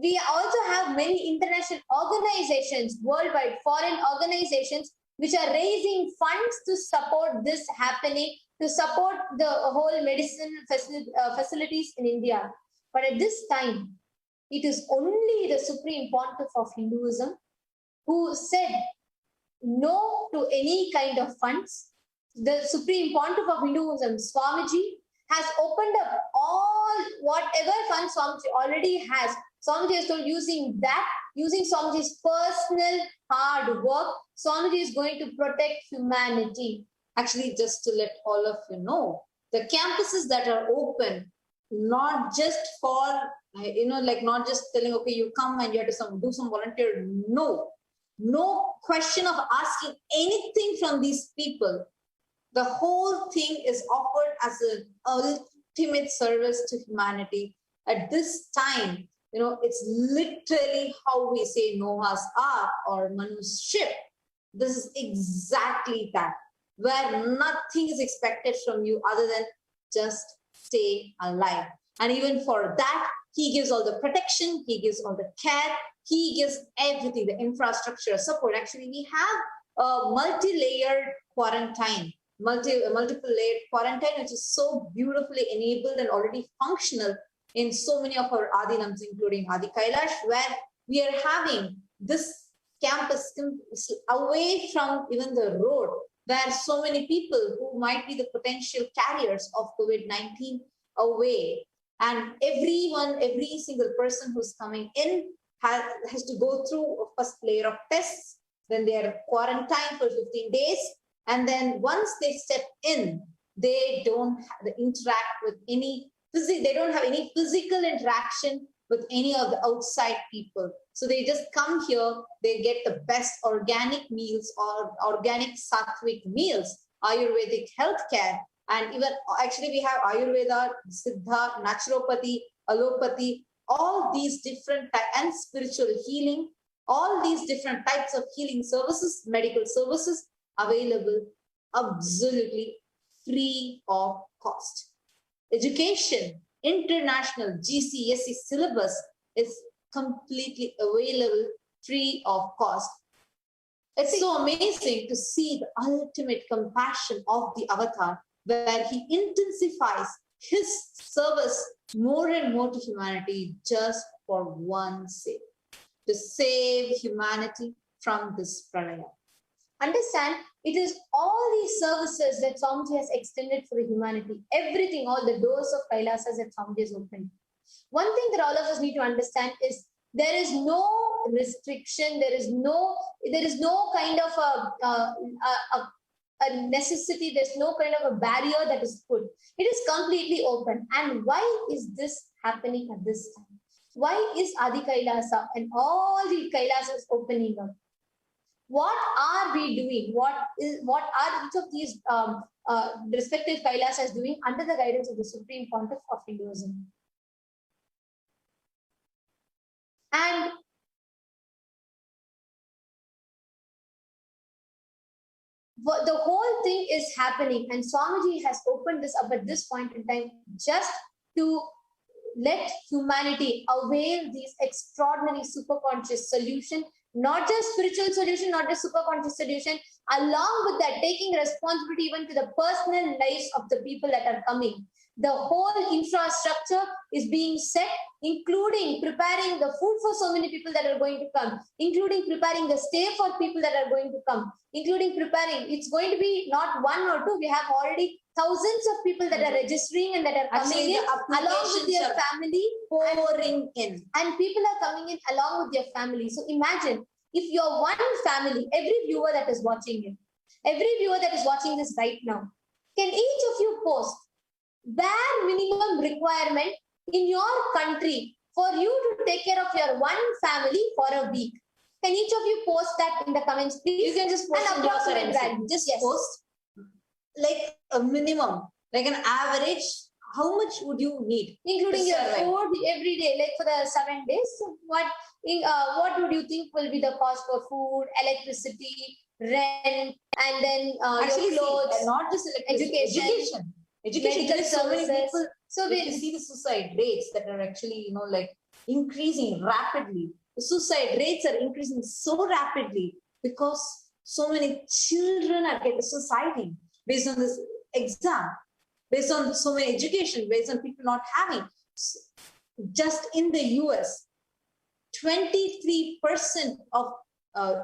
we also have many international organizations worldwide, foreign organizations, which are raising funds to support this happening, to support the whole medicine facilities in India. But at this time, it is only the Supreme Pontiff of Hinduism who said no to any kind of funds. The Supreme Pontiff of Hinduism, Swamiji, has opened up all whatever funds Swamiji already has. Swamiji is told using Swamiji's personal hard work, Swamiji is going to protect humanity. Actually, just to let all of you know, the campuses that are open, not just for, like not just telling, okay, you come and you have to do some volunteer. No question of asking anything from these people. The whole thing is offered as an ultimate service to humanity. At this time, it's literally how we say Noah's Ark or Manu's ship. This is exactly that, where nothing is expected from you other than just stay alive. And even for that, he gives all the protection, he gives all the care, he gives everything, the infrastructure support. Actually, we have a multi-layered quarantine, multiple layered quarantine, which is so beautifully enabled and already functional in so many of our Adinams, including Adi Kailash, where we are having this campus away from even the road, where so many people who might be the potential carriers of COVID-19 away. And every single person who's coming in has to go through a first layer of tests, then they are quarantined for 15 days. And then once they step in, they don't interact with they don't have any physical interaction with any of the outside people. So they just come here, they get the best organic meals or organic sattvic meals, Ayurvedic healthcare, and even actually we have Ayurveda, Siddha, Naturopathy, Allopathy, all these different and spiritual healing, all these different types of healing services, medical services available absolutely free of cost. Education, international GCSE syllabus is completely available free of cost. It's so amazing to see the ultimate compassion of the avatar, where he intensifies his service more and more to humanity just for one sake, to save humanity from this pralaya. Understand, it is all these services that Swamiji has extended for the humanity. Everything, all the doors of Kailasa that Swamiji has opened. One thing that all of us need to understand is there is no restriction, there is no kind of a necessity, there's no kind of a barrier that is put. It is completely open. And why is this happening at this time? Why is Adi Kailasa and all the Kailasas opening up? What are we doing? What are each of these respective Kailasas doing under the guidance of the Supreme Pontiff of Hinduism? And the whole thing is happening, and Swamiji has opened this up at this point in time just to let humanity avail these extraordinary superconscious solution, not just spiritual solution, not just superconscious solution, along with that, taking responsibility even to the personal lives of the people that are coming. The whole infrastructure is being set, including preparing the food for so many people that are going to come, including preparing the stay for people that are going to come, including preparing. It's going to be not one or two. We have already thousands of people that are registering and that are coming in along with their family, pouring in. And people are coming in along with their family. So imagine if you're one family, every viewer that is watching it, every viewer that is watching this right now, can each of you post bare minimum requirement in your country for you to take care of your one family for a week? Can each of you post that in the comments, please? You can just post an approximate value. Just post like a minimum, like an average. How much would you need, including your food every day, like for the 7 days? What would you think will be the cost for food, electricity, rent, and then actually, your clothes, not just education. Medical services. So we see the suicide rates that are actually, like increasing rapidly. The suicide rates are increasing so rapidly because so many children are getting suiciding based on this exam, based on so many education, based on people not having. Just in the US, 23% of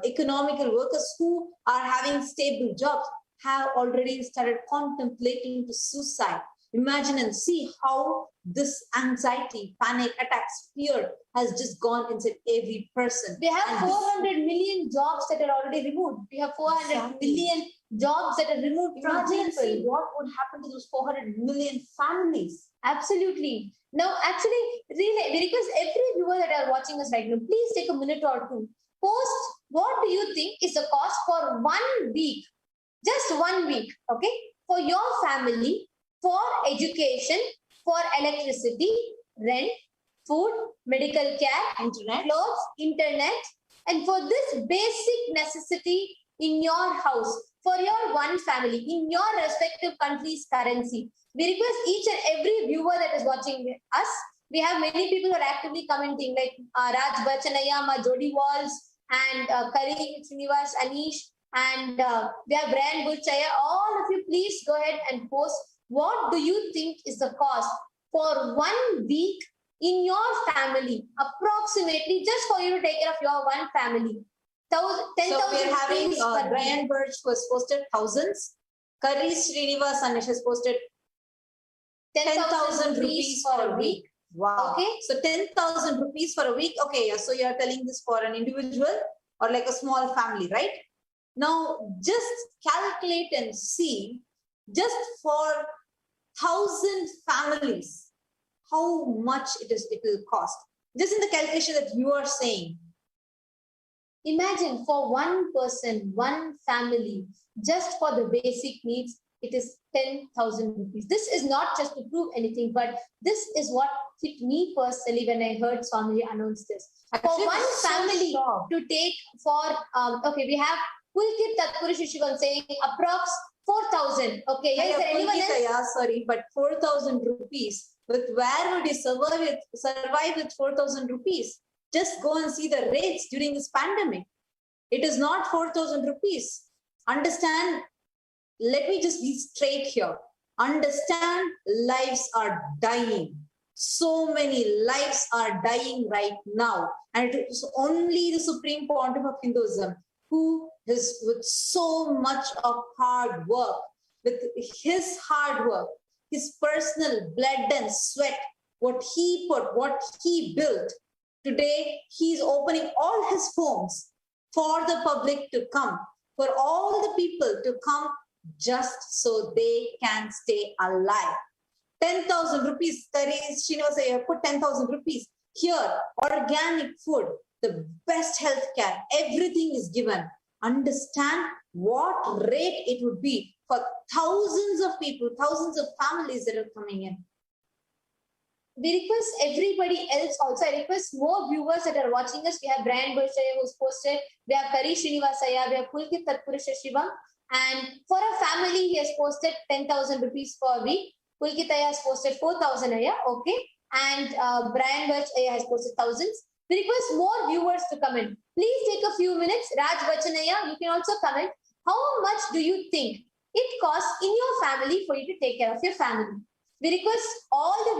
economical workers who are having stable jobs have already started contemplating to suicide. Imagine and see how this anxiety, panic attacks, fear has just gone inside every person. We have 400 million jobs that are already removed. We have 400 million jobs that are removed from people. See what would happen to those 400 million families. Absolutely. Now, actually, really, because every viewer that are watching us right now, please take a minute or two. Post, what do you think is the cost for 1 week? Just 1 week, okay? For your family, for education, for electricity, rent, food, medical care, Internet, clothes, internet, and for this basic necessity in your house, for your one family, in your respective country's currency. We request each and every viewer that is watching us. We have many people who are actively commenting, like Raj Bachanaya, Jodi Walls, and Kari Srinivas, Anish, and we have Brian Bulchaya. All of you, please go ahead and post. What do you think is the cost for 1 week in your family, approximately, just for you to take care of your one family? 10,000 so we are having per Brian Birch who has posted thousands. Kari Srinivas Anish has posted 10,000 rupees for a week. Wow. Okay. So 10,000 rupees for a week. Okay. So you are telling this for an individual or like a small family, right? Now just calculate and see, just for 1,000 families, how much it will cost. Just in the calculation that you are saying. Imagine for one person, one family, just for the basic needs, it is 10,000 rupees. This is not just to prove anything, but this is what hit me personally when I heard Swamiji announce this. Actually, for one family to take for, okay, we have Pulkit Tatpurushishivam saying approx 4,000. Okay, is there anyone else? Yeah, sorry, but 4,000 rupees. With where would you survive with 4,000 rupees? Just go and see the rates during this pandemic. It is not 4,000 rupees. Understand, let me just be straight here. Understand, lives are dying. So many lives are dying right now. And it is only the Supreme Pontiff of Hinduism who is with so much of hard work, with his hard work, his personal blood and sweat, what he put, what he built. Today, he is opening all his homes for the public to come, for all the people to come just so they can stay alive. 10,000 rupees, Srinivasa put 10,000 rupees. Here, organic food, the best healthcare, everything is given. Understand what rate it would be for thousands of people, thousands of families that are coming in. We request everybody else also. I request more viewers that are watching us. We have Brian Burshaya who's posted. We have Kari Srinivasaya. We have Pulkit Tatpurushishivam. And for a family, he has posted 10,000 rupees per week. Pulkitaya has posted 4,000 aya. Okay. And Brian Burshaya has posted thousands. We request more viewers to comment. Please take a few minutes. Raj Bachanaya, you can also comment. How much do you think it costs in your family for you to take care of your family? We request all the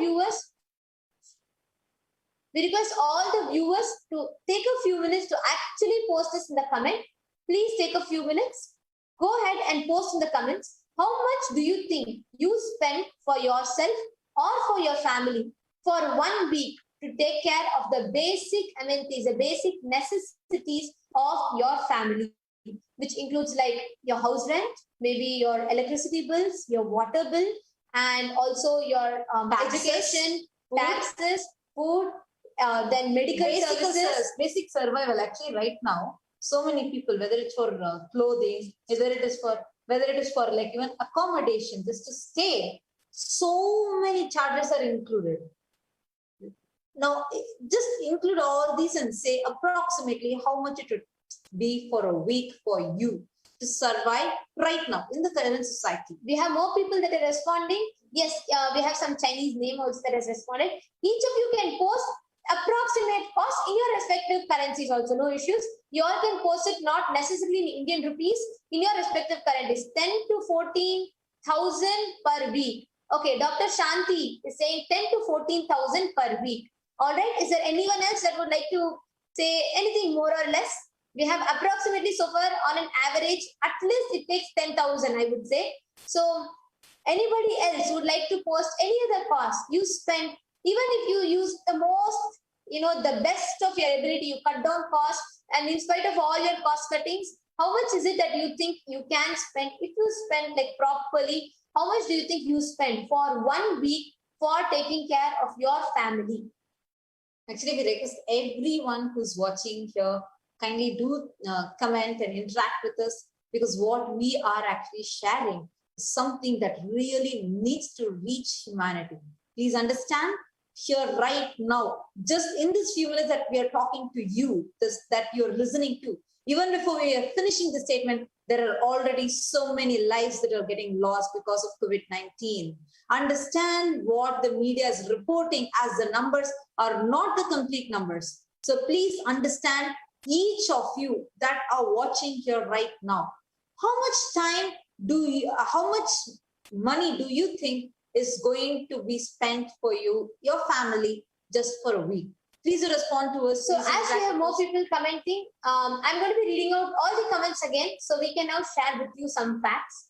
viewers to take a few minutes to actually post this in the comment. Please take a few minutes. Go ahead and post in the comments. How much do you think you spend for yourself or for your family for 1 week to take care of the basic amenities, the basic necessities of your family, which includes like your house rent, maybe your electricity bills, your water bill, and also your education, taxes, food, then medical services. Basic survival. Actually, right now, so many people, whether it's for clothing, whether it is for like even accommodation, just to stay, so many charges are included. Now, just include all these and say approximately how much it would be for a week for you to survive right now in the current society. We have more people that are responding. Yes, we have some Chinese name also that has responded. Each of you can post approx currencies also, no issues. You all can post it not necessarily in Indian rupees, in your respective currencies, 10 to 14,000 per week. Okay, Dr. Shanti is saying 10 to 14,000 per week. All right, is there anyone else that would like to say anything more or less? We have approximately so far on an average, at least it takes 10,000, I would say. So anybody else would like to post any other cost you spend, even if you use the most, the best of your ability, you cut down costs, and in spite of all your cost cuttings, how much is it that you think you can spend? If you spend like properly, how much do you think you spend for 1 week for taking care of your family? Actually, we request everyone who's watching here, kindly do comment and interact with us, because what we are actually sharing is something that really needs to reach humanity. Please understand, here right now, just in this few minutes that we are talking to you, that you're listening to, even before we are finishing the statement, there are already so many lives that are getting lost because of COVID-19. Understand what the media is reporting as the numbers are not the complete numbers. So please understand, each of you that are watching here right now, how much money do you think is going to be spent for you, your family, just for a week? Please respond to us. So as we have more people commenting, I'm going to be reading out all the comments again, so we can now share with you some facts.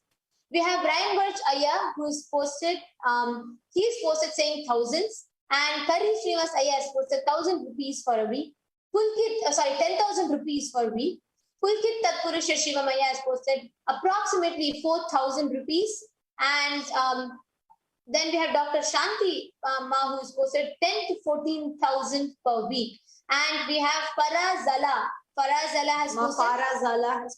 We have Brian Birch Aya, who's posted, he's posted saying thousands, and Kari Srinivas Aya has posted 1,000 rupees for a week. 10,000 rupees for a week. Pulkit Tatpurusha Shivamaya has posted approximately 4,000 rupees. And then we have Dr. Shanti Ma, who's posted 10 to 14,000 per week. And we have Farazala. Farazala has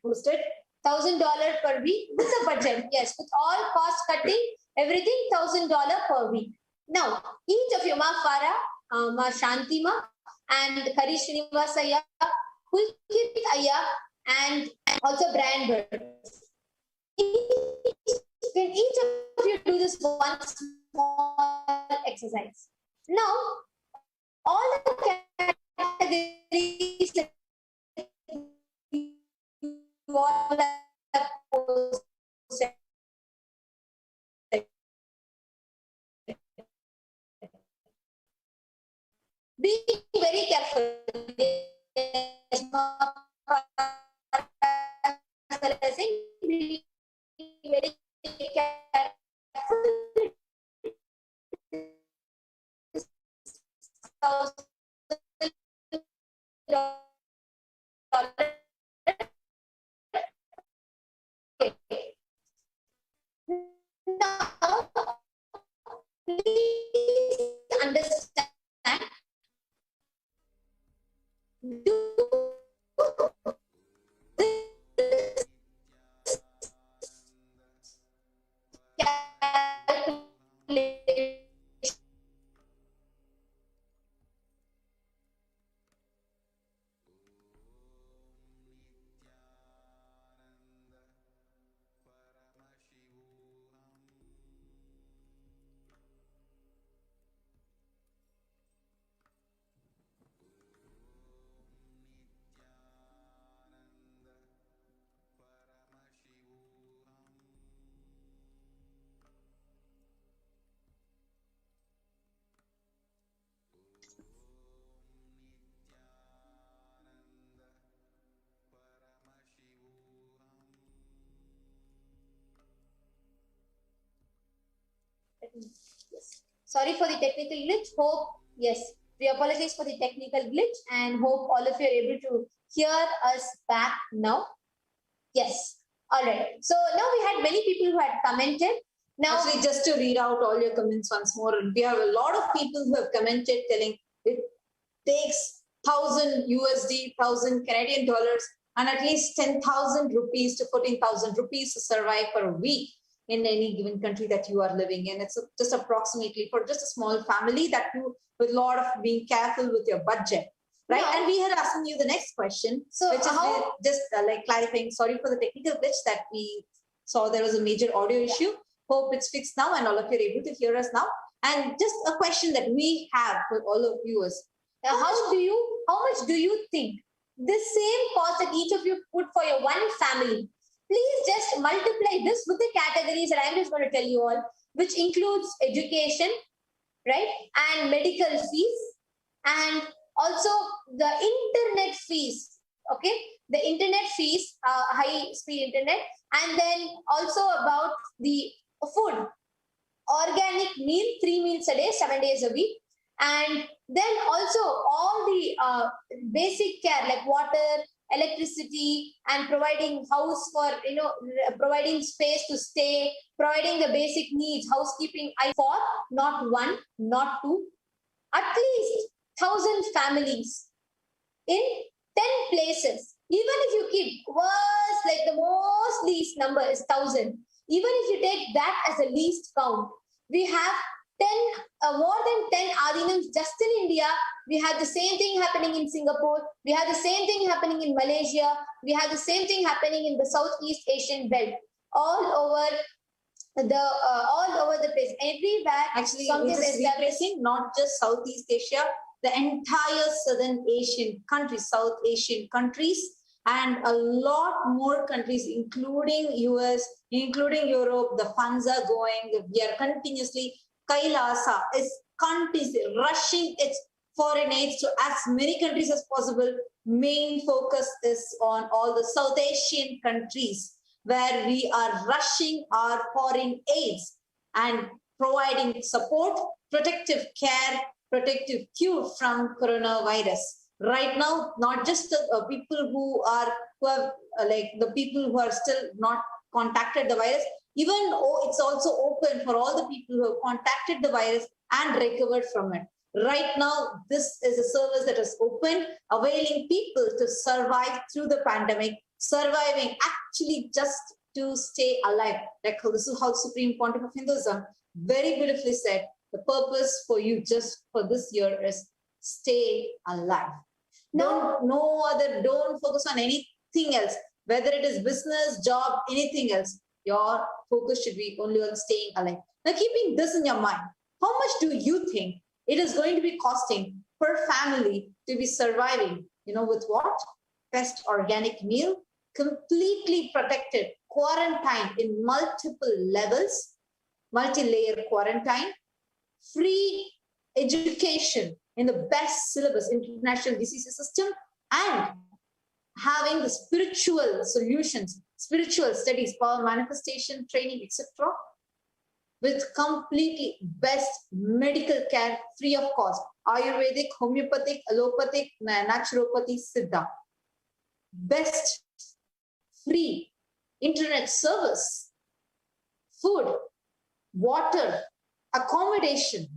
posted $1,000 per week with a budget. Yes, with all cost cutting, everything $1,000 per week. Now, each of you, Ma Farah, Ma Shanti Ma, and Kari Srinivas Aya, Pulkit Aya, and also Brian Bird. Can each of you do this one small exercise? Now, all the categories that you all have posted, be very careful. Be very careful. Now, please understand. Yes. Sorry for the technical glitch. We apologize for the technical glitch and hope all of you are able to hear us back now. Yes. All right. So now we had many people who had commented. Now, actually, just to read out all your comments once more, we have a lot of people who have commented telling it takes 1,000 USD, 1,000 Canadian dollars, and at least 10,000 rupees to 14,000 rupees to survive for a week in any given country that you are living in. It's just approximately for just a small family, that you with a lot of being careful with your budget, right? No. And we had asking you the next question, so which is just like clarifying. Sorry for the technical glitch that we saw. There was a major audio issue. Hope it's fixed now and all of you are able to hear us now. And just a question that we have for all of viewers. how much do you think this same cost that each of you put for your one family? Please just multiply this with the categories that I'm just going to tell you all, which includes education, right? And medical fees, and also the internet fees. Okay, the internet fees, high speed internet, and then also about the food, organic meal, 3 meals a day, 7 days a week, and then also all the basic care like water, electricity, and providing house for providing space to stay, providing the basic needs, housekeeping. I for not one, not two, at least 1,000 families in 10 places. Even if you keep worst, like the most least number is 1,000. Even if you take that as a least count, we have 10, more than 10 adinams just in India. We have the same thing happening in Singapore. We have the same thing happening in Malaysia. We have the same thing happening in the Southeast Asian belt. All over the place. Everywhere. Actually, it is replacing not just Southeast Asia, the entire Southern Asian countries, South Asian countries, and a lot more countries, including US, including Europe. The funds are going. We are continuously, Kailasa is continuously rushing its foreign aids to as many countries as possible. Main focus is on all the South Asian countries where we are rushing our foreign aids and providing support, protective care, protective cure from coronavirus. Right now, not just the people who have like the people who are still not contacted the virus, even it's also open for all the people who have contacted the virus and recovered from it. Right now, this is a service that is open, availing people to survive through the pandemic, surviving actually just to stay alive. Like this is how Supreme Pontiff of Hinduism very beautifully said, the purpose for you just for this year is stay alive. Don't focus on anything else, whether it is business, job, anything else. Your focus should be only on staying alive. Now, keeping this in your mind, how much do you think it is going to be costing per family to be surviving? With what? Best organic meal, completely protected, quarantined in multiple levels, multi-layer quarantine, free education in the best syllabus, international diseases system, and having the spiritual solutions, spiritual studies, power manifestation, training, etc., with completely best medical care free of cost. Ayurvedic, homeopathic, allopathic, naturopathy, siddha. Best free internet service, food, water, accommodation,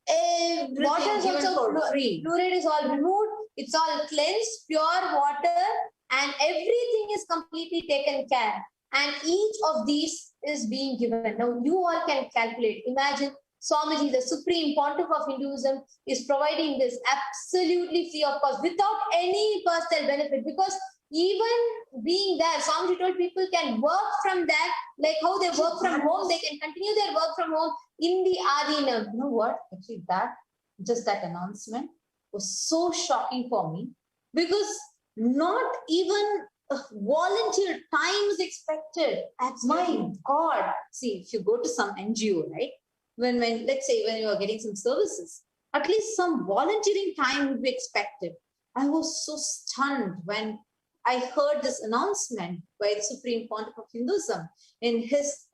everything. Water is also free. Fluoride is all removed. It's all cleansed, pure water, and everything is completely taken care. And each of these is being given. Now, you all can calculate. Imagine Swamiji, the Supreme Pontiff of Hinduism, is providing this absolutely free of cost without any personal benefit, because even being there, Swamiji told people can work from there, like how they work from home, they can continue their work from home in the Adinam. You know what? Actually, that announcement was so shocking for me, because not even volunteer time is expected. Absolutely. My God. See, if you go to some NGO, right? When let's say when you are getting some services, at least some volunteering time would be expected. I was so stunned when I heard this announcement by the Supreme Pontiff of Hinduism in his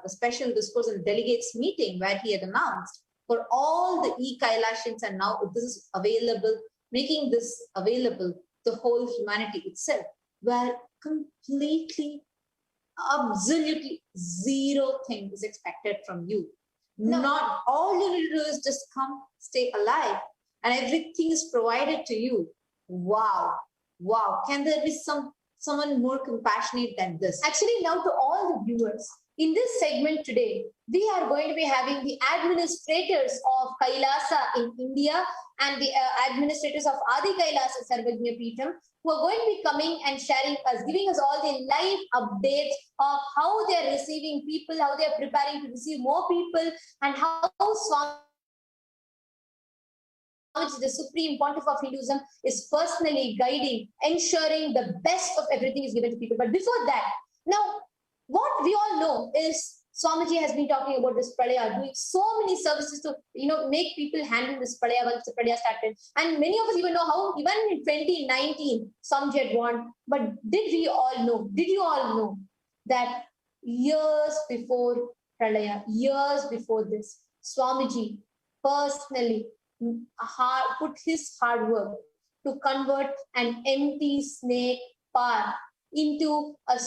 special discourse and delegates meeting, where he had announced for all the e-Kailashins, and now this is available, making this available to the whole humanity itself, where completely, absolutely zero thing is expected from you. No. Not all you need to do is just come, stay alive, and everything is provided to you. Wow. Wow. Can there be someone more compassionate than this? Actually, now to all the viewers, in this segment today, we are going to be having the administrators of Kailasa in India and the administrators of Adi Kailasa Sarvajna Peetham, who are going to be coming and sharing us, giving us all the live updates of how they are receiving people, how they are preparing to receive more people, and how Swami Swamiji, the Supreme Pontiff of Hinduism, is personally guiding, ensuring the best of everything is given to people. But before that, now, what we all know is Swamiji has been talking about this Pralaya, doing so many services to, make people handle this Pralaya once the Pralaya started. And many of us even know how, even in 2019, Swamiji had warned. But did you all know that years before Pralaya, years before this, Swamiji personally put his hard work to convert an empty snake park into a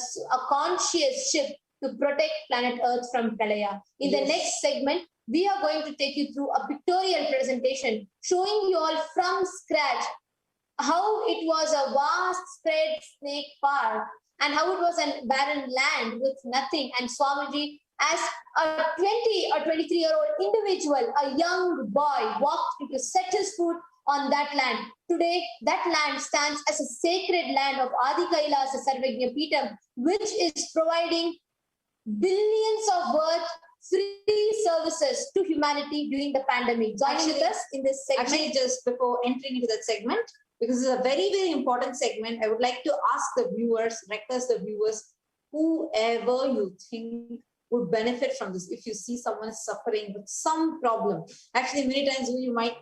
conscious ship to protect planet Earth from Pralaya. In the next segment, we are going to take you through a pictorial presentation showing you all from scratch how it was a vast spread snake park and how it was a barren land with nothing. And Swamiji, as a 20 or 23-year-old individual, a young boy, walked to set his foot on that land. Today, that land stands as a sacred land of Adi Kailasa Sarvagnya Peetham, which is providing billions of worth free services to humanity during the pandemic. Joining with us in this segment. Actually, just before entering into that segment, because it's a very, very important segment, I would like to ask the viewers, request the viewers, whoever you think would benefit from this. If you see someone suffering with some problem, actually many times you might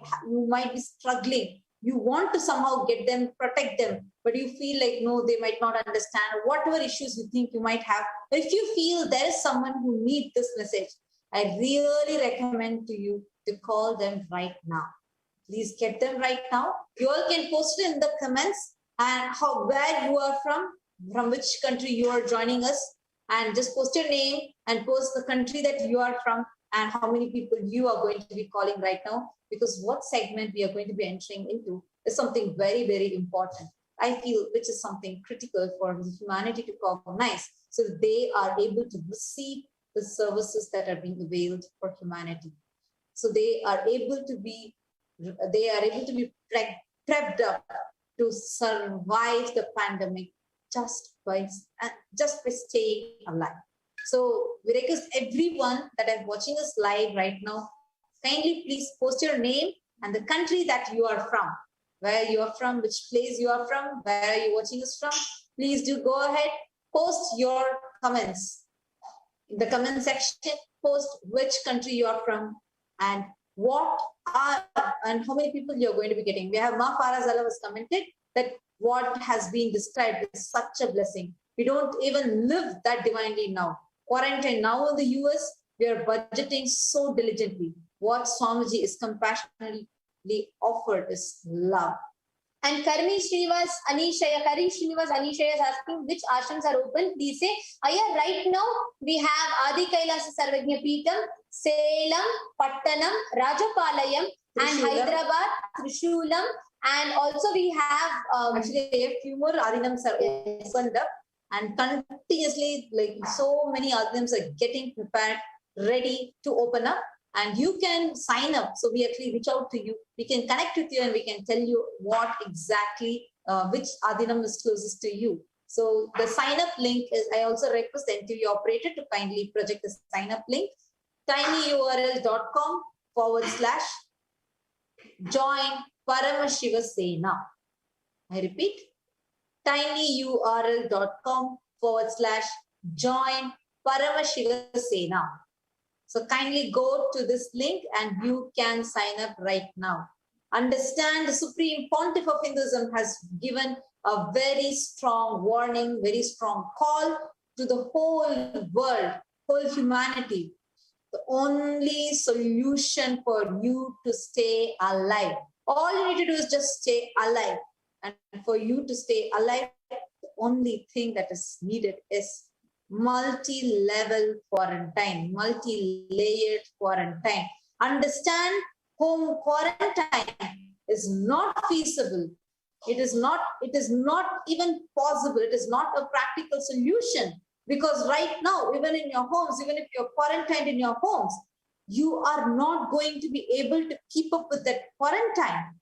be struggling. You want to somehow get them, protect them, but you feel like, no, they might not understand, or whatever issues you think you might have. But if you feel there is someone who needs this message, I really recommend to you to call them right now. Please get them right now. You all can post it in the comments and where you are from which country you are joining us, and just post your name and post the country that you are from and how many people you are going to be calling right now, because what segment we are going to be entering into is something very, very important, I feel, which is something critical for humanity to cognize so that they are able to receive the services that are being availed for humanity. So they are able to be prepped up to survive the pandemic just by staying alive. So we request everyone that is watching us live right now, kindly please post your name and the country that you are from, where you are from, which place you are from, where are you watching us from. Please do go ahead, post your comments. In the comment section, post which country you are from and and how many people you're going to be getting. We have Ma Farazala has commented that what has been described is such a blessing. We don't even live that divinely now. Quarantine now in the US, we are budgeting so diligently. What Swamiji is compassionately offered is love. And Karmi Srinivas Anishaya is asking which ashrams are open. Please say, Aya, right now we have Adi Kailasa Sarvagnya Peetham, Salem, Pattanam, Rajapalayam, and Hyderabad, Trishulam, and also we have actually a few more Adinams are opened up, and continuously like so many Adinams are getting prepared, ready to open up. And you can sign up. So we actually reach out to you. We can connect with you and we can tell you what exactly, which Adinam is closest to you. So the sign up link is, I also request the NTV operator to kindly project the sign up link, tinyurl.com/join Paramashivoham. I repeat, tinyurl.com/join Paramashivoham. So kindly go to this link and you can sign up right now. Understand the Supreme Pontiff of Hinduism has given a very strong warning, very strong call to the whole world, whole humanity. The only solution for you to stay alive. All you need to do is just stay alive. And for you to stay alive, the only thing that is needed is multi-level quarantine, multi-layered quarantine. Understand, home quarantine is not feasible. It is not even possible. It is not a practical solution, because right now, even in your homes, even if you're quarantined in your homes, you are not going to be able to keep up with that quarantine.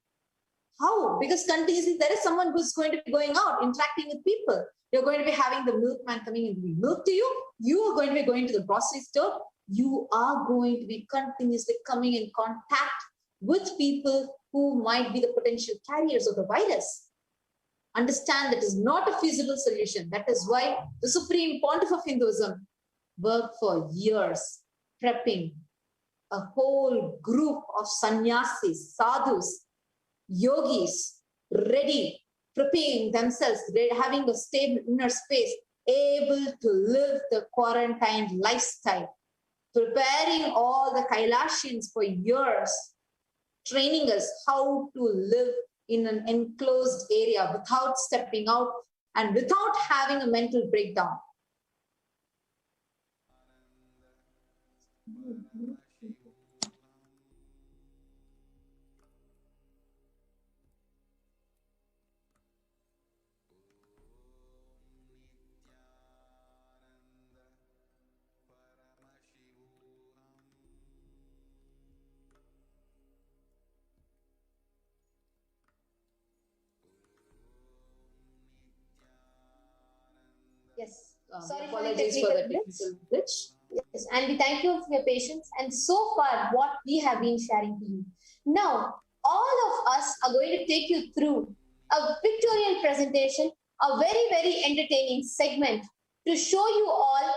How? Because continuously there is someone who's going to be going out, interacting with people. You're going to be having the milkman coming in with milk to you. You are going to be going to the grocery store. You are going to be continuously coming in contact with people who might be the potential carriers of the virus. Understand that is not a feasible solution. That is why the Supreme Pontiff of Hinduism worked for years prepping a whole group of sannyasis, sadhus, yogis, ready, preparing themselves, having a stable inner space, able to live the quarantined lifestyle, preparing all the Kailasians for years, training us how to live in an enclosed area without stepping out and without having a mental breakdown. Yes. Sorry, apologies for the technical glitch. Yes, and we thank you for your patience and so far what we have been sharing to you. Now, all of us are going to take you through a pictorial presentation, a very, very entertaining segment to show you all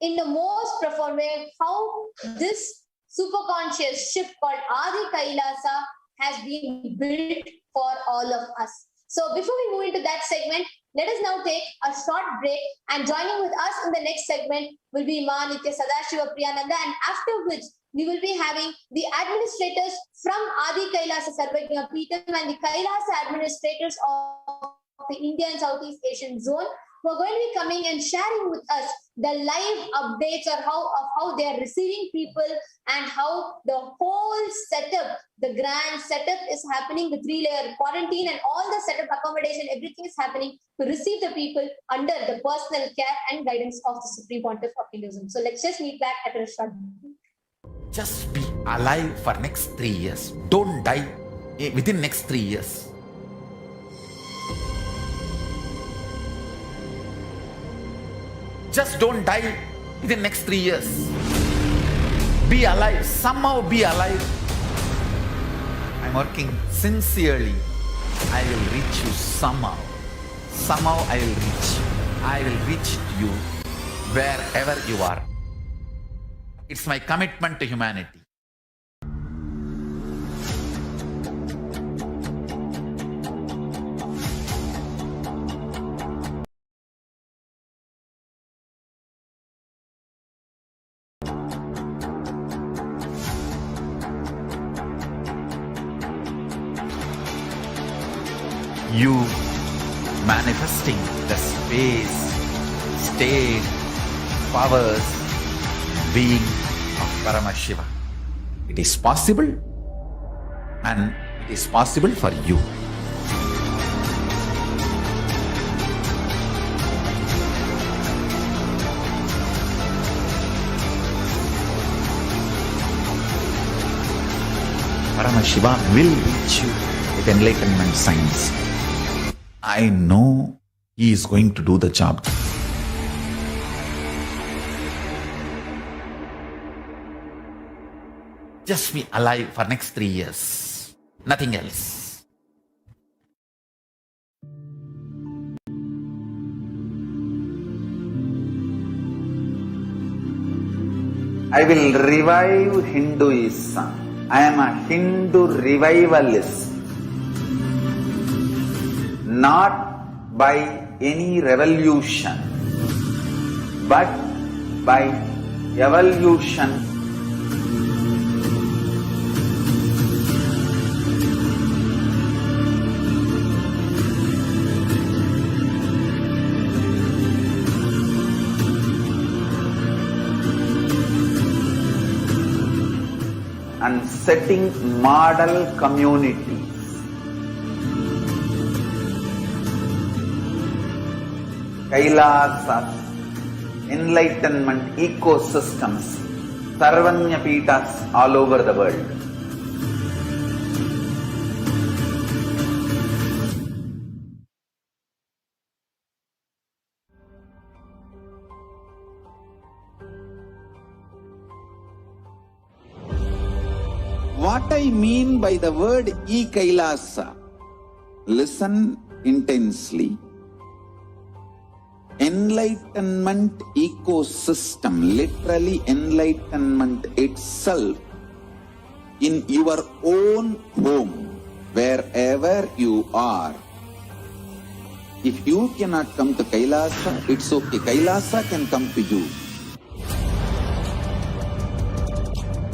in the most profound way how this superconscious ship called Adi Kailasa has been built for all of us. So before we move into that segment, let us now take a short break, and joining with us in the next segment will be Ma Nitya Sadashiva Priyananda, and after which we will be having the administrators from Adi Kailasa Sarvajna Peetham and the Kailasa administrators of the India and Southeast Asian zone, who are going to be coming and sharing with us the live updates of how they are receiving people and how the whole setup, the grand setup is happening, the 3-layer quarantine and all the setup accommodation, everything is happening to receive the people under the personal care and guidance of the Supreme Pontiff of Hinduism. So let's just meet back at a short break. Just be alive for next 3 years. Don't die within next 3 years. Just don't die within next 3 years. Be alive. Somehow be alive. I'm working sincerely. I will reach you somehow. Somehow I will reach. I will reach you wherever you are. It's my commitment to humanity. You manifesting the space, state, powers, being of Paramashiva. It is possible, and it is possible for you. Paramashiva will reach you with enlightenment science. I know he is going to do the job. Just be alive for next 3 years. Nothing else. I will revive Hinduism. I am a Hindu revivalist. Not by any revolution, but by evolution. And setting model communities. Kailasa, enlightenment ecosystems, Sarvanya Peethas all over the world. What I mean by the word Kailasa, listen intensely. Enlightenment ecosystem, literally enlightenment itself, in your own home, wherever you are. If you cannot come to Kailasa, it's okay. Kailasa can come to you.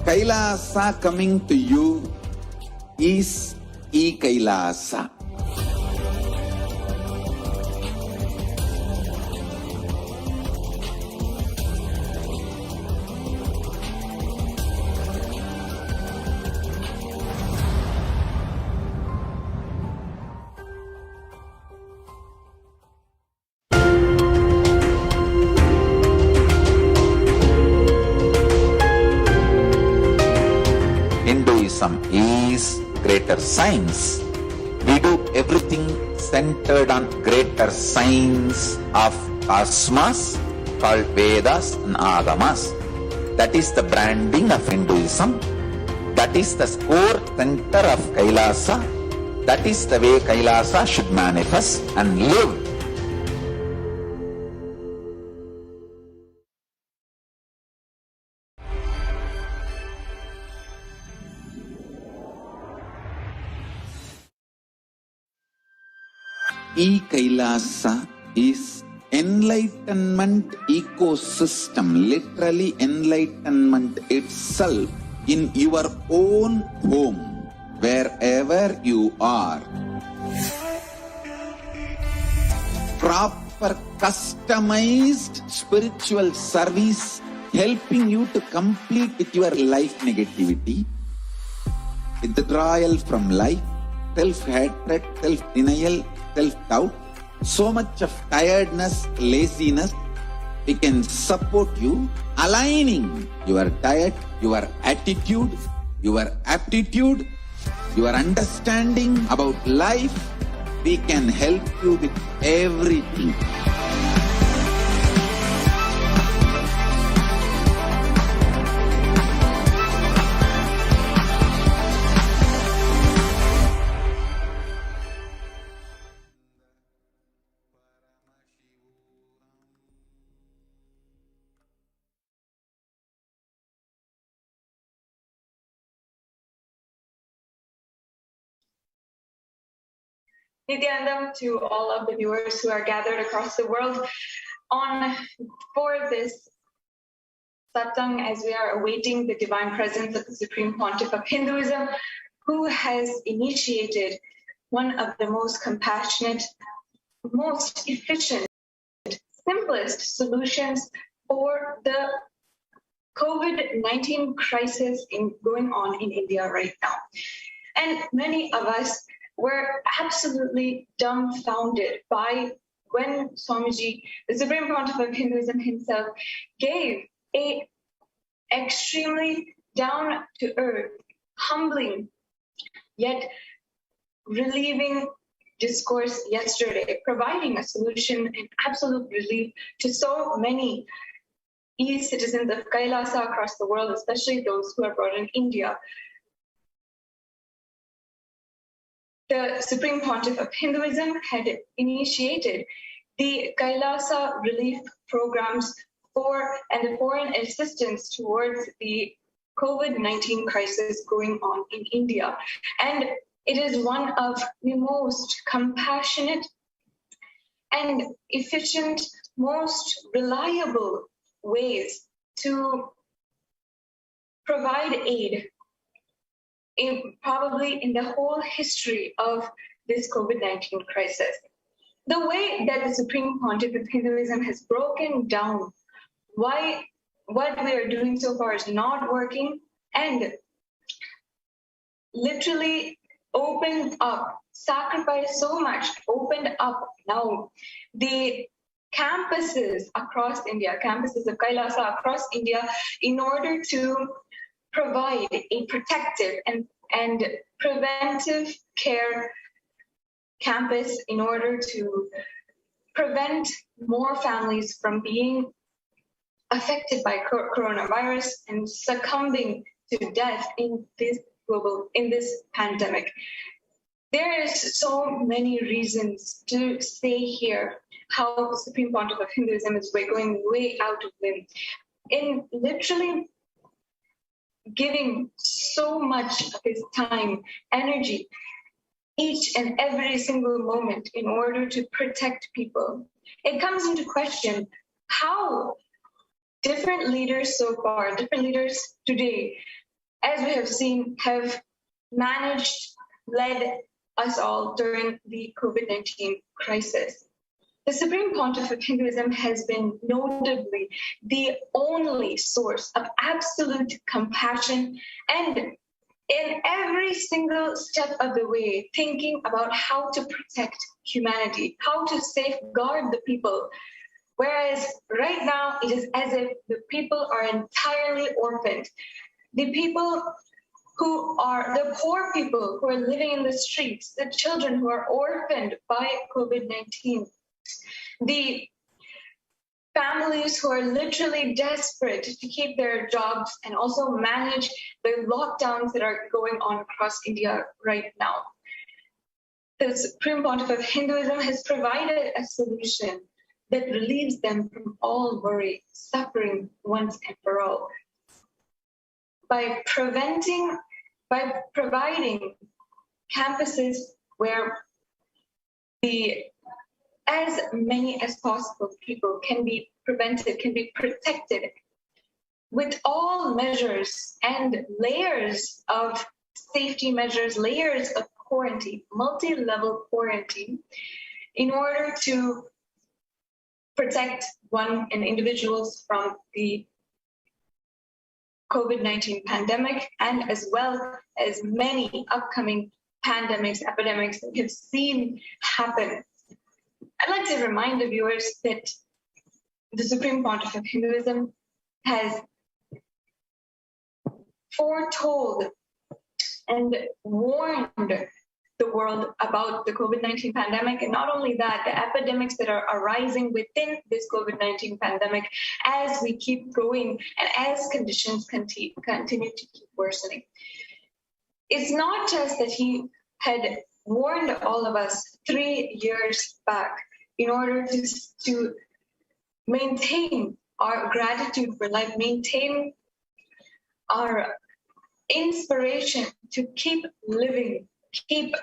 Kailasa coming to you is Kailasa. Hinduism is greater science. We do everything centered on greater science of cosmos called Vedas and Agamas. That is the branding of Hinduism. That is the core center of Kailasa. That is the way Kailasa should manifest and live. Kailasa is enlightenment ecosystem, literally enlightenment itself, in your own home, wherever you are. Proper customized spiritual service helping you to complete with your life negativity, withdrawal from life, self-hatred, self-denial, self-doubt, so much of tiredness, laziness. We can support you, aligning your diet, your attitude, your aptitude, your understanding about life. We can help you with everything. Nithyanandam to all of the viewers who are gathered across the world for this satsang, as we are awaiting the divine presence of the Supreme Pontiff of Hinduism, who has initiated one of the most compassionate, most efficient, simplest solutions for the COVID-19 crisis going on in India right now. And many of us were absolutely dumbfounded by when Swamiji, the Supreme Pontiff of Hinduism himself, gave a extremely down-to-earth, humbling, yet relieving discourse yesterday, providing a solution and absolute relief to so many citizens of Kailasa across the world, especially those who are brought in India. The Supreme Pontiff of Hinduism had initiated the Kailasa relief programs and the foreign assistance towards the COVID-19 crisis going on in India. And it is one of the most compassionate and efficient, most reliable ways to provide aid probably in the whole history of this COVID-19 crisis. The way that the Supreme Pontiff of Hinduism has broken down why what we are doing so far is not working, and literally opened up, sacrificed so much, opened up now the campuses across India, campuses of Kailasa across India, in order to provide a protective and preventive care campus in order to prevent more families from being affected by coronavirus and succumbing to death in this in this pandemic. There is so many reasons to say here how the Supreme Pontiff of Hinduism is going way out of limb in literally giving so much of his time, energy, each and every single moment in order to protect people. It comes into question how different leaders so far, different leaders today, as we have seen, have managed, led us all during the COVID-19 crisis. The Supreme Pontiff of Hinduism has been notably the only source of absolute compassion and in every single step of the way, thinking about how to protect humanity, how to safeguard the people. Whereas right now, it is as if the people are entirely orphaned. The people who are the poor people who are living in the streets, the children who are orphaned by COVID-19, the families who are literally desperate to keep their jobs and also manage the lockdowns that are going on across India right now. The Supreme Pontiff of Hinduism has provided a solution that relieves them from all worry, suffering once and for all. By providing campuses where as many as possible people can be prevented, can be protected with all measures and layers of safety measures, layers of quarantine, multi-level quarantine, in order to protect an individuals from the COVID-19 pandemic, and as well as many upcoming pandemics, epidemics that we have seen happen. I'd like to remind the viewers that the Supreme Pontiff of Hinduism has foretold and warned the world about the COVID-19 pandemic. And not only that, the epidemics that are arising within this COVID-19 pandemic as we keep growing and as conditions continue to keep worsening. It's not just that he had warned all of us 3 years back in order to maintain our gratitude for life, maintain our inspiration to keep living, keep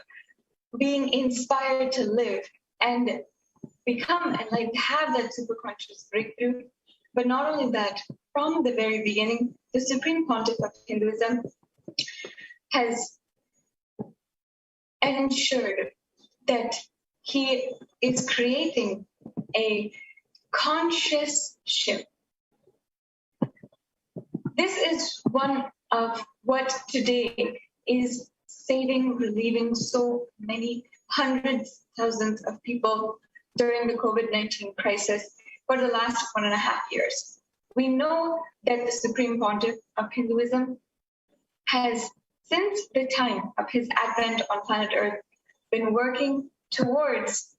being inspired to live and become enlightened, have that superconscious breakthrough. But not only that, from the very beginning, the Supreme Pontiff of Hinduism has ensured that he is creating a conscious shift. This is one of what today is saving, relieving so many hundreds, thousands of people during the COVID-19 crisis for the last 1.5 years. We know that the Supreme Pontiff of Hinduism has, since the time of his advent on planet Earth, been working towards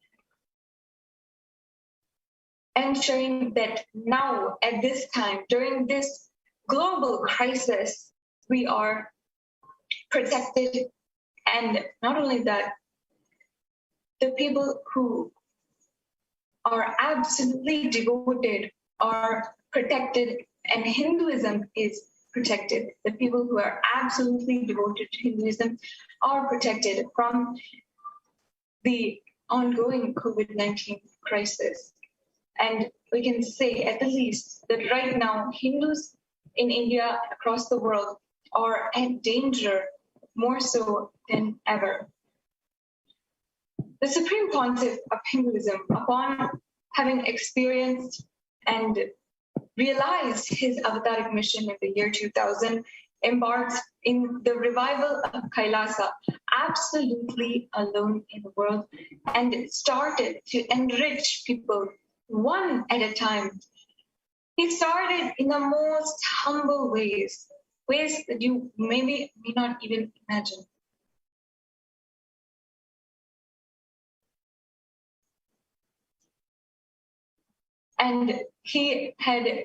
ensuring that now, at this time, during this global crisis, we are protected. And not only that, the people who are absolutely devoted are protected, and Hinduism is protected. The people who are absolutely devoted to Hinduism are protected from the ongoing COVID-19 crisis. And we can say at the least that right now, Hindus in India, across the world, are at danger more so than ever. The Supreme Pontiff of Hinduism, upon having experienced and realized his avataric mission in the year 2000, embarked in the revival of Kailasa, absolutely alone in the world, and started to enrich people one at a time. He started in the most humble ways that you may not even imagine. And he had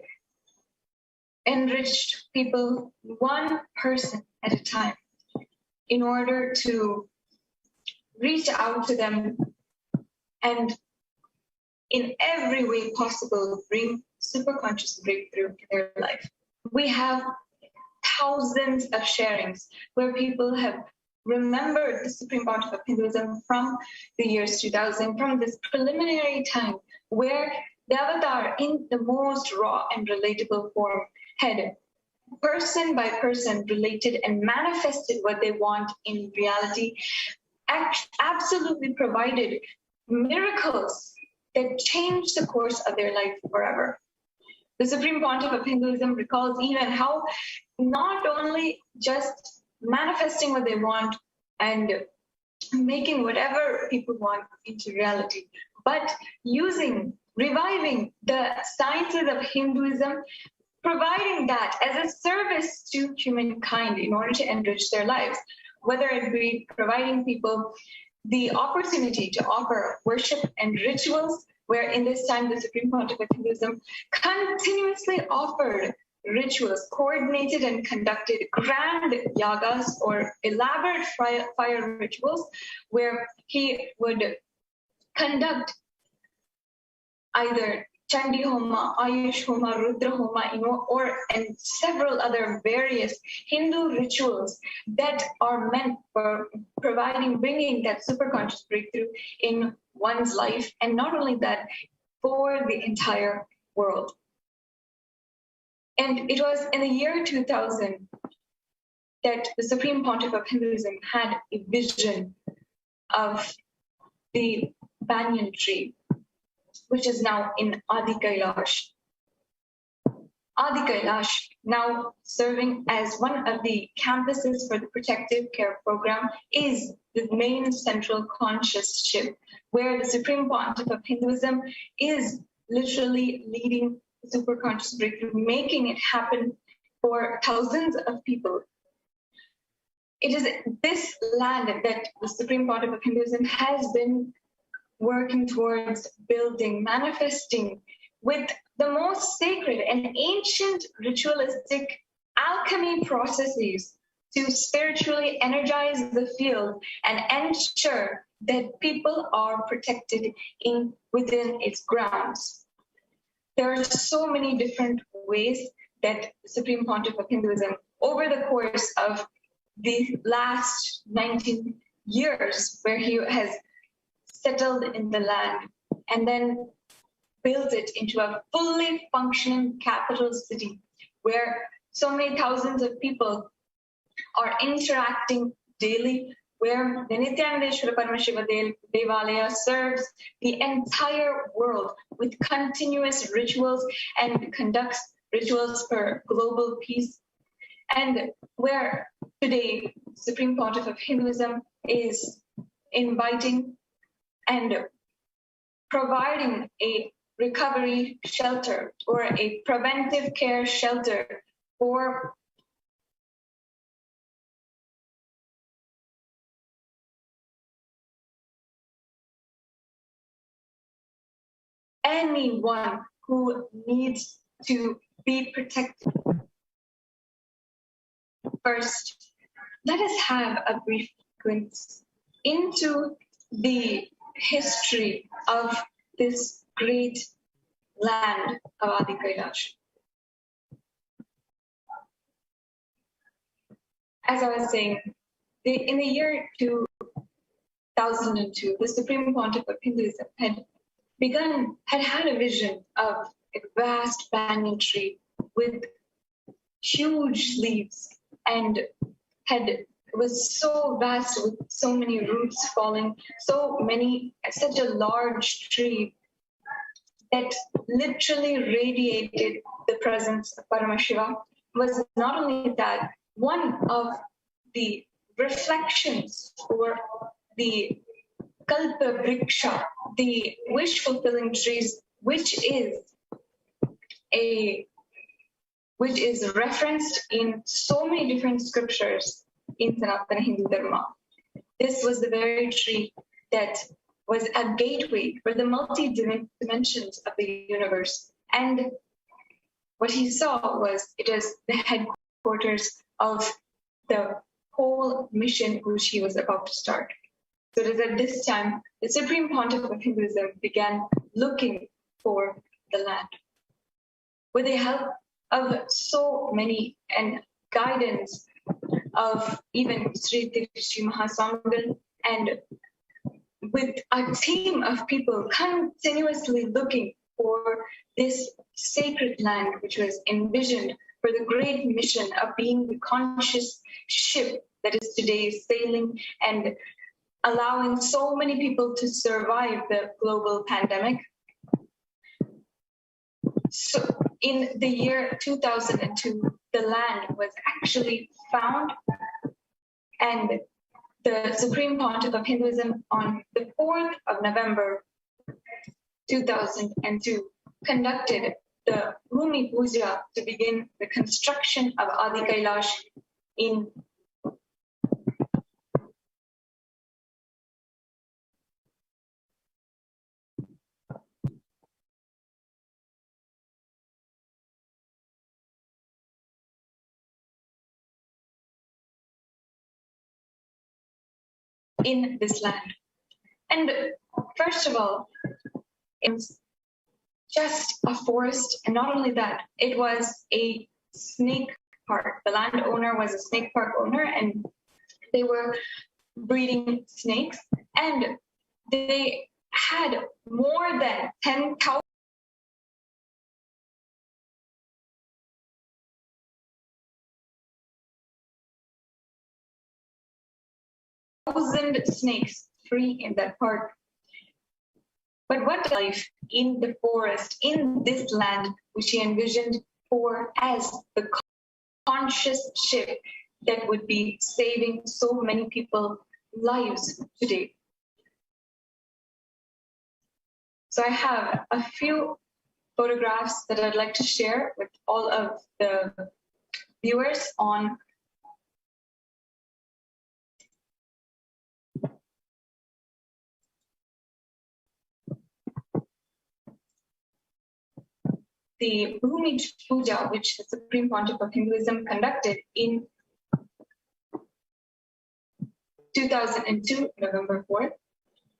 enriched people one person at a time. in order to reach out to them and in every way possible bring superconscious breakthrough in their life. We have thousands of sharings where people have remembered the Supreme Pontiff of Hinduism from the years 2000, from this preliminary time where the avatar in the most raw and relatable form had person by person related and manifested what they want in reality, absolutely provided miracles that changed the course of their life forever. The Supreme Pontiff of Hinduism recalls even how not only just manifesting what they want and making whatever people want into reality, but reviving the sciences of Hinduism, providing that as a service to humankind in order to enrich their lives, whether it be providing people the opportunity to offer worship and rituals, where in this time the Supreme Pontiff of Hinduism continuously offered rituals, coordinated and conducted grand yagas or elaborate fire rituals, where he would conduct either Chandi Homa, Ayush Homa, Rudra Homa, and several other various Hindu rituals that are meant for bringing that superconscious breakthrough in one's life, and not only that, for the entire world. And it was in the year 2000 that the Supreme Pontiff of Hinduism had a vision of the banyan tree, which is now in Adi Kailash. Adi Kailash, now serving as one of the campuses for the protective care program, is the main central conscious ship where the Supreme Pontiff of Hinduism is literally leading the superconscious breakthrough, making it happen for thousands of people. It is this land that the Supreme Pontiff of Hinduism has been working towards building, manifesting with the most sacred and ancient ritualistic alchemy processes to spiritually energize the field and ensure that people are protected within its grounds. There are so many different ways that the Supreme Pontiff of Hinduism, over the course of the last 19 years, where he has settled in the land and then built it into a fully functioning capital city where so many thousands of people are interacting daily, where the Nithyananda Paramashivam Devalaya serves the entire world with continuous rituals and conducts rituals for global peace, and where today Supreme Pontiff of Hinduism is inviting and providing a recovery shelter or a preventive care shelter for anyone who needs to be protected. First, let us have a brief glimpse into the history of this great land of Adi Kailash. As I was saying, in the year 2002, the Supreme Pontiff of Hinduism had had a vision of a vast banyan tree with huge leaves, and was so vast with so many roots falling, such a large tree that literally radiated the presence of Paramashiva. Was not only that, one of the reflections or the Kalpa Vriksha, the wish-fulfilling trees, which is referenced in so many different scriptures in Sanatana Hindu Dharma. This was the very tree that was a gateway for the multi-dimensions of the universe. And what he saw was it is the headquarters of the whole mission which he was about to start. So it is at this time the Supreme Pontiff of Hinduism began looking for the land. With the help of so many and guidance of even Sri Mahaswamigal, and with a team of people continuously looking for this sacred land which was envisioned for the great mission of being the conscious ship that is today sailing and allowing so many people to survive the global pandemic. So in the year 2002, the land was actually found, and the Supreme Pontiff of Hinduism on the 4th of November 2002 conducted the Bhumi Puja to begin the construction of Adi Kailash in this land. And first of all, it's just a forest, and not only that, it was a snake park. The landowner was a snake park owner, and they were breeding snakes, and they had more than 10,000 snakes free in that park. But what life in the forest, in this land, which he envisioned for as the conscious ship that would be saving so many people's lives today. So I have a few photographs that I'd like to share with all of the viewers on the Bhumi Puja, which the Supreme Pontiff of Hinduism conducted in 2002, November 4th.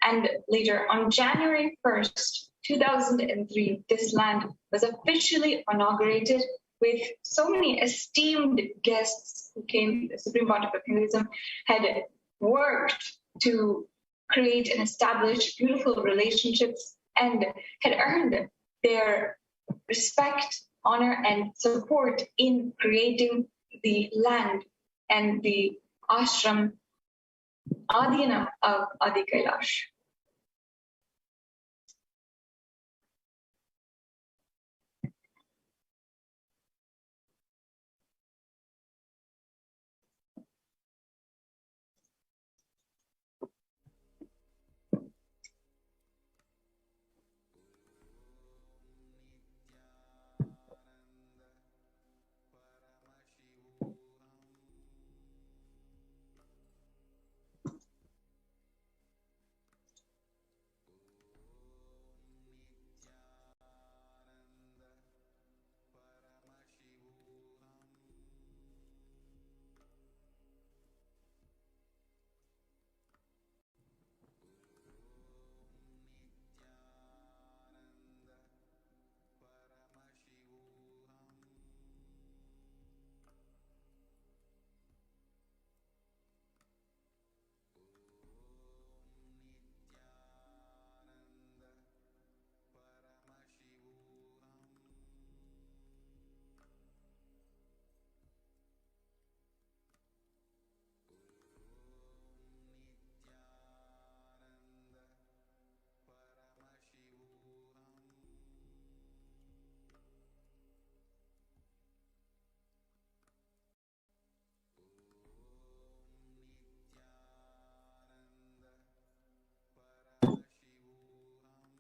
And later, on January 1st, 2003, this land was officially inaugurated with so many esteemed guests who came. The Supreme Pontiff of Hinduism had worked to create and establish beautiful relationships and had earned their respect, honor, and support in creating the land and the ashram Adhyana of Adi Kailash.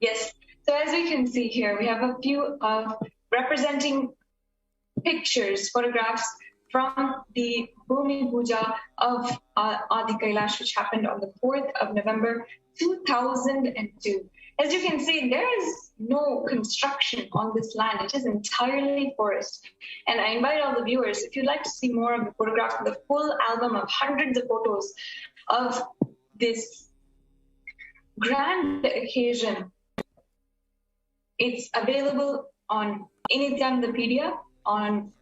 Yes, so as we can see here, we have a few of representing pictures, photographs from the Bhumi Puja of Adi Kailash, which happened on the 4th of November 2002. As you can see, there is no construction on this land. It is entirely forest. And I invite all the viewers, if you'd like to see more of the photographs, the full album of hundreds of photos of this grand occasion, it's available on Nithyanandapedia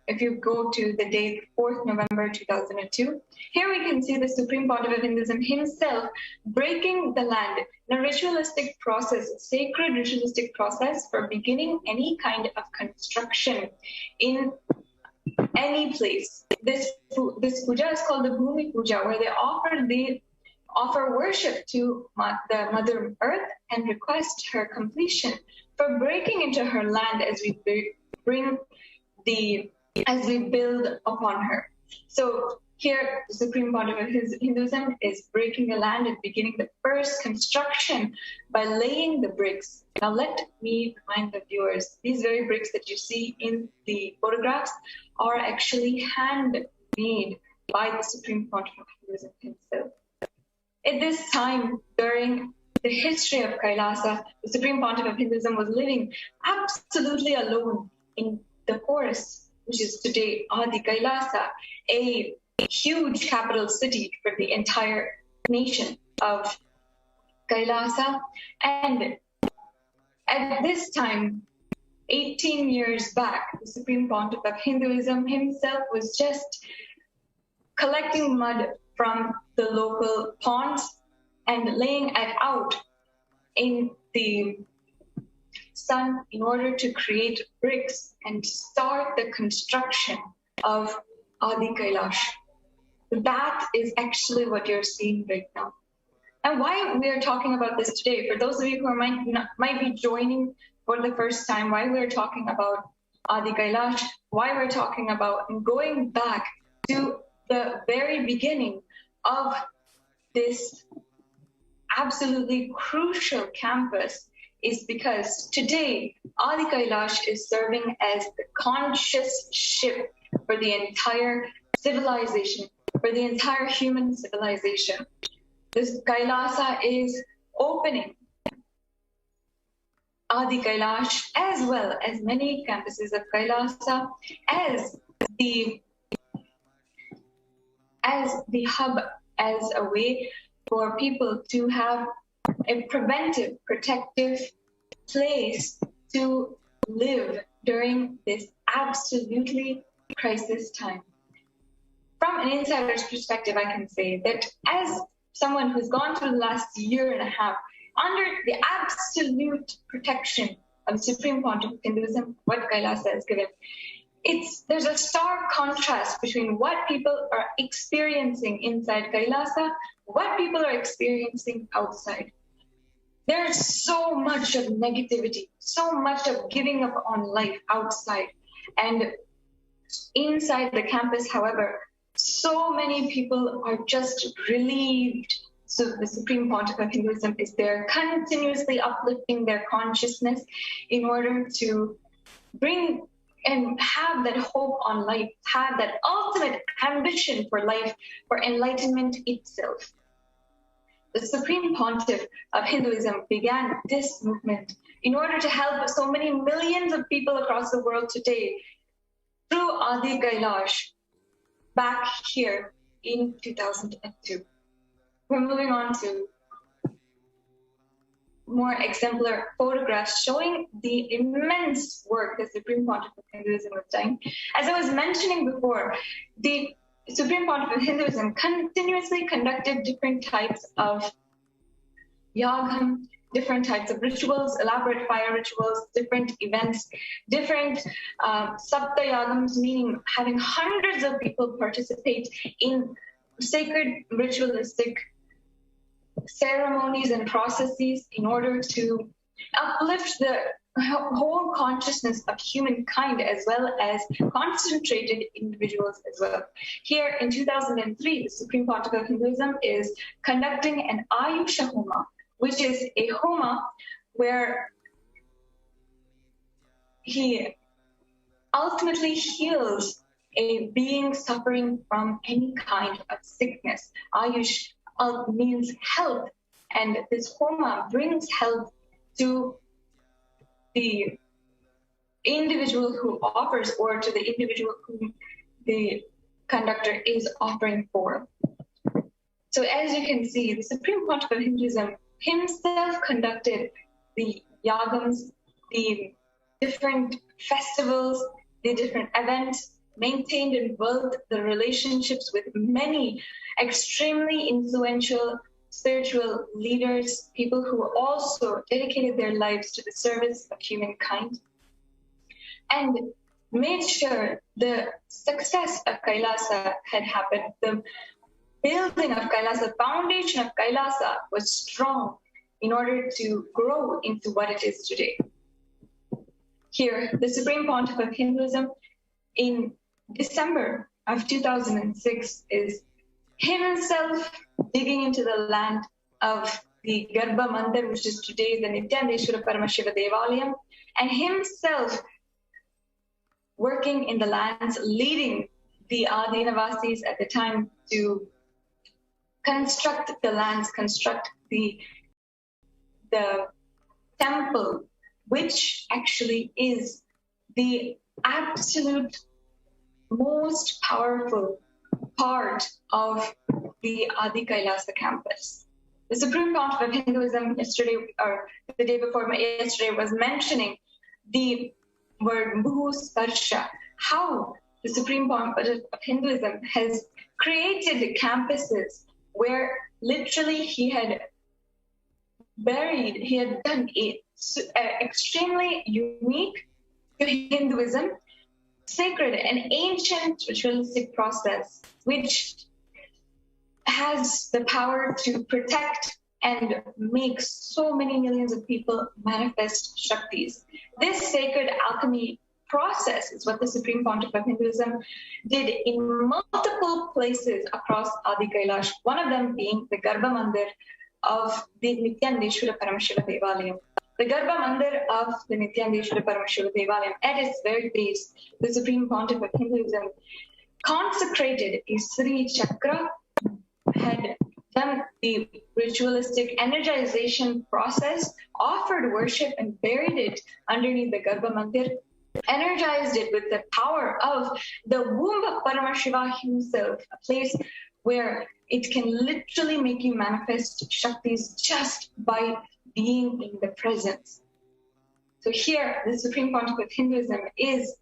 if you go to the date 4th November 2002. Here we can see the Supreme Pontiff of Hinduism himself breaking the land in a ritualistic process, sacred ritualistic process for beginning any kind of construction in any place. This puja is called the Bhumi Puja, where they offer worship to the Mother Earth and request her completion for breaking into her land as we build upon her. So here, the Supreme Pontiff of Hinduism is breaking the land and beginning the first construction by laying the bricks. Now let me remind the viewers, these very bricks that you see in the photographs are actually handmade by the Supreme Pontiff of Hinduism himself. At this time, during the history of Kailasa, the Supreme Pontiff of Hinduism was living absolutely alone in the forest, which is today Adi Kailasa, a huge capital city for the entire nation of Kailasa. And at this time, 18 years back, the Supreme Pontiff of Hinduism himself was just collecting mud from the local ponds and laying it out in the sun in order to create bricks and start the construction of Adi Kailash. That is actually what you're seeing right now. And why we are talking about this today, for those of you who might be joining for the first time, why we're talking about Adi Kailash, why we're talking about and going back to the very beginning of this absolutely crucial campus is because today Adi Kailash is serving as the conscious ship for the entire civilization, for the entire human civilization. This Kailasa is opening Adi Kailash as well as many campuses of Kailasa as the hub, as a way for people to have a preventive, protective place to live during this absolutely crisis time. From an insider's perspective, I can say that as someone who's gone through the last year and a half under the absolute protection of the Supreme Pontiff of Hinduism, what Kailasa has given, there's a stark contrast between what people are experiencing inside Kailasa, what people are experiencing outside. There's so much of negativity, so much of giving up on life outside. And inside the campus, however, so many people are just relieved. So the Supreme Pontiff of Hinduism is there, continuously uplifting their consciousness in order to bring and have that hope on life, have that ultimate ambition for life, for enlightenment itself. The Supreme Pontiff of Hinduism began this movement in order to help so many millions of people across the world today through Adi Kailash back here in 2002. We're moving on to more exemplar photographs showing the immense work the Supreme Pontiff of Hinduism was doing. As I was mentioning before, the Supreme Pontiff of Hinduism continuously conducted different types of yagam, different types of rituals, elaborate fire rituals, different events, different sapta yagams, meaning having hundreds of people participate in sacred ritualistic ceremonies and processes in order to uplift the whole consciousness of humankind as well as concentrated individuals as well. Here in 2003, the Supreme Pontiff of Hinduism is conducting an Ayusha Homa, which is a Homa where he ultimately heals a being suffering from any kind of sickness. Ayush means health, and this Homa brings health to the individual who offers, or to the individual whom the conductor is offering for. So as you can see, the Supreme Pontiff of Hinduism himself conducted the yagams, the different festivals, the different events, maintained and built the relationships with many extremely influential spiritual leaders, people who also dedicated their lives to the service of humankind, and made sure the success of Kailasa had happened. The building of Kailasa, the foundation of Kailasa was strong in order to grow into what it is today. Here, the Supreme Pontiff of Hinduism in December of 2006 is himself digging into the land of the Garbha Mandir, which is today the Nithyananda Paramashivam Devalayam, and himself working in the lands, leading the Adinavasis at the time to construct the lands, construct the temple, which actually is the absolute most powerful part of the Adi Kailasa campus. The Supreme Pontiff of Hinduism yesterday, or the day before yesterday, was mentioning the word Bhu Sparsha, how the Supreme Pontiff of Hinduism has created campuses where literally he had done it extremely unique to Hinduism, sacred and ancient ritualistic process, which has the power to protect and make so many millions of people manifest Shaktis. This sacred alchemy process is what the Supreme Pontiff of Hinduism did in multiple places across Adi Kailash, one of them being the Garbha Mandir of the Nithyananda Paramashivam Devalayam. The Garbha Mandir of the Nithyananda Paramashivam Devalayam, at its very base, the Supreme Pontiff of Hinduism consecrated a Sri Chakra, had done the ritualistic energization process, offered worship and buried it underneath the Garbha Mandir, energized it with the power of the womb of Paramashiva himself, a place where it can literally make you manifest Shaktis just by being in the presence. So here, the Supreme Pontiff of Hinduism is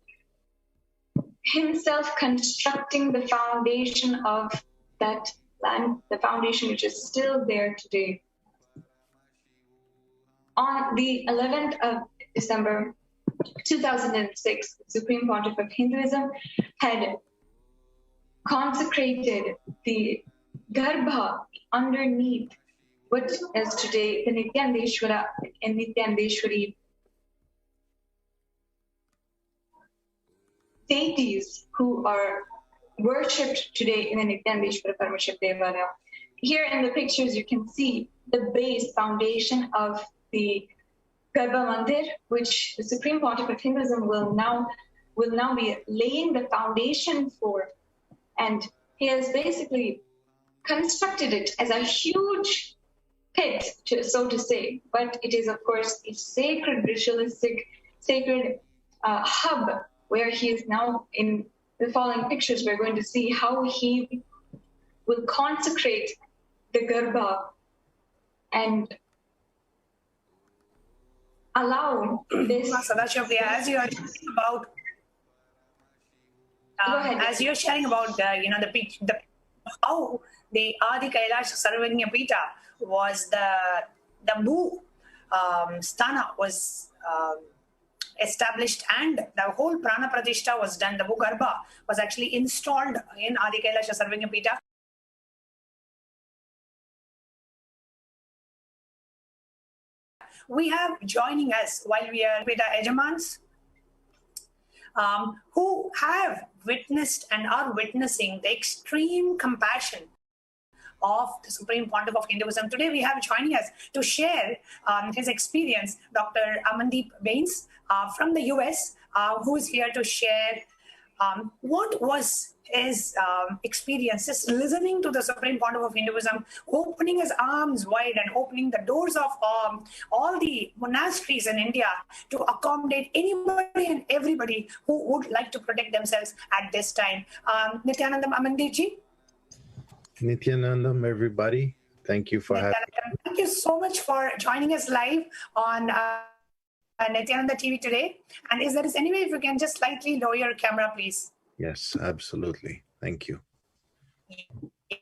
himself constructing the foundation of that land, the foundation which is still there today. On the 11th of December 2006, the Supreme Pontiff of Hinduism had consecrated the Garbha underneath what is today the Nityanandeshwara and Nityanandeshwari deities who are worshipped today in the Nithyananda Paramashivam Devalayam. Here in the pictures, you can see the base foundation of the Garbha Mandir, which the Supreme Pontiff of Hinduism will now be laying the foundation for. And he has basically constructed it as a huge pit, so to say, but it is, of course, a sacred, ritualistic, sacred hub where he is now. In the following pictures, we're going to see how he will consecrate the Garbha and allow this. Sadashiva, as you are talking about, as you're sharing about the how the Adi Kailash Sarvagnya Pita was the Bhu Sthana was established, and the whole Prana Pratishtha was done. The Bhu Garbha was actually installed in Adi Kailash Sarvagnya Pita. We have joining us while we are Pita Ejamans, who have witnessed and are witnessing the extreme compassion of the Supreme Pontiff of Hinduism. Today we have joining us to share his experience, Dr. Amandeep Bains from the US, who is here to share what was his experience just listening to the Supreme Pontiff of Hinduism, opening his arms wide and opening the doors of all the monasteries in India to accommodate anybody and everybody who would like to protect themselves at this time. Nithyanandam Amandiji. Nithyanandam, everybody. Thank you for having me. Thank you so much for joining us live on Nithyananda TV today. And is there any way if you can just slightly lower your camera, please? Yes, absolutely. Thank you.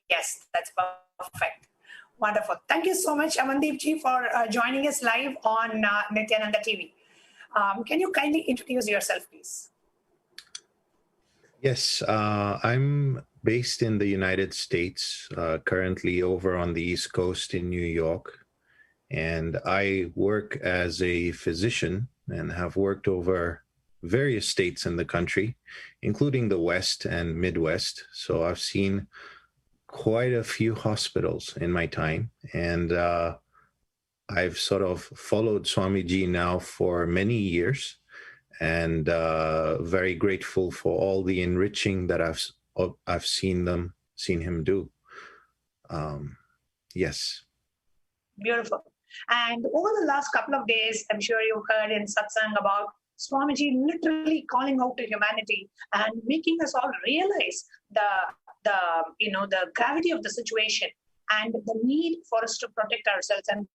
Yes, that's perfect. Wonderful. Thank you so much, Amandeep Ji, for joining us live on Nithyananda TV. Can you kindly introduce yourself, please? Yes, I'm based in the United States, currently over on the East Coast in New York. And I work as a physician and have worked over various states in the country, including the West and Midwest. So I've seen quite a few hospitals in my time. And I've sort of followed Swamiji now for many years, and very grateful for all the enriching that I've seen him do. Yes. Beautiful. And over the last couple of days, I'm sure you heard in satsang about Swamiji literally calling out to humanity and making us all realize the gravity of the situation and the need for us to protect ourselves, and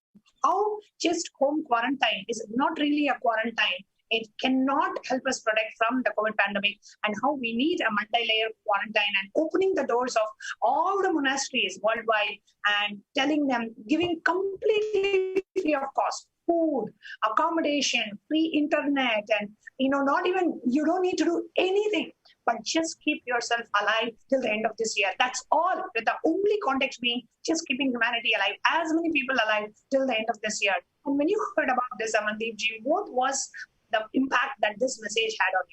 how just home quarantine is not really a quarantine. It cannot help us protect from the COVID pandemic, and how we need a multi-layer quarantine and opening the doors of all the monasteries worldwide and telling them, giving completely free of cost food, accommodation, free internet, and not even, you don't need to do anything, but just keep yourself alive till the end of this year. That's all, with the only context being just keeping humanity alive, as many people alive till the end of this year. And when you heard about this, Amandeep Ji, what was the impact that this message had on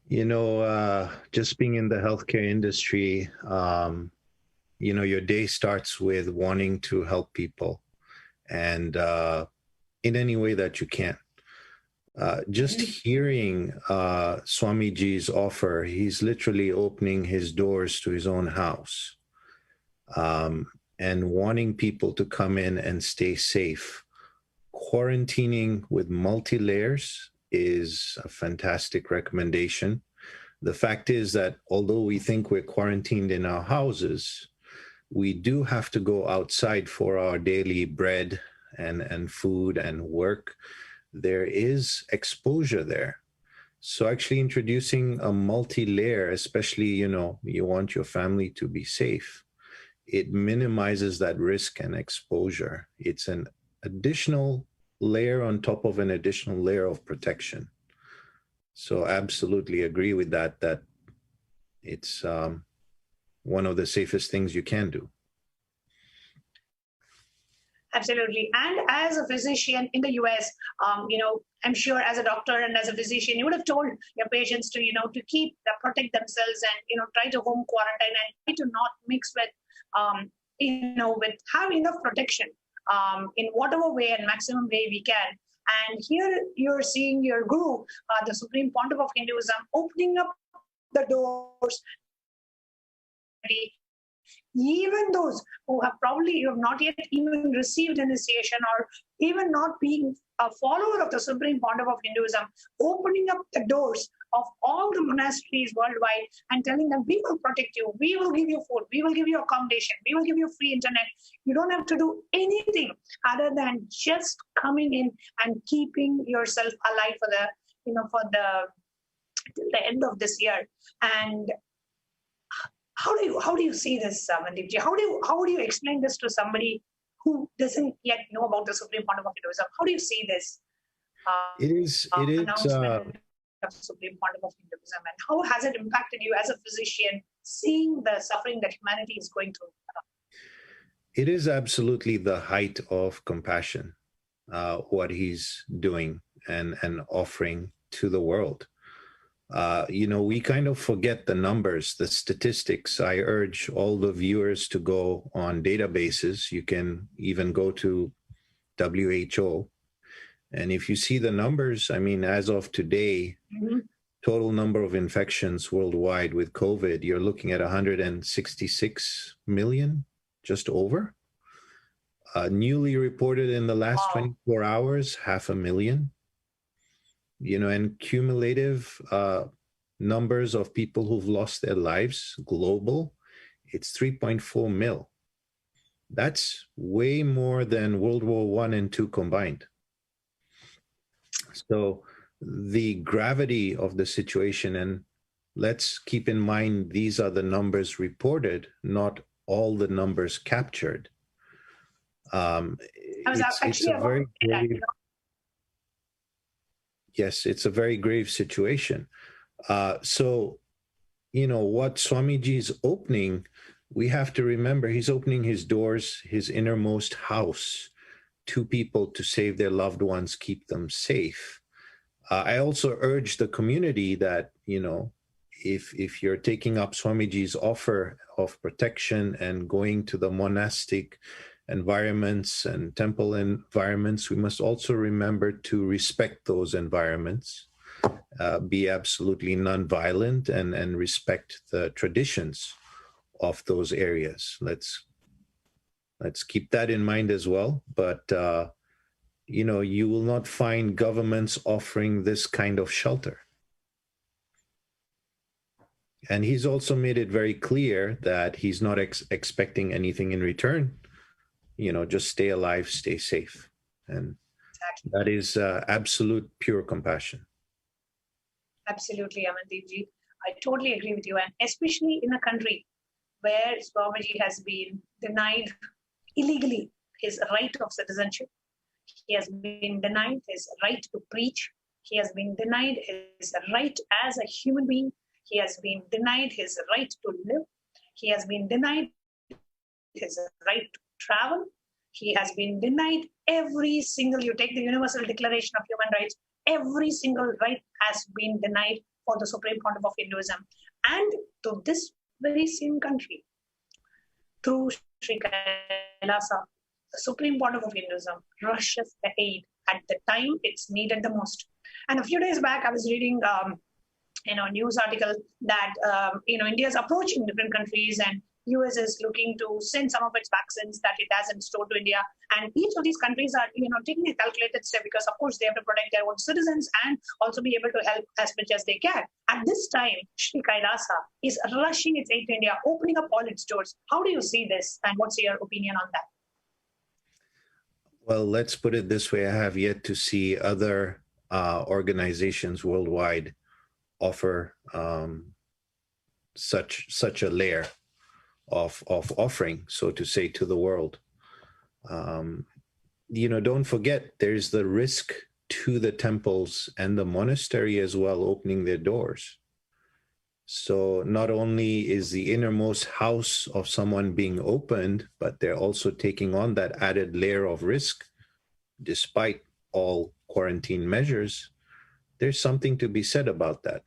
you? Just being in the healthcare industry, your day starts with wanting to help people, and in any way that you can. Just hearing Swamiji's offer, he's literally opening his doors to his own house, and wanting people to come in and stay safe. Quarantining with multi-layers is a fantastic recommendation. The fact is that although we think we're quarantined in our houses, we do have to go outside for our daily bread and food and work. There is exposure there. So actually introducing a multi-layer, especially, you want your family to be safe, it minimizes that risk and exposure. It's an additional layer on top of an additional layer of protection. So absolutely agree with that it's one of the safest things you can do. Absolutely. And as a physician in the US, I'm sure as a doctor and as a physician, you would have told your patients to protect themselves and, try to home quarantine and try to not mix with, have enough protection in whatever way and maximum way we can. And here you're seeing your guru, the Supreme Pontiff of Hinduism, opening up the doors. Even those who have not yet even received initiation, or even not being a follower of the Supreme Pontiff of Hinduism, opening up the doors of all the monasteries worldwide and telling them, we will protect you, we will give you food, we will give you accommodation, we will give you free internet. You don't have to do anything other than just coming in and keeping yourself alive for the end of this year. And how do you see this, Mandeep Ji? How would you explain this to somebody who doesn't yet know about the Supreme Pontiff of Hinduism? How do you see this? Announcement of Supreme Pontiff of Hinduism, and how has it impacted you as a physician, seeing the suffering that humanity is going through? It is absolutely the height of compassion, what he's doing and offering to the world. We kind of forget the numbers, the statistics. I urge all the viewers to go on databases. You can even go to WHO. And if you see the numbers, as of today, total number of infections worldwide with COVID, you're looking at 166 million, just over. Newly reported in the last 24 hours, 500,000. And cumulative numbers of people who've lost their lives, global, it's 3.4 mil. That's way more than World War I and II combined. So the gravity of the situation, and let's keep in mind, these are the numbers reported, not all the numbers captured. Yes, it's a very grave situation. So, what Swamiji is opening, we have to remember he's opening his doors, his innermost house, to people to save their loved ones, keep them safe. I also urge the community that, if you're taking up Swamiji's offer of protection and going to the monastic environments and temple environments, we must also remember to respect those environments, be absolutely non-violent, and respect the traditions of those areas. Let's keep that in mind as well. But you will not find governments offering this kind of shelter. And he's also made it very clear that he's not expecting anything in return. Just stay alive, stay safe. And that is absolute pure compassion. Absolutely, Amandeepji. I totally agree with you. And especially in a country where Swamiji has been denied illegally his right of citizenship. He has been denied his right to preach. He has been denied his right as a human being. He has been denied his right to live. He has been denied his right to travel. He has been denied every single, you take the Universal Declaration of Human Rights, every single right has been denied for the Supreme Pontiff of Hinduism. And to this very same country, through Sri Kailasa, the Supreme Pontiff of Hinduism rushes the aid at the time it's needed the most. And a few days back, I was reading a news article that India is approaching different countries, and US is looking to send some of its vaccines that it has in store to India. And each of these countries are taking a calculated step, because of course they have to protect their own citizens and also be able to help as much as they can. At this time, Sri Kailasa is rushing its aid to India, opening up all its doors. How do you see this, and what's your opinion on that? Well, let's put it this way. I have yet to see other organizations worldwide offer such a layer of offering, so to say, to the world. Don't forget, there's the risk to the temples and the monastery as well opening their doors. So not only is the innermost house of someone being opened, but they're also taking on that added layer of risk. Despite all quarantine measures, there's something to be said about that.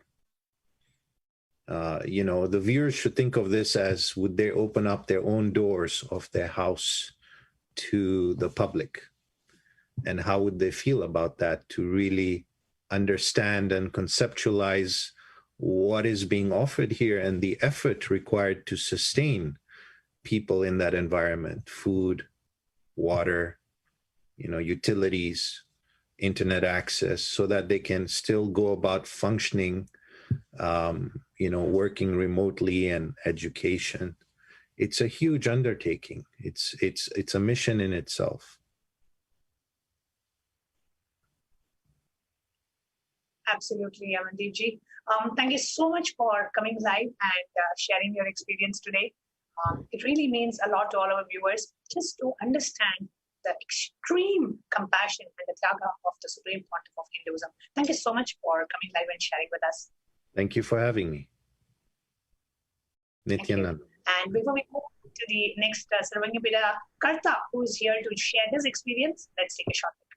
The viewers should think of this as, would they open up their own doors of their house to the public? And how would they feel about that, to really understand and conceptualize what is being offered here and the effort required to sustain people in that environment: food, water, utilities, internet access, so that they can still go about functioning, working remotely, and education. It's a huge undertaking. It's a mission in itself. Absolutely, Amandeepji. Thank you so much for coming live and sharing your experience today. It really means a lot to all our viewers, just to understand the extreme compassion and the tyaga of the Supreme Pontiff of Hinduism. Thank you so much for coming live and sharing with us. Thank you for having me. Nithyananda. And before we move to the next Sarvanyapida Karta, who is here to share his experience, let's take a short break.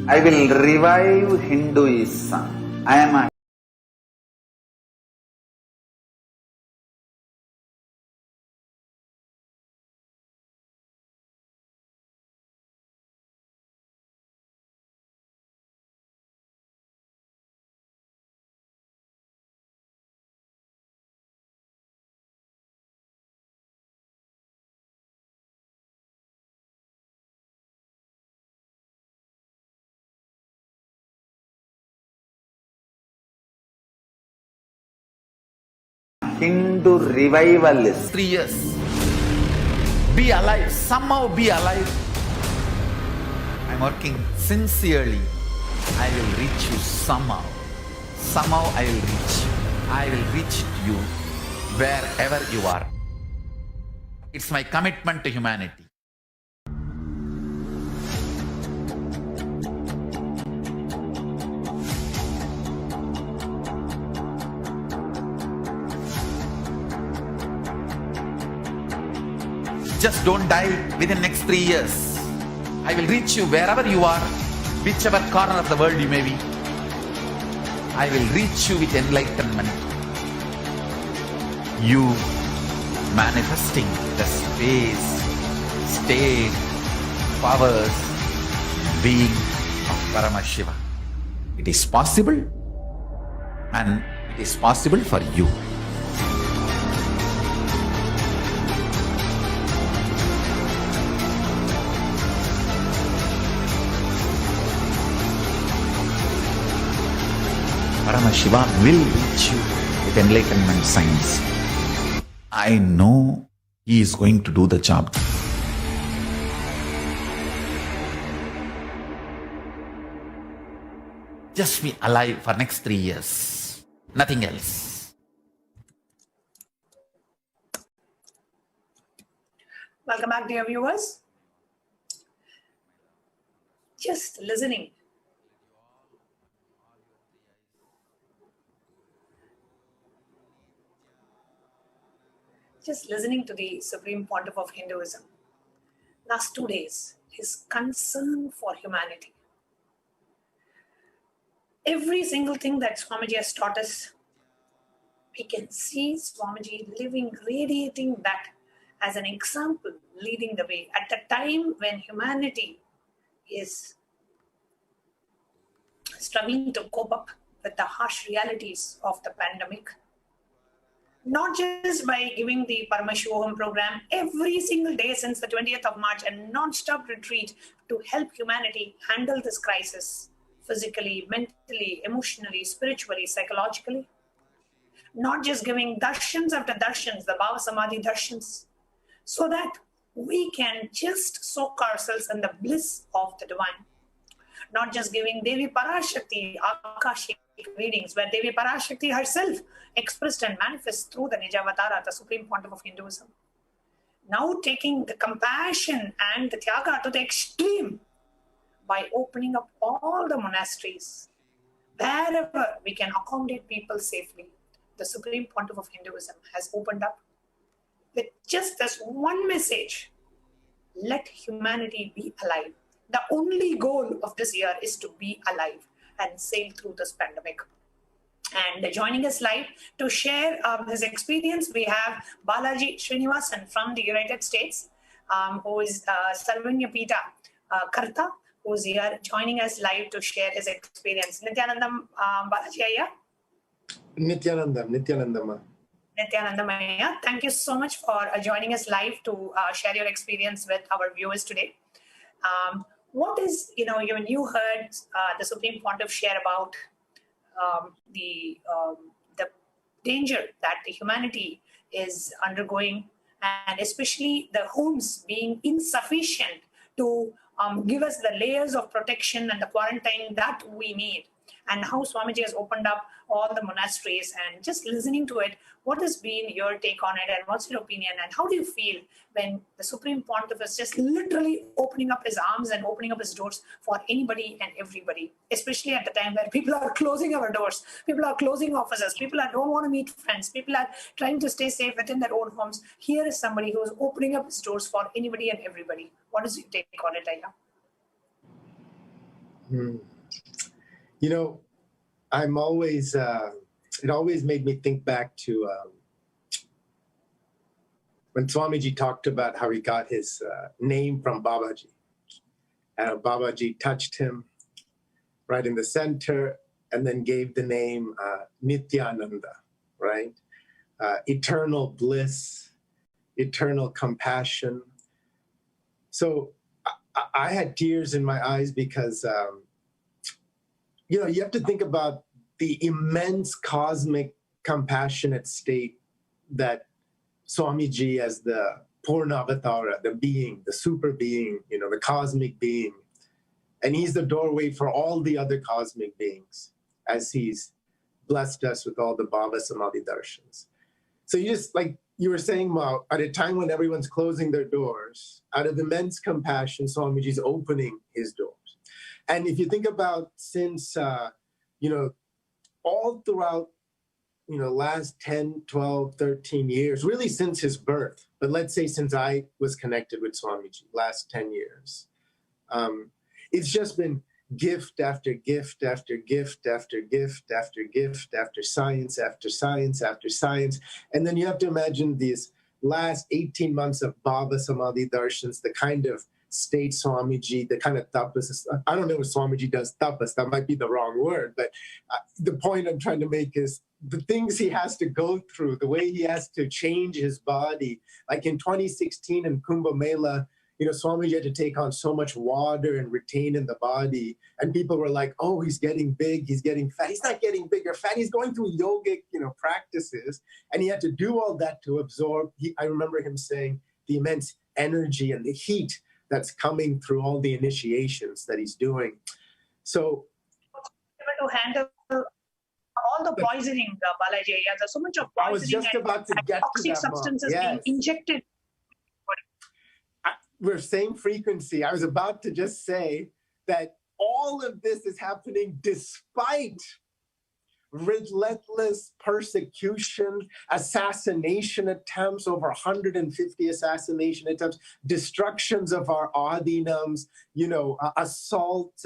I will revive Hinduism. I am a Hindu revivalist. 3 years. Be alive, somehow be alive. I'm working sincerely. I will reach you somehow. Somehow I will reach you. I will reach you wherever you are. It's my commitment to humanity. Just don't die within next 3 years. I will reach you wherever you are, whichever corner of the world you may be. I will reach you with enlightenment. You manifesting the space, state, powers, being of Paramashiva. It is possible, and it is possible for you. Paramashiva will reach you with enlightenment science. I know he is going to do the job. Just be alive for next 3 years. Nothing else. Welcome back, dear viewers. Just listening. Just listening to the Supreme Pontiff of Hinduism. Last 2 days, his concern for humanity. Every single thing that Swamiji has taught us, we can see Swamiji living, radiating that as an example, leading the way at the time when humanity is struggling to cope up with the harsh realities of the pandemic. Not just by giving the Paramashivoham program every single day since the 20th of March, a non-stop retreat to help humanity handle this crisis physically, mentally, emotionally, spiritually, psychologically. Not just giving darshans after darshans, the Bhava Samadhi darshans, so that we can just soak ourselves in the bliss of the divine. Not just giving Devi Parashakti Akashic readings, where Devi Parashakti herself expressed and manifests through the Nijavatara, the Supreme Pontiff of Hinduism. Now taking the compassion and the Tyaga to the extreme by opening up all the monasteries, wherever we can accommodate people safely. The Supreme Pontiff of Hinduism has opened up with just this one message: let humanity be alive. The only goal of this year is to be alive and sail through this pandemic. And joining us live to share his experience, we have Balaji Srinivasan from the United States, who is Sarvanya Pita Karta, who's here joining us live to share his experience. Nithyanandam Balaji Ayya. Nithyanandam. Nithyanandam, thank you so much for joining us live to share your experience with our viewers today. What is, when you heard the Supreme Pontiff share about the danger that the humanity is undergoing, and especially the homes being insufficient to give us the layers of protection and the quarantine that we need, and how Swamiji has opened up all the monasteries, and just listening to it, what has been your take on it, and what's your opinion, and how do you feel when the Supreme Pontiff is just literally opening up his arms and opening up his doors for anybody and everybody, especially at the time where people are closing our doors, people are closing offices, people don't want to meet friends, people are trying to stay safe within their own homes. Here is somebody who is opening up his doors for anybody and everybody. What is your take on it, Ayya? I'm always, it always made me think back to when Swamiji talked about how he got his name from Babaji. And Babaji touched him right in the center and then gave the name Nithyananda, right? Eternal bliss, eternal compassion. So I had tears in my eyes because, you have to think about the immense cosmic compassionate state that Swamiji as the Purnavatara, the being, the super being, the cosmic being. And he's the doorway for all the other cosmic beings as he's blessed us with all the Bhava Samadhi darshans. So you were saying, Mao, at a time when everyone's closing their doors, out of immense compassion, Swamiji's opening his doors. And if you think about since, all throughout, last 10, 12, 13 years, really since his birth, but let's say since I was connected with Swamiji, last 10 years, it's just been gift after gift after gift after gift after gift after science after science after science. And then you have to imagine these last 18 months of Bhava Samadhi darshans, the kind of state Swamiji, the kind of tapas. I don't know if Swamiji does tapas, that might be the wrong word, but the point I'm trying to make is the things he has to go through, the way he has to change his body. Like in 2016 in Kumbh Mela, Swamiji had to take on so much water and retain in the body. And people were like, oh, he's getting big, he's getting fat. He's not getting big or fat. He's going through yogic, practices. And he had to do all that to absorb. I remember him saying the immense energy and the heat that's coming through all the initiations that he's doing. So to handle all the poisoning, Balaji. Yeah, there's so much of poisoning. I was just about to get to that, substances being injected. We're same frequency. I was about to just say that all of this is happening despite relentless persecution, assassination attempts, over 150 assassination attempts, destructions of our adinams, assault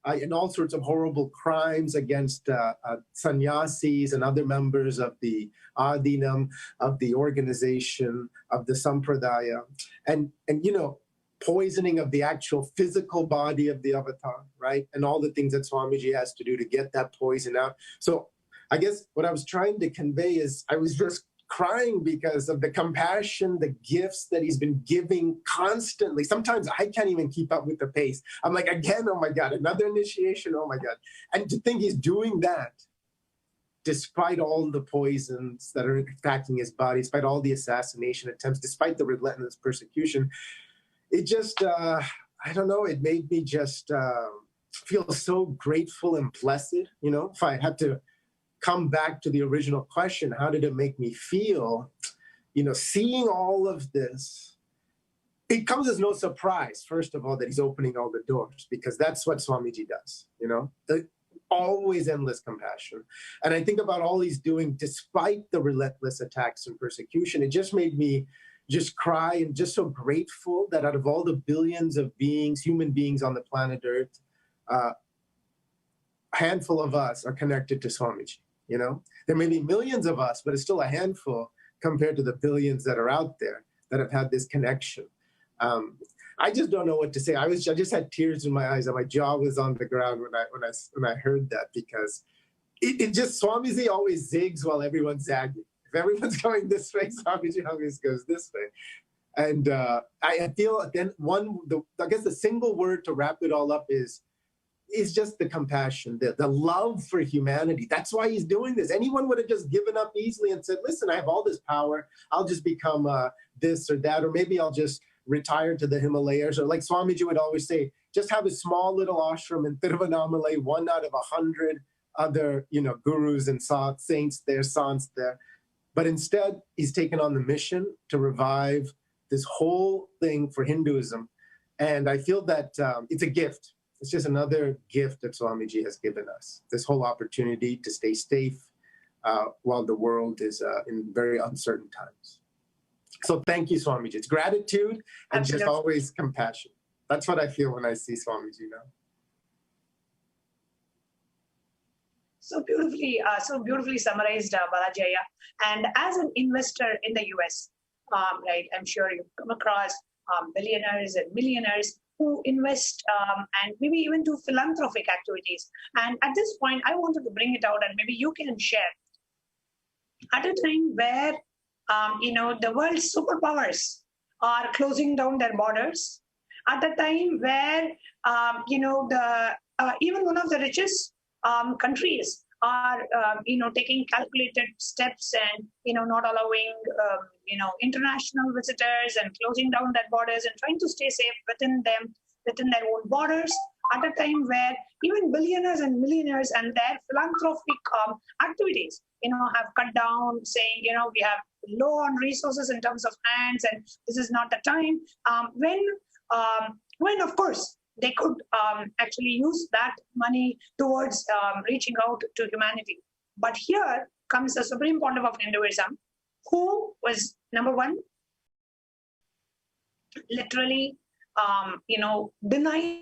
and all sorts of horrible crimes against sannyasis and other members of the adinam, of the organization, of the sampradaya, and poisoning of the actual physical body of the avatar, right? And all the things that Swamiji has to do to get that poison out. So I guess what I was trying to convey is I was just crying because of the compassion, the gifts that he's been giving constantly. Sometimes I can't even keep up with the pace. I'm like, again, oh my God, another initiation, oh my God. And to think he's doing that despite all the poisons that are attacking his body, despite all the assassination attempts, despite the relentless persecution, it just, I don't know, it made me just feel so grateful and blessed. If I had to come back to the original question, how did it make me feel? Seeing all of this, it comes as no surprise, first of all, that he's opening all the doors, because that's what Swamiji does, always endless compassion. And I think about all he's doing despite the relentless attacks and persecution. It just made me just cry and just so grateful that out of all the billions of beings, human beings on the planet Earth, a handful of us are connected to Swamiji. There may be millions of us, but it's still a handful compared to the billions that are out there that have had this connection. I just don't know what to say. I just had tears in my eyes and my jaw was on the ground when I heard that, because it just, Swamiji always zigs while everyone's zagging. If everyone's going this way, Swamiji always goes this way. And I feel then I guess the single word to wrap it all up is just the compassion, the love for humanity. That's why he's doing this. Anyone would have just given up easily and said, listen, I have all this power. I'll just become this or that, or maybe I'll just retire to the Himalayas. Or like Swamiji would always say, just have a small little ashram in Tiruvannamalai, one out of 100 other, gurus and saints there, sants there. But instead, he's taken on the mission to revive this whole thing for Hinduism. And I feel that it's a gift. It's just another gift that Swamiji has given us, this whole opportunity to stay safe while the world is in very uncertain times. So thank you, Swamiji. It's gratitude and Absolutely. Just always compassion. That's what I feel when I see Swamiji now. So beautifully summarized, Balajaya. And as an investor in the US, right, I'm sure you've come across billionaires and millionaires who invest and maybe even do philanthropic activities. And at this point, I wanted to bring it out, and maybe you can share. At a time where, the world's superpowers are closing down their borders, at a time where, even one of the richest countries are, taking calculated steps and, not allowing, international visitors and closing down their borders and trying to stay safe within their own borders at a time where even billionaires and millionaires and their philanthropic activities, have cut down, saying, we have low on resources in terms of hands, and this is not the time. When of course they could actually use that money towards reaching out to humanity. But here comes the Supreme Pontiff of Hinduism, who was number one, literally, denied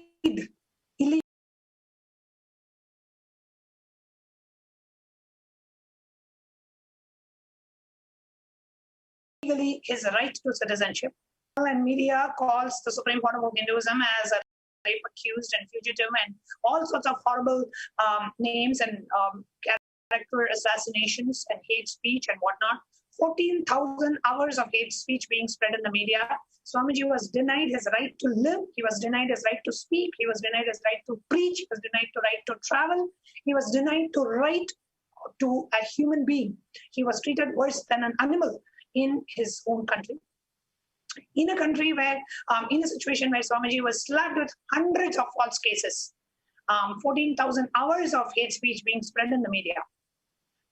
illegally his right to citizenship. And media calls the Supreme Pontiff of Hinduism as a rape accused and fugitive and all sorts of horrible names and character assassinations and hate speech and whatnot. 14,000 hours of hate speech being spread in the media. Swamiji was denied his right to live. He was denied his right to speak. He was denied his right to preach. He was denied the right to travel. He was denied to right to a human being. He was treated worse than an animal in his own country. In a country where, in a situation where Swamiji was slapped with hundreds of false cases, 14,000 hours of hate speech being spread in the media.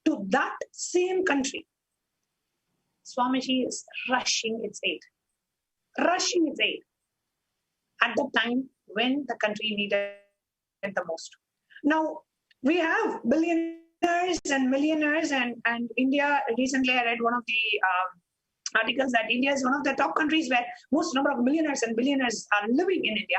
To that same country, Swamiji is rushing its aid at the time when the country needed it the most. Now, we have billionaires and millionaires, and India, recently I read one of the articles that India is one of the top countries where most number of millionaires and billionaires are living in India,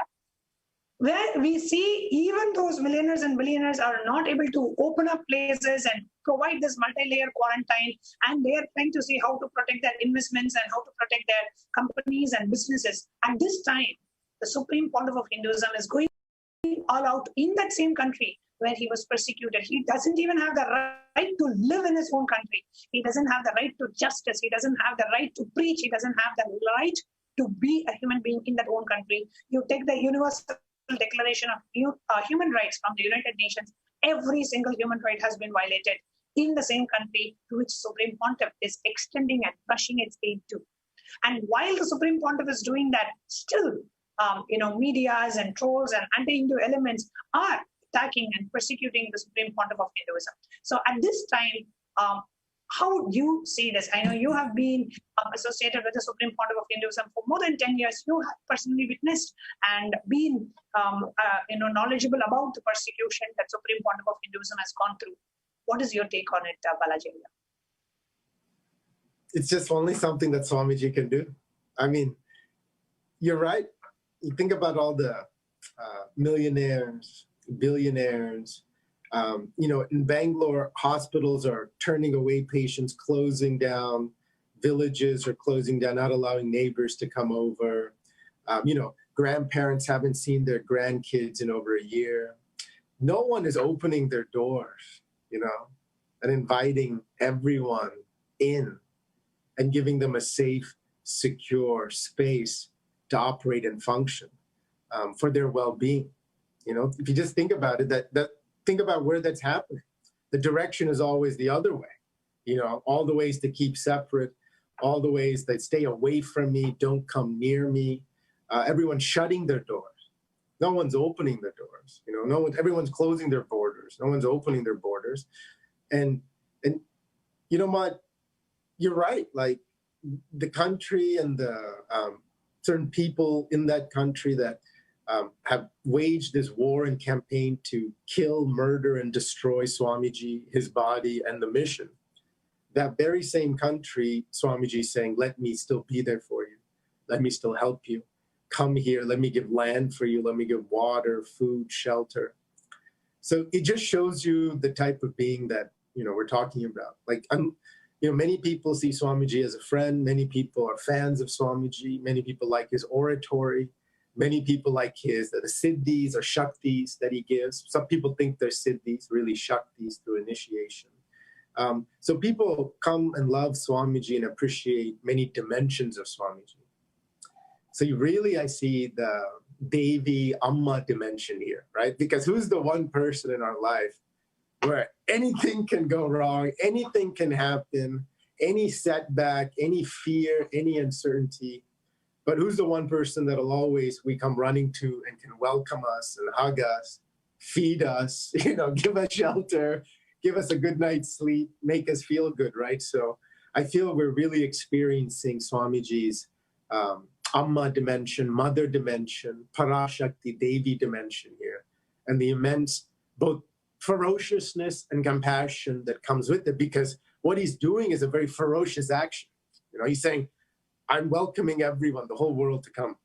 where we see even those millionaires and billionaires are not able to open up places and provide this multi-layer quarantine, and they are trying to see how to protect their investments and how to protect their companies and businesses. At this time, the Supreme Pontiff of Hinduism is going all out in that same country where he was persecuted. He doesn't even have the right to live in his own country. He doesn't have the right to justice. He doesn't have the right to preach. He doesn't have the right to be a human being in that own country. You take the Universal Declaration of Human Rights from the United Nations, every single human right has been violated in the same country to which Supreme Pontiff is extending and rushing its aid to. And while the Supreme Pontiff is doing that, still, medias and trolls and anti-Hindu elements are attacking and persecuting the Supreme Pontiff of Hinduism. So at this time, how do you see this? I know you have been associated with the Supreme Pontiff of Hinduism for more than 10 years. You have personally witnessed and been knowledgeable about the persecution that Supreme Pontiff of Hinduism has gone through. What is your take on it, Balaji? It's just only something that Swamiji can do. I mean, you're right. You think about all the millionaires, billionaires. In Bangalore, hospitals are turning away patients, closing down. Villages are closing down, not allowing neighbors to come over. Grandparents haven't seen their grandkids in over a year. No one is opening their doors, and inviting everyone in and giving them a safe, secure space to operate and function for their well-being. If you just think about it, think about where that's happening. The direction is always the other way. All the ways to keep separate, all the ways that stay away from me, don't come near me. Everyone's shutting their doors. No one's opening their doors. Everyone's closing their borders. No one's opening their borders. And you're right. Like the country and the certain people in that country that have waged this war and campaign to kill, murder, and destroy Swamiji, his body, and the mission. That very same country, Swamiji is saying, let me still be there for you. Let me still help you. Come here. Let me give land for you. Let me give water, food, shelter. So it just shows you the type of being that, we're talking about. Like, many people see Swamiji as a friend. Many people are fans of Swamiji. Many people like his oratory. Many people like the siddhis or shaktis that he gives. Some people think they're siddhis, really shaktis through initiation. So people come and love Swamiji and appreciate many dimensions of Swamiji. So I see the Devi Amma dimension here, right? Because who's the one person in our life where anything can go wrong, anything can happen, any setback, any fear, any uncertainty. But who's the one person that'll always we come running to and can welcome us and hug us, feed us, give us shelter, give us a good night's sleep, make us feel good, right? So I feel we're really experiencing Swamiji's Amma dimension, mother dimension, Parashakti Devi dimension here, and the immense both ferociousness and compassion that comes with it, because what he's doing is a very ferocious action. He's saying, I'm welcoming everyone, the whole world to come,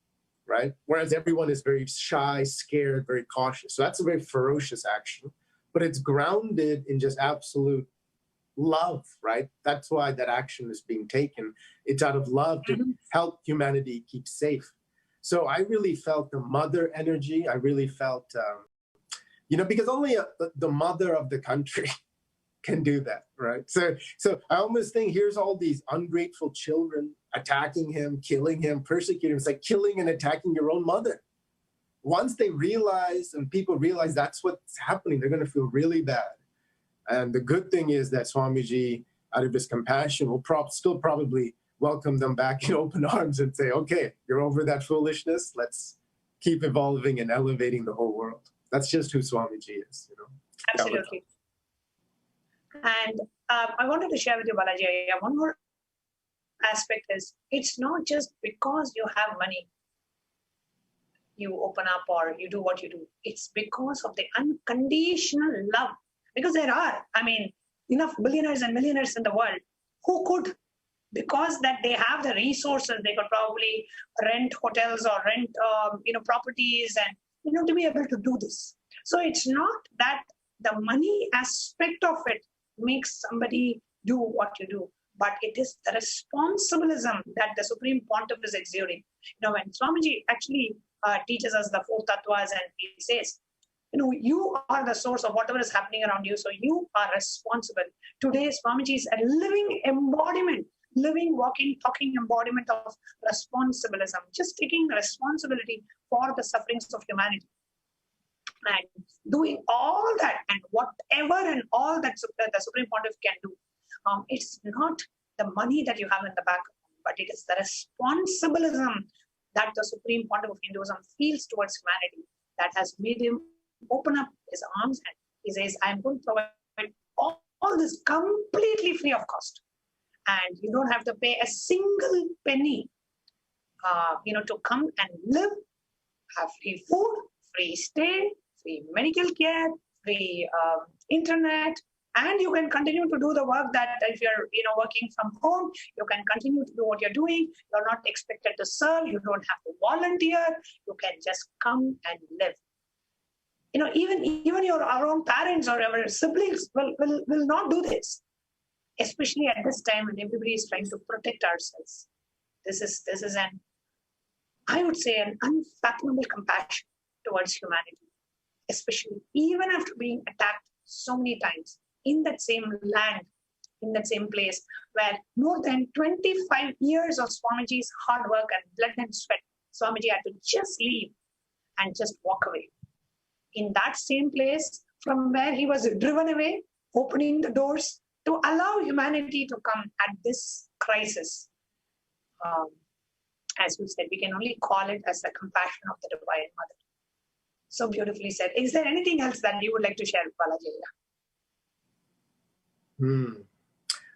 right? Whereas everyone is very shy, scared, very cautious. So that's a very ferocious action, but it's grounded in just absolute love, right? That's why that action is being taken. It's out of love to help humanity keep safe. So I really felt the mother energy. I really felt, because only the mother of the country can do that, right? So I almost think here's all these ungrateful children attacking him, killing him, persecuting him. It's like killing and attacking your own mother. Once they realize, and people realize that's what's happening, they're going to feel really bad. And the good thing is that Swamiji, out of his compassion, will still probably welcome them back in open arms and say, okay, you're over that foolishness. Let's keep evolving and elevating the whole world. That's just who Swamiji is, Absolutely. And I wanted to share with you, Balaji, one more aspect is, it's not just because you have money, you open up or you do what you do. It's because of the unconditional love. Because there are, enough billionaires and millionaires in the world who could, because that they have the resources, they could probably rent hotels or rent, properties and, to be able to do this. So it's not that the money aspect of it makes somebody do what you do, but it is the responsibilism that the Supreme Pontiff is exuding. When Swamiji actually teaches us the 4 tattvas, and he says, you are the source of whatever is happening around you, so you are responsible. Today, Swamiji is a living embodiment, living, walking, talking embodiment of responsibilism, just taking responsibility for the sufferings of humanity. And doing all that and whatever and all that the Supreme Pontiff can do. It's not the money that you have in the back, but it is the responsibilism that the Supreme Pontiff of Hinduism feels towards humanity that has made him open up his arms, and he says, I'm going to provide all this completely free of cost. And you don't have to pay a single penny, to come and live, have free food, free stay, free medical care, free internet, and you can continue to do the work that if you're working from home, you can continue to do what you're doing. You're not expected to serve. You don't have to volunteer. You can just come and live. Even our own parents or our siblings will not do this, especially at this time when everybody is trying to protect ourselves. This is I would say, an unfathomable compassion towards humanity, especially even after being attacked so many times in that same land, in that same place, where more than 25 years of Swamiji's hard work and blood and sweat, Swamiji had to just leave and just walk away. In that same place from where he was driven away, opening the doors to allow humanity to come at this crisis. As you said, we can only call it as the compassion of the Divine Mother. So beautifully said. Is there anything else that you would like to share, Balaji?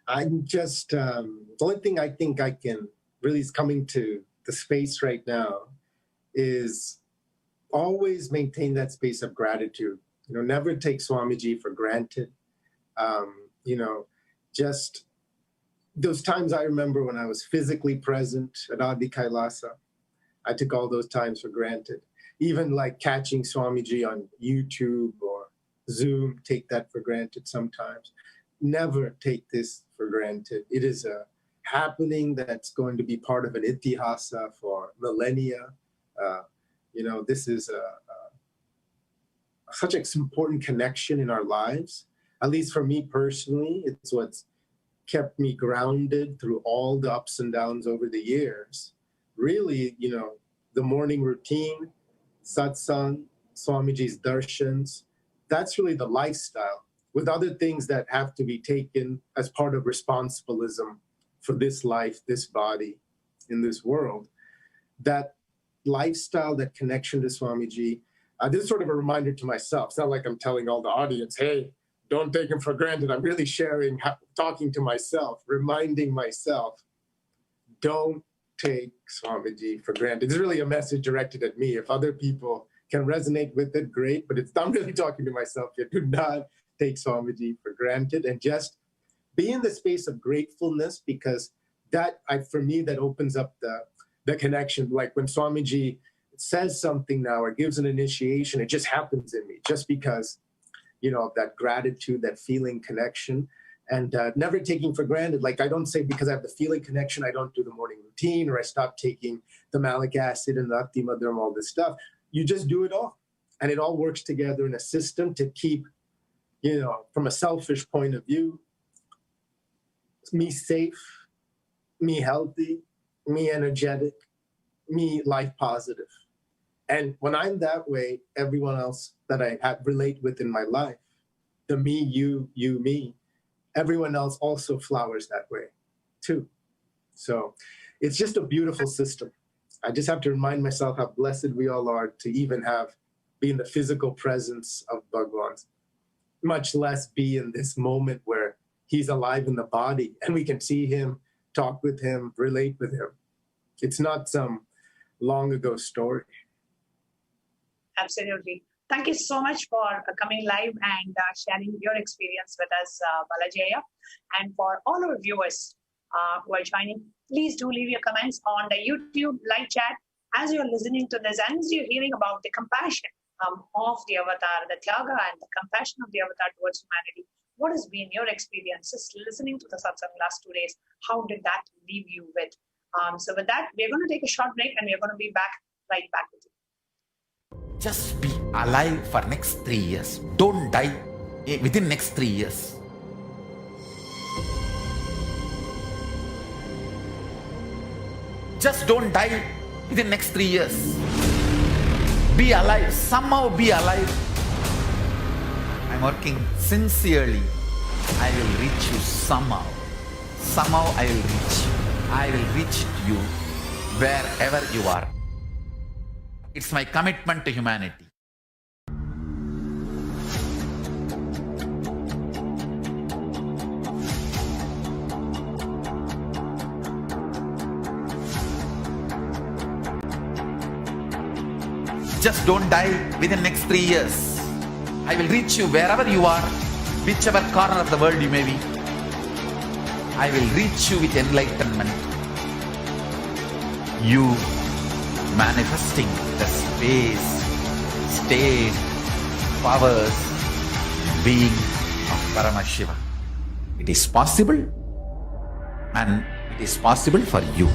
I'm just, the only thing I think I can really is coming to the space right now is always maintain that space of gratitude. Never take Swamiji for granted. Just those times I remember when I was physically present at Adi Kailasa, I took all those times for granted. Even like catching Swamiji on YouTube or Zoom, take that for granted sometimes. Never take this for granted. It is a happening that's going to be part of an itihasa for millennia. This is such an important connection in our lives. At least for me personally, it's what's kept me grounded through all the ups and downs over the years. Really, the morning routine, satsang, Swamiji's darshans, that's really the lifestyle. with other things that have to be taken as part of responsibilism for this life, this body, in this world, that lifestyle, that connection to Swamiji, this is sort of a reminder to myself. It's not like I'm telling all the audience, hey, don't take him for granted. I'm really sharing, talking to myself, reminding myself, don't take Swamiji for granted. It's really a message directed at me. If other people can resonate with it, great, but I'm really talking to myself here. Do not take Swamiji for granted, and just be in the space of gratefulness, because that, for me, that opens up the connection. Like when Swamiji says something now or gives an initiation, it just happens in me, just because, that gratitude, that feeling connection, and never taking for granted. Like I don't say because I have the feeling connection, I don't do the morning routine, or I stop taking the malic acid and the Akti Madhuram, all this stuff. You just do it all. And it all works together in a system to keep, from a selfish point of view, me safe, me healthy, me energetic, me life positive. And when I'm that way, everyone else that I relate with in my life, the me, you, me, everyone else also flowers that way too. So it's just a beautiful system. I just have to remind myself how blessed we all are to even be in the physical presence of Bhagavan, much less be in this moment where he's alive in the body and we can see him, talk with him, relate with him. It's not some long ago story. Absolutely. Thank you so much for coming live and sharing your experience with us, Balajaya. And for all our viewers who are joining, please do leave your comments on the YouTube live chat as you're listening to this and as you're hearing about the compassion of the avatar, the Tyaga and the compassion of the avatar towards humanity. What has been your experiences listening to the satsang last 2 days? How did that leave you with? So with that, we're going to take a short break and we're going to be right back with you. Just be alive for next 3 years. Don't die within next 3 years. Just don't die within next 3 years. Be alive. Somehow be alive. I'm working sincerely. I will reach you somehow. Somehow I will reach you. I will reach you wherever you are. It's my commitment to humanity. Just don't die within next 3 years. I will reach you wherever you are, whichever corner of the world you may be. I will reach you with enlightenment. You manifesting the space, state, powers, being of Paramashiva. It is possible, and it is possible for you.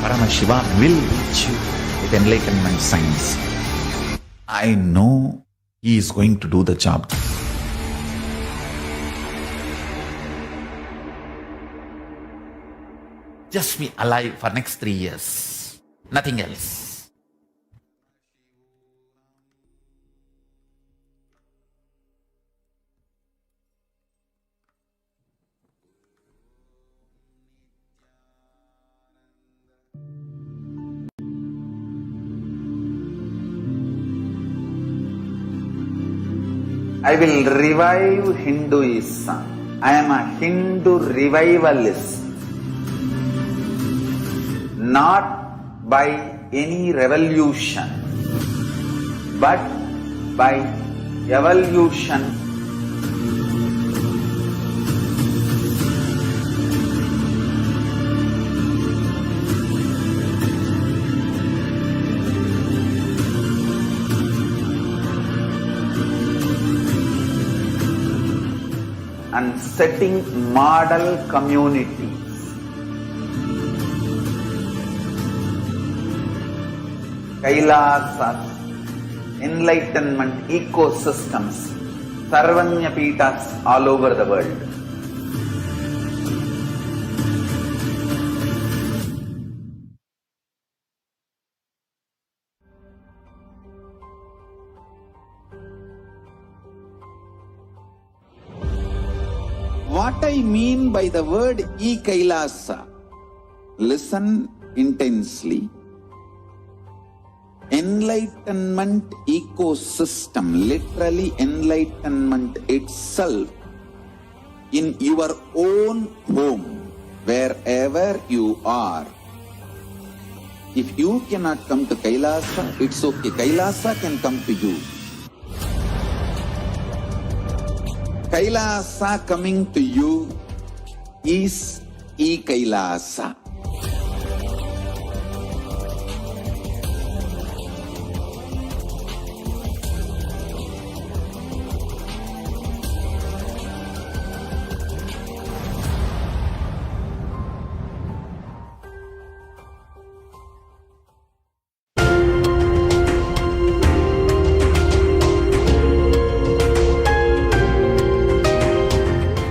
Paramashivoham will reach you with enlightenment science. I know he is going to do the job. Just be alive for next 3 years. Nothing else. I will revive Hinduism. I am a Hindu revivalist. Not by any revolution, but by evolution. And setting model communities. Kailasa, enlightenment ecosystems, Sarvanya Pitas all over the world. What I mean by the word Kailasa, listen intensely. Enlightenment ecosystem, literally enlightenment itself, in your own home, wherever you are. If you cannot come to Kailasa, it's okay. Kailasa can come to you. Kailasa coming to you is Kailasa.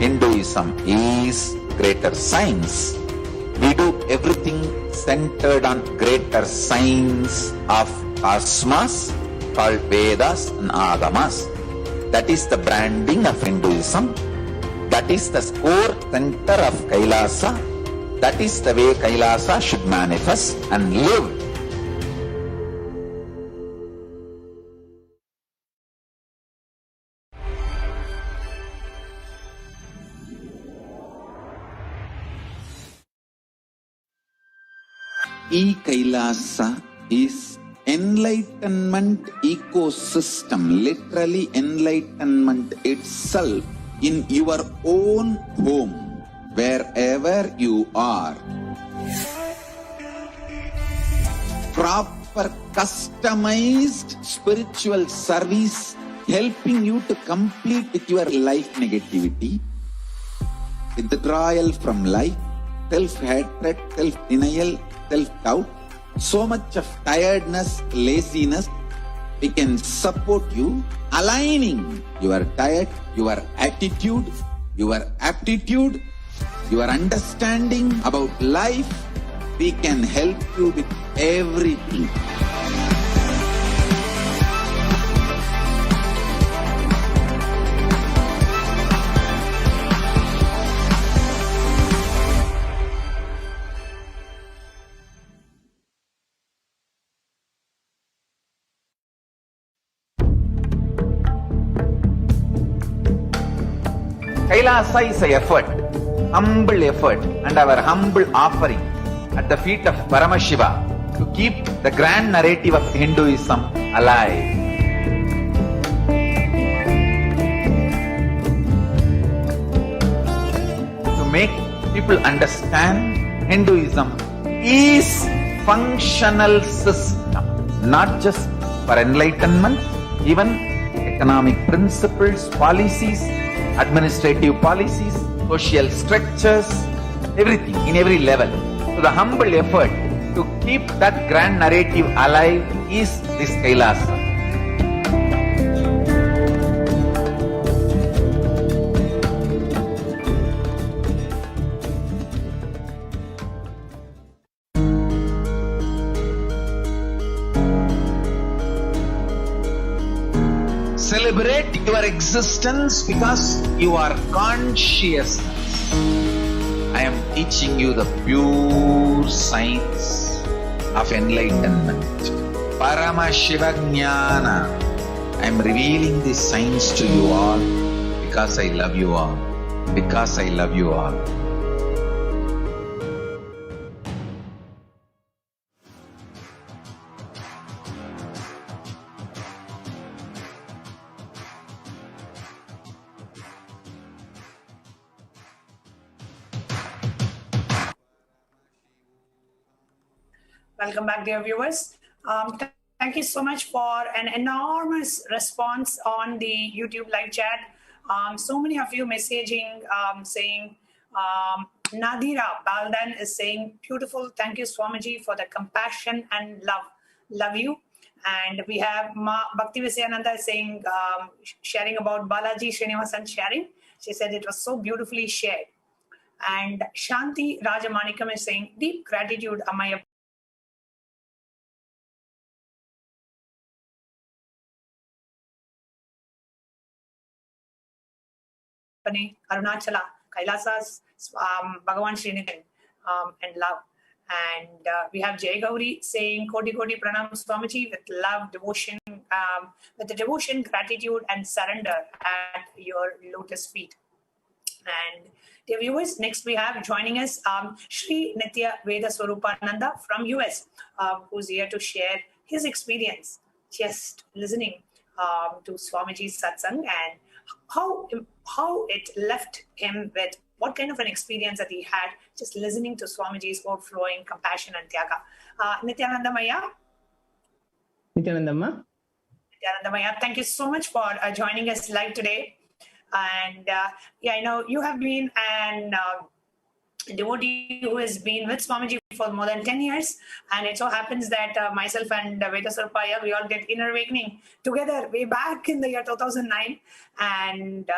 Hinduism is greater science. We do everything centered on greater science of cosmos called Vedas and Agamas. That is the branding of Hinduism. That is the core center of Kailasa. That is the way Kailasa should manifest and live. Kailasa is enlightenment ecosystem, literally enlightenment itself, in your own home, wherever you are. Proper customized spiritual service helping you to complete with your life negativity, withdrawal from life, self-hatred, self-denial, self-doubt, so much of tiredness, laziness. We can support you, aligning your diet, your attitude, your aptitude, your understanding about life. We can help you with everything. Kailasa is an effort, humble effort, and our humble offering at the feet of Paramashiva to keep the grand narrative of Hinduism alive. To make people understand Hinduism is functional system, not just for enlightenment, even economic principles, policies, administrative policies, social structures, everything in every level. So the humble effort to keep that grand narrative alive is this Kailasa. Celebrate your existence because you are consciousness. I am teaching you the pure science of enlightenment. Paramashivoham. I am revealing this science to you all because I love you all. Because I love you all. Welcome back, dear viewers. Thank you so much for an enormous response on the YouTube live chat. So many of you messaging, saying, Nadira Baldan is saying, beautiful. Thank you, Swamiji, for the compassion and love. Love you. And we have Bhakti Visyananda saying, sharing about Balaji Srinivasan sharing. She said it was so beautifully shared. And Shanti Rajamanikam is saying, deep gratitude, Amaya. Arunachala, Kailasa's Bhagavan Srinithan and love. And we have Jay Gauri saying, Koti Koti Pranam Swamiji, with love, devotion, with the devotion, gratitude, and surrender at your lotus feet. And dear viewers, next we have joining us Sri Nitya Veda Swarupananda from US, who's here to share his experience just listening to Swamiji's satsang and how it left him with what kind of an experience that he had just listening to Swamiji's overflowing compassion and tyaga. Nithyanandamaya. Nithyanandamma. Nithyanandamaya, thank you so much for joining us live today. And I know you have been an devotee who has been with Swamiji for more than 10 years. And it so happens that myself and Veda Sarupaya, we all get inner awakening together way back in the year 2009. And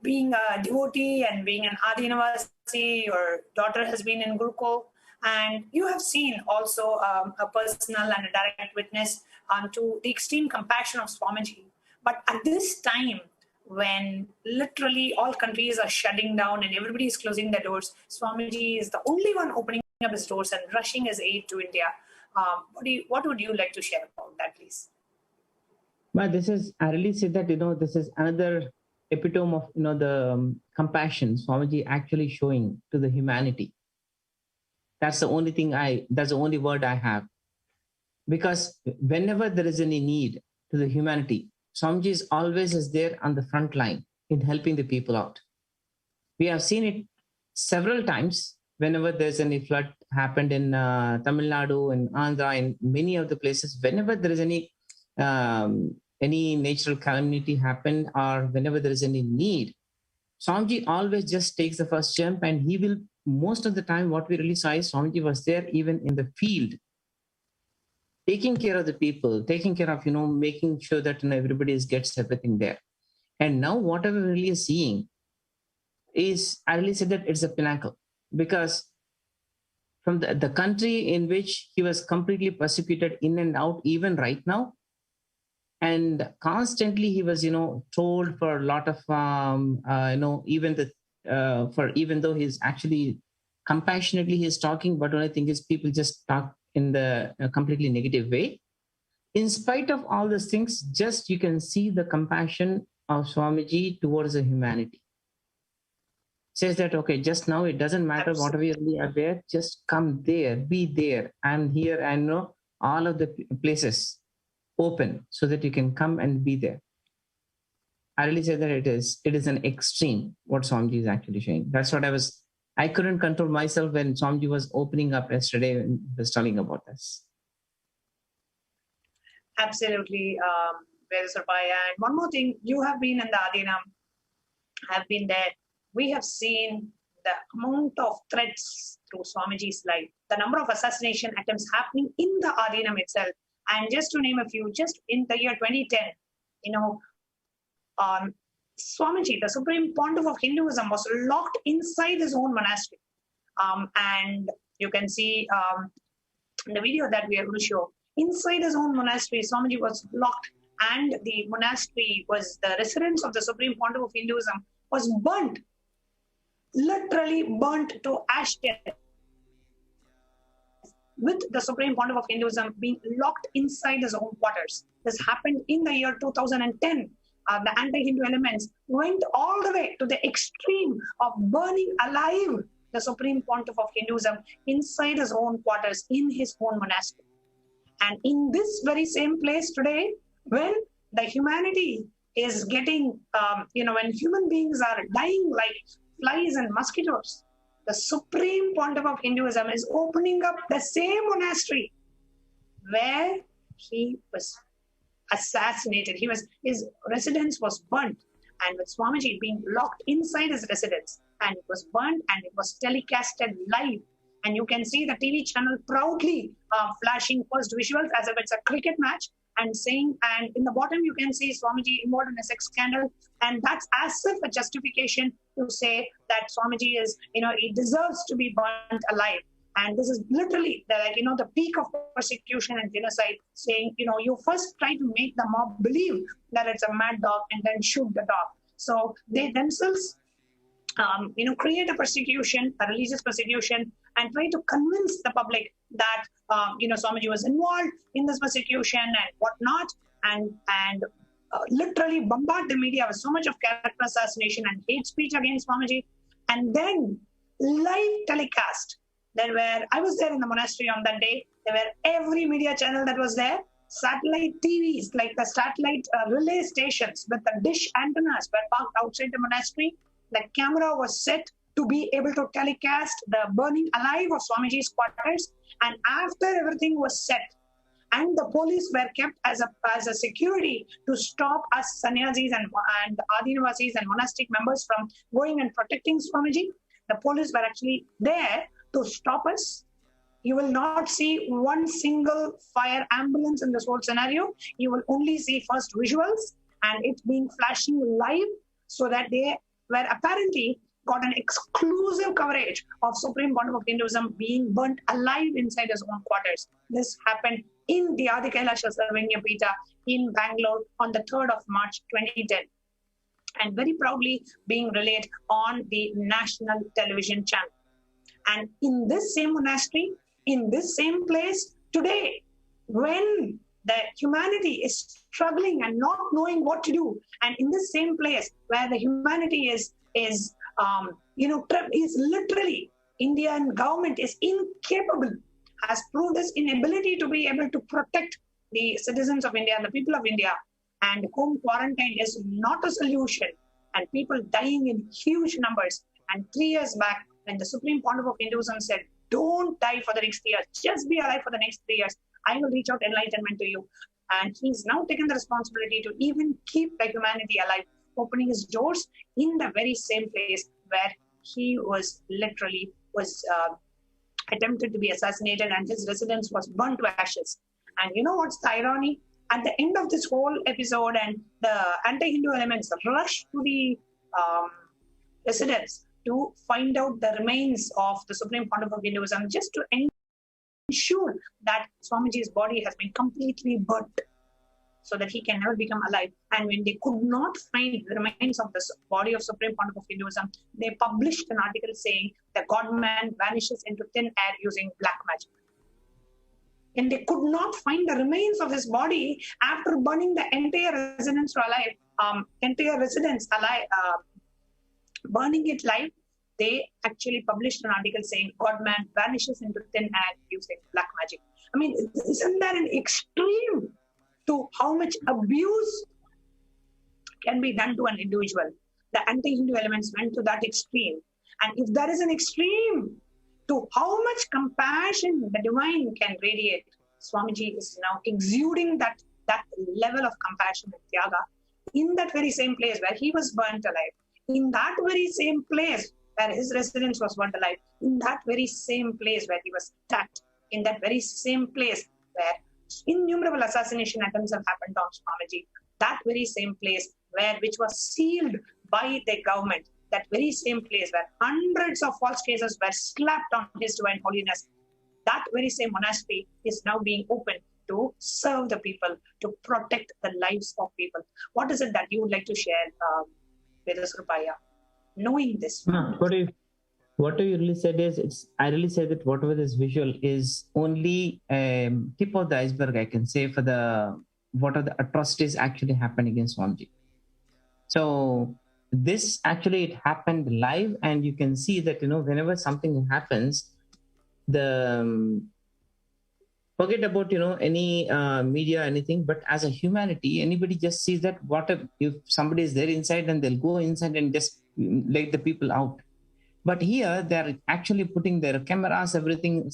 being a devotee and being an Adinavasi, your daughter has been in Gurukul. And you have seen also a personal and a direct witness to the extreme compassion of Swamiji. But at this time, when literally all countries are shutting down and everybody is closing their doors, Swamiji is the only one opening up his doors and rushing his aid to India. What would you like to share about that, please? Well, I really say that, this is another epitome of, the compassion Swamiji actually showing to the humanity. That's the only word I have. Because whenever there is any need to the humanity, Swamiji is always there on the front line in helping the people out. We have seen it several times whenever there's any flood happened in Tamil Nadu and Andhra and many of the places. Whenever there is any natural calamity happen or whenever there is any need, Swamiji always just takes the first jump, and he will, most of the time, what we really saw is Swamiji was there even in the field, taking care of the people, taking care of, making sure that everybody gets everything there. And now whatever we're really seeing is, I really say that it's a pinnacle, because from the country in which he was completely persecuted in and out, even right now, and constantly he was, told for a lot of, even though he's actually compassionately he's talking, but only thing is people just talk in the completely negative way. In spite of all these things, just you can see the compassion of Swamiji towards the humanity. Says that, okay, just now it doesn't matter whatever you are there, just come there, be there. I'm here, I know all of the places open so that you can come and be there. I really say that it is an extreme what Swamiji is actually showing. That's what I couldn't control myself when Swamiji was opening up yesterday and was telling about this. Absolutely, Veda Sarupaya. And one more thing, you have been in the Adinam, have been there. We have seen the amount of threats through Swamiji's life, the number of assassination attempts happening in the Adinam itself. And just to name a few, just in the year 2010, Swamiji, the Supreme Pontiff of Hinduism, was locked inside his own monastery. And you can see in the video that we are going to show, inside his own monastery, Swamiji was locked, and the monastery was the residence of the Supreme Pontiff of Hinduism was burnt, literally burnt to ashes, with the Supreme Pontiff of Hinduism being locked inside his own quarters. This happened in the year 2010. The anti-Hindu elements went all the way to the extreme of burning alive the Supreme Pontiff of Hinduism inside his own quarters, in his own monastery. And in this very same place today, when the humanity is getting, when human beings are dying like flies and mosquitoes, the Supreme Pontiff of Hinduism is opening up the same monastery where he was assassinated. His residence was burnt, and with Swamiji being locked inside his residence, and it was burnt and it was telecasted live. And you can see the TV channel proudly flashing first visuals as if it's a cricket match, and saying, and in the bottom you can see Swamiji involved in a sex scandal, and that's as if a justification to say that Swamiji is, he deserves to be burnt alive. And this is literally the peak of persecution and genocide, saying, you first try to make the mob believe that it's a mad dog and then shoot the dog. So they themselves create a persecution, a religious persecution, and try to convince the public that Swamiji was involved in this persecution and whatnot, and literally bombard the media with so much of character assassination and hate speech against Swamiji, and then live telecast. I was there in the monastery on that day. There were every media channel that was there. Satellite TVs, like the satellite relay stations with the dish antennas were parked outside the monastery. The camera was set to be able to telecast the burning alive of Swamiji's quarters. And after everything was set, and the police were kept as a security to stop us sannyasis and adinavasis and monastic members from going and protecting Swamiji, the police were actually there to stop us. You will not see one single fire ambulance in this whole scenario. You will only see first visuals and it being flashing live, so that they were apparently got an exclusive coverage of Supreme Pontiff of Hinduism being burnt alive inside his own quarters. This happened in the Adi Kailasa Sarvanya Peeta in Bangalore on the 3rd of March 2010. And very proudly being relayed on the national television channel. And in this same monastery, in this same place today, when the humanity is struggling and not knowing what to do, and in this same place where the humanity is literally, Indian government is incapable, has proved its inability to be able to protect the citizens of India and the people of India, and home quarantine is not a solution, and people dying in huge numbers. And 3 years back, when the Supreme Pontiff of Hinduism said, don't die for the next 3 years, just be alive for the next 3 years, I will reach out enlightenment to you. And he's now taken the responsibility to even keep the humanity alive, opening his doors in the very same place where he was literally attempted to be assassinated and his residence was burnt to ashes. And you know what's the irony? At the end of this whole episode, and the anti-Hindu elements rush to the residence to find out the remains of the Supreme Pontiff of Hinduism, just to ensure that Swamiji's body has been completely burnt so that he can never become alive. And when they could not find the remains of the body of Supreme Pontiff of Hinduism, they published an article saying the God-man vanishes into thin air using black magic. And they could not find the remains of his body after burning the entire residence alive, burning it live. They actually published an article saying God-man vanishes into thin air using black magic. I mean, isn't that an extreme to how much abuse can be done to an individual? The anti-Hindu elements went to that extreme. And if there is an extreme to how much compassion the divine can radiate, Swamiji is now exuding that level of compassion and tyaga in that very same place where he was burnt alive, in that very same place where his residence was burnt alive, in that very same place where he was attacked, in that very same place where innumerable assassination attempts have happened on Swamiji, that very same place which was sealed by the government, that very same place where hundreds of false cases were slapped on His Divine Holiness, that very same monastery is now being opened to serve the people, to protect the lives of people. What is it that you would like to share with us, Rupaya, knowing this? What you really said is, I really said that whatever this visual is only tip of the iceberg, I can say, for what are the atrocities actually happened against Swamiji. So this actually, it happened live, and you can see that, whenever something happens, forget about, any media, anything, but as a humanity, anybody just sees that if somebody is there inside, and they'll go inside and just let the people out. But here they're actually putting their cameras, everything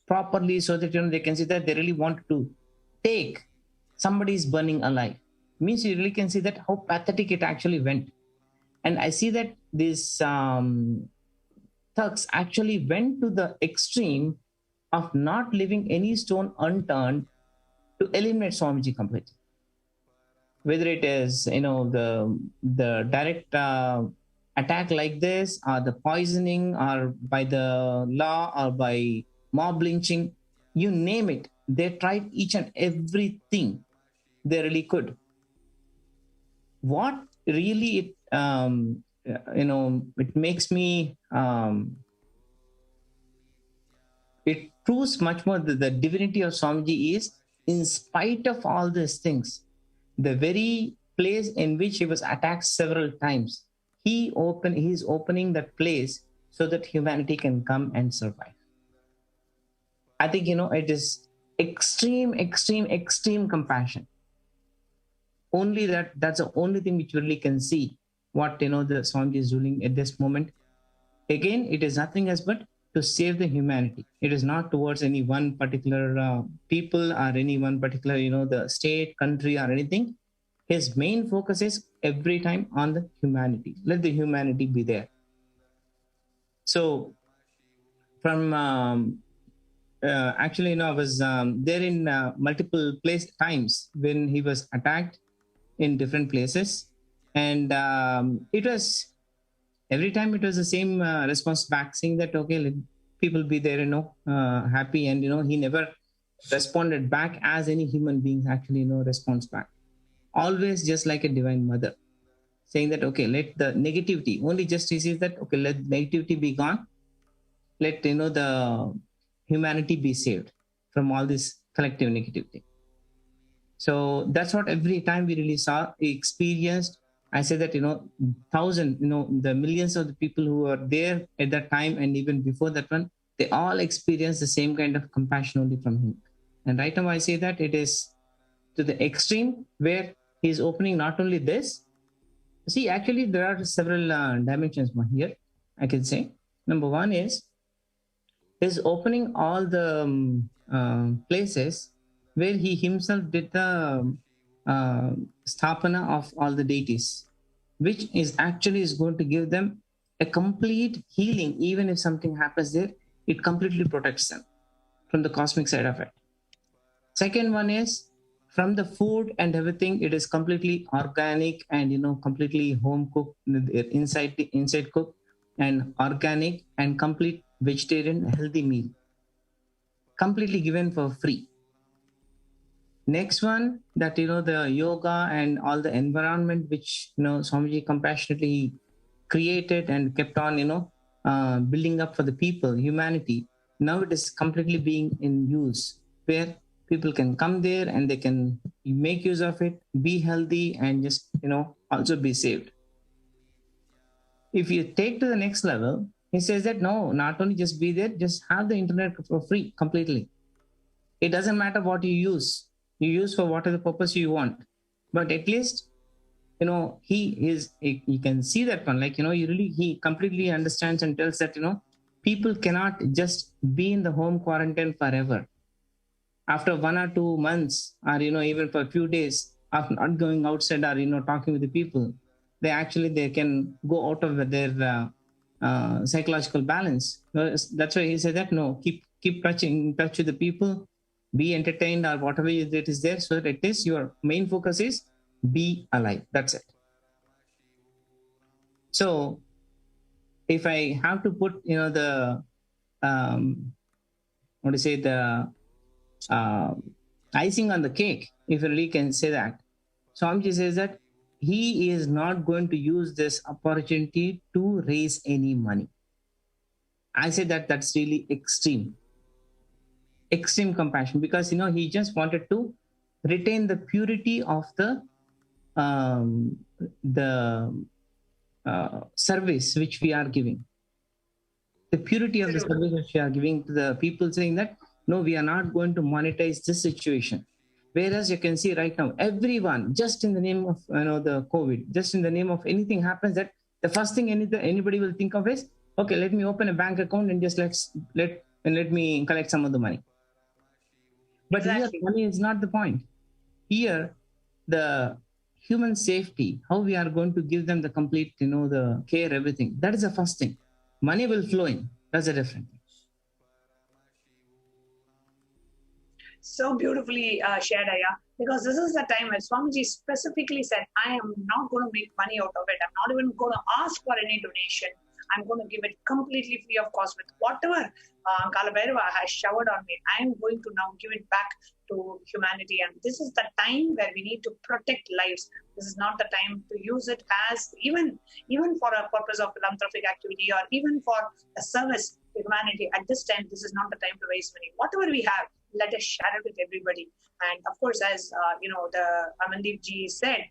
properly, so that they can see that they really want to take somebody's burning alive. Means you really can see that how pathetic it actually went. And I see that these thugs actually went to the extreme of not leaving any stone unturned to eliminate Swamiji completely. Whether it is, the direct attack like this, or the poisoning, or by the law, or by mob lynching, you name it. They tried each and everything they really could. What really it makes me, it proves much more that the divinity of Swamiji is, in spite of all these things, the very place in which he was attacked several times, he's opening that place so that humanity can come and survive. I think, it is extreme compassion. Only that's the only thing which really can see what, the Swamiji is doing at this moment. Again, it is nothing else but to save the humanity. It is not towards any one particular people or any one particular, the state, country or anything. His main focus is every time on the humanity. Let the humanity be there. So from, actually, I was there in multiple times when he was attacked in different places. And it was, every time it was the same response back, saying that, okay, let people be there, happy. And, he never responded back as any human being actually, responds back. Always just like a divine mother, saying that, okay, let the negativity, only just he says that, okay, let negativity be gone. Let, the humanity be saved from all this collective negativity. So that's what every time we really saw, we experienced. I say that, the millions of the people who were there at that time and even before that one, they all experienced the same kind of compassion only from him. And right now I say that it is to the extreme where he's opening not only this. See, actually, there are several dimensions here, I can say. Number one is opening all the places where he himself did the sthapana of all the deities, which is going to give them a complete healing. Even if something happens there, it completely protects them from the cosmic side of it. Second one is, from the food and everything, it is completely organic and, completely home cooked, inside cooked and organic and complete vegetarian healthy meal, completely given for free. Next one, that, the yoga and all the environment which, Swamiji compassionately created and kept on, building up for the people, humanity. Now it is completely being in use, where people can come there and they can make use of it, be healthy and just, also be saved. If you take to the next level, he says that no, not only just be there, just have the internet for free completely. It doesn't matter what you use for whatever the purpose you want, but at least, you can see that one, like, he completely understands and tells that, people cannot just be in the home quarantine forever. After 1 or 2 months, or, even for a few days of not going outside or, talking with the people, they can go out of their psychological balance. That's why he said that, no, keep in touch with the people, be entertained or whatever it is there, so that at least your main focus is be alive. That's it. So if I have to put, the, icing on the cake, if you really can say that, Swamiji says that he is not going to use this opportunity to raise any money. I say that that's really extreme compassion, because, he just wanted to retain the purity of the service which we are giving. The purity of the service which we are giving to the people, saying that, no, we are not going to monetize this situation. Whereas you can see right now, everyone, just in the name of, the COVID, just in the name of anything happens, that the first thing anybody will think of is, okay, let me open a bank account and just let me collect some of the money. But here, money is not the point. Here, the human safety, how we are going to give them the complete, the care, everything. That is the first thing. Money will flow in. That's a different thing. So beautifully shared, Aya, because this is the time when Swamiji specifically said, I am not going to make money out of it. I'm not even going to ask for any donation. I'm going to give it completely free of cost with whatever Kalabhairava has showered on me. I am going to now give it back to humanity. And this is the time where we need to protect lives. This is not the time to use it as even for a purpose of philanthropic activity or even for a service to humanity. At this time, this is not the time to waste money. Whatever we have, let us share it with everybody. And of course, as the Amandeep ji said,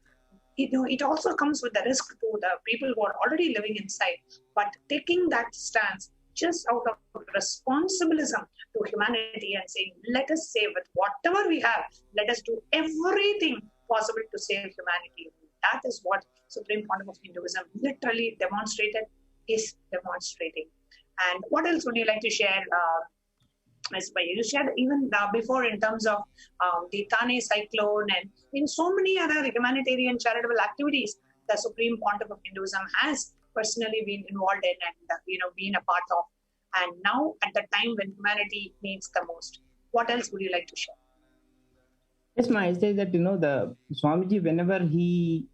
it also comes with the risk to the people who are already living inside. But taking that stance just out of responsibilism to humanity and saying, let us save with whatever we have, let us do everything possible to save humanity. That is what Supreme Pontiff of Hinduism literally is demonstrating. And what else would you like to share, Ms. Pai? You shared even before in terms of the Thane cyclone and in so many other humanitarian charitable activities the Supreme Pontiff of Hinduism has personally been involved in and been a part of. And now at the time when humanity needs the most, what else would you like to share? Yes, ma, I say that the Swamiji, whenever he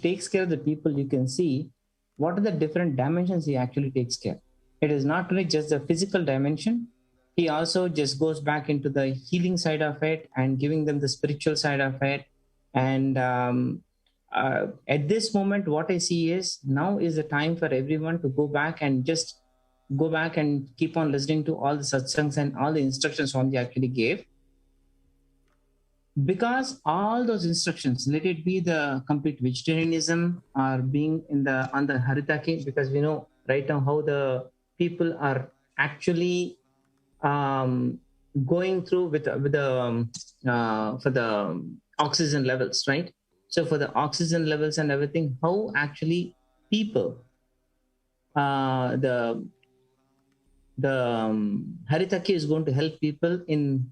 takes care of the people, you can see what are the different dimensions he actually takes care. It is not only just the physical dimension. He also just goes back into the healing side of it and giving them the spiritual side of it. And at this moment, what I see is now is the time for everyone to go back and keep on listening to all the satsangs and all the instructions Swamiji actually gave. Because all those instructions, let it be the complete vegetarianism or being on the Haritaki, because we know right now how the people are actually going through with the for the oxygen levels, right? So for the oxygen levels and everything, how actually people the Haritaki is going to help people in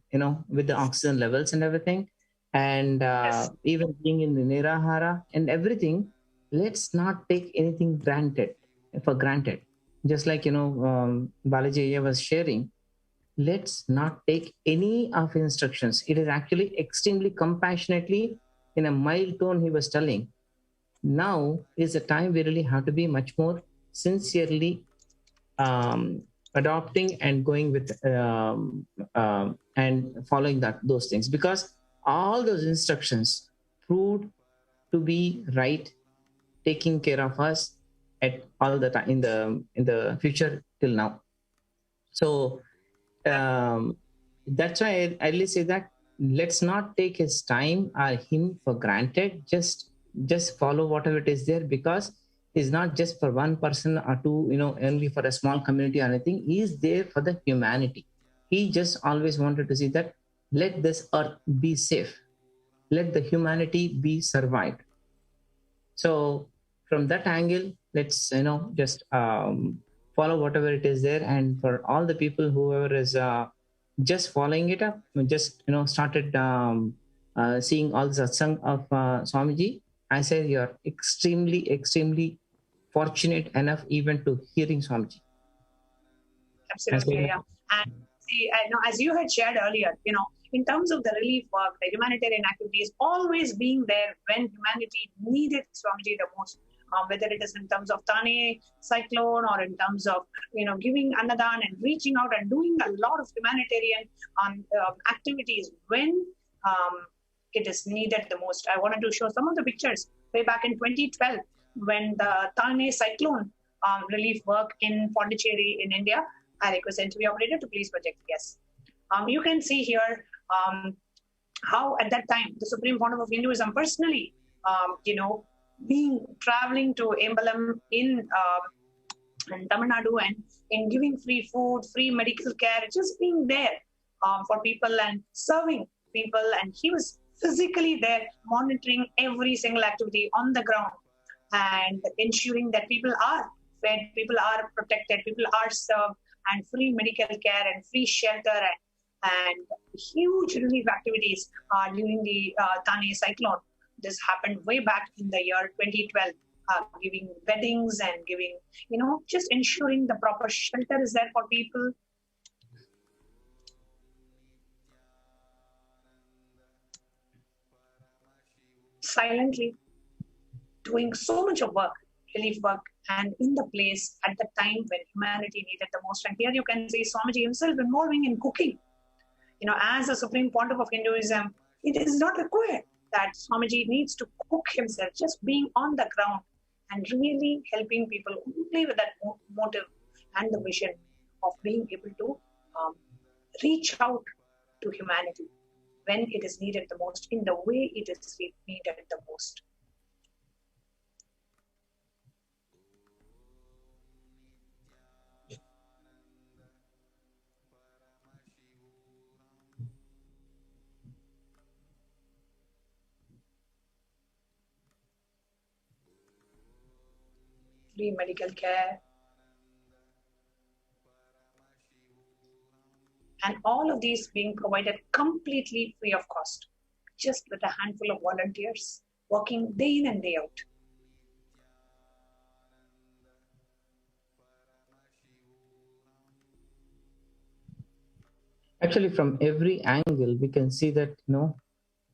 with the oxygen levels and everything, and Yes. even being in the Nirahara and everything. Let's not take anything for granted. Just like Balaji was sharing, let's not take any of instructions. It is actually extremely compassionately in a mild tone he was telling. Now is the time we really have to be much more sincerely adopting and going with and following those things, because all those instructions proved to be right, taking care of us at all the time in the future till now. So that's why I really say that let's not take his time or him for granted. Just follow whatever it is there, because it's not just for one person or two, only for a small community or anything. He is there for the humanity. He just always wanted to see that let this earth be safe, let the humanity be survived. So from that angle, let's just follow whatever it is there. And for all the people whoever is just following it up, just started seeing all the satsang of Swamiji, I say you're extremely fortunate enough even to hearing Swamiji. Absolutely, yeah. And see, I know, as you had shared earlier, in terms of the relief work, the humanitarian activities, always being there when humanity needed Swamiji the most, whether it is in terms of Thane cyclone or in terms of, giving Annadan and reaching out and doing a lot of humanitarian activities when it is needed the most. I wanted to show some of the pictures way back in 2012 when the Thane cyclone relief work in Pondicherry in India. I request NTV operator to please project. Yes. You can see here how at that time the Supreme Pontiff of Hinduism personally, traveling to Embalam in Tamil Nadu and in giving free food, free medical care, just being there for people and serving people. And he was physically there monitoring every single activity on the ground and ensuring that people are fed, people are protected, people are served, and free medical care and free shelter and huge relief activities during the Thane cyclone. This happened way back in the year 2012, giving weddings and giving, just ensuring the proper shelter is there for people. Silently doing so much of work. relief work and in the place at the time when humanity needed the most. And here you can see Swamiji himself involving in cooking. As a Supreme Pontiff of Hinduism, it is not required that Swamiji needs to cook himself, just being on the ground and really helping people only with that motive and the vision of being able to reach out to humanity when it is needed the most, in the way it is needed the most. Free medical care, and all of these being provided completely free of cost, just with a handful of volunteers working day in and day out. Actually, from every angle, we can see that,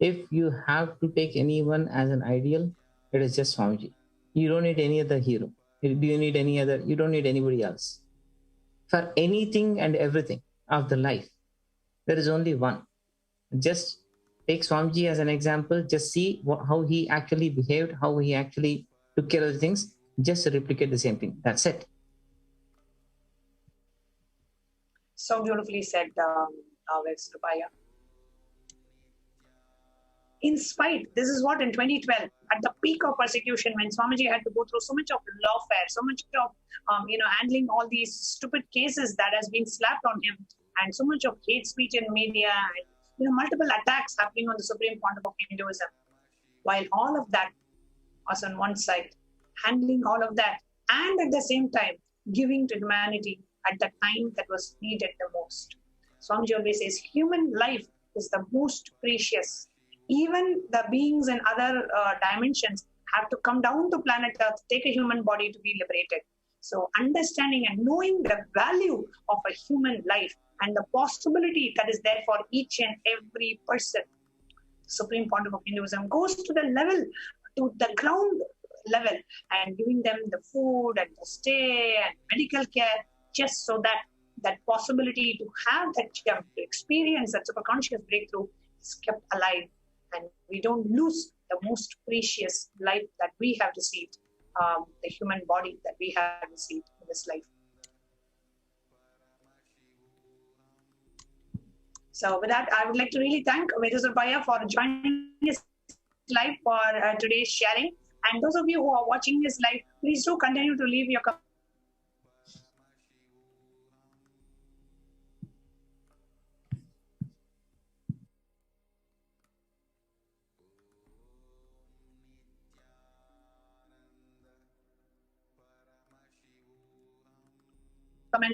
if you have to take anyone as an ideal, it is just Swamiji. You don't need any other hero. You don't need anybody else. For anything and everything of the life, there is only one. Just take Swamiji as an example. Just see how he actually behaved, how he actually took care of the things. Just replicate the same thing. That's it. So beautifully said, Rupaya. In spite, this is what in 2012, at the peak of persecution, when Swamiji had to go through so much of lawfare, so much of, handling all these stupid cases that has been slapped on him, and so much of hate speech in media, and, multiple attacks happening on the Supreme Pontiff of Hinduism. While all of that was on one side, handling all of that, and at the same time, giving to humanity at the time that was needed the most. Swamiji always says, human life is the most precious. Even the beings in other dimensions have to come down to planet Earth, take a human body to be liberated. So understanding and knowing the value of a human life and the possibility that is there for each and every person, the Supreme Pontiff of Hinduism goes to the level, to the ground level, and giving them the food and the stay and medical care, just so that that possibility to have that jump, to experience that superconscious breakthrough is kept alive. And we don't lose the most precious life that we have received, the human body that we have received in this life. So with that, I would like to really thank Rupaya for joining us live for today's sharing. And those of you who are watching this live, please do continue to leave your comments.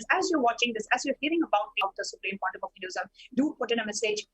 As you're watching this, as you're hearing about the Supreme Pontiff of Hinduism, do put in a message.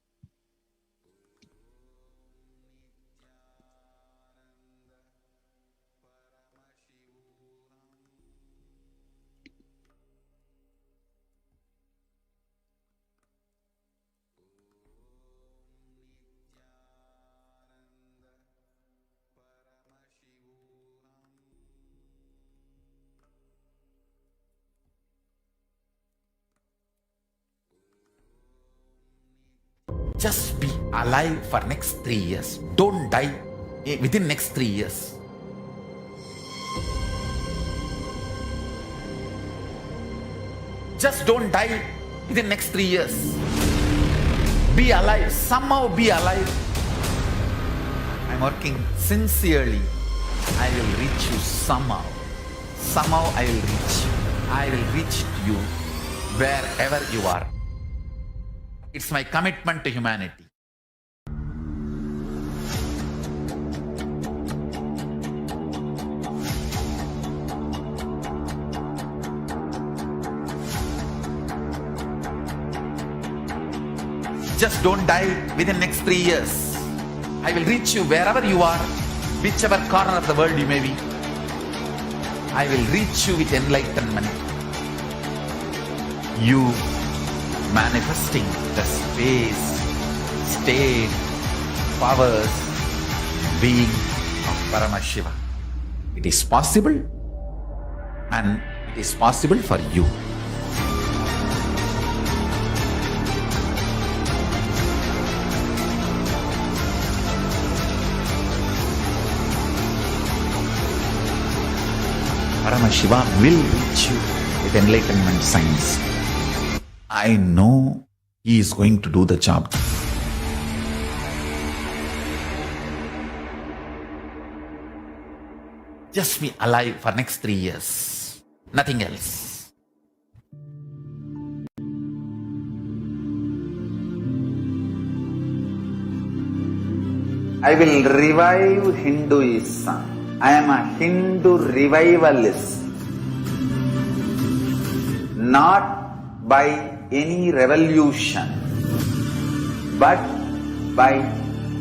Just be alive for next 3 years. Don't die within next 3 years. Just don't die within next 3 years. Be alive. Somehow be alive. I'm working sincerely. I will reach you somehow. Somehow I will reach you. I will reach you wherever you are. It's my commitment to humanity. Just don't die within next 3 years. I will reach you wherever you are, whichever corner of the world you may be. I will reach you with enlightenment. You manifesting the space, state, powers, being of Paramashiva. It is possible. and it is possible for you. Paramashiva will reach you with enlightenment science. I know he is going to do the job. Just be alive for next 3 years. Nothing else. I will revive Hinduism. I am a Hindu revivalist. Not by any revolution, but by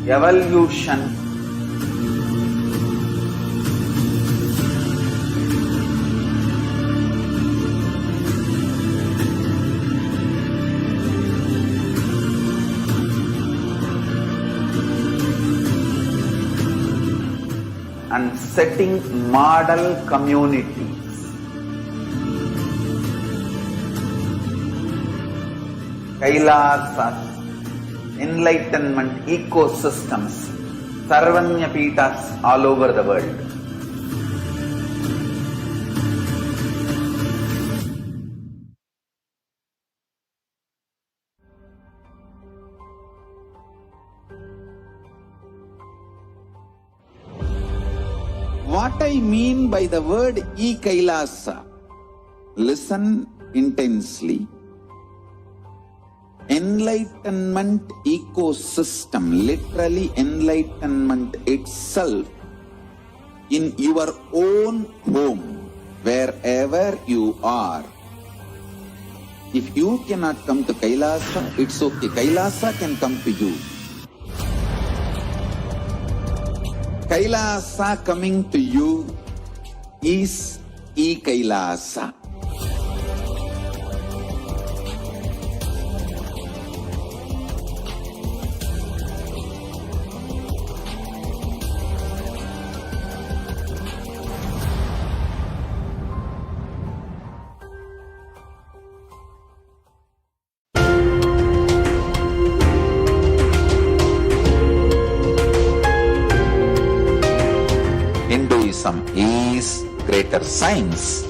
evolution. And setting model communities. Kailasa, enlightenment ecosystems, Sarvanya Pitas all over the world. What I mean by the word Kailasa, listen intensely. Enlightenment ecosystem, literally enlightenment itself, in your own home, wherever you are. If you cannot come to Kailasa, it's okay. Kailasa can come to you. Kailasa coming to you is Kailasa. Hinduism is greater science.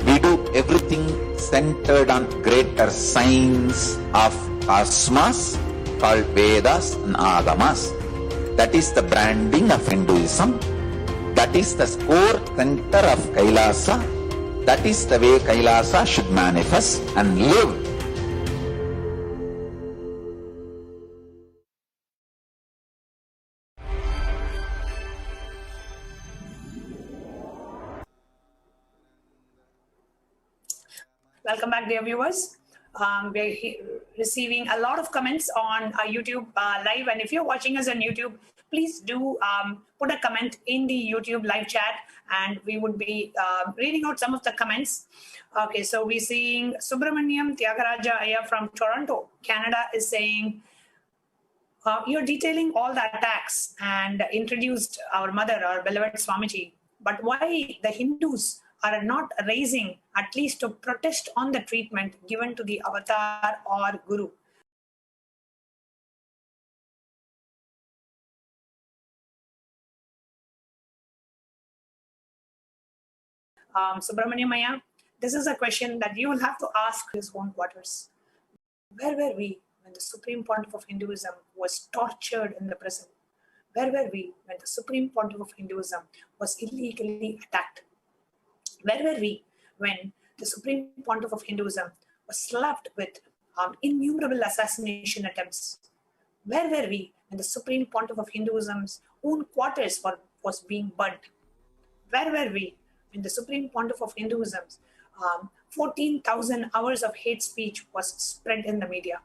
We do everything centered on greater science of cosmos called Vedas and Agamas. That is the branding of Hinduism. That is the core center of Kailasa. That is the way Kailasa should manifest and live. Welcome back, dear viewers. We're receiving a lot of comments on YouTube live, and if you're watching us on YouTube, please do put a comment in the YouTube live chat, and we would be reading out some of the comments. Okay, so we're seeing Subramaniam Tyagaraja Aya from Toronto, Canada is saying, you're detailing all the attacks and introduced our mother, our beloved Swamiji, but why the Hindus are not raising at least to protest on the treatment given to the avatar or guru? Subramaniam Maya, this is a question that you will have to ask his own quarters. Where were we when the Supreme Pontiff of Hinduism was tortured in the prison? Where were we when the Supreme Pontiff of Hinduism was illegally attacked? Where were we when the Supreme Pontiff of Hinduism was slapped with innumerable assassination attempts? Where were we when the Supreme Pontiff of Hinduism's own quarters was being burnt? Where were we when the Supreme Pontiff of Hinduism's 14,000 hours of hate speech was spread in the media?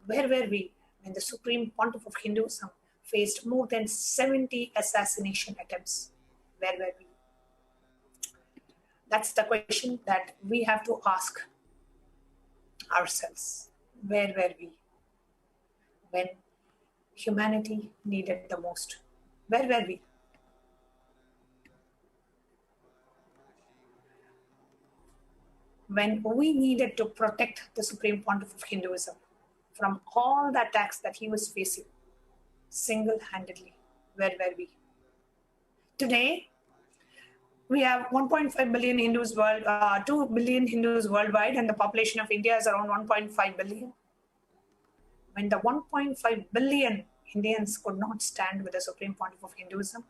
Where were we when the Supreme Pontiff of Hinduism faced more than 70 assassination attempts? Where were we? That's the question that we have to ask ourselves. Where were we when humanity needed the most? Where were we? when we needed to protect the Supreme Pontiff of Hinduism from all the attacks that he was facing single-handedly. Where were we? Today, we have 1.5 billion Hindus 2 billion Hindus worldwide, and the population of India is around 1.5 billion. When the 1.5 billion Indians could not stand with the Supreme Pontiff of Hinduism,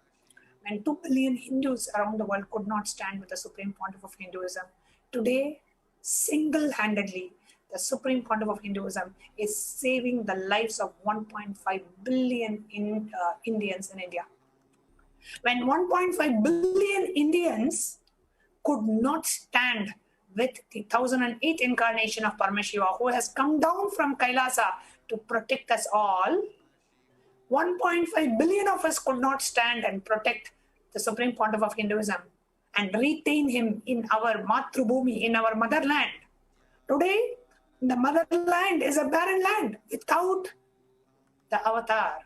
when 2 billion Hindus around the world could not stand with the Supreme Pontiff of Hinduism, today, single-handedly, the Supreme Pontiff of Hinduism is saving the lives of 1.5 billion Indians in India. When 1.5 billion Indians could not stand with the 1008 incarnation of Paramashiva, who has come down from Kailasa to protect us all, 1.5 billion of us could not stand and protect the Supreme Pontiff of Hinduism and retain him in our Matrubhumi, in our motherland. Today, the motherland is a barren land without the avatar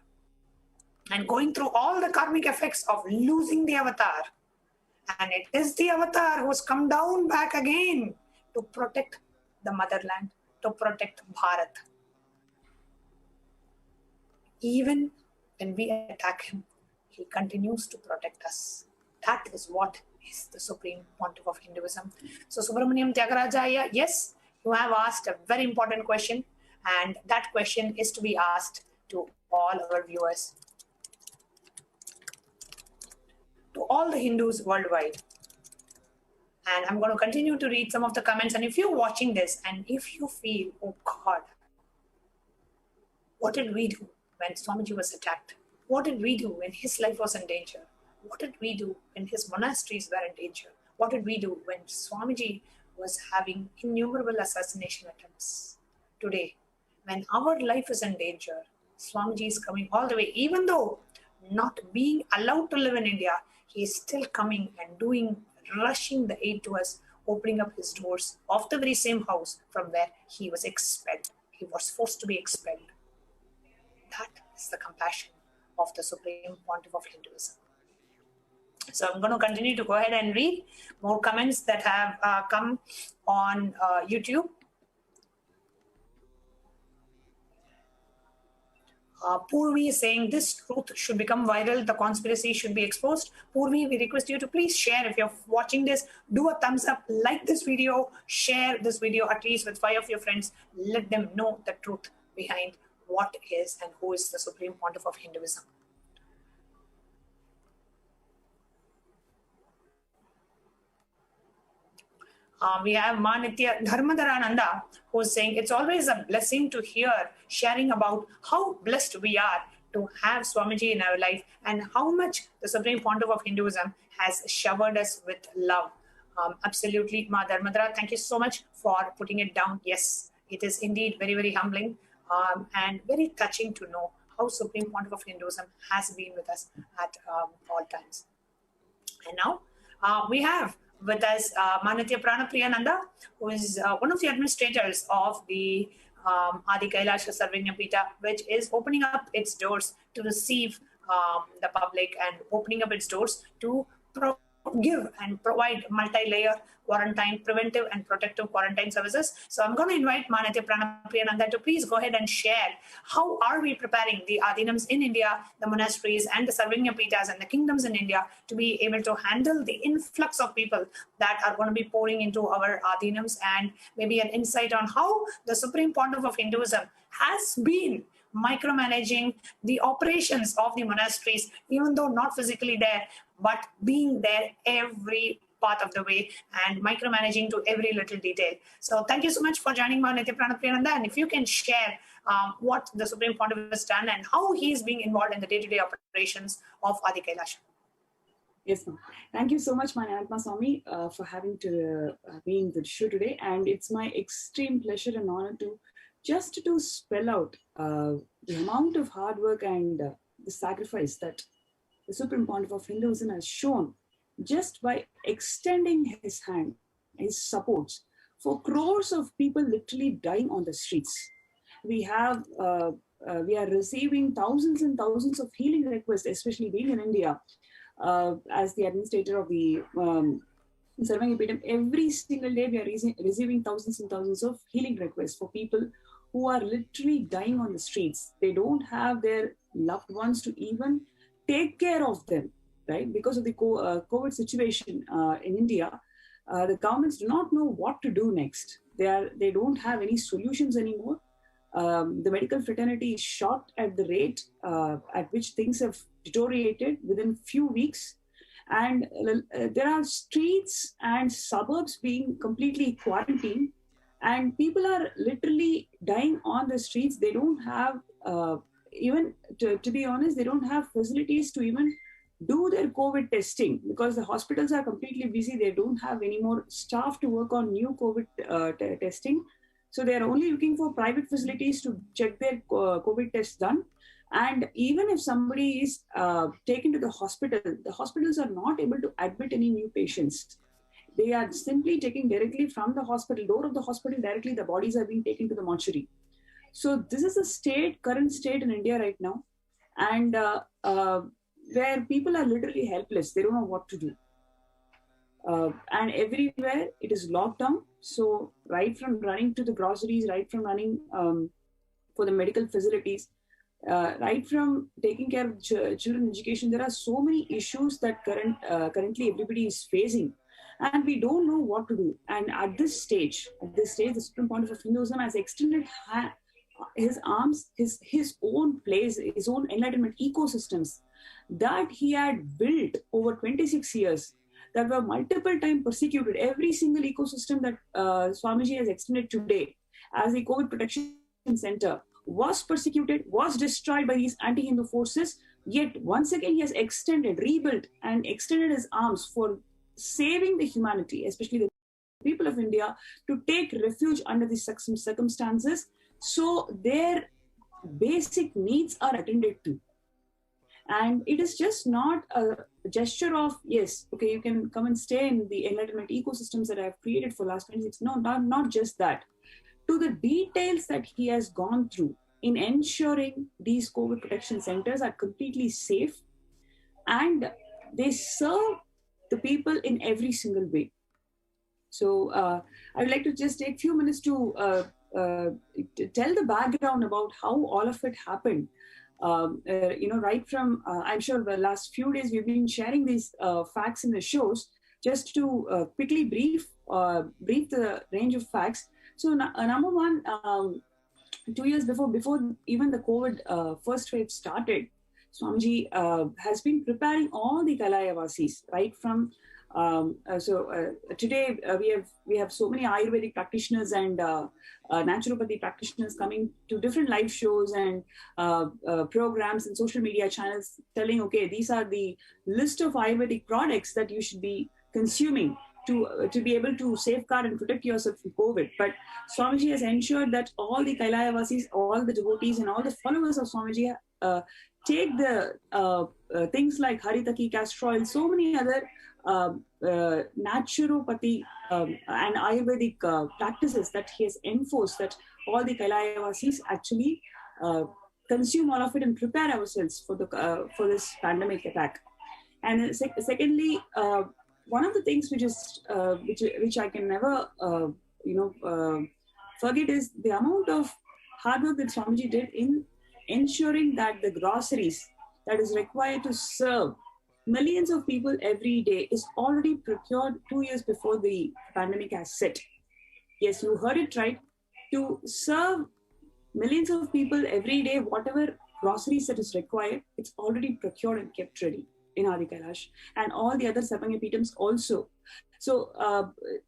and going through all the karmic effects of losing the avatar. And it is the avatar who has come down back again to protect the motherland, to protect Bharat. Even when we attack him, he continues to protect us. That is what is the Supreme Pontiff of Hinduism. So Subramaniam Tyagarajaya, yes, you have asked a very important question, and that question is to be asked to all our viewers, to all the Hindus worldwide. And I'm going to continue to read some of the comments. And if you're watching this and if you feel, oh God, what did we do when Swamiji was attacked? What did we do when his life was in danger? What did we do when his monasteries were in danger? What did we do when Swamiji was having innumerable assassination attempts? Today, when our life is in danger, Swamiji is coming all the way. Even though not being allowed to live in India, he is still coming and rushing the aid to us, opening up his doors of the very same house from where he was expelled. He was forced to be expelled. That is the compassion of the Supreme Pontiff of Hinduism. So I'm going to continue to go ahead and read more comments that have come on YouTube. Purvi is saying this truth should become viral. The conspiracy should be exposed. Purvi, we request you to please share. If you're watching this, do a thumbs up, like this video, share this video at least with 5 of your friends. Let them know the truth behind what is and who is the Supreme Pontiff of Hinduism. We have Manitya Dharmadharananda, who is saying it's always a blessing to hear sharing about how blessed we are to have Swamiji in our life and how much the Supreme Pontiff of Hinduism has showered us with love. Absolutely, Ma Dharmadhara, thank you so much for putting it down. Yes, it is indeed very, very humbling and very touching to know how Supreme Pontiff of Hinduism has been with us at all times. And now we have with us Manitya Pranapriyananda, who is one of the administrators of the Adi Kailasa Sarvanya Pita, which is opening up its doors to receive the public and opening up its doors to give and provide multi-layer quarantine, preventive and protective quarantine services. So I'm going to invite Manitya Pranapriyananda to please go ahead and share how are we preparing the Adinams in India, the monasteries and the Sarvanya Pitas and the kingdoms in India to be able to handle the influx of people that are going to be pouring into our Adinams, and maybe an insight on how the Supreme Pontiff of Hinduism has been micromanaging the operations of the monasteries, even though not physically there, but being there every part of the way and micromanaging to every little detail. So thank you so much for joining Manitya Pranapriyananda. And if you can share what the Supreme Pontiff has done and how he is being involved in the day-to-day operations of Adi Kailasa. Yes, ma'am. Thank you so much, Manatma Swami, for having to be in the show today. And it's my extreme pleasure and honor to just to spell out the amount of hard work and the sacrifice that the Supreme Pontiff of Hinduism has shown just by extending his hand, his supports for crores of people literally dying on the streets. We are receiving thousands and thousands of healing requests, especially being in India. As the administrator of the in Sarvangapeetham, every single day we are receiving thousands and thousands of healing requests for people who are literally dying on the streets. They don't have their loved ones to even take care of them, right? Because of the COVID situation in India, the governments do not know what to do next. They don't have any solutions anymore. The medical fraternity is shocked at the rate at which things have deteriorated within few weeks. And there are streets and suburbs being completely quarantined, and people are literally dying on the streets. They don't have, even to be honest, they don't have facilities to even do their COVID testing because the hospitals are completely busy. They don't have any more staff to work on new COVID testing. So they are only looking for private facilities to check their COVID tests done. And even if somebody is taken to the hospitals are not able to admit any new patients. They are simply taking directly from the hospital, door of the hospital, directly the bodies are being taken to the mortuary. So this is the current state in India right now. And where people are literally helpless. They don't know what to do. And everywhere it is locked down. So right from running to the groceries, right from running for the medical facilities, right from taking care of children education, there are so many issues that currently everybody is facing, and we don't know what to do. And at this stage, the Supreme Pontiff of Hinduism has extended his arms, his own place, his own enlightenment ecosystems that he had built over 26 years that were multiple times persecuted. Every single ecosystem that Swamiji has extended today as the COVID Protection Center was persecuted, was destroyed by these anti-Hindu forces, yet once again he has rebuilt and extended his arms for saving the humanity, especially the people of India, to take refuge under these circumstances so their basic needs are attended to. And it is just not a gesture of, yes, okay, you can come and stay in the enlightenment ecosystems that I have created for the last 26. No, not just that. To the details that he has gone through in ensuring these COVID protection centers are completely safe and they serve the people in every single way. So I would like to just take a few minutes to tell the background about how all of it happened. Right from, I'm sure the last few days we've been sharing these facts in the shows, just to quickly brief the range of facts. So number one, 2 years before even the COVID first wave started, Swamiji has been preparing all the Kailaya-vasis, right from today we have so many Ayurvedic practitioners and naturopathy practitioners coming to different live shows and programs and social media channels telling, okay, these are the list of Ayurvedic products that you should be consuming to be able to safeguard and protect yourself from COVID. But Swamiji has ensured that all the Kailaya-vasis, all the devotees and all the followers of Swamiji take the things like Haritaki, castor oil, so many other naturopathy and Ayurvedic practices that he has enforced, that all the Kailaya-vasis actually consume all of it and prepare ourselves for this pandemic attack. And secondly, one of the things which I can never forget is the amount of hard work that Swamiji did in ensuring that the groceries that is required to serve millions of people every day is already procured 2 years before the pandemic has set. Yes, you heard it right. To serve millions of people every day, whatever groceries that is required, it's already procured and kept ready in Adi Kailash and all the other Sarvangapeethams also. So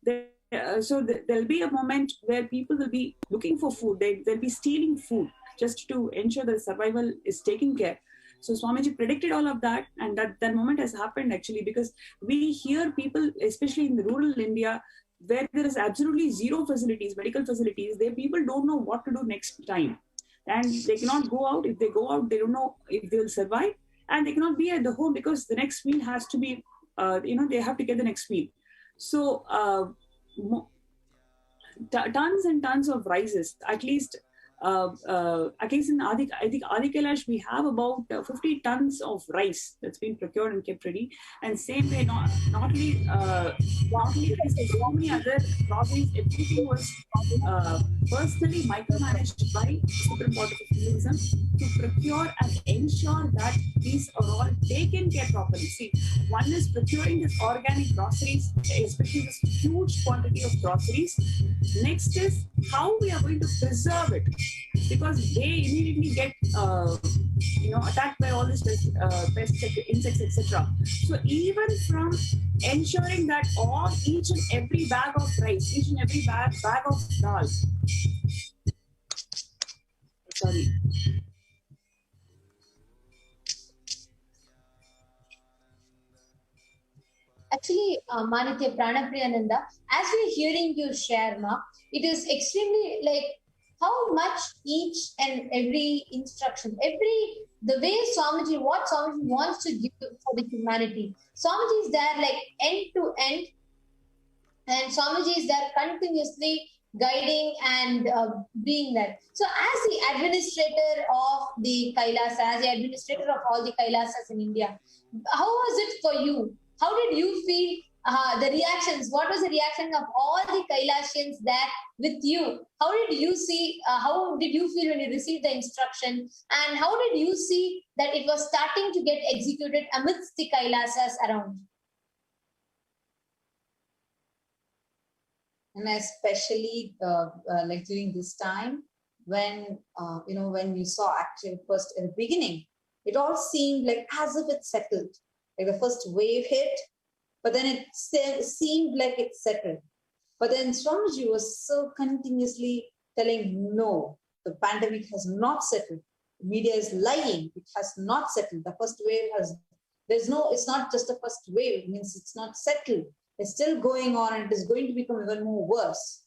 there'll be a moment where people will be looking for food. They'll be stealing food just to ensure that survival is taken care. So Swamiji predicted all of that, and that moment has happened actually, because we hear people, especially in the rural India, where there is absolutely zero facilities, medical facilities, people don't know what to do next time. And they cannot go out. If they go out, they don't know if they'll survive. And they cannot be at the home because the next meal has to be, they have to get the next meal. So tons and tons of rices, at least Against in I think Adi Kailash, we have about 50 tons of rice that's been procured and kept ready. And same way, not only rice, there's so many other groceries. Everything was personally micromanaged by Supreme Court of Hinduism to procure and ensure that these are all taken care properly. See, one is procuring this organic groceries, especially this huge quantity of groceries. Next is how we are going to preserve it, because they immediately get attacked by all these pests, insects, etc. So even from ensuring that each and every bag of rice, each and every bag of dal, sorry. Actually, Manitya Pranapriyananda, as we're hearing you share, it is extremely like how much each and every instruction, the way Swamiji, what Swamiji wants to give for the humanity. Swamiji is there like end to end, and Swamiji is there continuously guiding and being there. So as the administrator of the Kailasa, as the administrator of all the Kailasas in India, how was it for you? How did you feel the reactions? What was the reaction of all the Kailasians there with you? How did you see, how did you feel when you received the instruction? And how did you see that it was starting to get executed amidst the Kailasas around? And especially like during this time when, when we saw actually first in the beginning, it all seemed like as if it settled. Like the first wave hit, but then it seemed like it settled. But then Swamiji was so continuously telling, no, the pandemic has not settled. The media is lying. It has not settled. The first wave it's not just the first wave. It means it's not settled. It's still going on and it is going to become even more worse.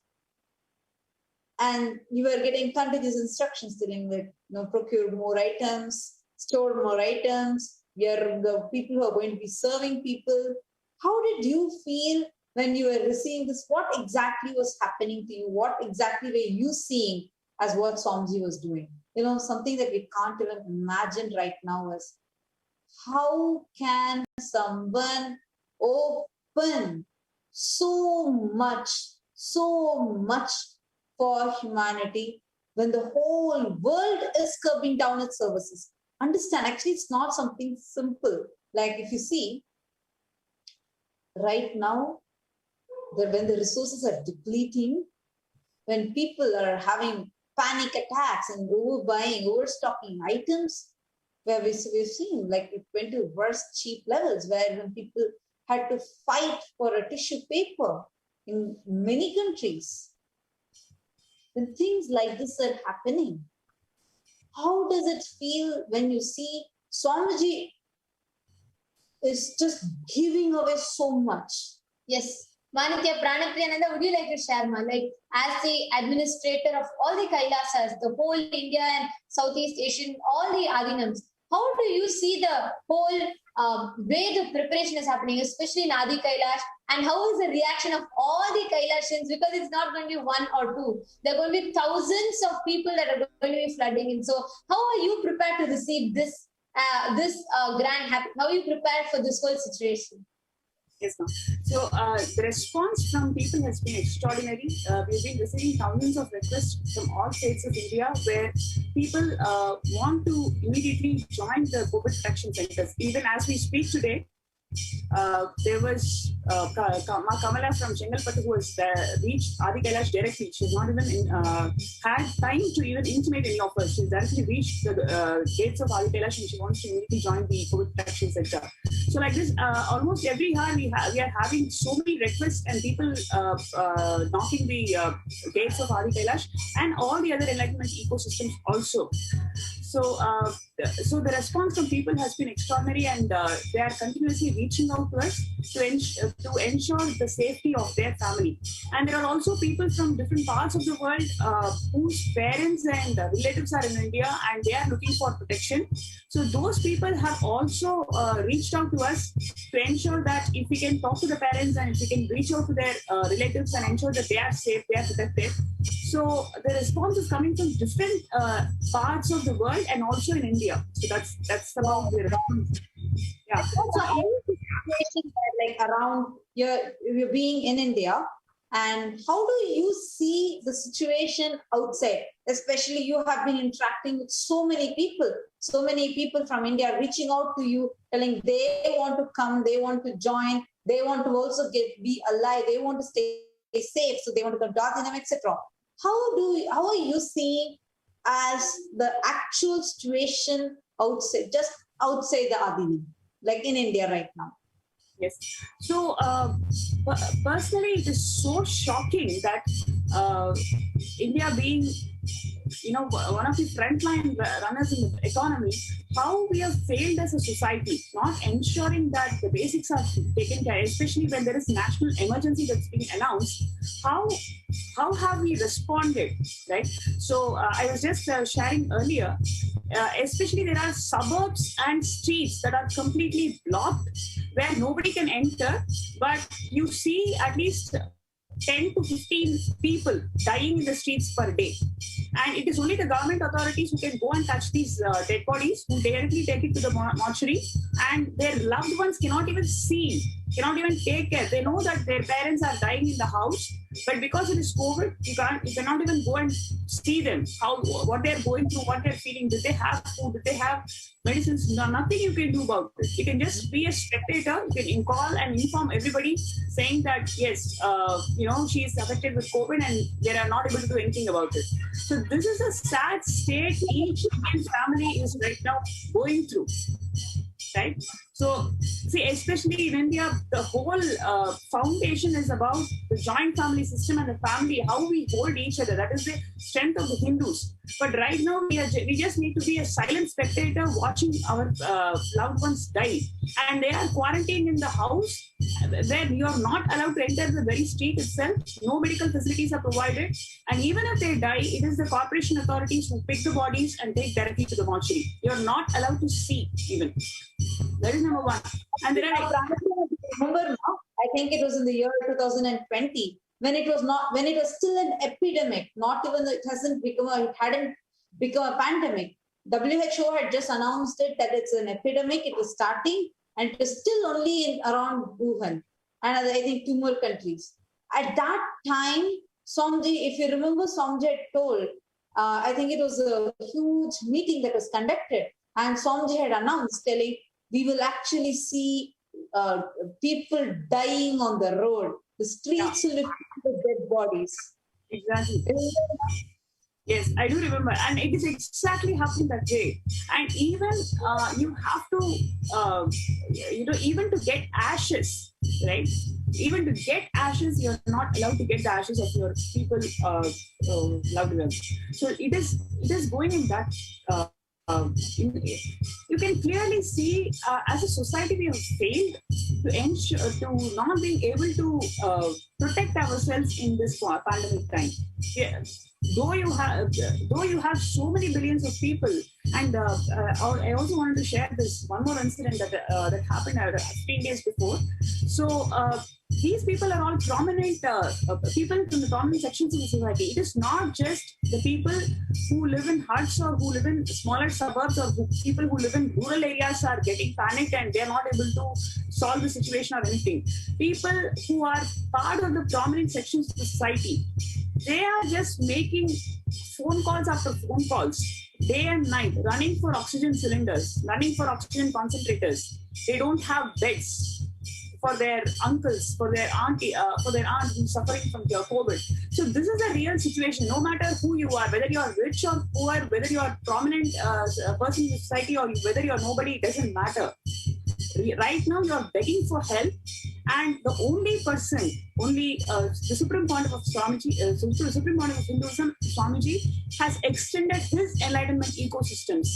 And you were getting continuous instructions telling that, procure more items, store more items. We are the people who are going to be serving people. How did you feel when you were receiving this? What exactly was happening to you? What exactly were you seeing as what Swamiji was doing? Something that we can't even imagine right now is how can someone open so much for humanity when the whole world is curbing down its services? Understand, actually, it's not something simple. Like if you see, right now, when the resources are depleting, when people are having panic attacks and overbuying, overstocking items, where we've seen like it went to worst cheap levels, where when people had to fight for a tissue paper in many countries, when things like this are happening, how does it feel when you see Swamiji is just giving away so much? Yes. Manitya Pranapriyananda, would you like to share, like as the administrator of all the Kailasas, the whole India and Southeast Asian, all the Adinams, how do you see the whole way the preparation is happening, especially in Adi Kailash, and how is the reaction of all the Kailashans? Because it's not going to be one or two. There are going to be thousands of people that are going to be flooding in. So how are you prepared to receive this grand happening? How are you prepared for this whole situation? Yes, ma'am. So the response from people has been extraordinary. We've been receiving thousands of requests from all states of India where people want to immediately join the COVID protection centers. Even as we speak today, there was Kamala from Chengalpattu who has reached Adi Kailash directly. She's not even had time to even intimate any of us. She's directly reached the gates of Adi Kailash and she wants to immediately join the COVID protection center. So like this, almost every year we are having so many requests and people knocking the gates of Adi Kailash and all the other enlightenment ecosystems also. So so the response from people has been extraordinary, and they are continuously reaching out to us to ensure the safety of their family. And there are also people from different parts of the world whose parents and relatives are in India, and they are looking for protection. So those people have also reached out to us to ensure that if we can talk to the parents and if we can reach out to their relatives and ensure that they are safe, they are protected. So the response is coming from different parts of the world and also in India. So that's about the response. Yeah. So how is the situation like around your being in India, and how do you see the situation outside? Especially you have been interacting with so many people from India reaching out to you, telling they want to come, they want to join, they want to also be alive, they want to stay safe, so they want to come to Darjeeling, etc. How are you seeing as the actual situation outside, just outside the Adini, like in India right now? Yes. So personally, it is so shocking that India being, one of the frontline runners in the economy, how we have failed as a society, not ensuring that the basics are taken care, especially when there is national emergency that's being announced. How have we responded, right? So I was just sharing earlier, especially there are suburbs and streets that are completely blocked where nobody can enter, but you see at least 10 to 15 people dying in the streets per day. And it is only the government authorities who can go and touch these dead bodies, who directly take it to the mortuary, and their loved ones cannot even see, cannot even take care. They know that their parents are dying in the house, but because it is COVID, you cannot even go and see them, what they're going through, what they're feeling. Did they have food? Did they have medicines? No, nothing you can do about it. You can just be a spectator. You can call and inform everybody saying that, yes, she is affected with COVID and they are not able to do anything about it. So this is a sad state each Indian family is right now going through. Right? So, see, especially in India, the whole foundation is about the joint family system and the family, how we hold each other. That is the strength of the Hindus. But right now, we just need to be a silent spectator watching our loved ones die. And they are quarantined in the house where you are not allowed to enter the very street itself. No medical facilities are provided. And even if they die, it is the corporation authorities who pick the bodies and take directly to the mortuary. You are not allowed to see even. That is number one. And there are remember now, I think it was in the year 2020 when it was still an epidemic, it hadn't become a pandemic. WHO had just announced it that it's an epidemic, it was starting, and it is still only around Wuhan and I think 2 more countries. At that time, Somji, if you remember, Somji had told, I think it was a huge meeting that was conducted, and Somji had announced telling, we will actually see people dying on the road. The streets will be filled with dead bodies. Exactly. Yes, I do remember. And it is exactly happening that way. And even you have to, even to get ashes, right? Even to get ashes, you're not allowed to get the ashes of your people loved ones. So it is going in that. You can clearly see as a society we have failed to ensure to not being able to protect ourselves in this pandemic time. Yes. Though you have so many billions of people, and I also wanted to share this one more incident that happened 15 days before. So these people are all prominent people from the prominent sections of the society. It is not just the people who live in huts or who live in smaller suburbs or people who live in rural areas are getting panicked and they are not able to solve the situation or anything. People who are part of the prominent sections of the society, they are just making phone calls after phone calls, day and night, running for oxygen cylinders, running for oxygen concentrators. They don't have beds for their uncles, for their aunt who's suffering from COVID. So this is a real situation. No matter who you are, whether you are rich or poor, whether you are prominent person in society or whether you are nobody, it doesn't matter. Right now, you are begging for help, and the only person, the Supreme Point of Swamiji, Supreme Point of Hinduism, Swamiji, has extended his enlightenment ecosystems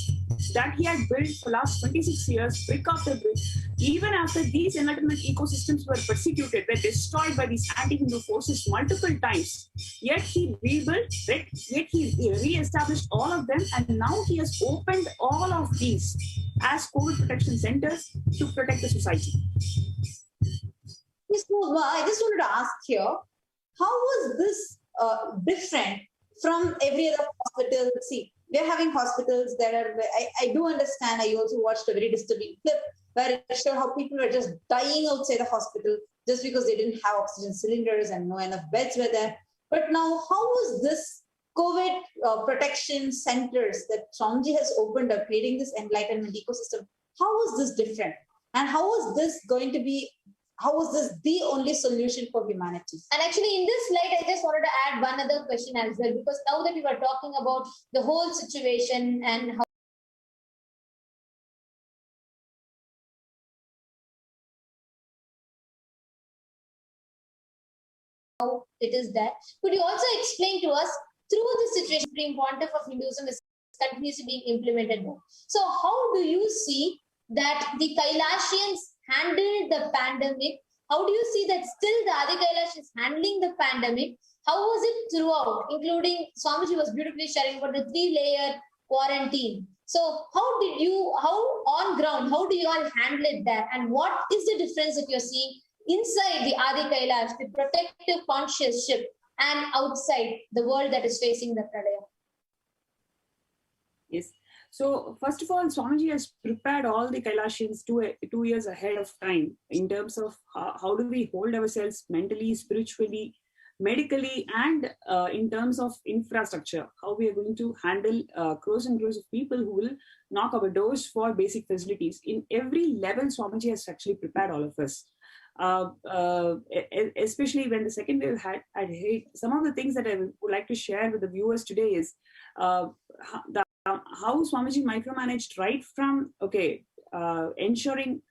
that he had built for last 26 years, brick after brick, even after these enlightenment ecosystems were persecuted, were destroyed by these anti-Hindu forces multiple times, yet he rebuilt, yet he re-established all of them, and now he has opened all of these as COVID protection centers to protect the society. Yes, no, I just wanted to ask here, how was this different from every other hospital? See, we're having hospitals that are, I do understand, I also watched a very disturbing clip where it showed how people were just dying outside the hospital just because they didn't have oxygen cylinders and no enough beds were there. But now, how was this COVID protection centers that Swamiji has opened up, creating this enlightenment ecosystem, how was this different? And how was this going to be, how was this the only solution for humanity? And actually, in this light, I just wanted to add one other question as well, because now that we were talking about the whole situation and how it is that, could you also explain to us through the situation, Supreme Pontiff of Hinduism is continuously being implemented now. So, how do you see that the Kailasians handled the pandemic? How do you see that still the Adi Kailash is handling the pandemic? How was it throughout, including Swamiji was beautifully sharing about the 3-layer quarantine. So how on ground, how do you all handle it there? And what is the difference that you're seeing inside the Adi Kailash, the protective conscious ship, and outside the world that is facing the Pradaya? Yes. So first of all, Swamiji has prepared all the Kailashians 2 years ahead of time in terms of how do we hold ourselves mentally, spiritually, medically, and in terms of infrastructure, how we are going to handle crores and crores of people who will knock our doors for basic facilities. In every level, Swamiji has actually prepared all of us. Especially when the second wave had hit, some of the things that I would like to share with the viewers today is how Swamiji micromanaged right from, ensuring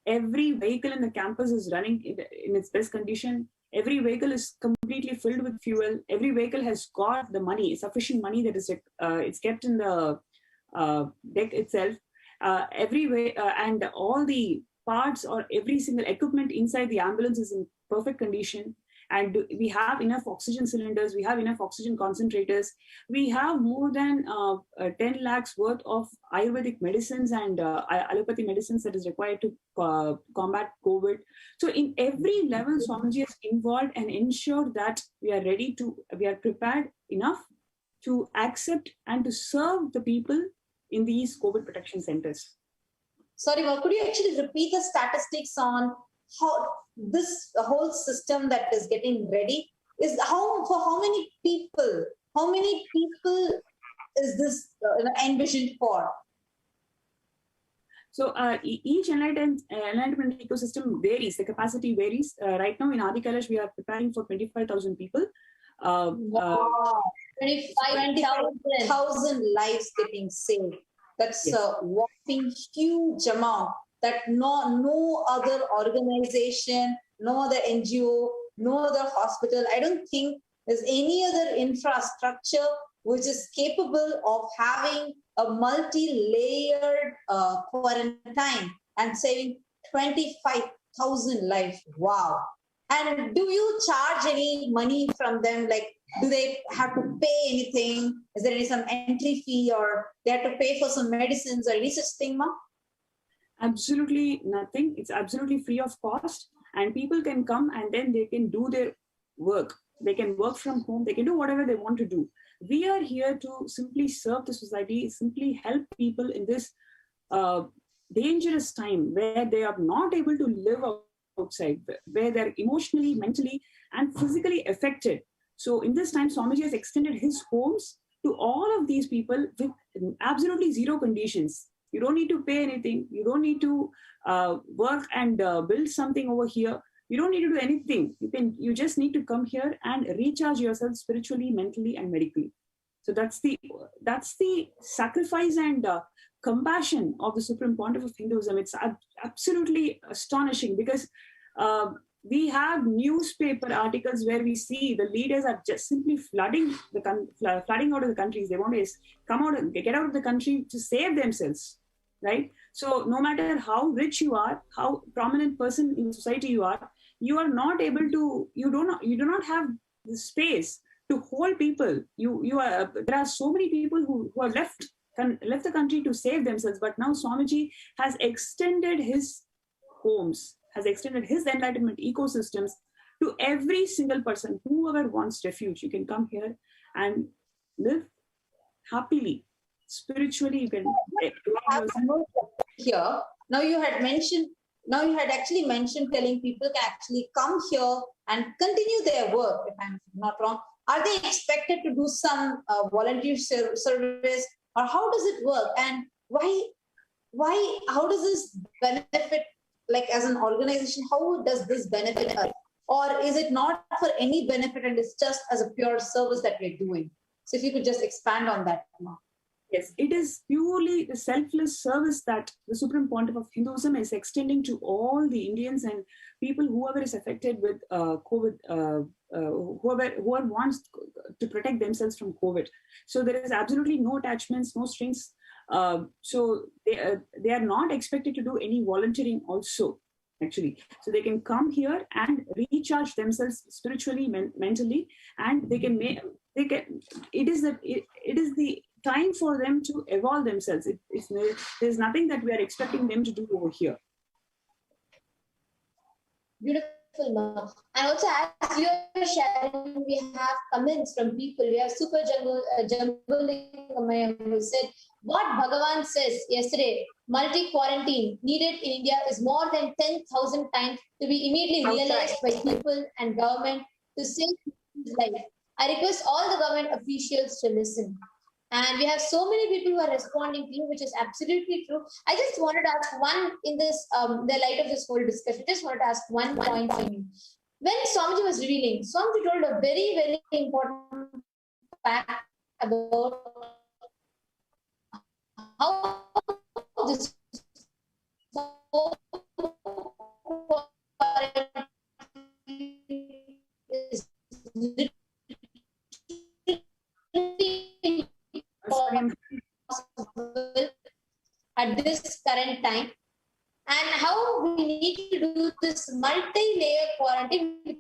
every vehicle in the campus is running in its best condition. Every vehicle is completely filled with fuel. Every vehicle has got the money, sufficient money that is it's kept in the deck itself. And all the parts or every single equipment inside the ambulance is in perfect condition. And we have enough oxygen cylinders, we have enough oxygen concentrators, we have more than 10 lakhs worth of Ayurvedic medicines and allopathy medicines that is required to combat COVID. So in every level, Swamiji is involved and ensured that we are prepared enough to accept and to serve the people in these COVID protection centers. Sorry, well, could you actually repeat the statistics on how this whole system that is getting ready is how many people is this envisioned for? So each enlightenment ecosystem varies, the capacity varies. Right now in Adi Kailash, we are preparing for 25,000 people. Wow. 25,000 lives getting saved. That's yes. A whopping huge amount that no other organization, no other NGO, no other hospital, I don't think there's any other infrastructure which is capable of having a multi-layered quarantine and saving 25,000 lives. Wow. And do you charge any money from them? Like, do they have to pay anything? Is there some entry fee, or they have to pay for some medicines or any such thing, Ma? Absolutely nothing. It's absolutely free of cost, and people can come and then they can do their work. They can work from home. They can do whatever they want to do. We are here to simply serve the society, simply help people in this dangerous time where they are not able to live outside, where they're emotionally, mentally, and physically affected. So in this time, Swamiji has extended his homes to all of these people with absolutely zero conditions. You don't need to pay anything. You don't need to work and build something over here. You don't need to do anything. You just need to come here and recharge yourself spiritually, mentally, and medically. So that's the sacrifice and compassion of the Supreme Pontiff of Hinduism. It's absolutely astonishing because we have newspaper articles where we see the leaders are just simply flooding out of the countries. They want to come out and get out of the country to save themselves, right? So no matter how rich you are, how prominent person in society you are not able to, you do not have the space to hold people. There are so many people who are left the country to save themselves. But now Swamiji has extended his homes, has extended his enlightenment ecosystems to every single person. Whoever wants refuge, you can come here and live happily. Spiritually, you can. Here, now you had actually mentioned telling people can actually come here and continue their work, if I'm not wrong. Are they expected to do some volunteer service, or how does it work? And how does this benefit, like as an organization, how does this benefit us? Or is it not for any benefit and it's just as a pure service that we're doing? So if you could just expand on that now. Yes, it is purely the selfless service that the Supreme Pontiff of Hinduism is extending to all the Indians and people, whoever is affected with COVID, whoever wants to protect themselves from COVID. So there is absolutely no attachments, no strings. So they are not expected to do any volunteering also, actually. So they can come here and recharge themselves spiritually, mentally, and it is the time for them to evolve themselves. There's nothing that we are expecting them to do over here. Beautiful, ma'am. And also, as you are sharing, we have comments from people. We have Super Jambuling who said, what Bhagavan says yesterday, multi-quarantine needed in India is more than 10,000 times to be immediately realized by people and government to save his life. I request all the government officials to listen. And we have so many people who are responding to you, which is absolutely true. I just wanted to ask one in this, the light of this whole discussion, just wanted to ask one point from you. When Swamiji was revealing, Swamiji told a very, very important fact about how this is possible at this current time, and how we need to do this multi-layer quarantine which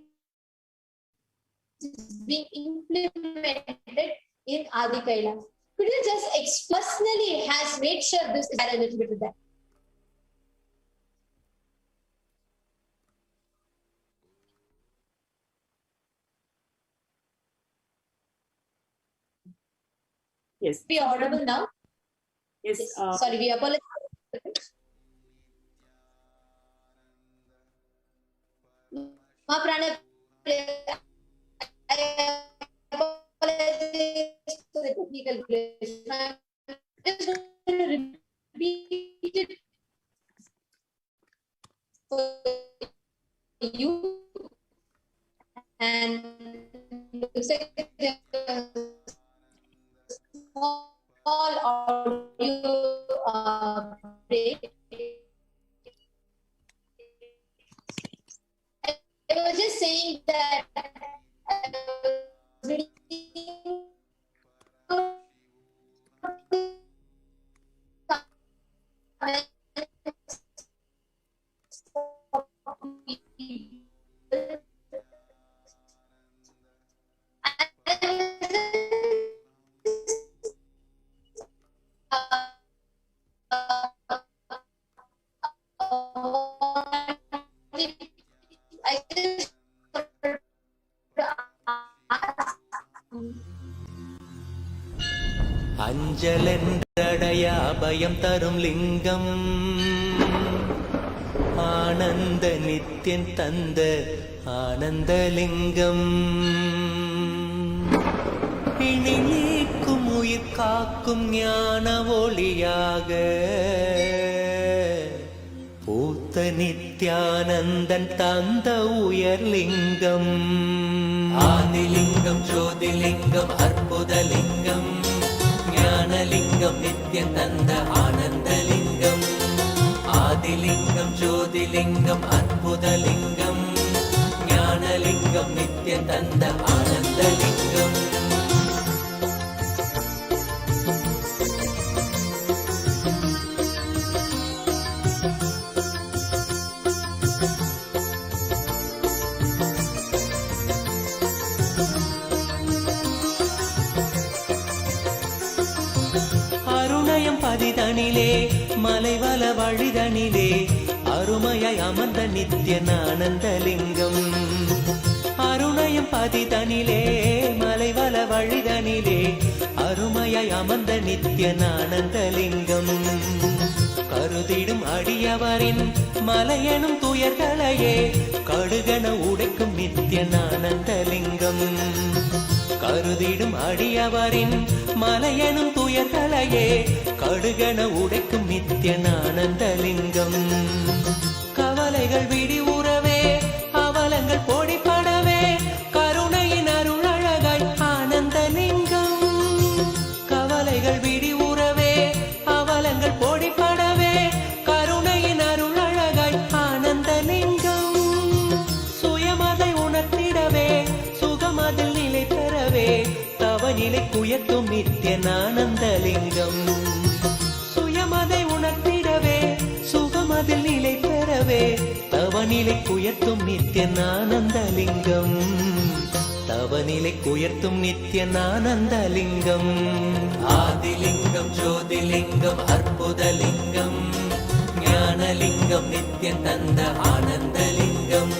is being implemented in Adi Kailasa. Could you just personally has made sure this is a little bit of that? Yes. Be audible now? Yes. Sorry, we apologize. I apologize for the technical glitch. I'm just going to repeat it for you. And looks like small audio break. I was just saying that I was reading அஞ்சலென்றடைய அபயம் தரும் லிங்கம் ஆனந்த நித்யன் தந்த ஆனந்தலிங்கம் பிணி நீக்கும் உயிர் காக்கும் ஞான ஒளியாக பூத்த நித்யானந்தன் தந்த உயர்லிங்கம் ஆதிலிங்கம் ஜோதிலிங்கம் அற்புதலிங்கம் ஞானலிங்கம் நித்யன் தந்த ஆனந்தலிங்கம் ஆதிலிங்கம் ஜோதிலிங்கம் அற்புதலிங்கம் மலைவல வழிதனிலே அருமையாய் அமர்ந்த நித்யநானந்தலிங்கம் அருணயம் பதிதனிலே மலைவல வழிதனிலே அருமையாய் அமர்ந்த நித்யநானந்தலிங்கம் கருதிடும் அடியவரின் மலையெனும் துயர்களையே கடுகன உடைக்கும் நித்யநானந்தலிங்கம் கருதிடும் அடியவரின் மலையெனும் துயர்களையே கடுகன உடைக்கும் நித்யநானந்தலிங்கம் கவலைகள் விடிவுறவே அவலங்கள் பொடிப்படவே கருணையின் அருளழகாய் ஆனந்தலிங்கம் கவலைகள் விடிவுறவே அவலங்கள் பொடிப்படவே கருணையின் அருளழகாய் ஆனந்தலிங்கம் சுயமதை உணர்த்திடவே சுகமதில் நிலை பெறவே தவநிலை குயத்தும் நித்யநானந்தலிங்கம் சுயமதை உணர்த்திடவே சுகமதில் நிலை பெறவே தவநிலை குயத்தும் நித்யநானந்தலிங்கம் தவநிலை குயர்த்தும் நித்யநானந்தலிங்கம் ஆதிலிங்கம் ஜோதிலிங்கம் அற்புதலிங்கம் ஞானலிங்கம் நித்யம் தந்த ஆனந்தலிங்கம்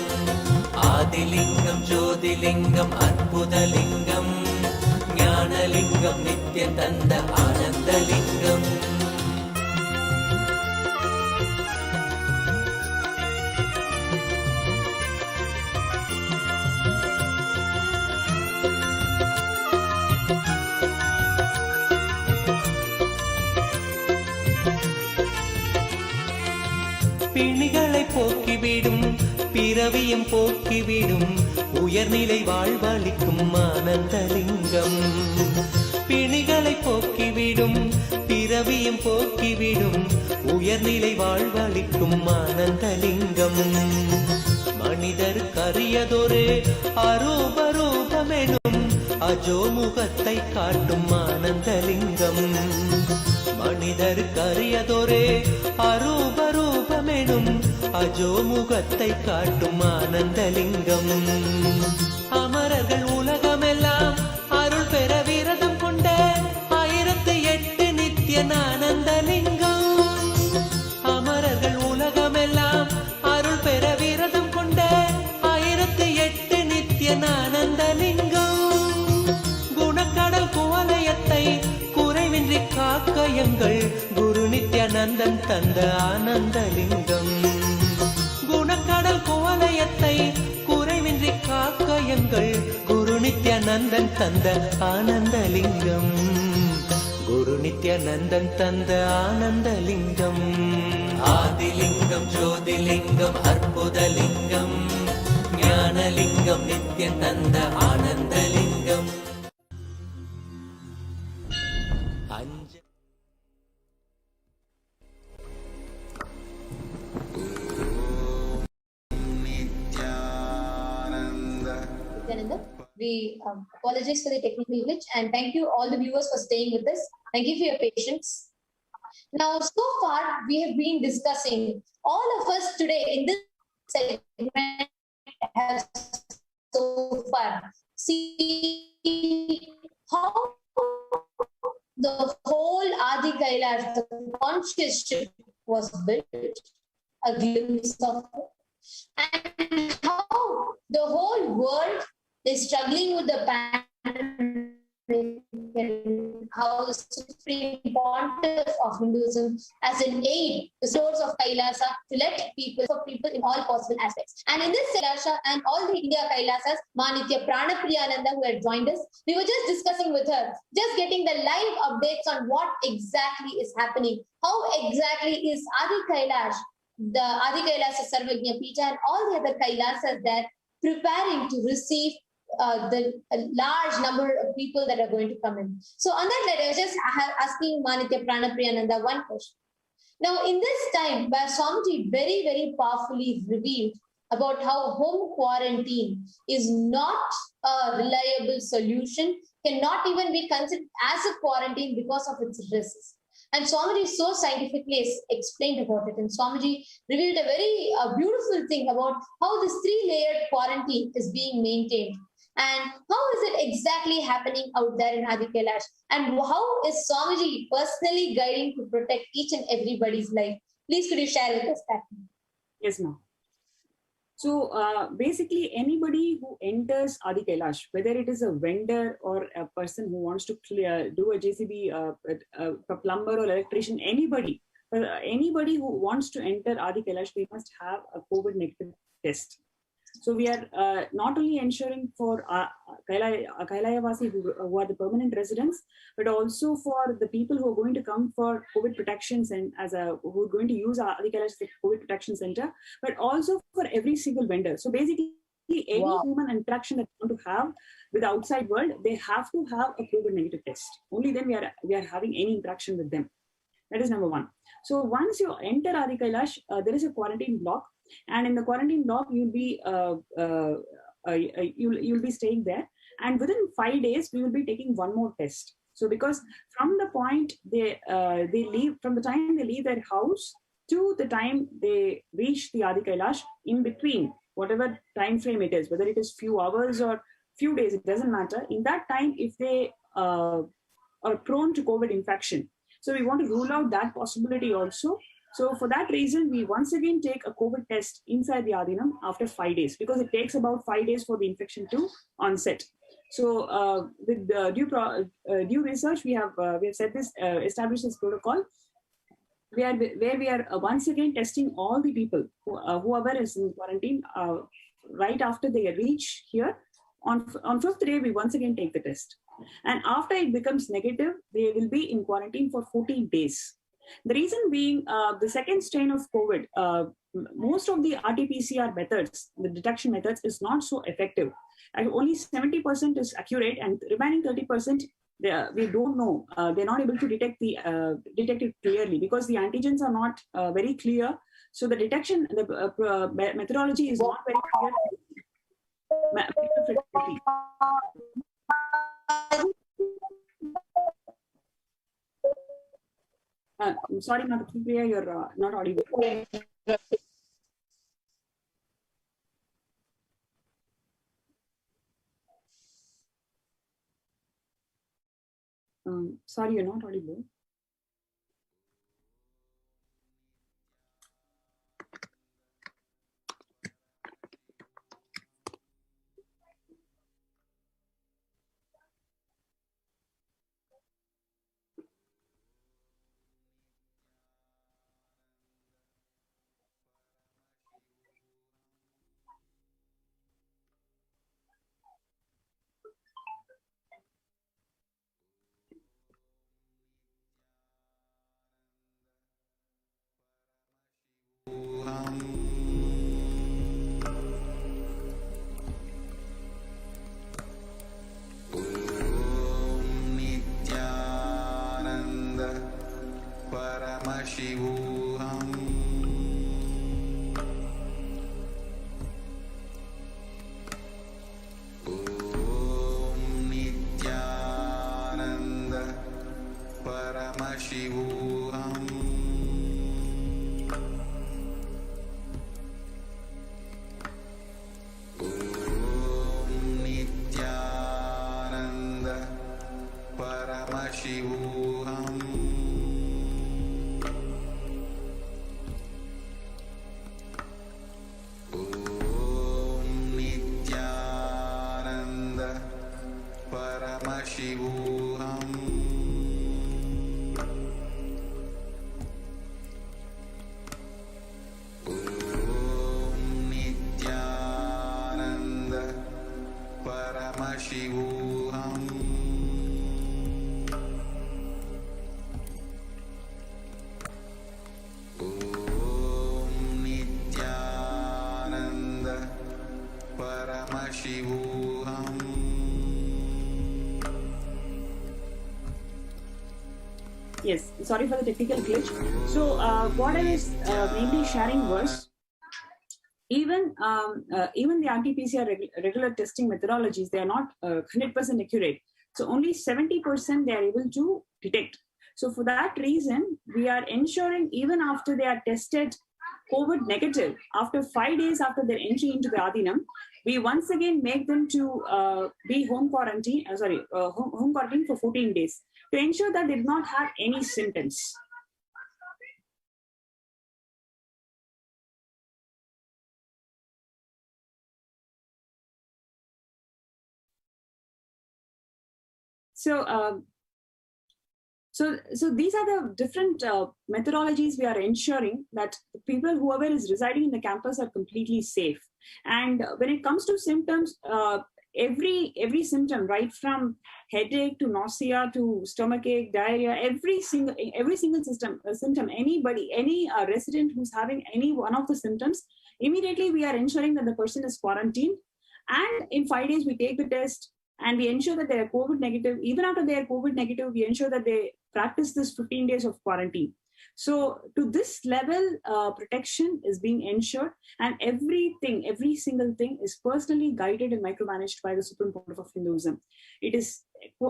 ஆதிலிங்கம் ஜோதிலிங்கம் அற்புதலிங்கம் ஞானலிங்கம் நித்யம் தந்த ஆனந்தலிங்கம் பிணிகளை போக்கிவிடும் பிறவியும் போக்கிவிடும் உயர்நிலை வாழ்வளிக்கும் ஆனந்தலிங்கம் பிணிகளை போக்கிவிடும் பிறவியும் போக்கிவிடும் உயர்நிலை வாழ்வளிக்கும் ஆனந்தலிங்கம் மனிதருக்கு அரியதொரு அரூபரூபமெனும் அஜோமுகத்தை காட்டும் ஆனந்தலிங்கம் மனிதருக்கு அரியதொரு அரூபரூபமெனும் அஜோமுகத்தை காட்டும் ஆனந்தலிங்கம் அமரர்கள் உலகமெல்லாம் அருள் பெற விரதம் கொண்ட 1008 நித்யநானந்தலிங்கம் அமரர்கள் உலகமெல்லாம் அருள் பெற விரதம் கொண்ட 1008 நித்யநானந்தலிங்கம் குணக்கடல் குவலயத்தை குறைவின்றி காக்கயங்கள் குரு நித்யானந்தன் தந்த ஆனந்தலிங்கம் குணக்கடல் குவலயத்தை குறைவின்றி காக்கயங்கள் குரு நித்யானந்தன் தந்த ஆனந்தலிங்கம் குரு நித்யானந்தன் தந்த ஆனந்தலிங்கம் ஆதிலிங்கம் ஜோதிலிங்கம் அற்புதலிங்கம் ஞானலிங்கம் நித்யம் தந்த Ananthalingam We apologize for the technical glitch and thank you all the viewers for staying with us. Thank you for your patience. Now, so far we have been discussing, all of us today in this segment have so far see how the whole Adi Kailasa, the conscious shift was built, a glimpse of it, and how the whole world is struggling with the pandemic, and how the Supreme Pontiff of Hinduism as an aid to source of Kailasa to let people, for people in all possible aspects. And in this Kailasa and all the India Kailasas, Manitya Pranapriyananda, who had joined us, we were just discussing with her, just getting the live updates on what exactly is happening. How exactly is Adi Kailash, the Adi Kailasa Sarvagnya Pita and all the other Kailasas that preparing to receive the large number of people that are going to come in. So on that letter, I was just asking Manitya Pranapriyananda one question. Now, in this time, where Swamiji very, very powerfully revealed about how home quarantine is not a reliable solution, cannot even be considered as a quarantine because of its risks. And Swamiji so scientifically explained about it. And Swamiji revealed a very beautiful thing about how this 3-layered quarantine is being maintained. And how is it exactly happening out there in Adi Kailash? And how is Swamiji personally guiding to protect each and everybody's life? Please could you share with us that? Yes, ma'am. So basically, anybody who enters Adi Kailash, whether it is a vendor or a person who wants to do a JCB, a plumber or electrician, anybody who wants to enter Adi Kailash, they must have a COVID negative test. So we are not only ensuring for Kailayavasi who are the permanent residents, but also for the people who are going to come for COVID protections and who are going to use Adi Kailash COVID protection center, but also for every single vendor. So basically, any human interaction that they want to have with the outside world, they have to have a COVID negative test. Only then we are having any interaction with them. That is number one. So once you enter Adi Kailash, there is a quarantine block. And in the quarantine block, you'll be staying there, and within 5 days we will be taking one more test. So because from the point they leave, from the time they leave their house to the time they reach the Adi Kailash, in between whatever time frame it is, whether it is few hours or few days, it doesn't matter. In that time, if they are prone to COVID infection, so we want to rule out that possibility also. So for that reason, we once again take a COVID test inside the Adinam after 5 days, because it takes about 5 days for the infection to onset. So with due research, we have said this, established this protocol, where we are once again testing all the people whoever is in quarantine right after they reach here. On fifth day, we once again take the test, and after it becomes negative, they will be in quarantine for 14 days. The reason being, the second strain of COVID, most of the RT-PCR methods, the detection methods, is not so effective. And only 70% is accurate, and remaining 30%, we don't know. They're not able to detect it clearly because the antigens are not very clear. So the detection, the methodology is not very clear. I'm sorry, Priya, you're not audible. Sorry, you're not audible. Paramashivoham. Om Nithyananda Paramashivoham. Om Nithyananda Paramashivoham. Shivoham. Om Nithyananda Paramashivoham. Om Nithyananda Paramashivoham. Yes, sorry for the technical glitch. So what I was mainly sharing was, even the RT-PCR regular testing methodologies, they are not 100% accurate. So only 70% they are able to detect. So for that reason, we are ensuring even after they are tested COVID negative, after 5 days after their entry into the Adinam, we once again make them to be home quarantine for 14 days to ensure that they did not have any symptoms. So these are the different methodologies we are ensuring that the people, whoever is residing in the campus, are completely safe. And when it comes to symptoms, every symptom, right from headache to nausea to stomachache, diarrhea, every single symptom, any resident who's having any one of the symptoms, immediately we are ensuring that the person is quarantined. And in 5 days, we take the test and we ensure that they are COVID negative. Even after they are COVID negative, we ensure that they practice this 15 days of quarantine. So to this level, protection is being ensured, and every single thing is personally guided and micromanaged by the Supreme Court of Hinduism. It is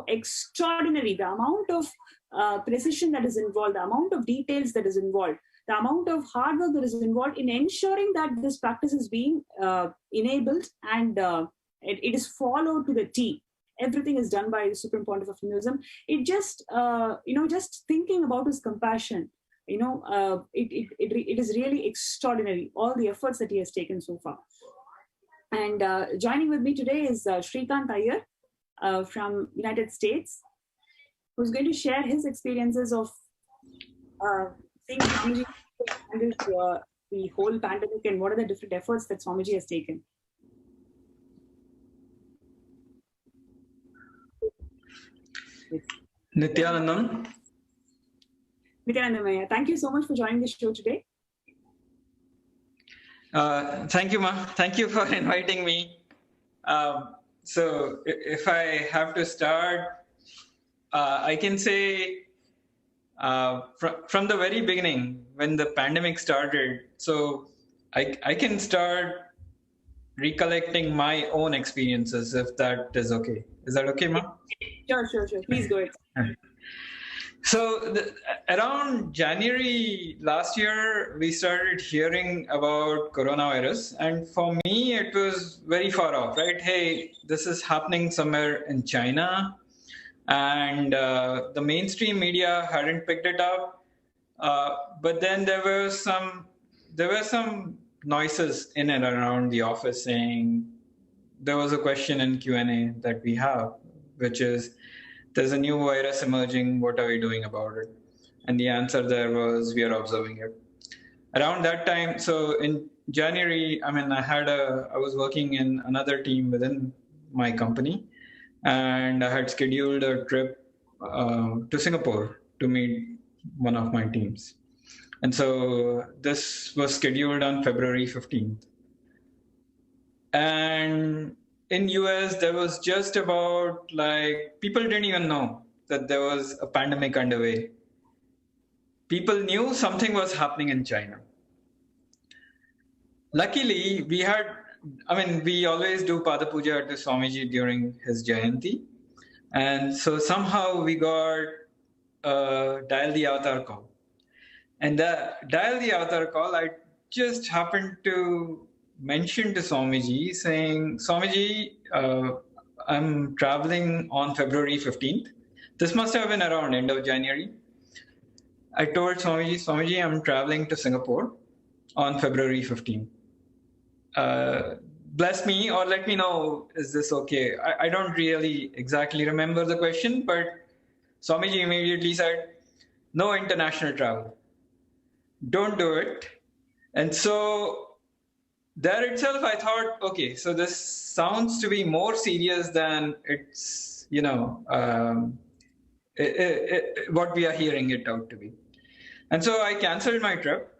extraordinary, the amount of precision that is involved, the amount of details that is involved, the amount of hard work that is involved in ensuring that this practice is being enabled and it is followed to the T. Everything is done by the Supreme Pontiff of Hinduism. It just, just thinking about his compassion, it is really extraordinary, all the efforts that he has taken so far. And joining with me today is Shrikant Iyer from United States, who's going to share his experiences of seeing Swamiji handle the whole pandemic and what are the different efforts that Swamiji has taken. Nithyanandam. Nithyanandam, thank you so much for joining the show today. Thank you, Ma. Thank you for inviting me. So if I have to start, I can say from the very beginning, when the pandemic started, so I can start recollecting my own experiences, if that is okay. Is that okay, Ma? Sure. Please go ahead. So around January last year, we started hearing about coronavirus. And for me, it was very far off, right? Hey, this is happening somewhere in China. And the mainstream media hadn't picked it up. But then there were some noises in and around the office saying, there was a question in Q&A that we have, which is, there's a new virus emerging, what are we doing about it? And the answer there was, we are observing it. Around that time, so in January, I was working in another team within my company, and I had scheduled a trip to Singapore to meet one of my teams. And so this was scheduled on February 15th. And in US, there was just about people didn't even know that there was a pandemic underway. People knew something was happening in China. Luckily, we always do Pada Puja to Swamiji during his Jayanti. And so somehow we got Dial the Avatar call. And the Dial the Avatar call, I just happened to mention to Swamiji saying, Swamiji, I'm traveling on February 15th. This must have been around end of January. I told Swamiji, I'm traveling to Singapore on February 15th. Bless me or let me know, is this okay? I don't really exactly remember the question, but Swamiji immediately said, no international travel. Don't do it. And so there itself, I thought, okay, so this sounds to be more serious than it's, what we are hearing it out to be. And so I canceled my trip.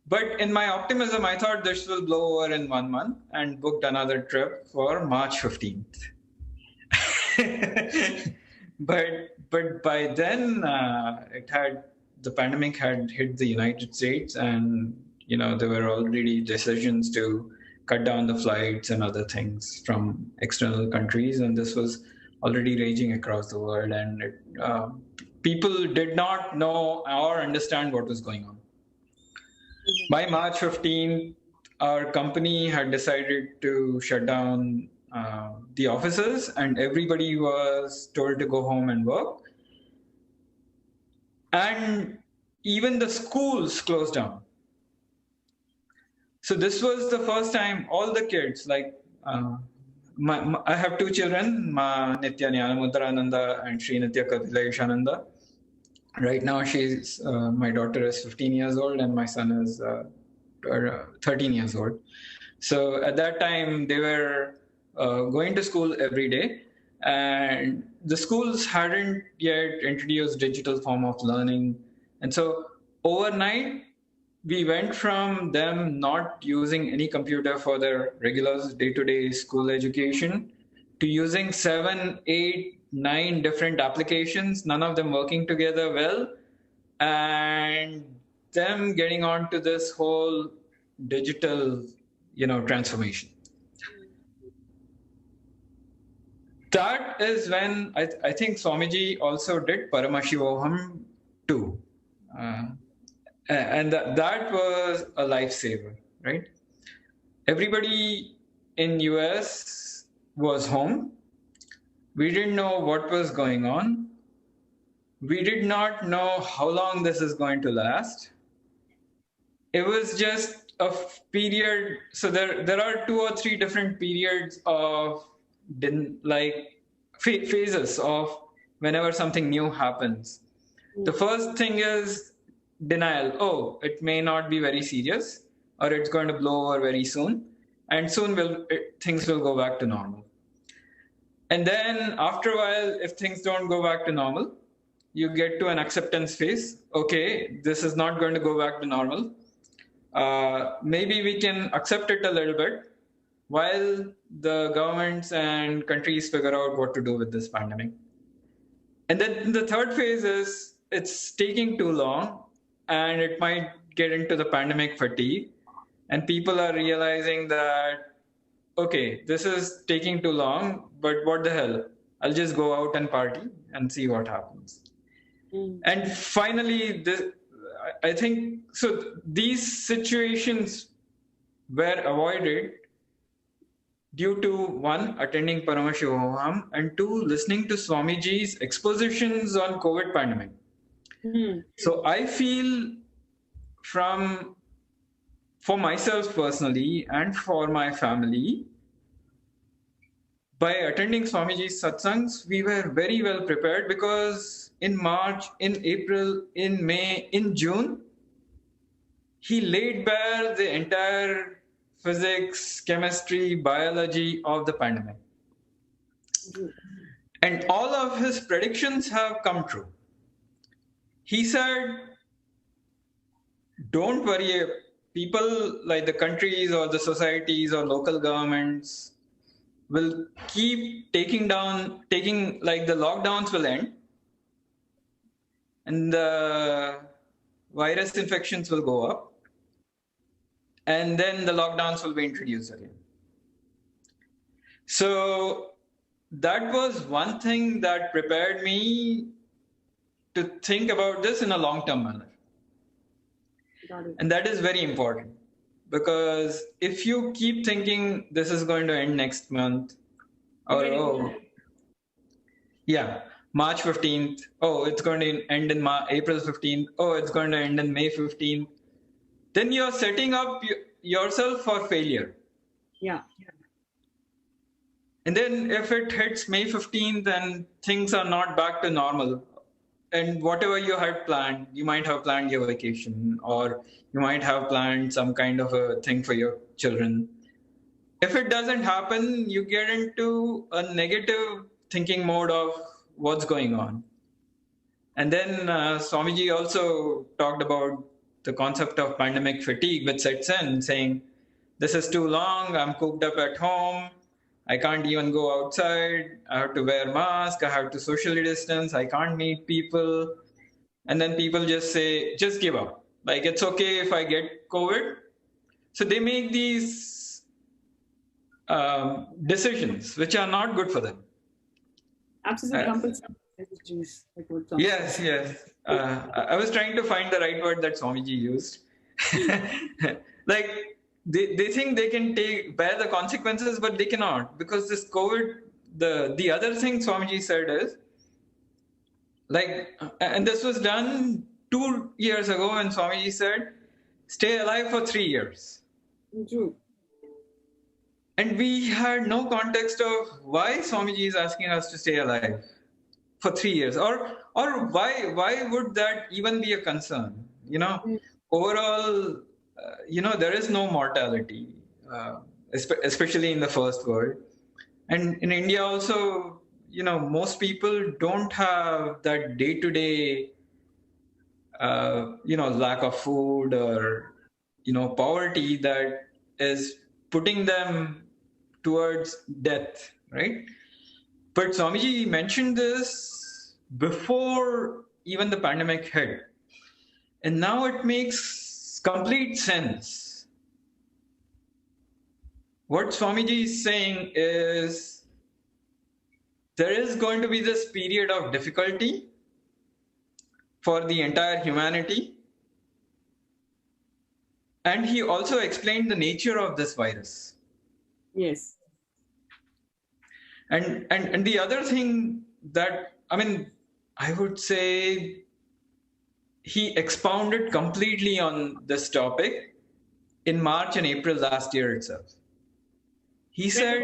But in my optimism, I thought this will blow over in 1 month and booked another trip for March 15th. But by then, the pandemic had hit the United States, and there were already decisions to cut down the flights and other things from external countries, and this was already raging across the world, and people did not know or understand what was going on. By March 15th, our company had decided to shut down the offices, and everybody was told to go home and work. And even the schools closed down. So this was the first time all the kids, like I have two children, Nithyananda and Sri Nitya Kailasa. Right now, my daughter is 15 years old and my son is 13 years old. So at that time, they were going to school every day, and the schools hadn't yet introduced digital form of learning. And so overnight, we went from them not using any computer for their regular day-to-day school education to using 7, 8, 9 different applications, none of them working together well, and them getting onto this whole digital, transformation. That is when I think Swamiji also did Paramashivoham too. And that was a lifesaver, right? Everybody in US was home. We didn't know what was going on. We did not know how long this is going to last. It was just a period. So there are 2 or 3 different periods of phases of whenever something new happens. The first thing is denial. Oh, it may not be very serious, or it's going to blow over very soon, and soon things will go back to normal. And then after a while, if things don't go back to normal, you get to an acceptance phase. Okay, this is not going to go back to normal. Maybe we can accept it a little bit while the governments and countries figure out what to do with this pandemic. And then the third phase is it's taking too long, and it might get into the pandemic fatigue. And people are realizing that, okay, this is taking too long, but what the hell? I'll just go out and party and see what happens. And finally, I think, so these situations were avoided due to 1, attending Paramashivoham, and 2, listening to Swamiji's expositions on COVID pandemic. So I feel for myself personally and for my family, by attending Swamiji's satsangs, we were very well prepared, because in March, in April, in May, in June, he laid bare the entire physics, chemistry, biology of the pandemic. And all of his predictions have come true. He said, don't worry, people like the countries or the societies or local governments will keep taking the lockdowns will end, and the virus infections will go up, and then the lockdowns will be introduced again. So that was one thing that prepared me to think about this in a long-term manner. And that is very important, because if you keep thinking this is going to end next month, or March 15th, it's going to end in April 15th, it's going to end in May 15th, then you're setting up yourself for failure. Yeah. And then if it hits May 15th and things are not back to normal, and whatever you had planned, you might have planned your vacation, or you might have planned some kind of a thing for your children. If it doesn't happen, you get into a negative thinking mode of what's going on. And then Swamiji also talked about the concept of pandemic fatigue, which sets in, saying, this is too long, I'm cooped up at home, I can't even go outside, I have to wear mask, I have to socially distance, I can't meet people. And then people just say, just give up. Like, it's okay if I get COVID. So they make these decisions which are not good for them. Absolutely. Yes. I was trying to find the right word that Swamiji used. Like they think they can bear the consequences, but they cannot, because this COVID. The other thing Swamiji said is, like, and this was done 2 years ago, and Swamiji said, stay alive for 3 years. True. And we had no context of why Swamiji is asking us to stay alive for 3 years, or why would that even be a concern? Overall, there is no mortality, especially in the first world, and in India also. Most people don't have that day-to-day, lack of food or, poverty that is putting them towards death, right? But Swamiji mentioned this before even the pandemic hit. And now it makes complete sense. What Swamiji is saying is, there is going to be this period of difficulty for the entire humanity. And he also explained the nature of this virus. Yes. And the other thing that, I would say he expounded completely on this topic in March and April last year itself. He said,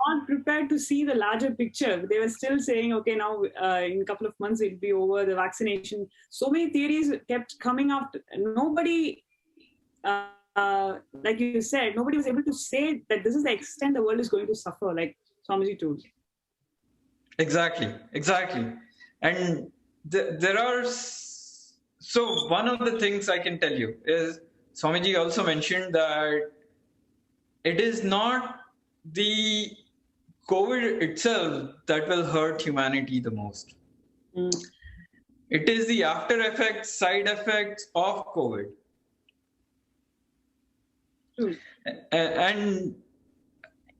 not prepared to see the larger picture. They were still saying, okay, now in a couple of months it'll be over, the vaccination. So many theories kept coming up. Nobody, like you said, nobody was able to say that this is the extent the world is going to suffer, like Swamiji told. Exactly. And there are... So one of the things I can tell you is, Swamiji also mentioned that it is not the COVID itself that will hurt humanity the most. It is the after effects, side effects of COVID. And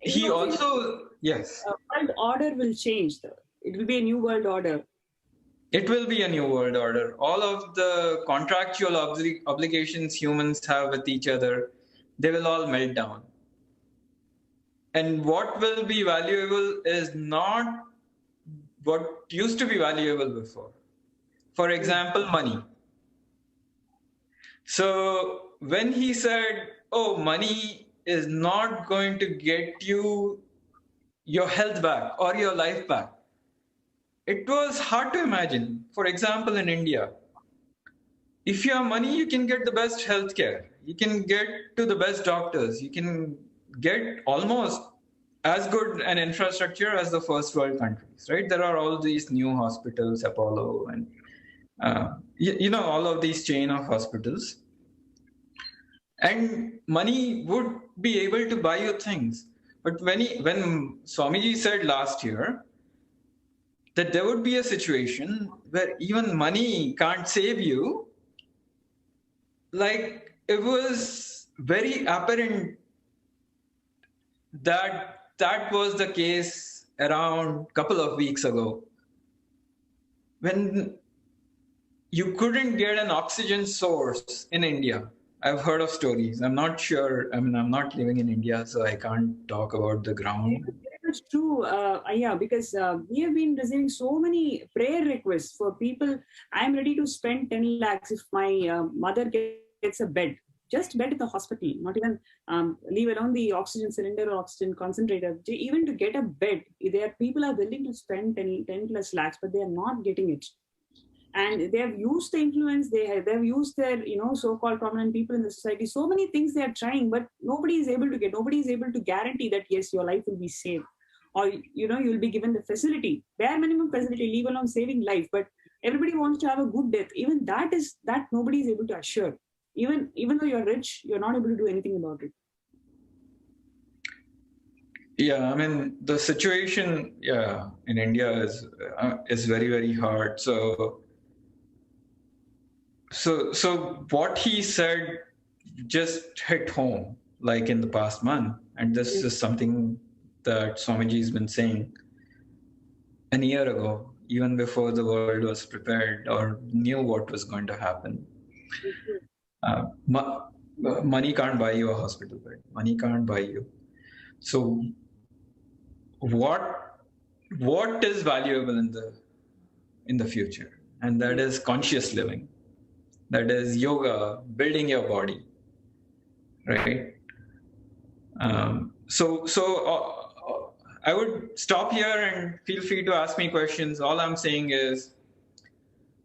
he also, yes. World order will change. It will be a new world order. It will be a new world order. All of the contractual obligations humans have with each other, they will all melt down. And what will be valuable is not what used to be valuable before. For example, money. So when he said, oh, money is not going to get you your health back or your life back, it was hard to imagine. For example, in India, if you have money, you can get the best healthcare. You can get to the best doctors. You can get almost as good an infrastructure as the first world countries, right? There are all these new hospitals, Apollo, and all of these chain of hospitals. And money would be able to buy you things. But when Swamiji said last year that there would be a situation where even money can't save you, like, it was very apparent that was the case around a couple of weeks ago, when you couldn't get an oxygen source in India. I've heard of stories. I'm not sure. I'm not living in India, so I can't talk about the ground. That's true, because we have been receiving so many prayer requests for people. I'm ready to spend 10 lakhs if my mother gets a bed. Just bed at the hospital, not even leave alone the oxygen cylinder or oxygen concentrator. Even to get a bed, people are willing to spend 10 plus lakhs, but they are not getting it. And they have used the influence, they have used their, so-called prominent people in the society. So many things they are trying, but nobody is able to get. Nobody is able to guarantee that, yes, your life will be saved. Or, you'll be given the facility, bare minimum facility, leave alone saving life. But everybody wants to have a good death. Even that nobody is able to assure. Even though you're rich, you're not able to do anything about it. Yeah, the situation, in India is very, very hard. So what he said just hit home, like in the past month. And this is something that Swamiji has been saying a year ago, even before the world was prepared or knew what was going to happen. money can't buy you a hospital bed. Money can't buy you. So what is valuable in the future? And that is conscious living. That is yoga, building your body, right? So I would stop here and feel free to ask me questions. All I'm saying is,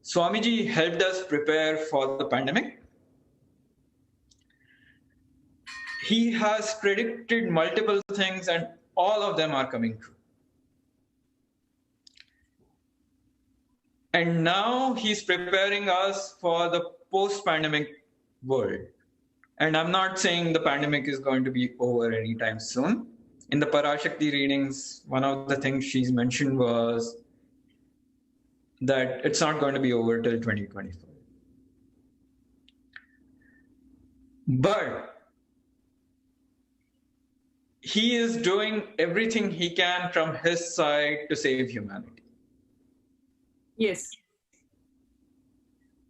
Swamiji helped us prepare for the pandemic. He has predicted multiple things and all of them are coming true. And now he's preparing us for the post-pandemic world. And I'm not saying the pandemic is going to be over anytime soon. In the Parashakti readings, one of the things she's mentioned was that it's not going to be over till 2024. But he is doing everything he can from his side to save humanity. Yes.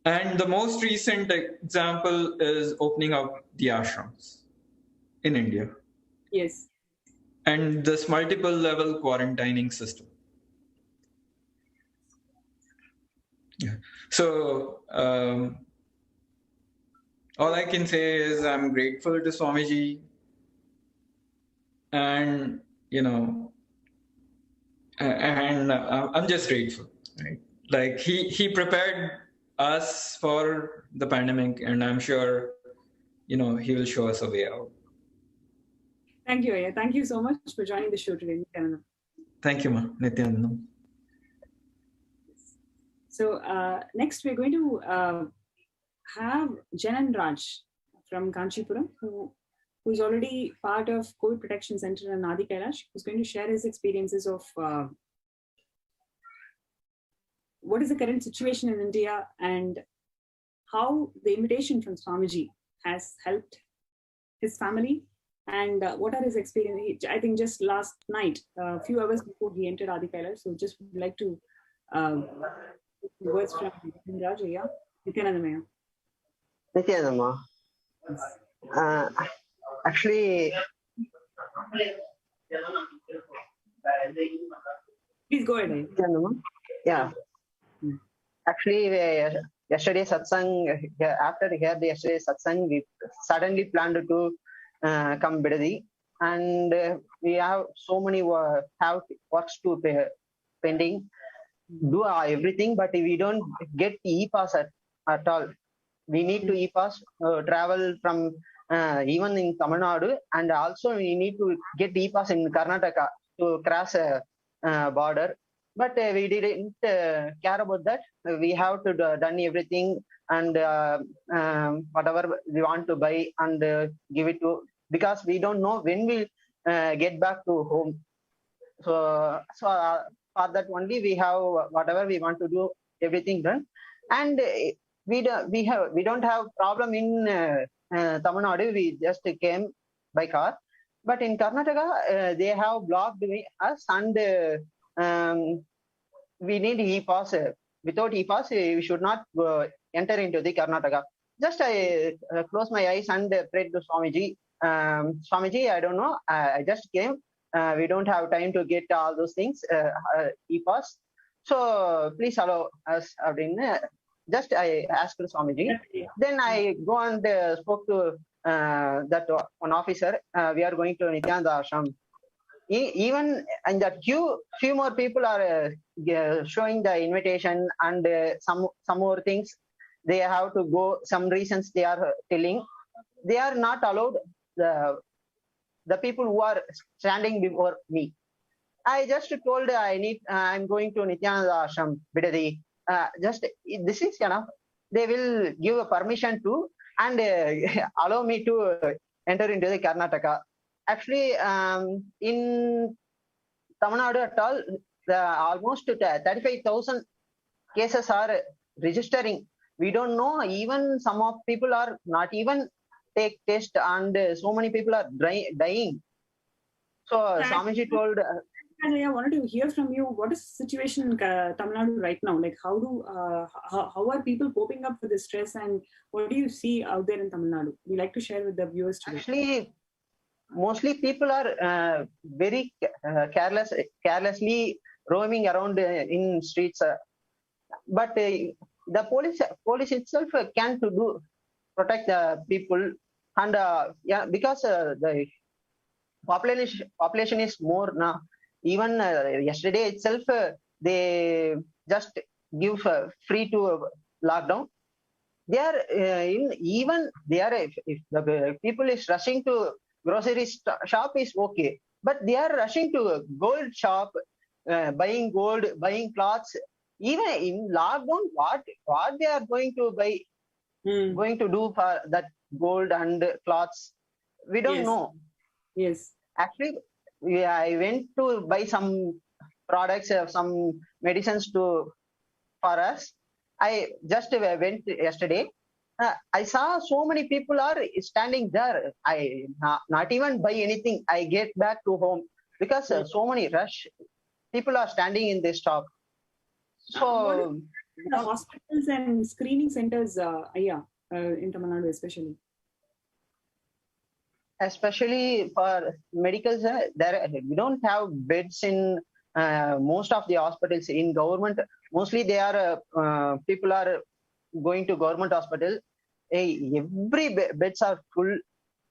And the most recent example is opening up the ashrams in India. Yes. And this multiple level quarantining system. Yeah. So all I can say is I'm grateful to Swamiji, and I'm just grateful, right? Like he prepared us for the pandemic, and I'm sure he will show us a way out. Thank you, Aya. Thank you so much for joining the show today, Nithyananda. Thank you, Ma. Nithyananda. So next we're going to have Janan Raj from Kanchipuram, who's already part of COVID Protection Center in Adi Kailash, who's going to share his experiences of what is the current situation in India and how the invitation from Swamiji has helped his family, and what are his experiences. I think just last night, a few hours before he entered Adi Kailash, so just would like to words from Raj. Yeah, Nithyananda. Nithyananda. Actually, please go ahead. Yeah. Actually, yesterday satsang, after hearing yesterday's satsang, we suddenly planned to come Bidadi, and we have so many works to pending, do everything, but we don't get e-pass at all. We need to e-pass, travel from even in Tamil Nadu, and also we need to get e-pass in Karnataka to cross a border. But we didn't care about that. We have to done everything, and whatever we want to buy and give it to, because we don't know when we'll get back to home. So for that only we have whatever we want to do, everything done, and we don't have problem in Tamil Nadu. We just came by car, but in Karnataka they have blocked us, and we need e-pass. Without e-pass, we should not enter into the Karnataka. Just I close my eyes and pray to Swamiji. Swamiji, I don't know. I just came. We don't have time to get all those things, e-pass. So please allow us. Just I asked Swamiji. Then I go and spoke to that one officer. We are going to Nithyananda Ashram. Even in that queue, few more people are showing the invitation, and some more things they have to go. Some reasons they are telling. They are not allowed the people who are standing before me. I just told I'm going to Nithyananda Ashram, Bidadi. Just this is enough. They will give a permission to and allow me to enter into the Karnataka. Actually, in Tamil Nadu at all, almost 35,000 cases are registering. We don't know. Even some of people are not even take test, and so many people are dying. So Swamiji told, I wanted to hear from you. What is the situation in Tamil Nadu right now? Like, how are people coping up with the stress, and what do you see out there in Tamil Nadu? We like to share with the viewers today. Actually, mostly people are very carelessly roaming around in streets. But the police itself can to do protect the people, and because the population is more now. Even yesterday itself, they just give free to lockdown. They are if the people is rushing to grocery shop is okay, but they are rushing to a gold shop, buying gold, buying clothes. Even in lockdown, what they are going to buy, going to do for that gold and clothes, we don't know. Yes. Actually, I went to buy some products, some medicines for us. I just went yesterday. I saw so many people are standing there. I not even buy anything. I get back to home because so many rush people are standing in this shop. So the hospitals and screening centers, in Tamil Nadu especially. Especially for medicals, we don't have beds in most of the hospitals in government. Mostly they are people are going to government hospital. Every beds are full.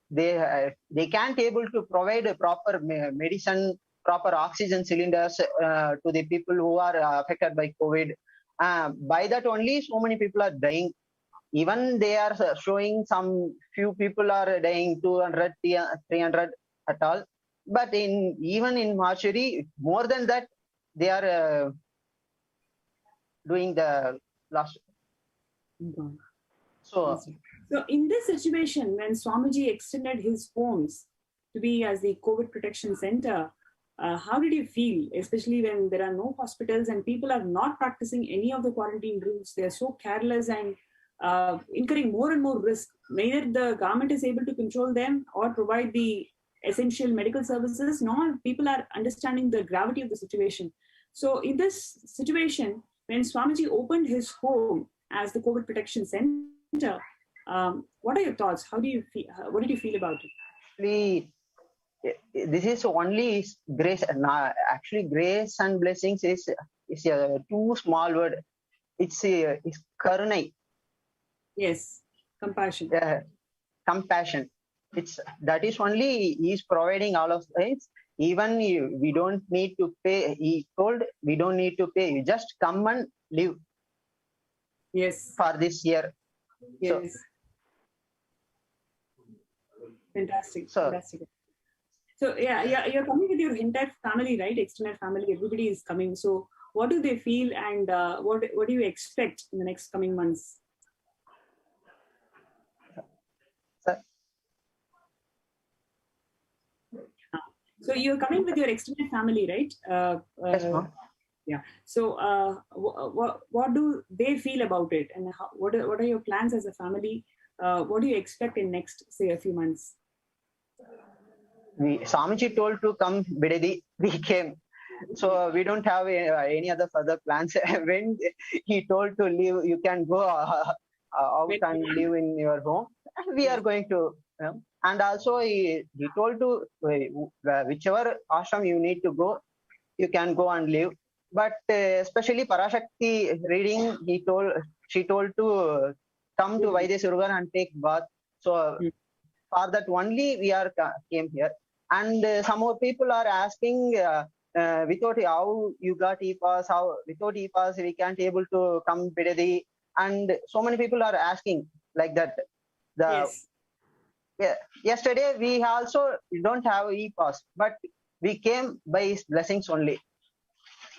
They can't able to provide a proper medicine, proper oxygen cylinders to the people who are affected by COVID. By that only, so many people are dying. Even they are showing some few people are dying 200, 300 at all. But even in mortuary, more than that, they are doing the last. So in this situation, when Swamiji extended his homes to be as the COVID protection center, how did you feel, especially when there are no hospitals and people are not practicing any of the quarantine rules? They are so careless and incurring more and more risk. Neither the government is able to control them or provide the essential medical services, nor people are understanding the gravity of the situation. So in this situation, when Swamiji opened his home as the COVID protection center, what are your thoughts? How do you feel? What did you feel about it? This is only grace. Actually, grace and blessings is a too small word. It's karunai. Yes, compassion. Compassion. That is only he is providing all of things. Even we don't need to pay. He told we don't need to pay. You just come and live. Yes. For this year. Yes. Fantastic. Fantastic. So you're coming with your entire family, right? Extended family. Everybody is coming. So what do they feel, and what do you expect in the next coming months? So you're coming with your extended family, right? Yes, ma'am. Yeah. So what do they feel about it, and what are your plans as a family? What do you expect in next, say, a few months? Swamiji told to come Bidadi, we came. So we don't have any other further plans. When he told to leave, you can go out and live in your home. We are going to. And also he told to whichever ashram you need to go, you can go and live. But especially Parashakti reading, she told to come to Vaidya and take bath. So for that only we came here. And some more people are asking without how you got e-pass, how without e-pass we can't able to come Bidadi. And so many people are asking like that. Yesterday we also don't have e-pass, but we came by his blessings only.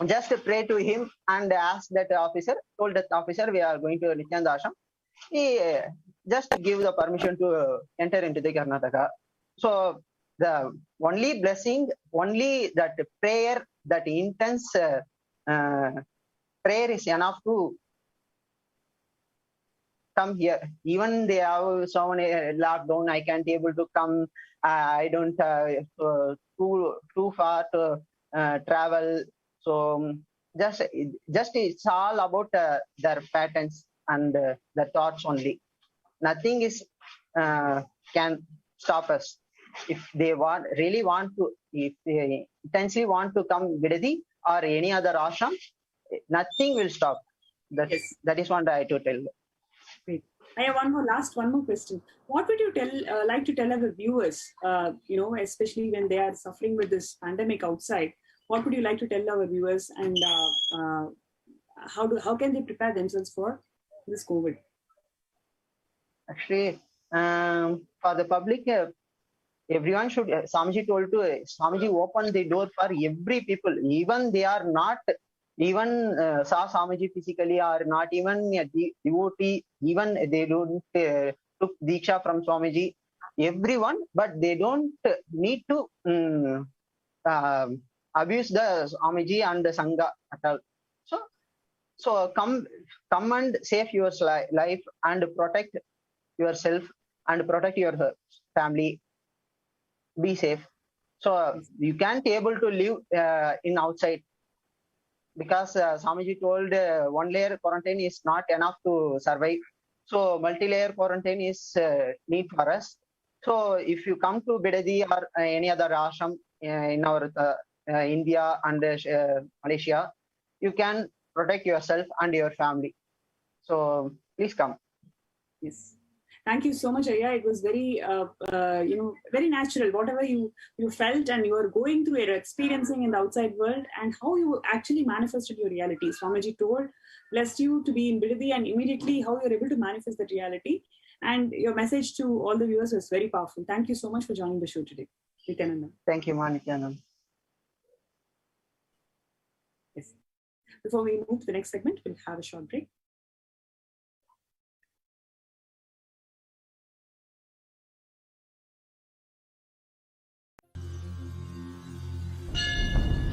Just pray to him and ask that officer, told that officer we are going to Nithyananda Ashram. He just give the permission to enter into the Karnataka. So the only blessing, only that prayer, that intense prayer is enough to come here. Even they have so many lockdown, I can't able to come. I don't too far to travel. So just it's all about their patterns and the thoughts only. Nothing is can stop us. If they really want to, if they intensely want to come Bidadi or any other ashram, nothing will stop. That is what I to tell. Great. I have one more question. What would you like to tell our viewers? Especially when they are suffering with this pandemic outside. What would you like to tell our viewers, and how can they prepare themselves for this COVID? Actually, for the public, everyone should. Swamiji told to Swamiji open the door for every people, even they are not even saw Swamiji physically or not even a devotee, even they don't took Diksha from Swamiji. Everyone, but they don't need to abuse the Swamiji and the Sangha at all. So come and save your life and protect yourself and protect your family. Be safe. So you can't able to live in outside, because Swamiji told one layer quarantine is not enough to survive. So multi-layer quarantine is need for us. So if you come to Bidadi or any other ashram in our India and Malaysia, you can protect yourself and your family. So please come. Yes. Thank you so much, Ayya. It was very, very natural. Whatever you felt and you were going through, you're experiencing in the outside world, and how you actually manifested your reality. Swamiji blessed you to be in Bidadi, and immediately how you're able to manifest that reality. And your message to all the viewers was very powerful. Thank you so much for joining the show today, Nithyananda. Thank you, Nithyananda. Yes. Before we move to the next segment, we'll have a short break.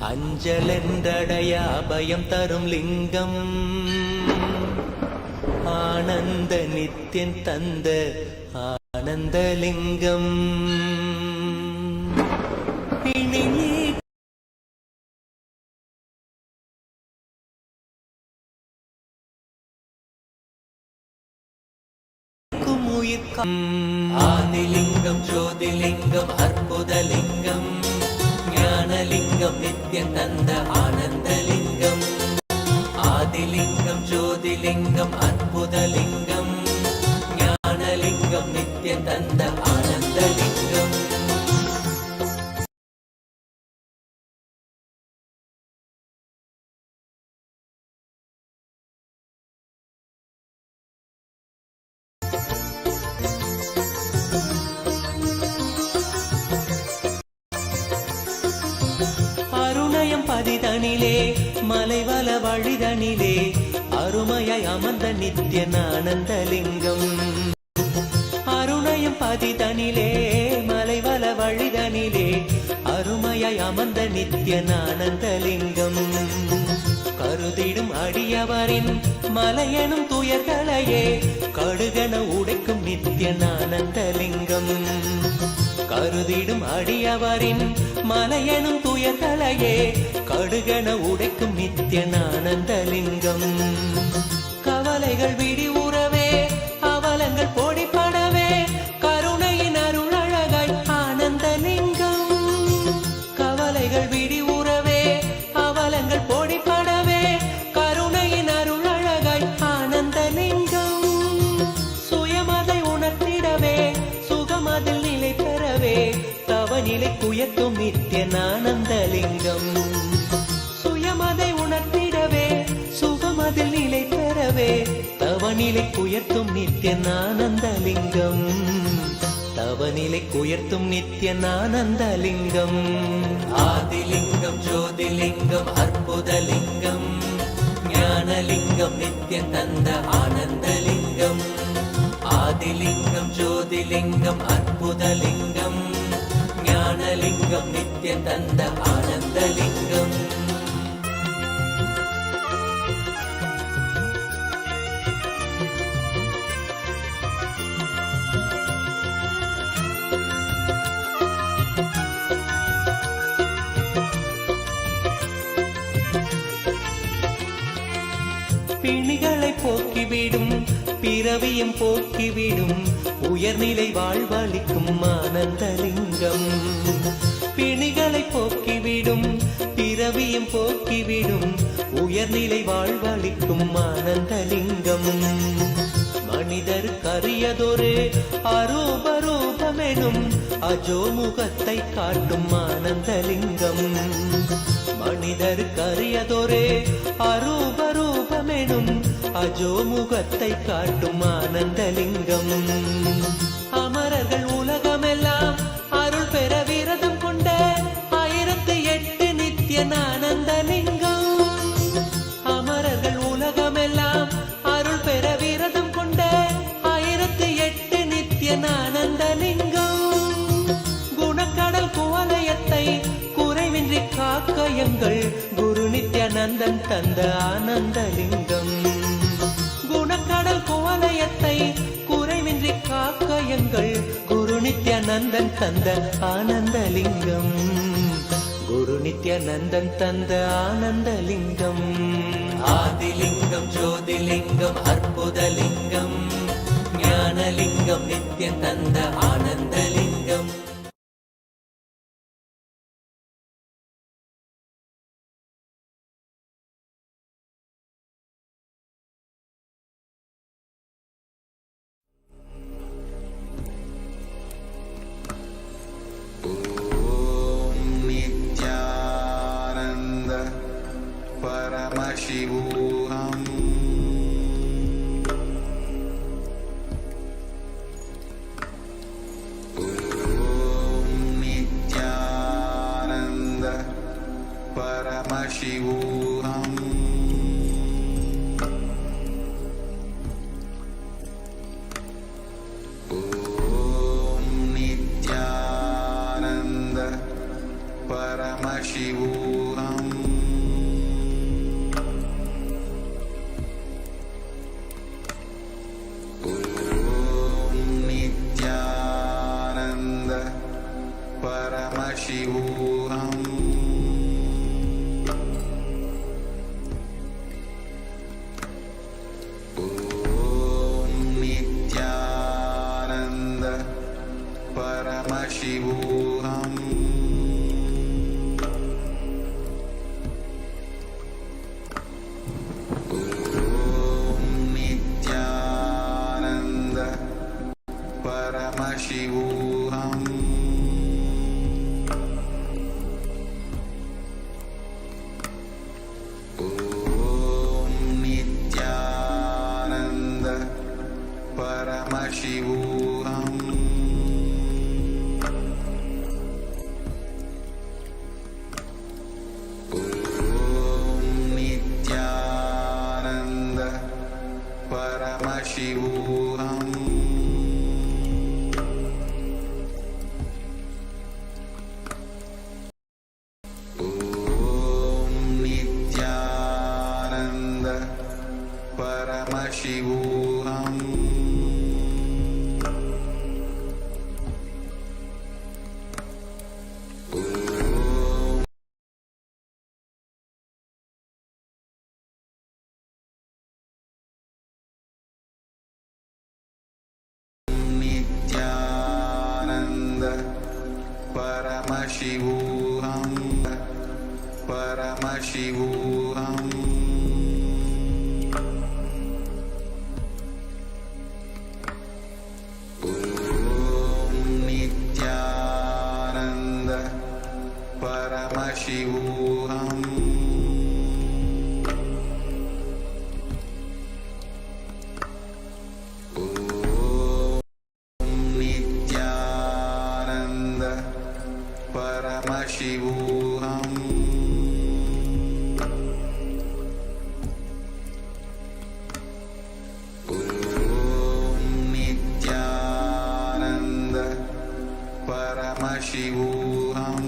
அஞ்சலென்றடைய அபயம் தரும் லிங்கம் ஆனந்த நித்யன் தந்த ஆனந்தலிங்கம் ஆதிலிங்கம் ஜோதிலிங்கம் அற்புதலிங்கம் ஞானலிங்கம் நித்யன் தந்த ஆனந்தலிங்கம் ஆதிலிங்கம் ஜோதிலிங்கம் அற்புதலிங்கம் ஞானலிங்கம் நித்யன் தந்த ஆனந்தலிங்கம் பதிதனிலே மலைவல வழிதனிலே அருமையாய் அமர்ந்த நித்யன் ஆனந்தலிங்கம் அருணயம் பதிதனிலே மலைவல வழிதனிலே அருமையாய் அமர்ந்த நித்யன் ஆனந்தலிங்கம் கருதிடும் அடியவரின் மலையெனும் துயர்களையே கடுகன உடைக்கும் நித்யன் ஆனந்தலிங்கம் கருதிடும் அடியவரின் மலையெனும் துயர்களையே கடுகன உடைக்கும் நித்யன் ஆனந்தலிங்கம் கவலைகள் விடி உறவே அவலங்கள் பொடிப்படவே கருணையின் அருள் அழகாய் ஆனந்தலிங்கம் கவலைகள் விடி உறவே அவலங்கள் பொடிப்படவே கருணையின் அருள் அழகாய் ஆனந்தலிங்கம் சுயமதை உணர்த்திடவே சுகமதில் நிலை பெறவே தவநிலை குயக்கும் நித்யன் ஆனந்தலிங்கம் சுயமதை உணர்த்திடவே சுகமதில் நிலை பெறவே தவநிலை குயர்த்தும் நித்யன் ஆனந்தலிங்கம் தவநிலை குயர்த்தும் நித்யன் ஆனந்தலிங்கம் ஆதிலிங்கம் ஜோதிலிங்கம் அற்புதலிங்கம் ஞானலிங்கம் நித்யன் தந்த ஆனந்தலிங்கம் ஆதிலிங்கம் ஜோதிலிங்கம் அற்புதலிங்கம் ஞானலிங்கம் நித்யன் தந்த ஆனந்தலிங்கம் போக்கிவிடும் பிறவியும் போக்கிவிடும் உயர்நிலை வாழ்வளிக்கும் ஆனந்தலிங்கம். பிணிகளை போக்கிவிடும் பிறவியும் போக்கிவிடும் உயர்நிலை வாழ்வளிக்கும் ஆனந்தலிங்கம். மனிதருக்கரியதொரு அரூபரூபமெனும் அஜோமுகத்தை காட்டும் ஆனந்தலிங்கம். மனிதருக்கரியதொரு அரூபரூபமெனும் அஜோமுகத்தை காட்டும் ஆனந்தலிங்கம். அமரர்கள் உலகமெல்லாம் அருள் பெற விரதம் கொண்ட 1008 நித்யானந்தலிங்கம். அமரர்கள் உலகமெல்லாம் அருள் பெற விரதம் கொண்ட 1008 நித்யானந்தலிங்கம். குணக்கடல் குவலயத்தை குறைவின்றி காக்க எங்கள் குரு நித்யானந்தன் தந்த ஆனந்தலிங்கம். குணக்கடல் குவலயத்தை குறைவின்றி காக்க எங்கள் குரு நித்யானந்தன் தந்த ஆனந்தலிங்கம். குரு நித்யானந்தன் தந்த ஆனந்தலிங்கம். ஆதிலிங்கம் ஜோதிலிங்கம் அற்புதலிங்கம் ஞானலிங்கம் நித்யம் தந்த Ananthalingam. Paramashivoham. Om Nithyananda Paramashivoham. Om Nithyananda Paramashivoham. Paramashivoham. Om Nithyananda Paramashivoham. Om Nithyananda Paramashivoham. Paramashivoham. Om Nithyananda Paramashivoham. Om Nithyananda Paramashivoham. Paramashivoham. Paramashivoham. Om Nithyananda Paramashivoham. Paramashivoham. Om Nithyananda Paramashivoham.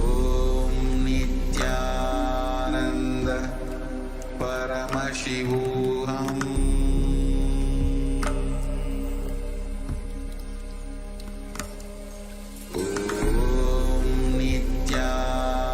Om Nithyananda Paramashivoham. Om Nithyananda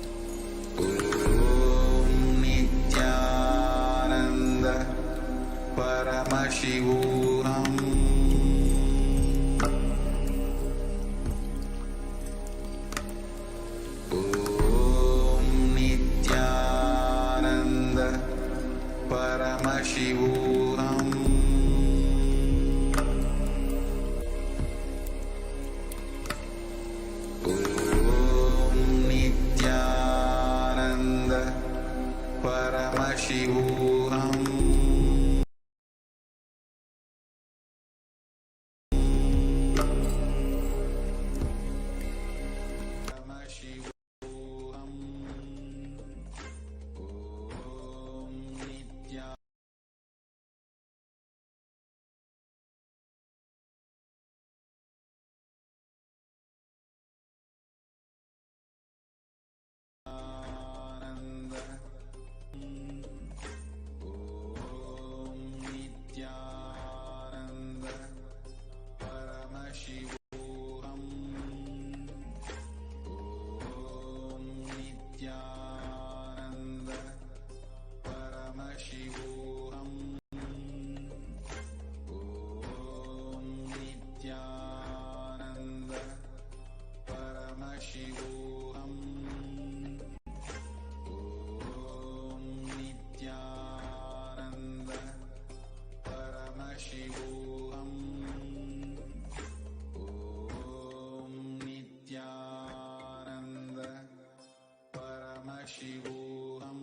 Paramashivoham.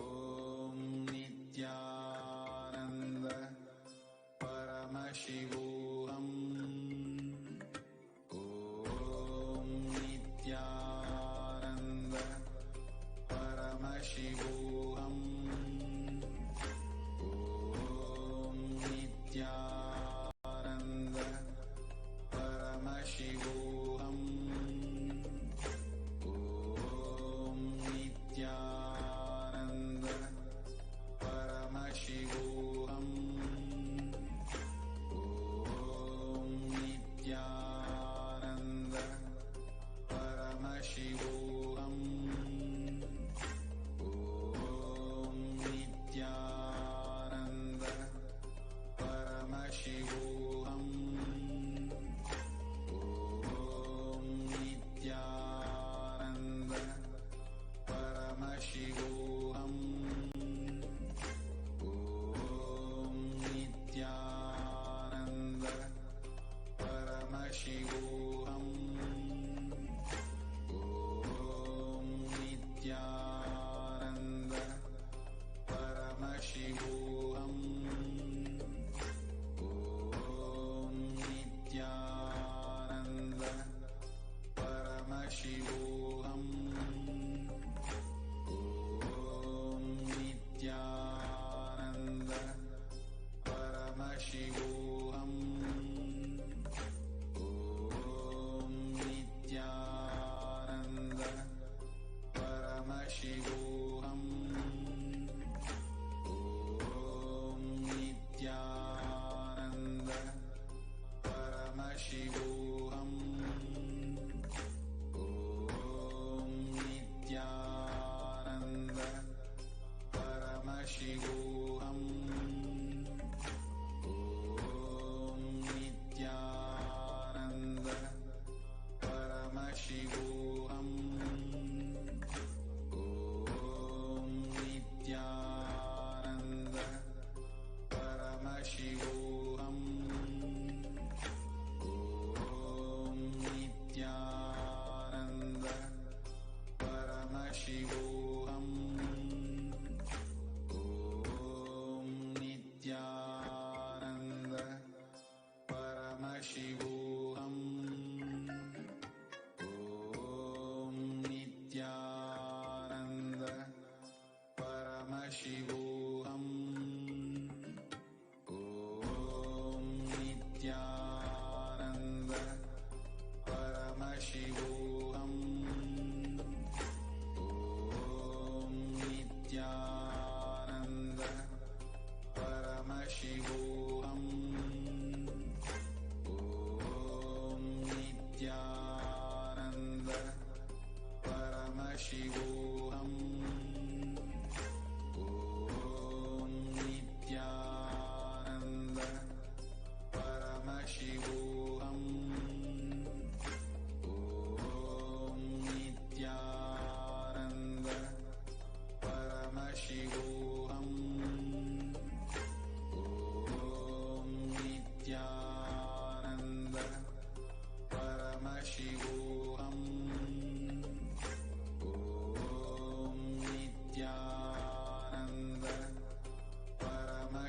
Om Nithyananda Paramashivoham. Om Nithyananda Paramashivoham.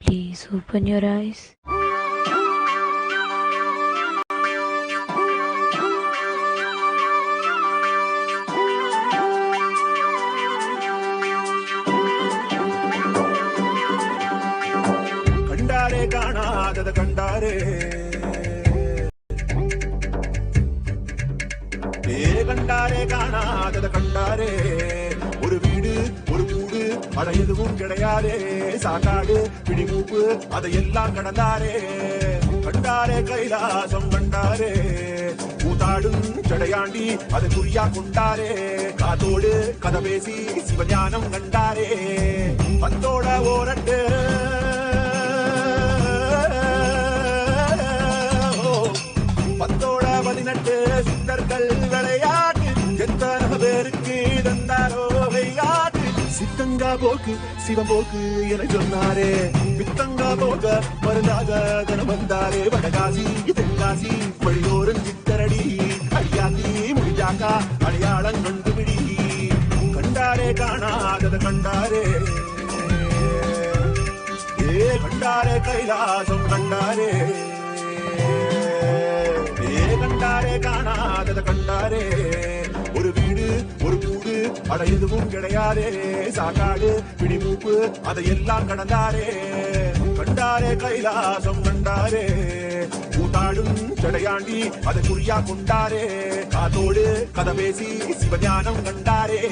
Please open your eyes. கண்டாரே காணாதத கண்டாரே கண்டாரே காணாதத கண்டாரே ஒரு வீடு ஒரு கூடு அட எதுவும் கிடையாதே சாக்காடு பிடிமூப்பு அதையெல்லாம் கடந்தாரே கண்டாரே கைலாசம் கண்டாரே கூத்தாடும் சடையாண்டி அதை குறியா கொண்டாரே காத்தோடு கதை பேசி சிவஞானம் கண்டாரே பத்தோட ஓரட்டு பத்தோட 18 சித்தர்கள் விளையாட்டு எத்தனை பேருக்கு தந்தாரோ விளையாட்டு சித்தங்கா போக்கு சிவபோக்கு என சொன்னாரே பித்தங்கா போக மருந்தாக தனம் வந்தாரே வடகாசி தென்காசி வழியோரன் சித்தரடி அடியாத்தி முடிஞ்சாக்கா அடையாளம் கண்டுபிடி கண்டாரே காணாதத கண்டாரே கண்டாரே கைலாசம் கண்டாரே கண்டாரே காணாதத கண்டாரே ஒரு வீடு ஒரு கூடு அட எதுவும் கிடையாதே சாக்காடு பிடிமூப்பு அதையெல்லாம் கடந்தாரே கண்டாரே கைலாசம் கண்டாரே கூத்தாடும் சடையாண்டி அதை குறியா கொண்டாரே காத்தோடு கதை பேசி சிவஞானம் கண்டாரே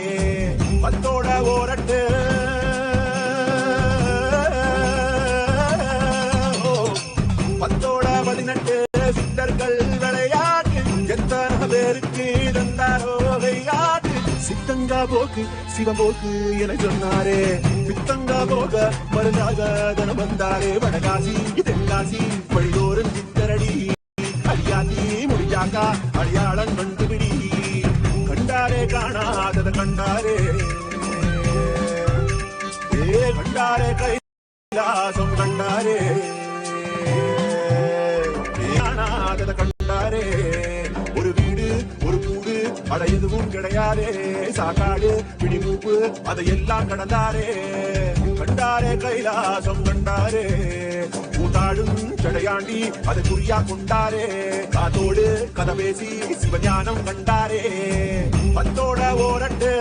பத்தோட ஓரட்டு பத்தோட 18 சித்தர்கள் விளையாட்டு எத்தனை பேருக்கு தந்தாரோ விளையாட்டு சித்தங்கா போக்கு சிவபோக்கு என சொன்னாரே பித்தங்கா போக மருந்தாக தனம் வந்தாரே வடகாசி தென்காசி வழியோரன் சித்தரடி அடியாத்தி முடிஞ்சாக்கா அடையாளம் கண்டுபிடி கண்டாரே காணாதத கண்டாரே கண்டாரே கைலாசம் கண்டாரே கண்டாரே ஒரு வீடு ஒரு கூடு அட எதுவும் கிடையாதே சாக்காடு பிடிமூப்பு அதையெல்லாம் கடந்தாரே கண்டாரே கைலாசம் கண்டாரே கூத்தாடும் சடையாண்டி அதை குறியா கொண்டாரே காத்தோடு கதை பேசி சிவஞானம் கண்டாரே பத்தோட ஓரட்டு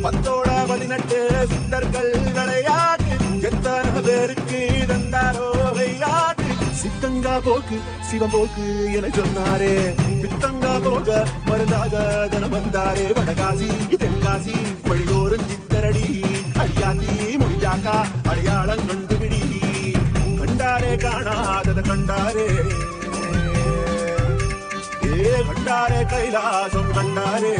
பத்தோட 18 சித்தர்கள் விளையாட்டு எத்தனை பேருக்கு தந்தாரோ விளையாட்டு சித்தங்கா போக்கு சிவபோக்கு என சொன்னாரே பித்தங்கா போக மருந்தாக தனம் வந்தாரே வடகாசி தென்காசி வழியோரன் சித்தரடி அடியாத்தி முடிஞ்சாக்கா அடையாளம் கண்டுபிடி கண்டாரே காணாதத கண்டாரே கண்டாரே கைலாசம் கண்டாரே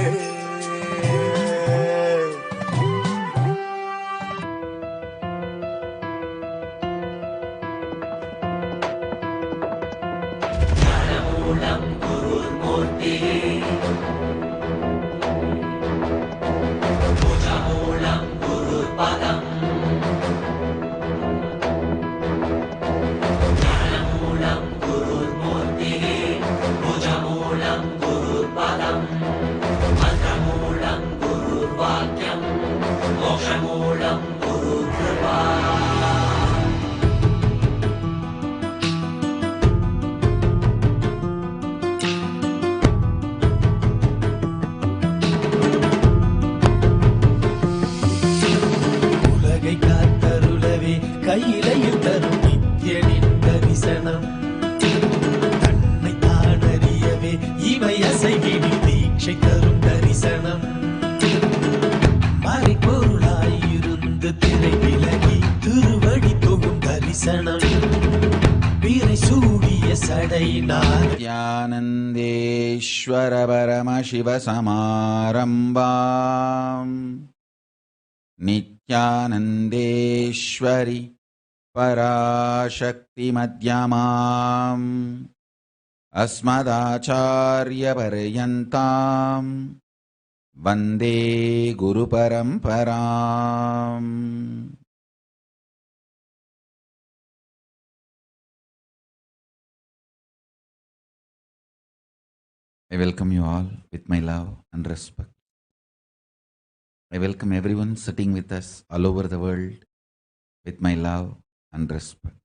கையிலையில் தரும் நித்யனின் தரிசனம் தன்னை தானறியவே இவை அசைவினில் தீட்சை தரும் தரிசனம் மறைபொருளாயிருந்து திரை விலகி திருவடி தொகும் தரிசனம் பிறை சூடிய சடையினார் நித்யானந்தேஸ்வர பரமசிவ சமாரம்பாம் நித்யானந்தேஸ்வரி பராசக்தி மத்யமாம் அஸ்மதாச்சார்ய பர்யந்தாம் வந்தே குரு பரம்பராம். I welcome you all with my love and respect. I welcome everyone sitting with us all over the world with my love and respect.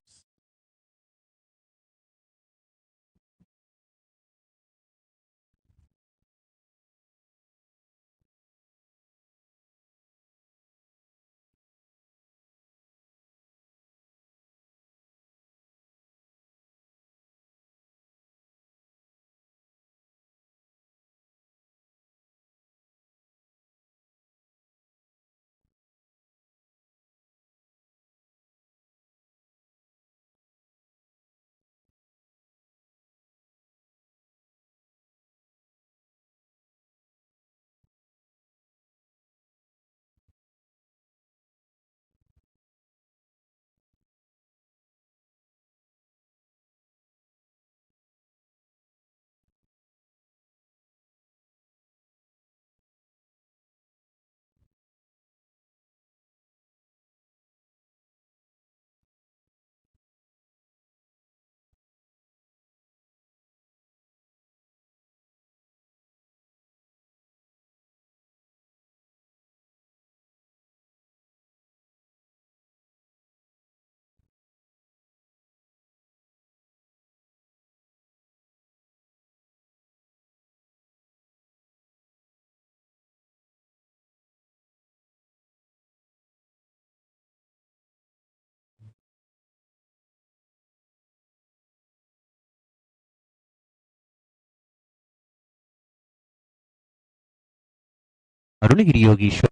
Arunagiri Yogeshwar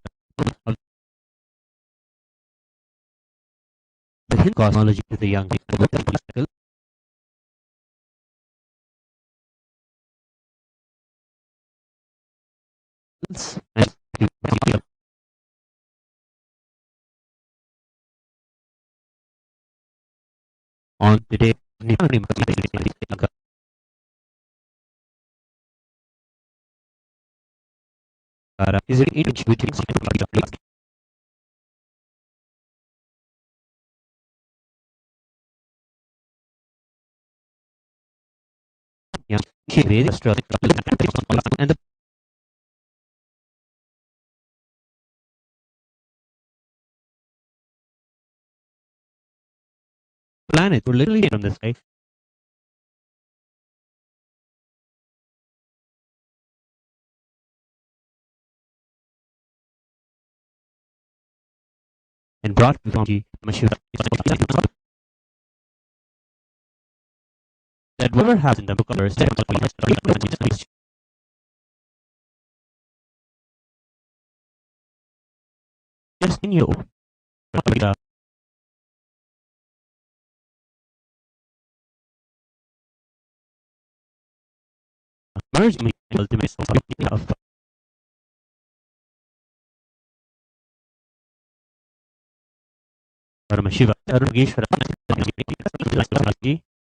of the Hill cosmology to the young and on the day is it which and the planet would literally from the sky and brought before Paramashivoham that whatever happens in the book of verse just in you merge me ultimate of Paramashiva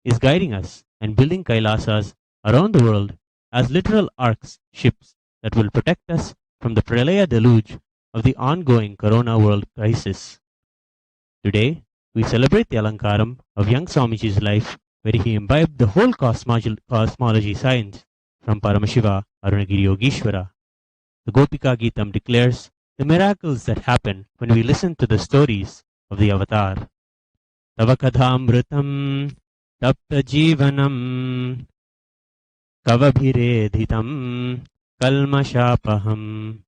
is guiding us and building Kailasas around the world as literal arcs, ships that will protect us from the Pralaya deluge of the ongoing Corona world crisis. Today, we celebrate the Alankaram of young Swamiji's life, where he imbibed the whole cosmology science from Paramashiva Arunagiri Yogeshwara. The Gopika Geetam declares the miracles that happen when we listen to the stories of the Avatar. Tavakadhamritam tapta jivanam kavabhiredhitam kalmashapaham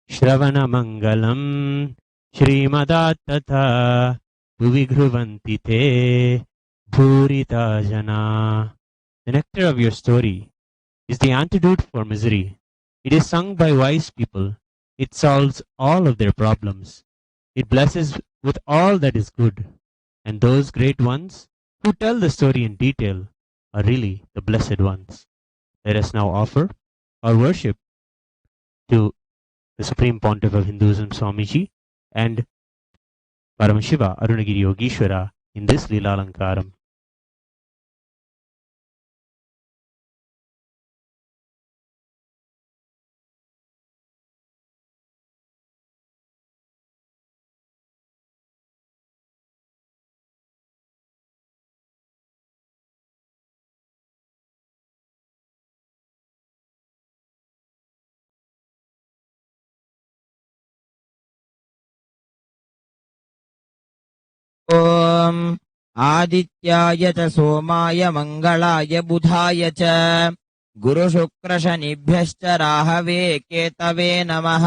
shravana mangalam shrimadattatha bhuvighruvanti te bhurita jana. The nectar of your story is the antidote for misery. It is sung by wise people. It solves all of their problems. It blesses with all that is good. And those great ones who tell the story in detail are really the blessed ones. Let us now offer our worship to the Supreme Pontiff of Hinduism, Swamiji, and Paramashiva Arunagiri Yogeshwara in this Leela Alankaram. आदित्याय च सोमाय मङ्गलाय बुधाय च गुरुशुक्रशनिभ्यश्च Rahway केतवे नमः।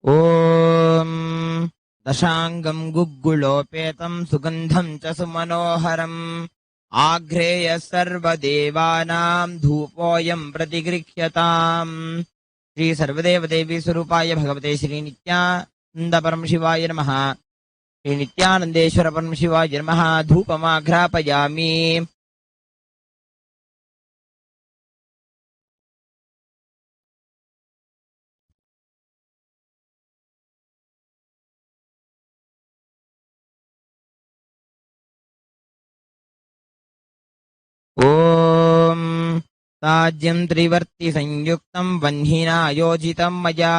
ॐ दशाङ्गं गुग्गुलोपेतं सुगन्धं च सुमनोहरम् आघ्रेयः सर्वदेवानां धूपोऽयं प्रतिगृह्यताम्। श्री सर्वदेवदेवी स्वरूपाय भगवते श्री नित्यानंद परमशिवाय नमः। श्री नित्यानंदेश्वर परमशिवाय नमः। धूपमाघ्रापयामि। ॐ ताज्यं त्रिवर्ति संयुक्तं वह्निना योजितं मया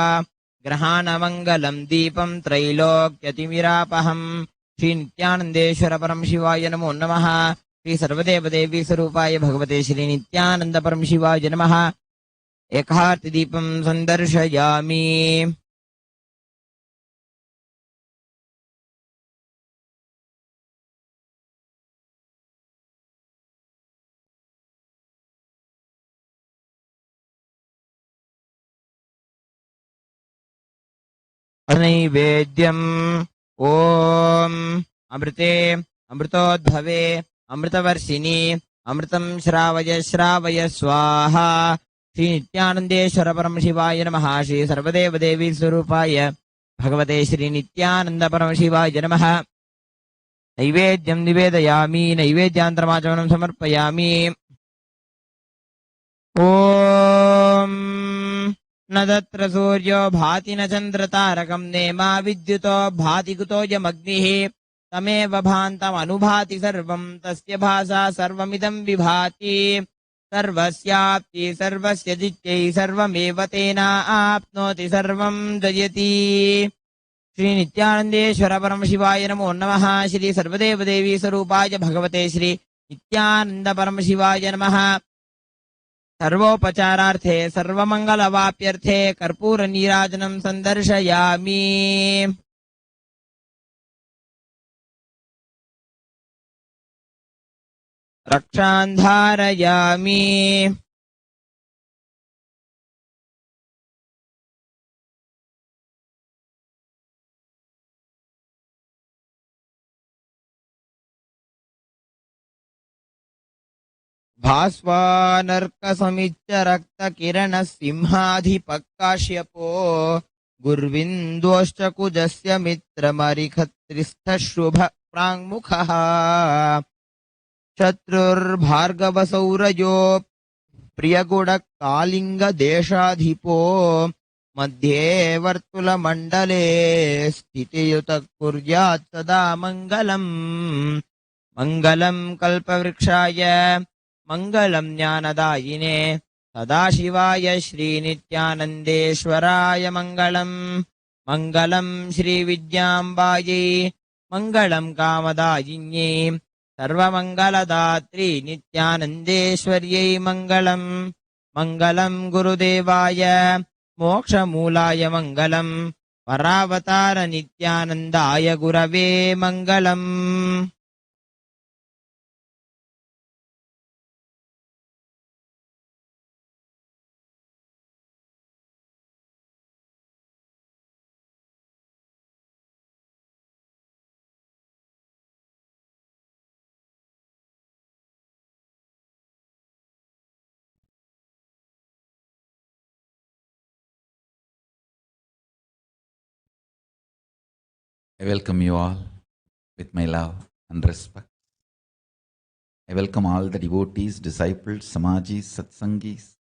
ग्रहाणमङ्गलं दीपं त्रैलोक्यतिमिरापहम्। श्री नित्यानंदेश्वर परमशिवाय नमो नमः। श्री सर्वदेवदेवी स्वरूपाय भगवते श्री नित्यानंद परमशिवाय नमः। एकार्तिदीपं सन्दर्शयामि। नैवेद्यम् ॐ अमृते अमृतोद्भवे अमृतवर्षिणि अमृतं श्रावय श्रावय स्वाहा। श्री नित्यानंदेश्वर परमशिवाय नमः। श्री सर्वदेवदेवी स्वरूपाय भगवते श्री नित्यानंद परमशिवाय नमः। नैवेद्यं निवेदयामि। नैवेद्यान्तरमाचमनं समर्पयामि। ॐ न तत्र सूर्यो भाति न चन्द्रतारकं नेमा विद्युतो भाति कुतोऽयमग्निः तमेव भान्तमनुभाति सर्वं तस्य भासा सर्वमिदं विभाति। सर्वस्याप्ति सर्वस्य जित्यै सर्वमेव तेनाप्नोति सर्वं जयति। श्री नित्यानंदेश्वर परमशिवाय नमो नमः। श्री सर्वदेवदेवी स्वरूपाय भगवते श्री नित्यानंद परमशिवाय नमः। सर्वोपचारार्थे सर्वमङ्गलवाप्यर्थे कर्पूरनीराजनं सन्दर्शयामि। रक्षान् धारयामि। भास्वानर्कसमिच्च रक्तकिरणः सिंहाधिपकाश्यपो गुर्विन्दोश्च कुजस्य मित्रमरिखत्रिस्थः शुभ प्राङ्मुखः शत्रुर्भार्गवसौरयो प्रियगुडकालिङ्गदेशाधिपो मध्ये वर्तुलमण्डले स्थितियुतः कुर्यात् सदा मङ्गलम्। मङ्गलं कल्पवृक्षाय मङ्गलं ज्ञानदायिने सदाशिवाय श्रीनित्यानन्देश्वराय मङ्गलम्। मङ्गलं श्रीविद्याम्बायै मङ्गलं कामदायिन्यै सर्वमङ्गलदात्री नित्यानन्देश्वर्यै मङ्गलम्। मङ्गलं गुरुदेवाय मोक्षमूलाय मङ्गलम्। परावतार नित्यानन्दाय गुरवे मङ्गलम्। I welcome you all with my love and respect. I welcome all the devotees, disciples, samajis, satsangis,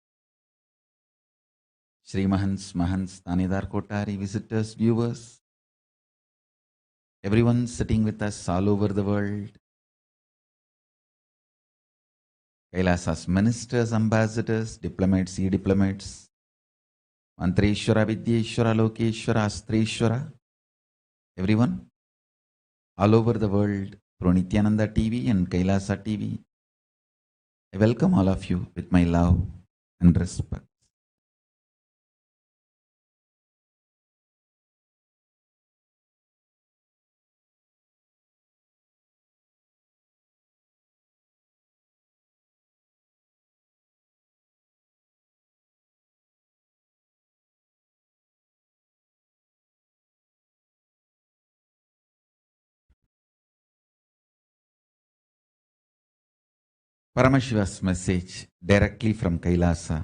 Shri Mahants, Mahants, Tanidar Kotari, visitors, viewers, everyone sitting with us all over the world. Kailasa's ministers, ambassadors, diplomats, e-diplomats, Mantreshwara, Vidyeshwara, Lokeshwara, Astreshwara, everyone all over the world through Nithyananda TV and Kailasa TV. I welcome all of you with my love and respect. Paramashiva's message directly from Kailasa.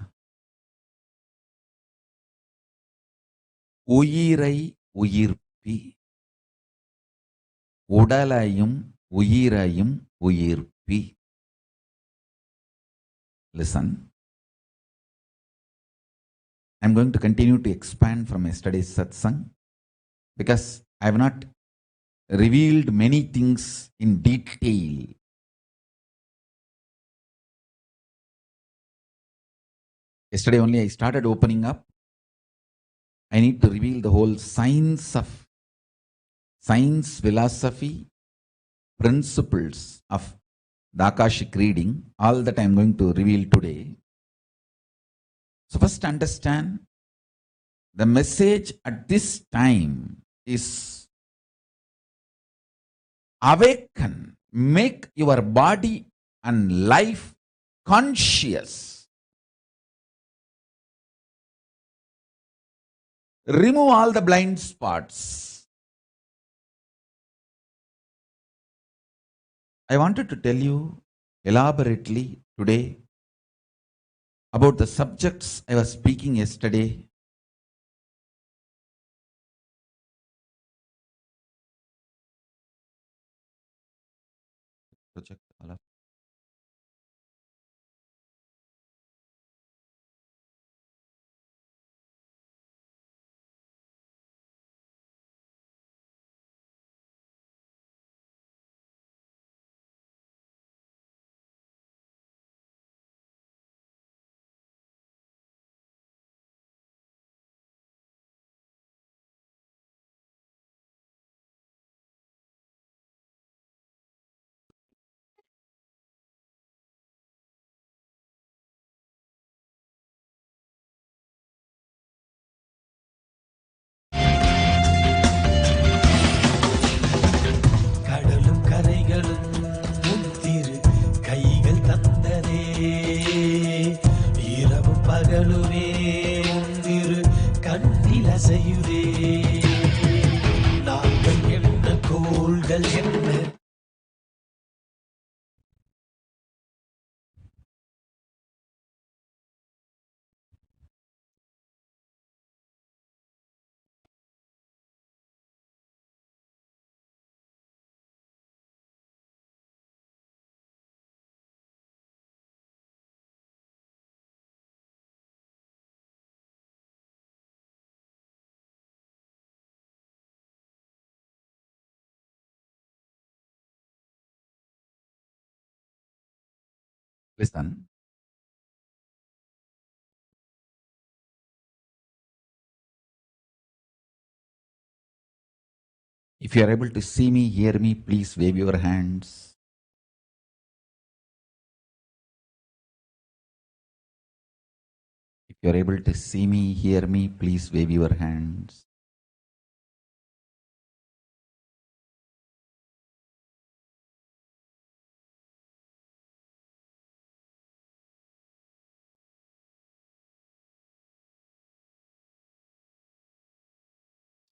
உயிரை உயிர்ப்பி உடலையும் உயிரையும் உயிர்ப்பி. Listen. I'm going to continue to expand from yesterday's satsang because I have not revealed many things in detail. Yesterday only I started opening up. I need to reveal the whole science, philosophy, principles of the Akashic reading. All that I am going to reveal today. So first understand the message at this time is awaken, make your body and life conscious. Remove all the blind spots. I wanted to tell you elaborately today about the subjects I was speaking yesterday. Project all of கடலும் கரைகளும் முத்திரு கைகள் தந்ததே இரவும் பகலுமே முந்திரு கண்ணில் அசையுதே நாங்கள் என்ன கோள்கள் என்ன Listen. If you are able to see me, hear me, please wave your hands. If you are able to see me, hear me, please wave your hands.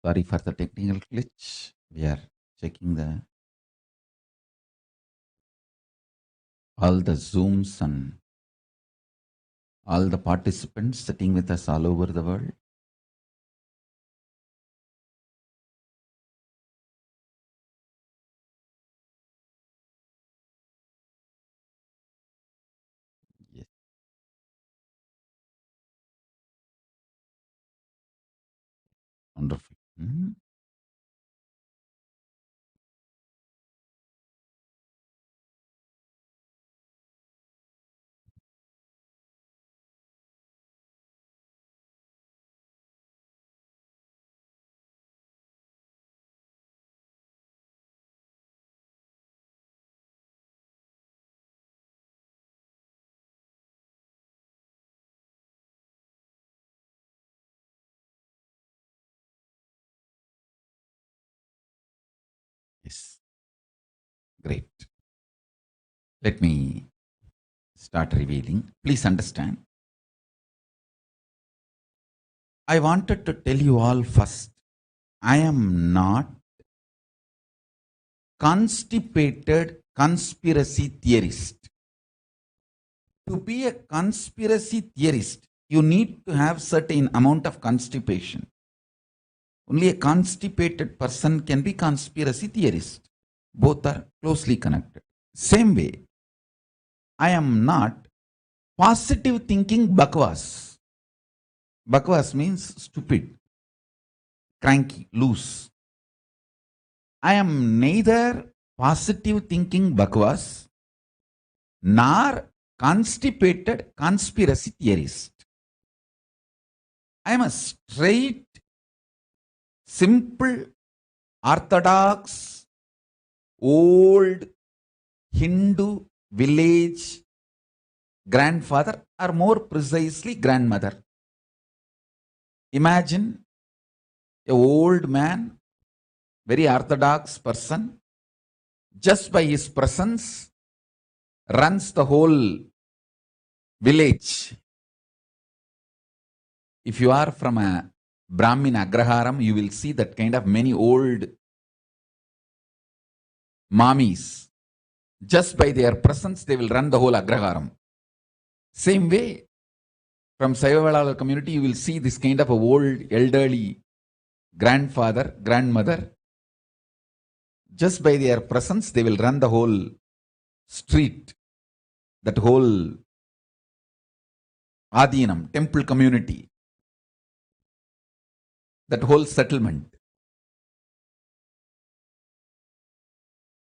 Sorry for the technical glitch. We are checking all the Zooms and all the participants sitting with us all over the world. Yes. Wonderful. Yes. Great. Let me start revealing. Please understand. I wanted to tell you all first, I am not constipated conspiracy theorist. To be a conspiracy theorist, you need to have certain amount of constipation. Only a constipated person can be conspiracy theorist. Both are closely connected. Same way, I am not positive thinking bakwas. Bakwas means stupid, cranky, loose. I am neither positive thinking bakwas nor constipated conspiracy theorist. I am a straight, simple, orthodox, old Hindu village grandfather, or more precisely grandmother. Imagine an old man, very orthodox person, just by his presence runs the whole village. If you are from a Brahmin Agraharam, you will see that kind of many old mommies. Just by their presence, they will run the whole Agraharam. Same way, from Saivavalala community, you will see this kind of a old, elderly grandfather, grandmother. Just by their presence, they will run the whole street, that whole Adinam, temple community, that whole settlement.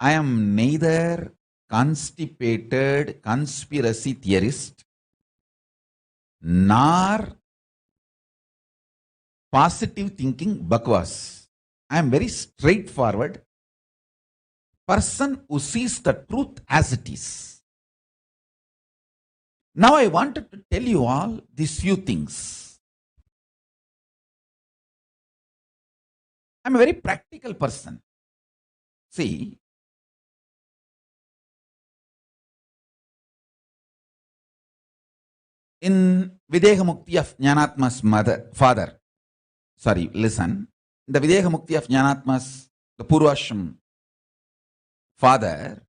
I am neither constipated conspiracy theorist nor positive thinking bakwas. I am very straightforward person who sees the truth as it is. Now I wanted to tell you all these few things. I am a very practical person. See, in Videha Mukti of Jnanatma's father, listen, the Videha Mukti of Jnanatma's, the Purvashram father,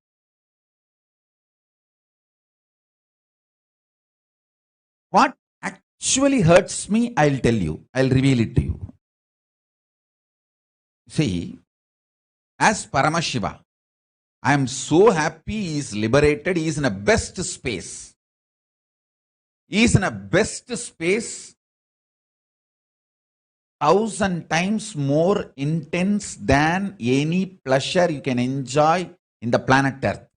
what actually hurts me, I'll tell you, I'll reveal it to you. See, as Paramashiva, I am so happy he is liberated, he is in a best space. He is in a best space 1,000 times more intense than any pleasure you can enjoy in the planet Earth.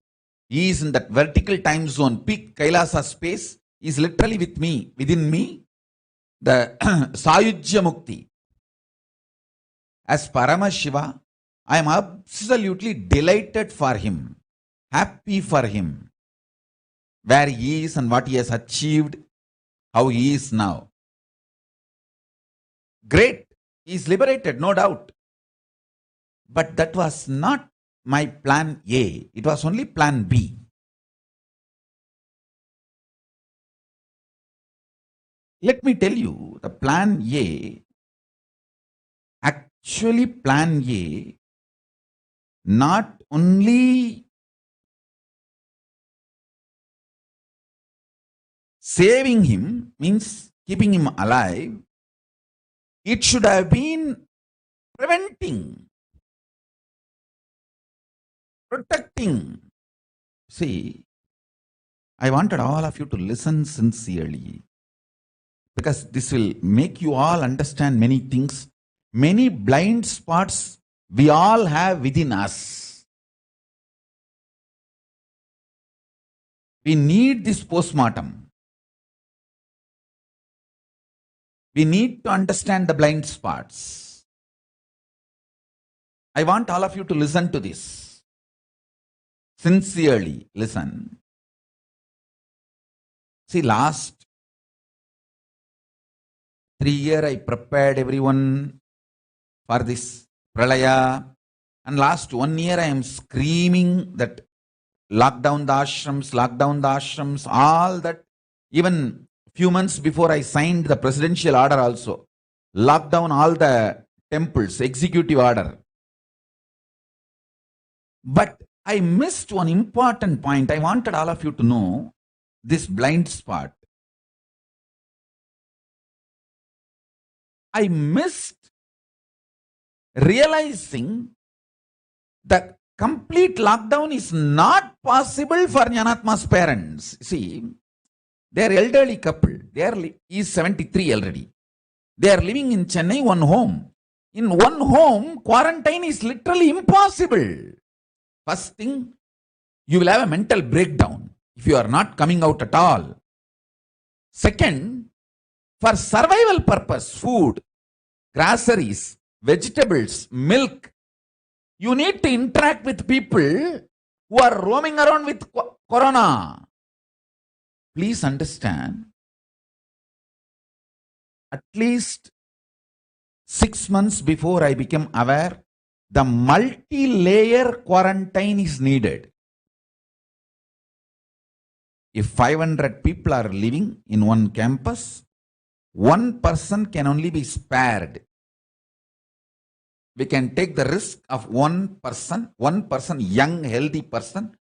He is in that vertical time zone, peak Kailasa space. He is literally with me, within me, the Sayujya Mukti. As Paramashiva, I am absolutely delighted for him, happy for him, where he is and what he has achieved, how he is now. Great, he is liberated, no doubt. But that was not my plan A, it was only plan B. Let me tell you, the plan A, actually plan A, not only saving him, means keeping him alive, it should have been preventing, protecting. See, I wanted all of you to listen sincerely, because this will make you all understand many things, many blind spots we all have within us. We need this postmortem. We need to understand the blind spots. I want all of you to listen to this. Sincerely listen. See, last 3 years I prepared everyone for this pralaya And last 1 year, I am screaming that lockdown the ashrams, all that. Even few months before I signed the presidential order also, lockdown all the temples, executive order. But I missed one important point. I wanted all of you to know this blind spot. I missed realizing that complete lockdown is not possible for Jnanatma's parents. See, they are elderly couple. He is 73 already. They are living in Chennai, one home. In one home, quarantine is literally impossible. First thing, you will have a mental breakdown if you are not coming out at all. Second, for survival purpose, food, groceries, vegetables, milk, you need to interact with people who are roaming around with corona. Please understand, at least 6 months before I became aware, the multi-layer quarantine is needed. If 500 people are living in one campus, one person can only be spared. We can take the risk of one person, young, healthy person,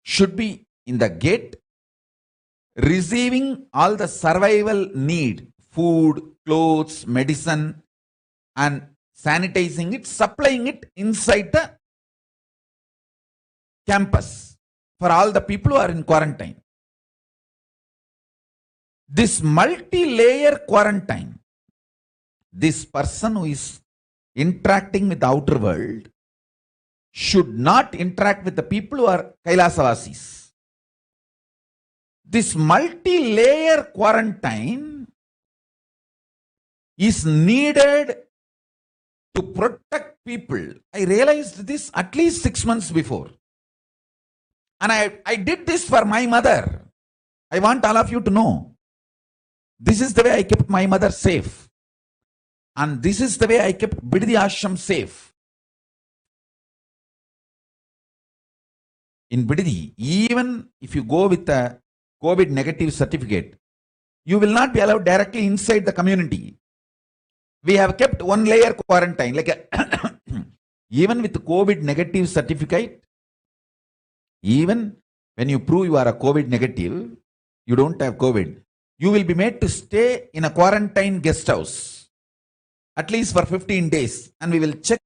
should be in the gate, receiving all the survival need, food, clothes, medicine, and sanitizing it, supplying it inside the campus for all the people who are in quarantine. This multi-layer quarantine, this person who is interacting with the outer world should not interact with the people who are Kailasa. This multi-layer quarantine is needed to protect people. I realized this at least 6 months before. And I did this for my mother. I want all of you to know. This is the way I kept my mother safe. And this is the way I kept Bidadi Ashram safe. In Bidadi, even if you go with a COVID negative certificate, you will not be allowed directly inside the community. We have kept one layer quarantine. Even with COVID negative certificate, even when you prove you are a COVID negative, you don't have COVID, you will be made to stay in a quarantine guest house, at least for 15 days, and we will check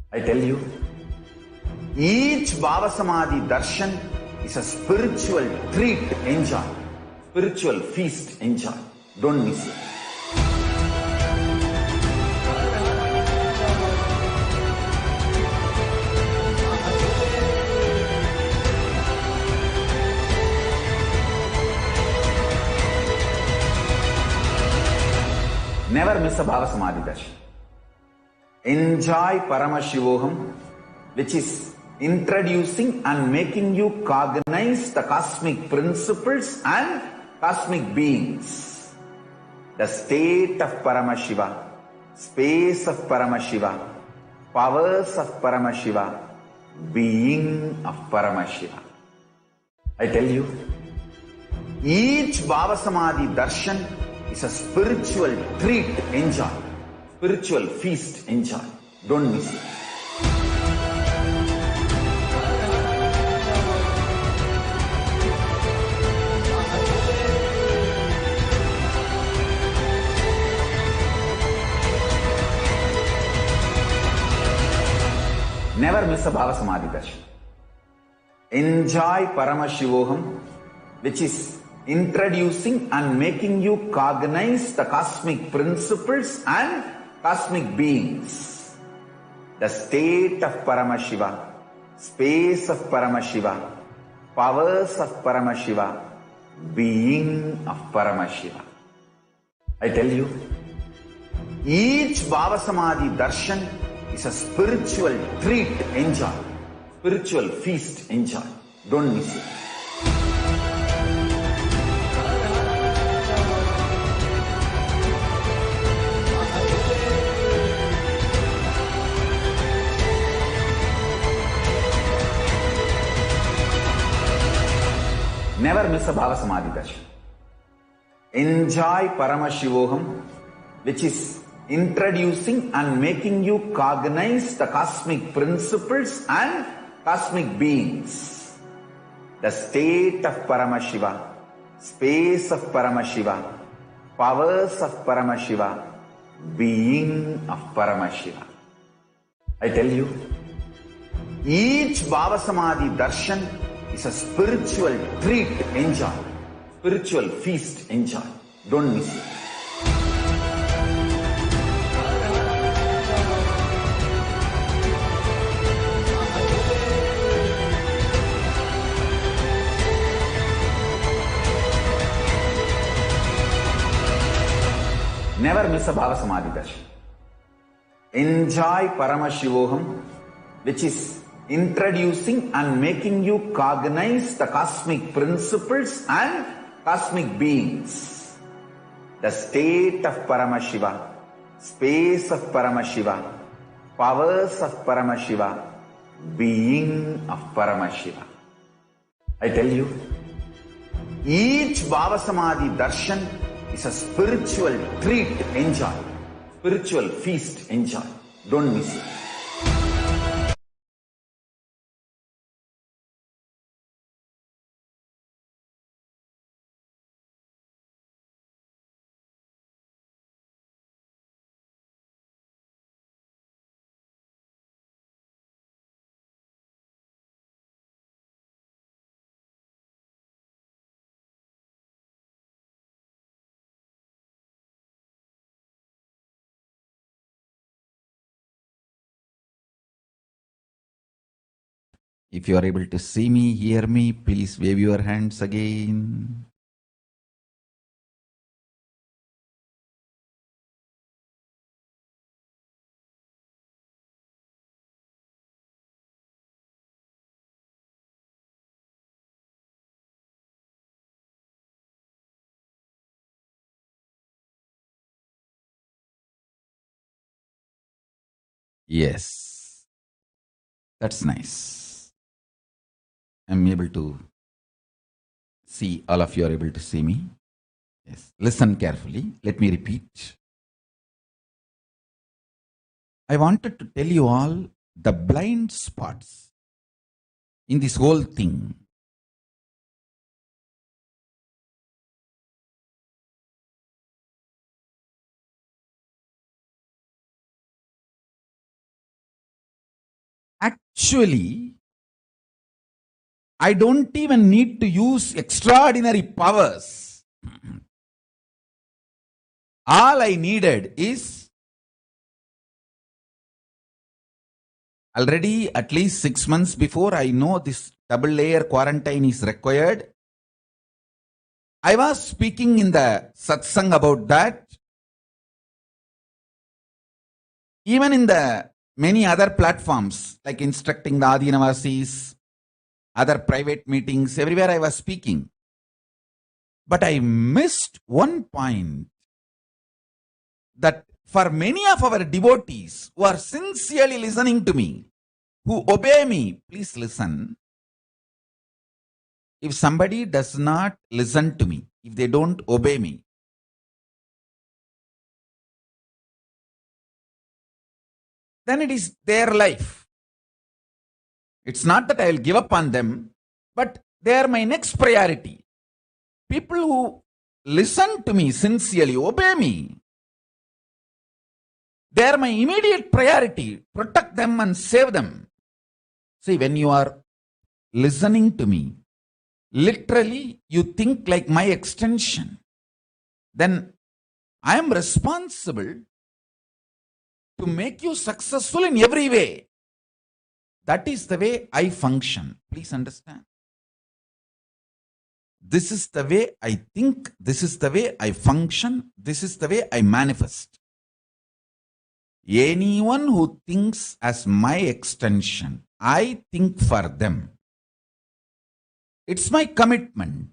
I tell you, each Bhava Samadhi darshan is a spiritual treat, enjoy. Spiritual feast, enjoy. Don't miss it. Never miss a Bhava Samadhi darshan. Enjoy Paramashivoham, which is introducing and making you cognize the cosmic principles and cosmic beings. The state of Paramashiva, space of Paramashiva, powers of Paramashiva, being of Paramashiva. I tell you, each Bhava Samadhi darshan is a spiritual treat, enjoy. Spiritual feast, enjoy. Don't miss it. Never miss a Bhava Samadhi darshan. Enjoy Paramashivoham, which is introducing and making you cognize the cosmic principles and cosmic beings. The state of Paramashiva, space of Paramashiva, powers of Paramashiva, being of Paramashiva. I tell you, each Bhava Samadhi darshan is a spiritual treat, enjoy. Spiritual feast, enjoy. Don't miss it. Never miss a Bhava Samadhi darshan. Enjoy Paramashivoham, which is introducing and making you cognize the cosmic principles and cosmic beings. The state of Paramashiva, space of Paramashiva, powers of Paramashiva, being of Paramashiva. I tell you, each Bhava Samadhi darshan is a spiritual treat, enjoy. Spiritual feast, enjoy. Don't miss it. Never miss a Bhava Samadhi darshan. Enjoy Paramashivoham, which is introducing and making you cognize the cosmic principles and cosmic beings. The state of Paramashiva, space of Paramashiva, powers of Paramashiva, being of Paramashiva. I tell you, each Bhava Samadhi darshan is a spiritual treat, enjoy. Spiritual feast, enjoy. Don't miss it. If you are able to see me, hear me, please wave your hands again. Yes, that's nice. I'm able to see, all of you are able to see me. Yes, listen carefully. Let me repeat. I wanted to tell you all the blind spots in this whole thing. Actually, I don't even need to use extraordinary powers. All I needed is already at least 6 months before I know this double layer quarantine is required. I was speaking in the satsang about that. Even in the many other platforms, like instructing the Adinavasis, other private meetings, everywhere I was speaking. But I missed one point, that for many of our devotees who are sincerely listening to me, who obey me, please listen. If somebody does not listen to me, if they don't obey me, then it is their life. It's not that I will give up on them, but they are my next priority. People who listen to me sincerely, obey me, they are my immediate priority. Protect them and save them. See, when you are listening to me, literally you think like my extension. Then I am responsible to make you successful in every way. That is the way I function. Please understand. This is the way I think. This is the way I function. This is the way I manifest. Anyone who thinks as my extension, I think for them. It's my commitment.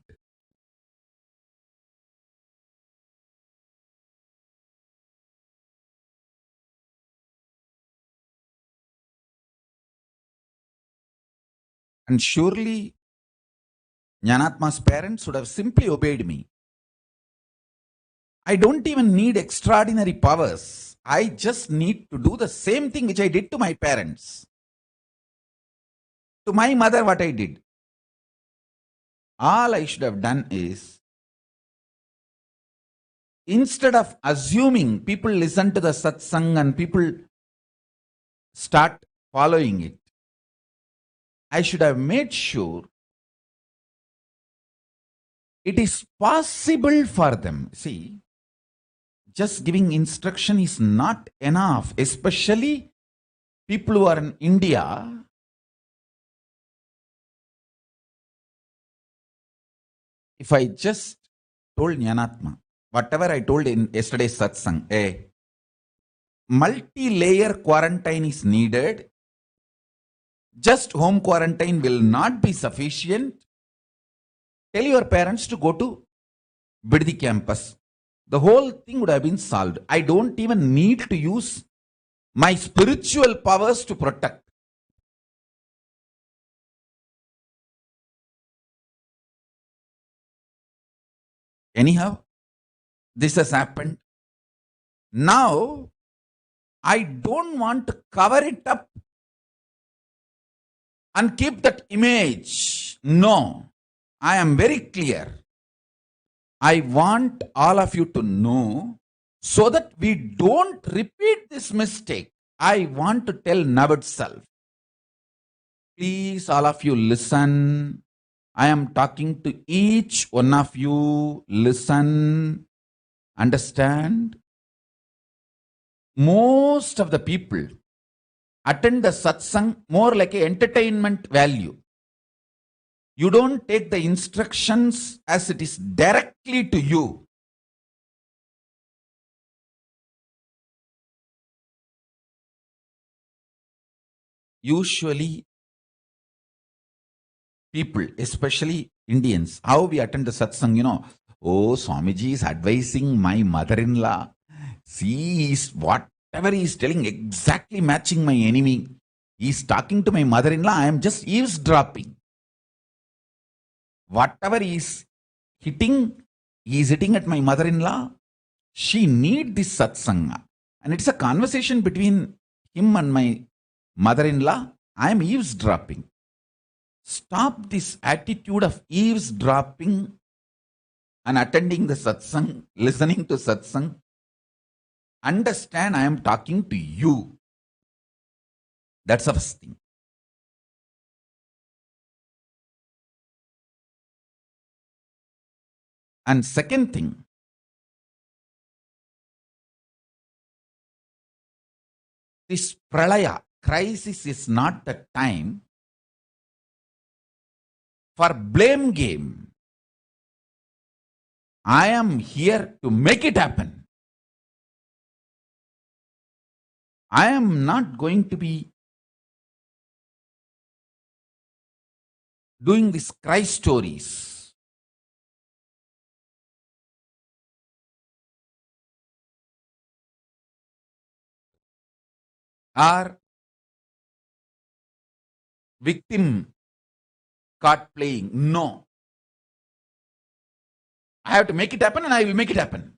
And surely, Jnanatma's parents would have simply obeyed me. I don't even need extraordinary powers. I just need to do the same thing which I did to my parents. To my mother, what I did. All I should have done is, instead of assuming people listen to the satsang and people start following it, I should have made sure it is possible for them. See, just giving instruction is not enough, especially people who are in India. If I just told Jnanatma, whatever I told in yesterday's satsang, a multi-layer quarantine is needed. Just home quarantine will not be sufficient. Tell your parents to go to Biddi campus. The whole thing would have been solved. I don't even need to use my spiritual powers to protect. Anyhow, this has happened. Now, I don't want to cover it up and keep that image. No, I am very clear. I want all of you to know so that we don't repeat this mistake. I want to tell now itself. Please, all of you, listen. I am talking to each one of you. Listen, understand. Most of the people attend the satsang more like an entertainment value. You don't take the instructions as it is directly to you. Usually, people, especially Indians, how we attend the satsang, oh, Swamiji is advising my mother-in-law. See, whatever he is telling, exactly matching my enemy. He is talking to my mother-in-law, I am just eavesdropping. Whatever he is hitting at my mother-in-law. She needs this satsanga. And it's a conversation between him and my mother-in-law. I am eavesdropping. Stop this attitude of eavesdropping and attending the satsang, listening to satsang. Understand I am talking to you. That's the first thing. And second thing, this pralaya crisis is not the time for blame game. I am here to make it happen. I am not going to be doing these cry stories. Or victim card playing. No. I have to make it happen and I will make it happen.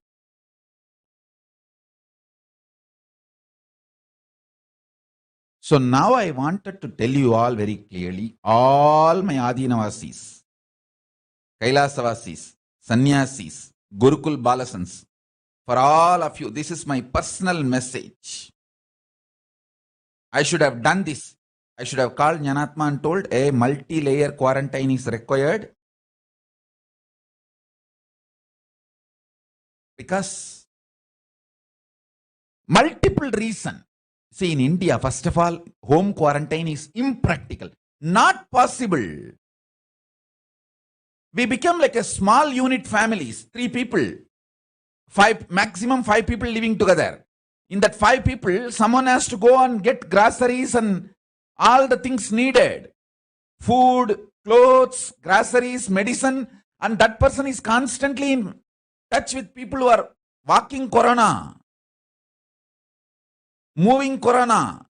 So now I wanted to tell you all very clearly, all my Adinavasis, Kailasa Sannyasis, Gurukul Balasans, for all of you, this is my personal message. I should have done this. I should have called Jnanatma and told a multi-layer quarantine is required. Because multiple reasons. See, in India, first of all, home quarantine is impractical, not possible. We become like a small unit families, 3 people, 5, maximum 5 people living together. In that 5 people, someone has to go and get groceries and all the things needed. Food, clothes, groceries, medicine, and that person is constantly in touch with people who are walking corona, moving corona.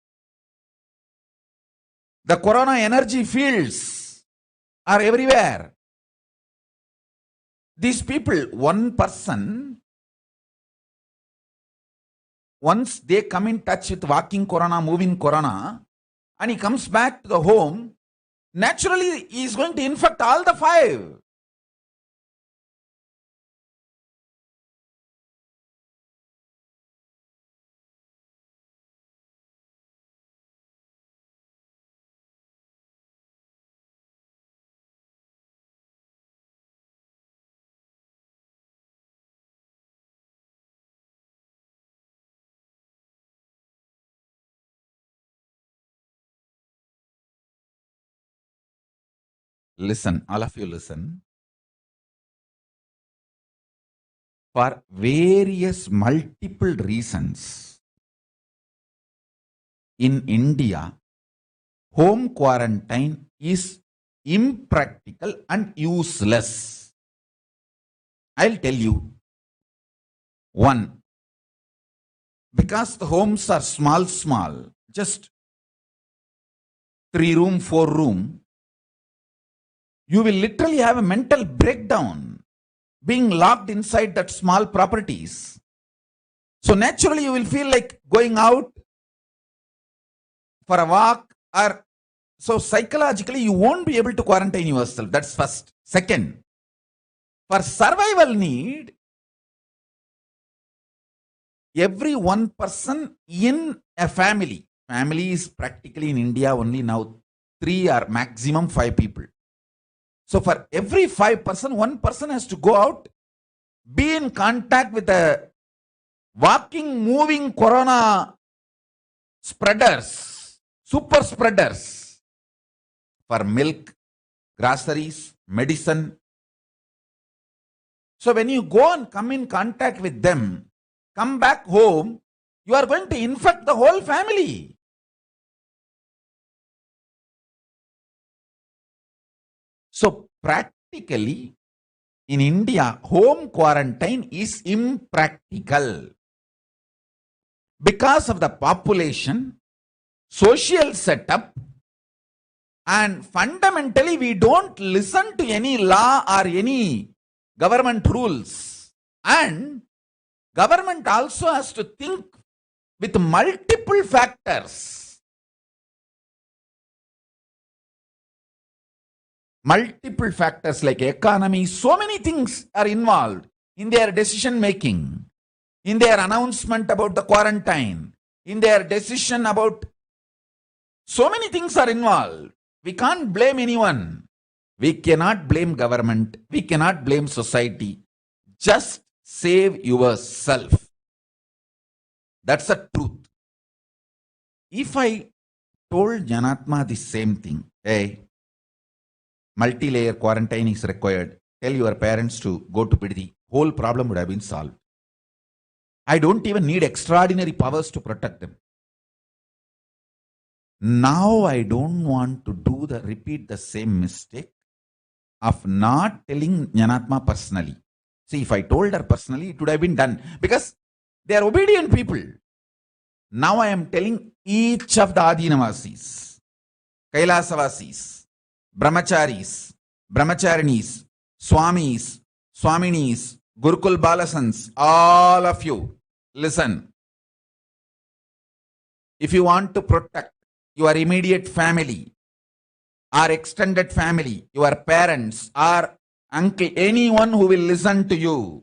The corona energy fields are everywhere. These people, one person, once they come in touch with walking corona, moving corona, and he comes back to the home, naturally he is going to infect all the 5. Listen, all of you listen. For various multiple reasons, in India, home quarantine is impractical and useless. I'll tell you. 1, because the homes are small, just 3 room, 4 room, you will literally have a mental breakdown being locked inside that small properties. So naturally you will feel like going out for a walk, or so psychologically you won't be able to quarantine yourself. That's first. Second, for survival need, every one person in a family is practically in India only now 3 or maximum 5 people. So for every 5 person, 1 person has to go out, be in contact with the walking, moving corona spreaders, super spreaders, for milk, groceries, medicine. So when you go and come in contact with them, come back home, you are going to infect the whole family. So practically in India, home quarantine is impractical because of the population, social setup, and fundamentally we don't listen to any law or any government rules. And government also has to think with multiple factors. Multiple factors like economy, so many things are involved in their decision making, in their announcement about the quarantine, in their decision about, so many things are involved. We can't blame anyone. We cannot blame government. We cannot blame society. Just save yourself. That's the truth. If I told Janatma the same thing, hey, multi-layer quarantine is required, tell your parents to go to Piddi, whole problem would have been solved. I don't even need extraordinary powers to protect them. Now I don't want to repeat the same mistake of not telling Jnanatma personally. See, if I told her personally, it would have been done because they are obedient people. Now I am telling each of the Adinavasis, Kailasavasis, Brahmacharis, Brahmacharinis, Swamis, Swaminis, Gurukul Balasans, all of you, listen. If you want to protect your immediate family, or extended family, your parents, or uncle, anyone who will listen to you,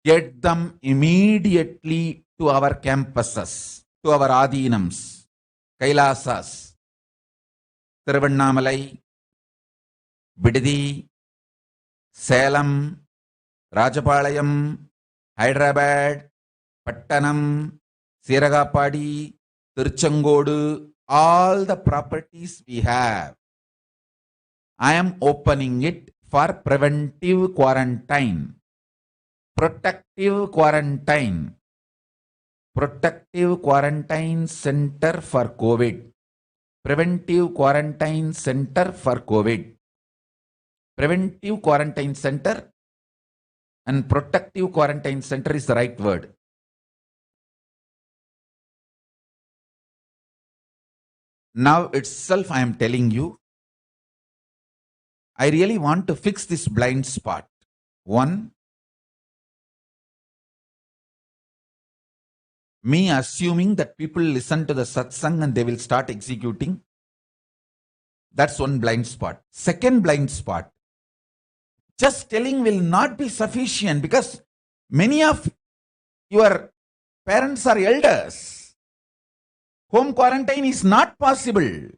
get them immediately to our campuses, to our Adinams, Kailasas, Thiruvannamalai, Bidadi, Salem, Rajapalayam, Hyderabad, Pattanam, Siragapadi, Tiruchengodu, all the properties we have. I am opening it for preventive quarantine, protective quarantine, protective quarantine center for COVID, preventive quarantine center for COVID, preventive quarantine center and protective quarantine center is the right word. Now itself I am telling you, I really want to fix this blind spot. One, me assuming that people listen to the satsang and they will start executing. That's one blind spot. Second blind spot, just telling will not be sufficient because many of your parents are elders. Home quarantine is not possible.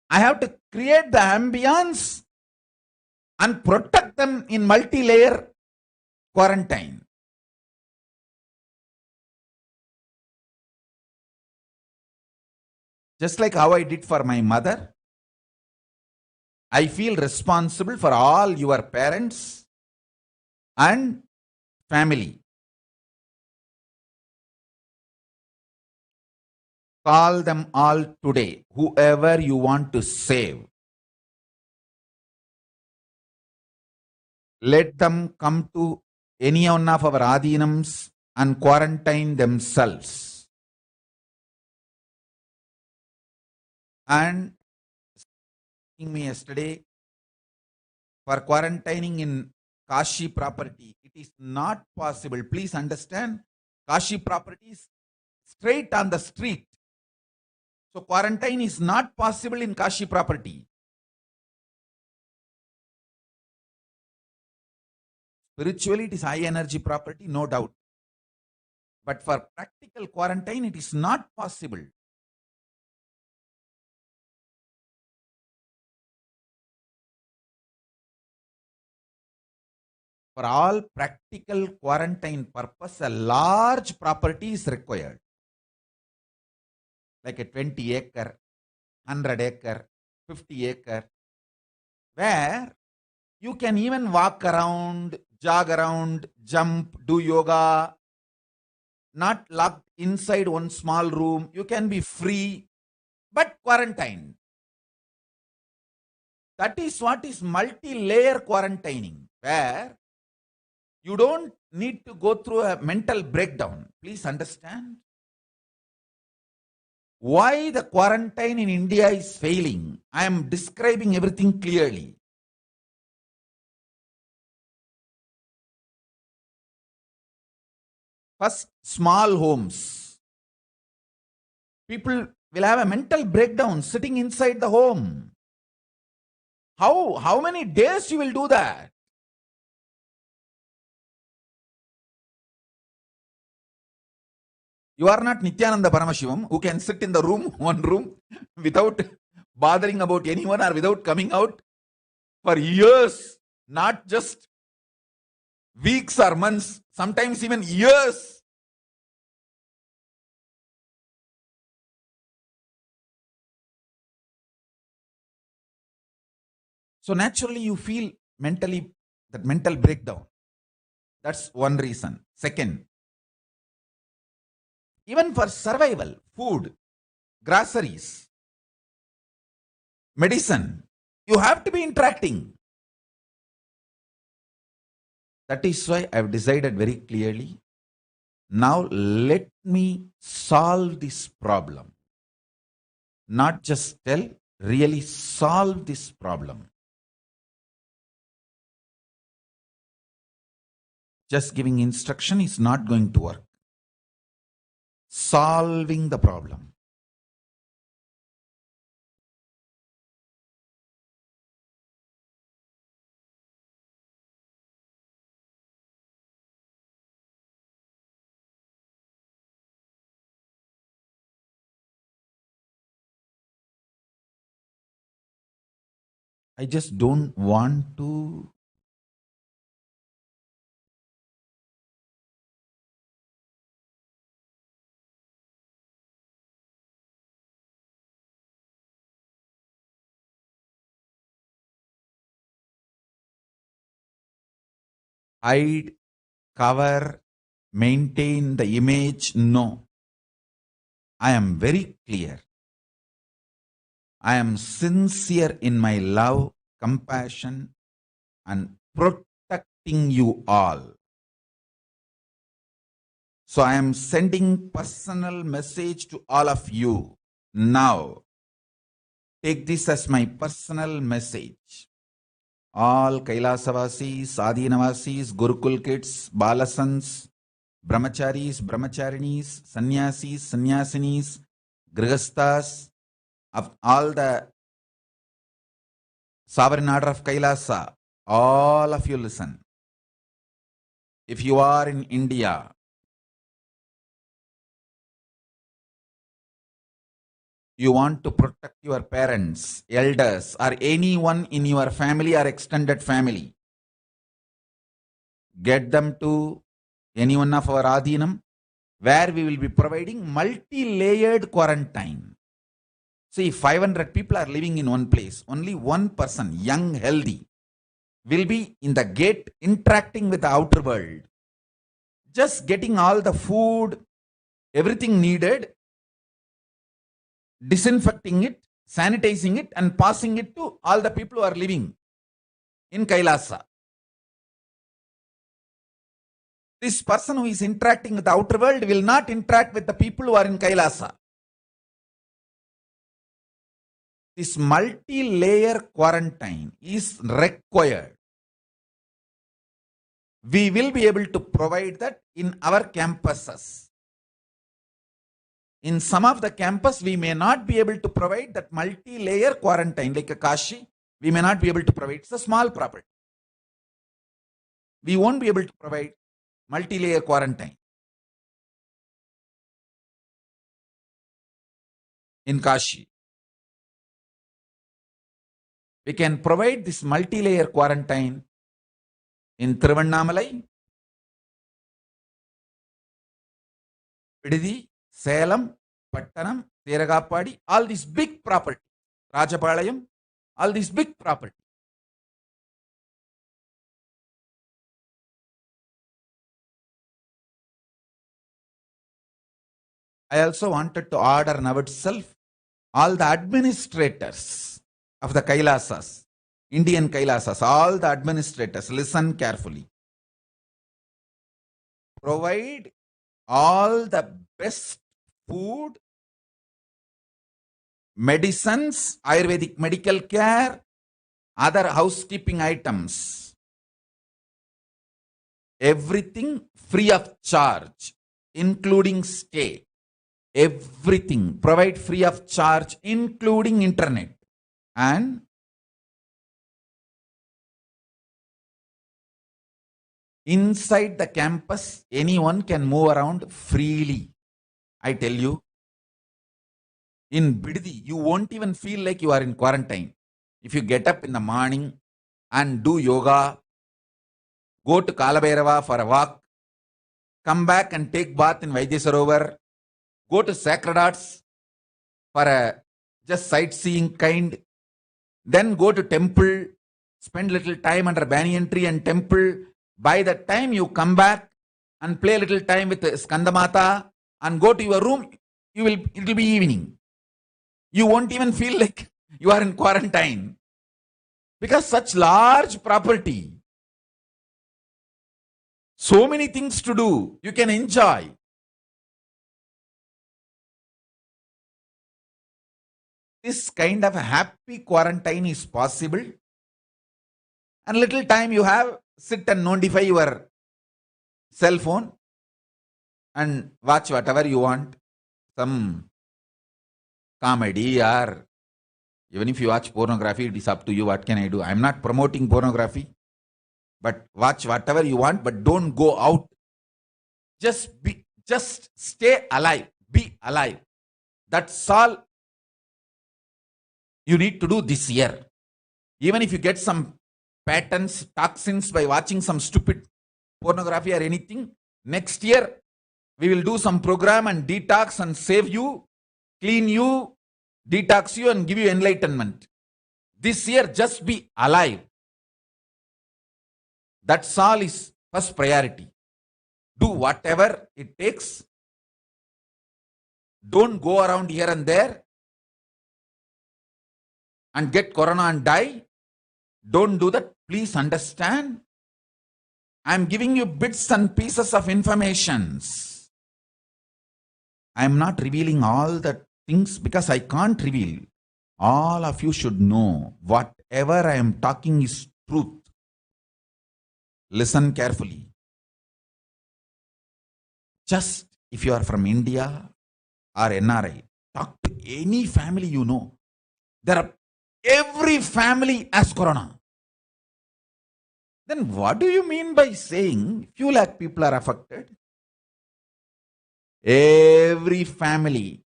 I have to create the ambience and protect them in multi-layer quarantine. Just like how I did for my mother, I feel responsible for all your parents and family. Call them all today, whoever you want to save. Let them come to any one of our Adinams and quarantine themselves. And me yesterday for quarantining in Kashi property, it is not possible. Please understand, Kashi property is straight on the street. So quarantine is not possible in Kashi property. Spiritually, it is high energy property, no doubt. But for practical quarantine, it is not possible. For all practical quarantine purpose, a large property is required. Like a 20 acre, 100 acre, 50 acre, where you can even walk around, jog around, jump, do yoga, not locked inside one small room. You can be free, but quarantined. That is what is multi-layer quarantining, where you don't need to go through a mental breakdown. Please understand why the quarantine in India is failing. I am describing everything clearly. First, small homes. People will have a mental breakdown sitting inside the home. How many days you will do that? You are not Nithyananda Paramashivam who can sit in the room, one room, without bothering about anyone or without coming out. for years, not just weeks or months, sometimes even years. So naturally you feel mentally that mental breakdown. That's one reason. Second, even for survival, food, groceries, medicine, you have to be interacting. That is why I've decided very clearly, now let me solve this problem. Not just tell, really solve this problem. Just giving instruction is not going to work. Solving the problem. I just don't want to hide, cover, maintain the image. No. I am very clear. I am sincere in my love, compassion, and protecting you all. So I am sending personal message to all of you. Now, take this as my personal message. All Kailasavasis, Adinavasis, Gurukul kids, Balasans, Brahmacharis, Brahmacharinis, Sannyasis, Sannyasinis, Grihasthas, of all the sovereign order of Kailasa, all of you listen. If you are in India, you want to protect your parents, elders, or anyone in your family or extended family, get them to any one of our Adhinam, where we will be providing multi-layered quarantine. See, 500 people are living in one place. Only one person, young, healthy, will be in the gate interacting with the outer world. Just getting all the food, everything needed, disinfecting it, sanitizing it, and passing it to all the people who are living in Kailasa. This person who is interacting with the outer world will not interact with the people who are in Kailasa. This multi-layer quarantine is required. We will be able to provide that in our campuses. In some of the campus, we may not be able to provide that multi-layer quarantine, like a Kashi, we may not be able to provide. It's a small property. We won't be able to provide multi-layer quarantine in Kashi. We can provide this multi-layer quarantine in Thiruvannamalai, Vididi, Salem, Pattanam, Teragapadi, all these big property, Rajapalayam, all these big property. I also wanted to order now itself all the administrators of the Kailasas, Indian Kailasas, all the administrators, listen carefully. Provide all the best food, medicines, Ayurvedic medical care, other housekeeping items, everything free of charge, including stay. Everything provide free of charge, including internet. And inside the campus, anyone can move around freely. I tell you, in Biddi, you won't even feel like you are in quarantine. If you get up in the morning, and do yoga, go to Kalabhairava for a walk, come back and take bath in Vaidyasarovar, go to Sacred Arts for a just sightseeing kind, then go to temple, spend little time under banyan tree and temple. By the time you come back and play a little time with Skandamata and go to your room, it will be evening. You won't even feel like you are in quarantine. Because such large property, so many things to do, you can enjoy. This kind of a happy quarantine is possible. And little time you have, sit and notify your cell phone and watch whatever you want. Some comedy, or even if you watch pornography, it is up to you. What can I do? I'm not promoting pornography, but watch whatever you want, but don't go out. Just stay alive. Be alive. That's all you need to do this year. Even if you get some patents, toxins by watching some stupid pornography or anything, next year we will do some program and detox and save you, clean you, detox you and give you enlightenment. This year, just be alive. That's all is first priority. Do whatever it takes. Don't go around here and there and get corona and die. Don't do that. Please understand. I'm giving you bits and pieces of informations. I'm not revealing all the things because I can't reveal. All of you should know whatever I am talking is truth. Listen carefully. Just if you are from India or NRI, talk to any family you know. Every family has corona. Then what do you mean by saying few lakh people are affected? Every family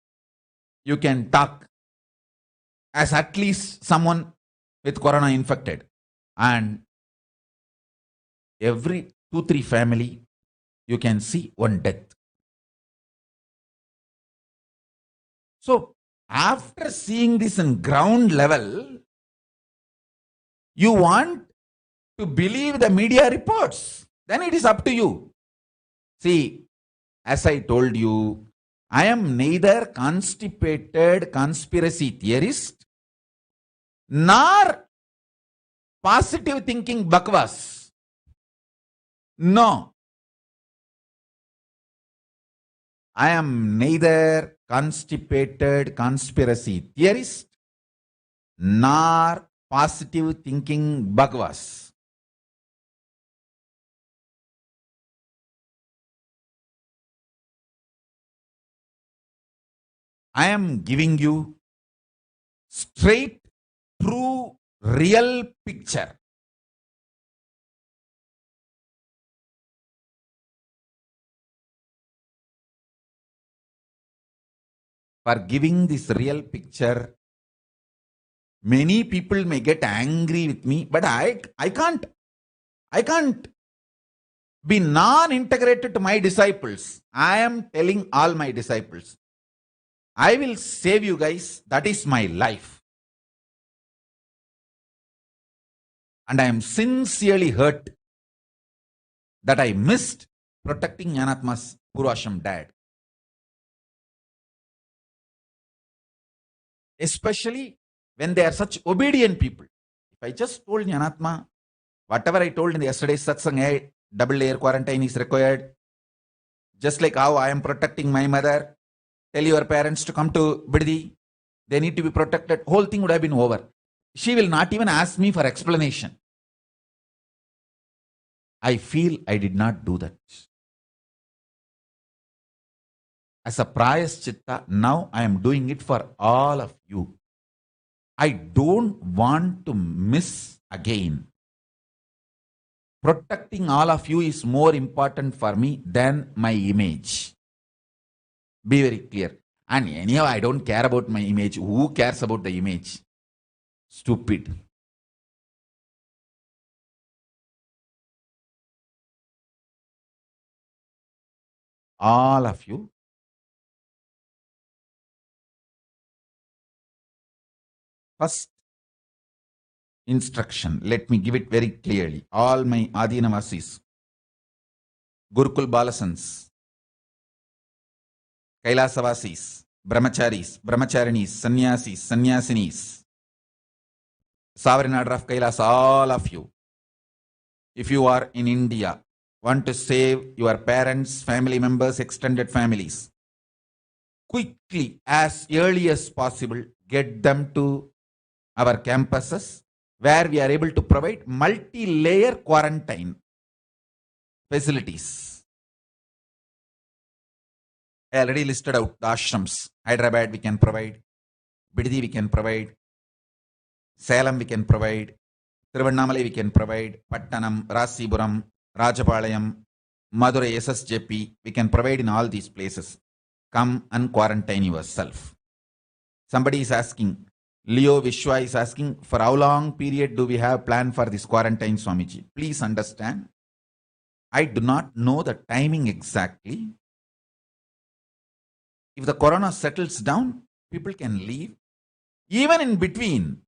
you can talk as at least someone with corona infected. And every 2-3 family you can see one death. So after seeing this in ground level, you want to believe the media reports. Then it is up to you. See, as I told you, I am neither constipated conspiracy theorist nor positive thinking bakwas. No. I am neither constipated conspiracy theorist nor positive thinking bakwas. I am giving you straight, true, real picture. For giving this real picture, many people may get angry with me, but I can't be non-integrated to my disciples. I am telling all my disciples, I will save you guys. That is my life. And I am sincerely hurt that I missed protecting Jnanatma's Purvashram dad. Especially when they are such obedient people. If I just told Jnanatma, whatever I told in yesterday's satsang, double layer quarantine is required. Just like how I am protecting my mother. Tell your parents to come to Biddi. They need to be protected. Whole thing would have been over. She will not even ask me for explanation. I feel I did not do that. As a prayaschitta, now I am doing it for all of you. I don't want to miss again. Protecting all of you is more important for me than my image. Be very clear. And anyhow, I don't care about my image. Who cares about the image? Stupid. all of you. First instruction, let me give it very clearly. All my Adinavasis, Gurukul Balasans, Kailasavasis, Brahmacharis, Brahmacharinis, Sannyasis, Sannyasinis, Sovereign Order of Kailasa, all of you. If you are in India, want to save your parents, family members, extended families, quickly, as early as possible, get them to our campuses where we are able to provide multi-layer quarantine facilities. I already listed out the ashrams. Hyderabad we can provide, Bidadi we can provide, Salem we can provide, Tiruvannamalai we can provide, Pattanam, Rasipuram, Rajapalayam, Madurai SSJP, we can provide in all these places. Come and quarantine yourself. Somebody is asking, Leo Vishwa is asking, for how long period do we have planned for this quarantine, Swamiji? Please understand, I do not know the timing exactly. If the corona settles down, people can leave. Even in between,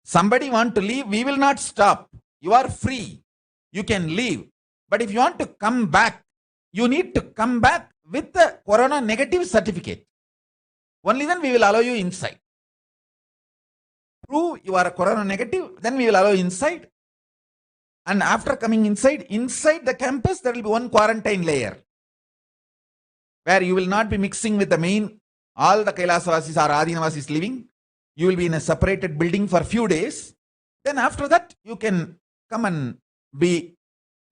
somebody want to leave, we will not stop. You are free. You can leave. But if you want to come back, you need to come back with the corona negative certificate. Only then we will allow you inside. Prove you are corona negative, then we will allow you inside. And after coming inside the campus, there will be one quarantine layer where you will not be mixing with the main, all the Kailasavasis or Adinavasis living. You will be in a separated building for a few days. Then after that, you can come and be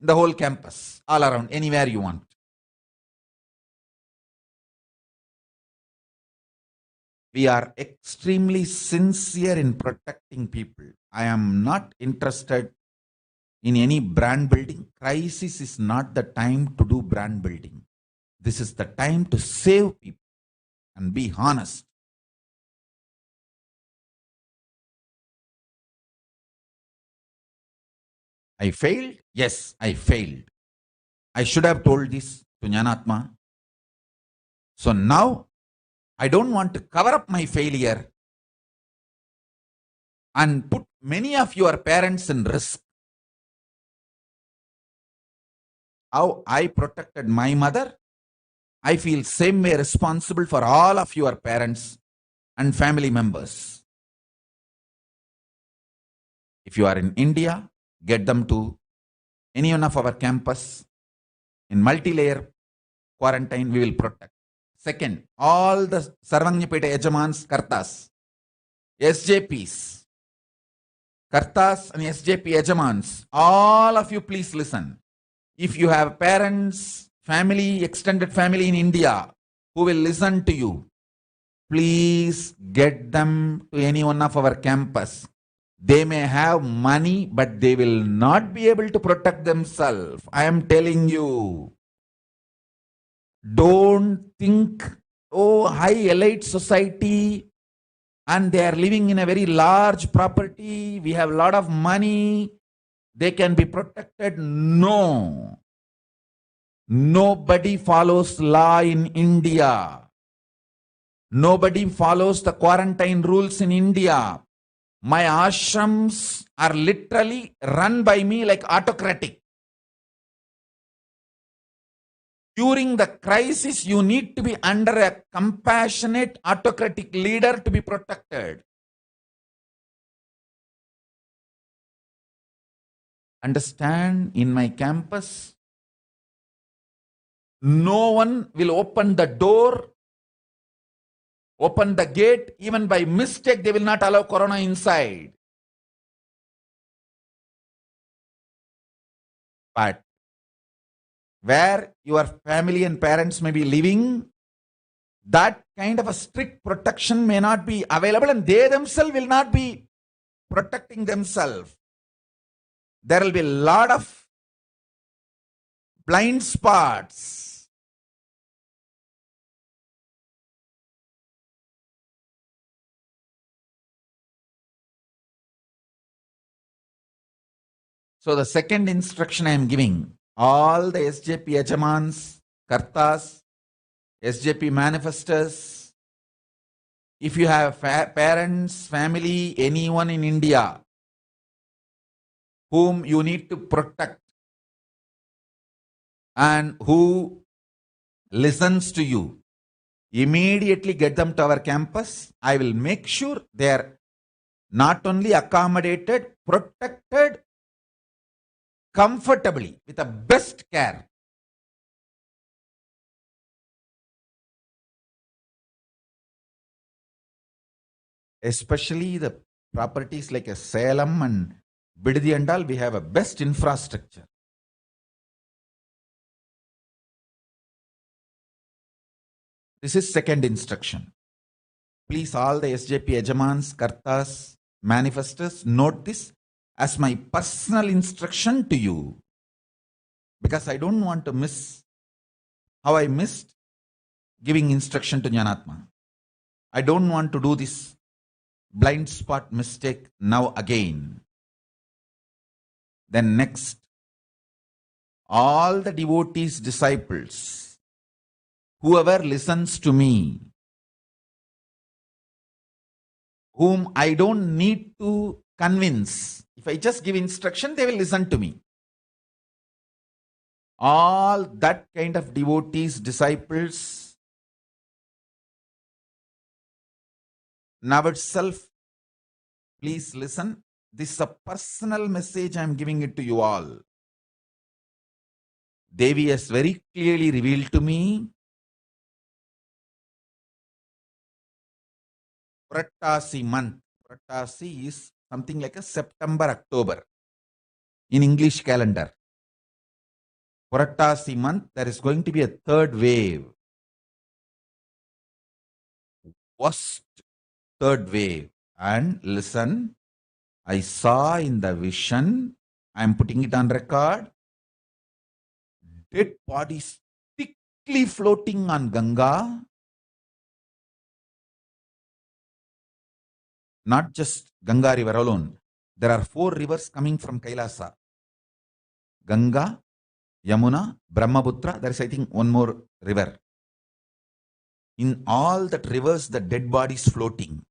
in the whole campus, all around, anywhere you want. We are extremely sincere in protecting people. I am not interested in any brand building. Crisis is not the time to do brand building. This is the time to save people and be honest. I failed? Yes, I failed. I should have told this to Jnanatma. So now, I don't want to cover up my failure and put many of your parents in risk. How I protected my mother, I feel same way responsible for all of your parents and family members. If you are in India, get them to any one of our campus. In multi-layer quarantine, we will protect. Second, all the Sarvanyapeta Yajamans, Kartas, SJPs, Kartas and SJP Yajamans, all of you please listen. If you have parents, family, extended family in India who will listen to you, please get them to any one of our campus. They may have money, but they will not be able to protect themselves. I am telling you. Don't think, oh, high elite society and they are living in a very large property. We have a lot of money. They can be protected. No. Nobody follows law in India. Nobody follows the quarantine rules in India. My ashrams are literally run by me like autocratic. During the crisis, you need to be under a compassionate, autocratic leader to be protected. Understand, in my campus, no one will open the door, open the gate, even by mistake, they will not allow corona inside. But where your family and parents may be living, that kind of a strict protection may not be available and they themselves will not be protecting themselves. There will be a lot of blind spots. So the second instruction I am giving, all the SJP Yajamans, Kartas, SJP manifestors, if you have parents, family, anyone in India whom you need to protect and who listens to you, immediately get them to our campus. I will make sure they are not only accommodated, protected comfortably with the best care. Especially the properties like a Salem and Bidadi and all, we have a best infrastructure. This is second instruction. Please, all the SJP Ejamans, Kartas, manifestors, note this as my personal instruction to you. Because I don't want to miss how I missed giving instruction to Jnanatma. I don't want to do this blind spot mistake now again. Then next, all the devotees, disciples, whoever listens to me, whom I don't need to convince. If I just give instruction, they will listen to me. All that kind of devotees, disciples, now itself, please listen. This is a personal message I am giving it to you all. Devi has very clearly revealed to me Puratasi month. Puratasi is something like a September, October in English calendar. Puratasi month, there is going to be a third wave. Worst third wave. And listen, I saw in the vision, I am putting it on record, dead bodies thickly floating on Ganga. Not just Ganga river alone. There are 4 rivers coming from Kailasa. Ganga, Yamuna, Brahmaputra. There is, I think, one more river. In all that rivers, the dead bodies floating.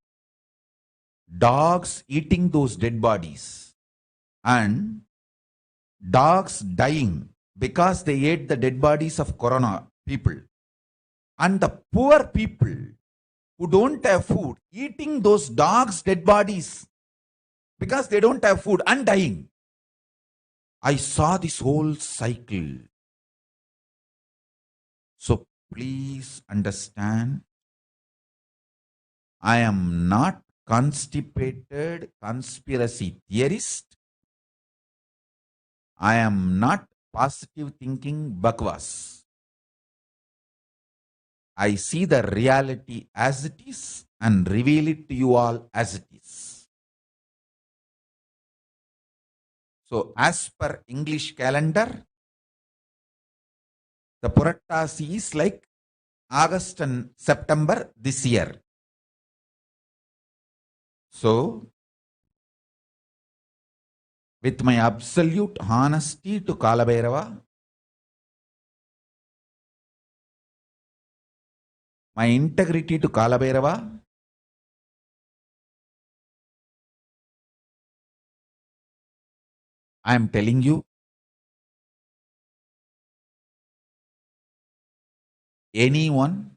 Dogs eating those dead bodies. And dogs dying because they ate the dead bodies of corona people. And the poor people who don't have food, eating those dogs' dead bodies because they don't have food and dying. I saw this whole cycle. So please understand, I am not constipated conspiracy theorist. I am not positive thinking bakwas. I see the reality as it is and reveal it to you all as it is. So as per English calendar, the Puratasi is like August and September this year. So with my absolute honesty to Kalabhairava, my integrity to Kalabhairava, I am telling you, anyone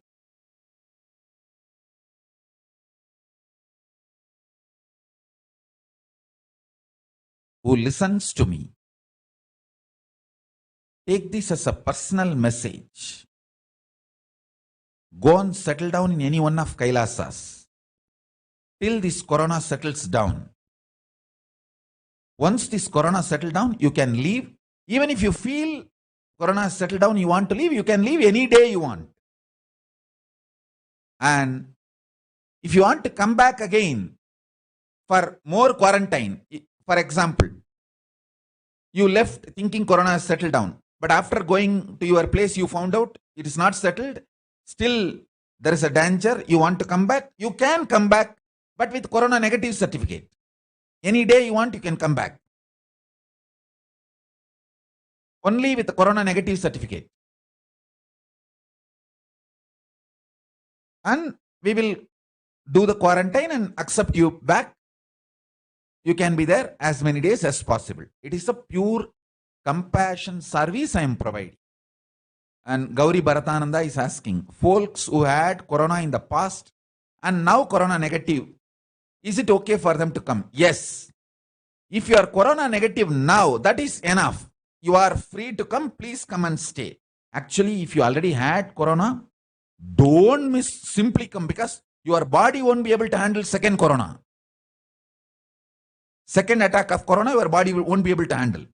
who listens to me, take this as a personal message. Go and settle down in any one of Kailasas till this corona settles down. Once this corona settles down, you can leave. Even if you feel corona has settled down, you want to leave, you can leave any day you want. And if you want to come back again for more quarantine, for example, you left thinking corona has settled down, but after going to your place, you found out it is not settled. Still, there is a danger. You want to come back? You can come back, but with corona negative certificate. Any day you want, you can come back. Only with the corona negative certificate. and we will do the quarantine and accept you back. You can be there as many days as possible. It is a pure compassion service I am providing. And Gauri Bharatananda is asking, folks who had corona in the past and now corona negative, is it okay for them to come? Yes. If you are corona negative now, that is enough. You are free to come. Please come and stay. Actually, if you already had corona, don't miss, simply come, because your body won't be able to handle second corona. Second attack of corona, your body won't be able to handle.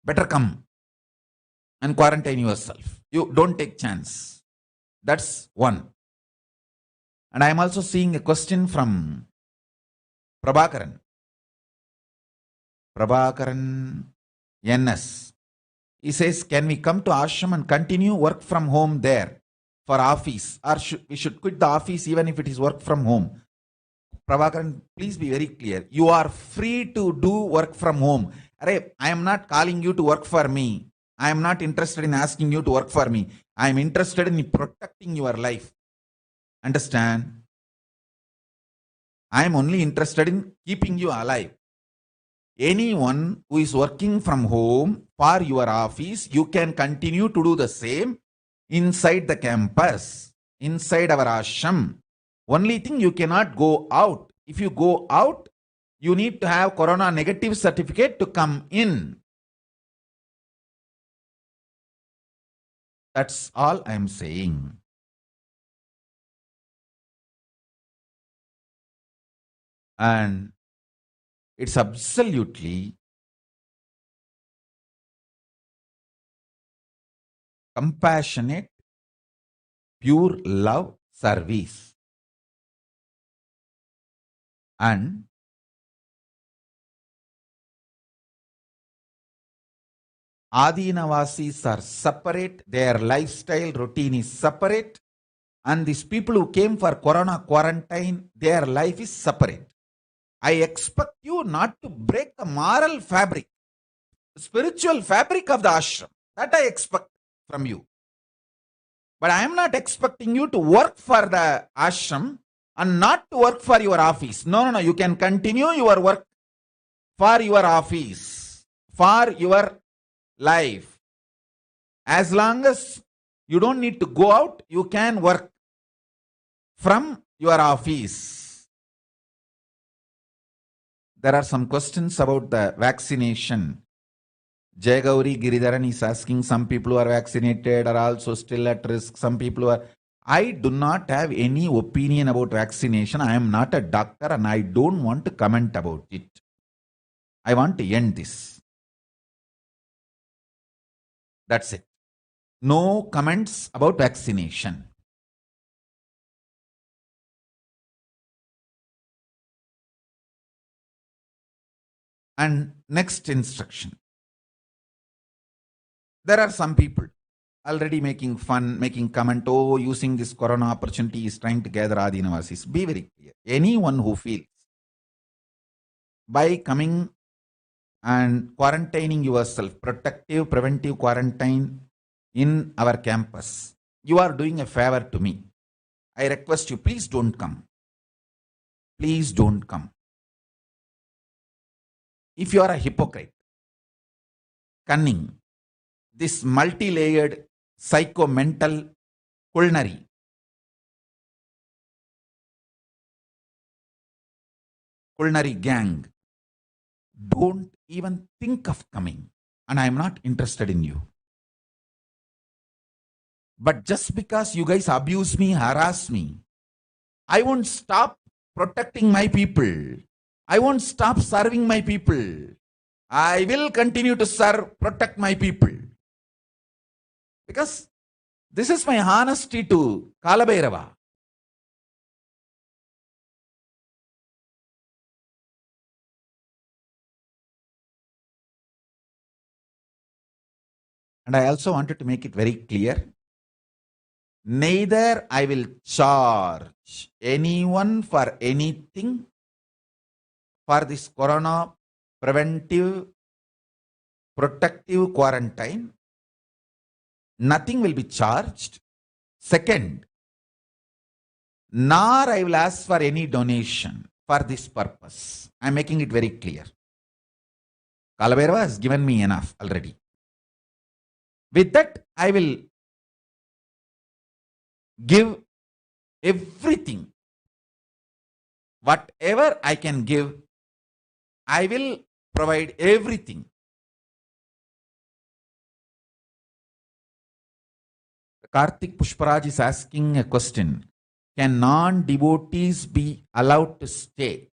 Better come and quarantine yourself. You don't take chance. That's one. And I am also seeing a question from Prabhakaran. Prabhakaran NS. He says, can we come to ashram and continue work from home there for office? Or we should quit the office even if it is work from home? Prabhakaran, please be very clear. You are free to do work from home. I am not calling you to work for me. I am not interested in asking you to work for me. I am interested in protecting your life. Understand? I am only interested in keeping you alive. Anyone who is working from home for your office, you can continue to do the same inside the campus, inside our ashram. Only thing, you cannot go out. If you go out, you need to have corona negative certificate to come in. That's all I am saying. And it's absolutely compassionate, pure love service. And Adinavasis are separate, their lifestyle routine is separate, and these people who came for corona quarantine, their life is separate. I expect you not to break the moral fabric, the spiritual fabric of the ashram. That I expect from you. But I am not expecting you to work for the ashram and not to work for your office. No. You can continue your work for your office, for your life. As long as you don't need to go out, you can work from your office. There are some questions about the vaccination. Jay Gauri Giridharan is asking, some people who are vaccinated are also still at risk. Some people who are... I do not have any opinion about vaccination. I am not a doctor and I don't want to comment about it. I want to end this. That's it. No comments about vaccination. And next instruction. There are some people already making fun, making comment, oh, using this corona opportunity is trying to gather Adinavasis. Be very clear. Anyone who feels by coming and quarantining yourself, protective, preventive quarantine in our campus, you are doing a favor to me. I request you, please don't come. Please don't come. If you are a hypocrite, cunning, this multi-layered psycho-mental culinary, gang, don't even think of coming, and I am not interested in you. But just because you guys abuse me, harass me, I won't stop protecting my people. I won't stop serving my people. I will continue to serve, protect my people. Because this is my honesty to Kalabhairava. And I also wanted to make it very clear. Neither I will charge anyone for anything for this corona preventive, protective quarantine. Nothing will be charged. Second, nor I will ask for any donation for this purpose. I am making it very clear. Kalabhairava has given me enough already. With that, I will give everything. Whatever I can give, I will provide everything. Karthik Pushparaj is asking a question. Can non-devotees be allowed to stay?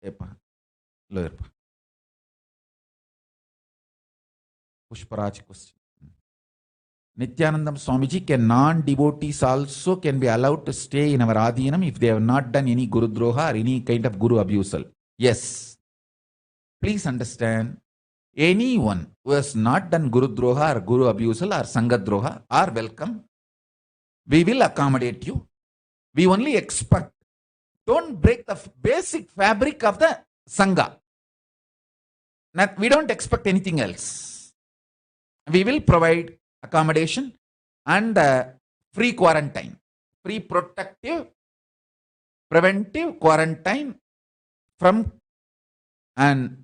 Pushparaj question. Nithyanandam Swamiji, can non-devotees also can be allowed to stay in our Adhinam if they have not done any Guru Droha or any kind of Guru abusal? Yes. Please understand, anyone who has not done Guru Droha or Guru abusal or Sangha Droha are welcome. We will accommodate you. We only expect, don't break the basic fabric of the Sangha. We don't expect anything else. We will provide accommodation and free quarantine, free protective, preventive quarantine from and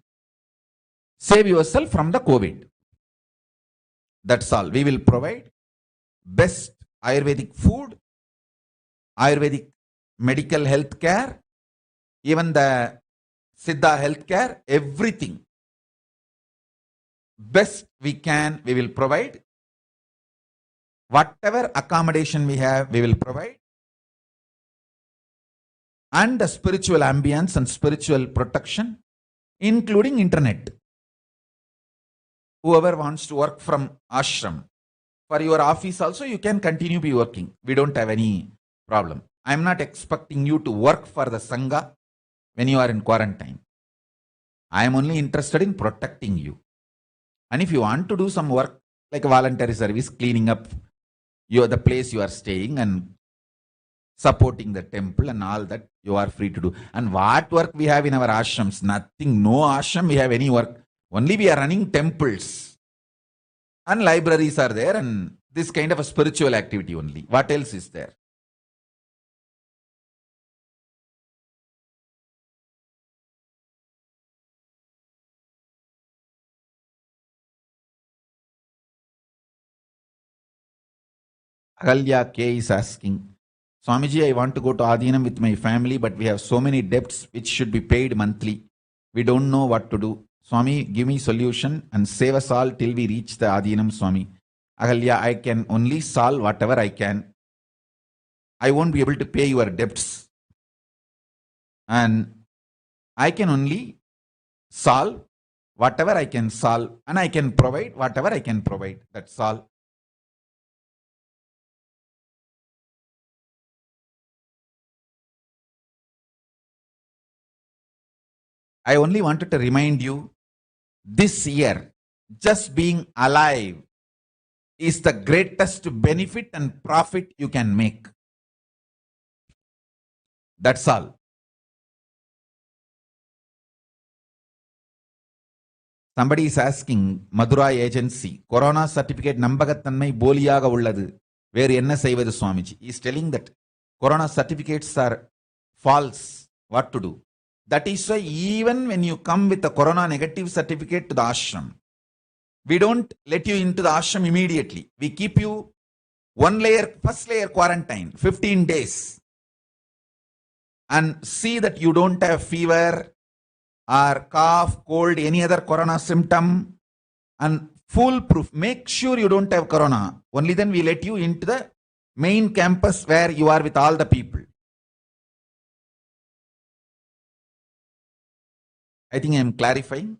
save yourself from the COVID. That's all. We will provide best Ayurvedic food, Ayurvedic medical health care, even the Siddha health care, everything. Best we can, we will provide. Whatever accommodation we have, we will provide. And the spiritual ambience and spiritual protection, including internet. Whoever wants to work from ashram, for your office also, you can continue be working. We don't have any problem. I am not expecting you to work for the Sangha when you are in quarantine. I am only interested in protecting you. And if you want to do some work like a voluntary service, cleaning up the place you are staying and supporting the temple and all that, you are free to do. And what work we have in our ashrams? Nothing. No ashram we have any work. Only we are running temples. And libraries are there and this kind of a spiritual activity only. What else is there? Agalya K is asking, Swamiji, I want to go to Adhinam with my family, but we have so many debts which should be paid monthly. We don't know what to do. Swami, give me solution and save us all till we reach the Adhinam, Swami. Agalya, I can only solve whatever I can. I won't be able to pay your debts. And I can only solve whatever I can solve. And I can provide whatever I can provide. That's all. I only wanted to remind you, this year, just being alive is the greatest benefit and profit you can make. That's all. Somebody is asking, Madurai agency, Corona certificate nambagatanmai boliyaga ulladu. Where enna seivadu Swamiji? He is telling that Corona certificates are false. What to do? That is why even when you come with a Corona negative certificate to the ashram, we don't let you into the ashram immediately. We keep you first layer quarantine, 15 days. And see that you don't have fever or cough, cold, any other Corona symptom. And foolproof. Make sure you don't have Corona. Only then we let you into the main campus where you are with all the people. I think I am clarifying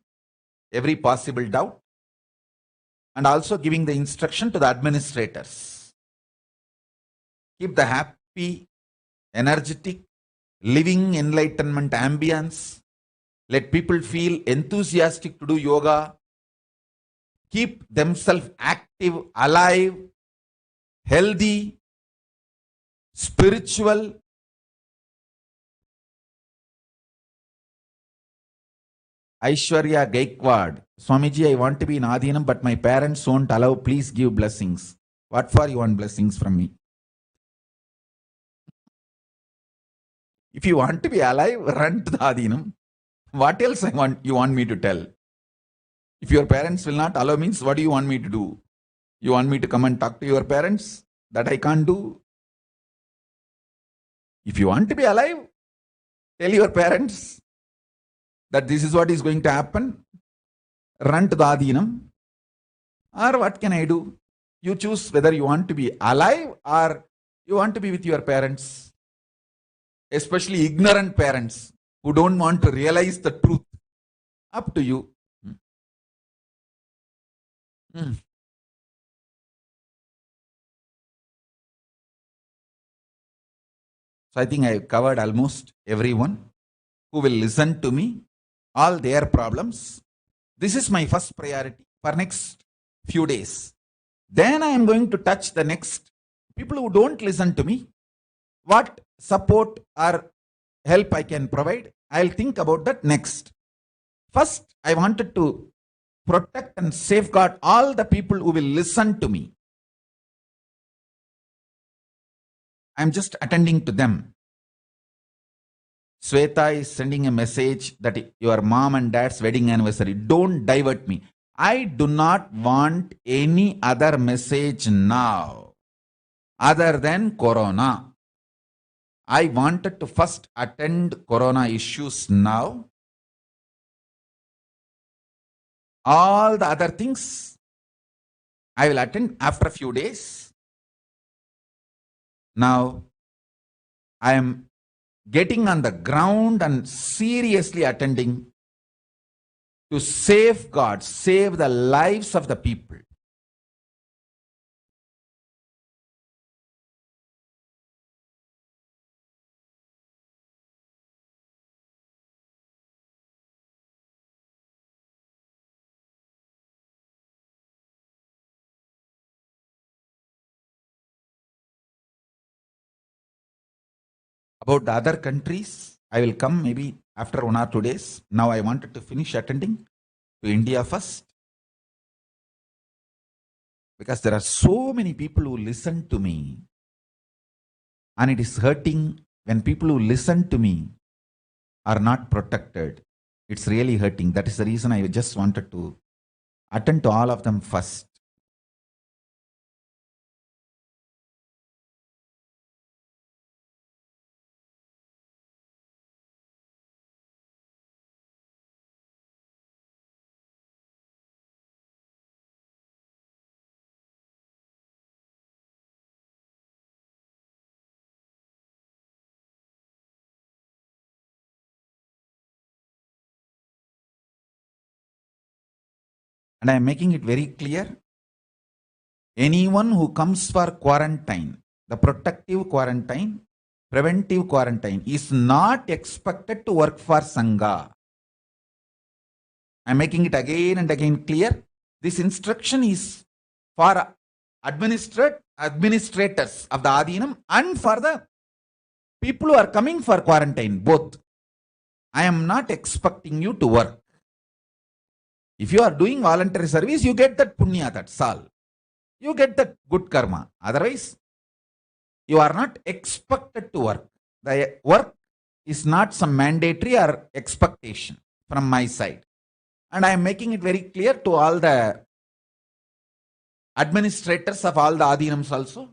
every possible doubt and also giving the instruction to the administrators. Keep the happy, energetic, living enlightenment ambience. Let people feel enthusiastic to do yoga. Keep themselves active, alive, healthy, spiritual. Aishwarya Gaikwad, Swamiji, I want to be in Adhinam, but my parents won't allow. Please give blessings. What for you want blessings from me? If you want to be alive, run to the Adinam. What else you want me to tell? If your parents will not allow, means what do you want me to do? You want me to come and talk to your parents? That I can't do. If you want to be alive, tell your parents that this is what is going to happen. Run to the Adinam. Or what can I do? You choose whether you want to be alive or you want to be with your parents. Especially ignorant parents who don't want to realize the truth. Up to you. So I think I have covered almost everyone who will listen to me, all their problems. This is my first priority for next few days. Then I am going to touch the next people who don't listen to me. What support or help I can provide, I'll think about that next. First, I wanted to protect and safeguard all the people who will listen to me. I'm just attending to them. Sweta is sending a message that your mom and dad's wedding anniversary. Don't divert me. I do not want any other message now other than Corona. I wanted to first attend Corona issues now. All the other things I will attend after a few days. Now I am getting on the ground and seriously attending to save the lives of the people. About the other countries, I will come maybe after 1 or 2 days. Now I wanted to finish attending to India first. Because there are so many people who listen to me. And it is hurting when people who listen to me are not protected. It's really hurting. That is the reason I just wanted to attend to all of them first. And I am making it very clear. Anyone who comes for quarantine, the protective quarantine, preventive quarantine, is not expected to work for Sangha. I am making it again and again clear. This instruction is for administrators of the Adinam and for the people who are coming for quarantine, both. I am not expecting you to work. If you are doing voluntary service, you get that punya, that's all. You get that good karma. Otherwise, you are not expected to work. The work is not some mandatory or expectation from my side. And I am making it very clear to all the administrators of all the Adinams also.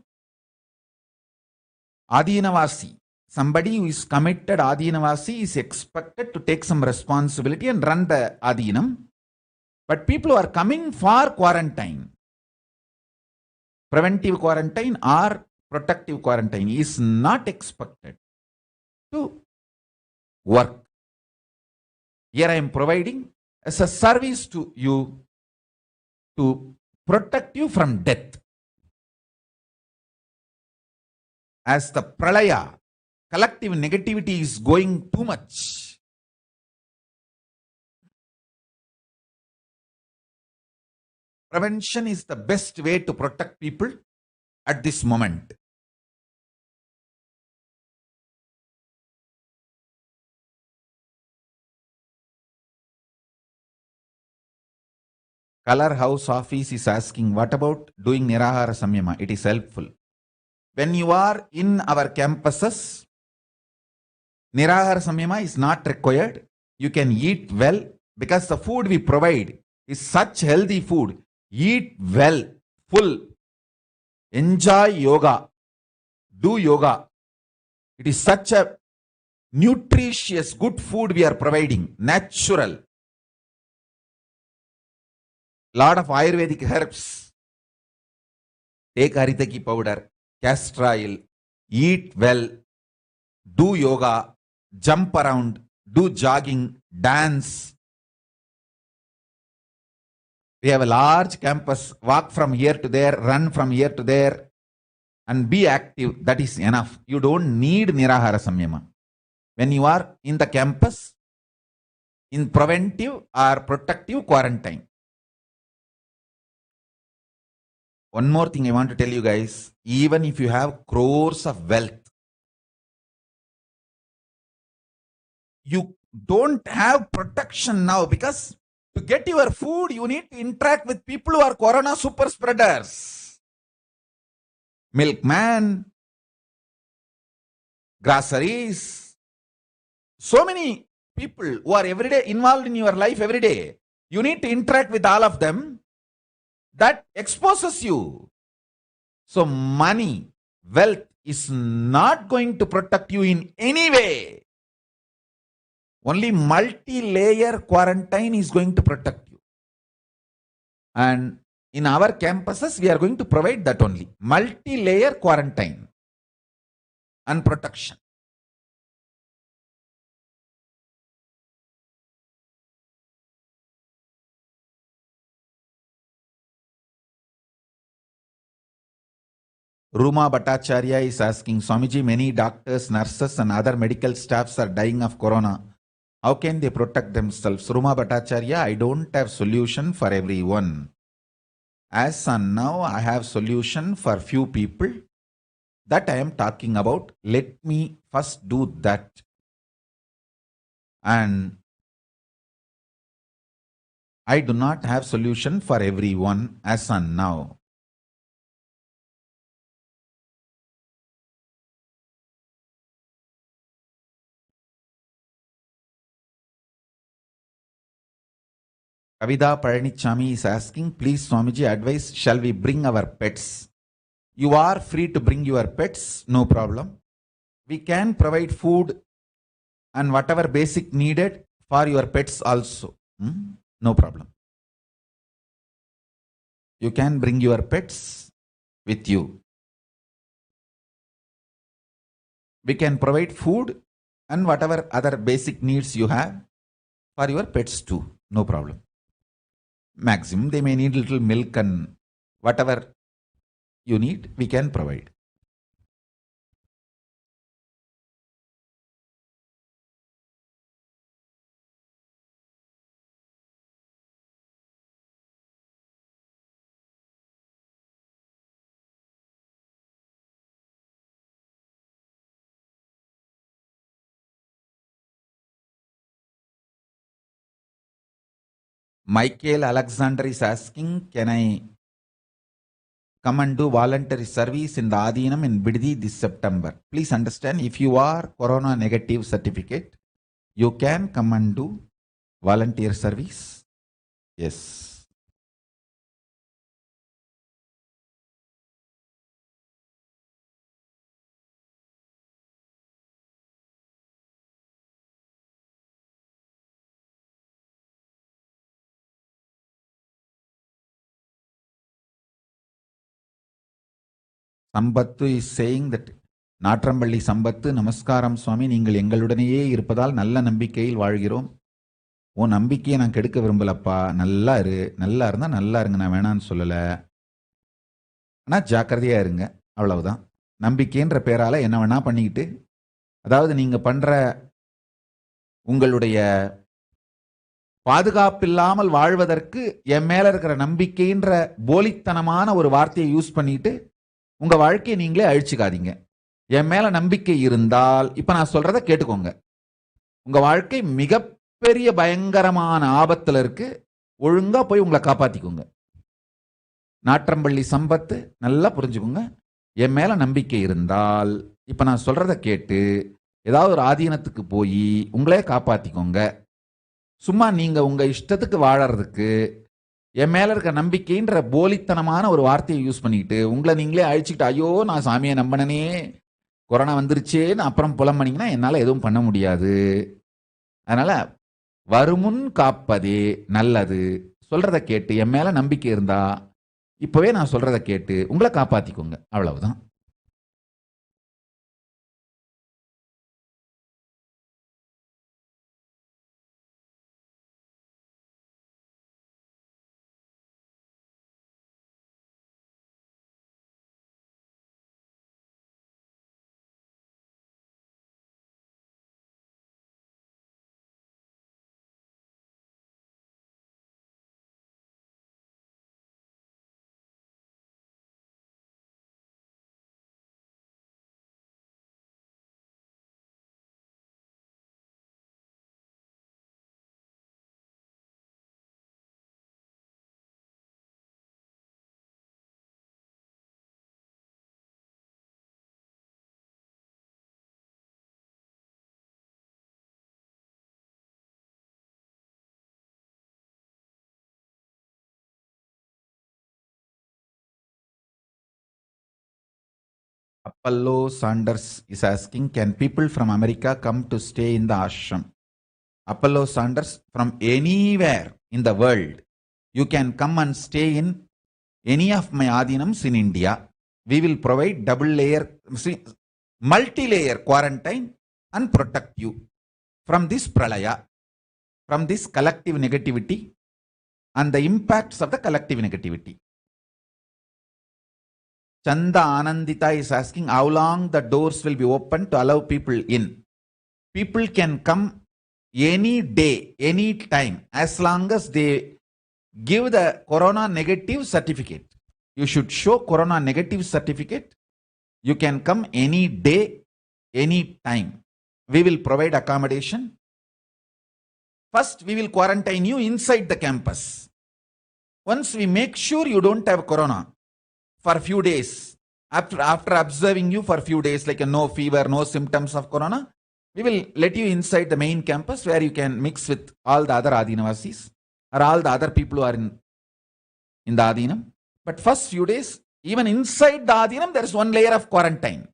Adinavasi, somebody who is committed Adinavasi is expected to take some responsibility and run the Adinam. But people who are coming for quarantine, preventive quarantine or protective quarantine, is not expected to work. Here I am providing as a service to you to protect you from death. As the pralaya, collective negativity is going too much. Prevention is the best way to protect people at this moment. Color House Office is asking, what about doing Nirahara Samyama? It is helpful. When you are in our campuses, Nirahara Samyama is not required. You can eat well because the food we provide is such healthy food. Eat well, full. Enjoy yoga. Do yoga. It is such a nutritious, good food we are providing. Natural. Lot of Ayurvedic herbs. Take Haritaki powder, castor oil, eat well, do yoga, jump around, do jogging, dance. We have a large campus, walk from here to there, run from here to there, and be active. That is enough. You don't need Nirahara Samyama. When you are in the campus, in preventive or protective quarantine. One more thing I want to tell you guys, even if you have crores of wealth, you don't have protection now because to get your food, you need to interact with people who are corona super spreaders. Milkman, groceries, so many people who are every day involved in your life every day. You need to interact with all of them. That exposes you. So money, wealth is not going to protect you in any way. Only multi-layer quarantine is going to protect you. And in our campuses, we are going to provide that only. Multi-layer quarantine and protection. Ruma Bhattacharya is asking, Swamiji, many doctors, nurses and other medical staffs are dying of corona. How can they protect themselves? Ruma Bhattacharya, I don't have solution for everyone. As on now, I have solution for few people that I am talking about. Let me first do that. And I do not have solution for everyone as on now. Kavida Palanichami is asking, please Swamiji advise, shall we bring our pets? You are free to bring your pets, no problem. We can provide food and whatever basic needed for your pets also. No problem. You can bring your pets with you. We can provide food and whatever other basic needs you have for your pets too. No problem. Maximum, they may need little milk and whatever you need, we can provide. Michael Alexander is asking, can I come and do voluntary service in the Adinam in Biddi this September? Please understand, if you are corona negative certificate, you can come and do volunteer service. Yes. Sambattu is saying that Natrampalli சம்பத்து நமஸ்காரம் சுவாமி, நீங்கள் எங்களுடனேயே இருப்பதால் நல்ல நம்பிக்கையில் வாழ்கிறோம். உன் நம்பிக்கையை நான் கெடுக்க விரும்பலப்பா. நல்லா இரு, நல்லா இருந்தால் நல்லா இருங்க, நான் வேணான்னு சொல்லலை. ஆனால் ஜாக்கிரதையாக இருங்க, அவ்வளவுதான். நம்பிக்கைன்ற பேரால் என்ன வேணா பண்ணிக்கிட்டு, அதாவது நீங்கள் பண்ணுற உங்களுடைய பாதுகாப்பில்லாமல் வாழ்வதற்கு என் மேலே இருக்கிற நம்பிக்கைன்ற போலித்தனமான ஒரு வார்த்தையை யூஸ் பண்ணிட்டு உங்கள் வாழ்க்கையை நீங்களே அழிச்சுக்காதீங்க. என் மேலே நம்பிக்கை இருந்தால், இப்போ நான் சொல்கிறத கேட்டுக்கோங்க, உங்கள் வாழ்க்கை மிகப்பெரிய பயங்கரமான ஆபத்தில் இருக்கு. ஒழுங்காக போய் உங்களை காப்பாற்றிக்கோங்க. நாற்றம்பள்ளி சம்பத்து நல்லா புரிஞ்சுக்கோங்க. என் மேலே நம்பிக்கை இருந்தால், இப்போ நான் சொல்கிறத கேட்டு ஏதாவது ஒரு ஆதீனத்துக்கு போய் உங்களே காப்பாற்றிக்கோங்க. சும்மா நீங்கள் உங்கள் இஷ்டத்துக்கு வாழறதுக்கு என் மேலே இருக்க நம்பிக்கைன்ற போலித்தனமான ஒரு வார்த்தையை யூஸ் பண்ணிக்கிட்டு உங்களை நீங்களே அழிச்சிக்கிட்டு, ஐயோ நான் சாமியை நம்பினனே கொரோனா வந்துருச்சேன்னு அப்புறம் புலம் பண்ணிங்கன்னா என்னால் எதுவும் பண்ண முடியாது. அதனால் வருமுன் காப்பதே நல்லது. சொல்கிறத கேட்டு என் மேலே நம்பிக்கை இருந்தா இப்போவே நான் சொல்கிறத கேட்டு உங்களை காப்பாற்றிக்கோங்க. அவ்வளவுதான். Apollo Sanders is asking, can people from America come to stay in the ashram? Apollo Sanders, from anywhere in the world, you can come and stay in any of my adinams in India. We will provide multi-layer quarantine and protect you from this pralaya, from this collective negativity and the impacts of the collective negativity. Chanda Anandita is asking how long the doors will be open to allow people in. People can come any day, any time, as long as they give the corona negative certificate. You should show corona negative certificate. You can come any day, any time. We will provide accommodation. First, we will quarantine you inside the campus. Once we make sure you don't have corona for a few days, after observing you for a few days, like no fever, no symptoms of corona, we will let you inside the main campus where you can mix with all the other Adinavasis or all the other people who are in the Adinam. But first few days, even inside the Adinam, there is one layer of quarantine.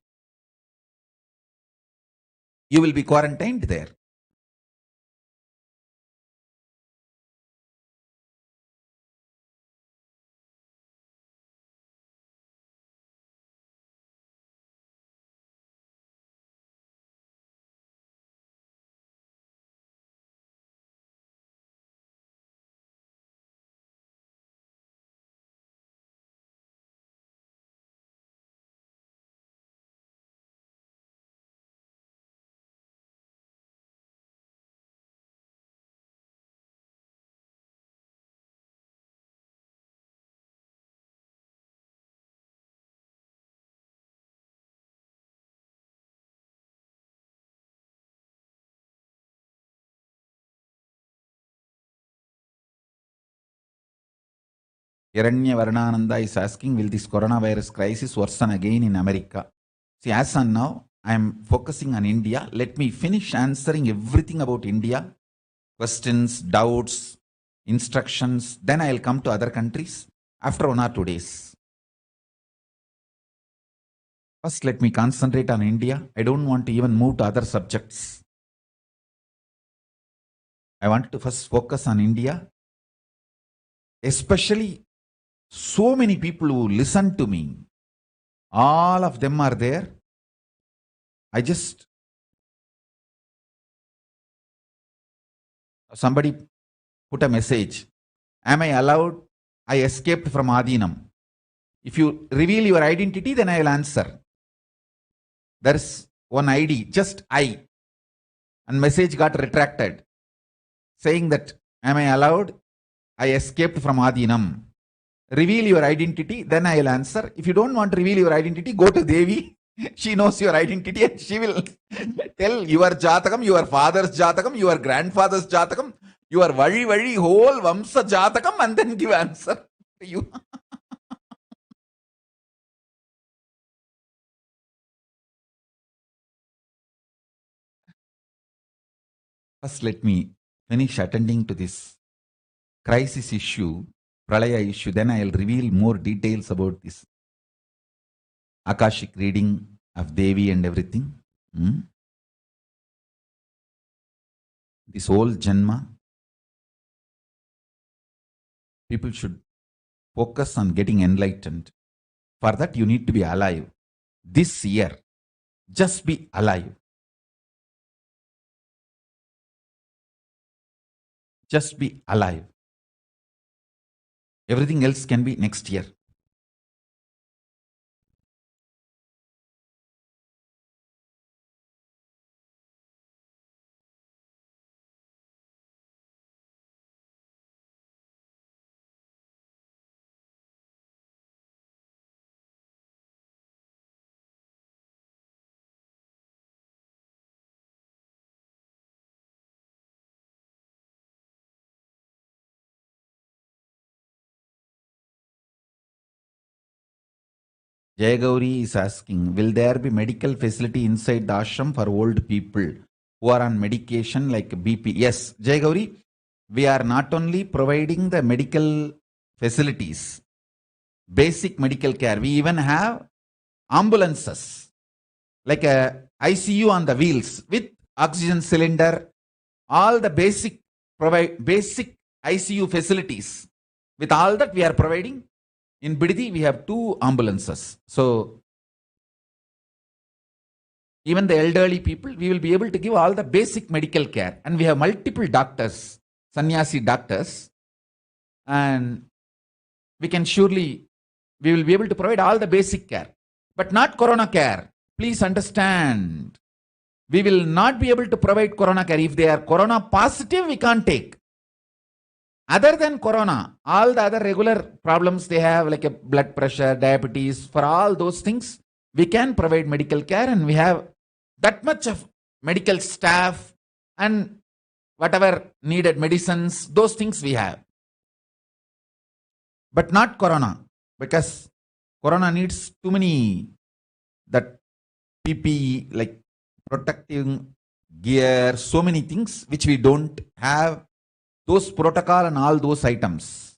You will be quarantined there. Hiranya Varnananda is asking, will this coronavirus crisis worsen again in America? See, as on now, I am focusing on India. Let me finish answering everything about India. Questions, doubts, instructions. Then I will come to other countries after 1 or 2 days. First, let me concentrate on India. I don't want to even move to other subjects. I want to first focus on India. Especially so many people who listen to me, all of them are there. Somebody put a message. Am I allowed? I escaped from Adinam. If you reveal your identity, then I will answer. There is one ID, just I. And message got retracted, saying that, am I allowed? I escaped from Adinam. Reveal your identity, then I will answer. If you don't want to reveal your identity, go to Devi. She knows your identity and she will tell your Jatakam, your father's Jatakam, your grandfather's Jatakam, your Vadi whole Vamsa Jatakam, and then give answer to you. First, let me finish attending to this crisis issue, Pralaya issue. Then I will reveal more details about this Akashic reading of Devi and everything. This whole Janma, people should focus on getting enlightened. For that, you need to be alive. This year, just be alive. Just be alive. Everything else can be next year. Jay Gauri is asking, will there be medical facility inside the ashram for old people who are on medication like BP? Yes, Jay Gauri, we are not only providing the medical facilities, basic medical care, we even have ambulances, like a ICU on the wheels with oxygen cylinder, all the basic ICU facilities. With all that we are providing. In Bididi, we have 2 ambulances. So, even the elderly people, we will be able to give all the basic medical care. And we have multiple doctors, sannyasi doctors. And we will be able to provide all the basic care. But not corona care. Please understand. We will not be able to provide corona care. If they are corona positive, we can't take. Other than corona, all the other regular problems they have, like a blood pressure, diabetes, for all those things, we can provide medical care, and we have that much of medical staff and whatever needed medicines, those things we have. But not corona, because corona needs too many that PPE, like protective gear, so many things which we don't have. Those protocol and all those items.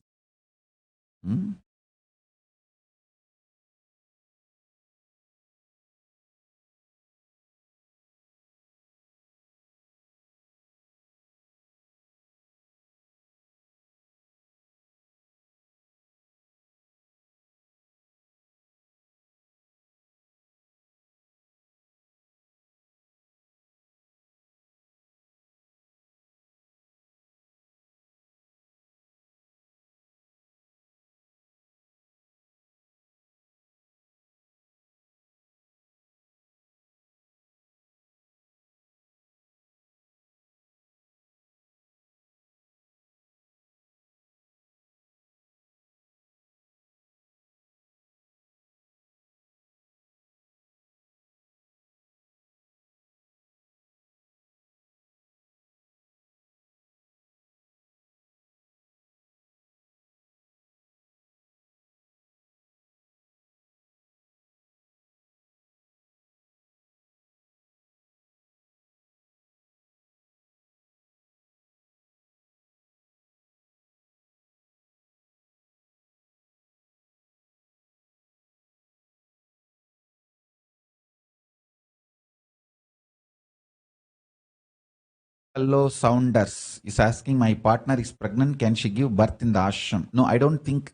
Hello, Sounders is asking, my partner is pregnant. Can she give birth in the ashram? No, I don't think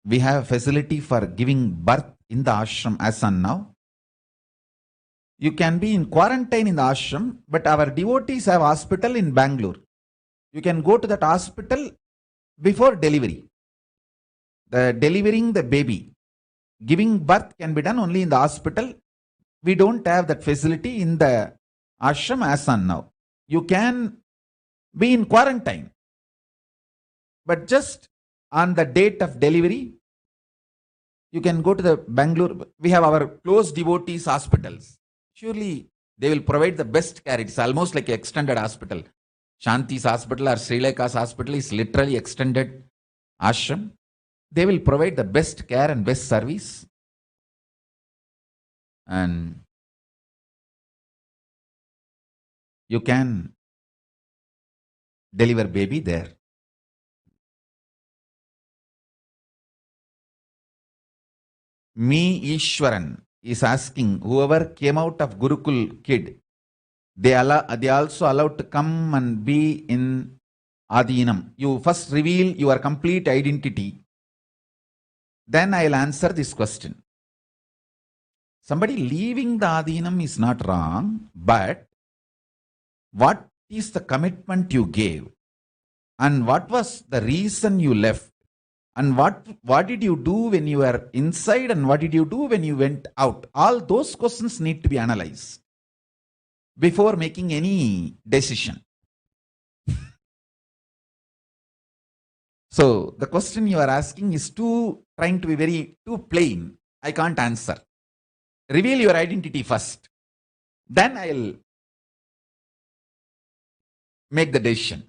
we have facility for giving birth in the ashram as on now. You can be in quarantine in the ashram, but our devotees have hospital in Bangalore. You can go to that hospital before delivery. Delivering the baby, giving birth can be done only in the hospital. We don't have that facility in the ashram as on now. You can be in quarantine, but just on the date of delivery, you can go to the Bangalore. We have our close devotees hospitals. Surely they will provide the best care. It's almost like an extended hospital. Shanti's hospital or Sri Lanka's hospital is literally extended ashram. They will provide the best care and best service. And you can deliver baby there. Me Ishwaran is asking, whoever came out of Gurukul kid, they also allowed to come and be in Adinam. You first reveal your complete identity. Then I'll answer this question. Somebody leaving the Adinam is not wrong, but what is the commitment you gave? And what was the reason you left? And what did you do when you were inside, and what did you do when you went out? All those questions need to be analyzed before making any decision. So the question you are asking is trying to be too plain. I can't answer. Reveal your identity first. Then I'll make the decision.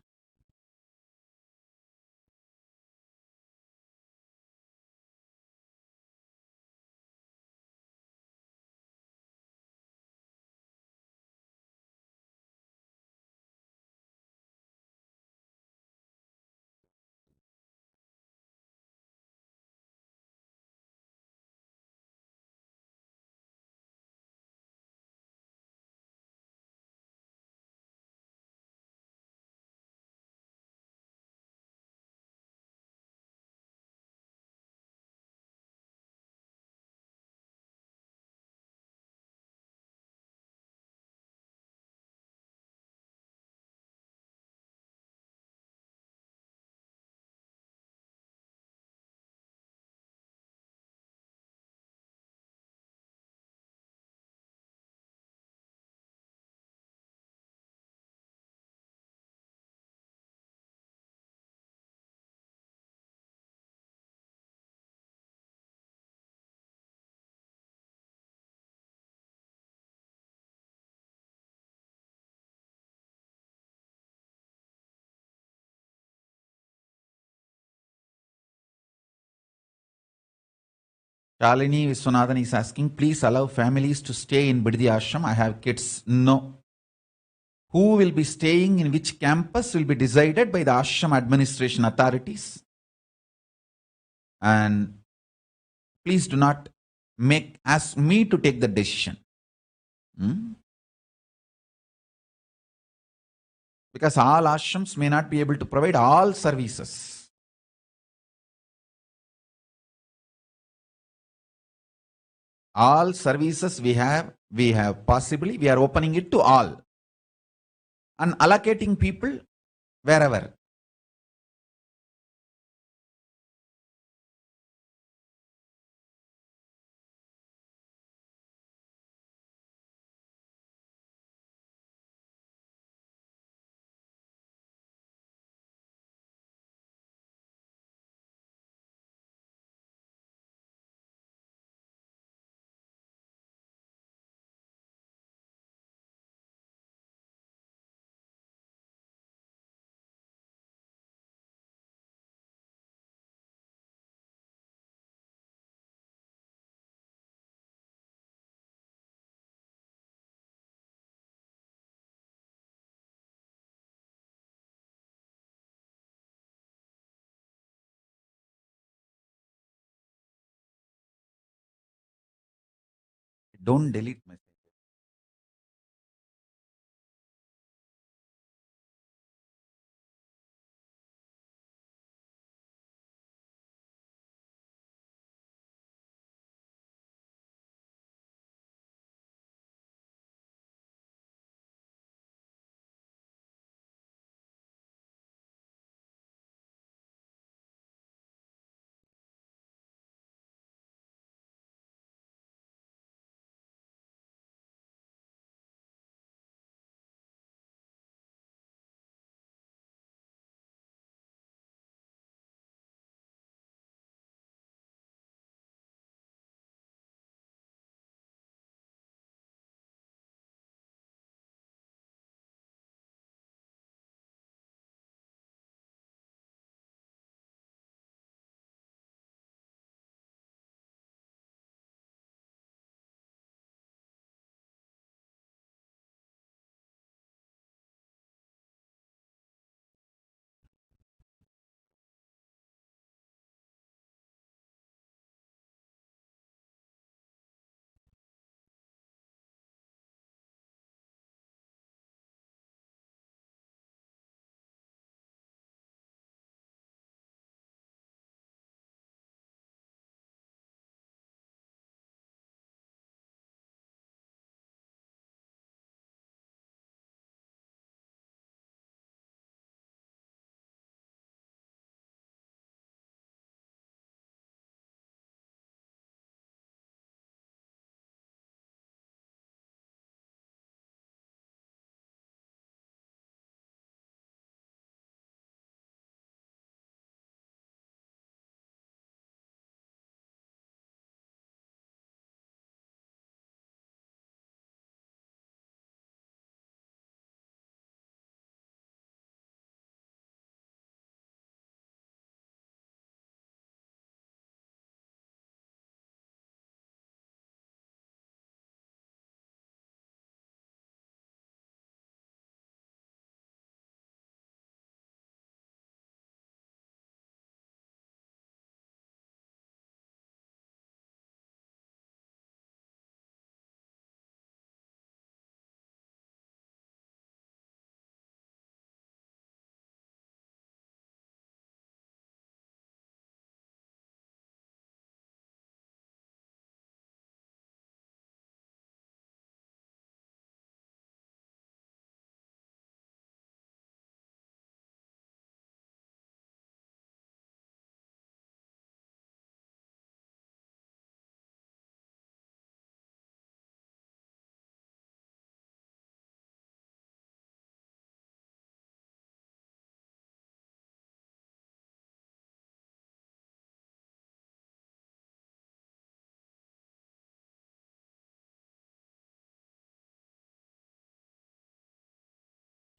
Shalini Viswanathan is asking, please allow families to stay in Biddi Ashram. I have kids. No. Who will be staying in which campus will be decided by the ashram administration authorities. And please do not ask me to take the decision. Because all ashrams may not be able to provide all services. All services we are opening it to all and allocating people wherever. Don't delete message.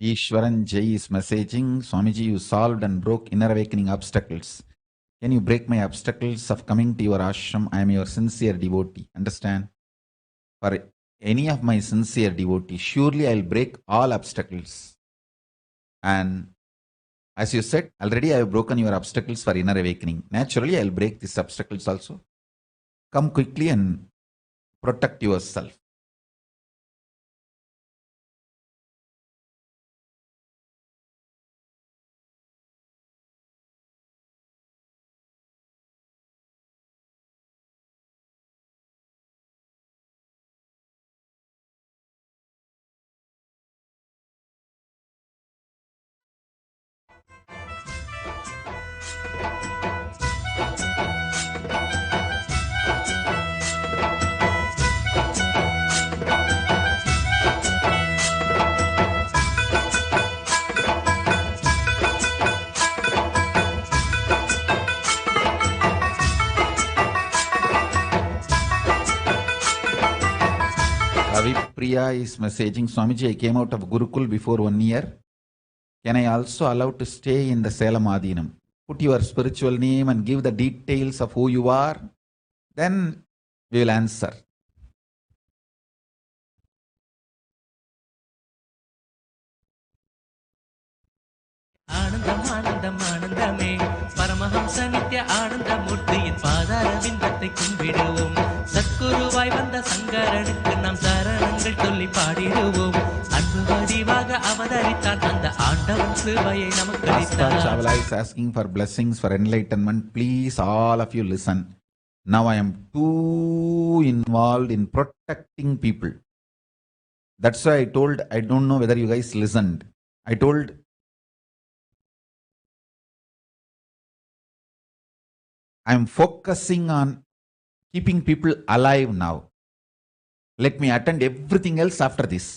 Ishwaran Jai is messaging, Swamiji, you solved and broke inner awakening obstacles. Can you break my obstacles of coming to your ashram? I am your sincere devotee. Understand? For any of my sincere devotees, surely I will break all obstacles. And as you said, already I have broken your obstacles for inner awakening. Naturally, I will break these obstacles also. Come quickly and protect yourself. Priya is messaging, Swamiji, I came out of Gurukul before 1 year. Can I also allow to stay in the Salem Adinam? Put your spiritual name and give the details of who you are. Then we will answer. ஆனந்தம் ஆனந்தம் ஆனந்தமே பரமஹம்ச நித்ய ஆனந்த மூர்த்தியின் பாதாரவிந்தத்தை கும்பிடுவோம். சத்குருவாய் வந்த சங்கரனுக்கு நாம் சரணங்கள் சொல்லி பாடிடுவோம். அன்பு வடிவாக அவதரித்தான் அந்த ஆண்டவன் கிருபையை நமக்கு அளித்தான். Chavala is asking for blessings for enlightenment. Please, all of you listen. Now I am too involved in protecting people. That's why I told, I don't know whether you guys listened. I told, I am focusing on keeping people alive now. Let me attend everything else after this.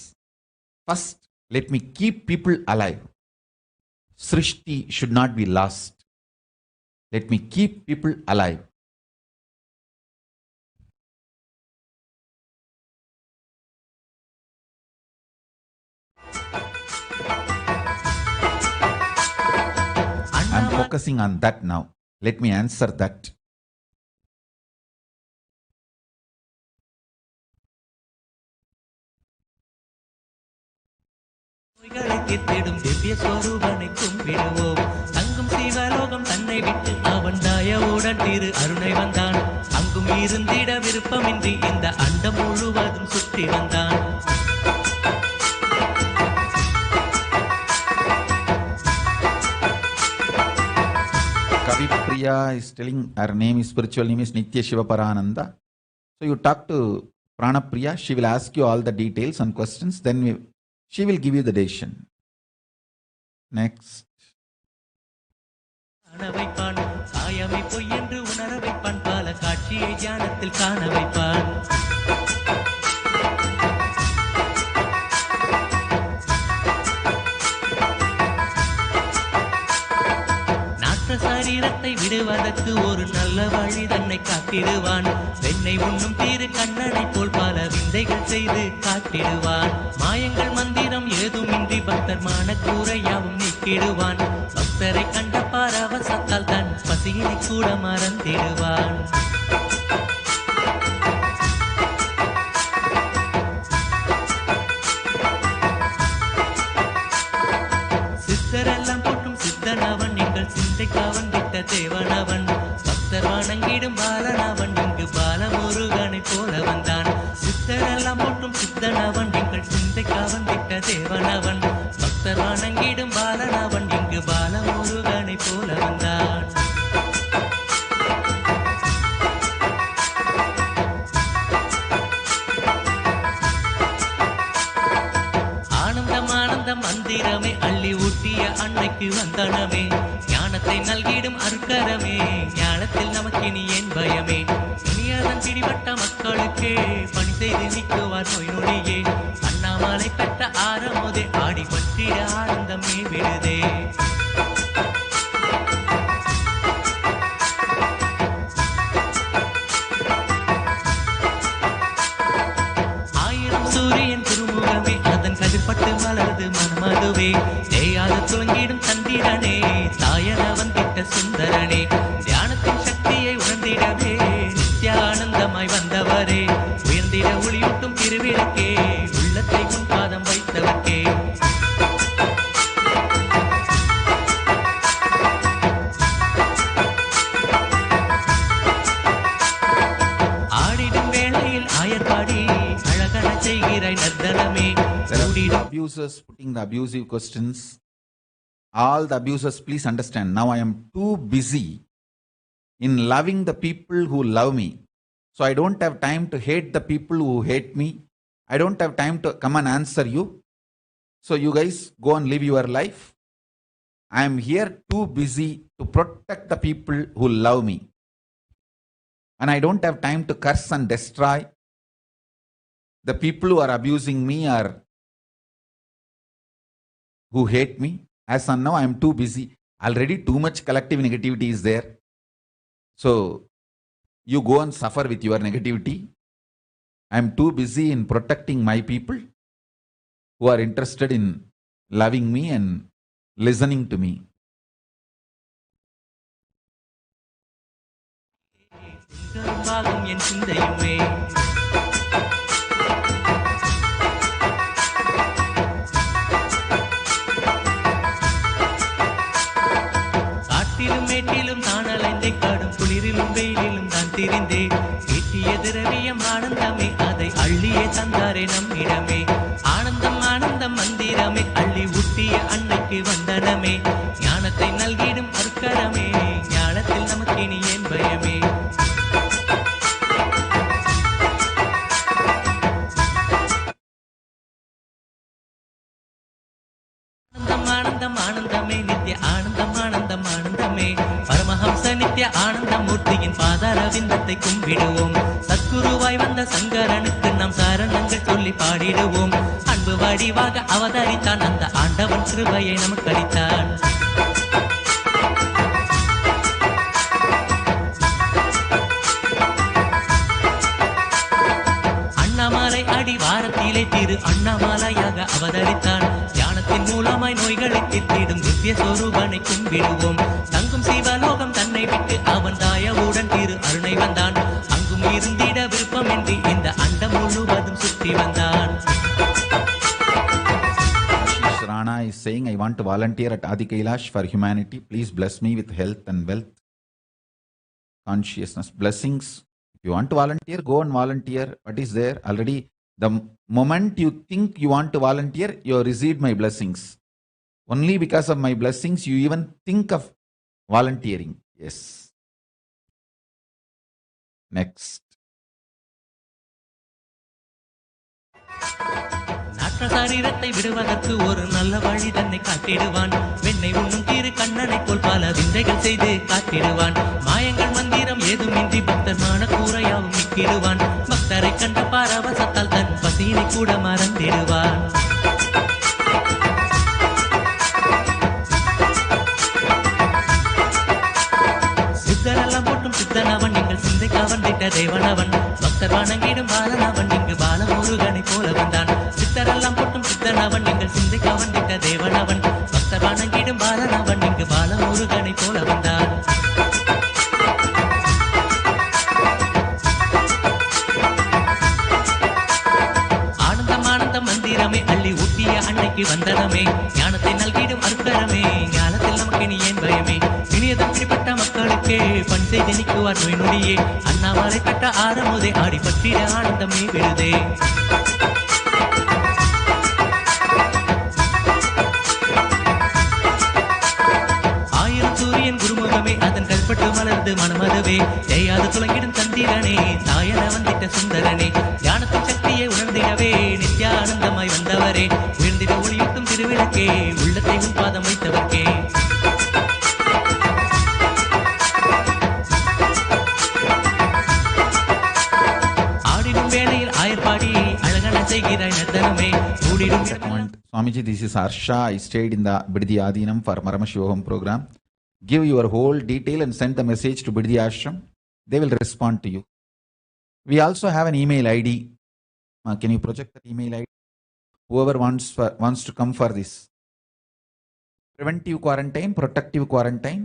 First, let me keep people alive. Srishti should not be lost. Let me keep people alive. I am focusing on that now. Let me answer that. தீர்த்திடும் திவ்ய ஸ்வரூபனை கும்பிடுவோம். அங்கும் சிவலோகம் தன்னை விட்டு அவன் தயவுடன் திரு அருணை வந்தான். அங்கும் இருந்திட விருப்பமின்றி இந்த அண்டம் முழுவதும் சுற்றி வந்தான். Kavi Priya is telling her name is spiritual name is Nitya Shiva Parananda. So you talk to Prana Priya, she will ask you all the details and questions, then she will give you the decision. Next. காணவைப்பான் காயமை பொய் என்று உணர வைப்பான். பல காட்சியை தியானத்தில் காண வைப்பான். சரீரத்தை விடுவதற்கு ஒரு நல்ல வழி தன்னை காட்டிடுவான். பெண்ணை உண்ணும் தீரு கண்ணனை போல் பல விந்தைகள் செய்து காட்டிடுவான். மாயங்கள் மந்திரம் ஏதுமின்றி பக்தர் மானக்கூரையாவும் நீக்கிடுவான். பக்தரை கண்ட பரவசத்தால் தன் பசியினை கூட மறந்திடுவான். சித்தரெல்லாம் போட்டும் சித்தனவன் எங்கள் சிந்தைக்காவன் விட்ட தேவனவன். பக்தர் வணங்கிடும் பாலனவன் இங்கு பாலமுருகனை போல வந்தான். சித்தரெல்லாம் போட்டும் சித்தனவன் எங்கள் சிந்தைக்காவன் விட்ட தேவனவன். பக்தர் வணங்கிடும் பாலனவன் இங்கு பாலமுருகனை போல வந்தான். மந்திரமே அள்ளி ஊட்டிய அன்னைக்கு வந்தனமே. ஞானத்தை நல்கிடும் அருக்கரமே, ஞானத்தில் நமக்கினி ஏன் பயமே. இனியதன் பிடிபட்ட மக்களுக்கே பணி செய்து நிற்குவார் நோய் நொடியே. அண்ணாமலை பெற்ற ஆரமுதே ஆடி பற்றிட ஆனந்தமே விடுதே. ஆயிரம் சூரியன் திருமுகமே அதன் கதிர்பட்டு மலர்ந்து மனமதுவே. தேயாது துளங்கிடும் சந்திரனே தாயன வந்திட்ட சுந்தரனே தியானத்தின் சக்தியை உணர்ந்திடவே நித்யானந்தமாய் வந்தவரே உயர்ந்திட ஒளியூட்டும் திருவிளக்கே உள்ளத்தை உன் பாதம் வைத்தவர்க்கே ஆடிடும் வேளையில் ஆயர்பாடி அழகன செய்கிறாய் நர்தனமே Abusers putting the abusive questions. All the abusers, please understand. Now I am too busy in loving the people who love me. So I don't have time to hate the people who hate me. I don't have time to come and answer you. So you guys go and live your life. I am here too busy to protect the people who love me. And I don't have time to curse and destroy the people who are abusing me or who hate me. As of now, I am too busy. Already too much collective negativity is there. So you go and suffer with your negativity. I am too busy in protecting my people who are interested in loving me and listening to me. பாகம் என் சிந்தையுமே காட்டிலும் மேட்டிலும் நான் அலைந்தை காடும் குளிரிலும் வெயிலிலும் தான் திரிந்தேன் ஈட்டிய திரவியம் ஆனந்தமே அதை அள்ளியே தந்தாரே நம்மிடமே ஆனந்தம் ஆனந்தம் மந்திரமே அள்ளி ஊட்டிய அன்னைக்கு வந்தனமே ஞானத்தை நல்கிடும் அற்கரமே ஞானத்தில் நமக்கு இனி ஏன் பயமே ஆனந்தம் ஆனந்தமே நித்ய ஆனந்தம் ஆனந்தம் ஆனந்தமே பரமஹம்ச நித்ய ஆனந்தமூர்த்தியின் பாதார விந்தத்தை கும்பிடுவோம் சத்குருவாய் வந்த சங்கரனுக்கு நாம் சரணங்கள் சொல்லி பாடிடுவோம் அன்பு வடிவாக அவதரித்தான் அந்த ஆண்டவன் கிருபையை நமக்கு அளித்தான் அண்ணாமலை அடிவாரத்திலே திரு அண்ணாமலையாக அவதரித்தான் தியானத்தின் மூலமாய் நோய்களை தீர்த்திடும் நித்திய சொரூபனை கும்பிடுவோம் தங்கும் சிவலோகம் தன்னை விட்டு அவன் தாயவுடன் திரு அருணை வந்தான் அங்கும் இருந்திட விருப்பமின்றி இந்த அண்டம் முழுவதும் சுற்றி வந்தான் Rana is saying, I want to volunteer at Adi Kailash for humanity. Please bless me with health and wealth, consciousness, blessings. If you want to volunteer, go and volunteer. What is there? Already, the moment you think you want to volunteer, you have received my blessings. Only because of my blessings, you even think of volunteering. Yes. Next. நாற்ற சரீரத்தை விடுவதற்கு ஒரு நல்ல வழி தன்னை காட்டிடுவான் வெண்ணை உண்ணும் திரு கண்ணனை போல் பல விந்தைகள் செய்து காட்டிடுவான் மாயங்கள் மந்திரம் ஏதுமின்றி பக்தர் மான கூரையாவும் நிக்கிடுவான் பக்தரை கண்ட பாரவசத்தால் தன் பசியினை கூட மறந்திடுவான் சித்தரெல்லாம் போட்டும் சித்தனவன் எங்கள் சிந்தைக்கு அவன் விட்ட தேவனவன் பக்தர் வணங்கிடும் பாலனவன் இங்கு பாலமுருகனை போல வந்தான் சித்தரெல்லாம் போட்டும் சித்தனவன் எங்கள் சிந்தைக்கு அவன் விட்ட தேவனவன் பக்தர் வணங்கிடும் பாலனவன் இங்கு பாலமுருகனை போல வந்தான் ஆனந்தம் ஆனந்தம் மந்திரமே அள்ளி ஊட்டிய அன்னைக்கு வந்தனமே ஞானத்தை நல்கிடும் அற்பரமே ஞானத்தில் நமக்கு இனி ஏன் பயமே இனியதம் பிடிப்பட்ட மக்களுக்கே பண் செய்து நிற்குவார் நோய் நொடியே அண்ணாமலை கட்ட ஆரமுதே ஆடி பற்றிட ஆனந்தமே விழுதே ஆயிரம் சூரியன் குருமுகமே அதன் கல்பட்டு மலர்ந்து மனமதுவே செய்யாது துளங்கிடும் சந்திரனே தாயன வந்திட்ட சுந்தரனே ஞானத்தின் சக்தியை உணர்ந்திடவே நித்யானந்தமாய் வந்தவரே உயர்ந்திட ஒளியூட்டும் திருவிளக்கே உள்ளத்தை உன் பாதம் வைத்தவர்க்கே Swamiji, this is Harsha. I stayed in the Biddi Adinam for Paramashivoham program. Give your whole detail and send the message to Biddi Ashram. They will respond to you. We also have an email ID. Can you project that email ID? Whoever wants to come for this Preventive quarantine, protective quarantine.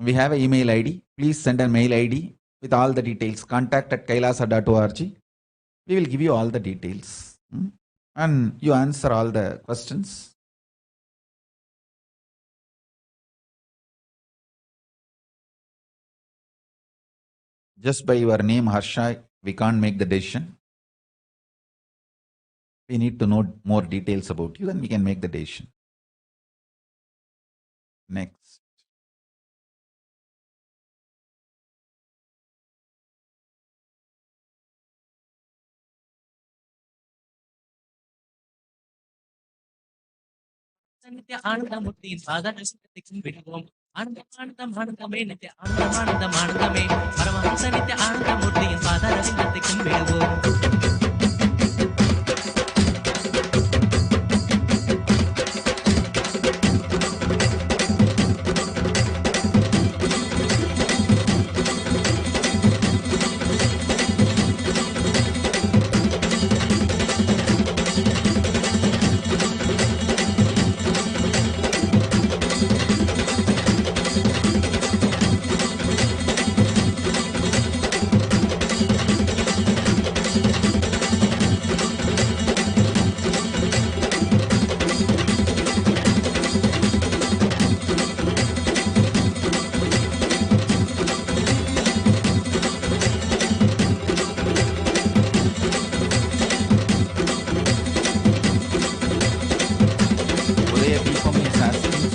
We have an email ID. Please send a mail ID with all the details. contact@kailasa.org. We will give you all the details. And you answer all the questions. Just by your name, Harsha, we can't make the decision. We need to know more details about you, then we can make the decision. Next. நித்திய ஆனந்தமூர்த்தியின் பாத தரிசனத்திற்கும் விடுவோம். ஆனந்தம் ஆனந்தம் ஆனந்தமே நித்திய ஆனந்தம் ஆனந்தம் ஆனந்தமே பரமஹம்ச நித்திய ஆனந்தமூர்த்தியின் பாத ரவிந்தத்திற்கும் விடுவோம்.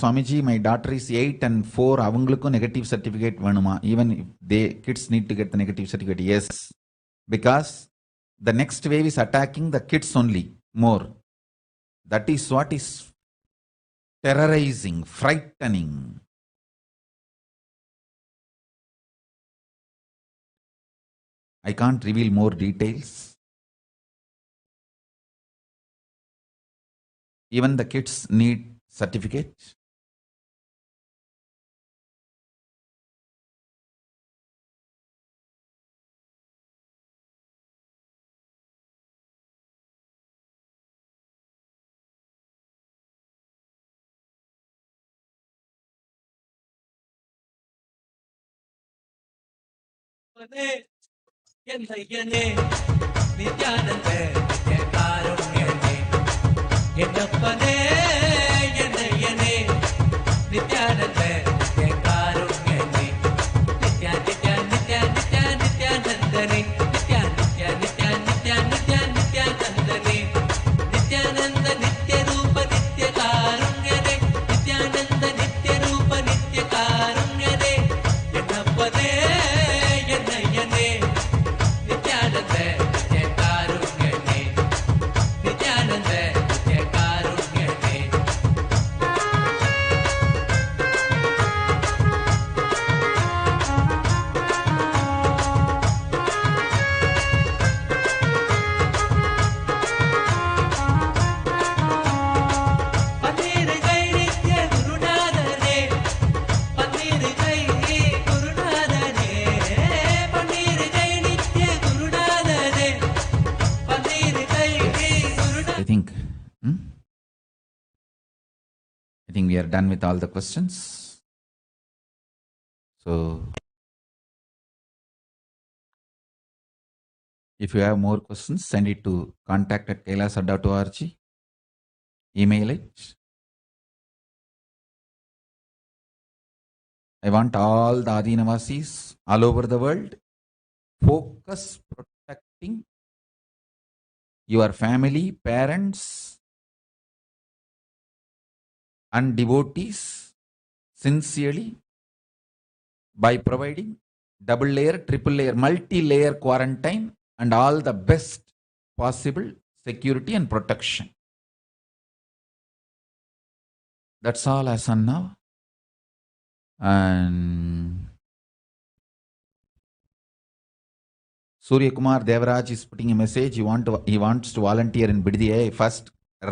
Swamiji, my daughter is 8 and 4. அவங்களுக்கும் negative certificate வேணுமா? Even if kids need to get the negative certificate. Yes. Because the next wave is attacking the kids only more. That is what is terrorizing, frightening. I can't reveal more details. Even the kids need certificate. என்னையனே Nityananda நித்ய காருண்யனே என்னப்பனே என்னையனே நித்யானந்த நித்ய காருண்யனே நித்யா நித்யா நித்யா நித்யா நித்யானந்தனே நித்யா நித்யா நித்யா நித்யா நித்யா நித்யானந்தனே நித்யானந்த நித்ய ரூப நித்ய காருண்யனே நித்யானந்த நித்ய ரூப நித்ய காருண்யனே என்னப்பனே என்னையனே நித்யானந்த நித்ய காருண்யனே நித்யானந்த நித்ய காருண்யனே பன்னீரு கை நித்ய குருநாதனே பன்னீரு கை குருநாதனே பன்னீரு கை நித்ய குருநாதனே பன்னீரு கை குருநாதனே. I think we are done with all the questions. So if you have more questions, send it to contact@kailasa.org. Email it. I want all the Adinavasis all over the world focus protecting your family, parents, and devotees sincerely by providing double layer, triple layer, multi-layer quarantine and all the best possible security and protection. That's all as on now. And Surya Kumar Devaraj is putting a message. He wants to volunteer in Biddiye. First,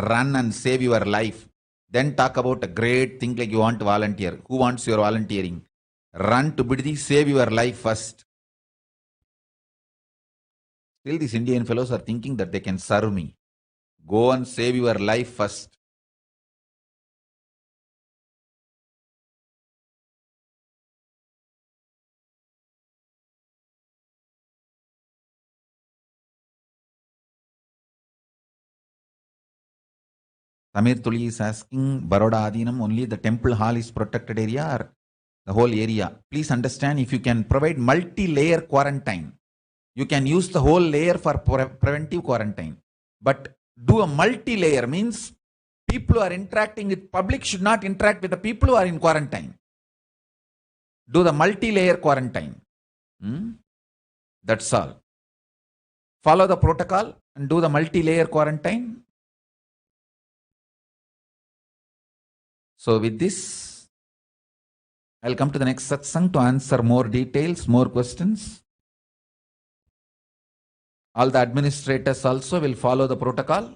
run and save your life. Then talk about a great thing like you want to volunteer. Who wants your volunteering? Run to Biddi, save your life first. Still, these Indian fellows are thinking that they can serve me. Go and save your life first. Samir Tuli is asking, Baroda Adinam, only the temple hall is protected area or the whole area? Please understand, if you can provide multi-layer quarantine, you can use the whole layer for preventive quarantine. But do a multi-layer means people who are interacting with public should not interact with the people who are in quarantine. Do the multi-layer quarantine. That's all. Follow the protocol and do the multi-layer quarantine. So with this, I'll come to the next satsang to answer more details, more questions. All the administrators also will follow the protocol.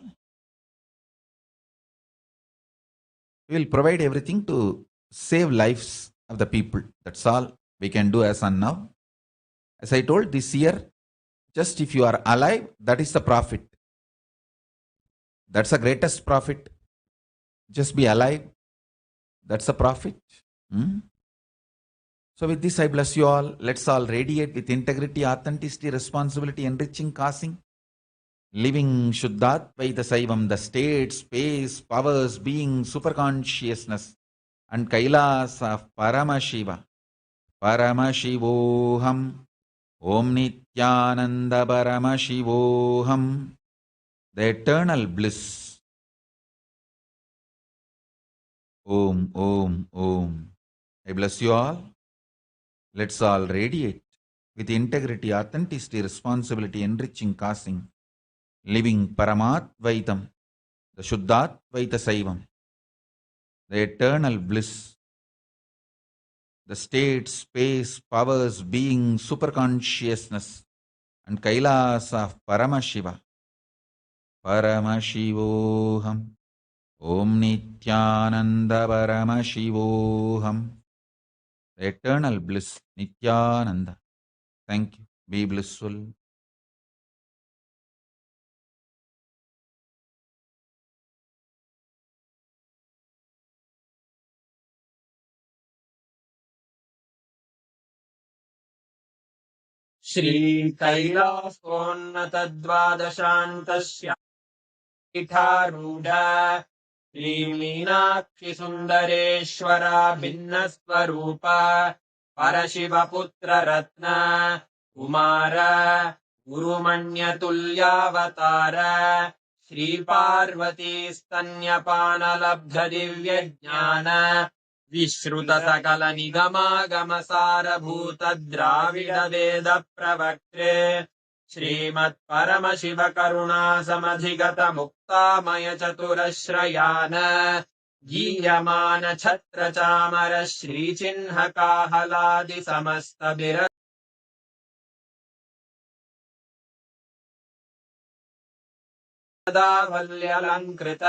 We will provide everything to save lives of the people. That's all we can do as on now. As I told this year, just if you are alive, that is the profit. That's the greatest profit. Just be alive. That's the profit. So with this, I bless you all. Let's all radiate with integrity, authenticity, responsibility, enriching, causing, living Shuddhatvaita Saivam, the state, space, powers, being, superconsciousness, and Kailasa of Paramashiva. Paramashivoham. Om Nithyananda Paramashivoham. The eternal bliss. Om, Om, Om. I bless you all. Let's all radiate with integrity, authenticity, responsibility, enriching, causing, living Paramattvaitam, the Shuddhatvaita Saivam, the eternal bliss, the state, space, powers, being, superconsciousness, and Kailasa of Paramashiva. Paramashivoham. Om Nithyananda Paramashivoham. The eternal bliss, Nithyananda. Thank you. Be blissful. श्रीकैलासोन्नतद्वादशान्तस्य पीठारूढ श्रीमीनाक्षिसुन्दरेश्वरा भिन्नस्वरूप परशिवपुत्ररत्न Kumar गुरुमण्यतुल्यावतार श्रीपार्वतीस्तन्यपानलब्धदिव्यज्ञान विश्रुतसकलनिगमागमसारभूतद्राविडवेदप्रवक्त्रे श्रीमत्परमशिवकरुणासमधिगतमुक्तामयचतुरश्रयान् गीयमान छत्रचामर श्रीचिह्नकाहलादिसमस्तबिरदावल्यलङ्कृत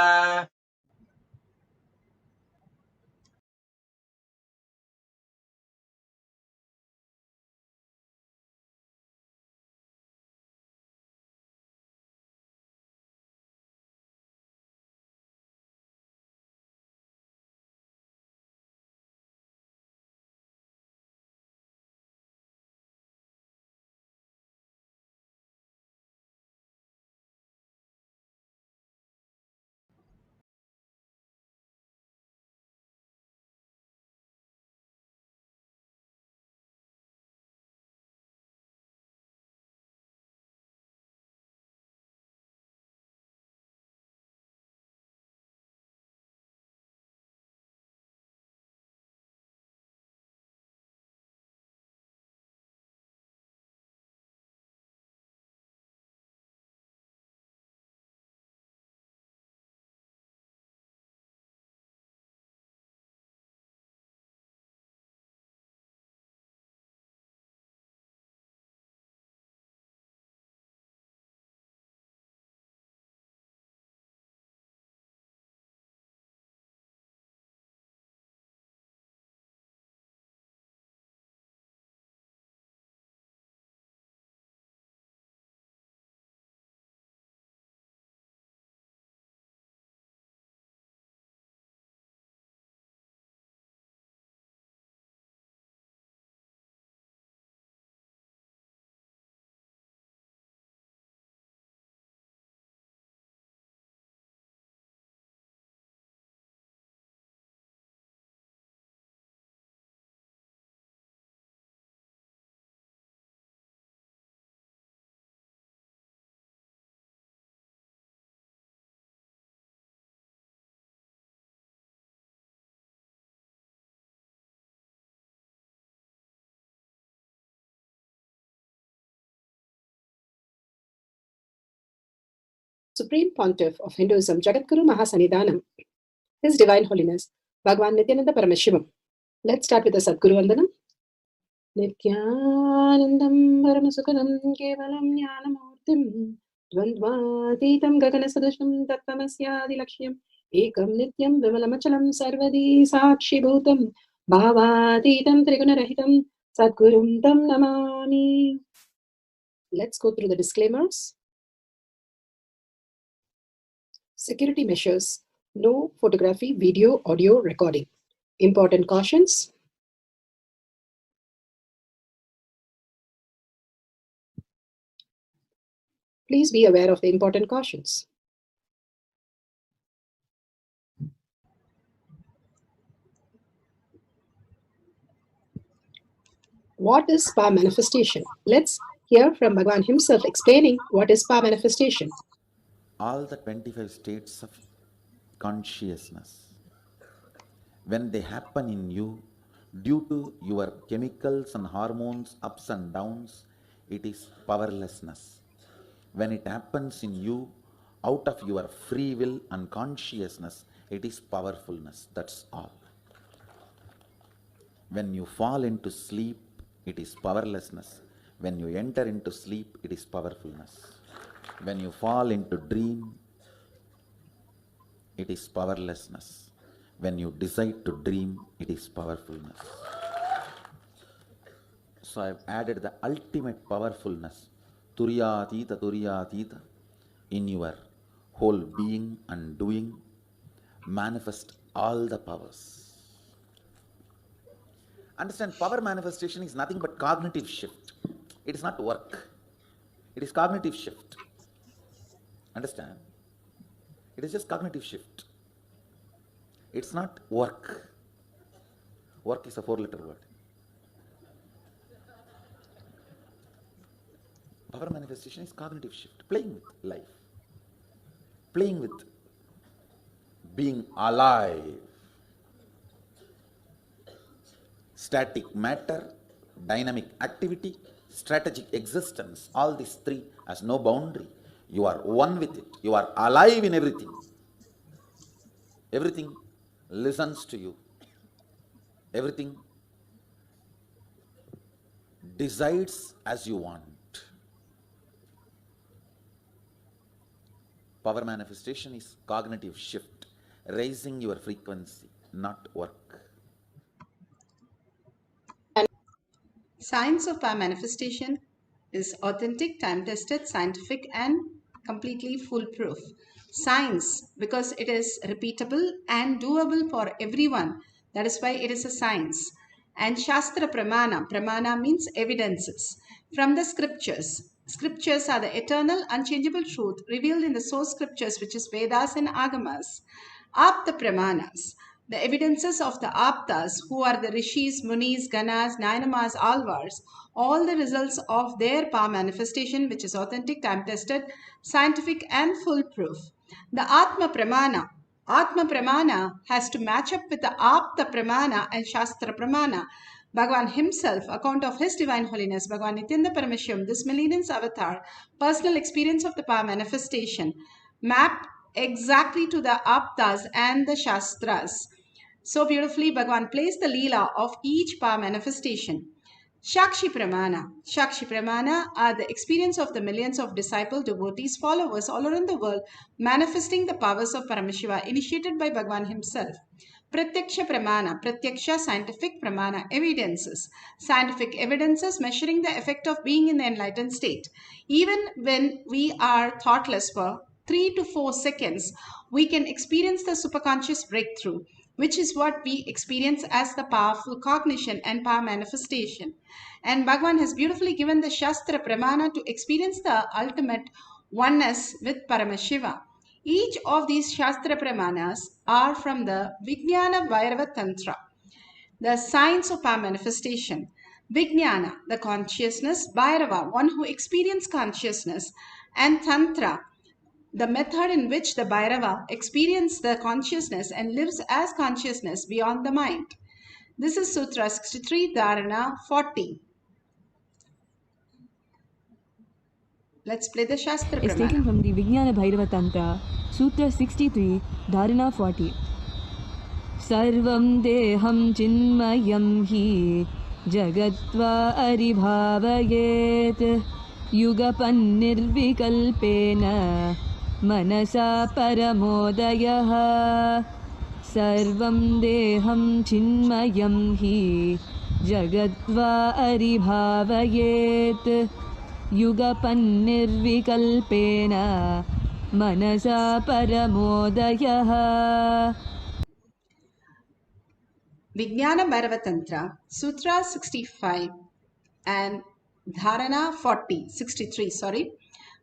Supreme Pontiff of Hinduism, Jagadguru Mahasannidhanam, His Divine Holiness, Bhagavan Nithyananda Paramashivam. Let's start with the Sadguru Vandanam. Nithyanandam Paramasukhanam Kevalam Jnanamurtim Dvandvatitam Gaganasadusham Tattvamasyaadilakshయం Ekam Nityam Vimalamachalam Sarvadi Sakshi Bhutam Bhavatitam Trigunarahitam Sadgurum Tam Namami. Let's go through the disclaimers. Security measures. No photography, video, audio recording. Important cautions. Please be aware of the important cautions. What is power manifestation? Let's hear from Bhagavan himself explaining what is power manifestation. All the 25 states of consciousness, when they happen in you, due to your chemicals and hormones ups and downs, it is powerlessness. When it happens in you, out of your free will and consciousness, it is powerfulness. That's all. When you fall into sleep, it is powerlessness. When you enter into sleep, it is powerfulness. When you fall into dream, it is powerlessness. When you decide to dream, it is powerfulness. So I have added the ultimate powerfulness, Turyatita, in your whole being and doing. Manifest all the powers. Understand, power manifestation is nothing but cognitive shift. It is not work. It is cognitive shift. Understand? It is just cognitive shift. It's not work. Work is a 4-letter word. Power manifestation is cognitive shift. Playing with life. Playing with being alive. Static matter, dynamic activity, strategic existence, all these three has no boundary. You are one with it. You are alive in everything. Everything listens to you. Everything decides as you want. Power manifestation is cognitive shift, raising your frequency, not work. Science of power manifestation is authentic, time-tested, scientific, and completely foolproof. Science, because it is repeatable and doable for everyone. That is why it is a science. And Shastra Pramana. Pramana means evidences from the scriptures. Scriptures are the eternal, unchangeable truth revealed in the source scriptures, which is Vedas and Agamas. Apta Pramanas, the evidences of the Aptas, who are the Rishis, Munis, Ganas, Nainamas, Alvars, all the results of their power manifestation, which is authentic, time-tested, scientific, and foolproof. The Atma Pramana has to match up with the Apta Pramana and Shastra Pramana. Bhagavan himself, account of His Divine Holiness, Bhagavan Nithyananda Paramashivam, this millennium's avatar, personal experience of the power manifestation, mapped exactly to the Aptas and the Shastras. So beautifully, Bhagavan placed the Leela of each power manifestation. Shakshi Pramana are the experience of the millions of disciple devotees, followers all around the world, manifesting the powers of Paramashiva, initiated by Bhagavan himself. Pratyaksha scientific pramana, scientific evidences measuring the effect of being in the enlightened state. Even when we are thoughtless for 3 to 4 seconds, we can experience the superconscious breakthrough, which is what we experience as the powerful cognition and power manifestation. And Bhagavan has beautifully given the Shastra Pramana to experience the ultimate oneness with Paramashiva. Each of these Shastra Pramanas are from the Vijnana Vairava Tantra, the science of power manifestation. Vijnana, the consciousness, Vairava, one who experiences consciousness, and Tantra, the method in which the Bhairava experiences the consciousness and lives as consciousness beyond the mind. This is Sutra 63, Dharana 40. Let's play the Shastra It's Pramana. taken from the Vijnana Bhairava Tantra, Sutra 63, Dharana 40. Sarvam deham chinmayam hi jagatva aribhavayet yugapan nirvikalpena manasa paramodayah. Sarvam deham chinmayam hi jagatva aribhavayet yugapan nirvikalpena manasa paramodayah. Vijnana Bhairava Tantra, Sutra 65 and Dharana 63,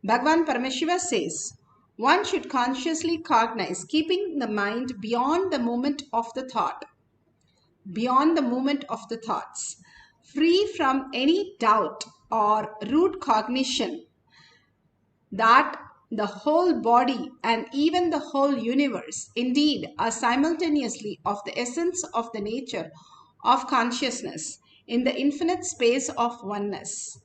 Bhagavan Paramashiva says, one should consciously cognize, keeping the mind beyond the movement of the thought, free from any doubt or rude cognition that the whole body and even the whole universe indeed are simultaneously of the essence of the nature of consciousness in the infinite space of oneness.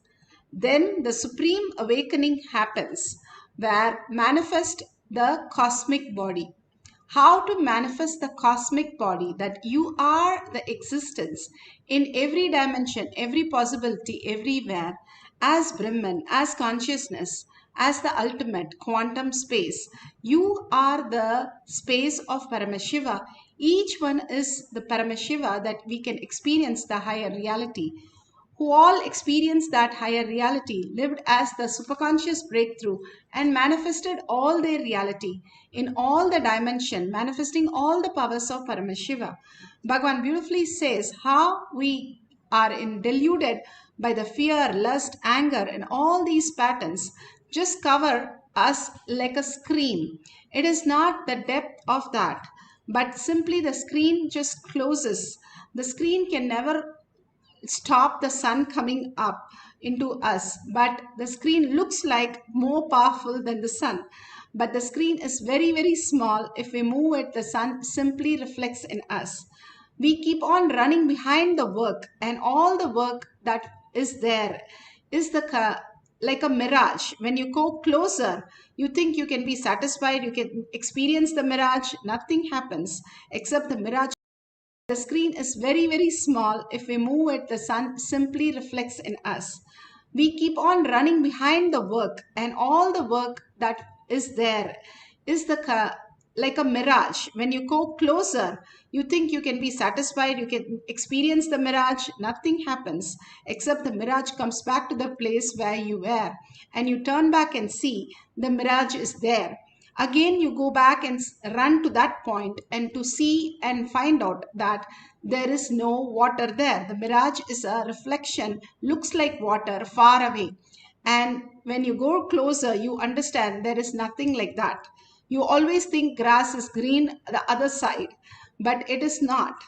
Then the supreme awakening happens where manifest the cosmic body. How to manifest the cosmic body, that you are the existence in every dimension, every possibility, everywhere, as Brahman, as consciousness, as the ultimate quantum space. You are the space of Paramashiva. Each one is the Paramashiva that we can experience the higher reality, who all experienced that higher reality, lived as the superconscious breakthrough, and manifested all their reality in all the dimension, manifesting all the powers of Paramashiva. Bhagavan beautifully says how we are deluded by the fear, lust, anger, and all these patterns just cover us like a screen. It is not the depth of that, but simply the screen just closes. The screen can never stop the sun coming up into us, but the screen looks like more powerful than the sun, but the screen is very, very small. If we move it, the sun simply reflects in us. We keep on running behind the work, and all the work that is there is like a mirage. When you go closer, you think you can be satisfied, you can experience the mirage. Nothing happens except the mirage. The screen is very, very small. If we move it, the sun simply reflects in us. We keep on running behind the work, and all the work that is there is like a mirage. When you go closer, you think you can be satisfied, you can experience the mirage. Nothing happens except the mirage comes back to the place where you were, and you turn back and see the mirage is there. Again, you go back and run to that point and to see and find out that there is no water there. The mirage is a reflection, looks like water far away. And when you go closer, you understand there is nothing like that. You always think grass is green the other side, but it is not.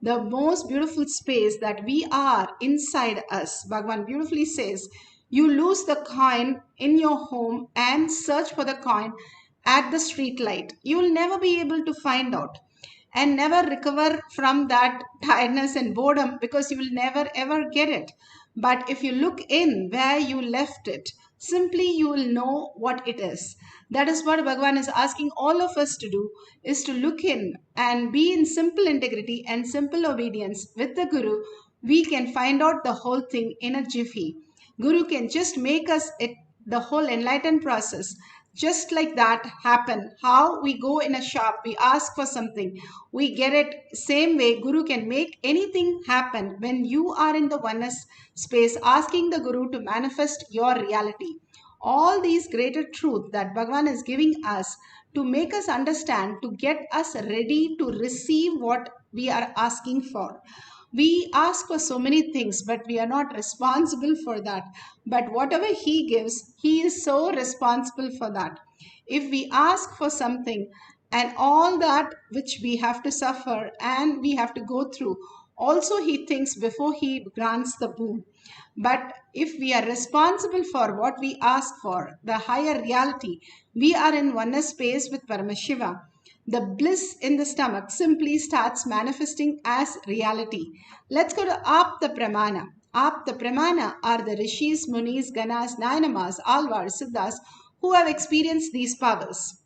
The most beautiful space that we are inside us, Bhagavan beautifully says, you lose the coin in your home and search for the coin at the street light. You will never be able to find out and never recover from that tiredness and boredom, because you will never ever get it. But if you look in where you left it, simply you will know what it is. That is what Bhagavan is asking all of us to do, is to look in and be in simple integrity and simple obedience with the Guru. We can find out the whole thing in a jiffy. Guru can just make us the whole enlightened process just like that happen. How we go in a shop, we ask for something, we get it. Same way Guru can make anything happen when you are in the oneness space, asking the Guru to manifest your reality. All these greater truth that Bhagavan is giving us to make us understand, to get us ready to receive what we are asking for. We ask for so many things, but we are not responsible for that. But whatever He gives, He is so responsible for that. If we ask for something and all that which we have to suffer and we have to go through, also He thinks before He grants the boon. But if we are responsible for what we ask for, the higher reality, we are in oneness space with Paramashiva. The bliss in the stomach simply starts manifesting as reality. Let's go to Apta Pramana. Apta Pramana are the Rishis, Munis, Ganas, Nayanamas, Alvars, Siddhas who have experienced these powers.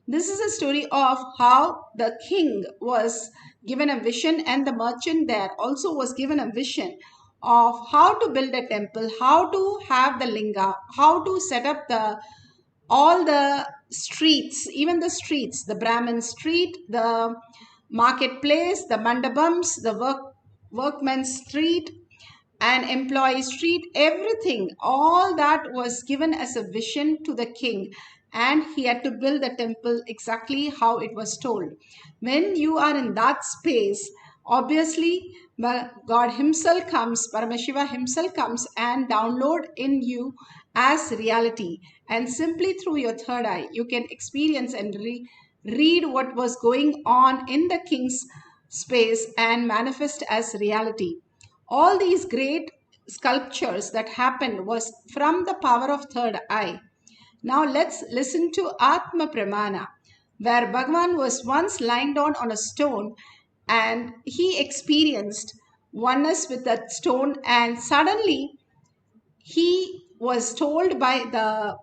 This is a story of how the king was given a vision and the merchant there also was given a vision of how to build a temple, how to have the linga, how to set up all the streets, even the streets, the Brahmin street, the marketplace, the mandapams, the workman's street, and employee street, everything, all that was given as a vision to the king, and he had to build the temple exactly how it was told. When you are in that space, obviously God himself comes, Paramashiva himself comes and download in you as reality, and simply through your third eye you can experience and read what was going on in the king's space and manifest as reality. All these great sculptures that happened was from the power of third eye. Now let's listen to Atma Pramana, where Bhagavan was once lying down on a stone and he experienced oneness with that stone, and suddenly he was told by the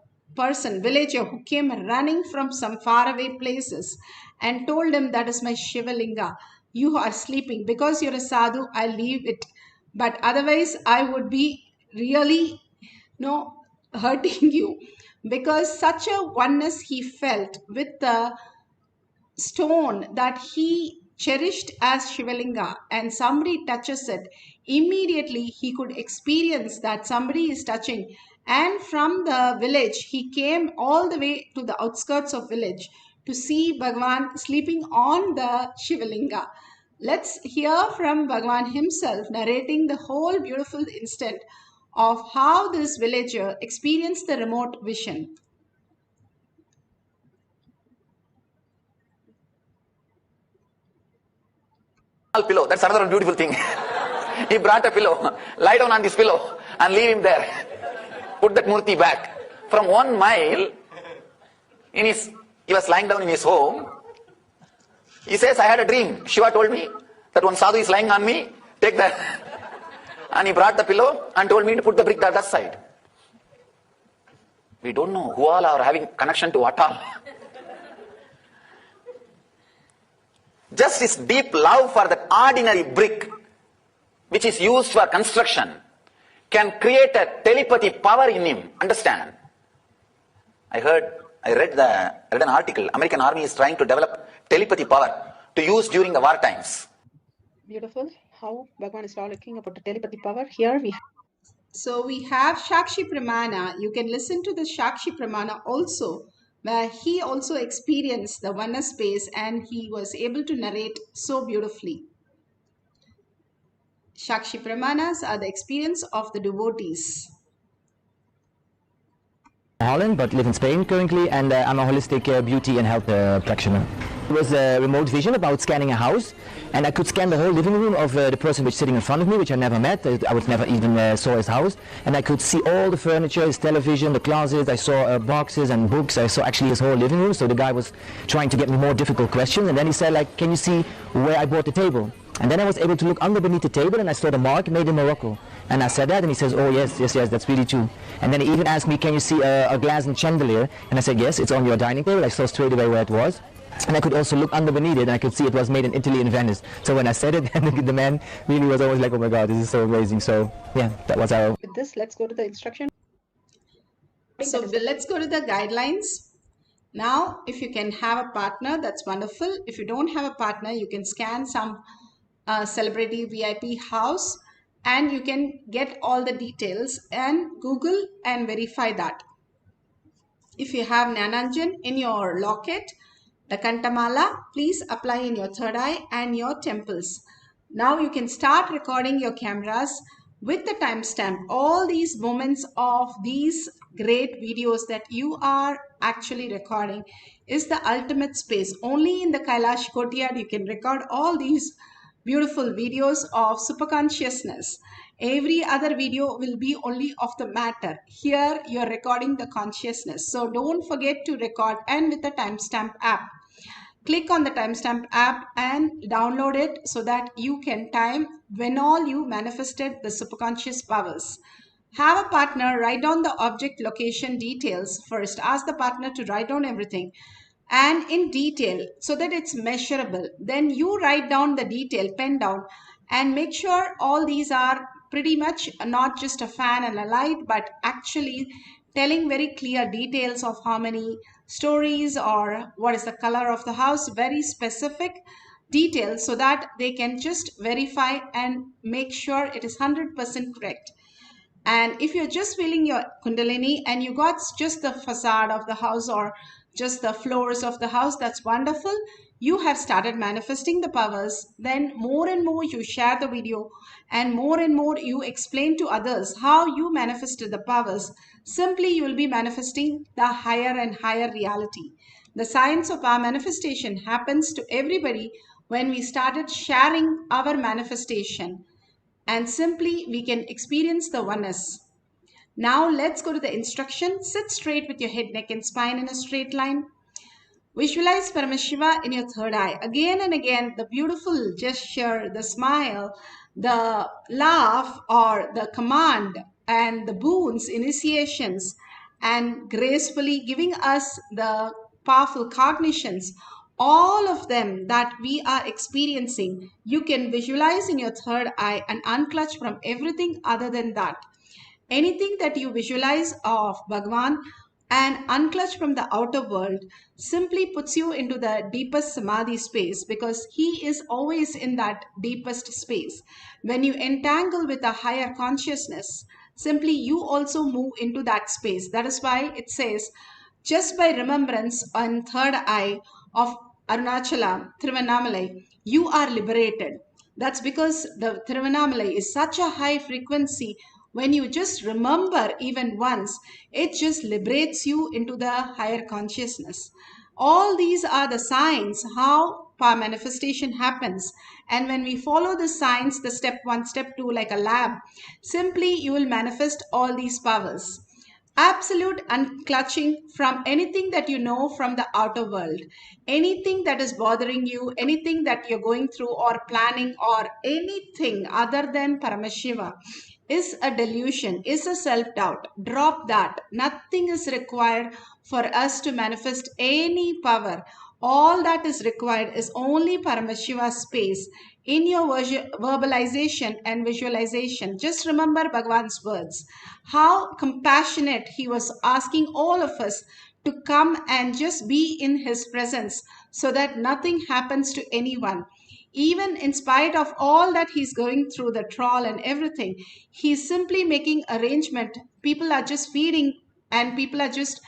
villager who came running from some faraway places and told him, that is my Shivalinga. You are sleeping. Because you're a sadhu, I leave it. But otherwise, I would be really hurting you. Because such a oneness he felt with the stone that he cherished as Shivalinga, and somebody touches it, immediately he could experience that somebody is touching. And from the village, he came all the way to the outskirts of village to see Bhagavan sleeping on the Shivalinga. Let's hear from Bhagavan himself narrating the whole beautiful instant of how this villager experienced the remote vision. Pillow, that's another beautiful thing. He brought a pillow, lie down on this pillow and leave him there. Put that murti back. From 1 mile, he was lying down in his home. He says, I had a dream. Shiva told me that one sadhu is lying on me, take that. And he brought the pillow and told me to put the brick the other side. We don't know who all are having connection to what all. Just his deep love for that ordinary brick, which is used for construction, can create a telepathy power in him. Understand? I read an article. American Army is trying to develop telepathy power to use during the war times. Beautiful. How Bhagavan is talking about the telepathy power. Here we have Shakshi Pramana. You can listen to the Shakshi Pramana also, where he also experienced the oneness space and he was able to narrate so beautifully. Shakshi Pramanas are the experience of the devotees. Holland, but live in Spain currently, and I'm a holistic beauty and health practitioner. It was a remote vision about scanning a house, and I could scan the whole living room of the person which is sitting in front of me, which I never met. I would never even saw his house, and I could see all the furniture, his television, the closets. I saw boxes and books. I saw actually his whole living room. So the guy was trying to get me more difficult questions, and then he said, like, can you see where I bought the table? And then I was able to look under beneath the table, and I saw the mark made in Morocco. And I said that, and he says, oh yes, that's really true. And then he even asked me, can you see a glass and chandelier? And I said, yes, it's on your dining table. I saw straight away where it was. And I could also look under beneath it, and I could see it was made in Italy and Venice. So when I said it, the man really was always like, oh my God, this is so amazing. So yeah, that was our... With this, let's go to the instruction. So let's go to the guidelines. Now, if you can have a partner, that's wonderful. If you don't have a partner, you can scan some celebrity VIP house, and you can get all the details and Google and verify that. If you have Nananjan in your locket, the Kantamala, please apply in your third eye and your temples. Now you can start recording your cameras with the timestamp. All these moments of these great videos that you are actually recording is the ultimate space. Only in the Kailash courtyard you can record all these beautiful videos of superconsciousness. Every other video will be only of the matter. Here you are recording the consciousness. So don't forget to record, and with the timestamp app. click on the timestamp app and download it so that you can time when all you manifested the superconscious powers. Have a partner write down the object location details first. Ask the partner to write down everything and in detail so that it's measurable. Then you write down the detail, pen down, and make sure all these are pretty much not just a fan and a light, but actually telling very clear details of how many stories or what is the color of the house, very specific details so that they can just verify and make sure it is 100% correct. And if you're just feeling your Kundalini and you got just the facade of the house or just the floors of the house, that's wonderful. You have started manifesting the powers. Then more and more you share the video and more you explain to others how you manifested the powers. Simply you will be manifesting the higher and higher reality. The science of our manifestation happens to everybody when we started sharing our manifestation, and simply we can experience the oneness. Now let's go to the instruction. Sit straight with your head, neck and spine in a straight line. Visualize Paramashiva in your third eye. Again and again, the beautiful gesture, the smile, the laugh or the command and the boons, initiations, and gracefully giving us the powerful cognitions, all of them that we are experiencing, you can visualize in your third eye and unclutch from everything other than that. Anything that you visualize of Bhagavan and unclutch from the outer world simply puts you into the deepest samadhi space, because he is always in that deepest space. When you entangle with a higher consciousness, simply you also move into that space. That is why it says, just by remembrance on third eye of Arunachala, Thiruvannamalai, you are liberated. That's because the Thiruvannamalai is such a high frequency. When you just remember even once, it just liberates you into the higher consciousness. All these are the signs how power manifestation happens. And when we follow the signs, the step 1, step 2, like a lab, simply you will manifest all these powers. Absolute unclutching from anything that you know from the outer world, anything that is bothering you, anything that you're going through or planning, or anything other than Paramashiva is a delusion, is a self-doubt. Drop that. Nothing is required for us to manifest any power. All that is required is only Paramashiva's space. In your verbalization and visualization, just remember Bhagavan's words. How compassionate he was asking all of us to come and just be in his presence so that nothing happens to anyone. Even in spite of all that he's going through, the trawl and everything, he's simply making arrangement. People are just feeding and people are just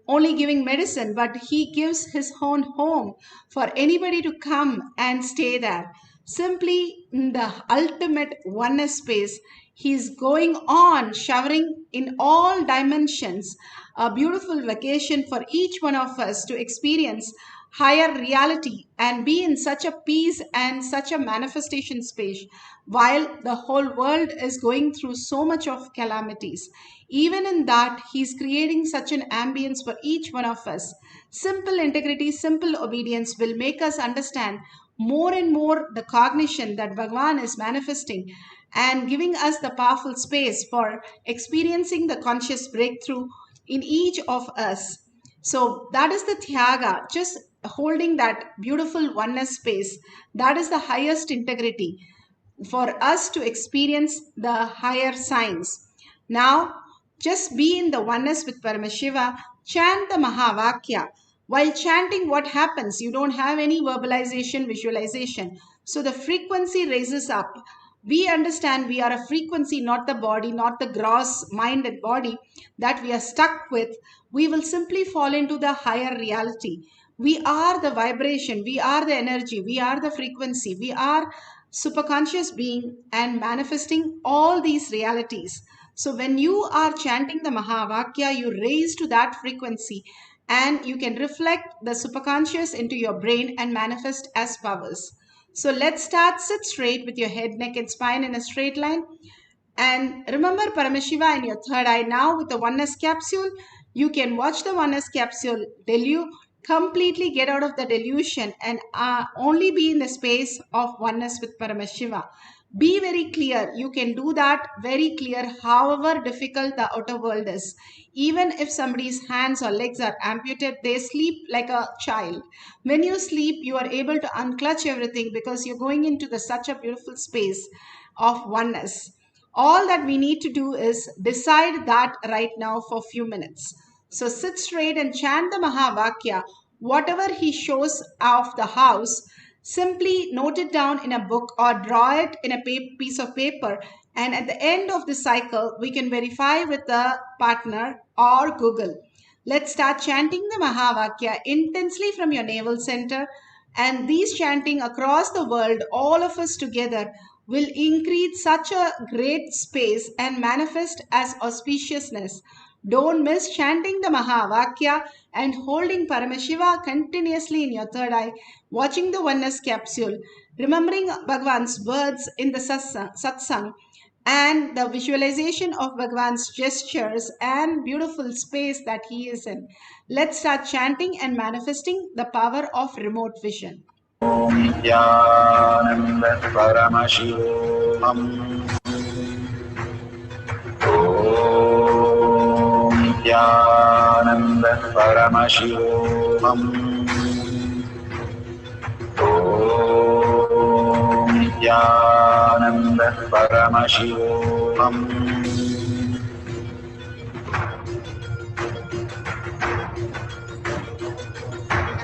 only giving medicine, but he gives his own home for anybody to come and stay there. Simply in the ultimate oneness space, he's going on showering in all dimensions a beautiful vacation for each one of us to experience higher reality and be in such a peace and such a manifestation space while the whole world is going through so much of calamities. Even in that, he's creating such an ambience for each one of us. Simple integrity, simple obedience will make us understand more and more the cognition that Bhagavan is manifesting and giving us the powerful space for experiencing the conscious breakthrough in each of us. So that is the Tyaga, just holding that beautiful oneness space. That is the highest integrity for us to experience the higher signs. Now, just be in the oneness with Paramashiva, chant the Mahavakya. While chanting, what happens? You don't have any verbalization, visualization. So the frequency raises up. We understand we are a frequency, not the body, not the gross mind and body that we are stuck with. We will simply fall into the higher reality. We are the vibration, we are the energy, we are the frequency, we are superconscious being and manifesting all these realities. So when you are chanting the Mahavakya, you raise to that frequency and you can reflect the superconscious into your brain and manifest as powers. So let's start. Sit straight with your head, neck and spine in a straight line. And remember Paramashiva in your third eye. Now with the oneness capsule, you can watch the oneness capsule tell you completely get out of the delusion and only be in the space of oneness with Paramashiva. Be very clear. You can do that very clear, however difficult the outer world is. Even if somebody's hands or legs are amputated, they sleep like a child. When you sleep, you are able to unclutch everything because you're going into such a beautiful space of oneness. All that we need to do is decide that right now for a few minutes. So sit straight and chant the Mahavakya. Whatever he shows of the house, simply note it down in a book or draw it in a piece of paper. And at the end of the cycle, we can verify with the partner or Google. Let's start chanting the Mahavakya intensely from your navel center. And these chanting across the world, all of us together, will increase such a great space and manifest as auspiciousness. Don't miss chanting the Mahavakya and holding Paramashiva continuously in your third eye, watching the oneness capsule, remembering Bhagavan's words in the satsang, and the visualization of Bhagavan's gestures and beautiful space that he is in. Let's start chanting and manifesting the power of remote vision. Nithyananda Paramashivoham. Om Nithyananda Paramashivoham. Om Nithyananda Paramashivoham.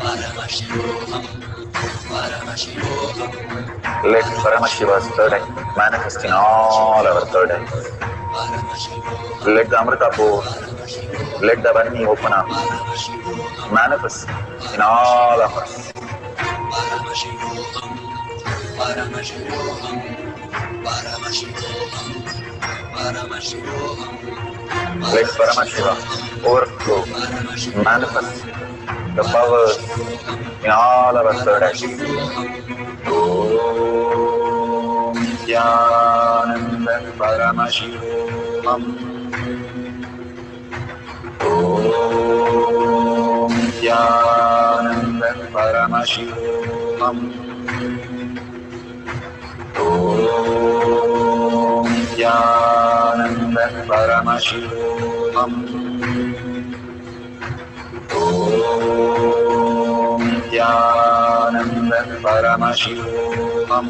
Paramashivoham. Paramashivoham. Let Paramashiva's third eye manifest in all our third eyes. Let the Amrita pour, let the Vani open up, manifest in all of us. Paramashivoham. Paramashivoham. Paramashivoham. Paramashivoham. Let Paramashiva overflow, manifest the powers in all our third eyes. Om Nithyananda Paramashivoham. Om Nithyananda Paramashivoham. Om Nithyananda Paramashivoham. Om Nithyananda Paramashivoham.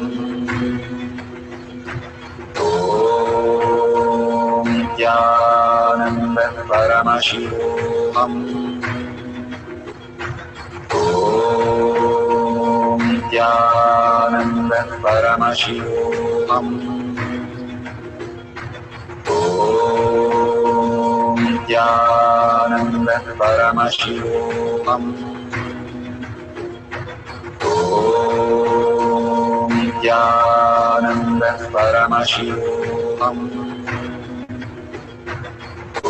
Om Nithyananda Paramashivoham. Om Nithyananda Paramashivoham. Om Nithyananda Paramashivoham. Om Nithyananda Paramashivoham.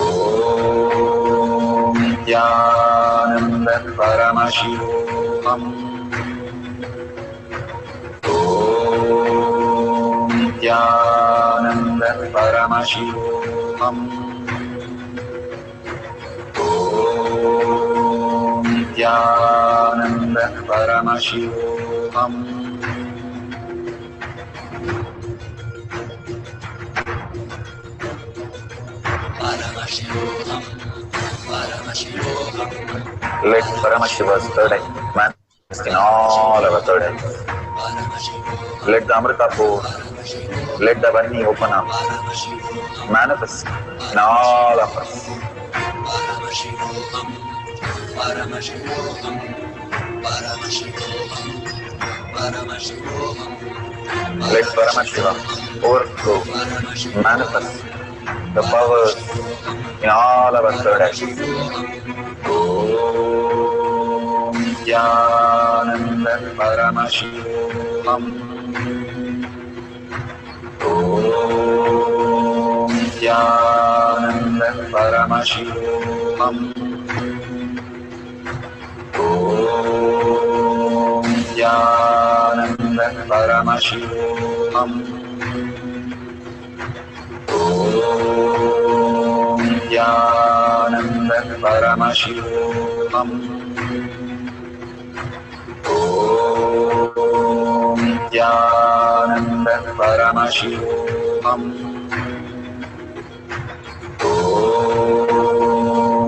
Om Nithyananda Paramashivoham. Om Nithyananda Paramashivoham. Om Nithyananda Paramashivoham. Paramashivoham. Paramashivoham. Let Paramashiva's third eye manifest in all our third eyes. Let the Amrita pour, let the Vani open up, manifest in all of us. Paramashivoham. Paramashivoham. Paramashivoham. Paramashivoham. Let Paramashiva overflow, manifest the powers in all our third eyes. Om Nithyananda Paramashivoham. Om Nithyananda Paramashivoham. Om Nithyananda Paramashivoham. Om Nithyananda Paramashivoham. Paramashivoham.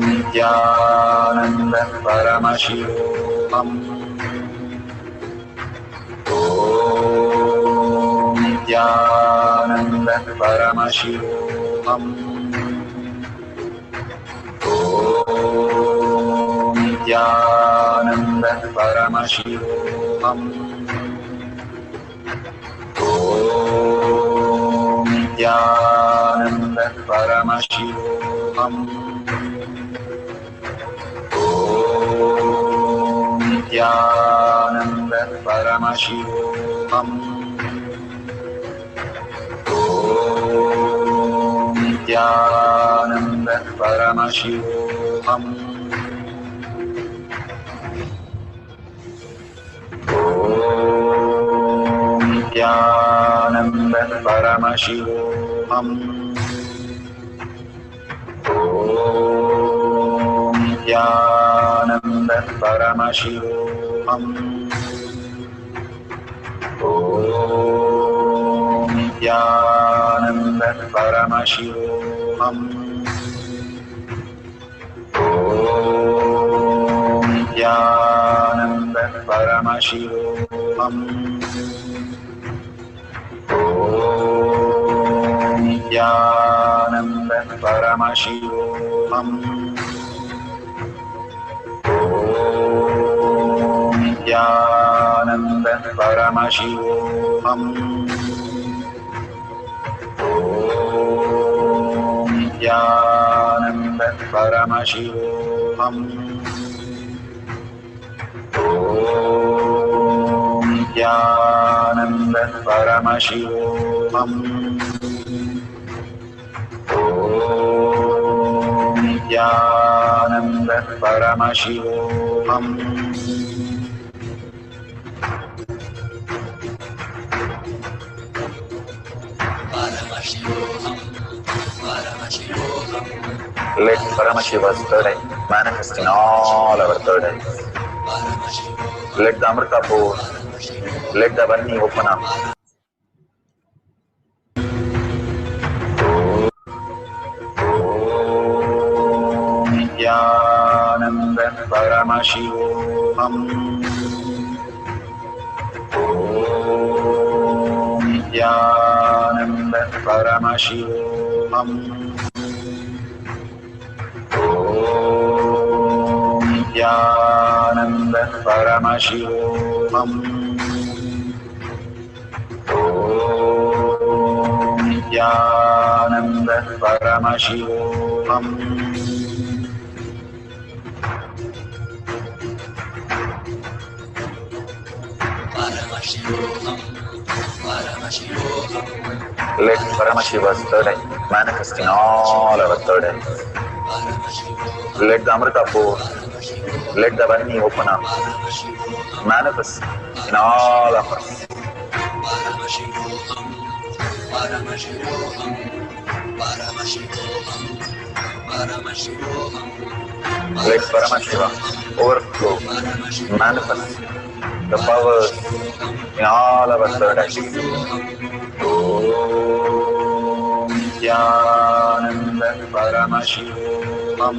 Nithyananda Paramashivoham. Nithyananda Paramashivoham. Nithyananda Paramashivoham. Nithyananda Paramashivoham. Nithyananda Paramashivoham. Nithyananda Paramashivoham. Nithyananda Paramashivoham. Nithyananda Paramashivoham. Nithyananda Paramashivoham. Nithyananda Paramashivoham. Nithyananda Paramashivoham. Nithyananda Paramashivoham. Nithyananda Paramashivoham. Nithyananda Paramashivoham. Nithyananda Paramashivoham. Paramashivoham, Paramashivoham, Let Paramashiva's third eye manifest in all our third eyes. Let the Amrita pour, let the Varni open up. Nithyananda Paramashivoham. Nithyananda Paramashivoham. Nithyananda Paramashivoham. Nithyananda Paramashivoham. Paramashivoham, Paramashivoham, Let Paramashiva's third eye manifest in all our third eyes. Let the Amrita pour, let the Varni open up. Manifest in all of us. Paramashivoham, Paramashivoham, Paramashivoham, Paramashivoham. Let Paramashiva overflow, manifest the powers in all our third eyes. Om Nithyananda Paramashivoham.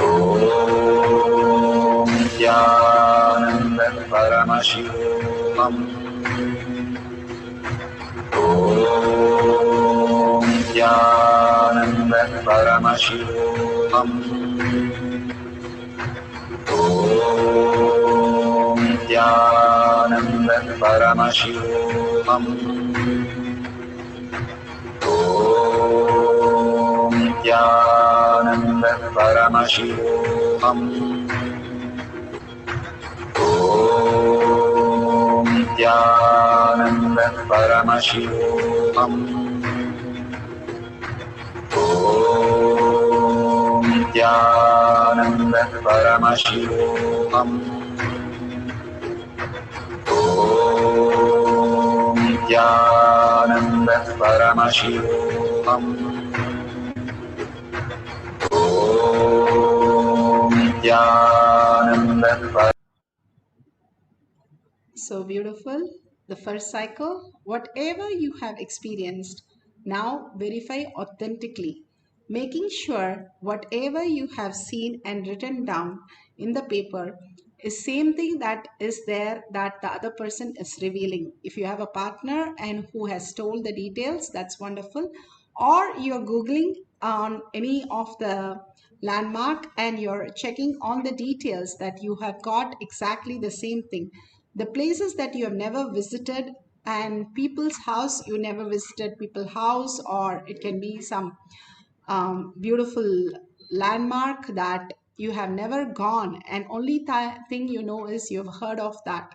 Om Nithyananda Paramashivoham. Om Nithyananda Paramashivoham. Om Nithyananda Paramashivoham. Om Nithyananda Paramashivoham. Om Nithyananda Paramashivoham. Om Nithyananda Paramashivoham. Om Nithyananda Paramashivoham. Om Nithyananda Paramashivoham. So beautiful. the first cycle, whatever you have experienced, now verify authentically, making sure whatever you have seen and written down in the paper is same thing that is there that the other person is revealing. If you have a partner and who has told the details, that's wonderful. Or you're Googling on any of the landmark and you're checking on the details that you have got exactly the same thing. The places that you have never visited and people's house you never visited, people's house, or it can be some beautiful landmark that you have never gone and only thing you know is you've heard of that,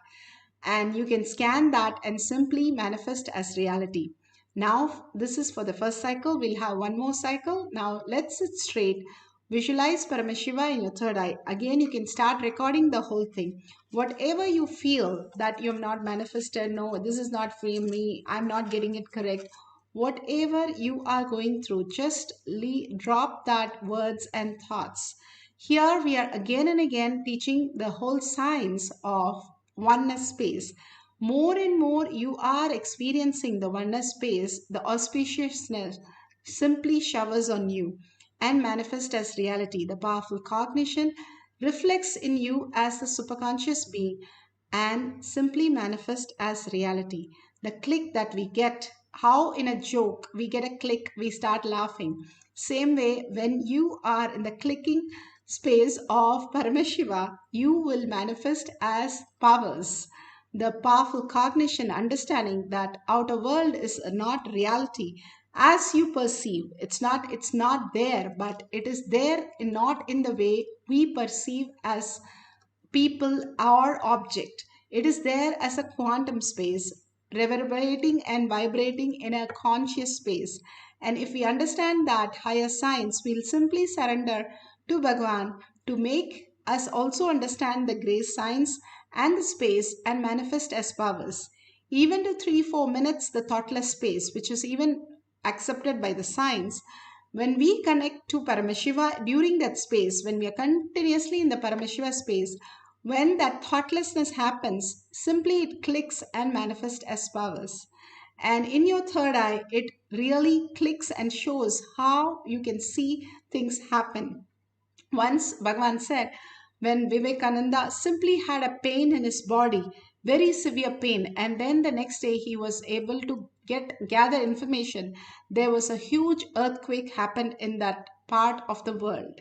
and you can scan that and simply manifest as reality. Now this is for the first cycle. We'll have one more cycle. Now let's sit straight. Visualize Paramashiva in your third eye. Again, you can start recording the whole thing. Whatever you feel that you have not manifested, no, this is not for me, I'm not getting it correct. Whatever you are going through, just drop that words and thoughts. Here we are again and again teaching the whole science of oneness space. More and more you are experiencing the oneness space, the auspiciousness simply showers on you and manifest as reality. The powerful cognition reflects in you as the superconscious being and simply manifest as reality. The click that we get, how in a joke we get a click, we start laughing. Same way, when you are in the clicking space of Paramashiva, you will manifest as powers. The powerful cognition, understanding that outer world is not reality as you perceive. It's not there, but it is there not in the way we perceive as people or object. It is there as a quantum space, reverberating and vibrating in a conscious space. And if we understand that higher science, we'll simply surrender to Bhagavan to make us also understand the grace science and the space and manifest as powers. Even to 3-4 minutes, the thoughtless space, which is even accepted by the science, when we connect to Paramashiva during that space, when we are continuously in the Paramashiva space, when that thoughtlessness happens, simply it clicks and manifests as powers. And in your third eye, it really clicks and shows how you can see things happen. Once Bhagavan said, when Vivekananda simply had a pain in his body, very severe pain, and then the next day he was able to gather information, there was a huge earthquake happened in that part of the world.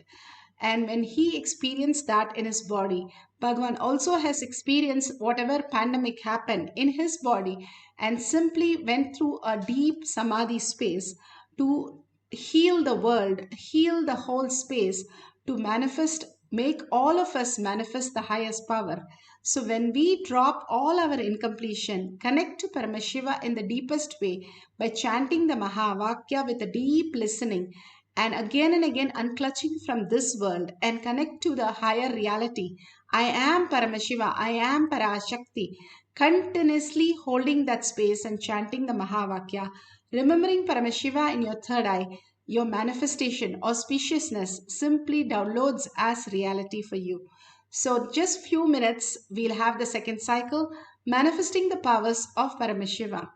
And when he experienced that in his body, Bhagavan also has experienced whatever pandemic happened in his body and simply went through a deep samadhi space to heal the world, heal the whole space, to manifest, make all of us manifest the highest power. So when we drop all our incompletion, connect to Paramashiva in the deepest way by chanting the Mahavakya with a deep listening, and again unclutching from this world and connect to the higher reality. I am Paramashiva, I am Parashakti. Continuously holding that space and chanting the Mahavakya, remembering Paramashiva in your third eye, your manifestation, auspiciousness simply downloads as reality for you. So just few minutes, we'll have the second cycle, manifesting the powers of Paramashiva.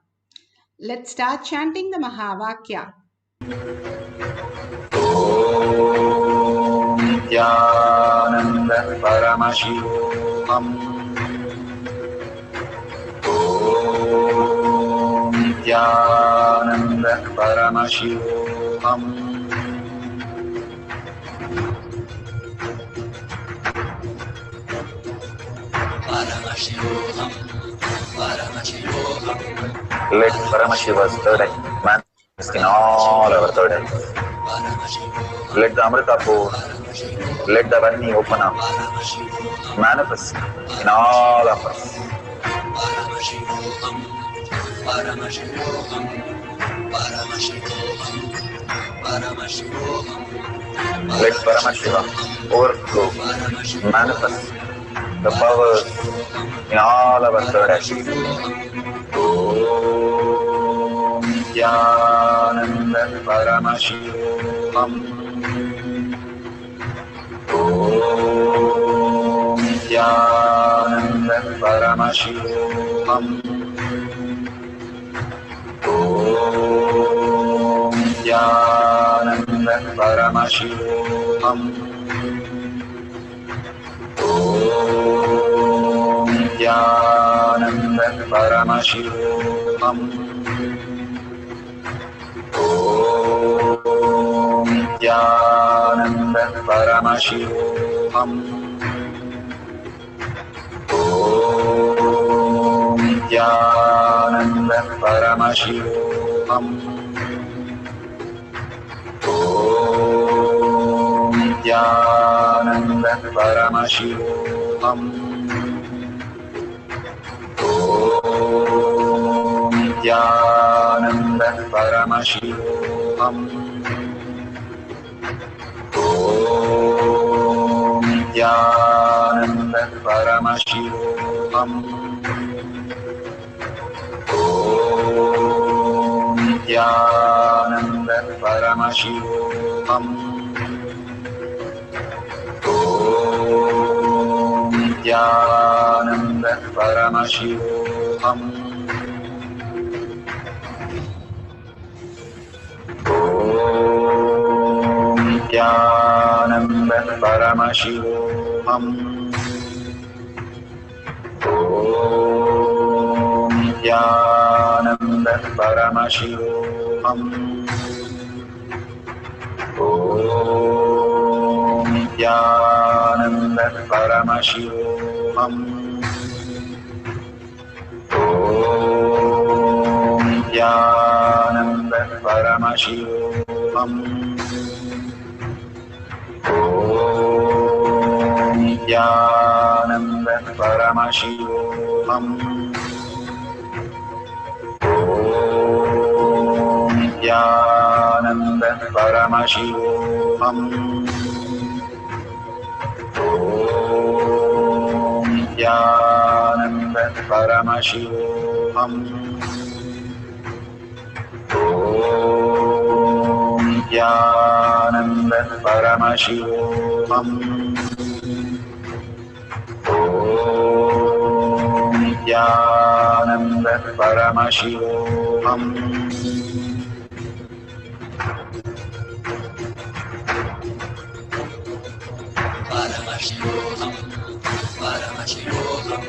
Let's start chanting the Mahavakya. Nithyananda Paramashivoham. Om Nithyananda Paramashivoham. Paramashivoham, Paramashivoham. Let Paramashiva's third eye manifest in all our third eyes. Let the Amrita pour, let the Varni open up, manifest in all of us. Paramashivoham, Paramashivoham, Paramashivoham, Paramashivoham. Let Paramashiva overflow, manifest the powers in all our third eyes. Om Nithyananda Paramashivoham. Om Nithyananda Paramashivoham. Om Nithyananda Paramashivoham. Om Nithyananda Paramashivoham. Om Nithyananda Paramashivoham. Om Nithyananda Paramashivoham. Om Nithyananda Paramashivoham. Om Nithyananda Paramashivoham. Om Nithyananda Paramashivoham. Om Nithyananda Paramashivoham. Om Nithyananda Paramashivoham. Om Nithyananda Paramashivoham. Om Nithyananda Paramashivoham. Om Nithyananda Paramashivoham. Om Nithyananda Paramashivoham. Om Nithyananda Paramashivoham. Om Nithyananda Paramashivoham. Om Nithyananda Paramashivoham. Om Nithyananda Paramashivoham. Om Nithyananda Paramashivoham. Paramashivoham, Paramashivoham.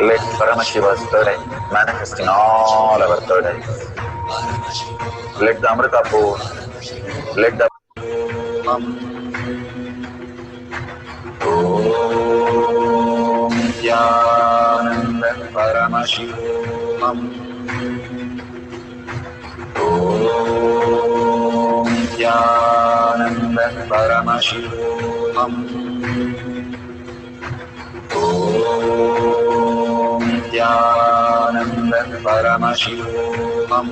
Let Paramashiva's third eye manifest in all our third eyes. Let the Amrita pour, let the Om Nithyananda Paramashivoham. Om Nithyananda Paramashivoham. Om Nithyananda Paramashivoham. Om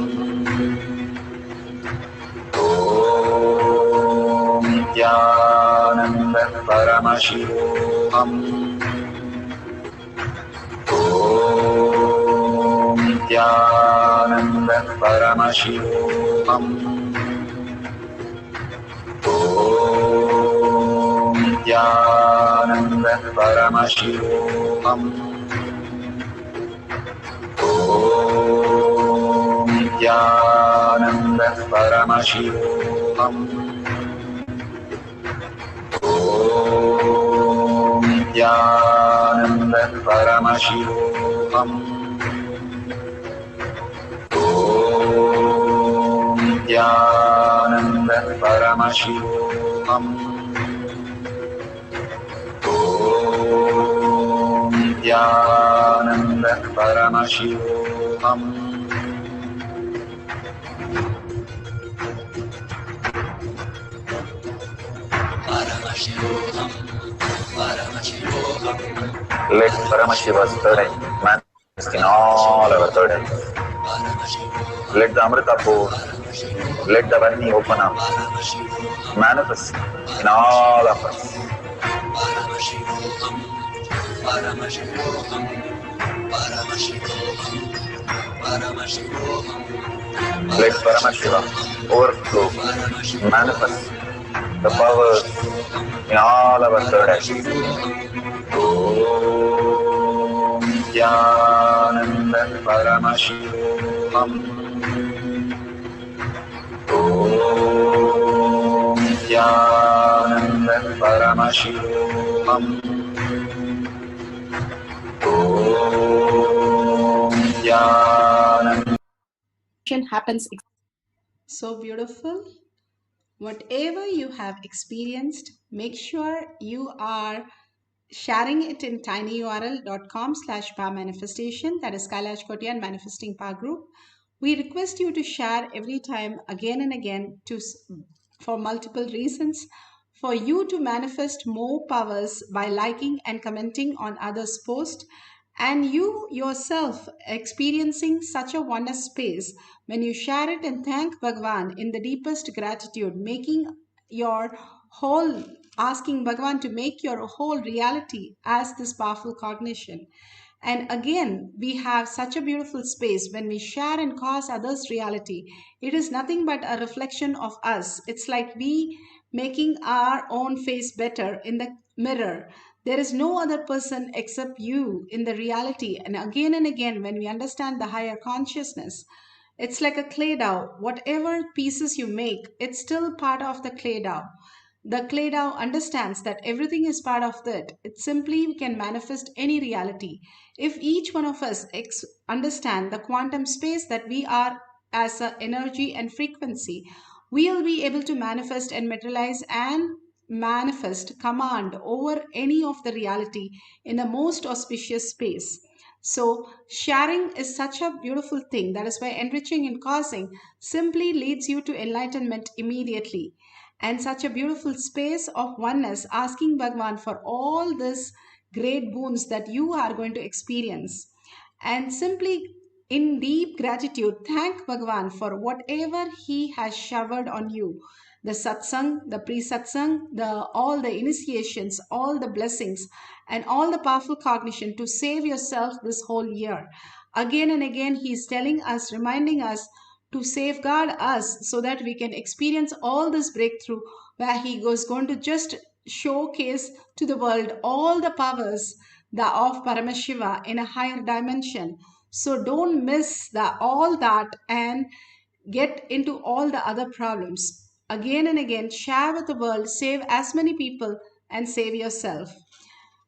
Nithyananda Paramashivoham. Om Nithyananda Paramashivoham. Om Nithyananda Paramashivoham. Om Nithyananda Paramashivoham. Om Nithyananda Paramashivoham. Om Nithyananda Paramashivoham. Om Nithyananda Paramashivoham. Paramashivoham, Paramashivoham. Let Paramashiva's third eye manifest in all our third eyes. Let the Amrita pour, let the Varni open up, manifest in all of us. Paramashivoham, Paramashivoham, Paramashivoham, Paramashivoham. Let Paramashiva overflow, manifest the powers in all our third eyes. Om Nithyananda Paramashivoham. Om Nithyananda Paramashivoham. Om Nithyananda. Happens. So beautiful. Whatever you have experienced, make sure you are sharing it in tinyurl.com/power manifestation, that is Kailash Kotian Manifesting Power Group. We request you to share every time again and again for multiple reasons. For you to manifest more powers by liking and commenting on others' posts, and you yourself experiencing such a oneness space when you share it and thank Bhagavan in the deepest gratitude, making your whole, asking Bhagavan to make your whole reality as this powerful cognition. And again, we have such a beautiful space when we share and cause others' reality. It is nothing but a reflection of us. It's like we making our own face better in the mirror. There is no other person except you in the reality. And again, when we understand the higher consciousness, it's like a clay dough. Whatever pieces you make, it's still part of the clay dough. The clay dough understands that everything is part of that. It simply can manifest any reality. If each one of us understand the quantum space that we are as an energy and frequency, we'll be able to manifest and materialize and manifest command over any of the reality in the most auspicious space. So sharing is such a beautiful thing. That is why enriching and causing simply leads you to enlightenment immediately. And such a beautiful space of oneness, asking Bhagavan for all this great boons that you are going to experience. And simply in deep gratitude, thank Bhagavan for whatever he has showered on you. The satsang, the pre-satsang, all the initiations, all the blessings, and all the powerful cognition to save yourself this whole year. Again and again, he is telling us, reminding us to safeguard us so that we can experience all this breakthrough, where he was going to just showcase to the world all the powers of Paramashiva in a higher dimension. So don't miss all that and get into all the other problems. Again and again, share with the world, save as many people, and save yourself.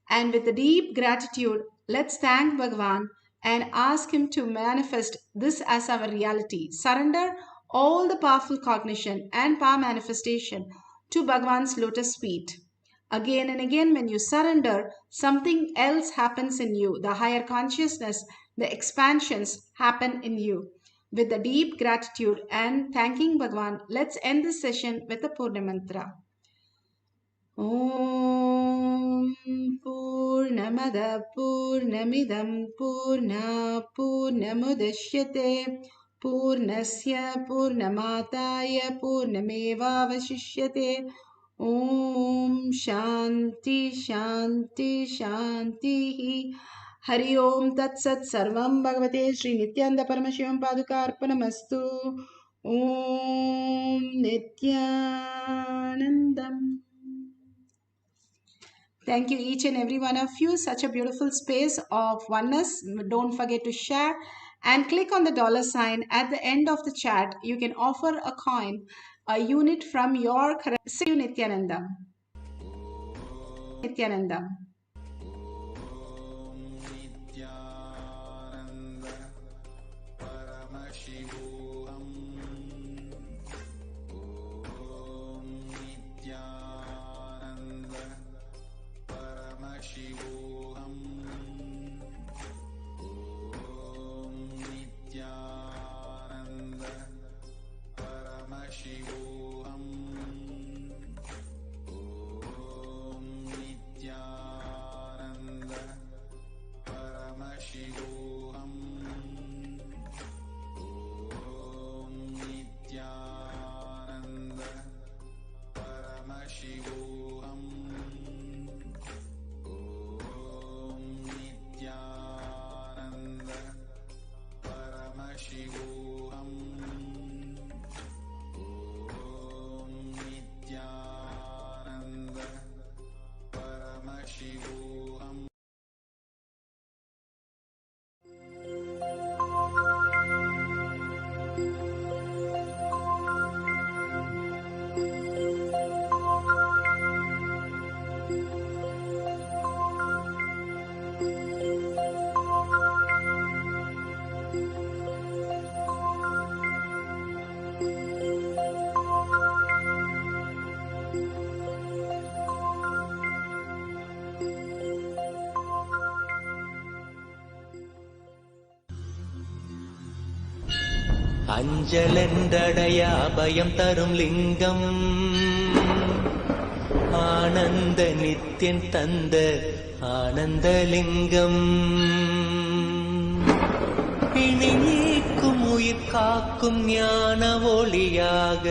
And with the deep gratitude, let's thank Bhagavan and ask him to manifest this as our reality. Surrender all the powerful cognition and power manifestation to Bhagavan's lotus feet. Again and again, when you surrender, something else happens in you. The higher consciousness, the expansions happen in you. With the deep gratitude and thanking Bhagavan, let's end this session with the Purna Mantra. Om Purnamada Purnamidam Purna Purnamudashyate Purnasya Purnamataya Purnamevavashishyate. Om Shanti Shanti Shanti. Hari Om Tat Sat Sarvam Bhagavate Shri Nithyananda Paramashivam Padukarpanamastu. Om Nithyanandam. Thank you, each and every one of you. Such a beautiful space of oneness. Don't forget to share and click on the $sign at the end of the chat. You can offer a coin, a unit from your currency. See you, Nithyanandam. Nithyanandam. Shivoham. Om Nithyananda Paramashivoham. Om Nithyananda அஞ்சலென்றடைய அபயம் தரும் லிங்கம் ஆனந்த நித்யன் தந்த ஆனந்தலிங்கம் பிணி நீக்கும் உயிர் காக்கும் ஞான ஒளியாக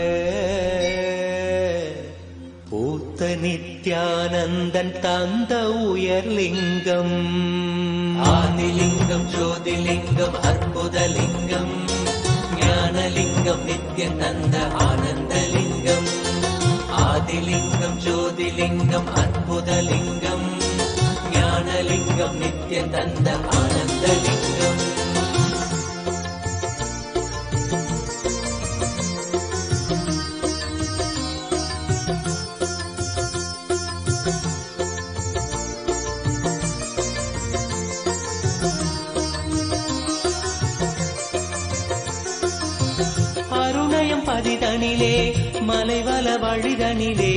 பூத்த நித்யானந்தன் தந்த உயர்லிங்கம் ஆதிலிங்கம் ஜோதிலிங்கம் அற்புதலிங்கம் ஞானலிங்கம் நித்யன் தந்த ஆனந்தலிங்கம் ஆதிலிங்கம் ஜோதிலிங்கம் அற்புதலிங்கம் ஞானலிங்கம் நித்யன் தந்த ஆனந்தலிங்கம் பதிதனிலே மலைவல வழிதனிலே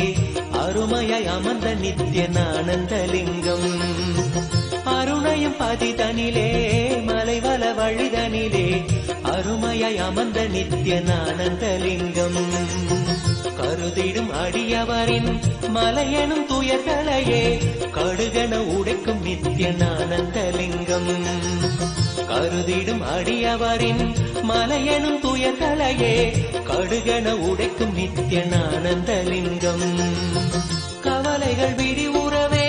அருமையாய் அமர்ந்த நித்யன் ஆனந்தலிங்கம் அருணயம் பதிதனிலே மலைவல வழிதனிலே அருமையாய் அமர்ந்த நித்யன் ஆனந்தலிங்கம் கருதிடும் அடியவரின் மலையெனும் துயர்களையே கடுகன உடைக்கும் நித்யன் ஆனந்தலிங்கம் கருதிடும் அடியவரின் மலையெனும் துயர்களையே கடுகன உடைக்கும் நித்யன் ஆனந்தலிங்கம் கவலைகள் விரிவுறவே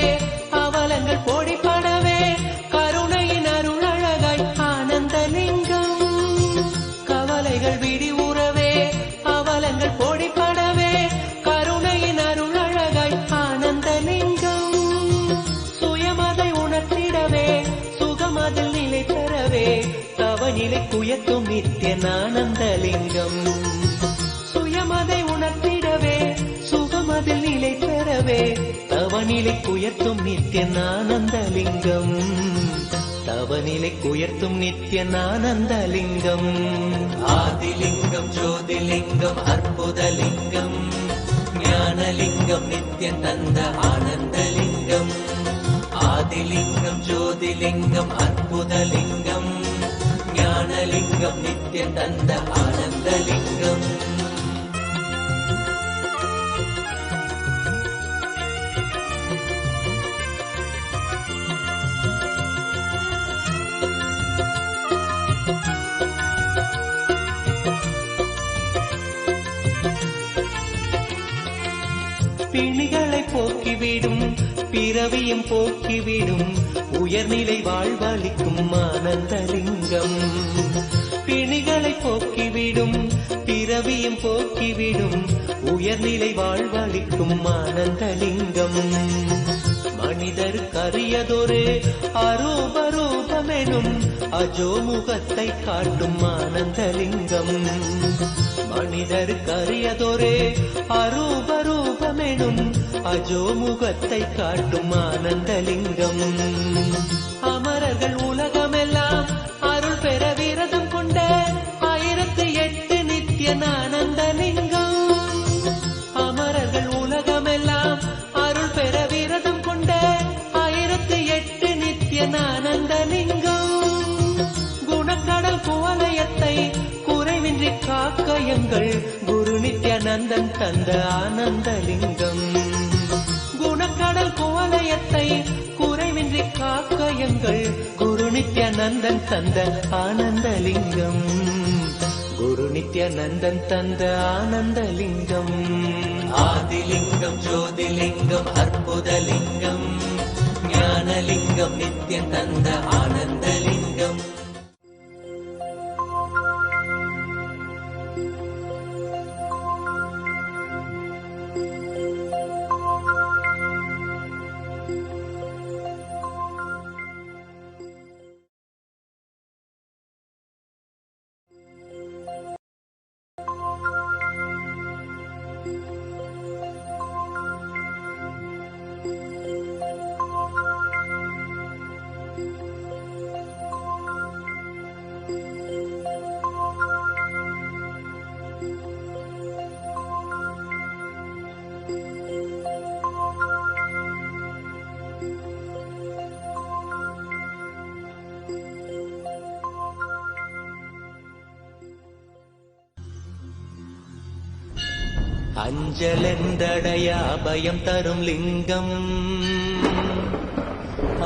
அவலங்கள் பொடிப்படவே கருணையின் அருள் அழகாய் ஆனந்தலிங்கம் கவலைகள் விரிவுறவே அவலங்கள் பொடிப்படவே கருணையின் அருள் அழகாய் ஆனந்தலிங்கம் சுயமதை உணர்த்திடவே சுகமதில் நிலை பெறவே தவநிலை குயக்கும் நித்யன் ஆனந்தலிங்கம் சுயமதை உணர்த்திடவே சுகமதில் நிலை பெறவே தவநிலை குயர்த்தும் நித்யன் ஆனந்தலிங்கம் தவநிலை குயர்த்தும் நித்யன் ஆனந்தலிங்கம் ஆதிலிங்கம் ஜோதிலிங்கம் அற்புதலிங்கம் ஞானலிங்கம் நித்யன் தந்த ஆனந்தலிங்கம் ஆதிலிங்கம் ஜோதிலிங்கம் அற்புதலிங்கம் ஞானலிங்கம் நித்யன் தந்த ஆனந்தலிங்கம் பிணிகளை போக்கிவிடும் பிறவியும் போக்கிவிடும் உயர்நிலை வாழ்வளிக்கும் ஆனந்தலிங்கம் பிணிகளை போக்கிவிடும் பிறவியும் போக்கிவிடும் உயர்நிலை வாழ்வளிக்கும் ஆனந்தலிங்கம் மனிதருக்கு அரியதொரு அரூபரூபமெனும் அஜோமுகத்தை காட்டும் ஆனந்தலிங்கம் மனிதருக்கு அரியதொரு அரூபரூபமெனும் அஜோமுகத்தை காட்டும் ஆனந்தலிங்கம் அமரர்கள் உலகமெல்லாம் அருள் பெற விரதம் கொண்ட 1008 நித்யன் ஆனந்தலிங்கம் அமரர்கள் உலகமெல்லாம் அருள் பெற விரதம் கொண்ட 1008 நித்யன் ஆனந்தலிங்கம் குணக்கடல் குவலயத்தை குறைவின்றி காக்க எங்கள் குரு நித்யானந்தன் தந்த ஆனந்தலிங்கம் குணக்கடல் குவலயத்தை குறைவின்றி காக்க எங்கள் குரு நித்யானந்தன் தந்த ஆனந்தலிங்கம் குரு நித்யானந்தன் தந்த ஆனந்தலிங்கம் ஆதிலிங்கம் ஜோதிலிங்கம் அற்புதலிங்கம் ஞானலிங்கம் நித்யன் தந்த ஆனந்தலிங்கம் அஞ்சலென்றடைய அபயம் தரும் லிங்கம்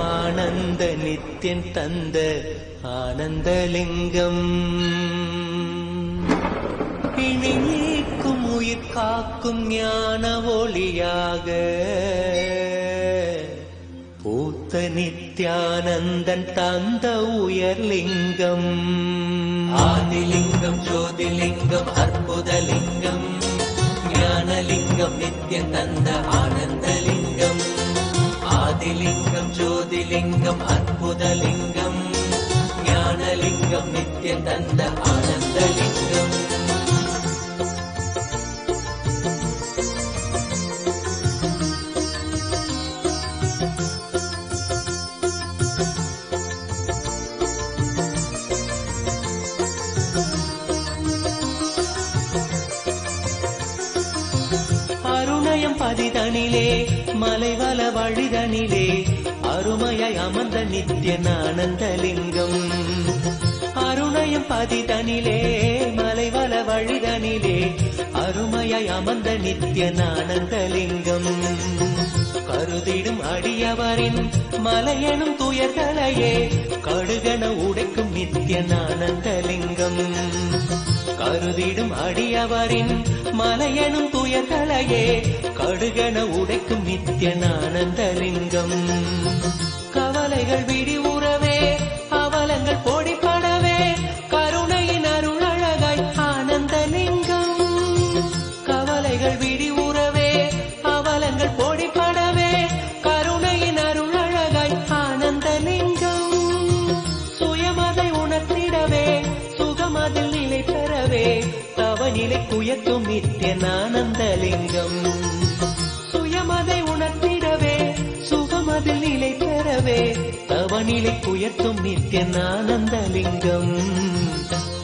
ஆனந்த நித்தியன் தந்த ஆனந்தலிங்கம் பிணி நீக்கும் உயிர் காக்கும் ஞான ஒளியாக பூத்த நித்யானந்தன் தந்த உயர்லிங்கம் ஆதிலிங்கம் ஜோதிலிங்கம் அற்புதலிங்கம் ஞானலிங்கம் நித்யன் தந்த ஆனந்தலிங்கம் ஆதிலிங்கம் ஜோதிலிங்கம் அற்புதலிங்கம் ஞானலிங்கம் நித்யன் தந்த ஆனந்தலிங்கம் பதிதனிலே மலைவல வழிதனிலே அருமையாய் அமர்ந்த நித்யன் ஆனந்தலிங்கம் அருணயம் பதிதனிலே மலைவல வழிதனிலே அருமையாய் அமர்ந்த நித்யன் ஆனந்தலிங்கம் கருதிடும் அடியவரின் மலையெனும் துயர்களையே கடுகன உடைக்கும் நித்யன் ஆனந்தலிங்கம் கருதிடும் அடியவரின் மலையெனும் துயர்களையே கடுகன உடைக்கும் நித்யன் ஆனந்தலிங்கம் கவலைகள் விடிவுறவே அவலங்கள் பொடிப்படவே கருணையின் அருளழகாய் ஆனந்தலிங்கம் கவலைகள் விடிவுறவே அவலங்கள் பொடிப்படவே கருணையின் அருளழகாய் ஆனந்தலிங்கம் சுயமதை உணர்த்திடவே சுகமதில் நிலை பெறவே தவநிலை குயத்தும் நித்யன் ஆனந்தலிங்கம் சுயமதை உணர்த்திடவே சுகமதில் நிலை பெறவே தவநிலை குயத்தும் நித்யன் ஆனந்தலிங்கம்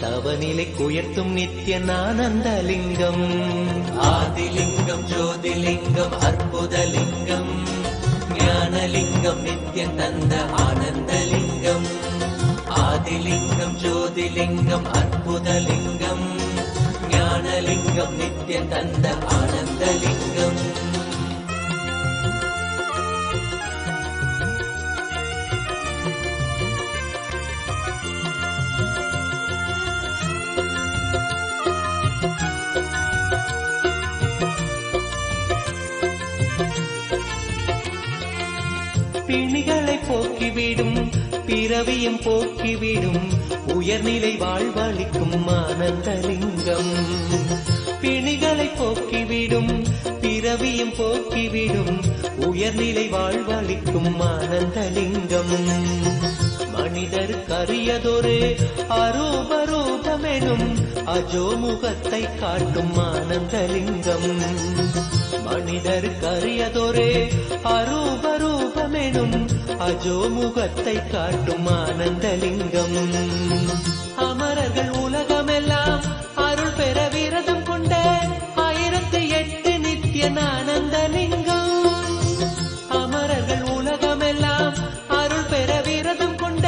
தவநிலை குயத்தும் நித்யன் ஆனந்தலிங்கம் ஆதிலிங்கம் ஜோதிலிங்கம் அற்புதலிங்கம் ஞானலிங்கம் நித்யன் தந்த ஆனந்தலிங்கம் ஆதிலிங்கம் ஜோதிலிங்கம் அற்புதலிங்கம் ஞானலிங்கம் நித்யன் தந்த ஆனந்தலிங்கம் பிணிகளை போக்கிவிடும் பிறவியும் போக்கிவிடும் உயர்நிலை வாழ்வளிக்கும் ஆனந்தலிங்கம் பிணிகளை போக்கிவிடும் பிறவியும் போக்கிவிடும் உயர்நிலை வாழ்வளிக்கும் ஆனந்தலிங்கம் மனிதருக்கு அரியதொரு அரூபரூபமெனும் அஜோமுகத்தை காட்டும் ஆனந்தலிங்கம் மனிதருக்கு அரியதொரு அரூபரூபமெனும் அஜோமுகத்தை காட்டும் ஆனந்தலிங்கம் அமரர்கள் உலகமெல்லாம் அருள் பெற விரதம் கொண்ட 1008 நித்யன் ஆனந்தலிங்கம் அமரர்கள் உலகமெல்லாம் அருள் பெற விரதம் கொண்ட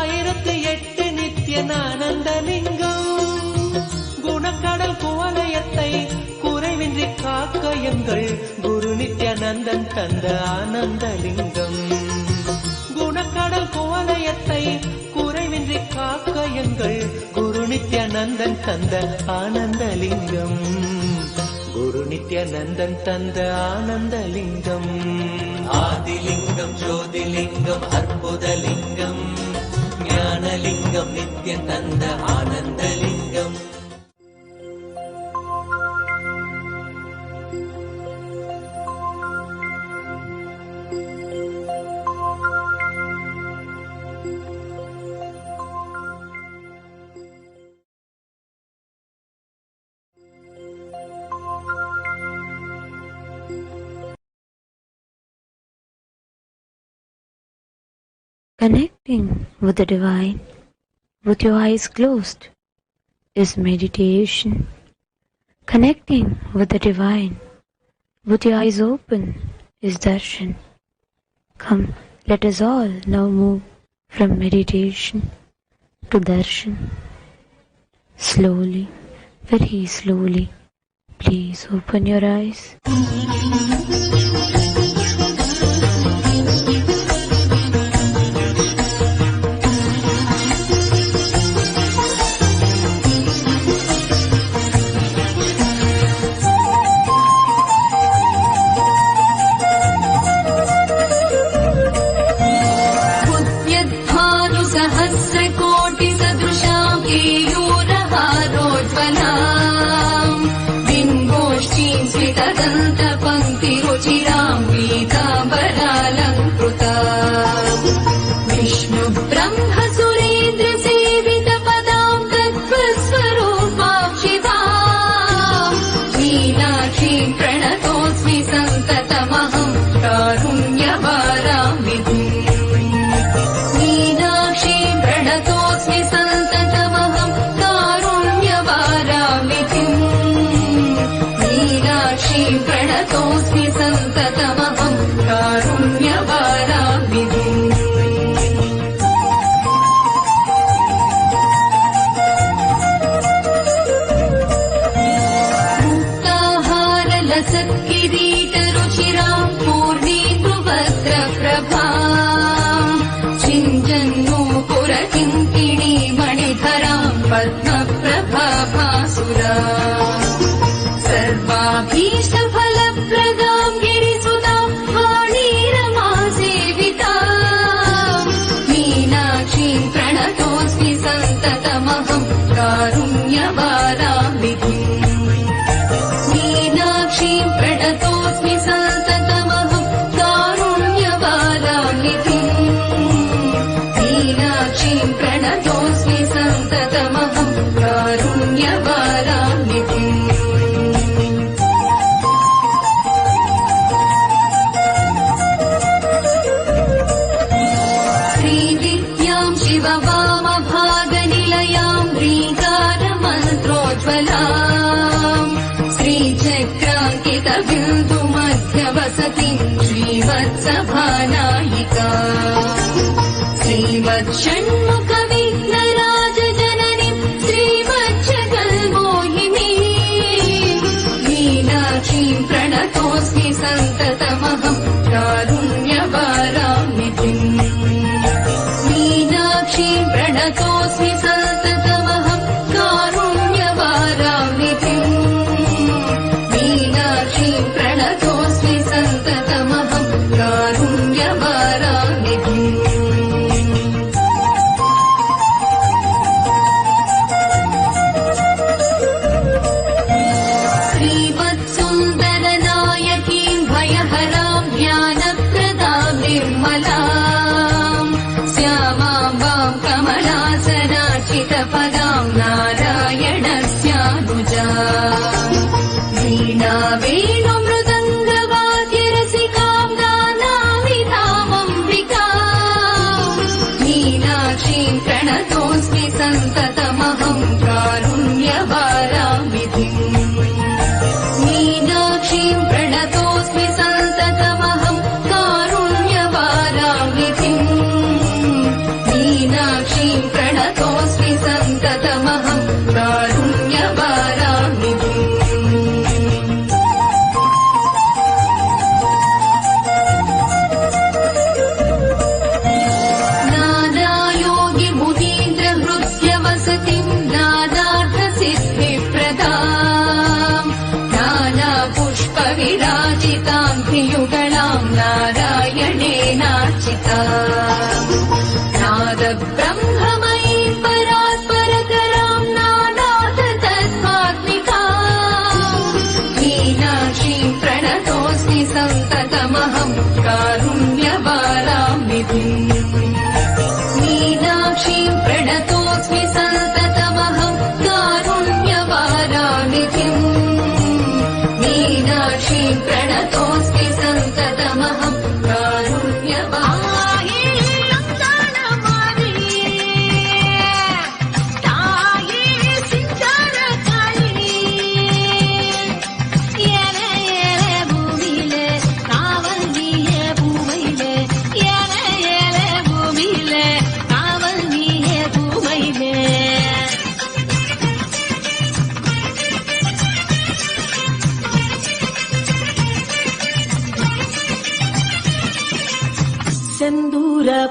1008 நித்யன் ஆனந்தலிங்கம் குணக்கடல் குவலயத்தை குறைவின்றி காக்க எங்கள் குரு நித்யானந்தன் தந்த ஆனந்தலிங்கம் குணக்கடல் குவலயத்தை குறைவின்றி காக்க எங்கள் குரு நித்யானந்தன் தந்த ஆனந்தலிங்கம் குரு நித்யானந்தன் தந்த ஆனந்தலிங்கம் ஆதிலிங்கம் ஜோதிலிங்கம் அற்புதலிங்கம் ஞானலிங்கம் நித்யன் தந்த Ananthalingam Connecting with the divine with your eyes closed is meditation. Connecting with the divine with your eyes open is darshan. Come, let us all now move from meditation to darshan. Slowly, very slowly, Please open your eyes.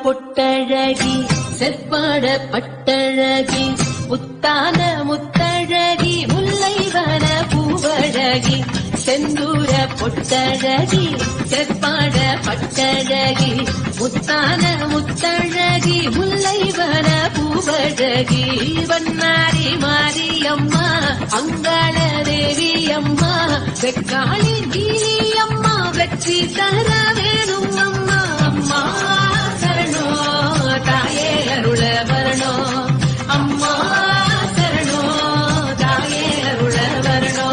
பொட்டழகி செவ்வாட பட்டழகி முத்தான முத்தழகி முல்லைவன பூவழகி செந்தூர பொட்டழகி செவ்வாட பட்டழகி முத்தான முத்தழகி முல்லைவன பூவழகி வண்ணாரி மாரியம்மா அங்காள தேவி அம்மா வெக்காளி நீலி அம்மா வெற்றி தர வேணும் அம்மா அம்மா சரணோ தாயே அருள வரணோ அம்மா சரணோ தாயே அருள வரணோ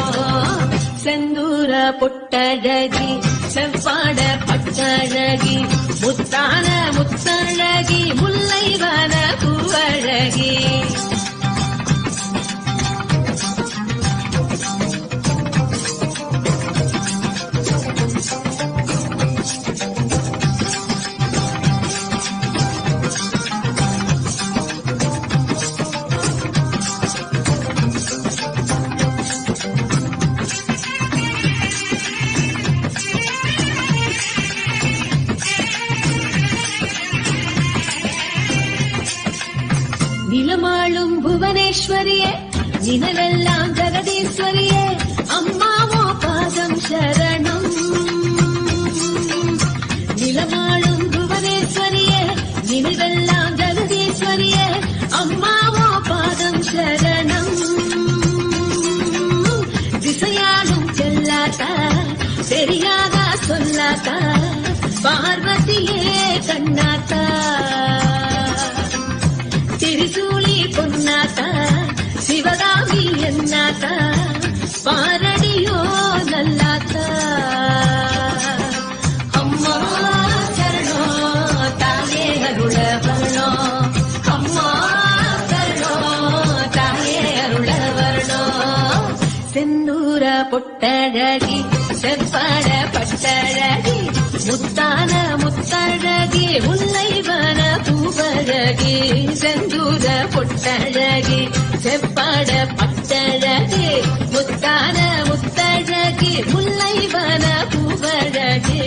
செந்தூர பொட்டழகி செவ்வாட பட்டழகி முத்தான முத்தழகி முல்லைவன பூவழகி நிலமாளும் புவனேஸ்வரியே நினைவெல்லாம் ஜெகதீஸ்வரியே அம்மாவோ பாதம் சரணம் நிலமாளும் புவனேஸ்வரியே நினைவெல்லாம் ஜெகதீஸ்வரியே அம்மாவோ பாதம் சரணம் திசையாடும் செல்லாதா தெரியாதா சொல்லாதா பார்வதியே கண்ணாத்தா திரிசூலி பொன்னாத்தா சிவகாமி என்னாத்தா பாரடியோ நல்லாத்தா அம்மா சரணோ தாயே அருள வரணோ அம்மா சரணோ தாயே அருள வரணோ செந்தூர பொட்டழகி செவ்வாட பட்டழகி முத்தான முத்தழகி முல்லைவன பூவழகி செந்தூர பொட்டழகி செவ்வாட பட்டழகி முத்தான முத்தழகி முல்லைவன பூவழகி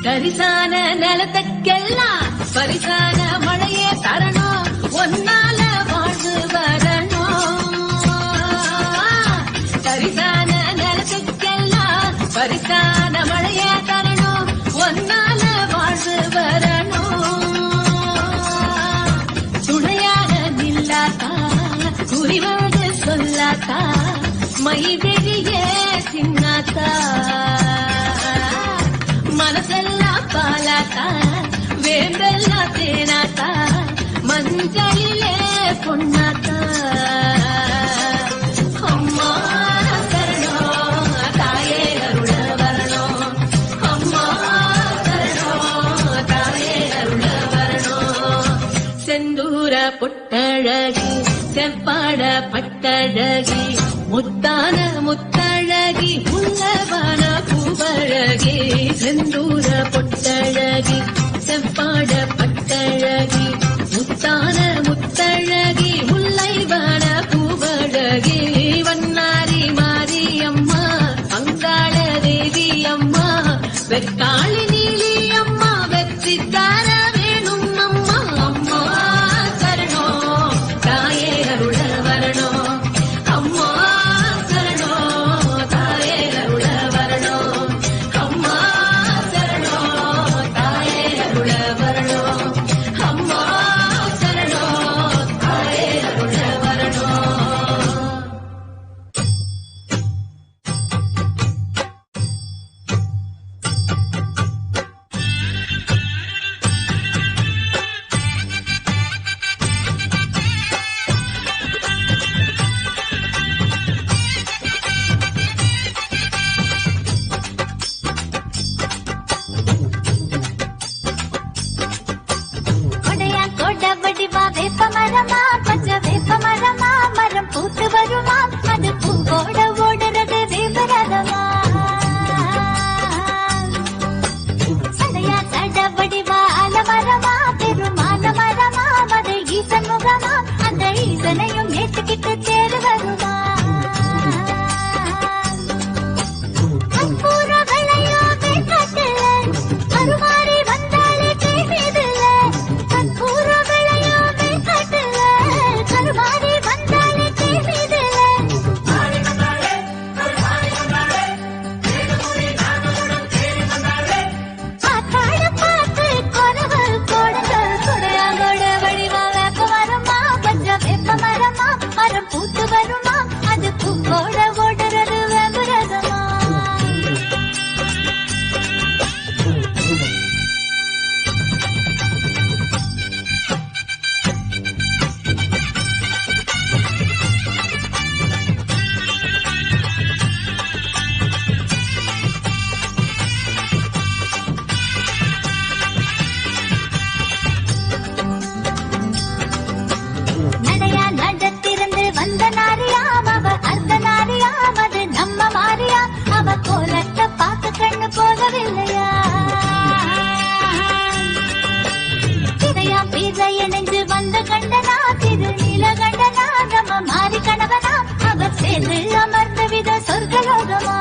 தரிசான நிலத்துக்கெல்லாம் பரிசான மழையே தரணும் ஒன்னால வாழ்வு வரணும் தரிசான நிலத்துக்கெல்லாம் பரிசான மழையே தரணும் ஒன்னால வாழ்வு வரணும் துணையாக நில்லாத்தா குறிவாடு சொல்லாத்தா மைதெளியே சின்னாத்தா மனசெல்லாம் பாலாத்தா வேம்பெல்லாம் தேனாத்தா மஞ்சளிலே பொன்னாத்தா அம்மா சரணோ தாயே அருள வரணோ அம்மா சரணோ தாயே அருள வரணோ செந்தூர பொட்டழகி செவ்வாட பட்டழகி முத்தான முத்தழகி முல்லவன பூவழகி செந்தூர பொட்டழகி செவ்வாட பட்டழகி முத்தான முத்தழகி முல்லைவன பூவழகி வண்ணாரி மாரியம்மா அங்காள தேவி அம்மா வெக்காளி நீலி அம்மா வெற்றி தர வேணும் அம்மா அம்மா சரணோ தாயே அருள வரணோ அம்மா சரணோ தாயே அருள வரணோ அம்மா சரணோ அத்தனையும் ஏற்றுக்கிட்டு தேர் வருமா கற்பூர விளையோ வேக்காட்டுல கருமாறி வந்தாலே கேள்விதுல கற்பூர விளையோ வேக்காட்டுல கருமாறி வந்தாலே கேள்விதுல ஆத்தாட பார்த்து கொரவு கொடுங்க குடையாங்கோட வடிவா வேப்ப மரமா பஞ்ச வேப்ப மரமா மரம் பூத்து வருமா அது பூக்கோட ஓடுறது வேம்புரதமா நடையா நடத்திருந்து வந்த நாரியாம் அவ அர்த்த நாரியாம் அது நம்ம மாரியா அவ கோலத்தை பார்க்க கண்ணு போகவில்லையா இதையாம் பீச இணைஞ்சு வந்த கண்டனா திரு நீல கண்டனா நம்ம மாறி கணவனா அவ சேர்ந்து அமர்ந்த வித சொர்க்கலோகமா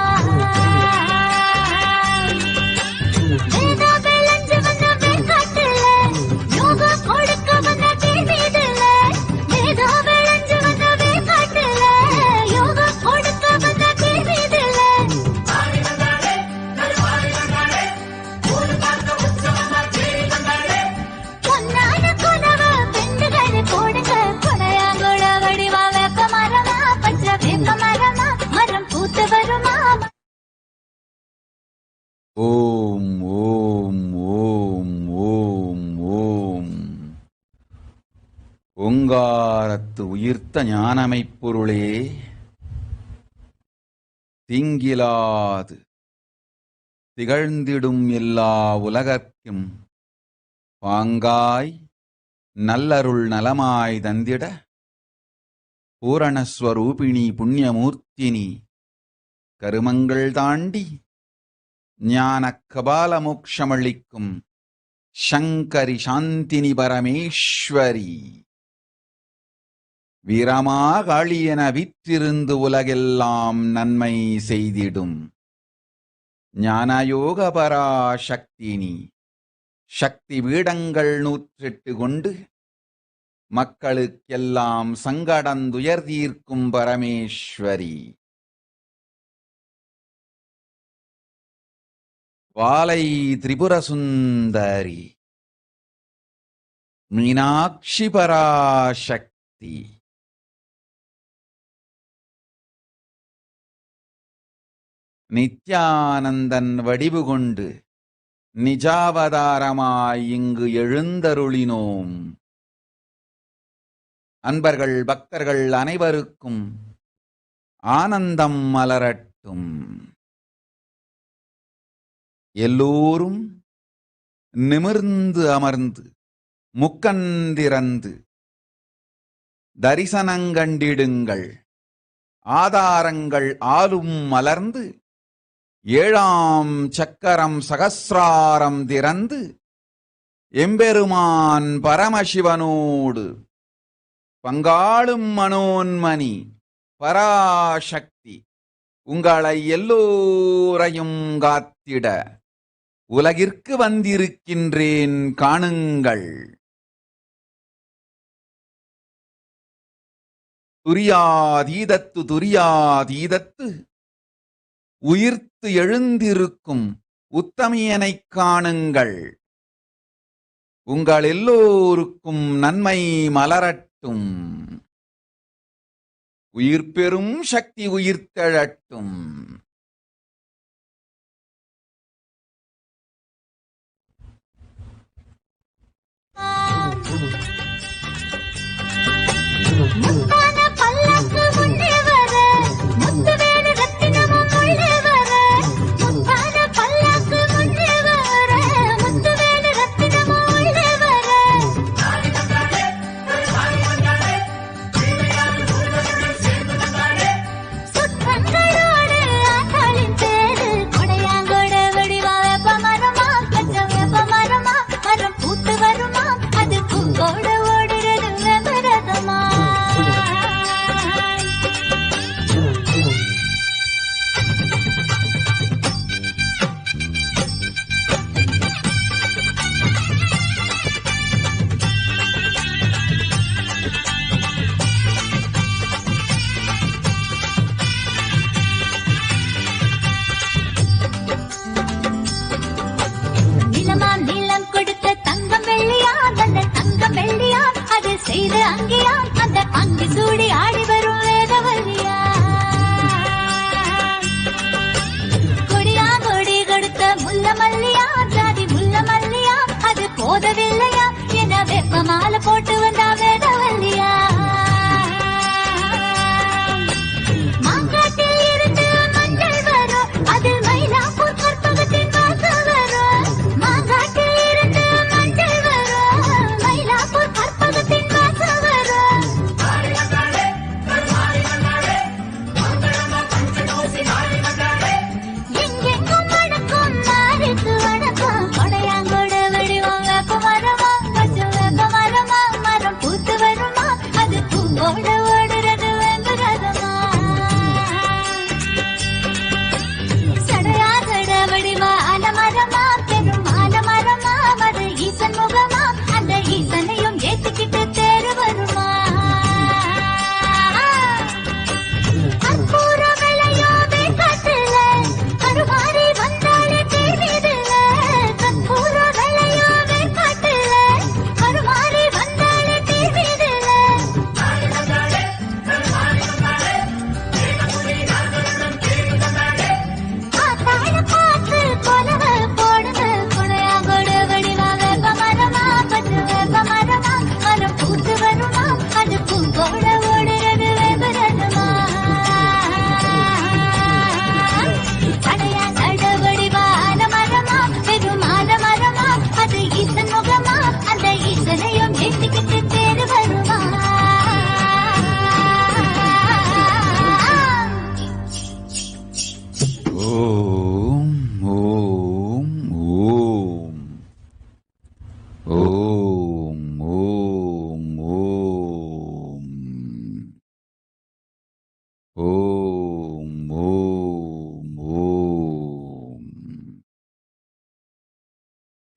வேதா விளைஞ்சு வந்த வேக்காட்டுல யோகா கொடுக்க வந்த கேள்விதுல வேதா விளைஞ்சு வந்த வேக்காட்டுல யோகா கொடுக்க வந்த கேள்விதுல பொன்னான குலவ பெண்டுகள் போடுங்க கொடையாங்குள வடிவா வேப்ப மரமா பச்ச வேப்ப மரமா மரம் பூத்து வருமா ஓம் ஓம் ஓம் ஓம் ஓம். ஓங்காரத்து உயிர்த்த ஞானமைப் பொருளே, தீங்கிலாது திகழ்ந்திடும் எல்லா உலகர்க்கும் பாங்காய் நல்லருள் நலமாய் தந்திட பூரணஸ்வரூபிணி புண்ணியமூர்த்தினி கருமங்கள் தாண்டி ஞான கபால மோட்சமளிக்கும் சங்கரி சாந்தினி பரமேஸ்வரி வீரமா காளியென விற்றிருந்து உலகெல்லாம் நன்மை செய்திடும் ஞானயோக பராசக்தினி சக்தி பீடங்கள் 108 கொண்டு மக்களுக்கெல்லாம் சங்கடந்துயர் தீர்க்கும் பரமேஸ்வரி வாலை திரிபுர சுந்தரி மீனாட்சி பராசக்தி நித்யானந்தன் வடிவு கொண்டு நிஜாவதாரமாய் இங்கு எழுந்தருளினோம். அன்பர்கள் பக்தர்கள் அனைவருக்கும் ஆனந்தம் மலரட்டும். எல்லோரும் நிமிர்ந்து அமர்ந்து முக்கந்திரந்து தரிசனங்கண்டிடுங்கள். ஆதாரங்கள் ஆலும் மலர்ந்து ஏழாம் சக்கரம் சகசிராரம் திறந்து எம்பெருமான் பரமசிவனோடு பங்காளும் மனோன்மணி பராசக்தி உங்களை எல்லோரையும் காத்திட உலகிற்கு வந்திருக்கின்றேன் காணுங்கள். துரியாதீதத்து துரியாதீதத்து உயிர்த்து எழுந்திருக்கும் உத்தமியனைக் காணுங்கள். உங்கள் எல்லோருக்கும் நன்மை மலரட்டும். உயிர் பெறும் சக்தி உயிர்த்தெழட்டும். முத்தான பல்லக்கு முன்னே வர முத்துவேலு ரத்தினமும் உள்ளே வர முத்தான பல்லக்கு முன்னே வர முத்துவேலு ரத்தினமும் உள்ளே வர சுற்றங்களோடு ஆத்தாளின் பேரு கொடையாங்கோட வடிவா வேப்ப மரமா பச்ச வேப்ப மரமா மரம் பூத்து வருமா அது பூக்கோட ஓடுறது வெம்பரதமா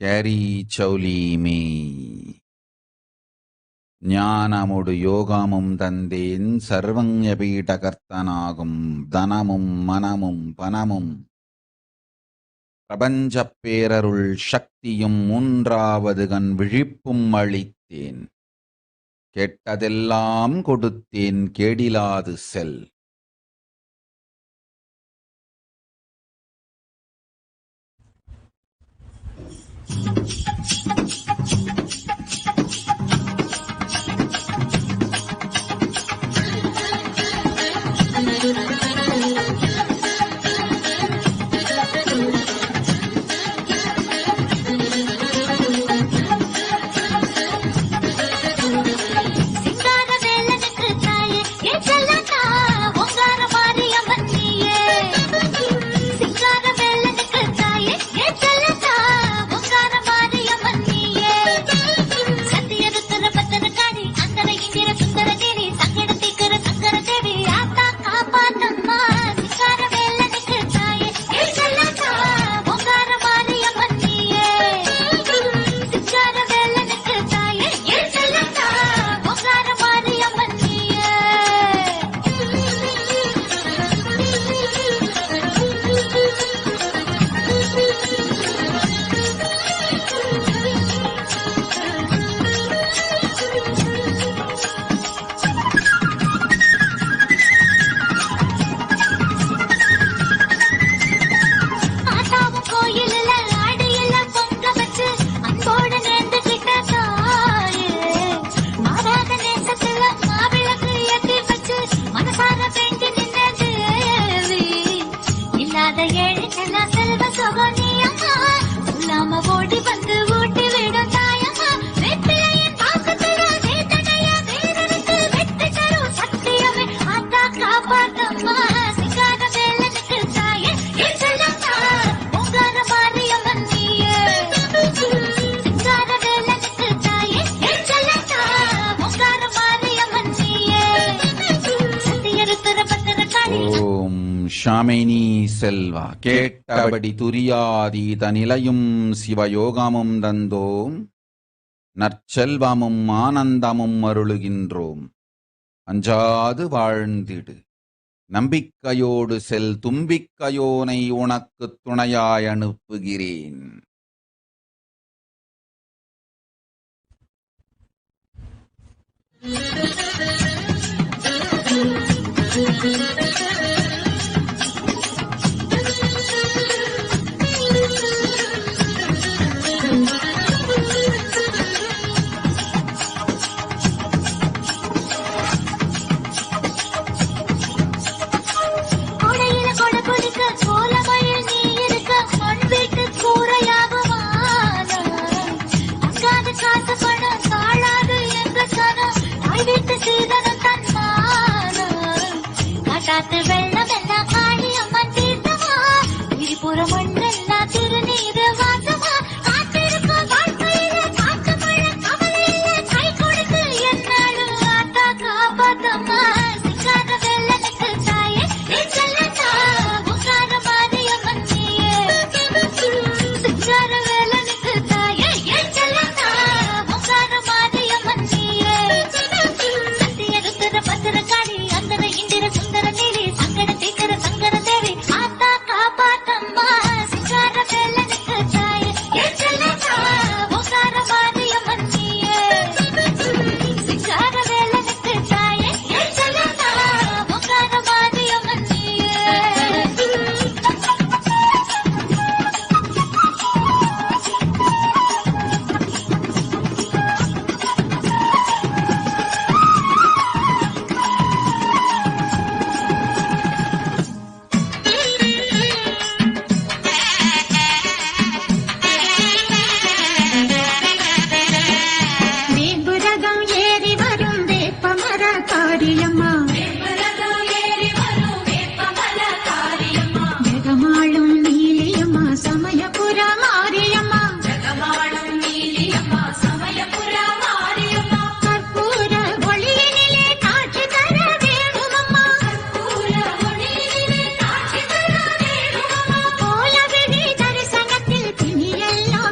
கேரி சௌலி மே. ஞானமுடு யோகமும் தந்தேன் சர்வஞபீடகர்த்தனாகும் தனமும் மனமும் பணமும் பிரபஞ்சப் பேரருள் சக்தியும் மூன்றாவது கண் விழிப்பும் அளித்தேன். கெட்டதெல்லாம் கொடுத்தேன் கேடிலாது செல். ஷாமினி செல்வா கேட்டபடி துரியாதீத நிலையும் சிவயோகமும் தந்தோம். நற்செல்வமும் ஆனந்தமும் அருளுகின்றோம். அஞ்சாது வாழ்ந்திடு. நம்பிக்கையோடு செல். தும்பிக்கையோனை உனக்கு துணையாய் அனுப்புகிறேன்.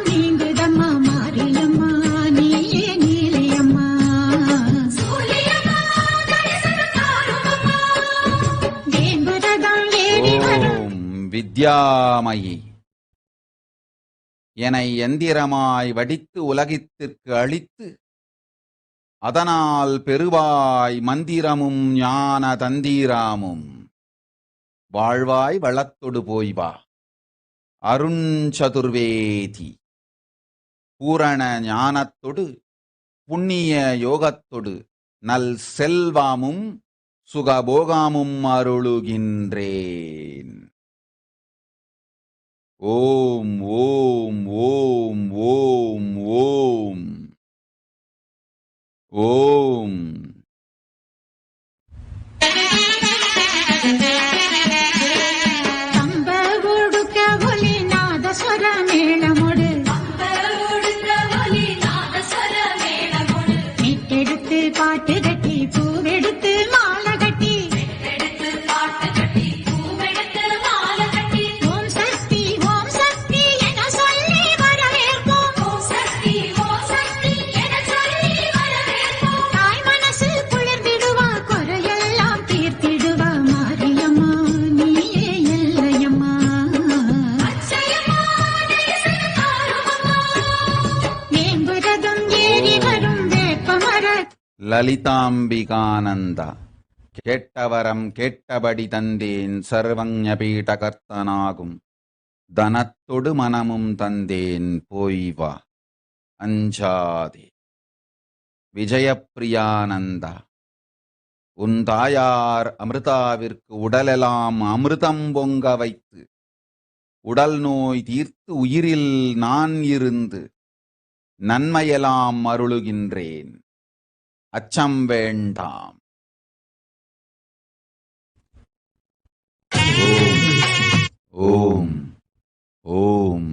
நீங்குதம்மா வித்யாமயி எனை எந்திரமாய் வடித்து உலகிற்கு அளித்து அதனால் பெருவாய் மந்திரமும் ஞான தந்திராமும் வாழ்வாய் வளத்தொடு போய்வா அருண்சதுர்வேதி பூரண ஞானத்தொடு புண்ணிய யோகத்தொடு நல் செல்வாமும் சுகபோகாமும் அருளுகின்றேன். ஓம் ஓம் ஓம் ஓம் ஓம் ஓம். பாட்டு கட்டி பூவெடுத்து மாலை கட்டி ஓம் சக்தி என சொல்லி வரவேற்போம். தாய் மனசு குளிர்ந்திடுவா, குறையெல்லாம் தீர்த்திடுவா. மாரியம்மா நீயே எல்லையம்மா. வேம்புரதம் ஏறி வரும் வேப்பமர லலிதாம்பிகானந்தா கேட்டவரம் கேட்டபடி தந்தேன் சர்வஞ பீடகர்த்தனாகும் தனத்தொடு மனமும் தந்தேன் போய்வா அஞ்சாதே. விஜயப்பிரியானந்தா உன் தாயார் அமிர்தாவிற்கு உடலெல்லாம் அமிர்தம் பொங்க வைத்து உடல் நோய் தீர்த்து உயிரில் நான் இருந்து நன்மையெல்லாம் அருளுகின்றேன். அச்சம் வேண்டாம். ஓம் ஓம்.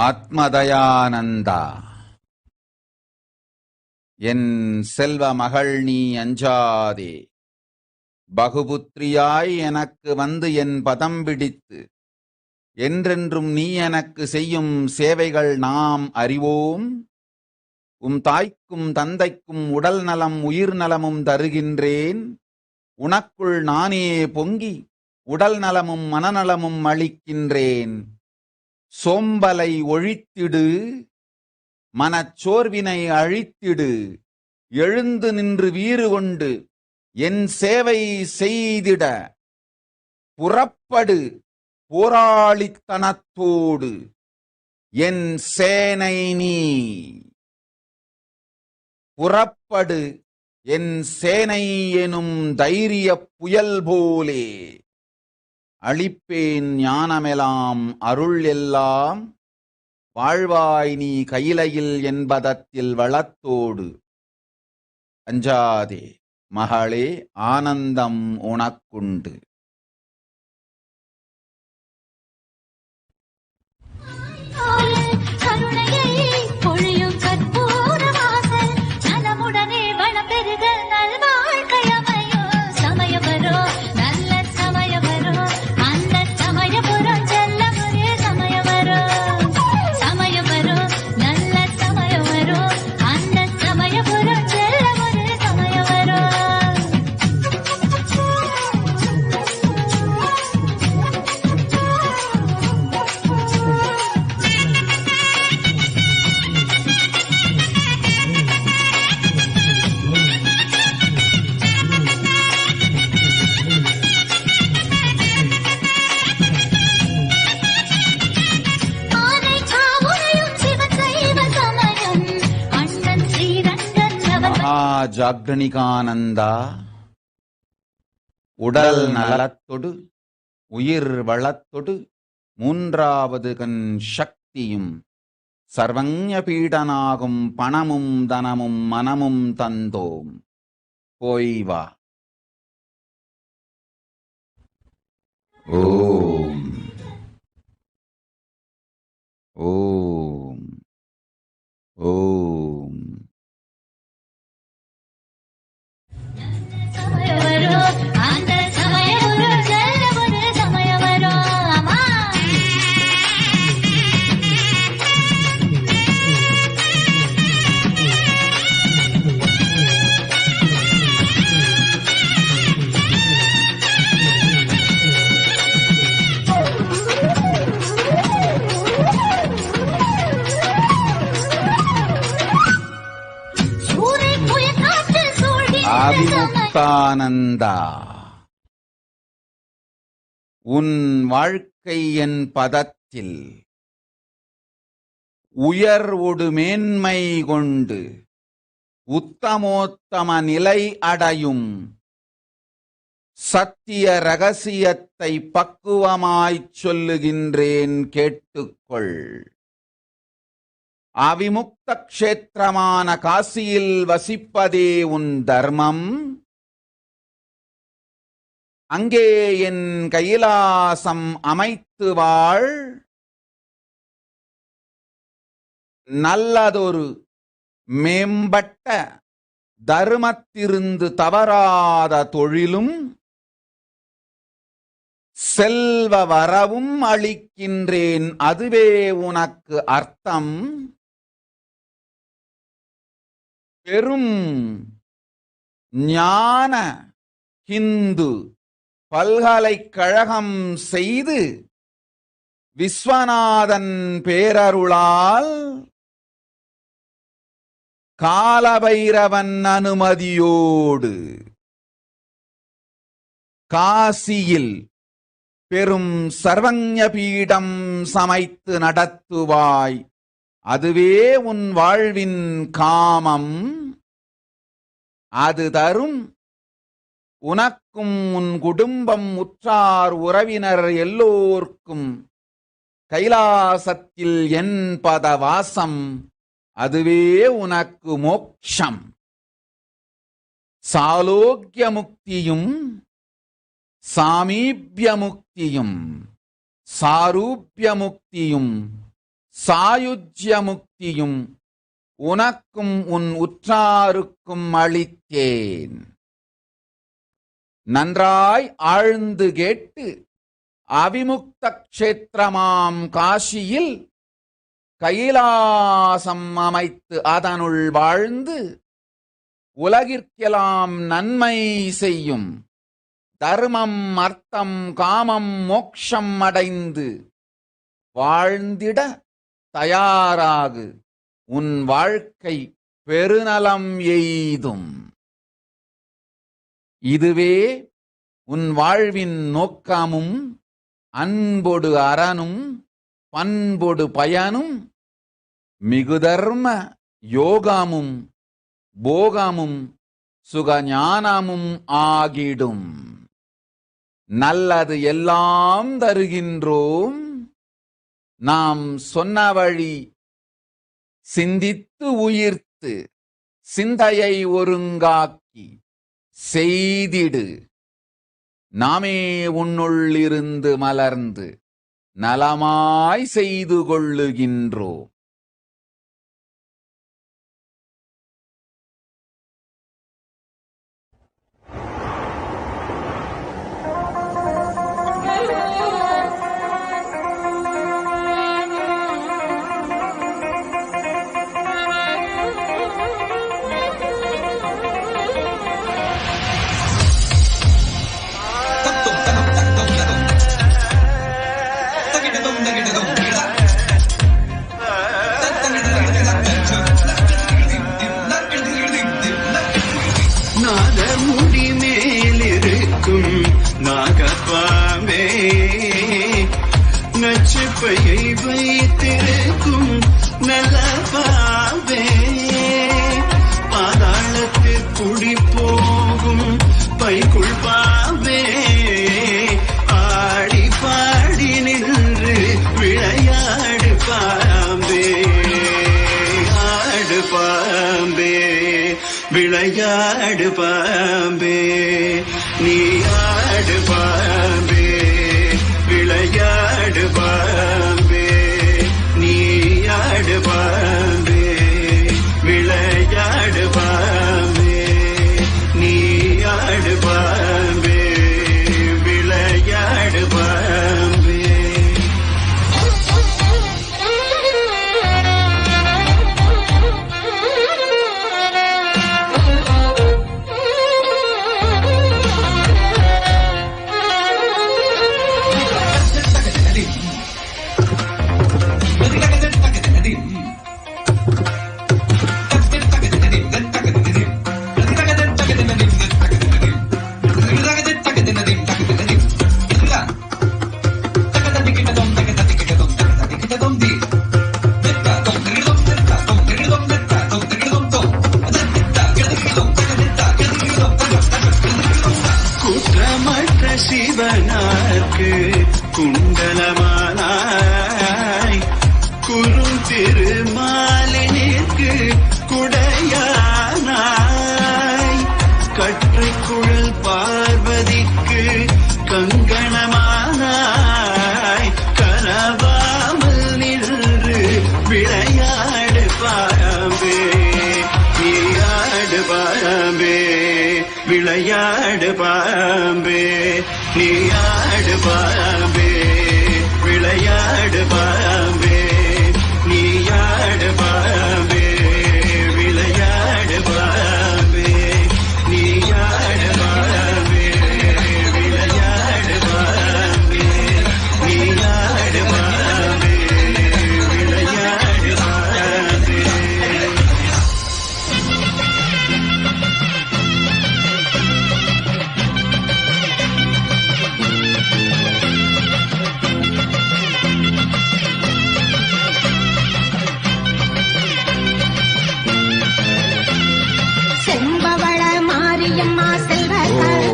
ஆத்மதயானந்தா என் செல்வ மகள் நீ அஞ்சாதே. பகுபுத்திரியாய் எனக்கு வந்து என் பதம் பிடித்து என்றென்றும் நீ எனக்கு செய்யும் சேவைகள் நாம் அறிவோம். தாய்க்கும் தந்தைக்கும் உடல் நலம் உயிர் நலமும் தருகின்றேன். உனக்குள் நானே பொங்கி உடல் நலமும் மனநலமும் அளிக்கின்றேன். சோம்பலை ஒழித்திடு, மனச்சோர்வினை அழித்திடு. எழுந்து நின்று வீறு கொண்டு என் சேவை செய்திட புறப்படு போராளித்தனத்தோடு என் சேனை நீ. புறப்படு என் சேனை எனும் தைரிய புயல் போலே. அளிப்பேன் ஞானமெலாம் அருள் எல்லாம். வாழ்வாய் நீ கையிலையில் என்பதத்தில் வளத்தோடு. அஞ்சாதே மகளே, ஆனந்தம் உனக்குண்டு. ஜாக்ரணிகானந்தா உடல் நலத்தொடு உயிர் வளத்தொடு மூன்றாவது கண் சக்தியும் சர்வஞ பீடனாகும் பணமும் தனமும் மனமும் தந்தோம். போய் வா. ஓம் ஓம் ஓம். அவிமுக்தானந்தா, உன் வாழ்க்கை என் பதத்தில் உயர்வுடு மேன்மை கொண்டு உத்தமோத்தம நிலை அடையும் சத்திய ரகசியத்தை பக்குவமாய்ச் சொல்லுகின்றேன், கேட்டுக்கொள். அவிமுக்த க்ஷேத்திரமான காசியில் வசிப்பதே உன் தர்மம். அங்கே என் கைலாசம் அமைத்து வாழ். நல்லதொரு மேம்பட்ட தர்மத்திருந்து தவறாத தொழிலும் செல்வ வரவும் அளிக்கின்றேன், அதுவே உனக்கு அர்த்தம். பெரும் ஞான ஹிந்து பல்கலைக்கழகம் செய்து விஸ்வநாதன் பேரருளால் காலபைரவன் அனுமதியோடு காசியில் பெரும் சர்வஞ பீடம் சமைத்து நடத்துவாய். அதுவே உன் வாழ்வின் காமம். அது தரும் உனக்கும் உன் குடும்பம் உற்றார் உறவினர் எல்லோர்க்கும் கைலாசத்தில் என் பதவாசம். அதுவே உனக்கு மோக்ஷம். சாலோக்கிய முக்தியும் சாமீப்ய முக்தியும் சாரூப்ய முக்தியும் சாயுஜ்ய முக்தியும் உனக்கும் உன் உற்றாருக்கும் அளித்தேன். நன்றாய் ஆழ்ந்து கேட்டு அவிமுக்த க்ஷேத்திரமாம் காசியில் கைலாசம் அமைத்து அதனுள் வாழ்ந்து உலகிற்கெல்லாம் நன்மை செய்யும் தர்மம் அர்த்தம் காமம் மோக்ஷம் அடைந்து வாழ்ந்திட தயாராகு. உன் வாழ்க்கை பெருநலம் எய்தும். இதுவே உன் வாழ்வின் நோக்கமும் அன்பொடு அறனும் பண்பொடு பயனும் மிகுதர்ம யோகமும் போகமும் சுகஞானமும் ஆகிடும். நல்லது எல்லாம் தருகின்றோம். நாம் சொன்ன வழி சிந்தித்து உயிர்த்து சிந்தையை ஒருங்காக்கி செய்திடு. நாமே உன்னுள்ளிருந்து மலர்ந்து நலமாய் செய்து கொள்ளுகின்றோம். நாகப்பாவே நச்சுப்பையை வைத்திருக்கும் நல்ல பாவே பாதாளத்தில் குடி போகும் பைக்குள் பாவே ஆடி பாடி நின்று விளையாடு பாவே விளையாடு பாம்பே நீ ஆடு பாம்பே விளையாடு பாம்பே நீ ஆடு பாம்பே விளையாடு பாம்பே நீ ஆடு பாம்பே விளையாடு பாம்பே. குற்றமற்ற சிவனார்க்கு குண்டலமானாய் குறும் திருமாலினிற்கு குடையானாய் கற்றை குழல் பார்வதிக்கு கங்கணமானாய் கனவாமல் நின்று விளையாடு பாம்பே நீயாடு பாம்பே விளையாடு பாம்பே நீயாடு பாம்பே விளையாடு பாம்பே நீயாடு பாம்பே விளையாடு பாம்பே நீயாடு பாம்பே விளையாடு பாம்பே நீயாடு பாம்பே விளையாடு பாம்பே.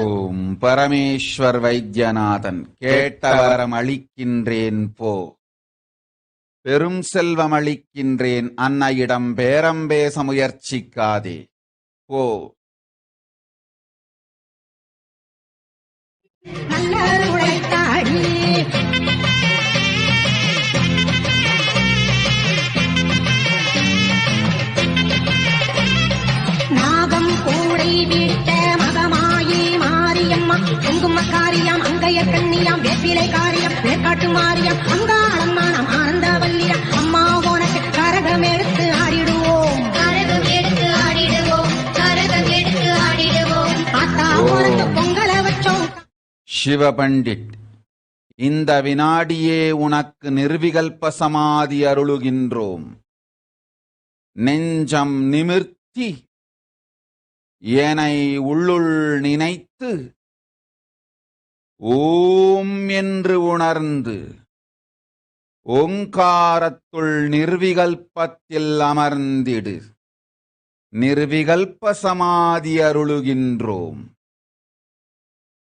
ஓம் பரமேஸ்வர் வைத்தியநாதன் கேட்டவரம் அளிக்கின்றேன் போ பெரும் செல்வம் அளிக்கின்றேன் அன்னையிடம் பேரம் பேச முயற்சிக்காதே போ. நாகம் கூடை விட்ட மகமாயி மாரியம்மா குங்குமக்காரியம் அங்கைய கண்ணியம் வேப்பிலை காரியம் வேக்காட்டு மாரியம் அங்காளம்மா நம் ஆனந்த வல்லியம் அம்மா உனக்கு கரகம் எடுத்து ஆடிடுவோம் கரகம் எடுத்து ஆடிடுவோம் கரகம் எடுத்து ஆடிடுவோம் ஆத்தா உனக்கு பொங்கலை வச்சோம். சிவபண்டிட், இந்த வினாடியே உனக்கு நிர்விகல்ப சமாதி அருளுகின்றோம். நெஞ்சம் நிமிர்த்தி ஏனை உள்ளுள் நினைத்து ஓம் என்று உணர்ந்து ஓங்காரத்துள் நிர்விகல்பத்தில் அமர்ந்திடு. நிர்விகல்ப சமாதி அருளுகின்றோம்.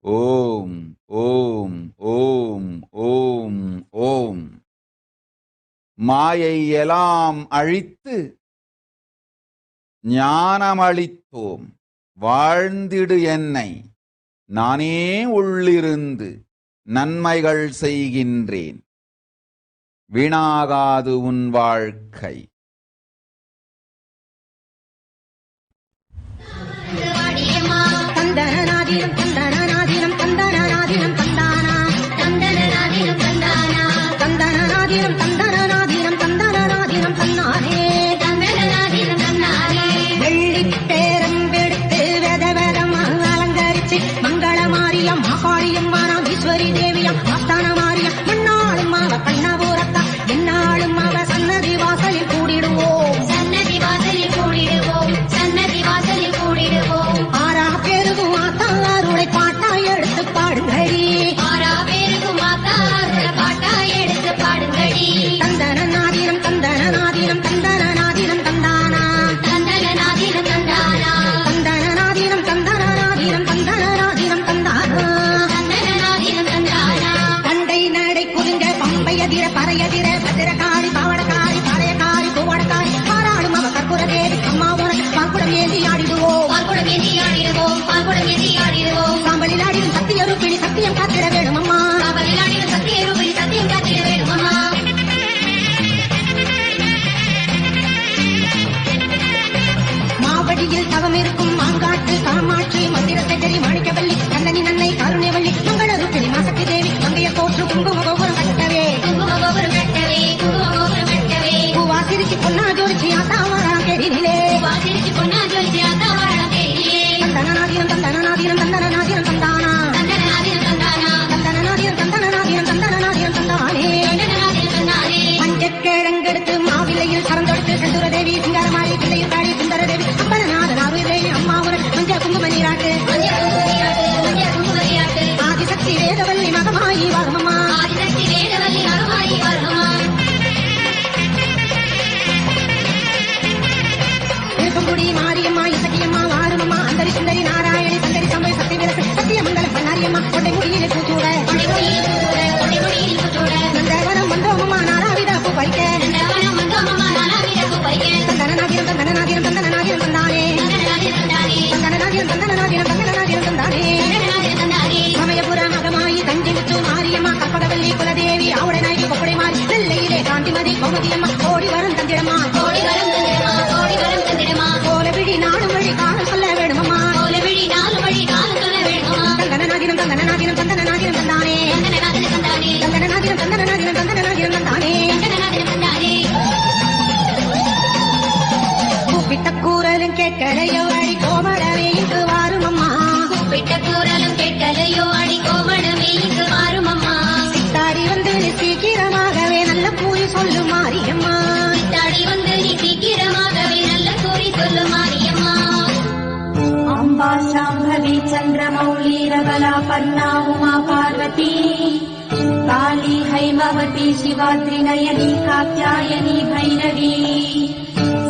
ஓம் ஓம் ஓம் ஓம் ஓம். மாயை எல்லாம் அழித்து ஞானமளித்தோம். வாழ்ந்திடு என்னை, நானே உள்ளிருந்து நன்மைகள் செய்கின்றேன். வீணாகாது உன் வாழ்க்கை. தந்தனநாதினம் தந்தனநாதினம் தந்தனநாதினம் தந்தானா தந்தனநாதினம் தந்தானா தந்தனநாதினம் தந்தனநாதினம் தந்தனநாதினம் தன்னானே தந்தனநாதினம் தன்னானே. வெள்ளிப் பேரம் வெடுத்து வெதவெதமாக அலங்கரிச்சு மங்கள மாரியம் மாகாளியம் வானம் ஈஸ்வரி தேவியம் ஆஸ்தான மாரியம் மண்ணாளும் அவ கண்ணபூரத்தா என்னாலும் அவ சன்னதி வாசலில் கூடிடுவோம் சன்னதி வாசலில் கூடிடுவோம் சன்னதி வாசலில் கூடிடுவோம். ஆறா பேருக்கும் ஆத்தாருளை பாட்டா எடுத்து பாடுங்கடி ஆறா பேருக்கும் ஆத்தாருளை பாட்டா எடுத்து பாடுங்கடி. தந்தனநாதினம் தந்தனநாதினம் தந்தனநாதினம் தந்தானா தந்தனநாதினம் தந்தானா தந்தனநாதினம் தந்தனநாதினம் தந்தனநாதினம் தந்தானா தந்தனநாதினம் தந்தானா. கண்டை நடை குலுங்க பம்பையதிர பறையதிர பத்திரக்காரி பாவடக்காரி பழையக்காரி பூவடக்காரி பாராளும் அவ கற்புர தேவி அம்மா உனக்கு பாக்குட பால்குடம் ஏந்தி ஆடிடுவோம், பால்குடம் ஏந்தி ஆடிடுவோம், பால்குடம் ஏந்தி ஆடிடுவோம். சாம்பலில் ஆடிடும் சக்திய ரூபிணி சத்தியம் காத்திட வேணும் அம்மா, சாம்பலில் ஆடிடும் சக்திய ரூபிணி சத்தியம் காத்திட வேணும் அம்மா. மாவடியில் தவம் இருக்கும் மாங்காட்டு காமாட்சி மந்திரத்தை தெரி மாணிக்கவல்லி கண்ணனி நன்னை கருணைவல்லி மங்கள ரூபிணி மாசக்தி தேவி மங்கைய போற்று குங்கும கோபுரம் கட்டவே, குங்கும கோபுரம் கட்டவே, குங்கும கோபுரம் கட்டவே. பூவாசிரிச்சு பொன்னா ஜோடிச்சு ஆத்தாவரம் கேடினிலே, பூவாசிரிச்சு பொன்னா ஜோடிச்சு ஆத்தாவரம் கேடினிலே. தந்தனநாதினம் தந்தனநாதினம் தந்தனநாதினம் தந்தானா, தந்தனநாதினம் தந்தானா, தந்தனநாதினம் தந்தனநாதினம் தந்தனநாதினம் தந்தானே, தந்தனநாதினம் தந்தானே. மஞ்சக்கிழங்கெடுத்து மாவிலையில் சரந்தொடுத்து செந்துர தேவி சிங்காரமாரி பிள்ளையில் காடி சுந்தர தேவி அம்பலநாதன் ஆறுதேவி அம்மாவுடன் மஞ்ச குங்கும நீராட்டு, மஞ்ச குங்கும நீராட்டு, மஞ்ச குங்கும நீராட்டு. ஆதிசக்தி வேதவல்லி மகமாயி வாருமம்மா, ஆதிசக்தி வேதவல்லி மகமாயி வாருமம்மா. திருப்பங்குடி மாரியம்மா இசக்கியம்மா வாருமம்மா, அந்தரி சுந்தரி நாராயணி சந்தரி சம்பளி சக்தி விரசு சத்தியமங்கல பண்ணாரியம்மா கொண்டை முடியில் பூச்சூட, கொண்டை முடியில் பூச்சூட, கொண்டை முடியில் பூச்சூட. நந்தவனம் வந்தோமம்மா நாராவித பூ பறிக்க, நந்தவனம் வந்தோமம்மா நாராவித பூ பறிக்க. தந்தனநாதினம் தந்தனநாதினம் தந்தனநாதினம் தந்தானே, தந்தனநாதினம் தந்தானே, தந்தனநாதினம் தந்தனநாதினம் தந்தனநாதினம் தந்தானே, தந்தனநாதினம் தந்தானே. சமயபுர மகமாயி தஞ்சை முத்து மாரியம்மா கற்பகவல்லி குலதேவி ஆவுடனாகி கொப்படை மாறி நெல்லையிலே காந்திமதி கோமதியம்மா கோடி வரும் தந்திரம்மா, கோடி வரும் தந்திரம்மா, கோடி வரும் தந்திரம்மா. கோலவிழி நாடும் வழி காலம் சொல்ல வேணுமம்மா, கோலவிழி நாடும் வழி காலம் சொல்ல வேணுமம்மா. தந்தனநாதினம் தந்தனநாதினம் தந்தனநாதினம் தந்தானே, தந்தனநாதினம் தந்தானே, தந்தனநாதினம் தந்தனநாதினம் தந்தனநாதினம் தந்தானே, தந்தனநாதினம் தந்தானே. கூப்பிட்ட கூறலும் கேட்கலையோ அடி கோமடமே இங்கு வாருமம்மா, கூப்பிட்ட கூறலும் கேட்கலையோ அடி கோமடமே இங்கு வாருமம்மா. சித்தாடி வந்து நீ சீக்கிரமாகவே நல்ல கூறி சொல்லு மாரியம்மா, சித்தாடி வந்து நீ சீக்கிரமாகவே நல்ல கூறி சொல்லு மாரியம்மா. அம்பா சாம்பவி சந்திரமௌலி ரகலா பர்ணா உமா பார்வதி காளி ஹைமவதி சிவாத்ரி நயனி காத்யாயனி भैरवी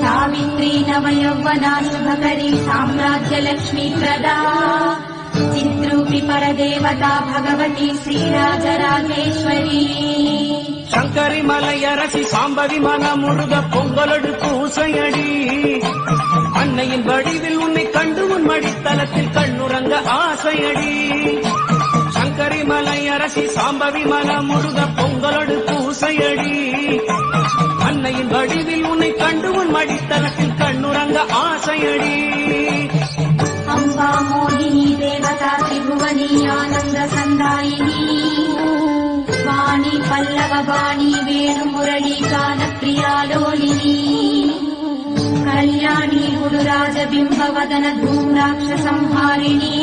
सावित्री नवयौवना शुभकरी साम्राज्यलक्ष्मी प्रदा चिद्रूपी परदेवता भगवती श्रीराजराजेश्वरी சங்கரி மலையரசி சாம்பவி மனமுருக பொங்கலொடு பூசையடி அன்னையின் வடிவில் உன்னை கண்டு உன் மடித்தலத்தில் கண்ணுறங்க ஆசையடி. சங்கரி மலையரசி சாம்பவி மனமுருக பொங்கலொடு பூசையடி அன்னையின் வடிவில் உன்னை கண்டு உன் மடித்தலத்தில் கண்ணுறங்க ஆசையடி. அம்பா மோகினி தேவதா திரிபுவனி ஆனந்த சந்தாயினி வாணி பல்லவ வாணி வேணு முரளி கான பிரியாலோலினி கல்யாணி குருராஜ பிம்பவதன தூம்ராட்ச சம்ஹாரிணி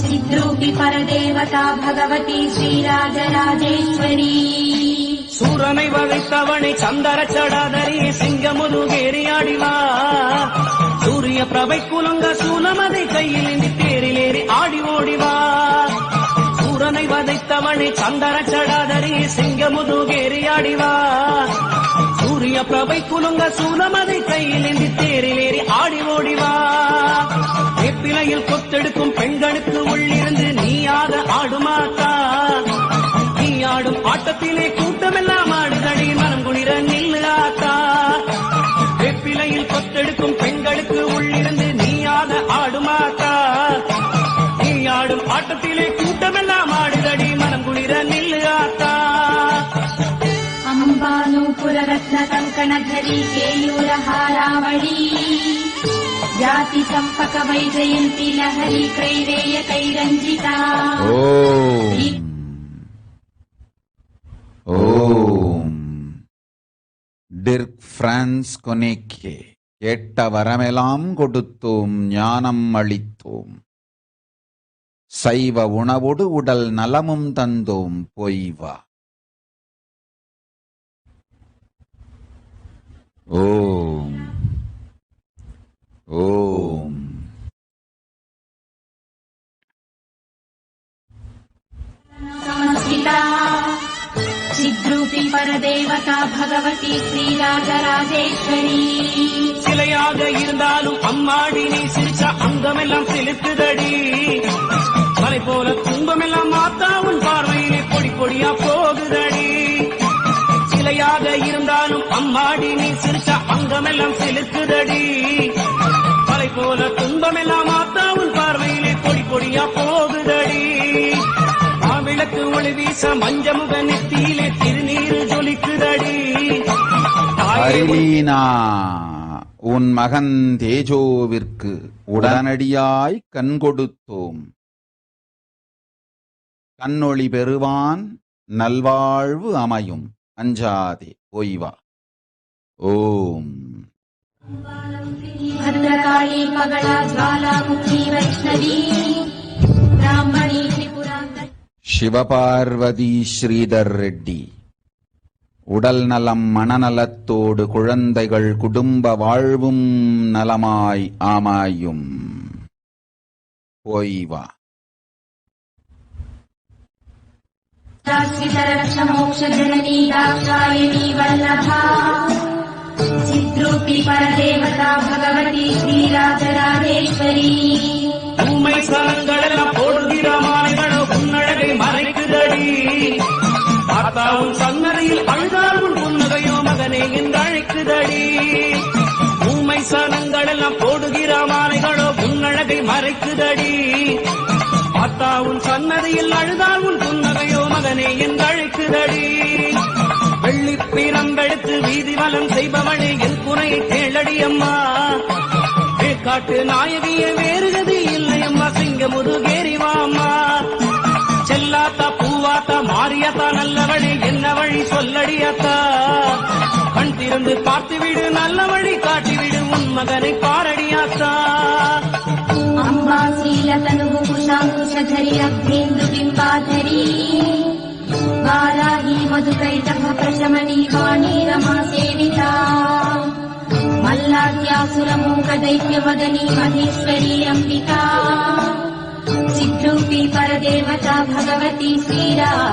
சித்ரூபி பரதேவதா பகவதி ஸ்ரீராஜராஜேஸ்வரி. சூரனை வதைத்தவனை சந்தர சடாதரி சிங்கமுதுகேறி ஆடிவா சூரிய பிரபை குலங்க சூலமதை கையில் இந்தி தேரிலேறி ஆடி ஓடிவா. சூரனை வதைத்தவனை சந்தர சடாதரி சிங்கமுதுகேறி ஆடிவா சூரிய பிரபை குலுங்க சூலமதை கையில் இந்தி தேரிலேறி ஆடி ஓடிவா. வேப்பிலையில் கொத்தெடுக்கும் பெண்களுக்கு உள்ளிருந்து நீயாக ஆடுமாத்தா நீ ஆடும் ஆட்டத்திலே கூட்டமெல்லாம் ஆடுதடி மனம் குளிர நில்லு ஆத்தா. வேப்பிலையில் கொத்தெடுக்கும் பெண்களுக்கு உள்ளிருந்து நீயாக ஆடுமாத்தா நீ ஆடும் ஆட்டத்திலே கூட்டமெல்லாம் ஆடுதடி மனம் குளிர நில்லு ஆத்தா. అంబానూపురరత్న కంకణధరీ కేయూరహారావళీ జాతి సంపక వైజయంతి లహరి క్రైరేయ కైరంజితా. ஓம் டிர்க் பிரான்ஸ் கொனேக்கே கேட்ட வரமெல்லாம் கொடுத்தோம் ஞானம் அளித்தோம் சைவ உணவோடு உடல் நலமும் தந்தோம் பொய்வா. ஓம் ஓம் సమస్తితా చిద్రూపి పరదేవతా భగవతి శ్రీరాజరాజేశ్వరి. சிலையாக இருந்தாலும் அம்மாடி நீ சிரிச்ச அங்கமெல்லாம் செலுத்துதடி மலை போல துன்பமெல்லாம் மாத்தா உன் பார்வையிலே பொடி பொடியா போகுதடி. சிலையாக இருந்தாலும் அம்மாடி நீ சிரிச்ச அங்கமெல்லாம் செலுத்துதடி போல துன்பமெல்லாம் ஆத்தா உன் பார்வையிலே பொடி பொடியா போகுதடி. விளக்கு ஒளி வீச மஞ்சமுக நெத்தியிலே திருநீரு ஜொலிக்குதடி. அரிலீனா, உன் மகன் தேஜோவிற்கு உடனடியாய் கண் கொடுத்தோம். கண்ணொளி பெறுவான், நல்வாழ்வு அமையும். அஞ்சாதே, ஓய்வா. ஓம். भद्रकाली मगला ज्वालामुखी वैष्णवी ब्राह्मणी त्रिपुरान्तरी. சிவபார்வதி ஸ்ரீதர் ரெட்டி. உடல் நலம் மனநலத்தோடு குழந்தைகள் குடும்ப வாழ்வும் நலமாய் ஆமாயும். ஓய்வா. मोक्षजननी दाक्षायणी वल्लभा चिद्रूपी परदेवता भगवती श्रीराजराजेश्वरी. உண்மை சலங்களெல்லாம் போடுகிற மாலைகளோ புன்னழகை மறைக்குதடி. ஆத்தாவும் சன்னதியில் அழுதால் உன் புன்னகையோ மகனே என்று அழைக்குதடி. ஊமை சலங்களெல்லாம் போடுகிற மாலைகளோ புன்னழகை மறைக்குதடி. ஆத்தாவும் சன்னதியில் அழுதால் உன் புன்னகையோ மகனே என்று அழைக்குதடி. வெள்ளிப்பிரம்பெடுத்து வீதி வலம் செய்பவளே என் குறையை கேளடி அம்மா. காட்டு நாயகிய வேறுகதி இல்லை அம்மா. சிங்க முதுகேரிவாம்மா. செல்லாத்தா பூவாத்தா மாரியாத்தா நல்லவழி என்ன வழி சொல்லடியாத்தா. கண் திறந்து பார்த்துவிடு நல்ல வழி காட்டிவிடு உன் மகனை பாரடியாத்தா. अम्बा शीलतनुकुशाङ्कुशधरी अभ्येन्दु बिम्बाधरी वाराही मधुकैटभ प्रशमनी वाणी रमा सेविता मल्लाद्यासुरमूकदैत्यवदनी महेश्वरी अम्बिका चिद्रूपी परदेवता भगवती श्रीराजराजेश्वरी.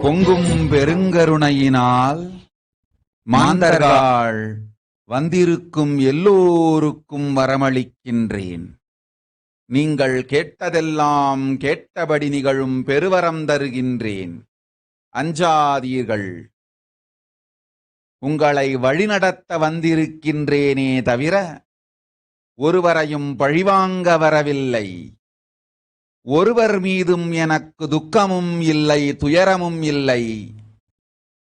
பொங்கும் பெருங்கருணையினால் மாந்தர்கள் வந்திருக்கும் எல்லோருக்கும் வரமளிக்கின்றேன். நீங்கள் கேட்டதெல்லாம் கேட்டபடி நிகழும் பெருவரம் தருகின்றேன். அஞ்சாதீர்கள். உங்களை வழிநடத்த வந்திருக்கின்றேனே தவிர ஒருவரையும் பழிவாங்க வரவில்லை. ஒருவர் மீதும் எனக்கு துக்கமும் இல்லை, துயரமும் இல்லை.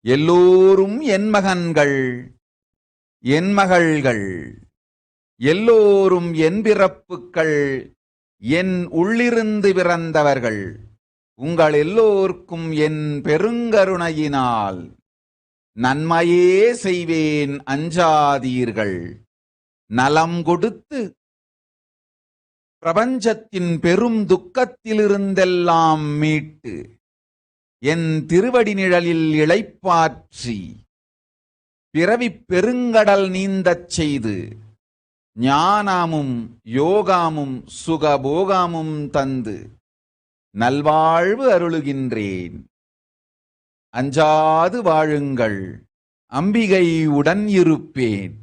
எல்லோரும் என் மகன்கள், என் மகள்கள். எல்லோரும் என் பிறப்புக்கள், என் உள்ளிருந்து பிறந்தவர்கள். உங்கள் எல்லோர்க்கும் என் பெருங்கருணையினால் நன்மையே செய்வேன். அஞ்சாதீர்கள். நலம் கொடுத்து பிரபஞ்சத்தின் பெரும் துக்கத்திலிருந்தெல்லாம் மீட்டு என் திருவடி நிழலில் இளைப்பாற்றி பிறவிப் பெருங்கடல் நீந்தச் செய்து ஞானமும் யோகாமும் சுகபோகமும் தந்து நல்வாழ்வு அருளுகின்றேன். அஞ்சாது வாழுங்கள், அம்பிகை உடன் இருப்பேன்.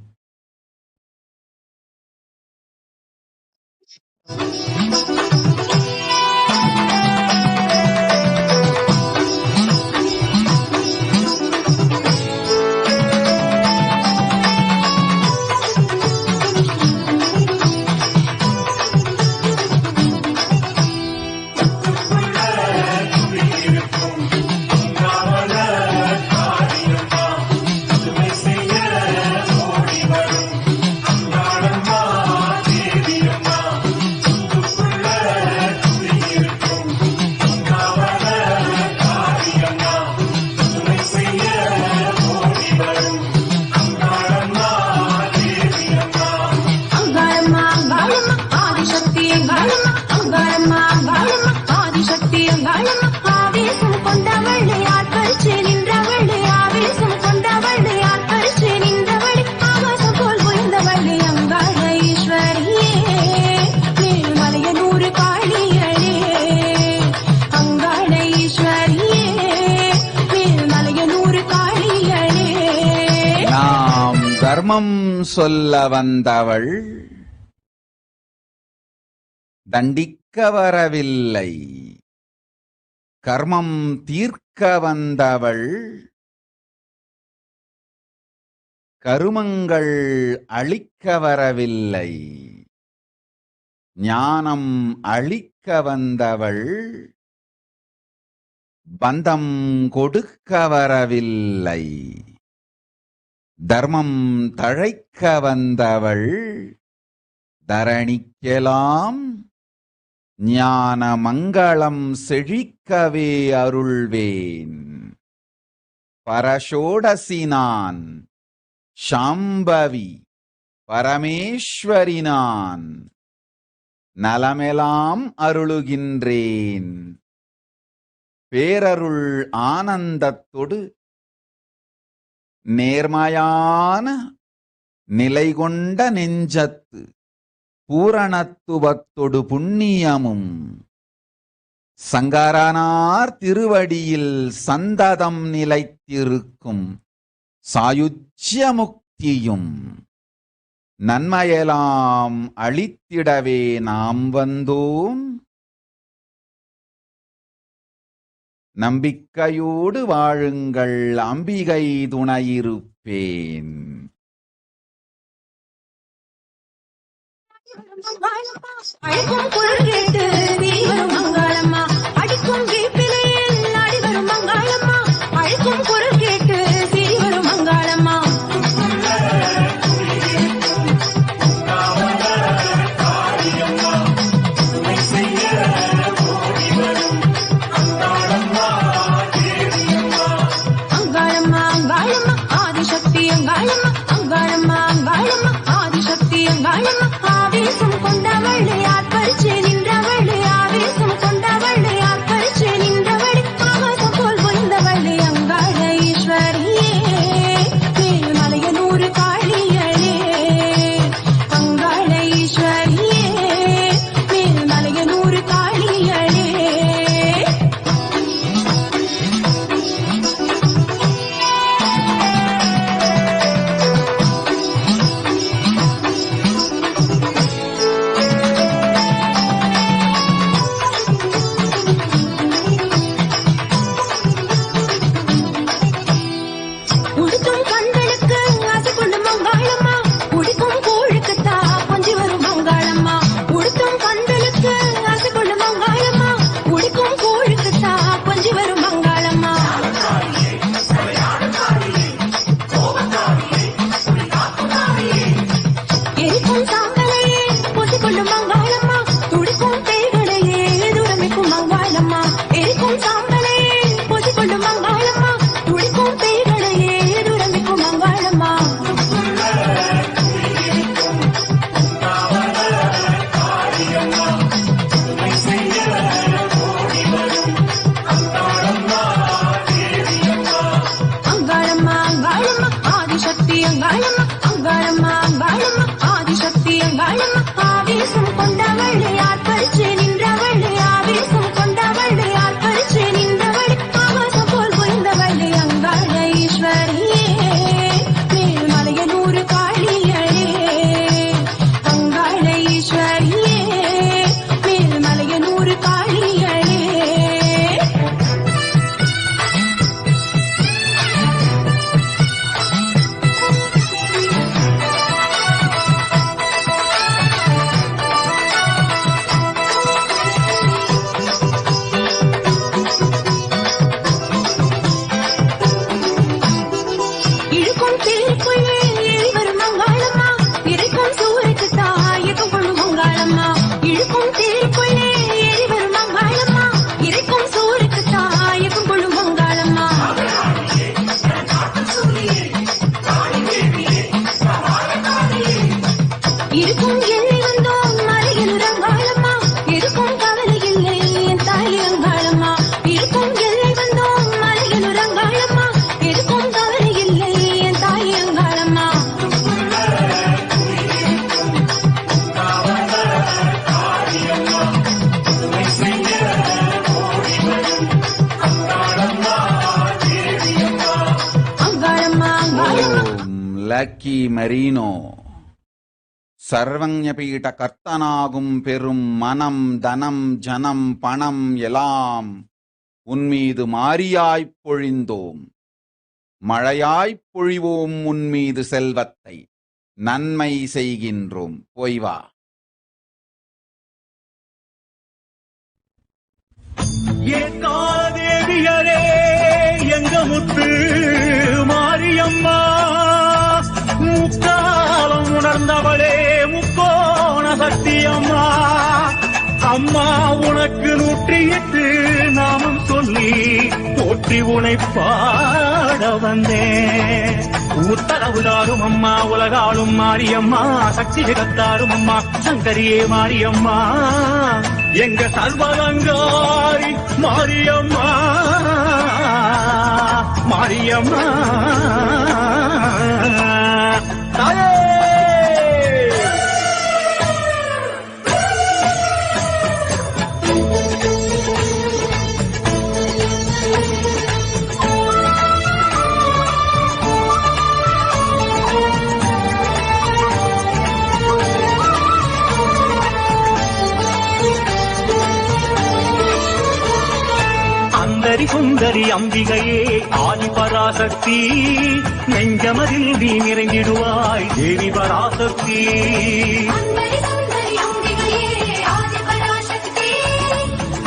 தர்மம் சொல்ல வந்தவள் தண்டிக்க வரவில்லை. கர்மம் தீர்க்க வந்தவள் கருமங்கள் அழிக்க வரவில்லை. ஞானம் அழிக்க வந்தவள் பந்தம் கொடுக்க வரவில்லை. தர்மம் தழைக்க வந்தவள் தரணிக்கெலாம் ஞான மங்களம் செழிக்கவே அருள்வேன். பரஷோடசி நான், சாம்பவி பரமேஸ்வரி நான், நலமெலாம் அருளுகின்றேன். பேரருள் ஆனந்தத்தொடு நேர்மையான நிலை கொண்ட நெஞ்சத்து பூரணத்துவத்தொடு புண்ணியமும் சங்கரனார் திருவடியில் சந்ததம் நிலைத்திருக்கும் சாயுஜ்ய முக்தியும் நன்மையெல்லாம் அளித்திடவே நாம் வந்தோம். நம்பிக்கையோடு வாழுங்கள், அம்பிகை துணையிருப்பேன். அழைக்கும் குரல் கேட்டு தீவரும் மங்களம்மா, அடிக்கும் வீப்பிலையில் அடிவரும் மங்களம்மா. அழைக்கும் குரல் கேட்டு தீவரும் மங்களம்மா. அங்காளம்மா அங்காளம்மா ஆதிசக்தி அங்காளம்மா, அங்காளம்மா அங்காளம்மா ஆதிசக்தி அங்காளம்மா. ஆவேசம் கொண்டவள் ஆர்ப்பரிச்சு நின்றவள், ஆவேசம் கொண்டவள் ஆர்ப்பரிச்சு நின்றவள். ஆகாசம் போல் பொய்ந்தவள் அங்காள ஈஸ்வரியே, மேல்மலையனூர் காளியளே. அங்காள ஈஸ்வரியே, மேல்மலையனூர் காளியளே. உடுக்கும் கண்களுக்கு ஆசை கொண்டு மங்காளம்மா, உடுக்கும் கோழுக்குத்தா கொஞ்சி வரும் மங்காளம்மா. உடுக்கும் கண்களுக்கு ஆசை கொண்டு மங்காளம்மா, உடுக்கும் கோழுக்குத்தா கொஞ்சி வரும் மங்காளம்மா. எரிக்கும் சாம்பலையே பூசிக்கொண்டு மங்காளம்மா, துடிக்கும் பேய்களையே துரமிக்கும் மங்காளம்மா. எரிக்கும் சாம்பலையே பூசிக்கொண்டு மங்காளம்மா, துடிக்கும் பேய்களையே துரமிக்கும் மங்காளம்மா. ஆர்ப்பரிச்சு நின்றவள் ஆவேசம் கொண்டவள் ஆர்ப்பரிச்சு நின்றவள் ஆகாசம் போல் பொய்ந்தவள் அங்காள ஈஸ்வரியே மேல்மலையனூர் காளியளே அங்காள ஈஸ்வரியே மேல்மலையனூர் காளியளே. இழுக்கும் திருக்குள்ளே எரிவரும் மங்காளம்மா இறைக்கும் சூருக்கு தாயகம் கொள்ளும் மங்காளம்மா இழுக்கும் திருக்குள்ளே எரிவரும் மங்காளம்மா இறைக்கும் சூருக்கு தாயகம் கொள்ளும் மங்காளம்மா. இருக்கும் எல்லை வந்தோம் மலையில் ரங்காளம்மா இருக்கும் கவலை இல்லை என் தாய் ரங்காளம்மா இருக்கும் எல்லை வந்தோம் மலையில் ரங்காளம்மா இருக்கும் கவலை இல்லை என் தாய் ரங்காளம்மா. அங்காளம்மா அங்காளம்மா லக்கி மரீனோ. சர்வஞபீட கர்த்தனாகும் பெரும் மனம் தனம் ஜனம் பணம் எல்லாம் உன்மீது மாரியாய்ப் பொழிந்தோம், மழையாய்ப் பொழிவோம் உன்மீது செல்வத்தை, நன்மை செய்கின்றோம், போய் வா. ஏகாதேவியரே எங்க முத்து மாரியம்மா, முக்காலம் உணர்ந்தவளே முக்கோண சக்தியம்மா. அம்மா உனக்கு 108 நாமம் சொல்லி போற்றி உனை பாட வந்தேன். உத்தரவுதாரும் அம்மா உலகாளும் மாரியம்மா, சக்தி ஜெகத்தாரும் அம்மா சங்கரியே மாரியம்மா, எங்க சர்வலங்காரி மாரியம்மா மாரியம்மா தாயே. அந்தரி சுந்தரி அம்பிகையே ஆதி பராசக்தி, நெஞ்சமதில் நீ நிறைந்திடுவாய் தேவி பராசக்தி. அந்தரி சுந்தரி அம்பிகையே ஆதி பராசக்தி,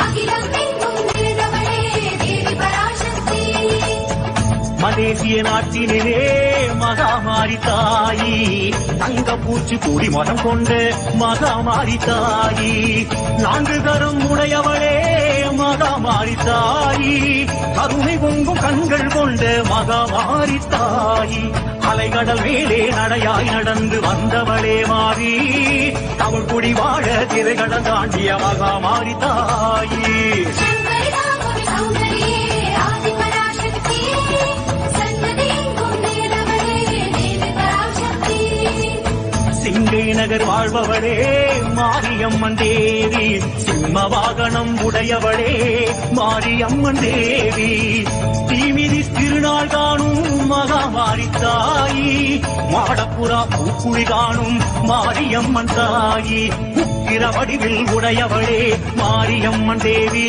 அகிலம் எங்கும் நிறைந்தவளே தேவி பராசக்தி. மலேசிய நாட்டினிலே மகாமாரி தாயி, தங்க பூச்சி கூடி மரம் கொண்ட மகாமாரி தாயி, 4 கரம் உடையவளே மகாமாரி தாயி, கருணை பொங்கும் கண்கள் கொண்ட மகாமாரி தாயி, அலைகடல் மேலே நடையாய் நடந்து வந்தவளே மாறி, தமிழ் குடி வாழ திரைகடல் தாண்டிய மகாமாரி தாயி. சிங்கை நகர் வாழ்பவளே மாரியம்மன் தேவி, சிம்ம வாகனம் உடையவளே மாரியம்மன் தேவி, தீமிதி திருநாள் காணும் மகாமாரி தாயி, மாடப்புறா பூக்குழி காணும் மாரியம்மன் தாயி, உக்கிர வடிவில் உடையவளே மாரியம்மன் தேவி,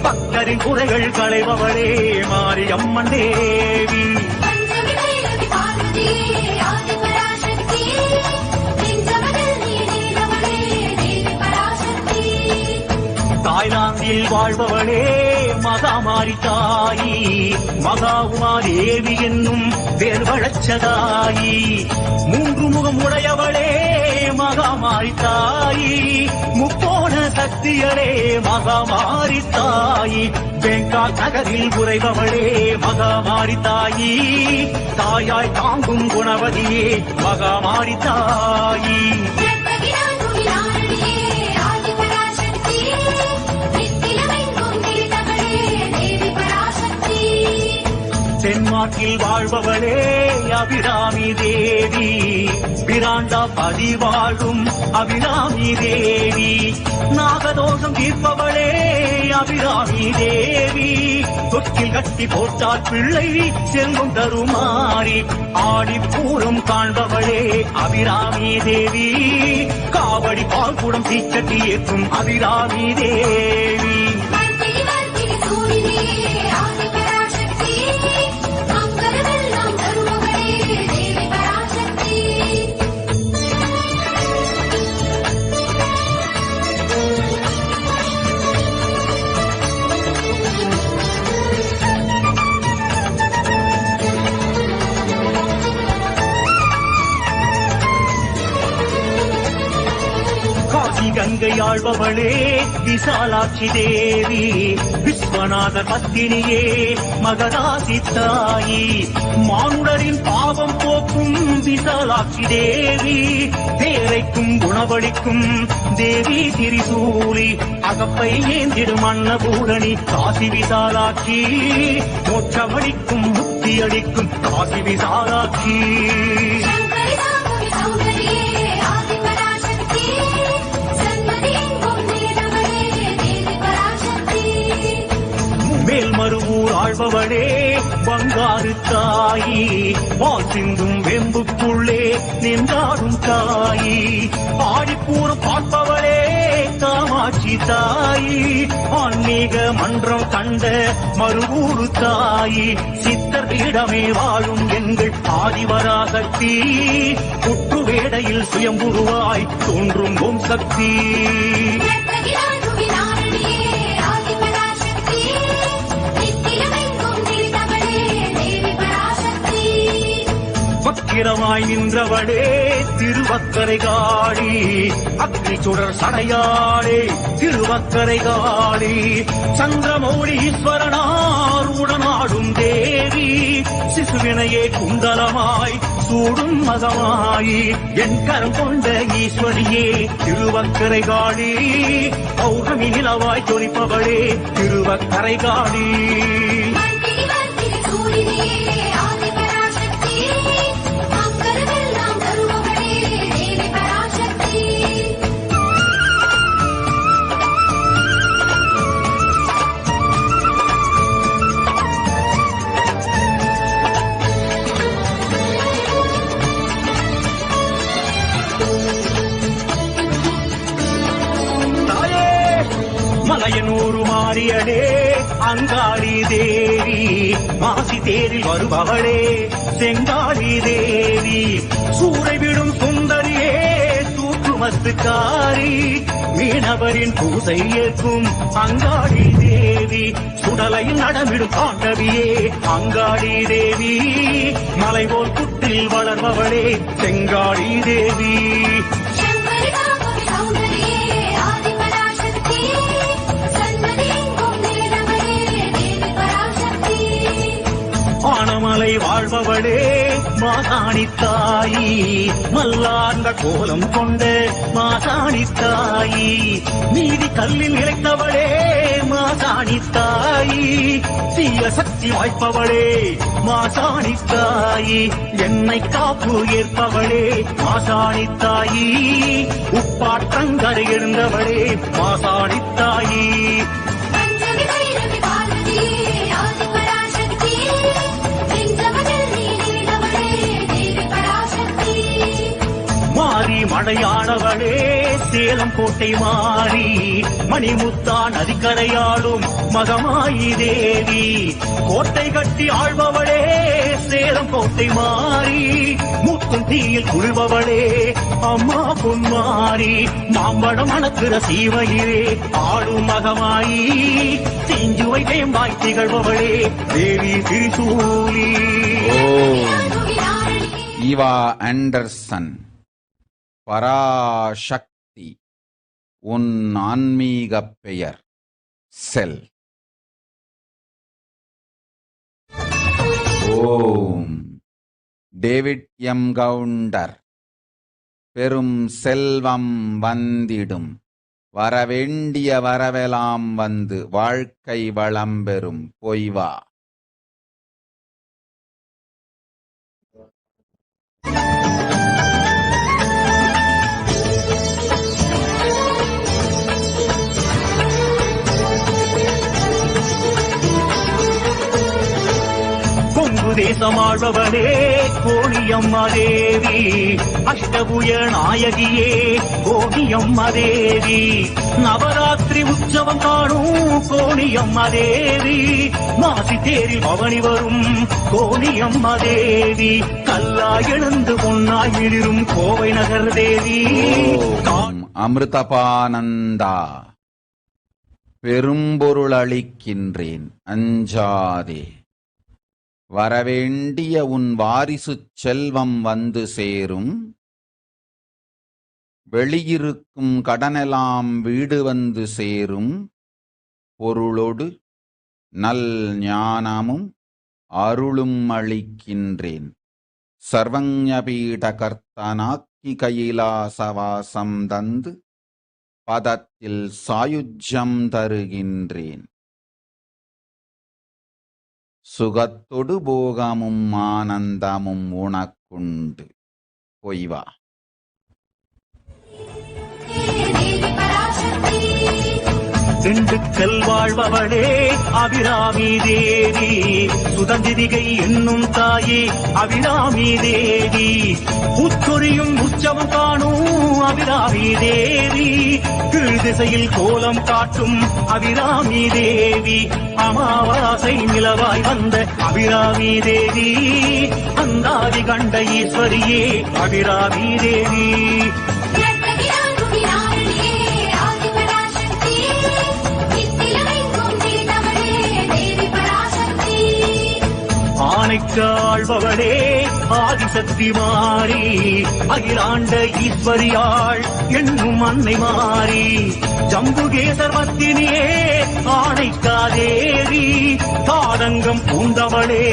பக்தரின் குறைகள் களைபவளே மாரியம்மன் தேவி. தாய்லாந்தில் வாழ்பவளே மகாமாரி தாயி, மகா உமாதேவி என்னும் வேர் வளச்சதாயி, 3 முகம் உடையவளே மகாமாரி தாயி, முக்கோண சக்தியரே மகாமாரி தாயி, பேங்காக் நகரில் உறைபவளே மகாமாரி தாயி, தாயாய் தாங்கும் குணவதியே மகாமாரி தாயி. தென்மாட்டில் வாழ்பவளே அபிராமி தேவி, பிராண்டா பதி வாழும் அபிராமி தேவி, நாக ஜலதோஷம் தீர்ப்பவளே அபிராமி தேவி, தொட்டில் கட்டி போட்டால் பிள்ளை செல்வம் தருமாறி, ஆடிப்பூரம் காண்பவளே அபிராமி தேவி, காவடி பால் கூடம் தீச்சட்டி ஏற்றும் அபிராமி தேவி. கங்கை ஆழ்பவளே விசாலாட்சி தேவி, விஸ்வநாத பத்தினியே மகராசி தாயி, மானுடரின் பாவம் போக்கும் விசாலாட்சி தேவி, தேரைக்கும் குணவளிக்கும் தேவி திரிசூலி, அகப்பை ஏந்திடும் அன்னபூரணி காசி விசாலாட்சி, மோட்சமளிக்கும் முக்தி அளிக்கும் காசி விசாலாட்சி. மேல்மருவூர் ஆழ்பவளே பங்காரு தாயி, பால் சிந்தும் வெம்புக்குள்ளே நின்றாடும் தாயி, ஆடிப்பூரம் பார்ப்பவளே காமாட்சி தாயி, ஆன்மீக மன்றம் கண்ட மருவூரு தாயி, சித்தர் பீடமே வாழும் எங்கள் ஆதிவராசக்தி, புற்று வேடையில் சுயம்புருவாய் தோன்றும் ஓம் சக்தி. வக்கிரமாய் நின்றவளே திருவக்கரை காளி, அக்னி சுடர் சடையாளே திருவக்கரை காளி, சந்திரமௌழி ஈஸ்வரனார் உடனாடும் தேவி, சிசுவினையே குண்டலமாய் சூடும் மகமாயி, என் கரம் கொண்ட ஈஸ்வரியே திருவக்கரை காளி, பௌர்ணமி நிலவாய் ஜொலிப்பவளே திருவக்கரை காளி. மலையனூரு மாறியடே அங்காளி தேவி, மாசி தேரில் வருபவளே செங்காளி தேவி, சூறை விடும் சுந்தரியே தூக்குமத்துக்காரி, மீனவரின் பூசை ஏற்கும் அங்காளி தேவி, சுடலையில் நடமிடும் பாண்டவியே அங்காளி தேவி, மலைபோல் புற்றில் வளர்பவளே செங்காளி தேவி. ஆனமலை வாழ்பவளே மாசாணி தாயி, மல்லார்ந்த கோலம் கொண்ட மாசாணி தாயி, நீதி கல்லில் இழைத்தவளே மாசாணி தாயி, தீய சக்தி வாய்ப்பவளே மாசாணி தாயி, என்னை காப்பு ஏற்பவளே மாசாணி தாயி, உப்பாற்றங்கரை எழுந்தவளே மாசாணி தாயி. மாறி மழையானவளே சேலம் கோட்டை மாறி, மணிமுத்தா நதிக்கரையாடும் மகமாயி தேவி, கோட்டை கட்டி ஆழ்பவளே சேலம் கோட்டை மாறி, முத்தும் தீயில் குளிர்பவளே அம்மா பொன்மாரி, மாம்பழம் மணக்கிற சீவையிலே ஆடும் மகமாயி, தீஞ்சுவை வேம்பாய் திகழ்பவளே தேவி திரிசூலி. ஈவா ஆண்டர்சன், பராசக்தி உன் ஆன்மீகப் பெயர் செல். ஓம் டேவிட் எம் கவுண்டர், பெரும் செல்வம் வந்திடும், வரவேண்டிய வரவெலாம் வந்து வாழ்க்கை வளம் பெறும் பொய்வா. தேசமாழ்பவளே கோணியம்மா தேவி, அஷ்டபுய நாயகியே கோணியம்மா தேவி, நவராத்திரி உற்சவம் காணும் கோணியம்மா தேவி, மாசி தேரில் பவனி வரும் கோணியம்மா தேவி, கல்லா எழுந்து பொன்னாய் மிளிரும் கோவை நகர் தேவி. அமிர்தபானந்தா பெரும்பொருள் அளிக்கின்றேன் அஞ்சாதே, வரவேண்டிய உன் வாரிசு செல்வம் வந்து சேரும், வெளியிருக்கும் கடனெல்லாம் வீடு வந்து சேரும், பொருளோடு நல் ஞானமும் அருளும் அளிக்கின்றேன், சர்வஞபீட கர்த்தனாக்கி கைலாசவாசம் தந்து பதத்தில் சாயுஜ்யம் தருகின்றேன், சுகத்தொடு போகமும் ஆனந்தமும் உனக்குண்டு, பொய்வா. திண்டுக்கல் வாழ்பவளே அபிராமி தேவி, சுதந்திரிகை என்னும் தாயே அபிராமி தேவி, உச்சொரியும் உற்சவம் காணும் அபிராமி தேவி, கீழ் திசையில் கோலம் காட்டும் அபிராமி தேவி, அமாவாசை நிலவாய் வந்த அபிராமி தேவி, அந்தாதி கண்ட ஈஸ்வரியே அபிராமி தேவி. ஆணைக்காழ்பவளே ஆதிசக்தி மாறி, அகிலாண்ட ஈஸ்வரியாள் என்னும் அன்னை மாறி, ஜம்புகேசர் மத்தினியே ஆணைக்காதேவி, தாடங்கம் பூண்டவளே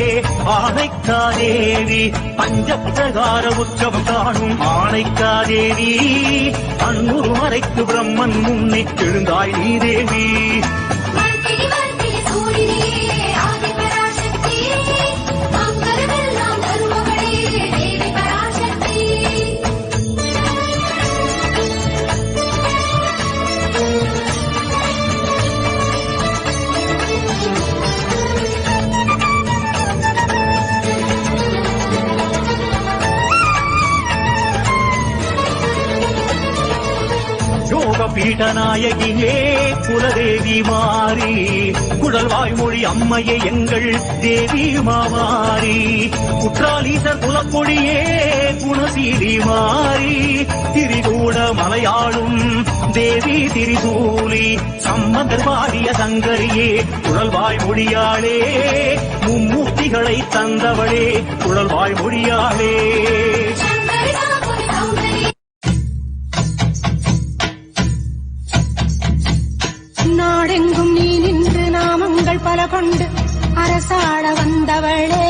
ஆணைக்காதேவி, பஞ்சபிரகார உற்சவம் காணும் ஆணைக்காதேவி, அன்னூறு மறைக்கு பிரம்மன் முன்னே எழுந்தாய் நீ தேவி. பீடநாயகியே குலதேவி மாறி, குழல்வாய்மொழி அம்மையே எங்கள் தேவி மாவாரி, குற்றாலீசர் குலக்கொடியே குணசீலி மாறி, திரிகூட மலையாளும் தேவி திரிசூலி, சம்பந்தர் பாடிய சங்கரியே குழல்வாய்மொழியாளே, மும்மூர்த்திகளை தந்தவளே குழல்வாய்மொழியாளே. நாடெங்கும் நீ நின்று நாமங்கள் பல கொண்டு அரசாட வந்தவளே,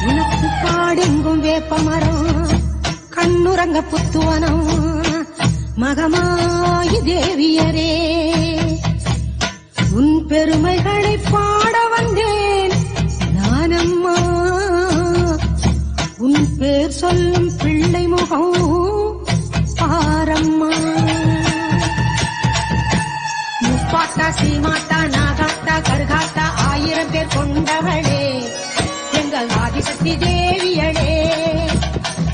உனக்கு காடெங்கும் வேப்பமரம் கண்ணுறங்க புத்துவனம், மகமாயி தேவியரே உன் பெருமைகளை பாட வந்தேன் நானம்மா, உன் பேர் சொல்லும் பிள்ளை முகம் பாரம்மா. முப்பாத்தா சீமாத்தா நாகாத்தா கருகாத்தா 1000 பேர் கொண்டவளே எங்கள் ஆதிசக்தி தேவியளே,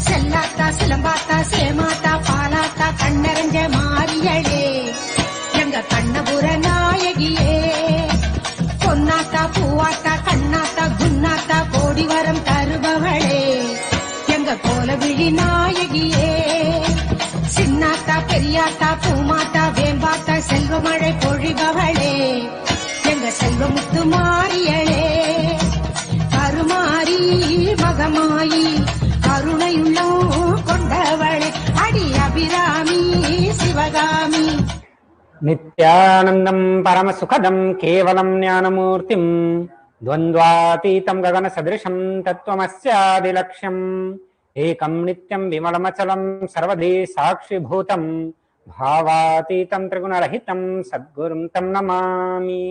செல்லாத்தா சிலம்பாத்தா சேமாத்தா பாலாத்தா கண்ணறிஞ்ச மாரியளே எங்க கண்ணபுர நாயகியே, பொன்னாத்தா பூவாத்தா கண்ணாத்தா குன்னாத்தா கோடி வரம் தருபவளே எங்க கோலவிழி நாயகியே, சின்னாத்தா பெரியாத்தா பூமாத்தா வேம்பாத்தா செல்வமழை பொழிபவளே எங்க செல்வமுத்து மாரியளே, கருமாரி மகமாயி கருணையுள்ளம் கொண்டவளே அடி அபிராமி சிவகாமி. நித்யானந்தம் பரமசுகதம் கேவலம் ஞானமூர்த்திம், द्वन्द्वातीतं गगनसदृशं तत्त्वमस्यादिलक्ष्यम्, एकं नित्यं विमलमचलं सर्वदे साक्षिभूतं, भावातीतं त्रिगुणरहितं सद्गुरुं तं Namami.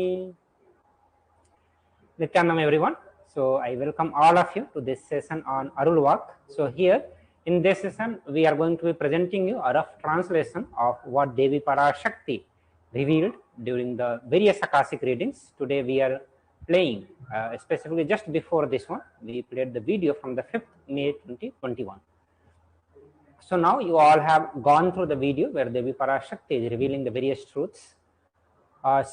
Nityanam everyone. So I welcome all of you to this session on Arul Walk. So here in this session we are going to be presenting you a rough translation of what Devi Parashakti revealed during the various Akashic readings. Today we are playing, specifically just before this one, we played the video from the 5th May 2021. So now you all have gone through the video where Devi Parashakti is revealing the various truths.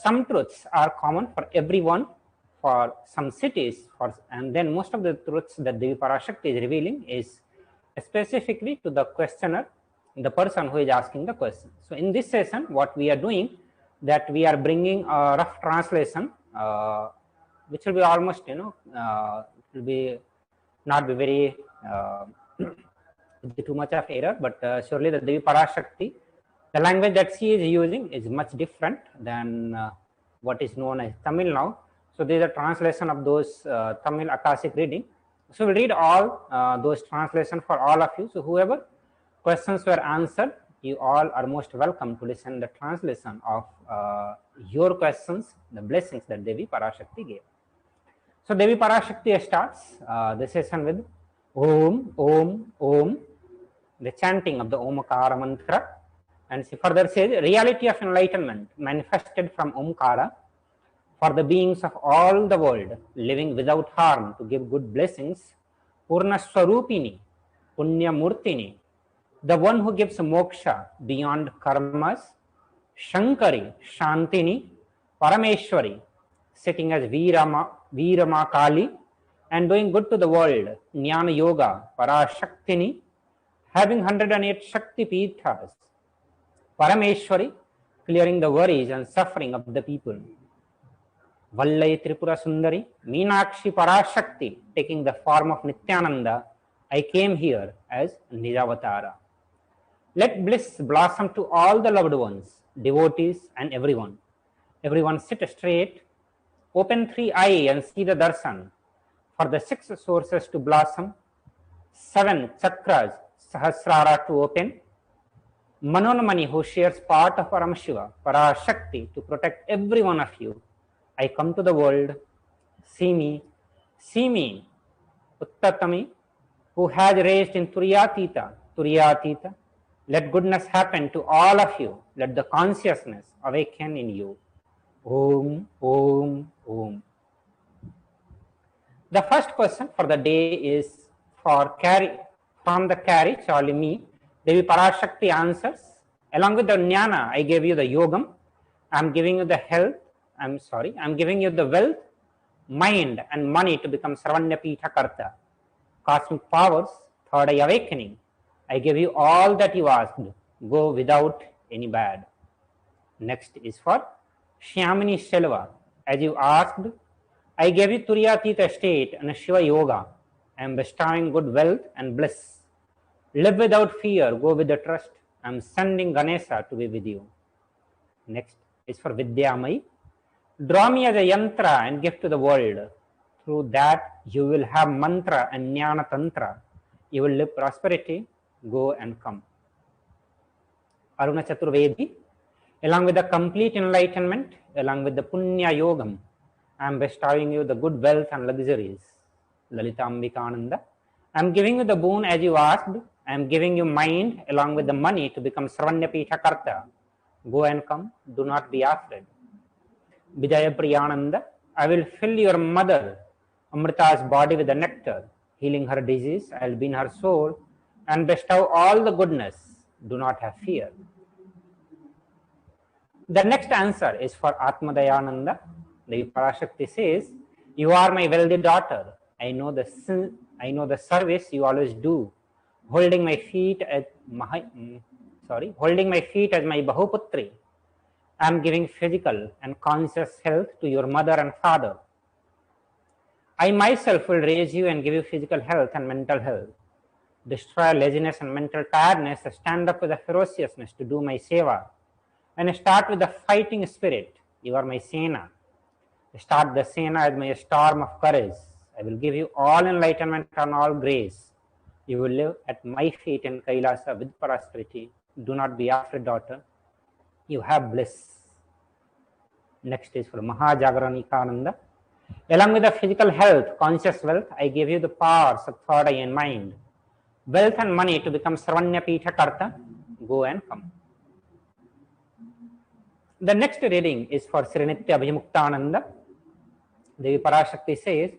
Some truths are common for everyone, for some cities, and then most of the truths that Devi Parashakti is revealing is specifically to the questioner, the person who is asking the question. So in this session, what we are doing, that we are bringing a rough translation, which will be almost, it will be not be very too much of error, but surely the Devi Parashakti, the language that she is using is much different than what is known as Tamil now. So there is a translation of those Tamil Akashic reading. So we'll read all those translations for all of you. So whoever questions were answered, you all are most welcome to listen the translation of your questions, the blessings that Devi Parashakti gave. So Devi Parashakti starts the session with Om, Om, Om, the chanting of the Omkara mantra. And she further says, reality of enlightenment manifested from Omkara for the beings of all the world living without harm to give good blessings, Purna Swarupini, Punya Murtini, the one who gives moksha beyond karmas, Shankari, Shantini, Parameshwari, sitting as Virama Kali and doing good to the world, Jnana Yoga, Parashaktini, having 108 Shakti Pithas, Parameshwari, clearing the worries and suffering of the people, Vallai Tripura Sundari, Meenakshi Parashakti, taking the form of Nithyananda, I came here as Nijavatara. Let bliss blossom to all the loved ones, devotees and everyone. Everyone sit straight, open 3 eyes and see the darshan. For the 6 sources to blossom, 7 chakras, Sahasrara to open, Manonamani who shares part of Paramashiva, Parashakti to protect every one of you. I come to the world, see me, Uttatami, who has raised in Turiyatita. Let goodness happen to all of you. Let the consciousness awaken in you. Om, Om, Om. The first question for the day is from the carry, surely me. Devi Parashakti answers. Along with the jnana, I gave you the yogam. I'm giving you the health. I'm giving you the wealth, mind and money to become Sarvanyapitha Karta. Cosmic powers, third eye awakening. I gave you all that you asked. Go without any bad. Next is for Shyamini Selva. As you asked, I gave you Turiyatita state and Shiva Yoga. I am bestowing good wealth and bliss. Live without fear, go with the trust. I am sending Ganesha to be with you. Next is for Vidyamai. Draw me as a yantra and give to the world. Through that you will have mantra and jnana tantra. You will live prosperity, go and come. Aruna Chaturvedi. Along with the complete enlightenment, along with the Punya Yogam, I am bestowing you the good wealth and luxuries. Lalita Ambikananda. I am giving you the boon as you asked. I am giving you mind along with the money to become Sarvanyapitha Karta. Go and come, do not be afraid. Vijaya Priyananda. I will fill your mother, Amrita's body with the nectar, healing her disease. I will be in her soul and bestow all the goodness. Do not have fear. The next answer is for Atmadayananda. The Parashakti says, you are my wealthy daughter. I know the service you always do, holding my feet as my Bahuputri. I am giving physical and conscious health to your mother and father. I myself will raise you and give you physical health and mental health. Destroy laziness and mental tiredness. Stand up with a ferociousness to do my seva. And start with the fighting spirit. You are my Sena. Start the Sena as my storm of courage. I will give you all enlightenment and all grace. You will live at my feet in Kailasa with prosperity. Do not be afraid, daughter. You have bliss. Next is for Mahajagaranika. Along with the physical health, conscious wealth, I give you the powers of third eye and mind. Wealth and money to become Sarvanyapitha Karta. Go and come. The next reading is for Srinitya Abhimuktananda. Devi Parashakti says,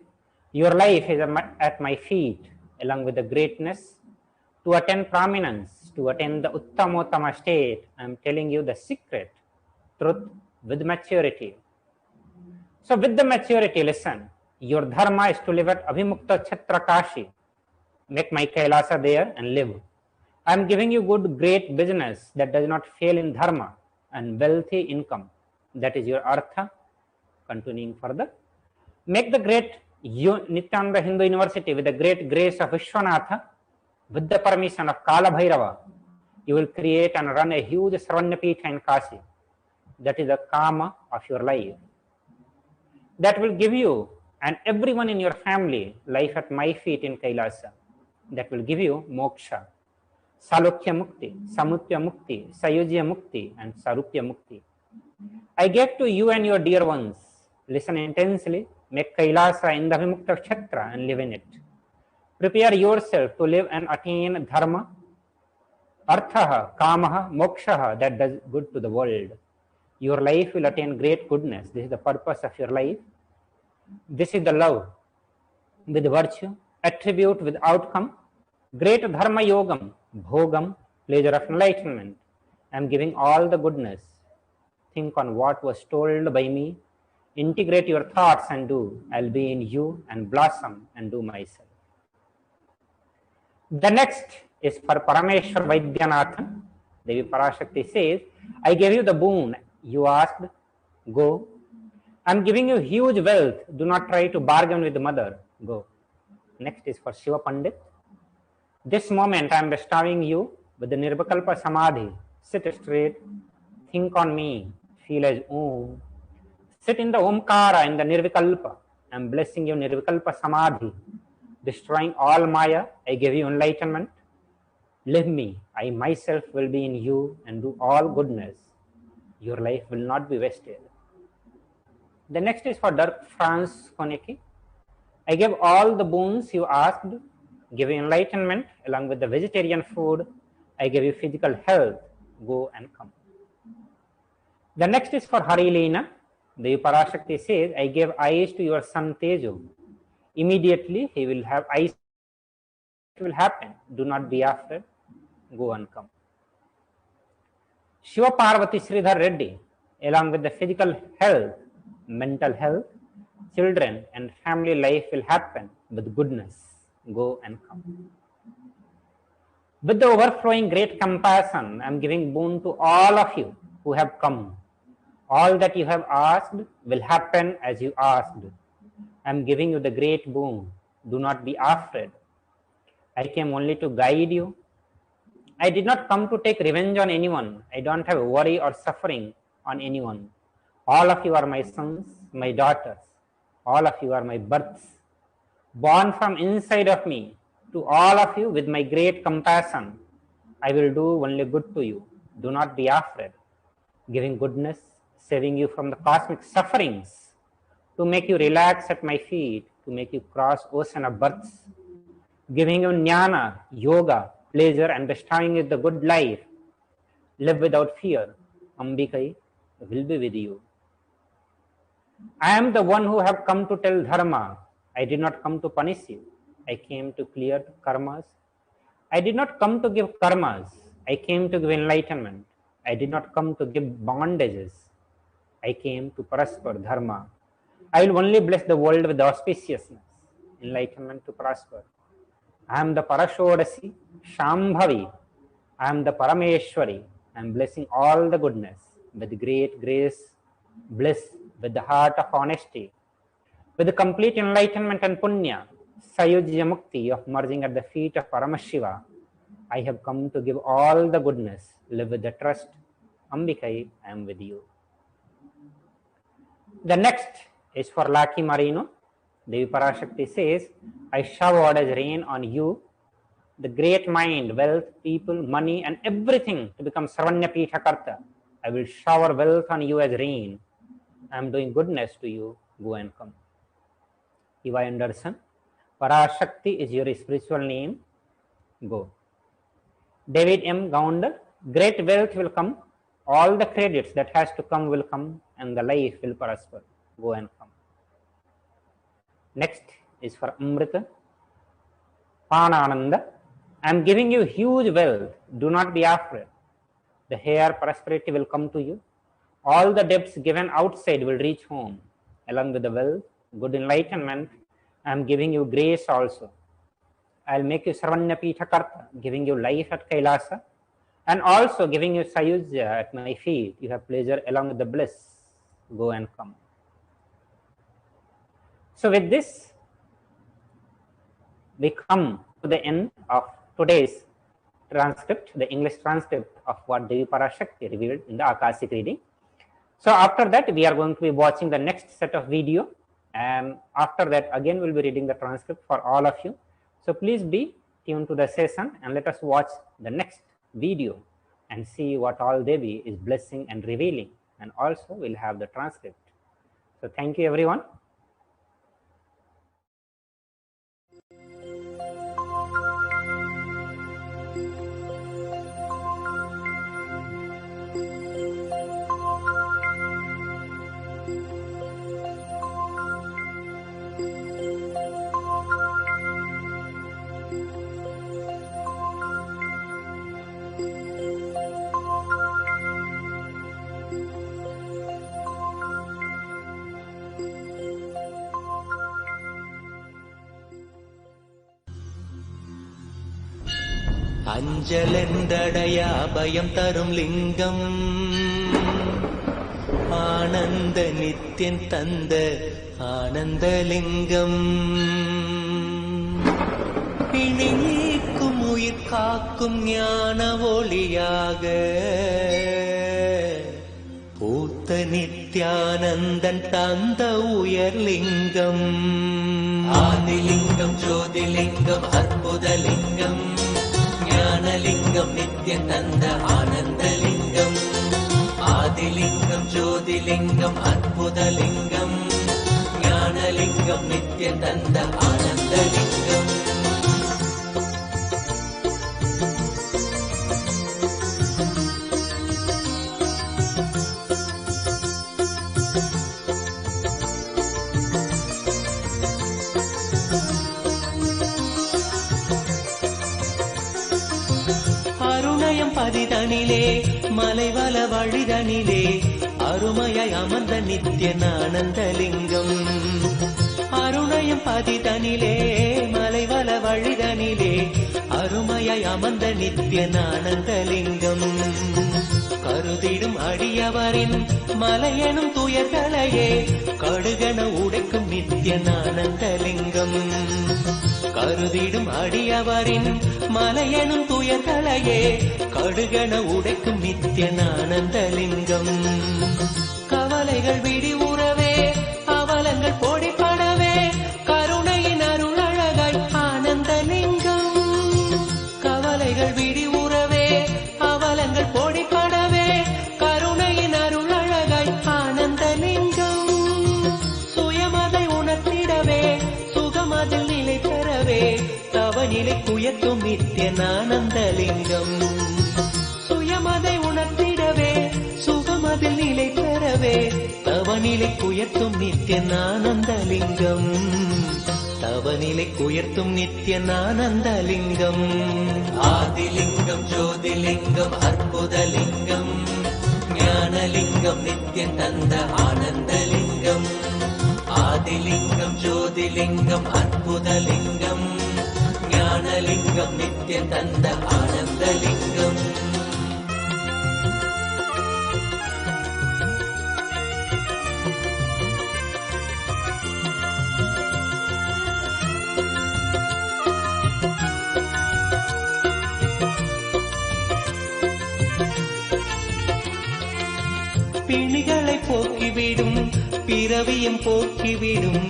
your life is at my feet, along with the greatness. To attain prominence, to attain the Uttamottama state, I am telling you the secret, truth with maturity. So with the maturity, listen, your dharma is to live at Abhimukta Chhatra Kashi. Make my Kailasa there and live. I am giving you good, great business that does not fail in dharma and wealthy income. That is your artha. Continuing further. Make the great Nithyananda Hindu University with the great grace of Vishwanatha, with the permission of Kala Bhairava. You will create and run a huge Sarvanyapitha in Kashi. That is the karma of your life. That will give you and everyone in your family life at my feet in Kailasa. That will give you moksha, salokya mukti, samutya mukti, sayujya mukti, and sarupya mukti. I gave to you and your dear ones. Listen intensely, make Kailasa in the Vimukta Kshetra and live in it. Prepare yourself to live and attain dharma, arthaha, kamaha, mokshaha that does good to the world. Your life will attain great goodness. This is the purpose of your life. This is the love with virtue, attribute with outcome, great dharma yogam, bhogam, pleasure of enlightenment. I am giving all the goodness. Think on what was told by me. Integrate your thoughts and do. I'll be in you and blossom and do myself. The next is for Parameshwar Vaidyanathan. Devi Parashakti says, I gave you the boon. You asked, go. I'm giving you huge wealth. Do not try to bargain with the mother. Go. Next is for Shiva Pandit. This moment I am bestowing you with the Nirvikalpa Samadhi. Sit straight. Think on me. Feel as Om. Sit in the Omkara in the Nirvikalpa. I am blessing you Nirvikalpa Samadhi. Destroying all Maya. I give you enlightenment. Live me. I myself will be in you and do all goodness. Your life will not be wasted. The next is for Dirk Franz Konecki. I gave all the boons you asked, give you enlightenment along with the vegetarian food. I give you physical health. Go and come. The next is for Harilina. The Parashakti says, I gave eyes to your son Tejo. Immediately he will have eyes. It will happen. Do not be afraid. Go and come. Shiva Parvati Sridhar Reddy, along with the physical health, mental health, children and family life will happen with goodness. Go and come. With the overflowing great compassion, I am giving boon to all of you who have come. All that you have asked will happen as you asked. I am giving you the great boon. Do not be afraid. I came only to guide you. I did not come to take revenge on anyone. I don't have worry or suffering on anyone. All of you are my sons, my daughters. All of you are my births. Born from inside of me. To all of you with my great compassion, I will do only good to you. Do not be afraid. Giving goodness, saving you from the cosmic sufferings, to make you relax at my feet, to make you cross ocean of births, giving you jnana, yoga, pleasure and bestowing you the good life. Live without fear. Ambikai will be with you. I am the one who have come to tell dharma. I did not come to punish you. I came to clear karmas. I did not come to give karmas. I came to give enlightenment. I did not come to give bondages. I came to prosper dharma. I will only bless the world with auspiciousness, enlightenment to prosper. I am the Parashodasi, Shambhavi. I am the Parameshwari. I am blessing all the goodness with great grace, bliss, with the heart of honesty, with the complete enlightenment and punya, sayujya mukti of merging at the feet of Paramashiva. I have come to give all the goodness. Live with the trust. Ambikai, I am with you. The next is for Laki Marino. Devi Parashakti says, I showered as rain on you the great mind, wealth, people, money and everything to become Sarvanyapitha Karta. I will shower wealth on you as rain. I am doing goodness to you. Go and come. Eva Anderson, Parashakti is your spiritual name. Go. David M. Gounder, great wealth will come. All the credits that has to come will come and the life will prosper. Go and come. Next is for Amrita. Panananda. I am giving you huge wealth. Do not be afraid. The hair prosperity will come to you. All the debts given outside will reach home. Along with the wealth, good enlightenment, I am giving you grace also. I will make you Sarvanya Pitha Karta, giving you life at Kailasa, and also giving you Sayujya at my feet. You have pleasure along with the bliss. Go and come. So with this, we come to the end of today's transcript, the English transcript of what Devi Parashakti revealed in the Akashic reading. So after that, we are going to be watching the next set of video, and after that again we'll be reading the transcript for all of you. So please be tuned to the session and let us watch the next video and see what all Devi is blessing and revealing, and also we'll have the transcript. So thank you everyone. அஞ்சலென்றடைய அபயம் தரும் லிங்கம் ஆனந்த நித்யன் தந்த ஆனந்தலிங்கம் பிணி நீக்கும் உயிர் காக்கும் ஞான ஒளியாக பூத்த நித்யானந்தன் தந்த உயர்லிங்கம் ஆதிலிங்கம் ஜோதிலிங்கம் அற்புதலிங்கம் ஞானலிங்கம் நித்யன் தந்த ஆனந்தலிங்கம் ஆதிலிங்கம் ஜோதிலிங்கம் அற்புதலிங்கம் ஞானலிங்கம் நித்யன் தந்த ஆனந்தலிங்கம் பதிதனிலே மலைவல வழிதனிலே அருமையாய் அமர்ந்த நித்யன் ஆனந்தலிங்கம் அருணயம் பதிதனிலே மலைவல வழிதனிலே அருமையாய் அமர்ந்த நித்யன் ஆனந்தலிங்கம் கருதிடும் அடியவரின் மலையெனும் துயர்களையே கடுகன உடைக்கும் நித்யன் ஆனந்தலிங்கம் கருதிடும் அடியவரின் மலையெனும் துயர்களையே கடுகன உடைக்கும் நித்யன் ஆனந்தலிங்கம் கவலைகள் விடி உறவே அவலங்கள் பொடிப்படவே கருணையின் அருள் அழகாய் ஆனந்தலிங்கம் கவலைகள் விடி உறவே அவலங்கள் பொடிப்படவே கருணையின் அருள் அழகாய் ஆனந்தலிங்கம் சுயமதை உணர்த்திடவே சுகமதில் நிலை பெறவே தவநிலை குயர்த்தும் நித்யன் ஆனந்தலிங்கம் சுயமதை உணர்த்திடவே சுகமதில் நிலை பெறவே தவநிலை குயர்த்தும் நித்யன் ஆனந்தலிங்கம் தவநிலை குயர்த்தும் நித்யன் ஆனந்தலிங்கம் ஆதிலிங்கம் ஜோதிலிங்கம் அற்புதலிங்கம் ஞானலிங்கம் நித்யன் தந்த ஆனந்தலிங்கம் ஆதிலிங்கம் ஜோதிலிங்கம் அற்புதலிங்கம் ஞானலிங்கம் நித்யன் தந்த ஆனந்தலிங்கம் பிணிகளை போக்கிவிடும் பிறவியும் போக்கிவிடும்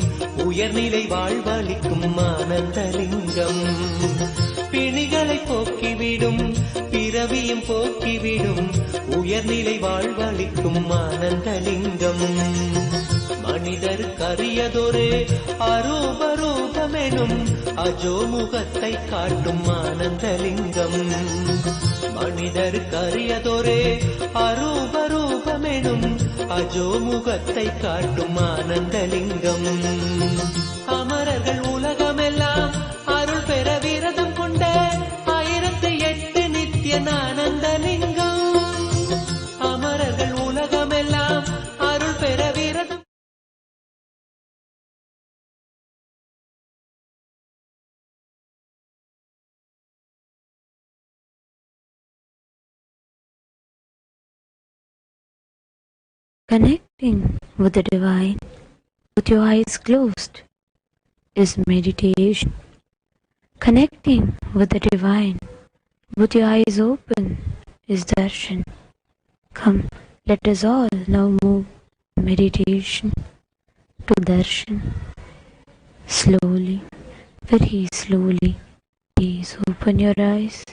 உயர்நிலை வாழ்வளிக்கும் ஆனந்தலிங்கம் பிணிகளை போக்கிவிடும் பிறவியும் போக்கிவிடும் உயர்நிலை வாழ்வளிக்கும் ஆனந்தலிங்கம் மனிதருக்கு அரியதொரு அரூபரூபமெனும் அஜோமுகத்தை காட்டும் ஆனந்தலிங்கம் மனிதருக்கு அரியதொரு அரூபரூபமெனும் அஜோமுகத்தை காட்டும் ஆனந்தலிங்கம் அமர Connecting with the divine with your eyes closed is meditation. Connecting with the divine with your eyes open is darshan. Come, let us all now move meditation to darshan. Slowly, very slowly, please open your eyes.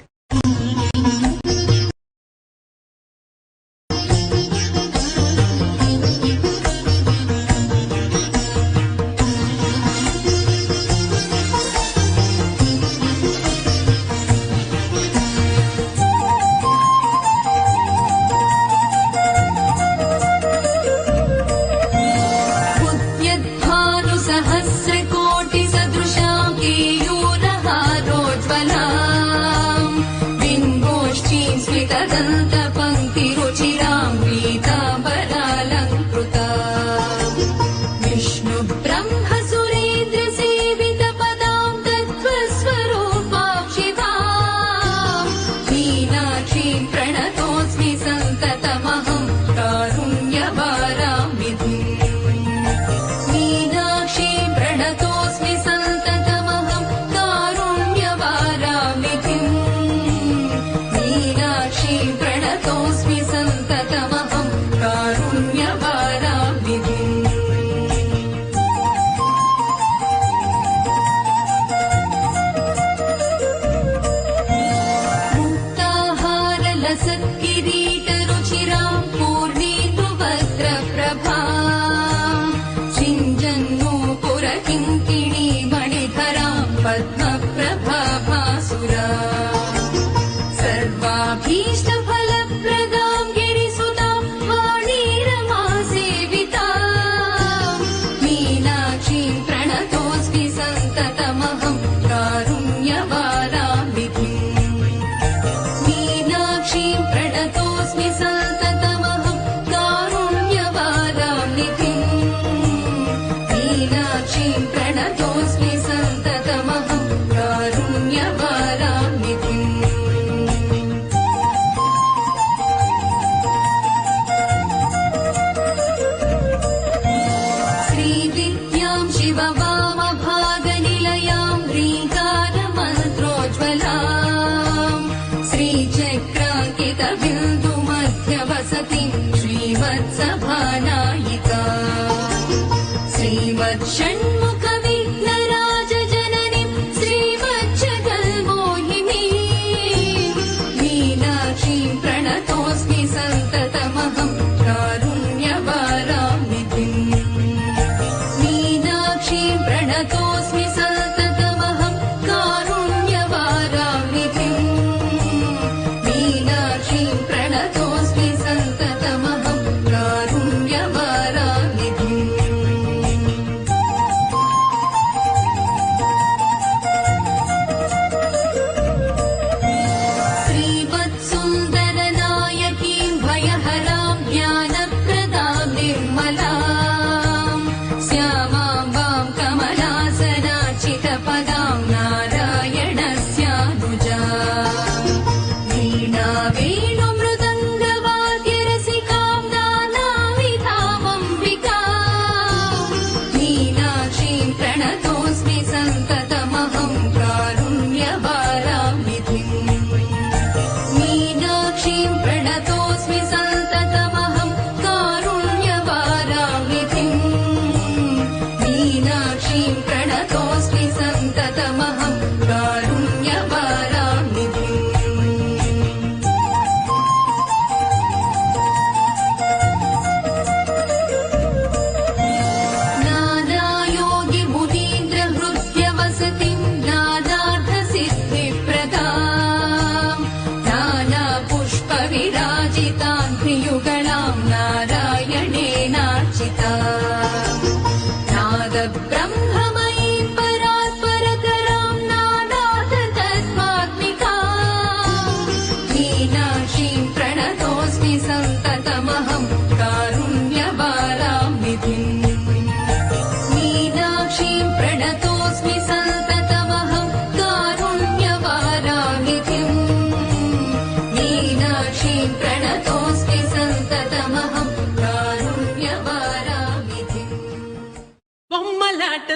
मीनाक्षीं प्रणतोऽस्मि सन्ततमहं कारुण्य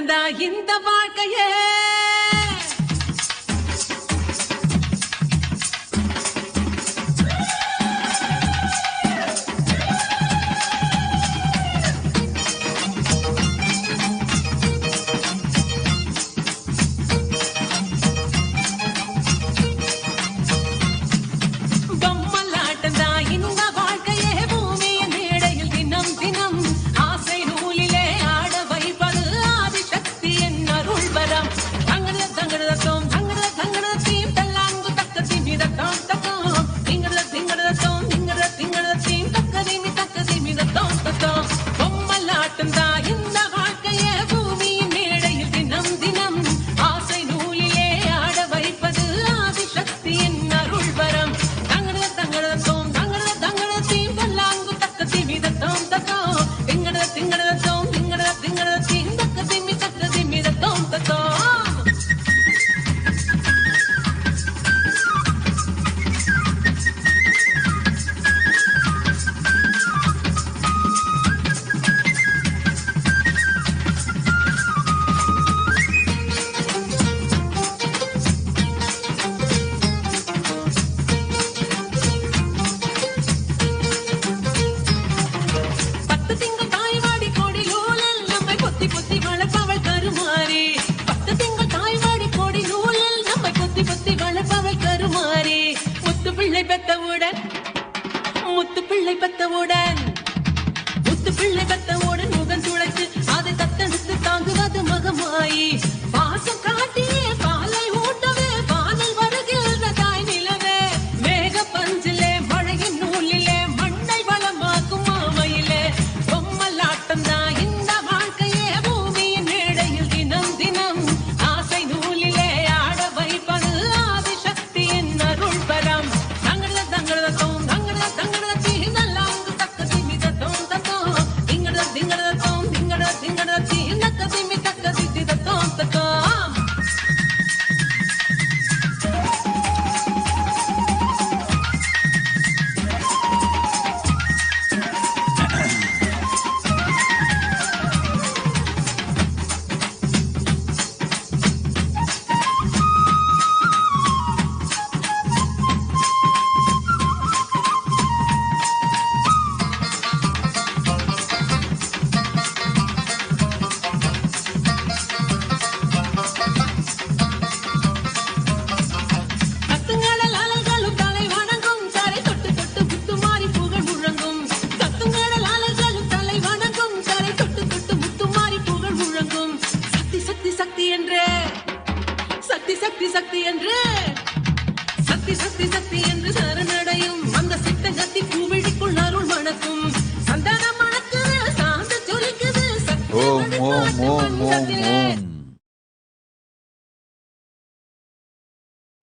பொம்மலாட்டந்தா இந்த வாழ்க்கையே.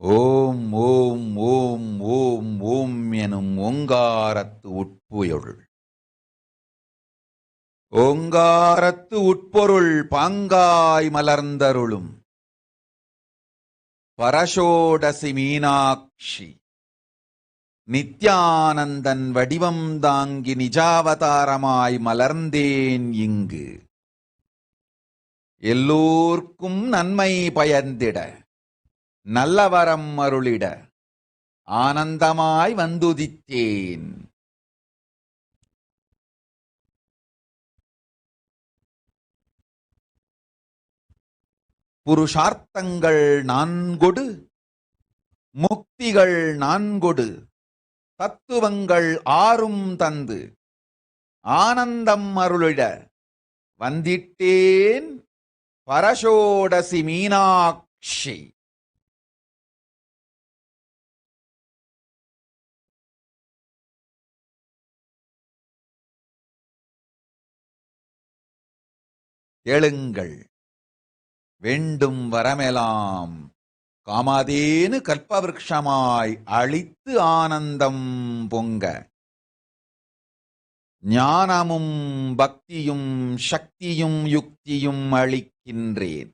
ஓம் ஓம் ஓம் ஓம் ஓம் எனும் ஓங்காரத்து உட்புயொள். ஓங்காரத்து உட்பொருள் பாங்காய் மலர்ந்தருளும் பரஷோடசி மீனாட்சி நித்யானந்தன் வடிவம் தாங்கி நிஜாவதாரமாய் மலர்ந்தேன் இங்கு. எல்லோர்க்கும் நன்மை பயந்திட நல்லவரம் அருளிட ஆனந்தமாய் வந்துதித்தேன். புருஷார்த்தங்கள் நான்கொடு முக்திகள் நான்கொடு தத்துவங்கள் ஆறும் தந்து ஆனந்தம் அருளிட வந்திட்டேன் பரஷோடசி மீனாட்சி. எழுங்கள், வேண்டும் வரமெலாம் காமாதேனு கல்பவிருஷமாய் அளித்து ஆனந்தம் பொங்க. ஞானமும் பக்தியும் சக்தியும் யுக்தியும் அளிக்கின்றேன்.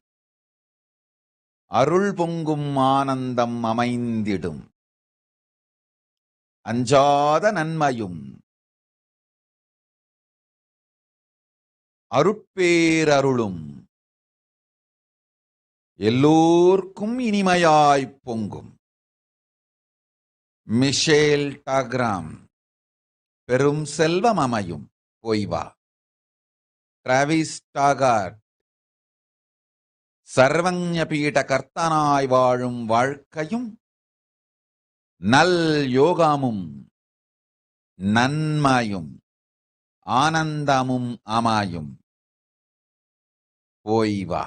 அருள் பொங்கும் ஆனந்தம் அமைந்திடும். அஞ்சாத நன்மையும் அருட்பேரருளும் எல்லோர்க்கும் இனிமையாய்ப் பொங்கும். மிஷேல் டாக்ராம். பெரும் செல்வம் அமையும் போய்வா. Travis Taggart. சர்வஞபீட கர்த்தனாய் வாழும் வாழ்க்கையும் நல் யோகமும் நன்மையும் ஆனந்தமும் அமையும் போய்வா.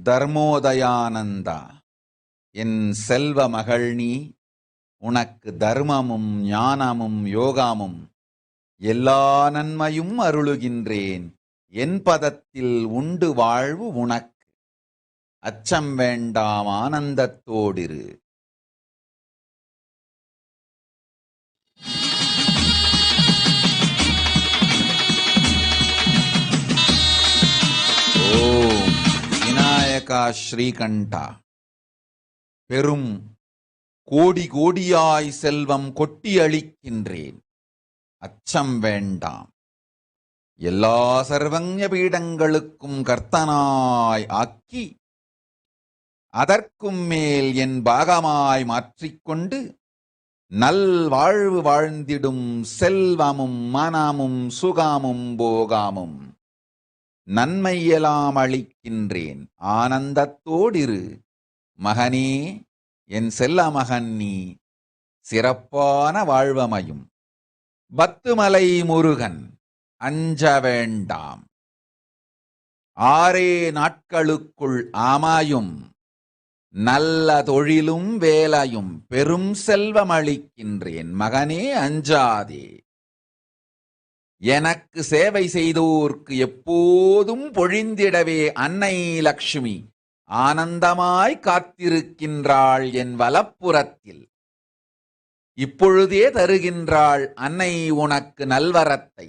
தர்மோதயானந்தா, என் செல்வ மகள் நீ, உனக்கு தர்மமும் ஞானமும் யோகமும் எல்லா நன்மையும் அருளுகின்றேன். என் பதத்தில் உண்டு வாழ்வு உனக்கு. அச்சம் வேண்டாம், ஆனந்தத்தோடிரு. ஓம் விநாயகா ஸ்ரீகண்டா. பெரும் கோடி கோடியாய் செல்வம் கொட்டி அளிக்கின்றேன். அச்சம் வேண்டாம். எல்லா சர்வஞ பீடங்களுக்கும் கர்த்தனாய் ஆக்கி அதற்கும் மேல் என் பாகமாய் மாற்றிக்கொண்டு நல் வாழ்வு வாழ்ந்திடும் செல்வமும் மனமும் சுகமும் போகமும் நன்மையெல்லாம் அளிக்கின்றேன். ஆனந்தத்தோடிரு மகனே, என் செல்ல மகன் நீ. சிறப்பான வாழ்வமையும். பத்துமலை முருகன். அஞ்ச வேண்டாம். 6 நாட்களுக்குள் அமையும் நல்ல தொழிலும் வேலையும் பெரும் செல்வம் அளிக்கின்றேன். மகனே, அஞ்சாதே. எனக்கு சேவை செய்தோர்க்கு எப்போதும் பொழிந்திடவே அன்னை லக்ஷ்மி ஆனந்தமாய் காத்திருக்கின்றாள் என் வலப்புறத்தில். இப்பொழுதே தருகின்றாள் அன்னை உனக்கு நல்வரத்தை.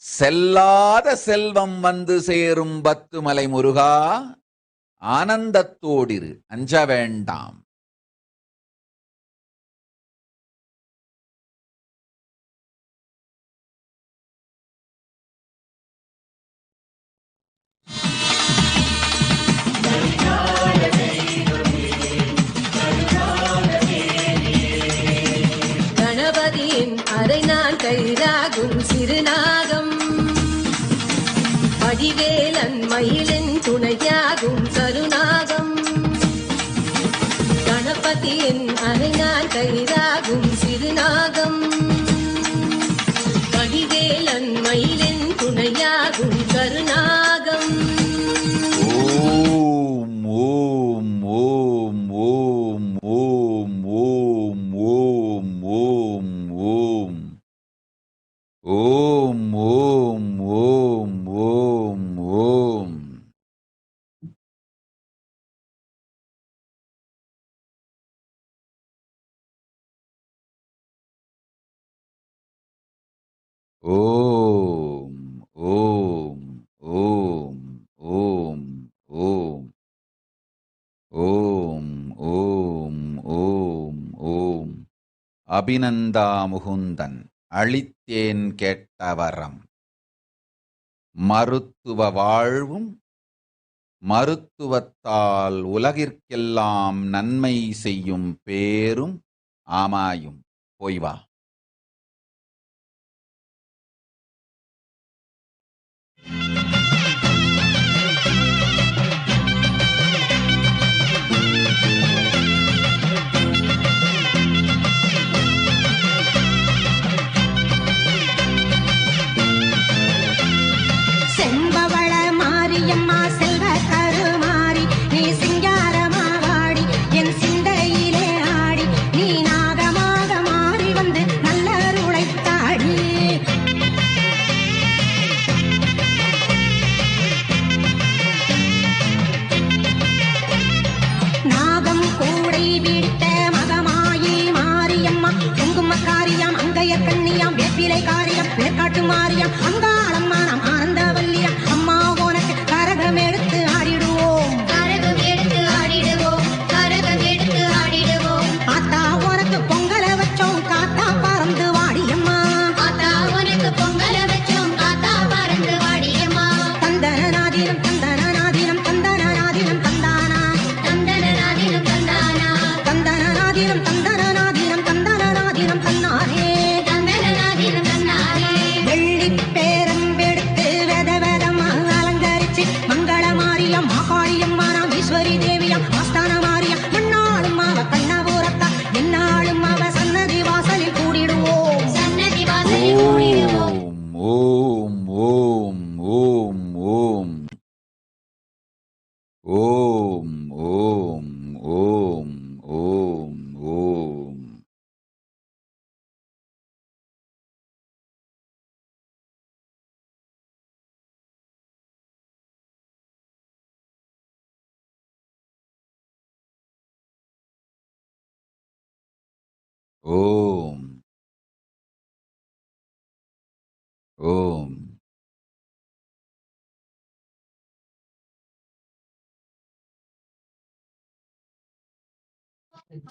செல்லாத செல்வம் வந்து சேரும் பத்துமலை முருகா, ஆனந்தத்தோடிரு, அஞ்ச வேண்டாம். கணபதியின் அரை நான் கைராகும் சிறுநாகம், வடிவேலன் மயிலின் துணையாகும் கருநாகம். கணபதியின் அரை நான் கைராகும் சிறுநாகம், வடிவேலன் மயிலின் துணையாகும் கருநாகம். ஓம் ஓம் ஓம் ஓம் ஓம் ஓம் ஓம் ஓம் ஓம் ஓம் ஓம் ஓம் ஓம் ஓம். ஓம் ஓம் ஓம் ஓம் ஓம் ஓம் ஓம் ஓம் ஓம். அபிநந்தா முகுந்தன். அளித்தேன் கேட்ட வரம். மருத்துவ வாழ்வும் மருத்துவத்தால் உலகிற்கெல்லாம் நன்மை செய்யும் பேரும் ஆமாயும். போய் வா. செம்பவள மாரியம்மா செல்வ கருமாரி நீ சிங்காரமா வாடி என் சிந்தையிலே ஆடி நீ நாகமாக மாறி வந்து நல்லருளை தாடி நாகம் கூடை விட்ட மகமாயி மாரியம்மா குங்குமக்காரியாம் அங்கைய கண்ணியாம் வேப்பிலை காரியம் வேர்க்காட்டு மாரியம் அங்காளம்மா நாம் ஆனந்தவல்லியம் அம்மா உனக்கு கரகம் எடுத்து ஆடிடுவோம் கரகம் எடுத்து ஆடிடுவோம் கரகம் எடுத்து ஆடிடுவோம் ஆத்தா உனக்கு பொங்கல வச்சோம் காத்தா பறந்து வாடியம்மா ஆத்தா உனக்கு பொங்கல வச்சோம் காத்தா பறந்து வாடியம்மா தந்தன நாதினம் தந்தன நாதினம் தந்தன நாதினம் தந்தானா தந்தன நாதினம் தந்தானா தந்தன நாதினம் தந்தன நாதினம் தந்தன நாதினம் தன்னாரே தந்தன நாதினம் தன்னாரே வெள்ளி பேரம்பெடுத்து வெத வெதமா அலங்கரிச்சு மங்கள மாரியம் மாகாளியம்மா நாம் ஈஸ்வரி தேவியம் ஆஸ்தான மாரியம் மண்ணாளும் அவ கண்ணபுரத்தா என்னாலும் அவ சன்னதி வாசலில் கூடிடுவோம் சன்னதி வாசலில் கூடிடுவோம். ஓம் ஓம் ஓம் ஓம் ஓம் ஓம் ஓம் ஓம் ஓம். ஓம் ஓம்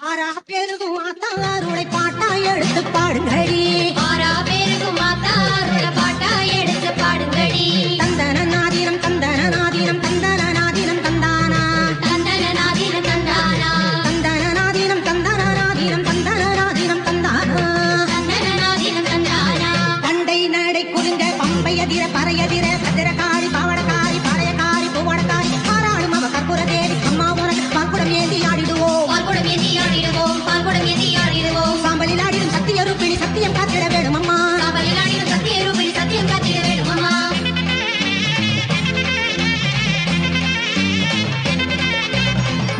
ஆரா பேருக்கும் ஆத்தாருடைய பாட்டா எடுத்து பாடுங்கடி ஆரா பேருக்கும் ஆத்தாருடைய பாட்டா எடுத்து பாடுங்கடி தந்தன நாதினம் தந்தன நாதினம் தந்தன நாதினம் தந்தானா தந்தன நாதினம் தந்தானா தந்தன நாதினம் தந்தன நாதினம் தந்தன நாதினம் தந்தானா தந்தன நாதினம் தந்தானா பண்டை நடை குலுங்க பம்பையதிர பறையதிர பத்திரக்காரி பாவடக்காரி பழையக்காரி பூவடக்காரி பாராளும் அவ கற்பூர தேவி அம்மா உனக்கு பால்குடம் ஏந்தி ஆடிடுவோம் பால்குடம் ஏந்தி ஆடிடுவோம் பால்குடம் ஏந்தி ஆடிடுவோம் சாம்பலில் ஆடிடும் சத்திய ரூபிணி சத்தியம் காத்திட வேணும் அம்மா சாம்பலில் ஆடிடும் சத்திய ரூபிணி சத்தியம் காத்திட வேணும் அம்மா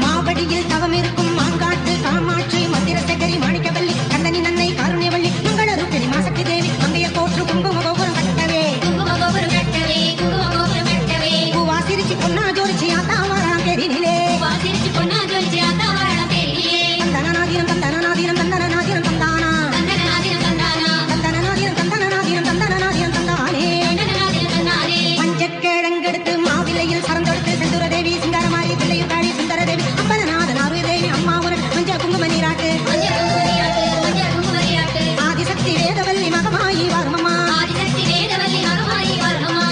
மாவடியில் தவம் இருக்கும் மாங்காட்டு காமாட்சி மந்திர சகரி மாணிக்கவல்லி கண்ணனி நன்னை காருண்யவல்லி மங்கள ரூபிணி மாசக்தி தேவி மங்கைய கோற்று குங்கும கோபுரம் கட்டவே குங்கும கோபுரம் கட்டவே குங்கும கோபுரம் கட்டவே பூவா சிரிச்சு பொன்னா ஜோடிச்சு ஆத்தா வரான் தெரினிலே பூவா சிரிச்சு பொன்னா ஜோடிச்சு ஆத்தா வரான் தெரினிலே தந்தன நாதினம் தந்தன நாதினம் தந்தன நாதினம் தந்தானா தந்தன நாதினம் தந்தானா தந்தன நாதினம் தந்தன நாதினம் தந்தன நாதினம் தந்தானே தந்தன நாதினம் தந்தானே பஞ்சக்கிழங்கெடுத்து மாவிலையில் சரந்தொடுத்து செந்தூர தேவி சிங்காரமாரி பிள்ளையும் காடி சுந்தர தேவி அப்பனநாதன் ஆறு தேவி அம்மா உனக்கு மஞ்ச குங்கும நீராட்டு ஆதிசக்தி வேதவல்லி மகமாயி வருமம்மா ஆதிசக்தி வேதவல்லி மகமாயி வருமம்மா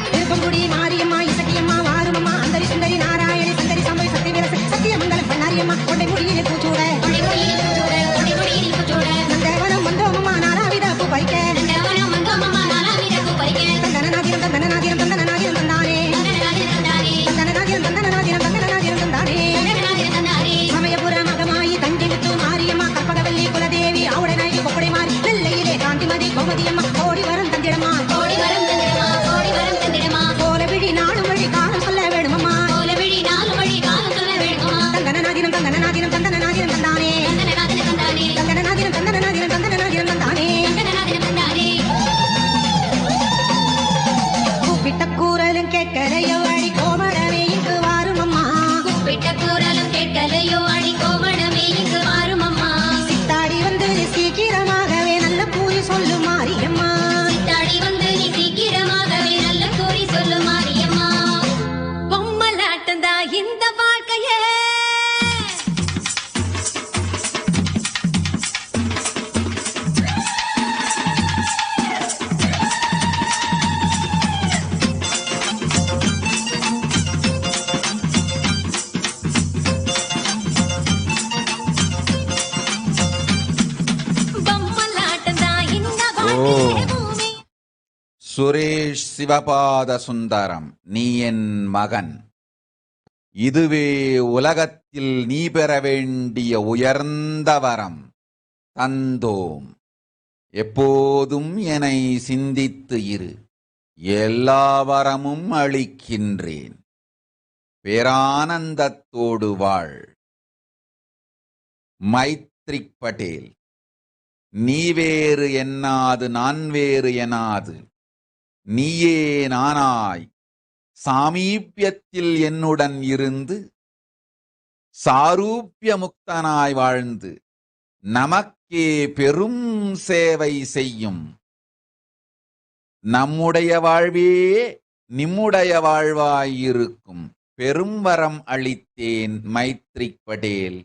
திருப்பங்குடி மாரியம்மா இசக்கியம்மா வாருமம்மா அந்தரி சுந்தரி நாராயணி சுந்தரி சம்பவி சக்தி வீரச சத்தியமங்கலம் பண்ணாரியம்மா கொண்டை முடியிலே பூச்சூட கொண்டை முடியிலே பூச்சூட கொண்டை முடியிலே பூச்சூட நந்தவனம் வந்தோமம்மா நாராவித பூ பறிக்க நந்தவனம் வந்தோமம்மா நாராவித பூ பறிக்க தந்தன நாதினம் தந்தன நாதினம் தந்தன நாதினம் தந்தானே தந்தன நாதினம் தந்தானே தந்தன நாதினம் தந்தன நாதினம் தந்தன நாதினம் தந்தானே தந்தன நாதினம் தந்தானே சமயபுர மகமாயி தஞ்சை முத்து மாரியம்மா கற்பகவல்லி குலதேவி ஆவுடனாயி கொப்படை மாறி நெல்லையிலே காந்திமதி கோமதியம்மா கோடி வரம் தந்திடமா கோடி வரம் தந்திடமா கோடி வரம் தந்திடமா கோல விழி நாலு வழி காலம் சொல்ல வேணுமம்மா கோல விழி நாலு வழி காலம் சொல்ல வேணுமம்மா தந்தன நாதினம் தந்தன நாதினம் தந்தன நாதினம் தந்தானே தந்தன நாதினம் தந்தானே தந்தன நாதினம் தந்தன நாதினம் தந்தன நாதினம் தந்தானே தந்தன நாதினம் தந்தானே கூப்பிட்ட கூறலும் கேட்கலையோ அடி கோமடமே இங்கு வாருமம்மா கூப்பிட்ட கூறலும் கேட்கலையோ அடி கோமடமே இங்கு வாருமம்மா சித்தாடி வந்து சீக்கிரமாகவே நல்ல கூறி சொல்லு மாரியம்மா சித்தாடி வந்து நீ சீக்கிரமாகவே நல்ல கூறி சொல்லு மாரியம்மா பொம்மலாட்டந்தா இந்த வாழ்க்கையே சுரேஷ் சிவபாத சுந்தரம், நீ என் மகன். இதுவே உலகத்தில் நீ பெற வேண்டிய உயர்ந்த வரம். தந்தோம். எப்போதும் என்னை சிந்தித்து இரு. எல்லா வரமும் அளிக்கின்றேன். பேரானந்தத்தோடு வாழ். மைத்ரிக் பட்டேல். நீ வேறு என்னாது, நான் வேறு எனாது, நீயே நானாய் சாமீபியத்தில் என்னுடன் இருந்து சாரூபிய முக்தனாய் வாழ்ந்து நமக்கே பெரும் சேவை செய்யும். நம்முடைய வாழ்வே நிம்முடைய வாழ்வாயிருக்கும் பெரும் வரம் அளித்தேன் மைத்ரிக் பட்டேல்.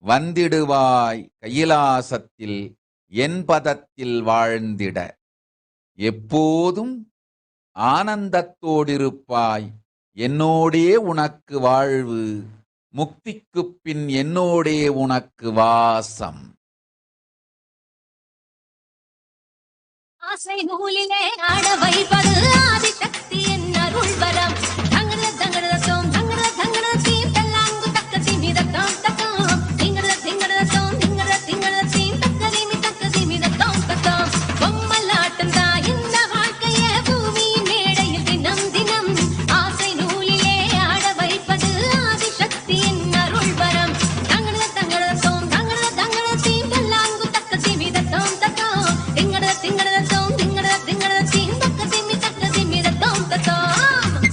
வந்திடுவாய் கைலாசத்தில் என் பதத்தில் வாழ்ந்திட. எப்போதும் ஆனந்தத்தோடிருப்பாய். என்னோடே உனக்கு வாழ்வு. முக்திக்குப் பின் என்னோடே உனக்கு வாசம். ஆசை நூலிலே ஆட வைப்பது ஆதிசக்தி என் அருள் வரம். தங்கட தங்கட சோம் தங்கட தங்கட தீம் தல்லாங்கு தக்க திமிதத்தாம் தக்கம். திங்கட திங்கட சோம் திங்கட திங்கட தீம் தக்க திமிதத்தாம் தக்கம். பொம்மலாட்டம் தான் இந்த வாழ்க்கையே பூமியின் மேடையில் தினம் தினம். ஆசை நூலிலே ஆட வைப்பது ஆதிசக்தி என் அருள் வரம். தங்கட தங்கட சோம் தங்கட தங்கட தீம் தல்லாங்கு தக்க திமிதத்தாம் தக்கம். திங்கட திங்கட சோம் திங்கட திங்கட தீம் தக்க திமிதத்தாம் தக்கம்.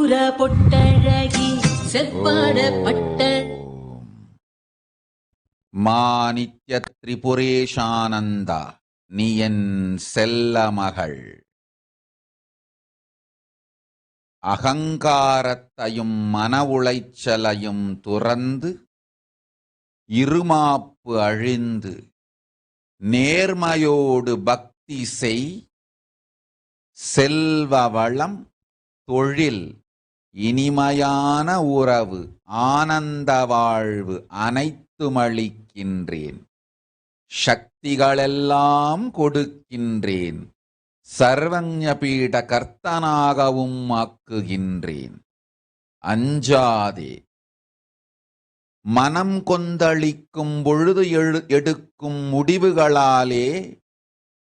செந்தூர பொட்டழகி செவ்வாட பட்ட மானித்ய திரிபுரேஷானந்தா நீ என் செல்ல மகள். அகங்காரத்தையும் மன உளைச்சலையும் துறந்து இருமாப்பு அழிந்து நேர்மையோடு பக்தி செய். செல்வ வளம், தொழில், இனிமையான உறவு, ஆனந்த வாழ்வு அனைத்துமளிக்கின்றேன். சக்திகளெல்லாம் கொடுக்கின்றேன். சர்வஞபீட கர்த்தனாகவும் ஆக்குகின்றேன். அஞ்சாதே. மனம் கொந்தளிக்கும் பொழுது எடுக்கும் முடிவுகளாலே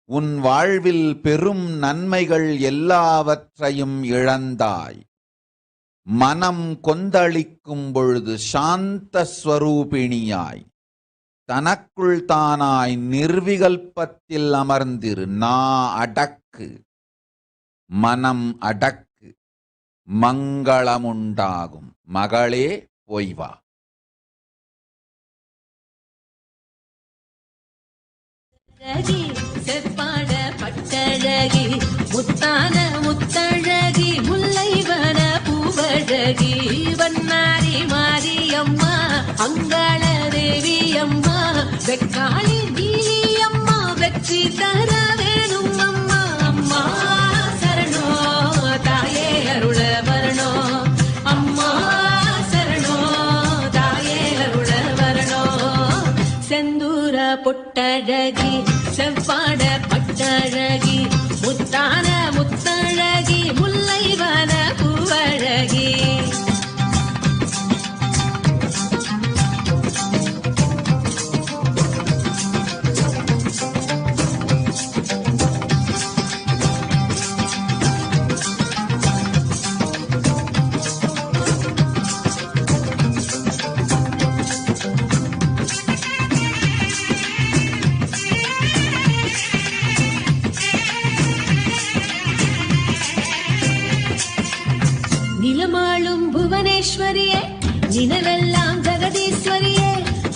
உன் வாழ்வில் பெரும் நன்மைகள் எல்லாவற்றையும் இழந்தாய். மனம் கொந்தளிக்கும் பொழுது சாந்த ஸ்வரூபிணியாய் தனக்குள் தானாய் நிர்விகல்பத்தில் அமர்ந்திரு. அடக்கு, மனம் அடக்கு, மங்களமுண்டாகும். மகளே போய் வா. செவ்வாட பட்டழகி முத்தான முத்தழகி முல்லைவன பூவழகி வண்ணாரி மாரியம்மா அங்காள தேவி அம்மா வெக்காளி நீலி அம்மா வெற்றி தர வேணும் அம்மா. அம்மா சரணோ தாயே அருள வரணோ. அம்மா சரணோ தாயே அருள வரணோ. செந்தூர பொட்டழகி செவ்வாட பட்டழகி முத்தான முத்தழகி முல்லைவன பூவழகி. நிலமாளும் புவனேஸ்வரியே நினைவெல்லாம் ஜெகதீஸ்வரியே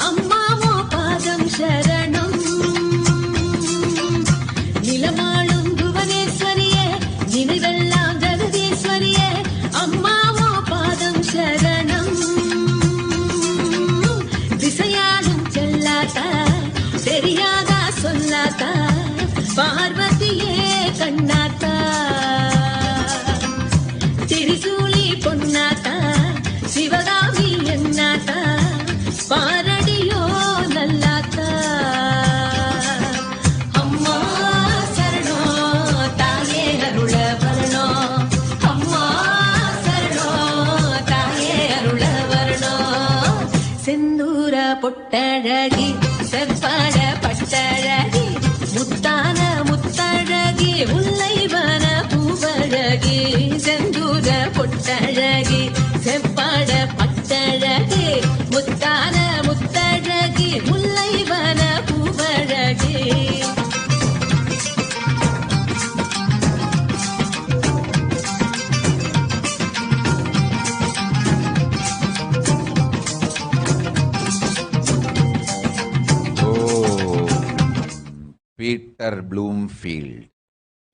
அம்மாவோ பாதம் சரணம். நிலமாளும் புவனேஸ்வரியே நினைவெல்லாம் ஜெகதீஸ்வரியே அம்மாவோ பாதம் சரணம். திசையாலும் செல்லாதா தெரியாதா சொல்லாதா பார்வதியே கண்ணாத்தா. திரிசூலி பொன்னாத்தா சிவகாமி என்னாத்தா பாரடியோ நல்லாத்தா. அம்மா சரணோ தாயே அருள வரணோ. அம்மா சரணோ தாயே அருள வரணோ. செந்தூர பொட்டழகி செவ்வாட பட்டழகி முத்தான முத்தழகி முல்லைவன பூவழகி. செந்தூர பொட்டழகி செவ்வாட பட்டழகி முத்தான முத்தழகி முல்லைவன பூவழகி. பீட்டர் ப்ளூம்ஃபீல்ட்.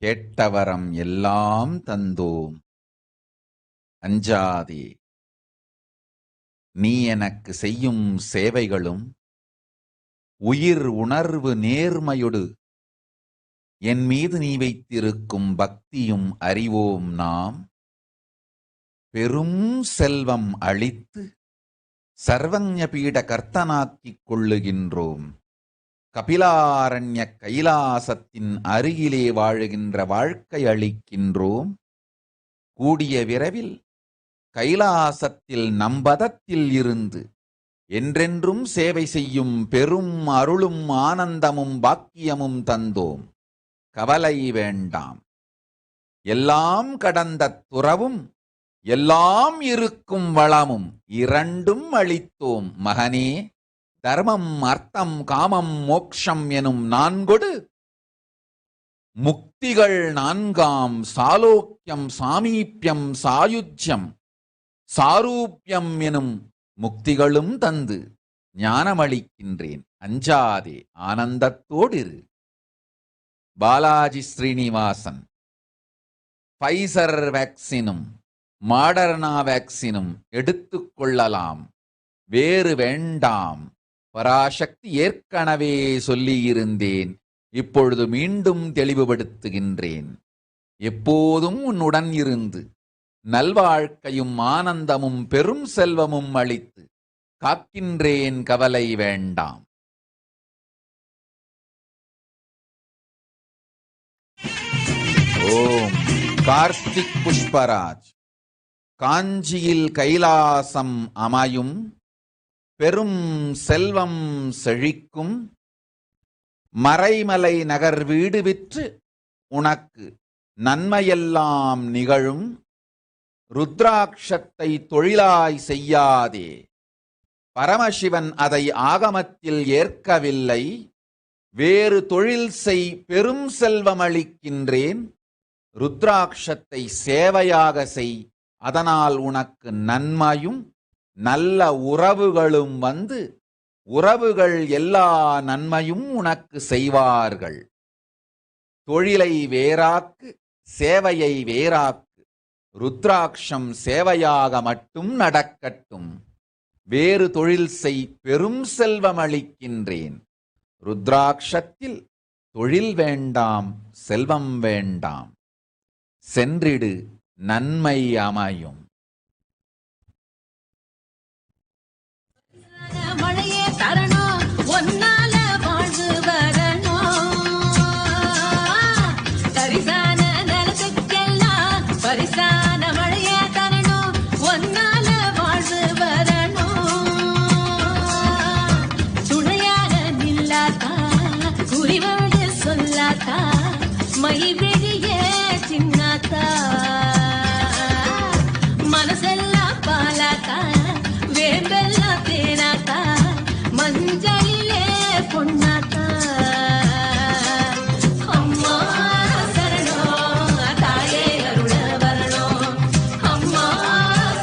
கேட்டவரம் எல்லாம் தந்தோம். அஞ்சாதே. நீ எனக்கு செய்யும் சேவைகளும் உயிர் உணர்வு நேர்மையொடு என் மீது நீ வைத்திருக்கும் பக்தியும் அறிவோம் நாம். பெரும் செல்வம் அளித்து சர்வஞபீட கர்த்தனாக்கிக் கொள்ளுகின்றோம். கபிலாரண்ய கைலாசத்தின் அருகிலே வாழுகின்ற வாழ்க்கை அளிக்கின்றோம். கூடிய விரைவில் கைலாசத்தில் நம்பதத்தில் இருந்து என்றென்றும் சேவை செய்யும் பெரும் அருளும் ஆனந்தமும் பாக்கியமும் தந்தோம். கவலை வேண்டாம். எல்லாம் கடந்த துறவும் எல்லாம் இருக்கும் வளமும் இரண்டும் அளித்தோம் மகனே. தர்மம் அர்த்தம் காமம் மோக்ஷம் எனும் நான்கொடு முக்திகள் நான்காம் சாலோக்கியம் சாமீப்யம் சாயுஜ்யம் சாரூபியம் எனும் முக்திகளும் தந்து ஞானமளிக்கின்றேன். அஞ்சாதே ஆனந்தத்தோடிரு. பாலாஜி ஸ்ரீனிவாசன். ஃபைசர் வேக்சினும் மாடர்னா வேக்சினும் எடுத்துக்கொள்ளலாம், வேறு வேண்டாம். பராசக்தி ஏற்கனவே சொல்லியிருந்தேன், இப்பொழுது மீண்டும் தெளிவுபடுத்துகின்றேன். எப்போதும் உன்னுடன் இருந்து நல்வாழ்க்கையும் ஆனந்தமும் பெரும் செல்வமும் அளித்து காக்கின்றேன், கவலை வேண்டாம். ஓம். கார்த்திக் புஷ்பராஜ். காஞ்சியில் கைலாசம் அமையும், பெரும் செல்வம் செழிக்கும், மறைமலை நகர் வீடு விற்று உனக்கு நன்மையெல்லாம் நிகழும். ருத்ராட்சத்தை தொழிலாய் செய்யாதே, பரமசிவன் அதை ஆகமத்தில் ஏற்கவில்லை. வேறு தொழில் செய், பெரும் செல்வம் அளிக்கின்றேன். ருத்ராட்சத்தை சேவையாக செய், அதனால் உனக்கு நன்மையும் நல்ல உறவுகளும் வந்து உறவுகள் எல்லா நன்மையும் உனக்கு செய்வார்கள். தொழிலை வேறாக்கு, சேவையை வேறாக்கு. ருத்ராட்சம் சேவையாக மட்டும் நடக்கட்டும். வேறு தொழில் செய், பெரும் செல்வம் அளிக்கின்றேன். ருத்ராட்சத்தில் தொழில் வேண்டாம், செல்வம் வேண்டாம். சென்றிடு, நன்மை அமையும். மழையே தரணும், ஒன்னால வாழ்வு வரணும். தரிசான நிலத்துக்கெல்லாம் பரிசான மழையே தரணும், ஒன்னால வாழ்வு வரணும். துணையாக நில்லாத்தா, குறிவழி சொல்லாத்தா, மை வெளியே சின்னாத்தா, மனசெல்லாம் பாலாத்தா, வேம்பெல்லாம் தேனாத்தா, மஞ்சளிலே பொன்னாத்தா. அம்மா சரணம், தாயே அருள வரணும். அம்மா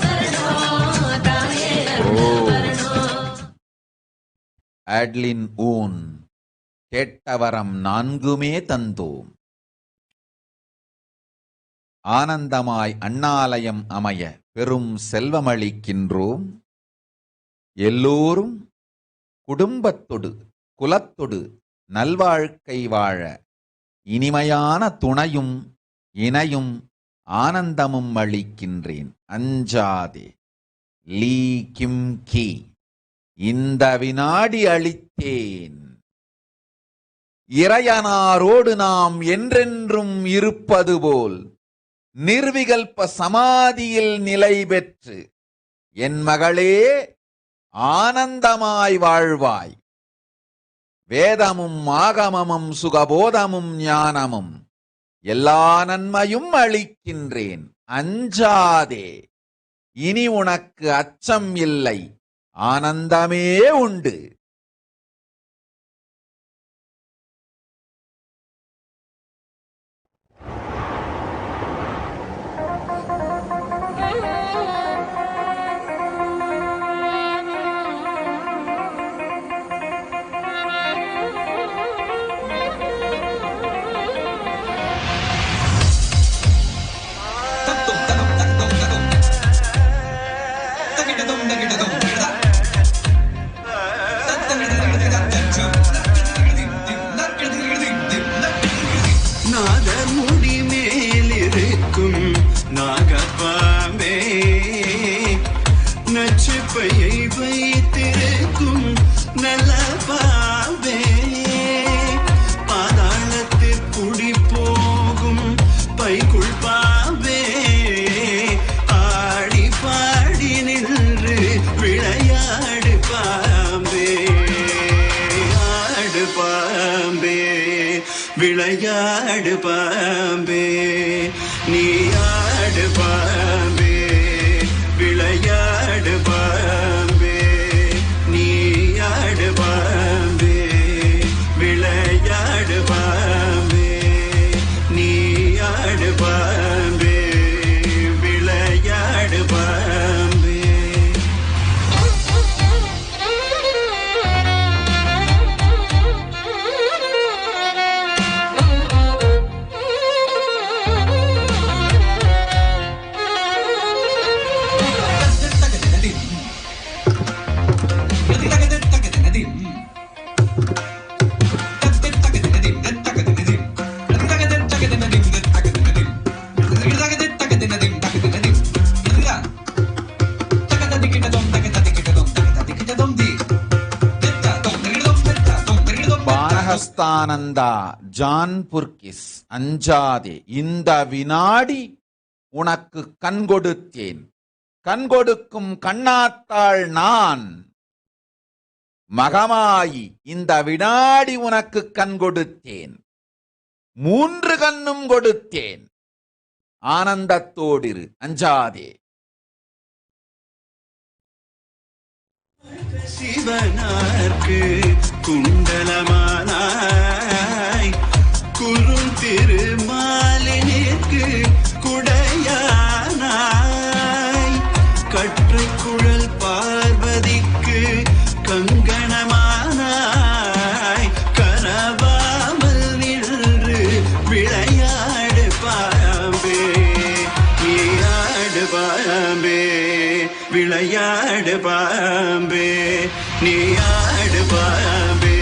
சரணம், தாயே அருள வரணும். ஆட்லின் ஊன். கேட்டவரம் நான்குமே தந்தோம். ஆனந்தமாய் அண்ணாலயம் அமைய பெரும் செல்வமளிக்கின்றோம். எல்லோரும் குடும்பத்தொடு குலத்தொடு நல்வாழ்க்கை வாழ இனிமையான துணையும் இணையும் ஆனந்தமும் அளிக்கின்றேன். அஞ்சாதே. லீ கிம் கி. இந்த வினாடி அளித்தேன். இறையனாரோடு நாம் என்றென்றும் இருப்பது போல் நிர்விகல்ப சமாதியில் நிலை பெற்று என் மகளே ஆனந்தமாய் வாழ்வாய். வேதமும் ஆகமமும் சுகபோதமும் ஞானமும் எல்லா நன்மையும் அளிக்கின்றேன். அஞ்சாதே. இனி உனக்கு அச்சம் இல்லை, ஆனந்தமே உண்டு. நாகமுடி மேலிருக்கும் நாகப்பாம்பே, நச்சுப்பையை வைத்திருக்கும் நல்ல பாம்பே, பாதாளத்தில் குடி போகும் பைக்குள் பாம்பே, ஆடி பாடி நின்று விளையாடு பாம்பே, ஆடு பாம்பே, விளையாடு பாம்பே, நீ ஆடு பாம்பே, விளையாடு பாம்பே, நீ ஆடு பாம்பே, விளையாடு பாம்பே, நீ ஆடு பாம்பே, விளையாடு பாம்பே. விவேகானந்தா, ஜான் புர்கிஸ், அஞ்சாதே, இந்த வினாடி உனக்கு கண் கொடுத்தேன், கண் கொடுக்கும் கண்ணாத்தாள் நான். மகமாயி, இந்த வினாடி உனக்கு கண் கொடுத்தேன், 3 கண்ணும் கொடுத்தேன், ஆனந்தத்தோடிரு, அஞ்சாதே. சிவனார்க்கு குண்டலமானாய், குறும் திருமாலினிற்கு குடையானாய், கற்றை குழல் பார்வதிக்கு கங்கணமானாய், கனவாமல் நின்று விளையாடு பாம்பே, நீயாடு பாம்பே, விளையாடு பாம்பே, நீயாடு பாம்பே,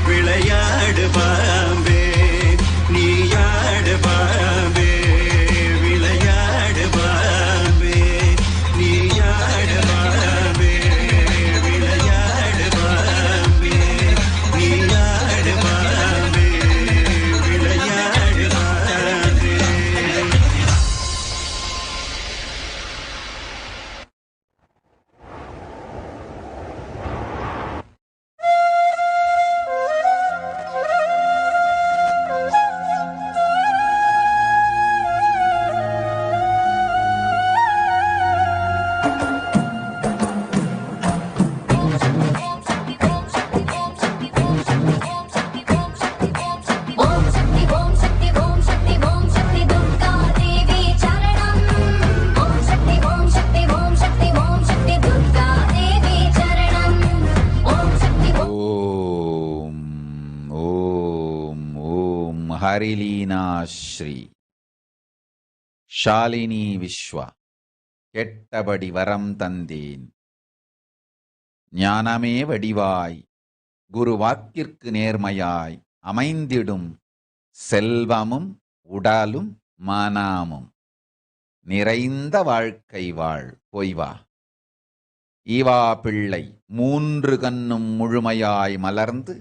விளையாடு பாம்பே, நீயாடு பாம்பே, விளையாடு பாம்பே, நீயாடு பாம்பே, விளையாடு பாம்பே, நீயாடு பாம்பே, விளையாடு பாம்பே. ஹரிலீனா ஸ்ரீ ஷாலினி விஸ்வா, கெட்டபடி வரம் தந்தேன், ஞானமே வடிவாய் குரு வாக்கிற்கு நேர்மையாய் அமைந்திடும் செல்வமும் உடலும் மனமும் நிறைந்த வாழ்க்கை வாழ், பொய்வா. ஈவா பிள்ளை 3 கண்ணும் முழுமையாய் மலர்ந்து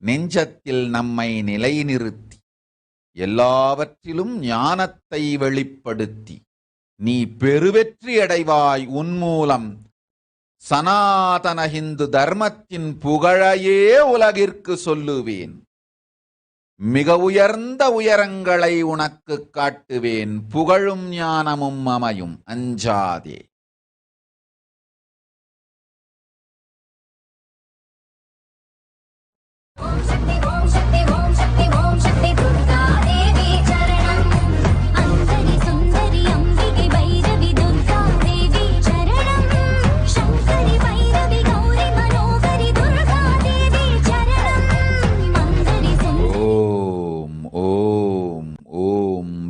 நெஞ்சத்தில் நம்மை நிலைநிறுத்தி எல்லாவற்றிலும் ஞானத்தை வெளிப்படுத்தி நீ பெருவெற்றி அடைவாய். உன்மூலம் சனாதன ஹிந்து தர்மத்தின் புகழையே உலகிற்கு சொல்லுவேன். மிக உயர்ந்த உயரங்களை உனக்கு காட்டுவேன். புகழும் ஞானமும் அமையும், அஞ்சாதே.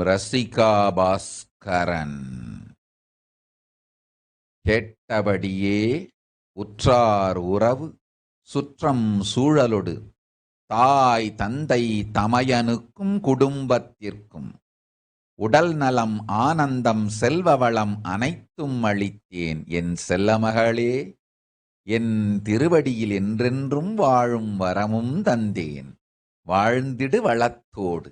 ரசிகா பாஸ்கரன், கேட்டபடியே உற்றார் உறவு சுற்றம் சூழலொடு தாய் தந்தை தமையனுக்கும் குடும்பத்திற்கும் உடல் நலம் ஆனந்தம் செல்வ வளம் அனைத்தும் அளித்தேன். என் செல்லமகளே, என் திருவடியில் என்றென்றும் வாழும் வரமும் தந்தேன். வாழ்ந்திடு வளத்தோடு.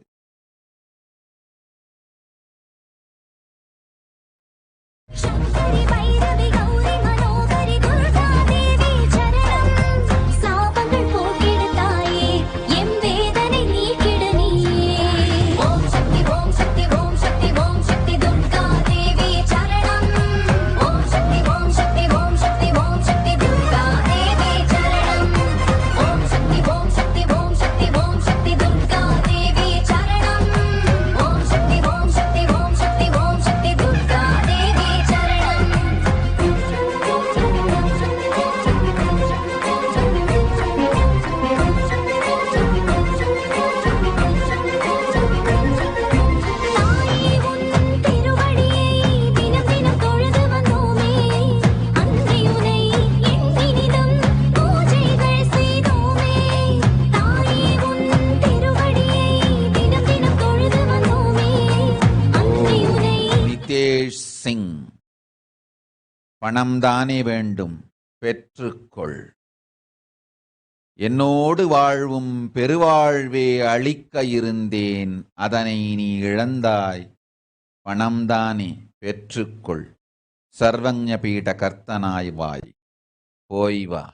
பணம்தானே வேண்டும், பெற்றுக்கொள். என்னோடு வாழ்வும் பெருவாழ்வே அளிக்க இருந்தேன், அதனை நீ இழந்தாய், பணம்தானே பெற்றுக்கொள், சர்வஞ பீட கர்த்தனாய் வாய், போய் வா.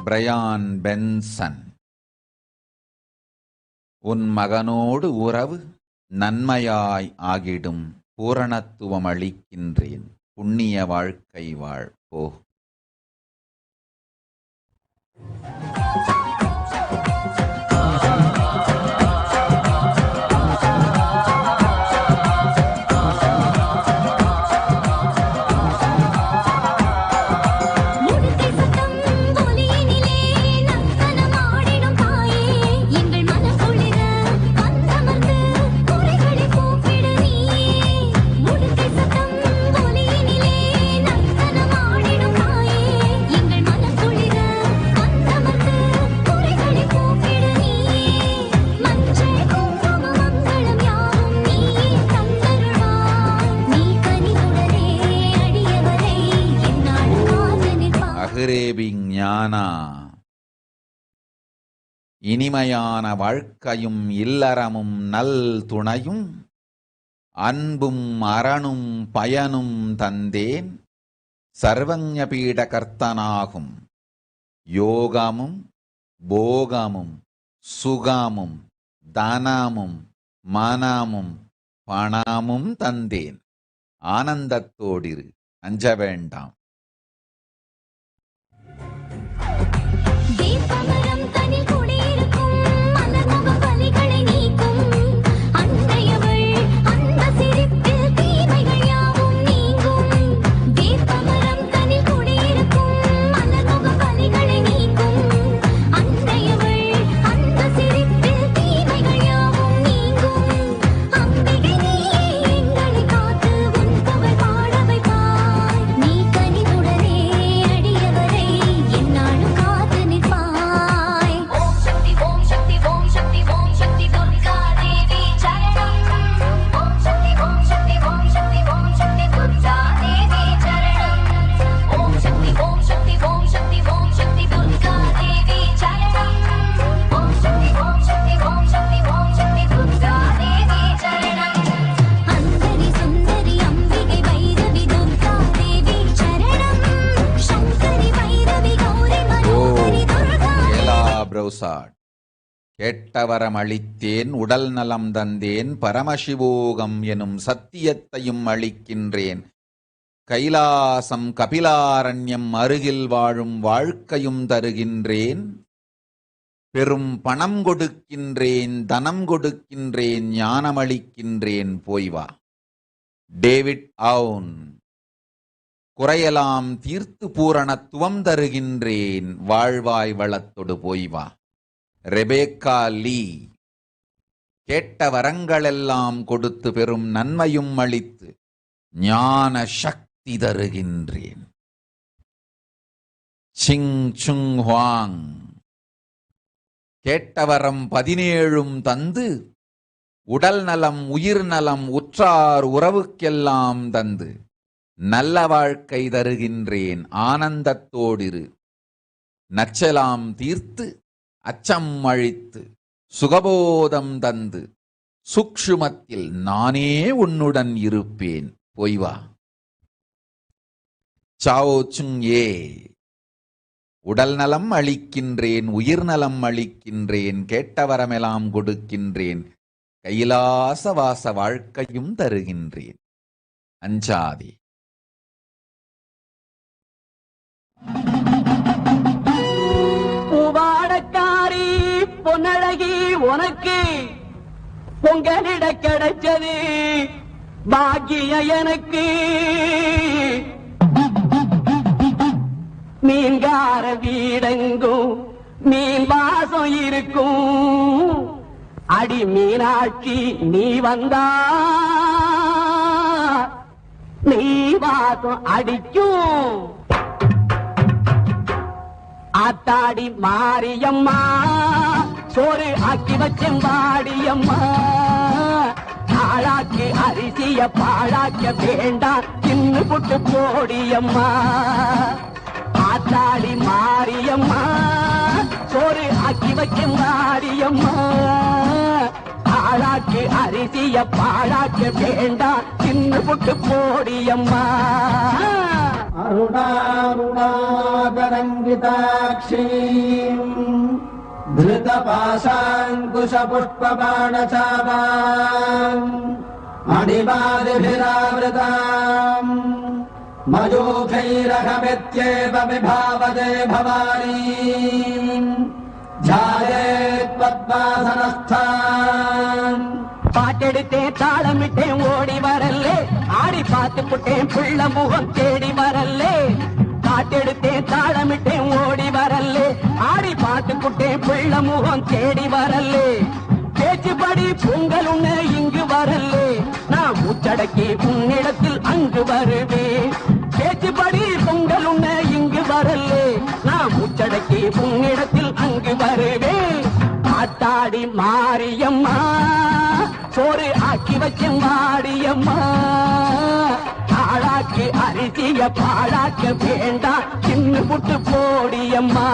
Bryan pension. உன் மகனோடு உறவு நன்மையாய் ஆகிடும், பூரணத்துவம் அளிக்கின்றேன், புண்ணிய வாழ்க்கை வாழ், போ. ஞானா, இனிமையான வாழ்க்கையும் இல்லறமும் நல் துணையும் அன்பும் அரணும் பயனும் தந்தேன், சர்வஞ பீட கர்த்தனாகும், யோகமும் போகமும் சுகமும் தனமும் மனமும் பணமும் தந்தேன், ஆனந்தத்தோடிரு, அஞ்ச வேண்டாம். கேட்டவரம் அளித்தேன், உடல் நலம் தந்தேன், பரமசிவோகம் எனும் சத்தியத்தையும் அளிக்கின்றேன், கைலாசம் கபிலாரண்யம் அருகில் வாழும் வாழ்க்கையும் தருகின்றேன், பெரும் பணம் கொடுக்கின்றேன், தனம் கொடுக்கின்றேன், ஞானமளிக்கின்றேன், போய் வா. டேவிட் ஆவுன். குறையலாம் தீர்த்து பூரணத்துவம் தருகின்றேன், வாழ்வாய் வளத்தொடு, போய் வா. ரெபேக்கா லீ. கேட்ட வரங்களெல்லாம் கொடுத்து பெரும் நன்மையும் அளித்து ஞான சக்தி தருகின்றேன். சிங் சுங் ஹுவாங். கேட்டவரம் 17 தந்து உடல் நலம் உயிர் நலம் உற்றார் உறவுக்கெல்லாம் தந்து நல்ல வாழ்க்கை தருகின்றேன், ஆனந்தத்தோடிரு. நச்சலாம் தீர்த்து அச்சம் அழித்து சுகபோதம் தந்து சூக்ஷுமத்தில் நானே உன்னுடன் இருப்பேன், போய் வா. சாவோ சுங் ஏ. உடல் நலம் அளிக்கின்றேன், உயிர் நலம் அளிக்கின்றேன், கேட்டவரமெல்லாம் கொடுக்கின்றேன், கைலாச வாச வாழ்க்கையும் தருகின்றேன், அஞ்சாதே. பூவாடக்காரி பொன்னழகி உனக்கு பொங்கலிட கிடைச்சது, பாக்கிய எனக்கு மீன்கார வீடெங்கும் மீன் வாசம் இருக்கும். அடி மீனாட்சி நீ வந்தா நீ வாசம் அடிக்கும். ஆத்தாடி மாரியம்மா சோறு ஆக்கி வச்சம் வாடியம்மா. ஆளாக்கி அரிசிய பாழாக்க வேண்டாம் தின்னு புட்டு போடியம்மா. ஆத்தாடி மாரியம்மா சோறு ஆக்கி வச்சம் வாடியம்மா. ஆளாக்கி அரிசிய பாழாக்க வேண்டாம் தின்னு புட்டு போடியம்மா. அருணாருணாதரங்கிதாட்சீம் धृतपाशाङ्कुशपुष्पबाणचापाम् मणिमादिभिरावृताम् मयूखैरहमित्येव विभावदे भवानीम् ध्यायेत्पद्मासनस्थान्. பாட்டெடுத்தேன் தாளமிட்டேன் ஓடி வரல்லே. ஆடி பார்த்து புட்டேன் பிள்ள முகம் தேடி வரல்லே. பாட்டெடுத்தேன் தாளமிட்டேன் ஓடி வரல்லே. ஆடி பார்த்து புட்டேன் பிள்ள முகம் தேடி வரல்லே. பேச்சுப்படி பொங்கல் உன்ன இங்கு வரல்லே. நான் மூச்சடக்கி உன்னிடத்தில் அங்கு வருவேன். பேச்சுப்படி பொங்கல் உன்ன இங்கு வரல்லே. நான் மூச்சடக்கி உன்னிடத்தில் அங்கு வருவேன். ஆத்தாடி மாரியம்மா சோறு ஆக்கி வச்சும் வாடியம்மா. ஆளாக்கி அரிசிய பாழாக்க வேண்டாம் சின்ன புட்டு போடியம்மா.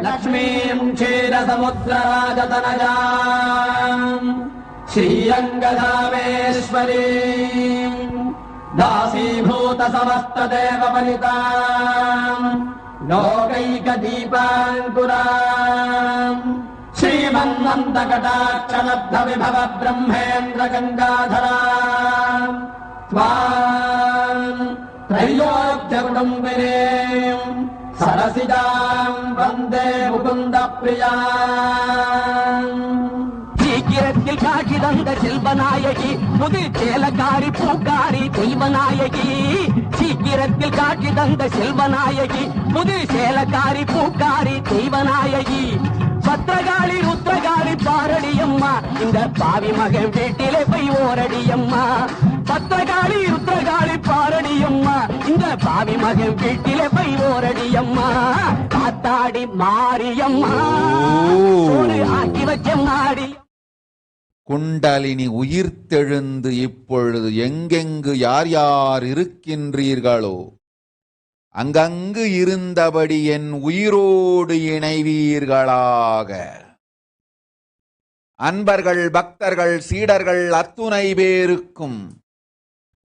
லக்ஷ்மீம் க்ஷீரசமுத்திரராஜதனஜாம் ஸ்ரீரங்கதாமேஸ்வரீம் दासीभूत समस्त देव वनिताम् लोकैक दीपाङ्कुराम् श्रीमन्वन्तकटाक्षलब्ध विभव ब्रह्मेन्द्र गङ्गाधराम् त्वाम् त्रैलोक्य कुटुम्बिनीम् सरसिजाम् वन्दे मुकुन्द प्रियाम्. சீக்கிரத்தில் காட்சி தந்த செல்வநாயகி புது சேலக்காரி பூக்காரி தெய்வநாயகி. சீக்கிரத்தில் காட்சி தந்த செல்வநாயகி புது சேலக்காரி பூக்காரி தெய்வநாயகி. பத்திரகாளி ருத்ரகாளி பாரடியம்மா இந்த பாவி மகன் வீட்டிலே போய் ஓரடியம்மா. பத்திரகாளி ருத்ரகாளி பாரடியம்மா இந்த பாவி மகன் வீட்டிலே போய் ஓரடியம்மா. காத்தாடி மாரியம்மா சோறு ஆக்கி வச்ச மாடி. குண்டலினி உயிர்த்தெழுந்து இப்பொழுது எங்கெங்கு யார் யார் இருக்கின்றீர்களோ அங்கங்கு இருந்தபடி என் உயிரோடு இணைவீர்களாக. அன்பர்கள், பக்தர்கள், சீடர்கள் அத்துணை பேருக்கும்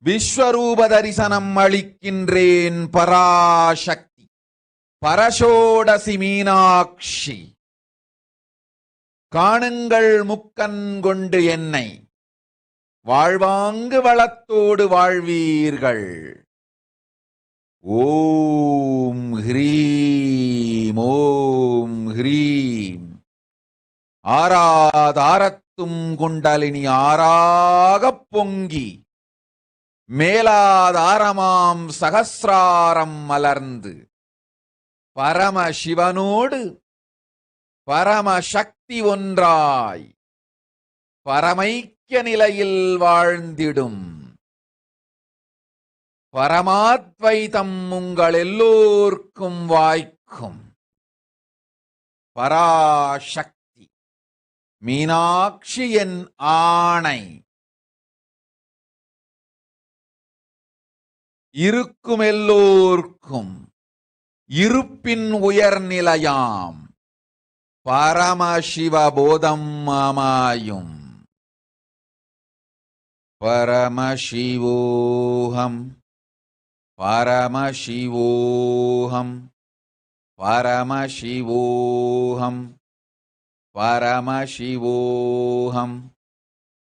விஸ்வரூப தரிசனம் அளிக்கின்றேன். பராசக்தி பரஷோடசி மீனாட்சி காணுங்கள் முக்கண் கொண்டு என்னை, வாழ்வாங்கு வளத்தோடு வாழ்வீர்கள். ஓம் ஹ்ரீம் ஓம் ஹ்ரீம். ஆராதாரத்தும் குண்டலினி ஆராகப் பொங்கி மேலாதாரமாம் சகசிராரம் மலர்ந்து பரமசிவனோடு பரமசக்தி ஒன்றாய் பரமைக்கிய நிலையில் வாழ்ந்திடும் பரமாத்வைதம் உங்கள் எல்லோர்க்கும் வாய்க்கும். பராசக்தி மீனாட்சி என் ஆணை. இருக்கும் எல்லோர்க்கும் இருப்பின் உயர்நிலையாம் பரமசிவ போதம் மாமாயும். பரமசிவோஹம் பரமசிவோஹம் பரமசிவோஹம் பரமசிவோஹம்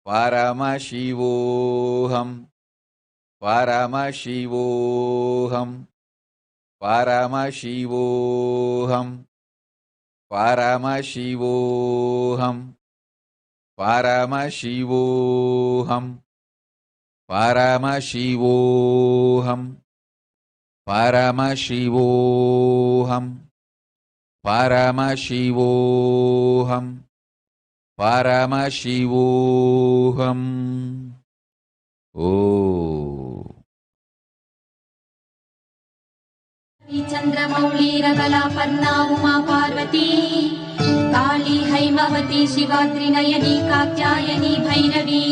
பரமசிவோஹம் பரமசிவோஹம் பரமசிவோஹம் பரமசிவோஹம் பரமசிவோஹம் Paramashivoham, Paramashivoham, Paramashivoham, Paramashivoham. Oh. चन्द्रमौळीरगलापर्णा Uma Parvati काली हैमवती शिवाद्रिनयनी कात्यायनी भैरवी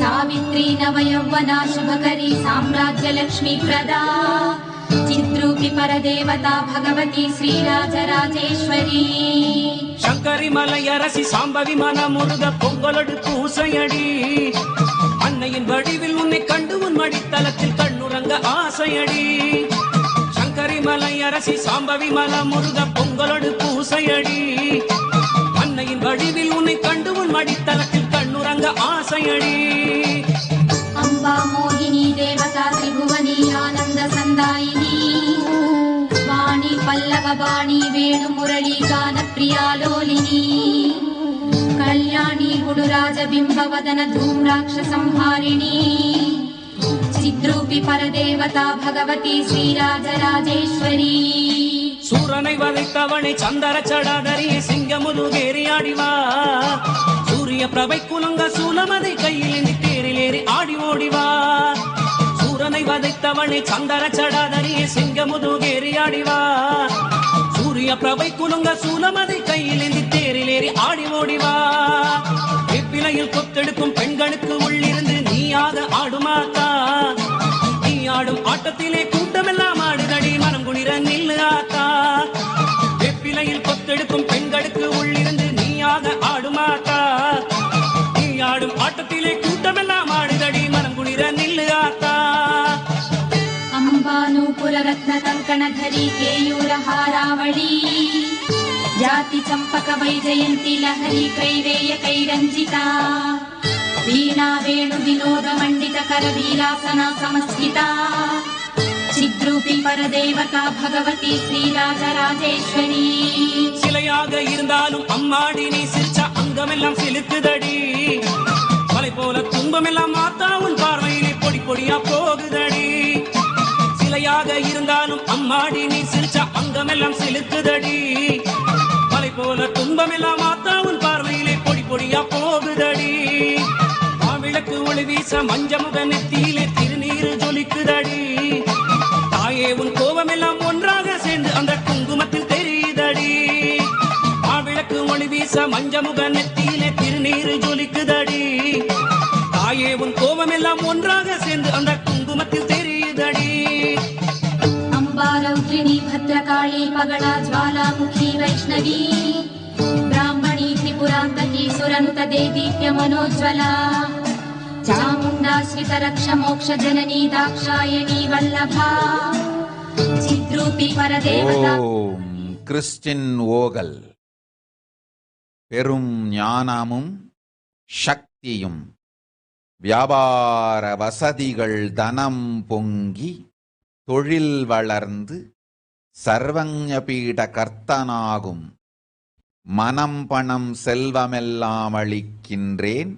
सावित्री नवयौवना शुभकरी साम्राज्यलक्ष्मी प्रदा चिद्रूपी परदेवता भगवती श्रीराजराजेश्वरी சங்கரி மலையரசி சாம்பவி மனமுருக பொங்கலோடு பூசையடி அன்னையின் வடிவில் உன்னை கண்டு உன் மடித்தலத்தில் கண்ணுறங்க ஆசையடி சங்கரி மலையரசி சாம்பவி மனமுருக பொங்கலோடு பூசையடி அன்னையின் வடிவில் உன்னை கண்டு உன் மடித்தலத்தில் கண்ணுறங்க ஆசையடி अम्बा मोहिनी देवता त्रिभुवनी आनंद संदायिनी वाणी पल्लव वाणी वेणु मुरली गान प्रिया लोलिनी कल्याणी गुडुराज बिंब वदन धूम्राक्ष संहारिणी चिद्रूपी परदेवता भगवती श्रीराजराजेश्वरी சூரனை வதைத்தவனை சந்தர சடாதரியை சிங்கமுதுகேறி ஆடிவா சூரிய பிரபை குலங்க சூலமதை கையில் தேரிலேறி ஆடி ஓடிவா சூரனை வதைத்தவனை சந்தர சடாதரியை சிங்கமுதுகேறி ஆடிவா சூரிய பிரபை குலங்க சூலமதை கையில் தேரிலேறி ஆடி ஓடிவா வெப்பிலையில் கொத்தெடுக்கும் பெண்களுக்கு உள்ளிருந்து நீயாக ஆடுமாத்தா நீ ஆடும் ஆட்டத்திலே கூட்டமெல்லாம் ஆடுதடி மனம் குளிர நில்லு ஆத்தா வெப்பிலையில் கொத்தெடுக்கும் பெண்களுக்கு உள்ளிருந்து நீயாக ஆடுமாத்தா நீ ஆடும் ஆட்டத்திலே கூட்டமெல்லாம் ஆடுதடி மனம் குளிர நில்லு ஆத்தா अंबानूपुर रत्न कंकण धरी केयूर हारावळी जाति चंपक वैजयंती लहरी कैवेय कैरंजिता वीणा वेणु विनोद मंडित कर वीरासना समस्थिता चिद्रूपी परदेवता भगवती श्रीराजराजेश्वरी சிலையாக இருந்தாலும் அம்மாடி நீ சிரிச்ச அங்கமெல்லாம் சிலுக்குதடி மலை போல துன்பமெல்லாம் மாத்தா உன் பார்வையிலே பொடி பொடியா போகுதடி சிலையாக இருந்தாலும் அம்மாடி நீ சிரிச்ச அங்கமெல்லாம் சிலுக்குதடி மலை போல துன்பமெல்லாம் மாத்தா உன் பார்வையிலே பொடி பொடியா போகுதடி மாவிளக்கு ஒளி வீச மஞ்சமுக நெத்தியிலே திருநீரு ஜொலிக்குதடி தாயே உன் கோபமெல்லாம் ஒன்றாக சேர்ந்து அந்த குங்குமத்தில் தெரியுதடி மாவிளக்கு ஒளி வீச மஞ்சமுக நெத்தியிலே திருநீரு ஜொலிக்குதடி தாயே உன் கோபமெல்லாம் ஒன்றாக சேர்ந்து அந்த குங்குமத்தில் தெரியுதடி अंबारौद्रिणी भद्रकाली पगड़ा ज्वालामुखी वैष्णवी ब्राह्मणी त्रिपुरान्तकी सुरनुत देदीप्य मनोज्वला चामुण्डाश्रित रक्ष मोक्ष जननी दाक्षायणी वल्लभा चिद्रूपी परदेवता ஓம் கிறிஸ்டின் ஓகல் பெரும் ஞானமும் சக்தியும் வியாபார வசதிகள் தனம் பொங்கி தொழில் வளர்ந்து சர்வஞபீட கர்த்தனாகும் மனம் பணம் செல்வமெல்லாம் அளிக்கின்றேன்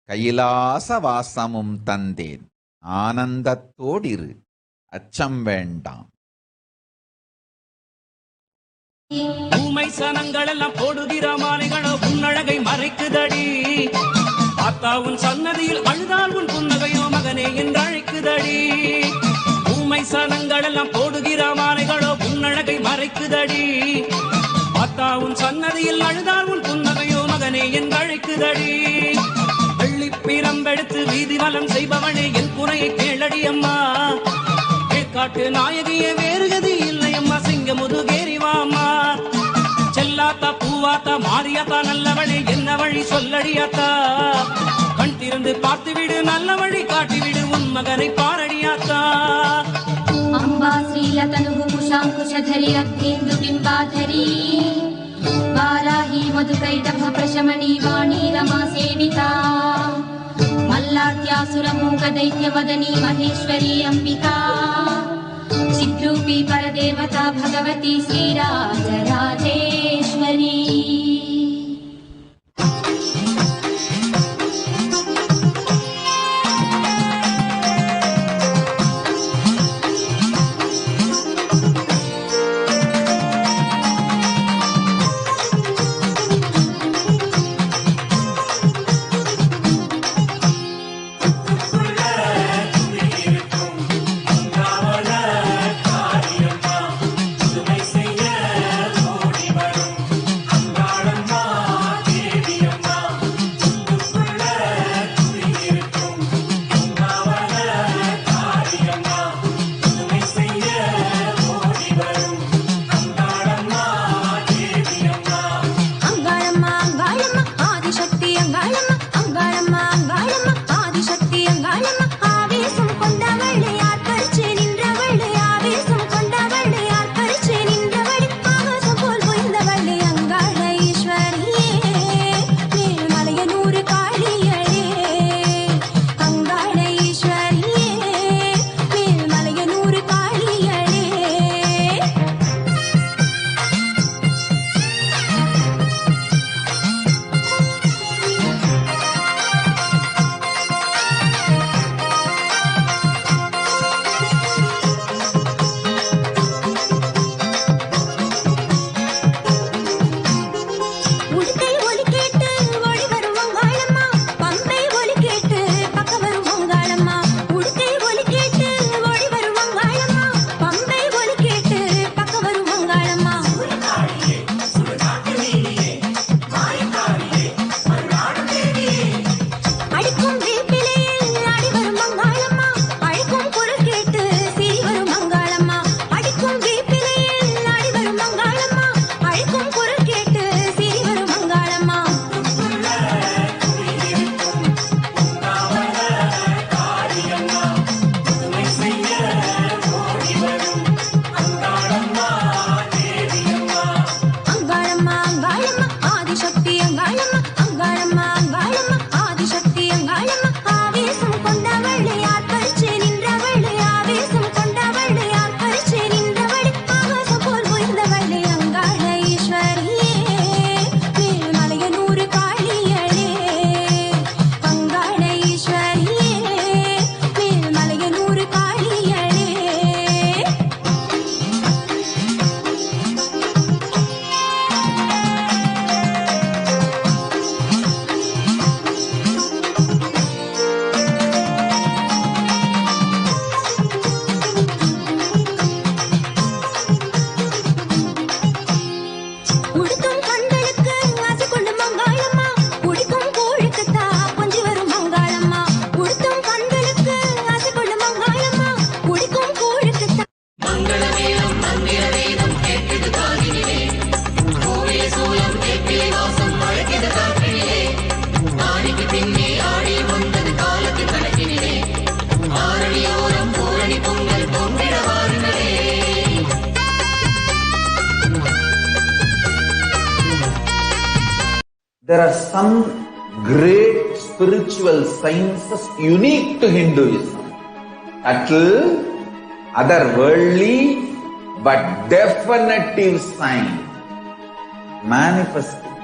கைலாச வாசமும் தந்தேன் ஆனந்தத்தோடிரு அச்சம் வேண்டாம். ஊமை சனங்கள் எல்லாம் போடுகிற மாலைகளோ உன்னழகை மறைக்குதடி ஆத்தா உன் சன்னதியில் அழுதால் உன் புன்னகையோ மகனே என்று அழைக்குதடி ஊமை சனங்கள் எல்லாம் போடுகிற மாலைகளோ உன்னழகை மறைக்குதடி ஆத்தா உன் சன்னதியில் அழுதால் உன் புன்னகையோ மகனே என்று அழைக்குதடி வெள்ளி பிரம்பெடுத்து வீதி வலம் செய்பவனே என் குறையை கேளடி அம்மா காட்டு நாயகியே வேறுகதி இல்லை அம்மா சிங்க முதுகேறிவாம்மா செல்லாத்தா பூவாத்தா மாரியாத்தா நல்லவழி என்ன வழி சொல்லடியாத்தா கண் திறந்து பார்த்து விடு நல்ல வழி காட்டிவிடு உன் மகனை பாரடியாத்தா अंबा श्रीलतनुः कुशाङ्कुशधरी रक्तेन्दु बिम्बाधरी वाराही मधुकैटभ प्रशमनी वाणी रमा सेविता मल्लात्यासुरमूक दैत्य Madani Maheshwari Ambika चिद्रूपी परदेवता Bhagwati Sri Rajarajeshwari There are some great spiritual sciences unique to Hinduism. Subtle, otherworldly, but definitive sign. Manifesting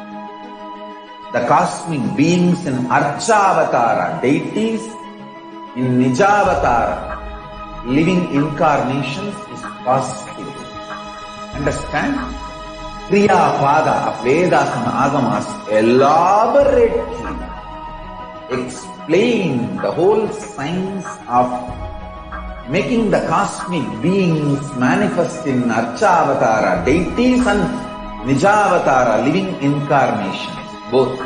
the cosmic beings in Archavatara, deities, in Nijavatara, living incarnations is possible. Understand? Kriya Pada of Vedas and Agamas elaborately explain the whole science of making the cosmic beings manifest in Archavatara, deities, and Nijavatara, living incarnations, both.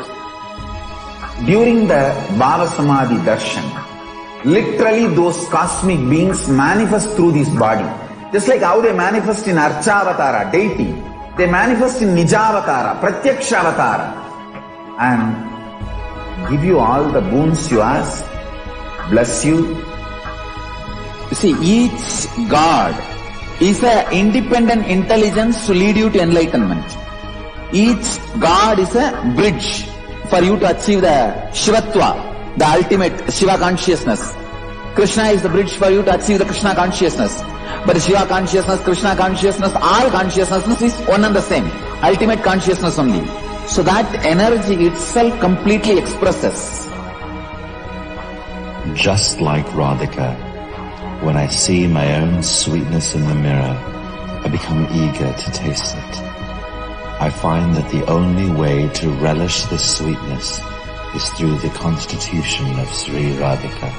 During the Bhava Samadhi Darshan, literally those cosmic beings manifest through this body. Just like how they manifest in Archavatara, deity, they manifest in Nijavatara, Pratyakshavatara, and give you all the boons you ask, bless you. You see, each God is an independent intelligence to lead you to enlightenment. Each God is a bridge for you to achieve the Shivatva, the ultimate Shiva consciousness. Krishna is the bridge for you to achieve the Krishna consciousness. But Shiva consciousness, Krishna consciousness, all consciousness is one and the same. Ultimate consciousness only. So that energy itself completely expresses. Just like Radhika, when I see my own sweetness in the mirror, I become eager to taste it. I find that the only way to relish this sweetness is through the constitution of Sri Radhika.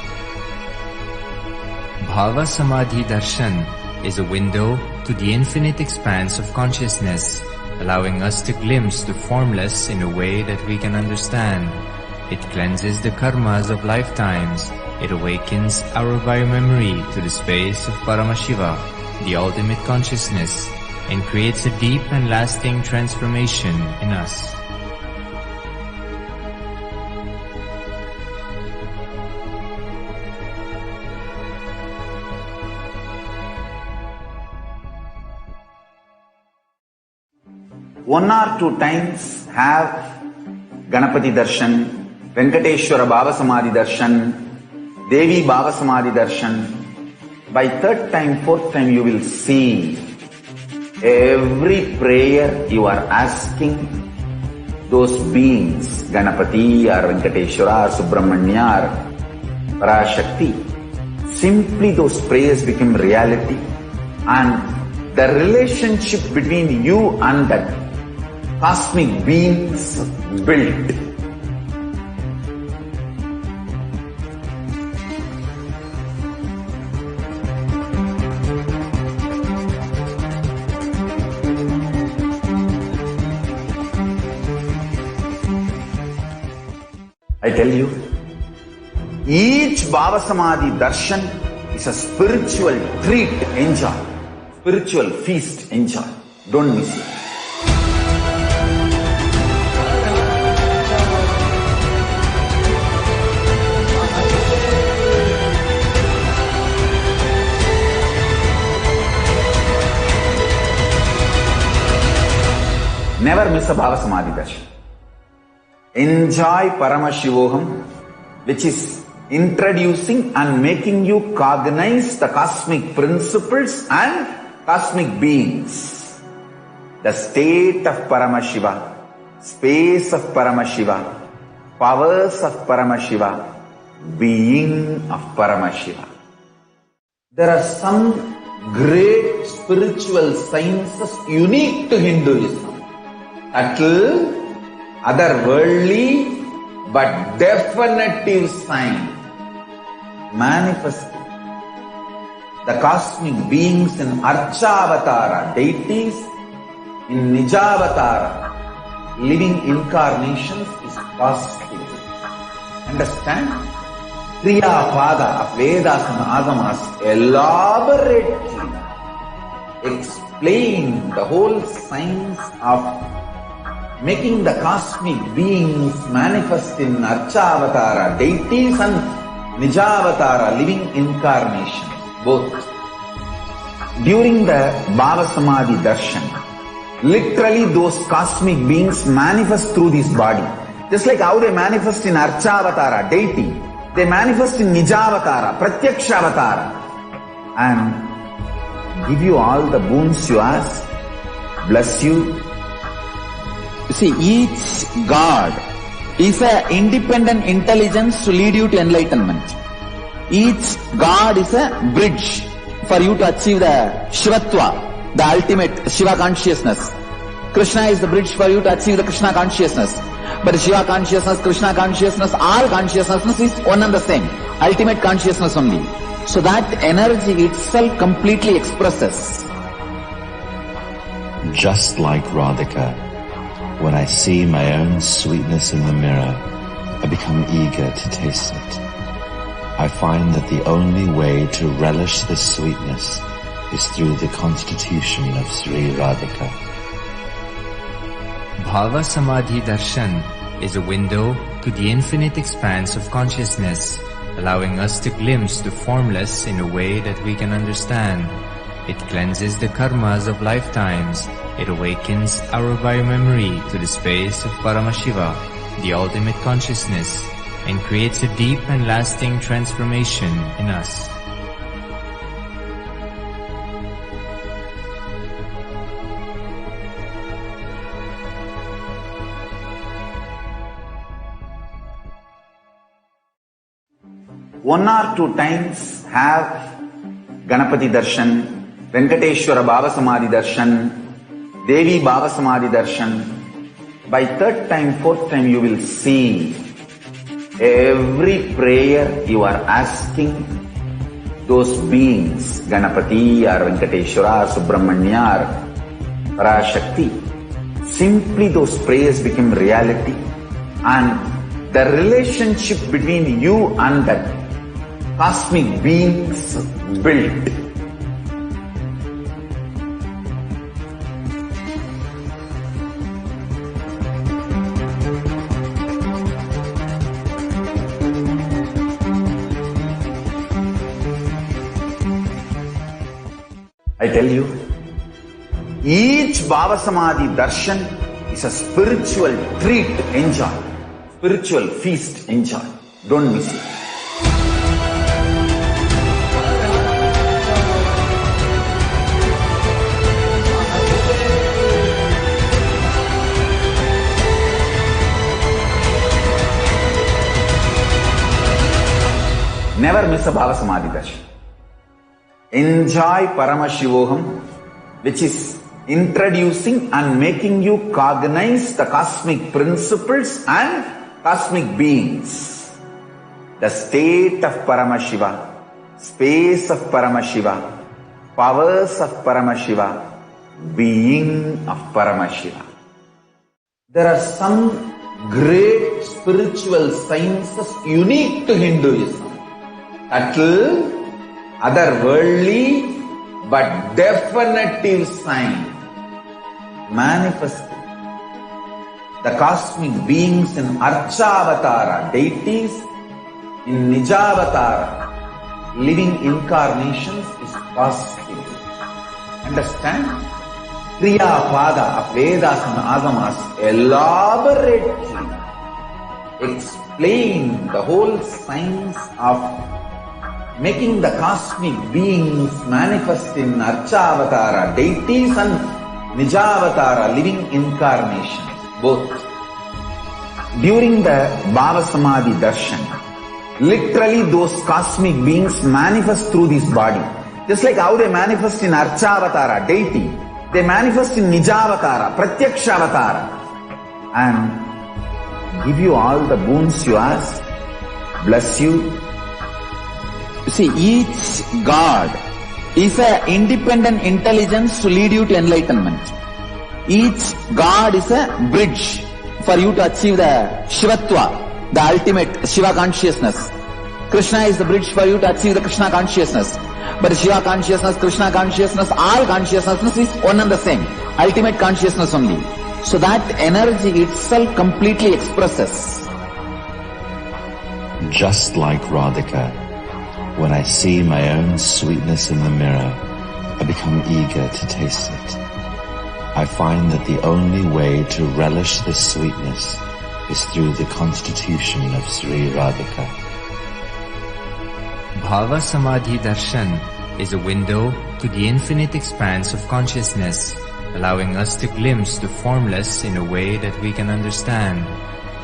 Bhava Samadhi Darshan is a window to the infinite expanse of consciousness, allowing us to glimpse the formless in a way that we can understand. It cleanses the karmas of lifetimes. It awakens our biomemory to the space of Paramashiva, the ultimate consciousness, and creates a deep and lasting transformation in us. One or two times have Ganapati Darshan, Venkateshwara Bhava Samadhi Darshan, Devi Bhava Samadhi Darshan. By third time, fourth time, you will see every prayer you are asking those beings, Ganapati or Venkateshwara or Subramanya or Parashakti. Simply those prayers become reality, and the relationship between you and that cosmic beings built. I tell you, each Bhava Samadhi Darshan is a spiritual treat, enjoy. Spiritual feast, enjoy. Don't miss it. Never miss a Bhava Samadhi Darshan. Enjoy Paramashivoham, which is introducing and making you cognize the cosmic principles and cosmic beings. The state of Paramashiva, space of Paramashiva, powers of Paramashiva, being of Paramashiva. There are some great spiritual sciences unique to Hinduism. Subtle, otherworldly, but definitive sign. Manifesting the cosmic beings in Archavatara, deities, in Nijavatara, living incarnations is possible. Understand? Kriya Pada of Vedas and Agamas elaborately explain the whole science of making the cosmic beings manifest in Archavatara, deities, and Nijavatara, living incarnations, both. During the Bhava Samadhi Darshan, literally those cosmic beings manifest through this body. Just like how they manifest in Archavatara, deity, they manifest in Nijavatara, Pratyakshavatara, and give you all the boons you ask, bless you. You see, each God is an independent intelligence to lead you to enlightenment. Each God is a bridge for you to achieve the Shivatva, the ultimate Shiva consciousness. Krishna is the bridge for you to achieve the Krishna consciousness. But Shiva consciousness, Krishna consciousness, all consciousness is one and the same. Ultimate consciousness only. So that energy itself completely expresses. Just like Radhika, when I see my own sweetness in the mirror, I become eager to taste it. I find that the only way to relish this sweetness is through the constitution of Sri Radhika. Bhava Samadhi Darshan is a window to the infinite expanse of consciousness, allowing us to glimpse the formless in a way that we can understand. It cleanses the karmas of lifetimes. It awakens our biomemory to the space of Paramashiva, the ultimate consciousness, and creates a deep and lasting transformation in us. One or two times have Ganapati Darshan, Venkateshwara Bhava Samadhi Darshan, Devi Bhava Samadhi Darshan. By third time, fourth time you will see every prayer you are asking those beings, Ganapati or Venkateshwara or Subramanya or Parashakti. Simply those prayers become reality, and the relationship between you and that cosmic beings built. I tell you, each Bhava Samadhi Darshan is a spiritual treat, enjoy. Spiritual feast, enjoy. Don't miss it. Never miss a Bhava Samadhi Darshan. Enjoy Paramashivoham, which is introducing and making you cognize the cosmic principles and cosmic beings. The state of Paramashiva, space of Paramashiva, powers of Paramashiva, being of Paramashiva. There are some great spiritual sciences unique to Hinduism. Subtle, otherworldly, but definitive sign. Manifested. The cosmic beings in Archavatara, deities, in Nijavatara, living incarnations is possible. Understand? Kriya Pada of Vedas and Agamas elaborately explain the whole science of making the cosmic beings manifest in Archavatara, deities, and Nijavatara, living incarnations, both. During the Bhava Samadhi Darshan, literally those cosmic beings manifest through this body. Just like how they manifest in Archavatara, deity, they manifest in Nijavatara, Pratyakshavatara, and give you all the boons you ask, bless you. You see, each God is an independent intelligence to lead you to enlightenment. Each God is a bridge for you to achieve the Shivatva, the ultimate Shiva consciousness. Krishna is the bridge for you to achieve the Krishna consciousness. But Shiva consciousness, Krishna consciousness, all consciousness is one and the same. Ultimate consciousness only. So that energy itself completely expresses. Just like Radhika, when I see my own sweetness in the mirror, I become eager to taste it. I find that the only way to relish this sweetness is through the constitution of Sri Radhika. Bhava Samadhi Darshan is a window to the infinite expanse of consciousness, allowing us to glimpse the formless in a way that we can understand.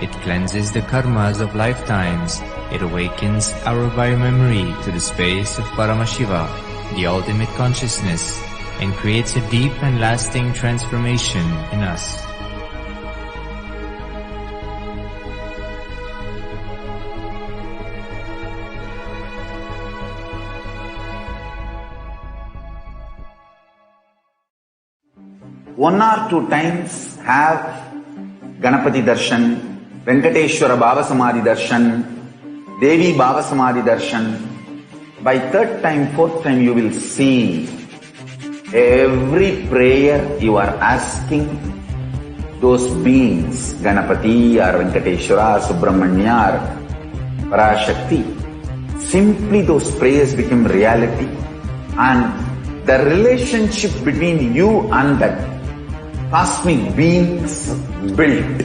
It cleanses the karmas of lifetimes. It awakens our biomemory to the space of Paramashiva, the ultimate consciousness, and creates a deep and lasting transformation in us. One or two times have Ganapati Darshan, Venkateshwara Bhava Samadhi Darshan, Devi Bhava Samadhi Darshan. By third time, fourth time you will see every prayer you are asking those beings, Ganapati or Venkateshwara or Subramanya or Parashakti. Simply those prayers become reality, and the relationship between you and that cosmic beings built.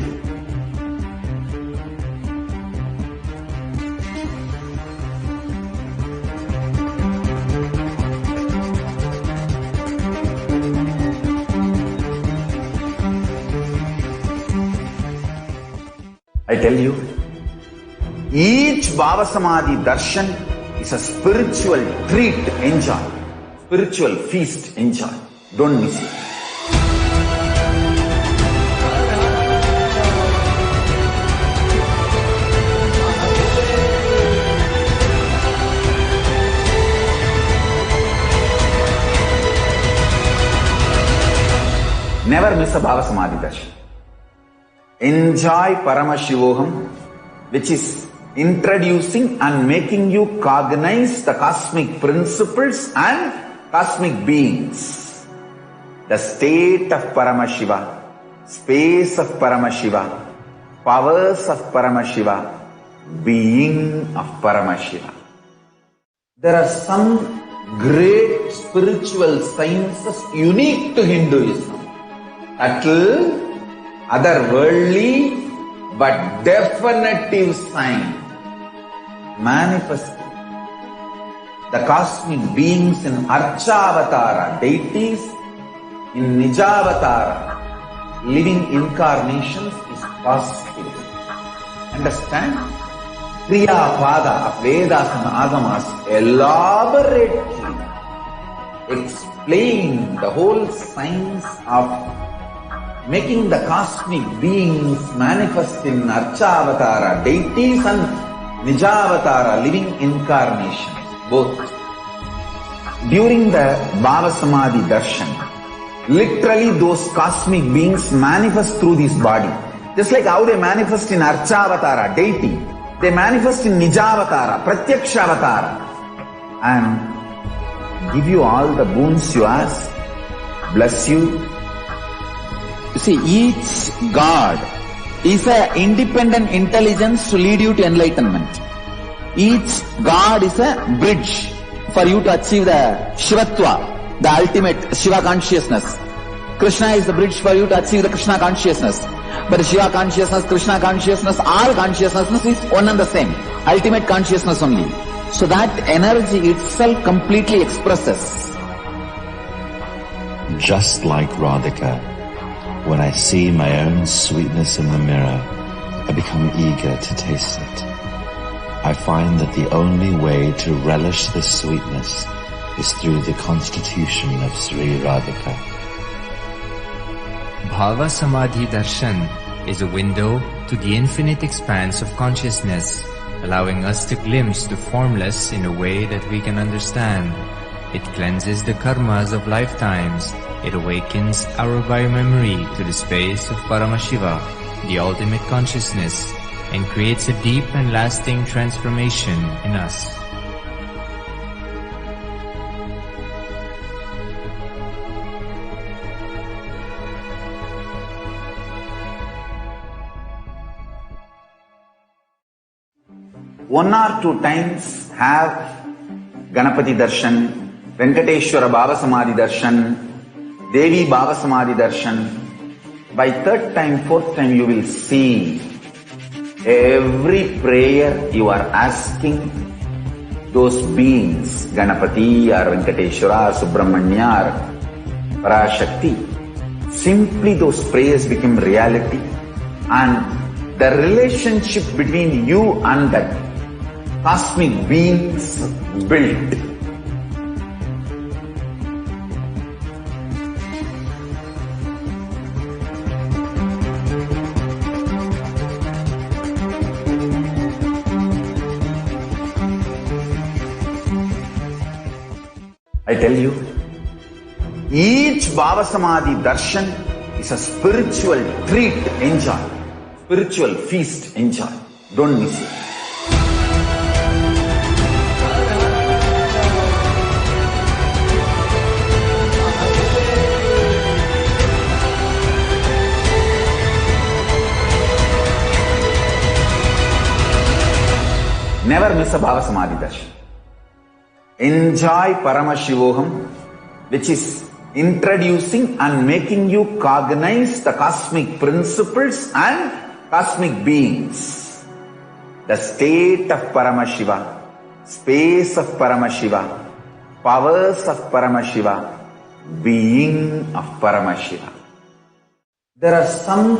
I tell you, each Bhava Samadhi Darshan is a spiritual treat, enjoy. Spiritual feast, enjoy. Don't miss it. Never miss a Bhava Samadhi Darshan. Enjoy Paramashivoham, which is introducing and making you cognize the cosmic principles and cosmic beings. The state of Paramashiva, space of Paramashiva, powers of Paramashiva, being of Paramashiva. There are some great spiritual sciences unique to Hinduism. Subtle, otherworldly, but definitive sign. Manifesting the cosmic beings in Archavatara, deities in Nijavatara, living incarnations is possible. Understand? Kriya Pada of Vedas and Agamas elaborately explain the whole science of making the cosmic beings manifest in Archavatara, deities and Nijavatara, living incarnations, both. During the Bhava Samadhi Darshan, literally those cosmic beings manifest through this body. Just like how they manifest in Archavatara, deity, they manifest in Nijavatara, Pratyakshavatara, and give you all the boons you ask, bless you. You see, each God is an independent intelligence to lead you to enlightenment. Each God is a bridge for you to achieve the Shivatva, the ultimate Shiva consciousness. Krishna is the bridge for you to achieve the Krishna consciousness. But Shiva consciousness, Krishna consciousness, all consciousness is one and the same. Ultimate consciousness only. So that energy itself completely expresses. Just like Radhika, when I see my own sweetness in the mirror, I become eager to taste it. I find that the only way to relish this sweetness is through the constitution of Sri Radhika. Bhava Samadhi Darshan is a window to the infinite expanse of consciousness, allowing us to glimpse the formless in a way that we can understand. It cleanses the karmas of lifetimes. It awakens our biomemory to the space of Paramashiva, the ultimate consciousness, and creates a deep and lasting transformation in us. One or two times have Ganapati Darshan, Venkateshwara Bhava Samadhi Darshan, Devi Bhava Samadhi Darshan. By third time, fourth time you will see Every prayer you are asking those beings, Ganapati or Venkateshwara or Subramanya or Parashakti, simply those prayers become reality, and the relationship between you and that cosmic beings built. I tell you, each Bhava Samadhi Darshan is a spiritual treat, enjoy. Spiritual feast, enjoy. Don't miss it. Never miss a Bhava Samadhi Darshan. Enjoy Paramashivoham, which is introducing and making you cognize the cosmic principles and cosmic beings. The state of Paramashiva, space of Paramashiva, powers of Paramashiva, being of Paramashiva. There are some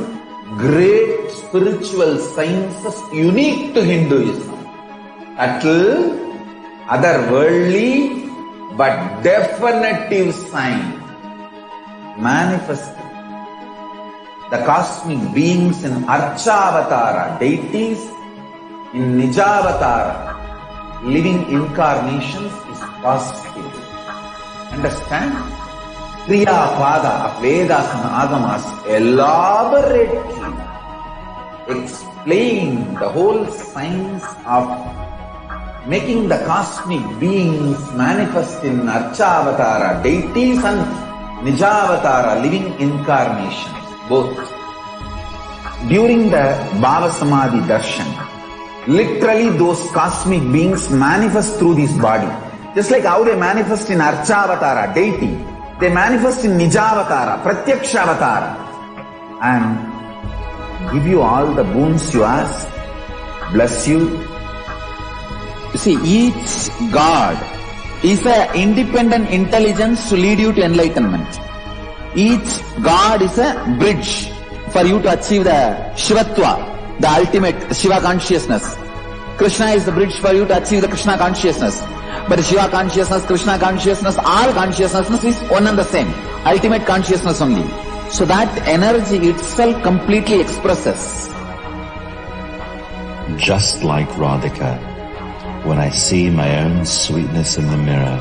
great spiritual sciences unique to Hinduism. Subtle, otherworldly, but definitive sign. Manifesting the cosmic beings in Archavatara, deities in Nijavatara, living incarnations is possible. Understand? Kriya Pada of Vedas and Agamas elaborately explain the whole science of making the cosmic beings manifest in Archavatara, deities and Nijavatara, living incarnations, both. During the Bhava Samadhi Darshan, literally those cosmic beings manifest through this body. Just like how they manifest in Archavatara, deity, they manifest in Nijavatara, Pratyakshavatara, and give you all the boons you ask, bless you. You see, each God is an independent intelligence to lead you to enlightenment. Each God is a bridge for you to achieve the Shivatva, the ultimate Shiva consciousness. Krishna is the bridge for you to achieve the Krishna consciousness. But Shiva consciousness, Krishna consciousness, all consciousness is one and the same. Ultimate consciousness only. So that energy itself completely expresses. Just like Radhika, when I see my own sweetness in the mirror,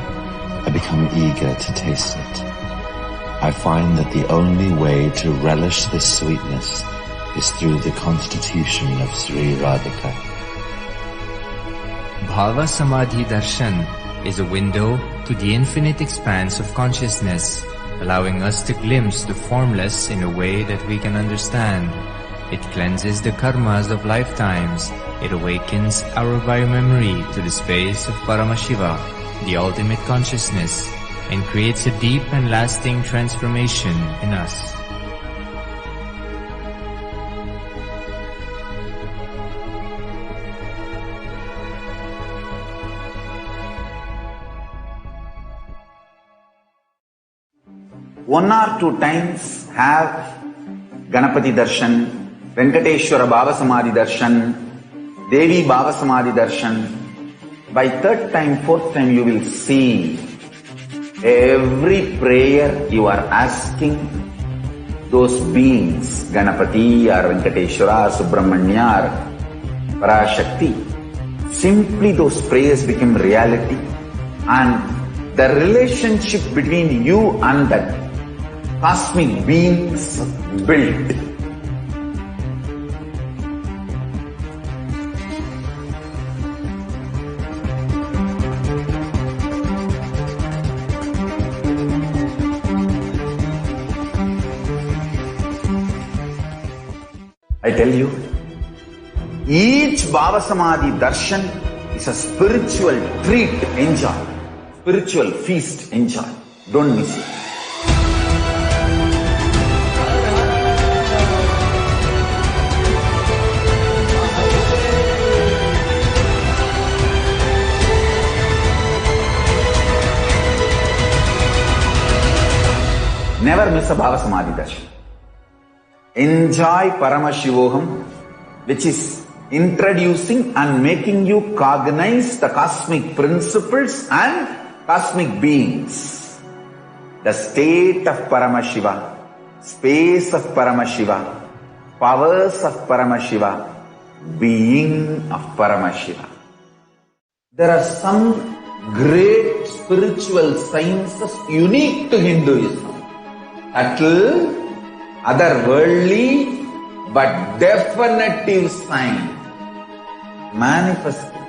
I become eager to taste it. I find that the only way to relish this sweetness is through the constitution of Sri Radhika. Bhava Samadhi Darshan is a window to the infinite expanse of consciousness, allowing us to glimpse the formless in a way that we can understand. It cleanses the karmas of lifetimes. It awakens our biomemory to the space of Paramashiva, the ultimate consciousness, and creates a deep and lasting transformation in us. One or two times have Ganapati Darshan, Venkateshwara Bhava Samadhi Darshan, Devi Bhava Samadhi Darshan. By third time, fourth time, you will see every prayer you are asking those beings, Ganapati or Venkateshwara or Subramanya or Parashakti, simply those prayers become reality, and the relationship between you and that cosmic beings built. I tell you, each Bhava Samadhi Darshan is a spiritual treat, enjoy. Spiritual feast, enjoy. Don't miss it. Never miss a Bhava Samadhi Darshan. Enjoy Paramashivoham, which is introducing and making you cognize the cosmic principles and cosmic beings. The state of Paramashiva, space of Paramashiva, powers of Paramashiva, being of Paramashiva. There are some great spiritual sciences unique to Hinduism. Subtle, otherworldly, but definitive sign manifesting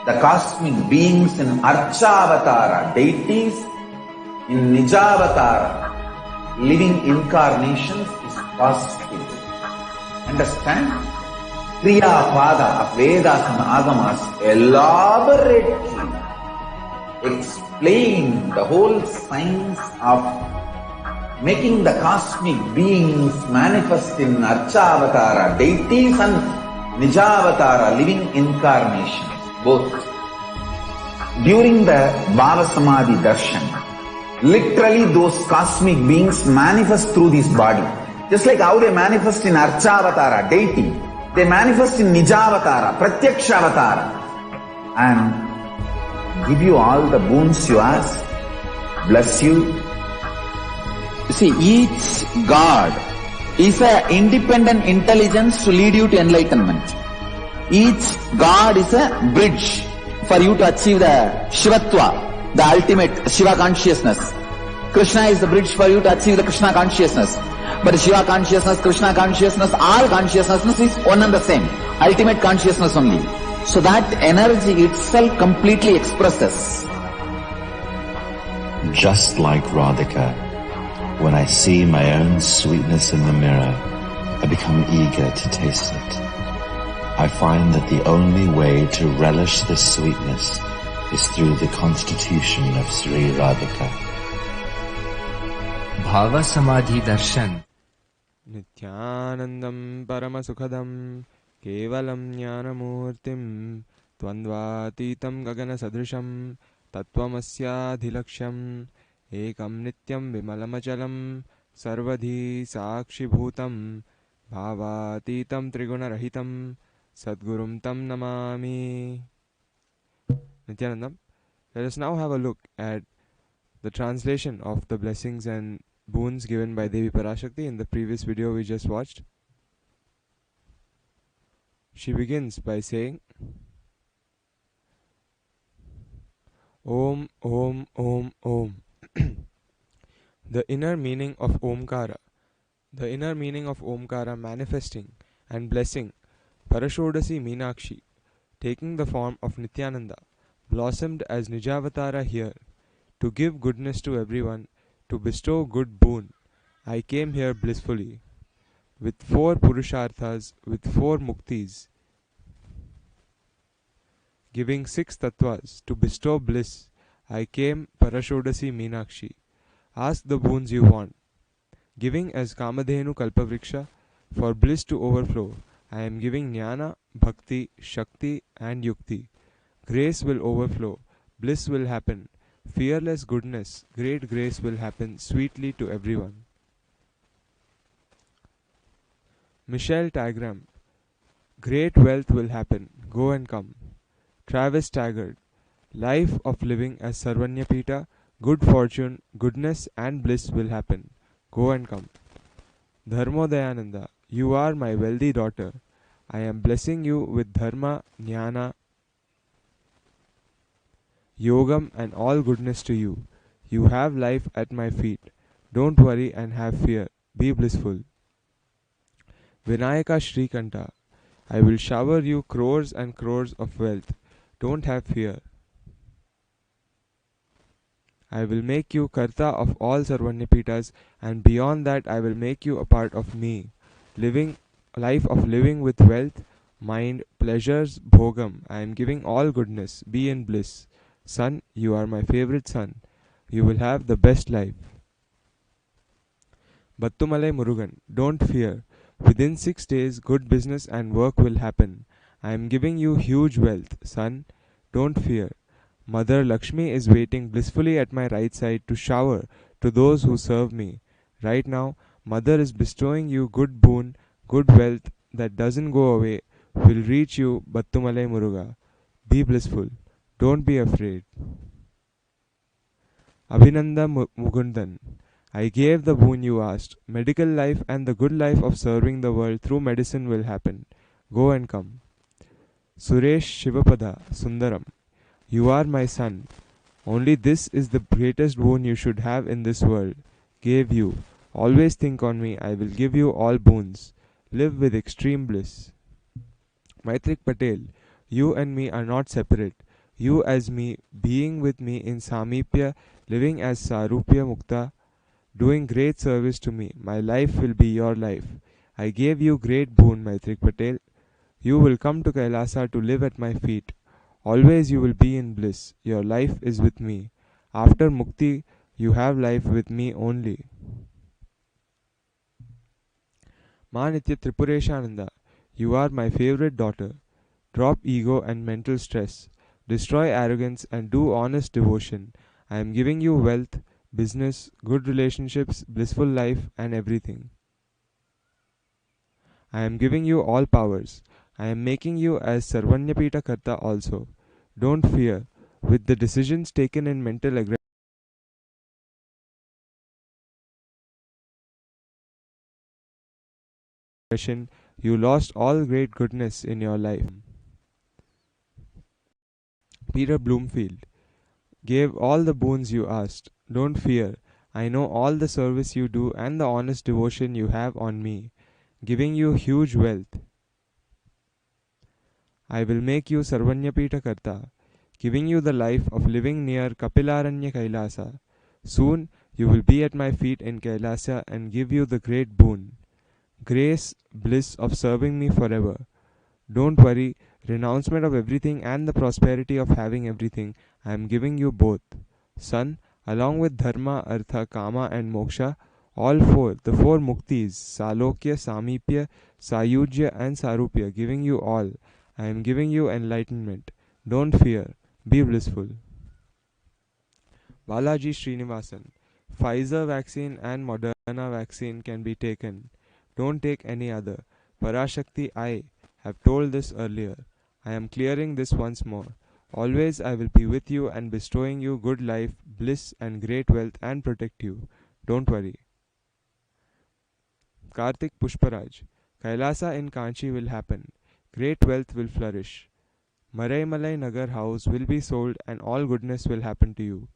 the cosmic beings in Archavatara, deities, in Nijavatara, living incarnations is possible. Understand? Kriya Pada of Vedas and Agamas elaborately explain the whole science of making the cosmic beings manifest in Archavatara, deities, and Nijavatara, living incarnations, both. During the Bhava Samadhi Darshan, literally those cosmic beings manifest through this body. Just like how they manifest in Archavatara, deity, they manifest in Nijavatara, Pratyakshavatara, and give you all the boons you ask, bless you. You see, each God is an independent intelligence to lead you to enlightenment. Each God is a bridge for you to achieve the Shivatva, the ultimate Shiva consciousness. Krishna is the bridge for you to achieve the Krishna consciousness. But Shiva consciousness, Krishna consciousness, all consciousness is one and the same. Ultimate consciousness only. So that energy itself completely expresses. Just like Radhika, when I see my own sweetness in the mirror, I become eager to taste it. I find that the only way to relish this sweetness is through the constitution of Sri Radhika. Bhava Samadhi Darshan. Nithyanandam Paramasukhadam Kevalam Jnanamurtim Tvandvatitam Gagana Sadrisham Tattvamasya Dhilaksham Ekam Nityam Vimalamachalam Sarvadhi Sakshi Bhutam Bhavatitam Triguna Rahitam Sadgurum Tam Namami. Nithyanandam. Let us now have a look at the translation of the blessings and boons given by Devi Parashakti in the previous video we just watched. She begins by saying, Om, Om, Om, Om. The inner meaning of Omkara. The inner meaning of Omkara manifesting and blessing Parashodasi Meenakshi, taking the form of Nithyananda, blossomed as Nijavatara here, to give goodness to everyone, to bestow good boon. I came here blissfully, with 4 Purusharthas, with 4 Muktis, giving 6 Tattvas, to bestow bliss. I came Parashodasi Meenakshi. Ask the boons you want. Giving as Kamadhenu Kalpavriksha, for bliss to overflow, I am giving Jnana, Bhakti, Shakti and Yukti. Grace will overflow, bliss will happen, fearless goodness, great grace will happen sweetly to everyone. Michelle Tagram. Great wealth will happen, go and come. Travis Taggart. Life of living as Sarvanyapita, good fortune, goodness and bliss will happen, go and come. Dharmodayananda. You are my wealthy daughter. I am blessing you with dharma, jnana, yogam and all goodness to you. You have life at my feet. Don't worry and have fear. Be blissful. Vinayaka Shrikanta. I will shower you crores and crores of wealth. Don't have fear. I will make you Karta of all Sarvanyapitas, and beyond that I will make you a part of me. Life of living with wealth, mind, pleasures, bhogam. I am giving all goodness. Be in bliss. Son, you are my favorite son. You will have the best life. Battumalai Murugan. Don't fear. Within 6 days, good business and work will happen. I am giving you huge wealth. Son, don't fear. Mother Lakshmi is waiting blissfully at my right side to shower to those who serve me. Right now, Mother is bestowing you good boon, good wealth that doesn't go away, will reach you, Battumalai Muruga. Be blissful. Don't be afraid. Abhinanda Mugundan. I gave the boon you asked. Medical life and the good life of serving the world through medicine will happen. Go and come. Suresh Shivapada Sundaram. You are my son. Only this is the greatest boon you should have in this world. Gave you. Always think on me. I will give you all boons. Live with extreme bliss. Maitrik Patel. You and me are not separate. You as me, being with me in Samipya, living as Sarupya Mukta, doing great service to me. My life will be your life. I gave you great boon, Maitrik Patel. You will come to Kailasa to live at my feet. Always you will be in bliss. Your life is with me. After Mukti, you have life with me only. Manitya Tripureshananda, you are my favorite daughter. Drop ego and mental stress. Destroy arrogance and do honest devotion. I am giving you wealth, business, good relationships, blissful life, and everything. I am giving you all powers. I am making you as Sarvanyapita Karta also. Don't fear. With the decisions taken in mental aggression, you lost all great goodness in your life. Peter Bloomfield gave all the boons you asked. Don't fear. I know all the service you do and the honest devotion you have on me, giving you huge wealth. I will make you Sarvanyapita Karta, giving you the life of living near Kapilaranya Kailasa. Soon you will be at my feet in Kailasa and give you the great boon, grace, bliss of serving me forever. Don't worry, renouncement of everything and the prosperity of having everything, I am giving you both. Son, along with Dharma, Artha, Kama and Moksha, all four, the four Muktis, Salokya, Samipya, Sayujya and Sarupya, giving you all. I am giving you enlightenment. Don't fear, be blissful. Balaji Srinivasan, Pfizer vaccine and Moderna vaccine can be taken. Don't take any other. Parashakti, I have told this earlier. I am clearing this once more. Always I will be with you and bestowing you good life, bliss and great wealth and protect you. Don't worry. Karthik Pushparaj, Kailasa in Kanchi will happen. Great wealth will flourish. Maraimalai Nagar house will be sold and all goodness will happen to you.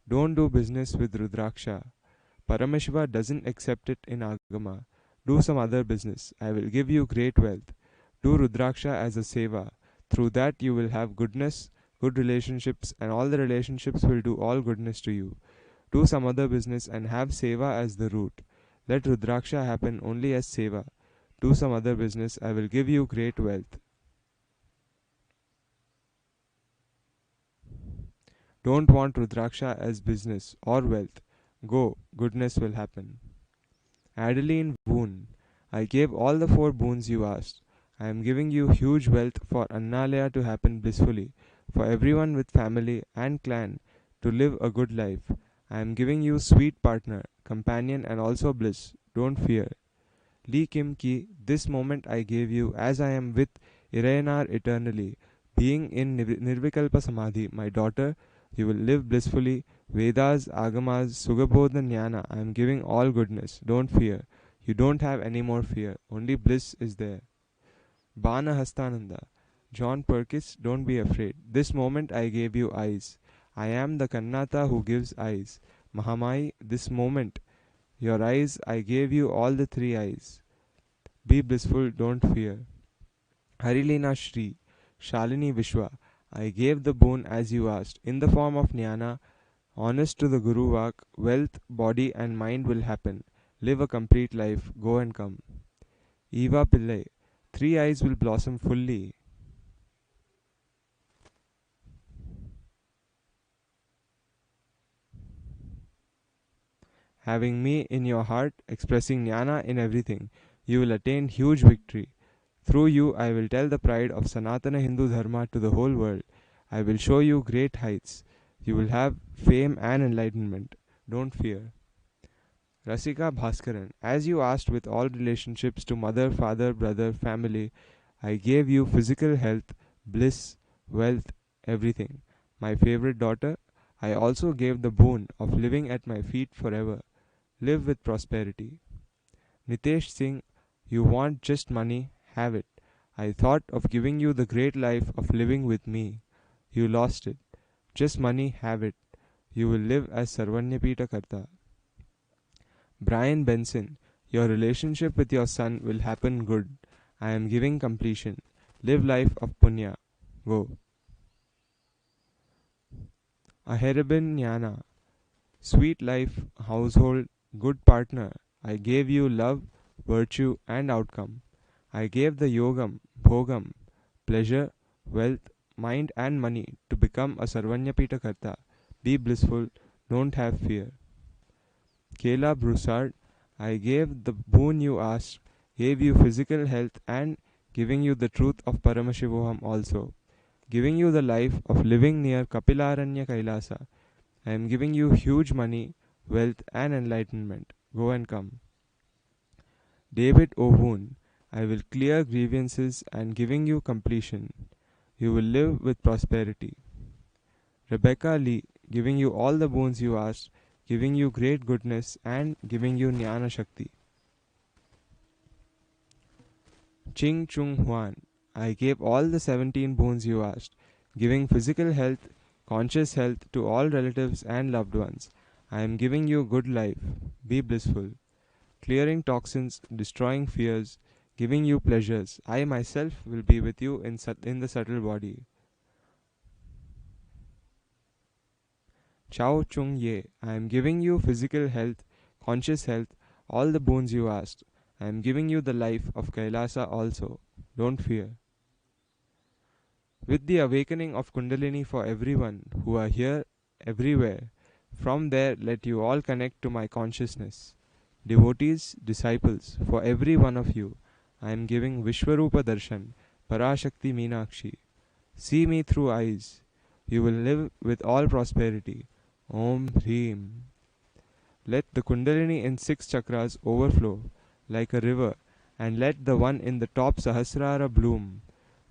Don't do business with Rudraksha. Paramashiva doesn't accept it in Agama. Do some other business. I will give you great wealth. Do Rudraksha as a seva. Through that you will have goodness, good relationships, and all the relationships will do all goodness to you. Do some other business and have seva as the root. Let Rudraksha happen only as seva. Do some other business. I will give you great wealth. Don't want Rudraksha as business or wealth. Go, goodness will happen. Adeline Boon, I gave all the four boons you asked. I am giving you huge wealth for Annalaya to happen blissfully, for everyone with family and clan to live a good life. I am giving you sweet partner, companion and also bliss. Don't fear. Lee Kim Ki, this moment I gave you as I am with Irayanar eternally, being in Nirvikalpa Samadhi, my daughter, you will live blissfully. Vedas, Agamas, Sugabodha Jnana, I am giving all goodness. Don't fear. You don't have any more fear. Only bliss is there. Bana Hastananda, John Perkis, don't be afraid. This moment I gave you eyes. I am the Kannata who gives eyes. Mahamai, this moment, your eyes, I gave you all the three eyes. Be blissful, don't fear. Harilina Shri, Shalini Vishwa, I gave the boon as you asked, in the form of Jnana. Honest to the Guru Vak, wealth, body and mind will happen. Live a complete life, go and come. Eva Pillai, three eyes will blossom fully. Having me in your heart, expressing Jnana in everything, you will attain huge victory. Through you, I will tell the pride of Sanatana Hindu Dharma to the whole world. I will show you great heights. You will have fame and enlightenment. Don't fear. Rasika Bhaskaran, as you asked with all relationships to mother, father, brother, family, I gave you physical health, bliss, wealth, everything. My favorite daughter, I also gave the boon of living at my feet forever. Live with prosperity. Nitesh Singh, you want just money? Have it. I thought of giving you the great life of living with me. You lost it. Just money? Have it. You will live as Sarvanyapita Karta. Brian Benson, your relationship with your son will happen good. I am giving completion. Live life of punya. Go. Aherabin Jnana, sweet life, household, good partner. I gave you love, virtue and outcome. I gave the yogam, bhogam, pleasure, wealth, mind and money to become a Sarvanyapita Karta. Be blissful, don't have fear. Kayla Broussard, I gave the boon you asked, gave you physical health and giving you the truth of Paramashivoham also. Giving you the life of living near Kapilaranya Kailasa. I am giving you huge money, wealth and enlightenment. Go and come. David Owoon, I will clear grievances and giving you completion. You will live with prosperity. Rebecca Lee, giving you all the boons you asked, giving you great goodness and giving you Jnana Shakti. Ching Chung Huan, I gave all the 17 boons you asked, giving physical health, conscious health to all relatives and loved ones. I am giving you good life. Be blissful. Clearing toxins, destroying fears, giving you pleasures. I myself will be with you in the subtle body. Chao Chung Ye, I am giving you physical health, conscious health, all the boons you asked. I am giving you the life of Kailasa also. Don't fear. With the awakening of Kundalini for everyone who are here, everywhere, from there let you all connect to my consciousness. Devotees, disciples, for every one of you, I am giving Vishwarupa Darshan, Parashakti Meenakshi. See me through eyes. You will live with all prosperity. Om Hreem. Let the Kundalini in 6 chakras overflow like a river, and let the one in the top Sahasrara bloom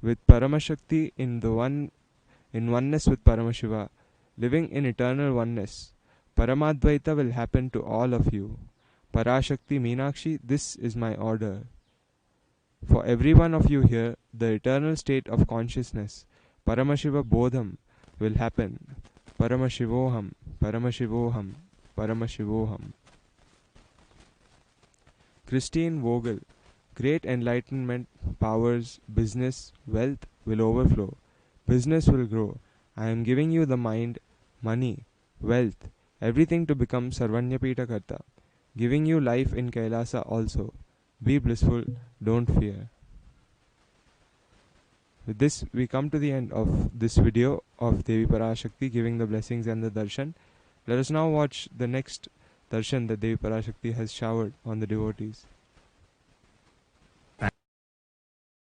with Paramashakti in oneness with Paramashiva, living in eternal oneness. Paramadvaita will happen to all of you. Parashakti Meenakshi, this is my order. For every one of you here, the eternal state of consciousness, Paramashiva Bodham, will happen. Paramashivoham, Paramashivoham, Paramashivoham. Christine Vogel, great enlightenment, powers, business, wealth will overflow. Business will grow. I am giving you the mind, money, wealth, everything to become Sarvanyapita Karta. Giving you life in Kailasa also. Be blissful, don't fear. With this, we come to the end of this video of Devi Parashakti giving the blessings and the darshan. Let us now watch the next darshan that Devi Parashakti has showered on the devotees.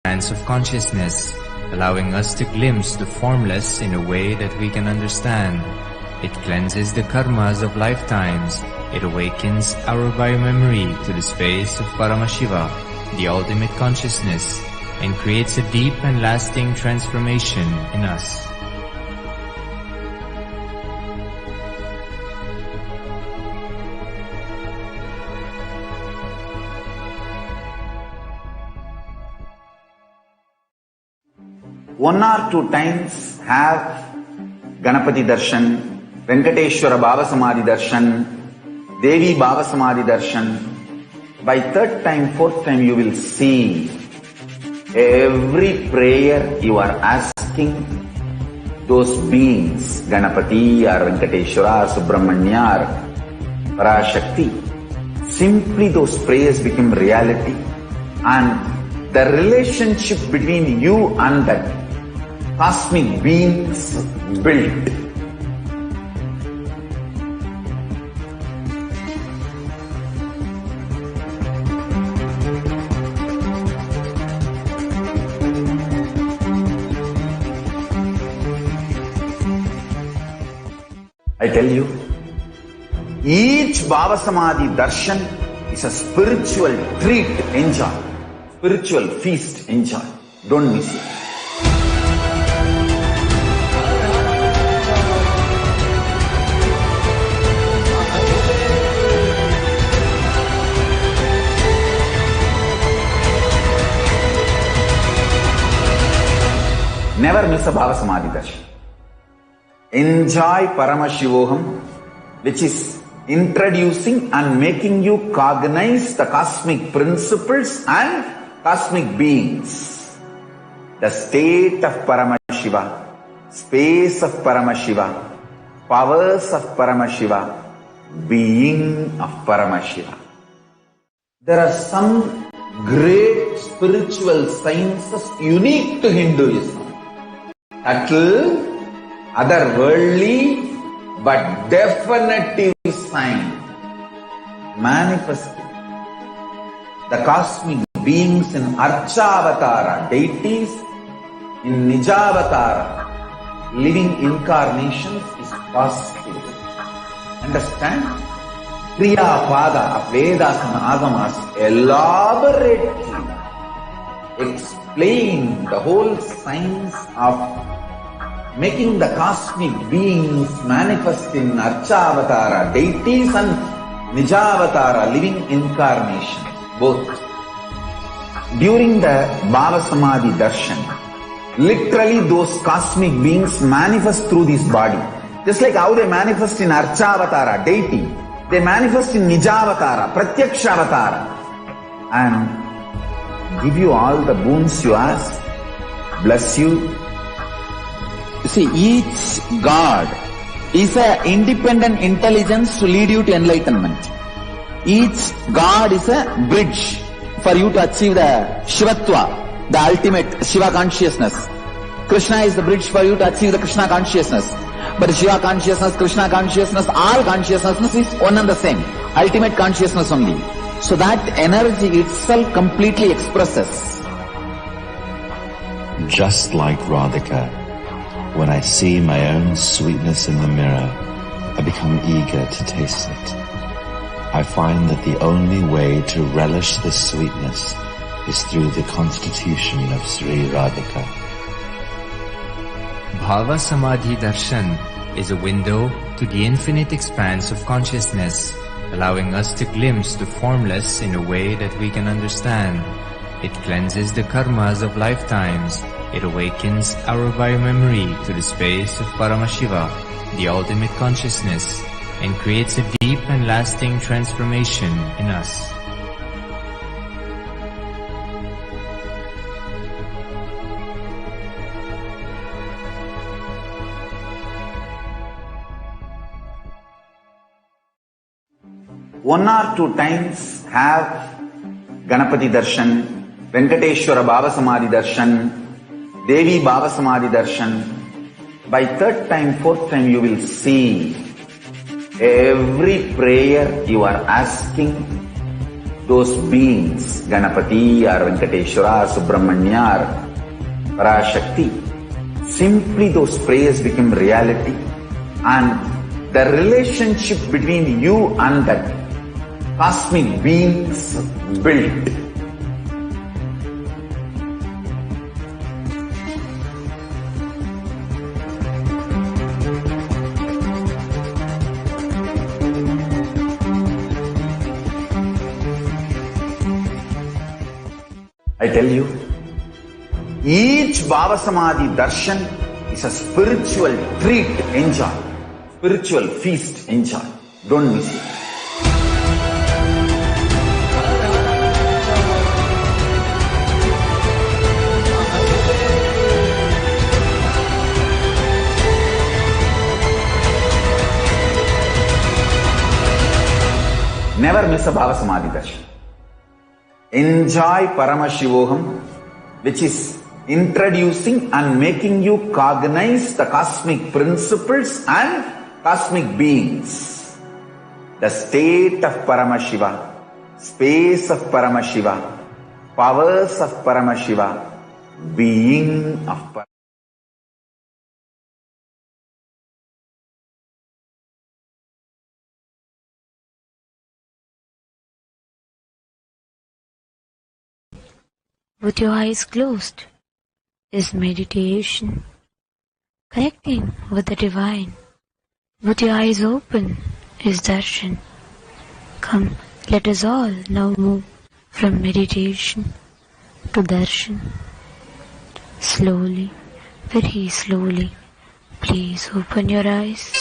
Trance of consciousness, allowing us to glimpse the formless in a way that we can understand. It cleanses the karmas of lifetimes. It awakens our biomemory to the space of Paramashiva, the ultimate consciousness, and creates a deep and lasting transformation in us. One or two times have Ganapati Darshan, Venkateshwara Bhava Samadhi Darshan, Devi Bhava Samadhi Darshan. By third time, fourth time you will see every prayer you are asking those beings, Ganapati or Venkateshwara or Subramanya or Parashakti. Simply those prayers become reality, and the relationship between you and that cosmic beings built. I tell you, Each Bhava Samadhi darshan is a spiritual treat, enjoy. Spiritual feast, enjoy. Don't miss it. Never miss a Bhava Samadhi darshan. Enjoy Paramashivoham, which is introducing and making you cognize the cosmic principles and cosmic beings. The state of Paramashiva, space of Paramashiva, powers of Paramashiva, being of Paramashiva. There are some great spiritual sciences unique to Hinduism. Subtle, otherworldly, but definitive sign. Manifesting the cosmic beings in Archavatara, deities in Nijavatara, living incarnations is possible. Understand? Kriya Pada of Vedas and Agamas elaborately explain the whole science of making the cosmic beings manifest in Archavatara, deities and Nijavatara, living incarnations, both. During the Bhava Samadhi darshan, literally those cosmic beings manifest through this body. Just like how they manifest in Archavatara, deity, they manifest in Nijavatara, Pratyakshavatara, and give you all the boons you ask, bless you. See, each God is an independent intelligence to lead you to enlightenment. Each God is a bridge for you to achieve the Shivatva, the ultimate Shiva consciousness. Krishna is the bridge for you to achieve the Krishna consciousness. But Shiva consciousness, Krishna consciousness, all consciousness is one and the same. Ultimate consciousness only. So that energy itself completely expresses. Just like Radhika, when I see my own sweetness in the mirror, I become eager to taste it. I find that the only way to relish this sweetness is through the constitution of Sri Radhika. Bhava Samadhi Darshan is a window to the infinite expanse of consciousness, allowing us to glimpse the formless in a way that we can understand. It cleanses the karmas of lifetimes. It awakens our biomemory to the space of Paramashiva, the ultimate consciousness, and creates a deep and lasting transformation in us. One or two times have Ganapati Darshan, Venkateshwara Bhava Samadhi Darshan, Devi Bhava Samadhi Darshan. By third time, fourth time you will see every prayer you are asking those beings, Ganapati or Venkateshwara, Subramanya or Parashakti. Simply those prayers become reality, and the relationship between you and that cosmic beings built. I tell you, each Bhava Samadhi darshan is a spiritual treat, enjoy. Spiritual feast, enjoy. Don't miss it. Never miss a Bhava Samadhi darshan. Enjoy Paramashivoham, which is introducing and making you cognize the cosmic principles and cosmic beings. The state of Paramashiva, space of Paramashiva, powers of Paramashiva, being of Paramashiva. with your eyes closed is meditation. Connecting with the divine with your eyes open is darshan. Come, let us all now move from meditation to darshan. Slowly, very slowly, please open your eyes.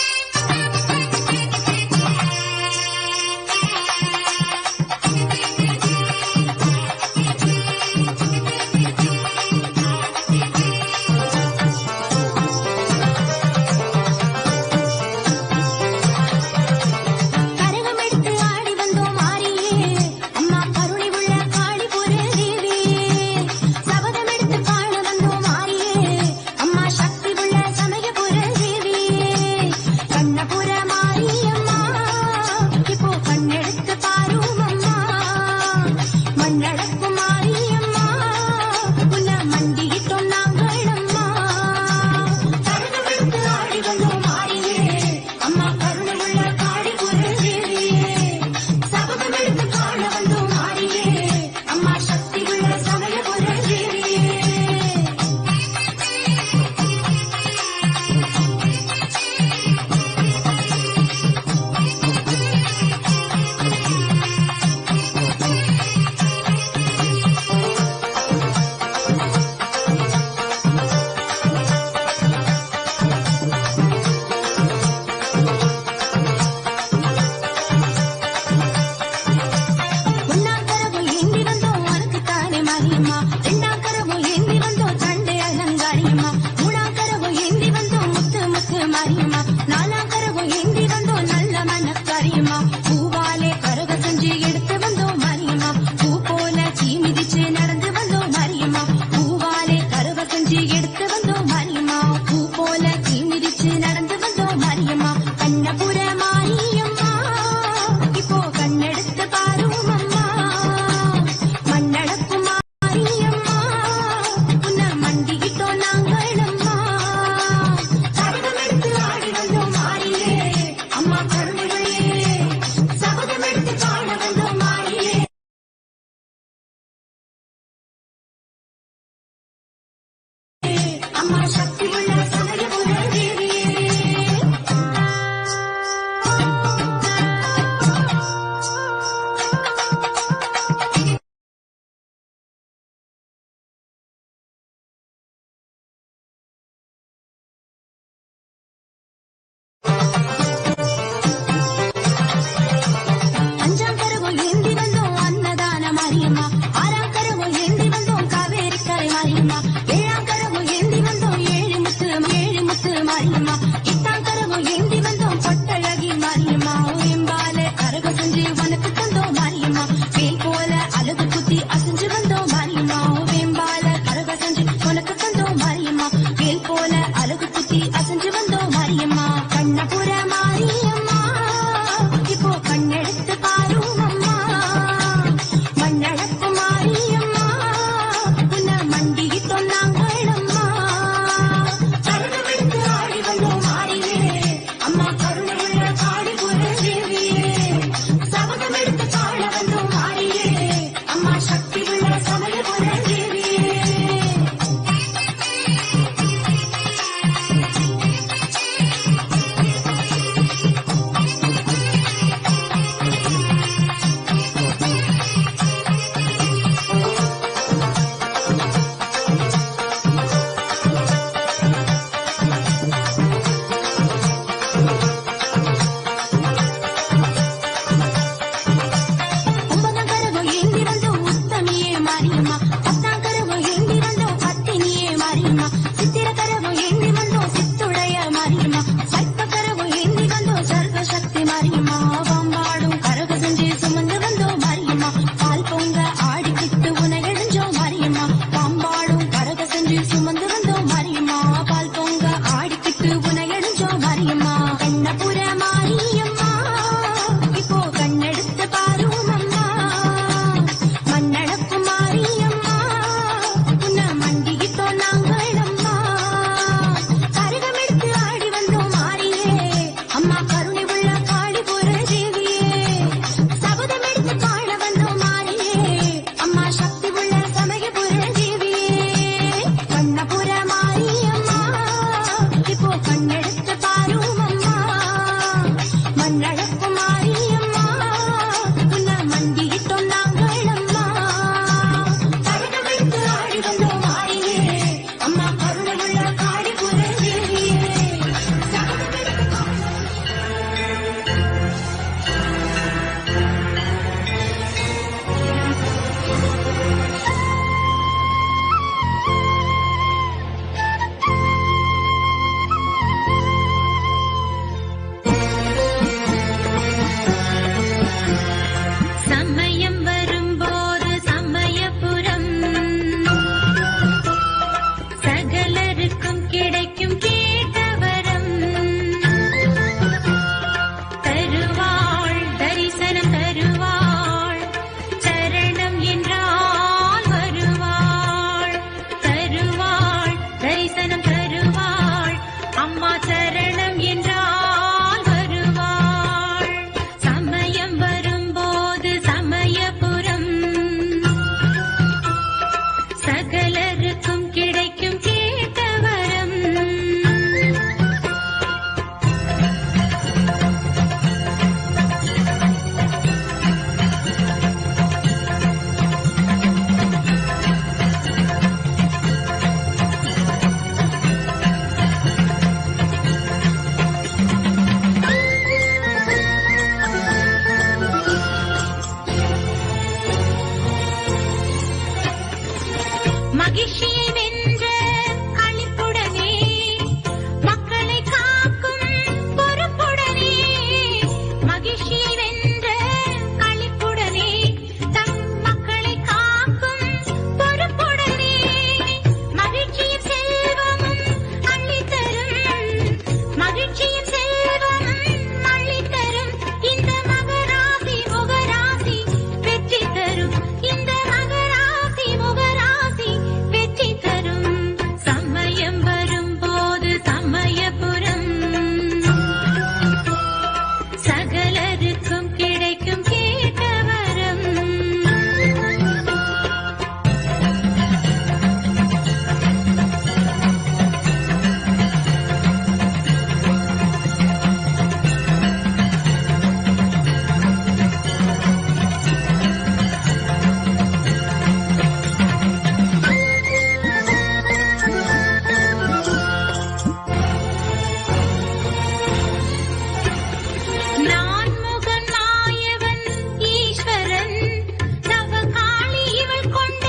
ஏழாம் கரவு ஏந்தி வந்தோம் காவேரி கரை மாரியம்மா, ஏழாம் கரவு ஏந்தி வந்தோம் மகிழ்ச்சியை வென்ற களிப்புடனே மக்களை காக்கும் பொறுப்புடனே மகிழ்ச்சியை வென்ற களிப்புடனே தம் மக்களை காக்கும் பொறுப்புடனே மகிழ்ச்சியின் செல்வமும் அள்ளித்தரும் மகிழ்ச்சியின் செல்வமும் அள்ளித்தரும் இந்த மகராசி முகராசி வெற்றி தரும் இந்த மகராசி முகராசி வெற்றி தரும் சமயம் வரும்போது சமயபுரம் சகலருக்கும் கிடைக்கும் கேட்டவரம் நான்முகன் மாயவன் ஈஸ்வரன் நவகாளி இவள் கொண்ட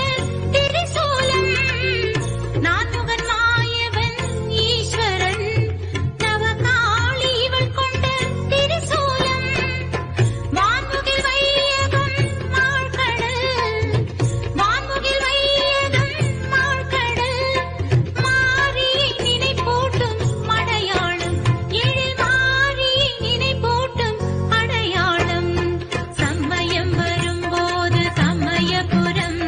திரிசூலம் நான்முகன் மாயவன் ஈஸ்வரன் நவகாளி இவள் கொண்ட திரிசூலம் வான்முகில் வையகம் மாழ்கடல் வான்முகில் வையகம் மாழ்கடல் மாரியை நினைப்பூட்டும் அடையாளம் எழில் மாரியை நினைப்பூட்டும் அடையாளம் சமயம் வரும்போது சமயபுரம்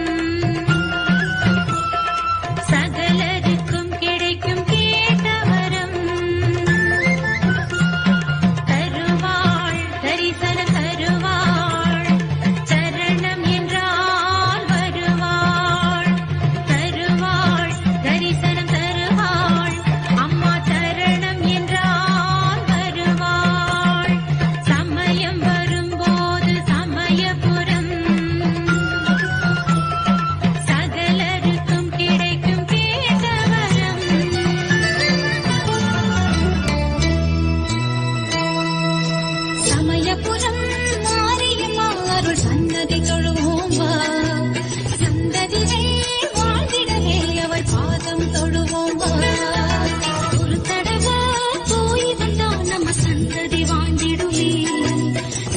சகலருக்கும் கிடைக்கும் கேட்டவரம் தருவாள் தரிசனம் தருவாள் சரணம் என்றால் வருவாள் தருவாள் தரிசனம் தருவாள் அம்மா சரணம் என்றால் வருவாள் சமயம் வரும்போது சமயபுரம் சகலருக்கும் கிடைக்கும் கேட்டவரம் சமயபுரம் மாரியம்மா அருள் சன்னதி தொழுவோம் வா சந்ததியை வாழ்ந்திடவே அவள் பாதம் தொழுவோம் வா ஒரு தடவை போய் வந்தா நம்ம சந்ததி வாழ்ந்திடுமே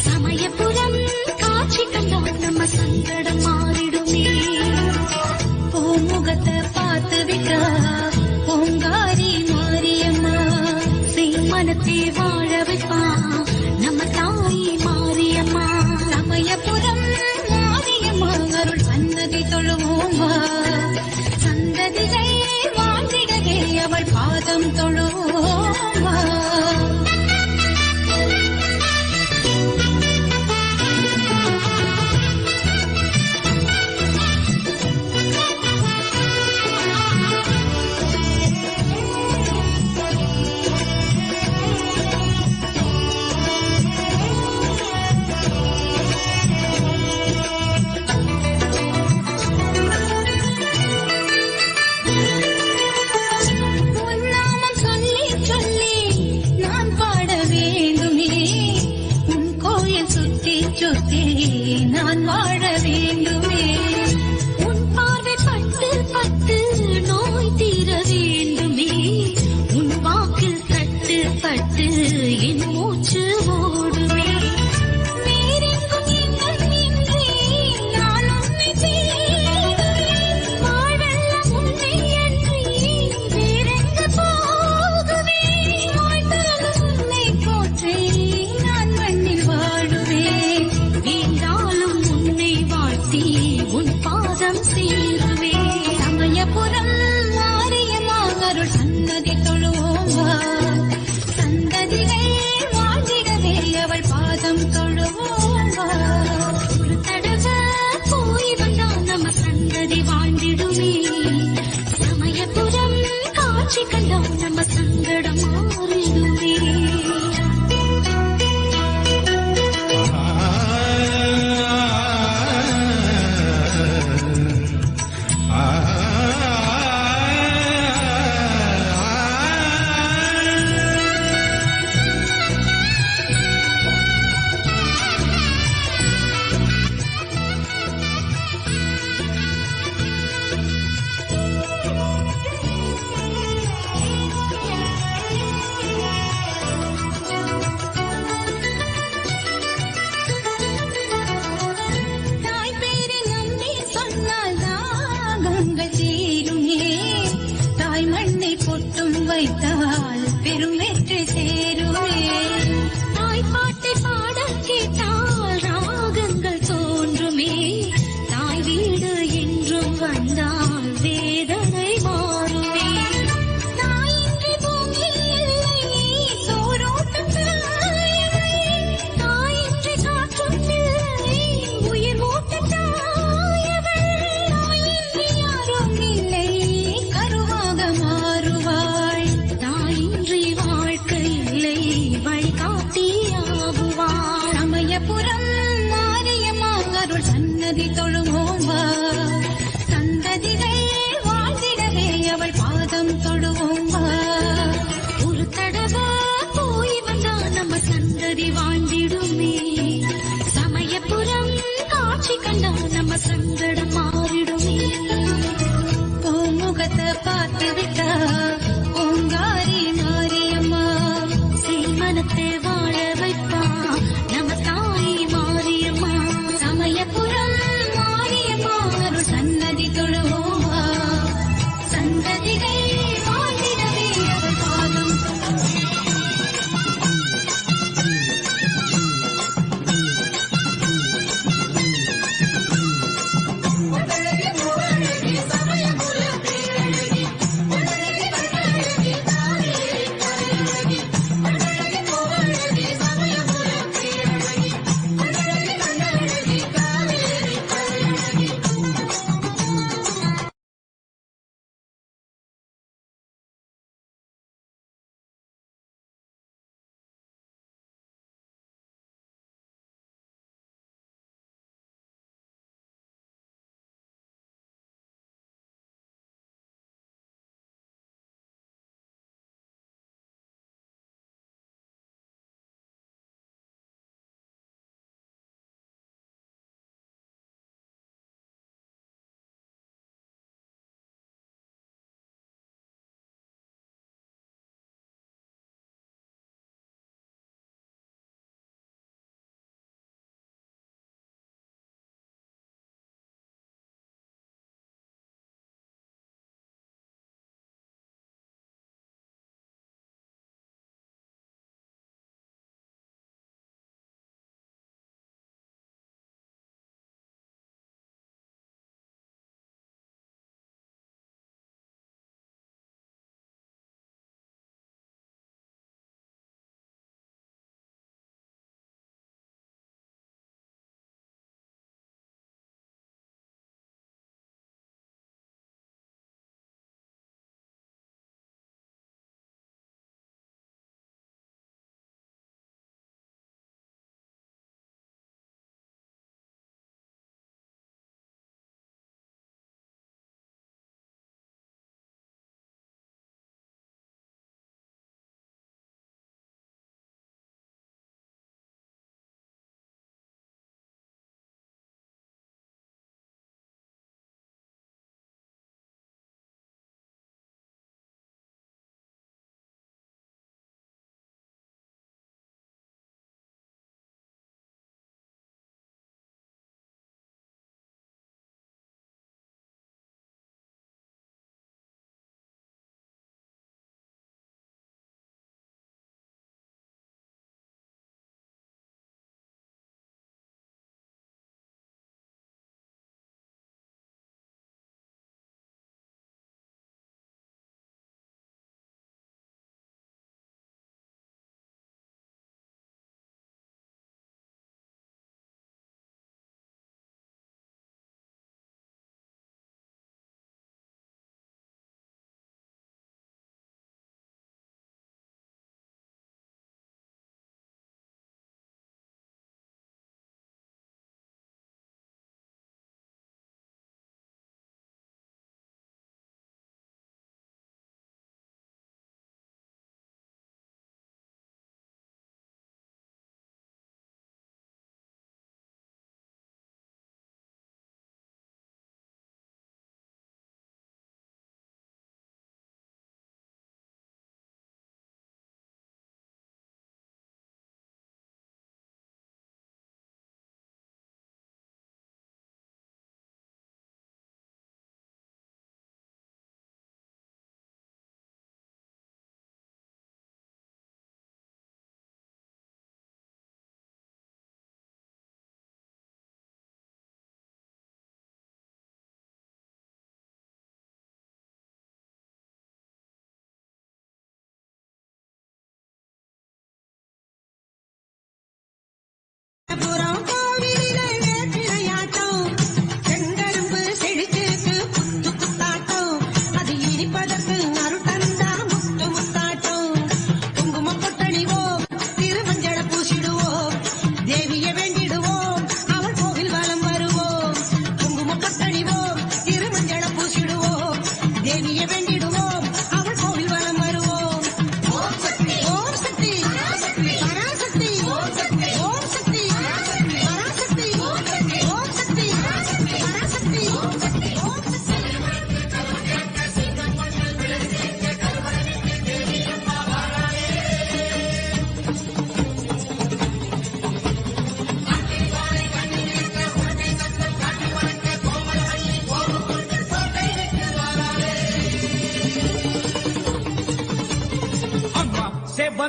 சமயபுரம் காட்சி கண்டா நம்ம சங்கடம் மாறிடுமே முகத்தை பார்த்து விட்டா பொங்காரி மாரியம்மா மனத்தை வாழ வைப்பா நம்ம தாய் மாரியம்மா சமயபுரம் மாரியம்மா அருள் சன்னதி தொழுவோம் வா சந்ததியை வாழ்ந்திடவே அவள் பாதம் தொழுவோம் வா உன்னாமம் சொல்லி மட்டும் வைத்தால் பெரும் வெற்றி சேருவே. தாய்ப்பாட்டை பாட கேட்டால் ராகங்கள் தோன்றுமே. தாய் வீடு என்றும் வந்தால் வேதனை மாறுமே. தாயின்றி பூமி இல்லை, சோரோட்டும் தாயவை. தாயின்றி காற்றும் இல்லை, உயிர் மூட்டும் தாயவை. தாயின்றி யாரும் இல்லை, கருவாக மாறுவாள். தாயின்றி வாழ்க்கை இல்லை, வழிகாட்டியாகுவாள். சமயபுரம் மாரியம்மா அருள் சன்னதி தொழுவோம் வா. சந்ததிகள் வாழ்ந்திடவே அவள் பாதம் தொழுவோம் வா. ஒரு தடவை போய் வந்தா நம்ம சந்ததி வாழ்ந்திடுமே. சமயபுரம் காட்சி கண்டா நம்ம சங்கடம் மாறிடுமே. முகத்தை பார்த்து விட்டா ஓங்காரி மாரியம்மா சீமனத்தை வாழ வைப்பா நம்ம தாய் மாரியம்மா. சமயபுரம் மாரியம்மா அருள் சன்னதி தொழுவோவா. சந்ததிகள் வாழ்ந்திடவே அவள் பாதம்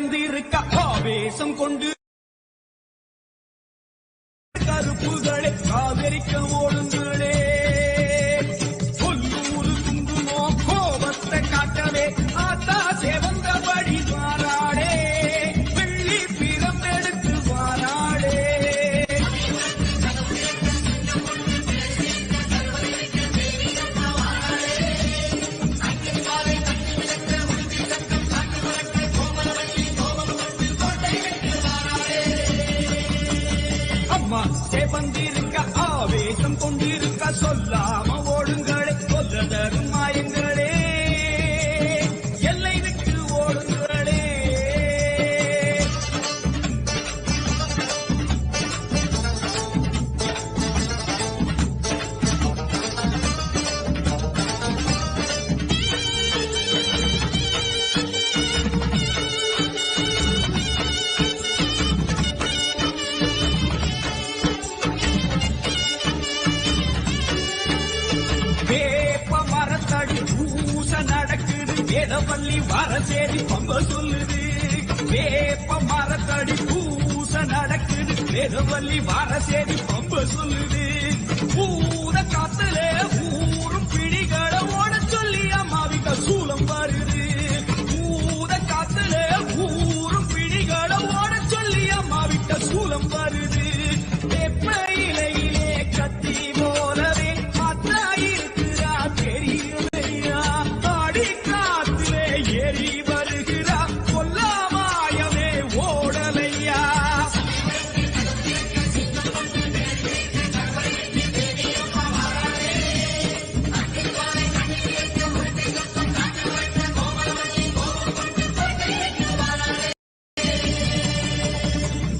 சேவந்திருக்க ஆவேசம் கொண்டு கருப்புகளே காவிரிக்க ஓடுங்களே கொல்லூரு குங்குமோ கோபத்தை காட்டவே ஆத்தா சேவந்தபடி வாராடே வெள்ளி பிறம் எடுத்து வாராடே அம்மா சேவந்திருக்க ஆவேசம் கொண்டிருக்க சொல்லாம ஓடுங்களே கொல்ல தரும் மாயங்களே எல்லை விட்டு ஓடுங்களே வேப்ப மரத்தடி பூச நடக்குது வேதவள்ளி வரசேரி பம்ப சொல்லுது வேப்ப மரத்தடி பூச நடக்குது வேதவள்ளி வரசேரி பம்ப சொல்லுது பூர காத்துல ஊரும் பிடிகளை ஓட சொல்லி அம்மாவிக்க சூலம் வருது பூர காத்துல ஊரும் பிடிகளை ஓட சொல்லி அம்மாவிக்க சூலம் வருது வேப்ப இலையிலே கத்தி போலவே இருக்கிறா தெரியலையா ஆடி காத்திலே ஏறி வருகிறா கொல்லாமாயமே ஓடலையா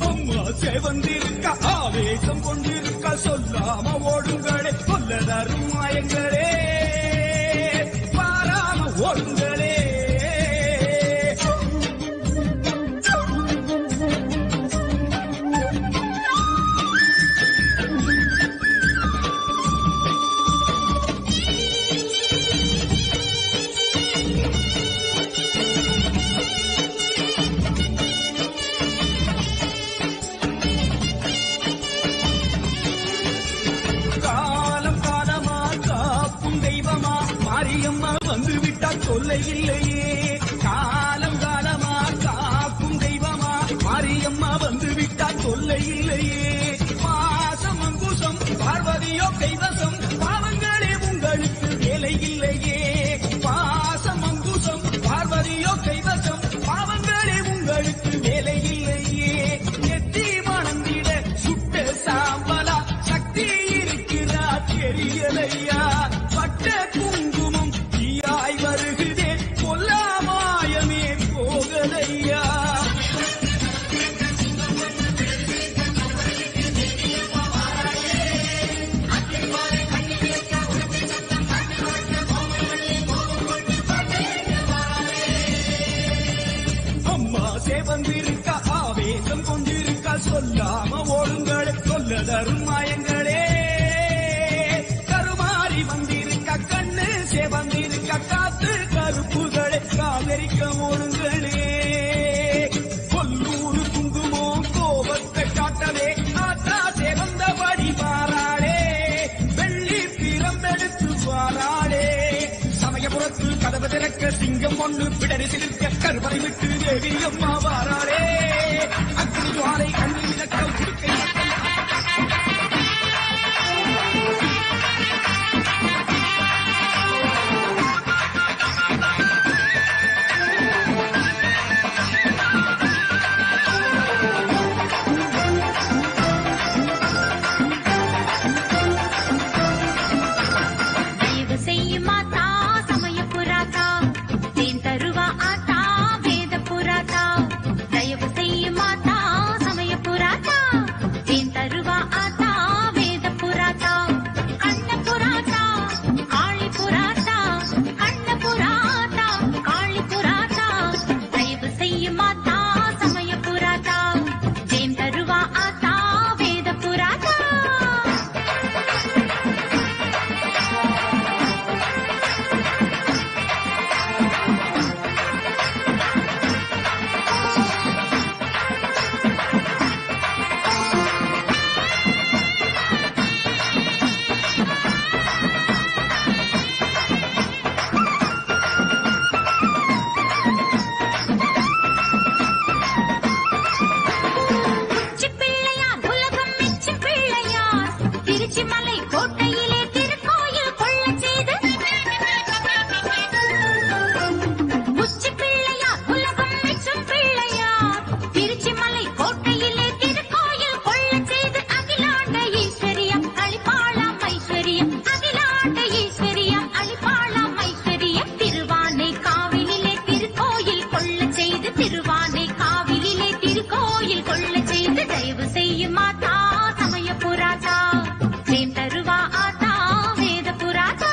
அம்மா சேவந்திருக்க ஆவேசம் கொண்டிருக்க சொல்லாம ஓடுங்களே கொல்ல தரும் மாயங்களே பாராம ஓடுங்களே காலம் காலமா காப்பும் தெய்வமா மாரியம்மா வந்து விட்டா தொல்லை இல்லையே காலம் காலமா காப்பும் தெய்வமா மாரியம்மா வந்து விட்டா தொல்லை இல்லையே பாசம் அங்குசம் பார்வதியோ கைவசம் பாவங்களே உங்களுக்கு வேலை இல்லையே பாசம் அங்குசம் பார்வதியோ கைவசம் பாவங்களே உங்களுக்கு வேலை இல்லையே எத்தி மணந்திட சுட்ட சாம்பலா சக்தி இருக்கிறா தெரியலையா பட்ட குங்குமம் தீயாய் வருகிறதே கொல்லாமாயமே போகலையா அம்மா சேவந்திருக்க ஆவேசம் கொண்டிருக்க சொல்லாம ஓடுங்களே கொல்ல தரும் மாயங்களே கருமாறி வந்திருக்க கண்ணு சேவந்திருக்க காத்து கருப்புகளே காவிரிக்க ஓடுங்களே கொல்லூரு குங்குமோ கோபத்தை காட்டவே ஆத்தா சேவந்தபடி வாராளே வெள்ளி பிறம் எடுத்து வாராளே சமயபுரத்து கதவு திறக்க சிங்கம் ஒன்று பிடரி சிலிர்க்க கருவறை விட்டு தேவி அம்மா வாராளே அக்னி ஜுவாலை கண்ணி மிதக்க உடுக்கை தயவு செய்யும் மாதா சமயபுராதா தேன் தருவா ஆத்தா வேத புராதா தயவு செய்யும் மாதா சமயபுராதா தருவா ஆத்தா வேத புராதா.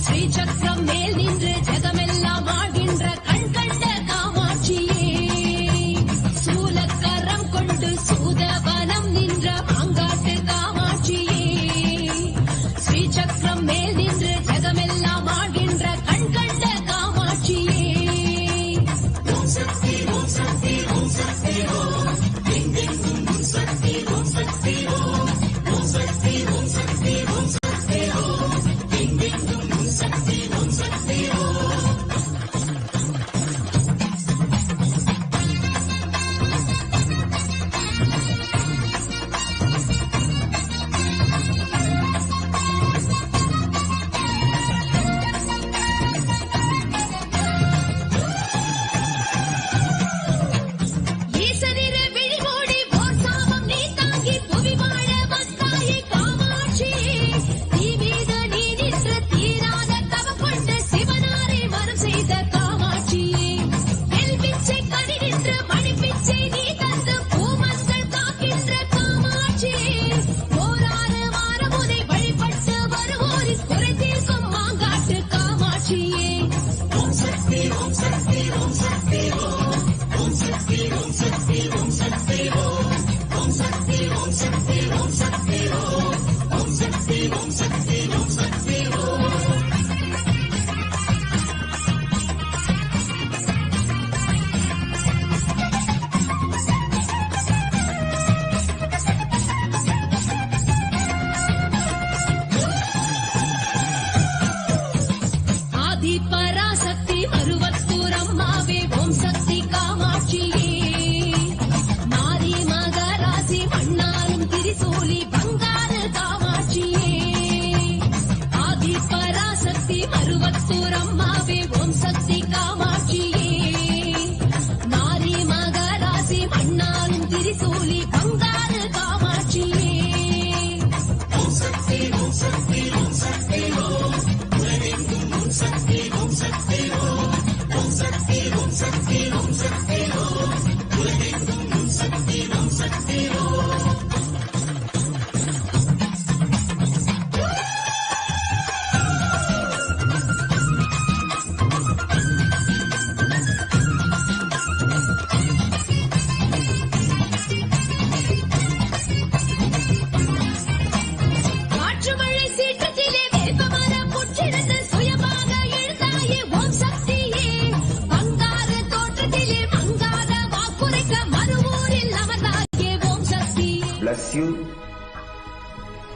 ஸ்ரீசக்கரம் மேல் நின்று ஜெகமெல்லாம் ஆகின்ற கண் கண்ட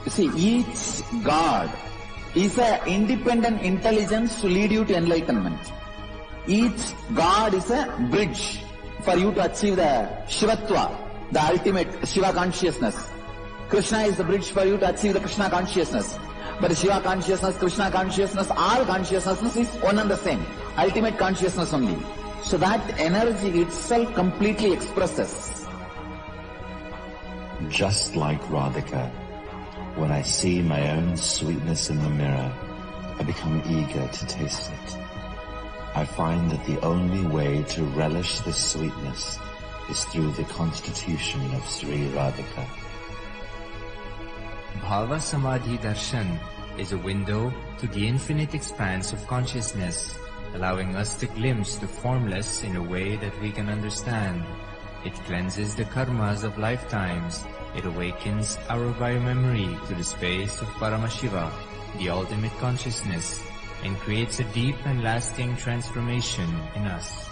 You see, each god is an independent intelligence to lead you to enlightenment. Each god is a bridge for you to achieve the Shivatva, the ultimate Shiva consciousness. Krishna is the bridge for you to achieve the Krishna consciousness. But Shiva consciousness, Krishna consciousness, all consciousness is one and the same. Ultimate consciousness only. So that energy itself completely expresses. Just like Radhika, when I see my own sweetness in the mirror, I become eager to taste it. I find that the only way to relish this sweetness is through the constitution of Sri Radhika. Bhava Samadhi Darshan is a window to the infinite expanse of consciousness, allowing us to glimpse the formless in a way that we can understand. It cleanses the karmas of lifetimes. It awakens our biomemory to the space of Paramashiva, the ultimate consciousness, and creates a deep and lasting transformation in us.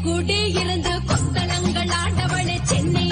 குடி இருந்து கொத்தளங்கள் ஆண்டவளே சென்னை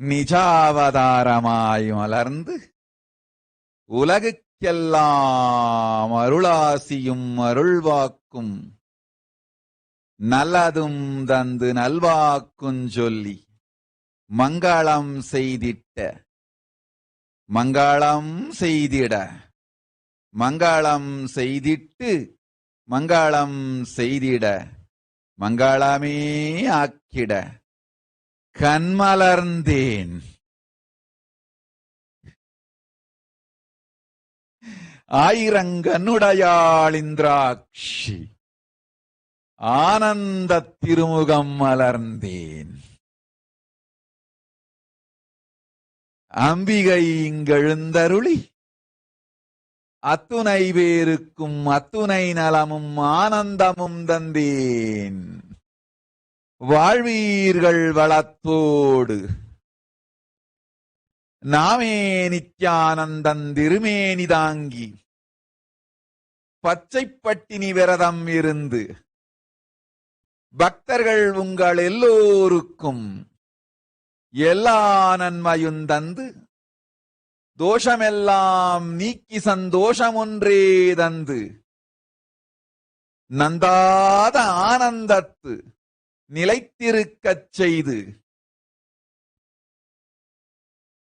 நிஜாவதாரமாய் மலர்ந்து உலகுக்கெல்லாம் அருளாசியும் அருள்வாக்கும் நல்லதும் தந்து நல்வாக்குஞ் சொல்லி மங்களம் செய்திட்ட மங்களம் செய்திட மங்களம் செய்திட்டு மங்களம் செய்திட மங்களமே ஆக்கிட கண்மலர்ந்தேன். ஆயிரங்கனுடையாளிந்திராட்சி ஆனந்த திருமுகம் மலர்ந்தேன். அம்பிகை இங்கெழுந்தருளி அத்துணை பேருக்கும் அத்துணை நலமும் ஆனந்தமும் தந்தேன். வாழ்வீர்கள் வளத்தோடு நாமே நித்யானந்தன் திருமேனி தாங்கி பச்சை பட்டினி விரதம் இருந்து பக்தர்கள் உங்கள் எல்லோருக்கும் எல்லா நன்மையும் தந்து தோஷமெல்லாம் நீக்கி சந்தோஷம் ஒன்றே தந்து நந்தாத ஆனந்தத்து நிலைத்திருக்கச் செய்து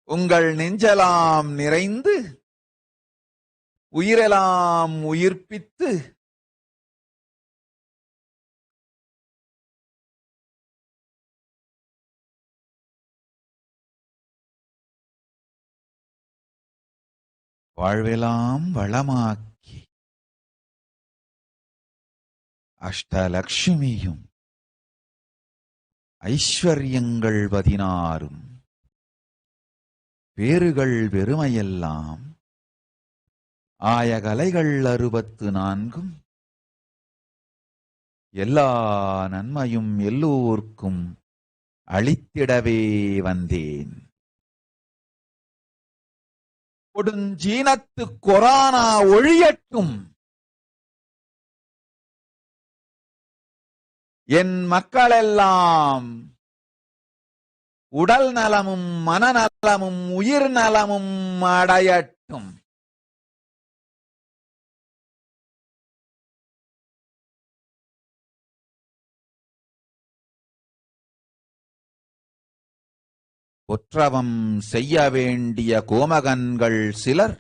உங்கள் நெஞ்செல்லாம் நிறைந்து உயிரெல்லாம் உயிர்ப்பித்து வாழ்வெல்லாம் வளமாக்கி அஷ்டலட்சுமியும் ஐஸ்வர்யங்கள் 16 பேறுகள் பெருமையெல்லாம் ஆயகலைகள் 64 எல்லா நன்மையும் எல்லோர்க்கும் அளித்திடவே வந்தேன். கொடுஞ்சீனத்து கொரோனா ஒழியட்டும். என் மக்களெல்லாம் உடல் நலமும் மனநலமும் உயிர் நலமும் அடையட்டும். ஒற்றவம் செய்ய வேண்டிய கோமகன்கள் சிலர்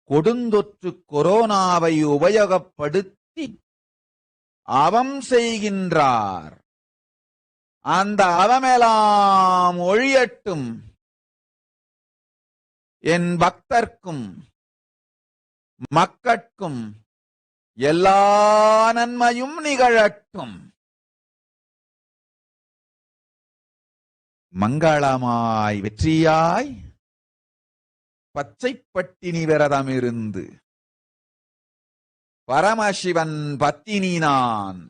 கொடுந்தொற்று கொரோனாவை உபயோகப்படுத்தி அவம் செய்கின்றார். அந்த அவமெல்லாம் ஒழியட்டும். என் பக்தர்க்கும் மக்கட்கும் எல்லா நன்மையும் நிகழட்டும். மங்களமாய் வெற்றியாய் பச்சை பட்டினி விரதமிருந்து பரமசிவன் பத்தினி நான்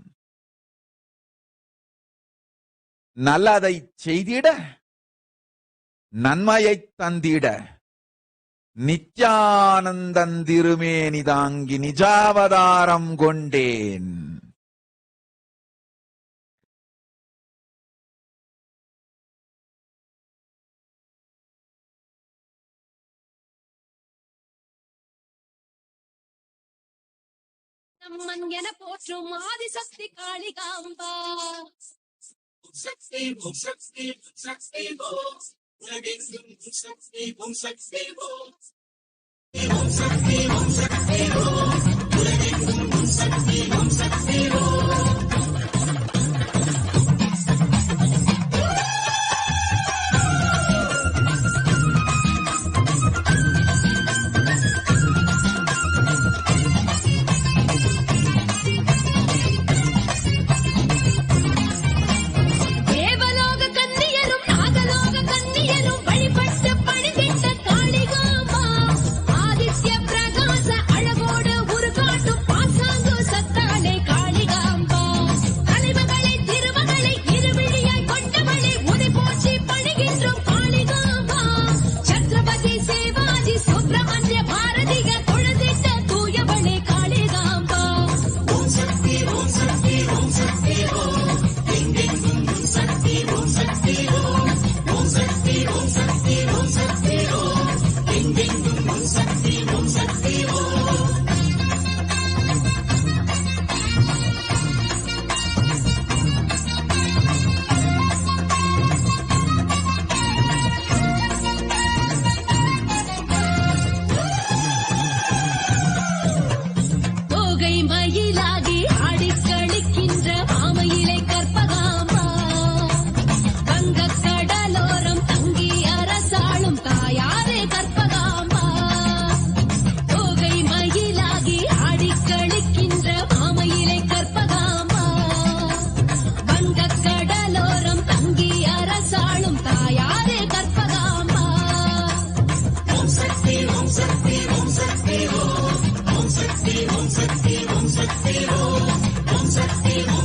நல்லதைச் செய்திட நன்மையைத் தந்திட நித்யானந்தன் திருமேனி தாங்கி நிஜாவதாரம் கொண்டேன். நம்மன் என போற்றும் ஆதிசக்தி காளிகாம்பா. சக்தி ஓம் சக்தி சக்தி ஓம் உலகெங்கும் சக்தி ஓம் சக்தி ஓம் சக்தி ஓம் சக்தி ஓம் உலகெங்கும் சக்தி ஓம் சக்தி ஓம். ஆதித்ய பிரகாச அழகோடு உருகாட்டும் பாசாங்கு சத்தானே காளிகாம்பா.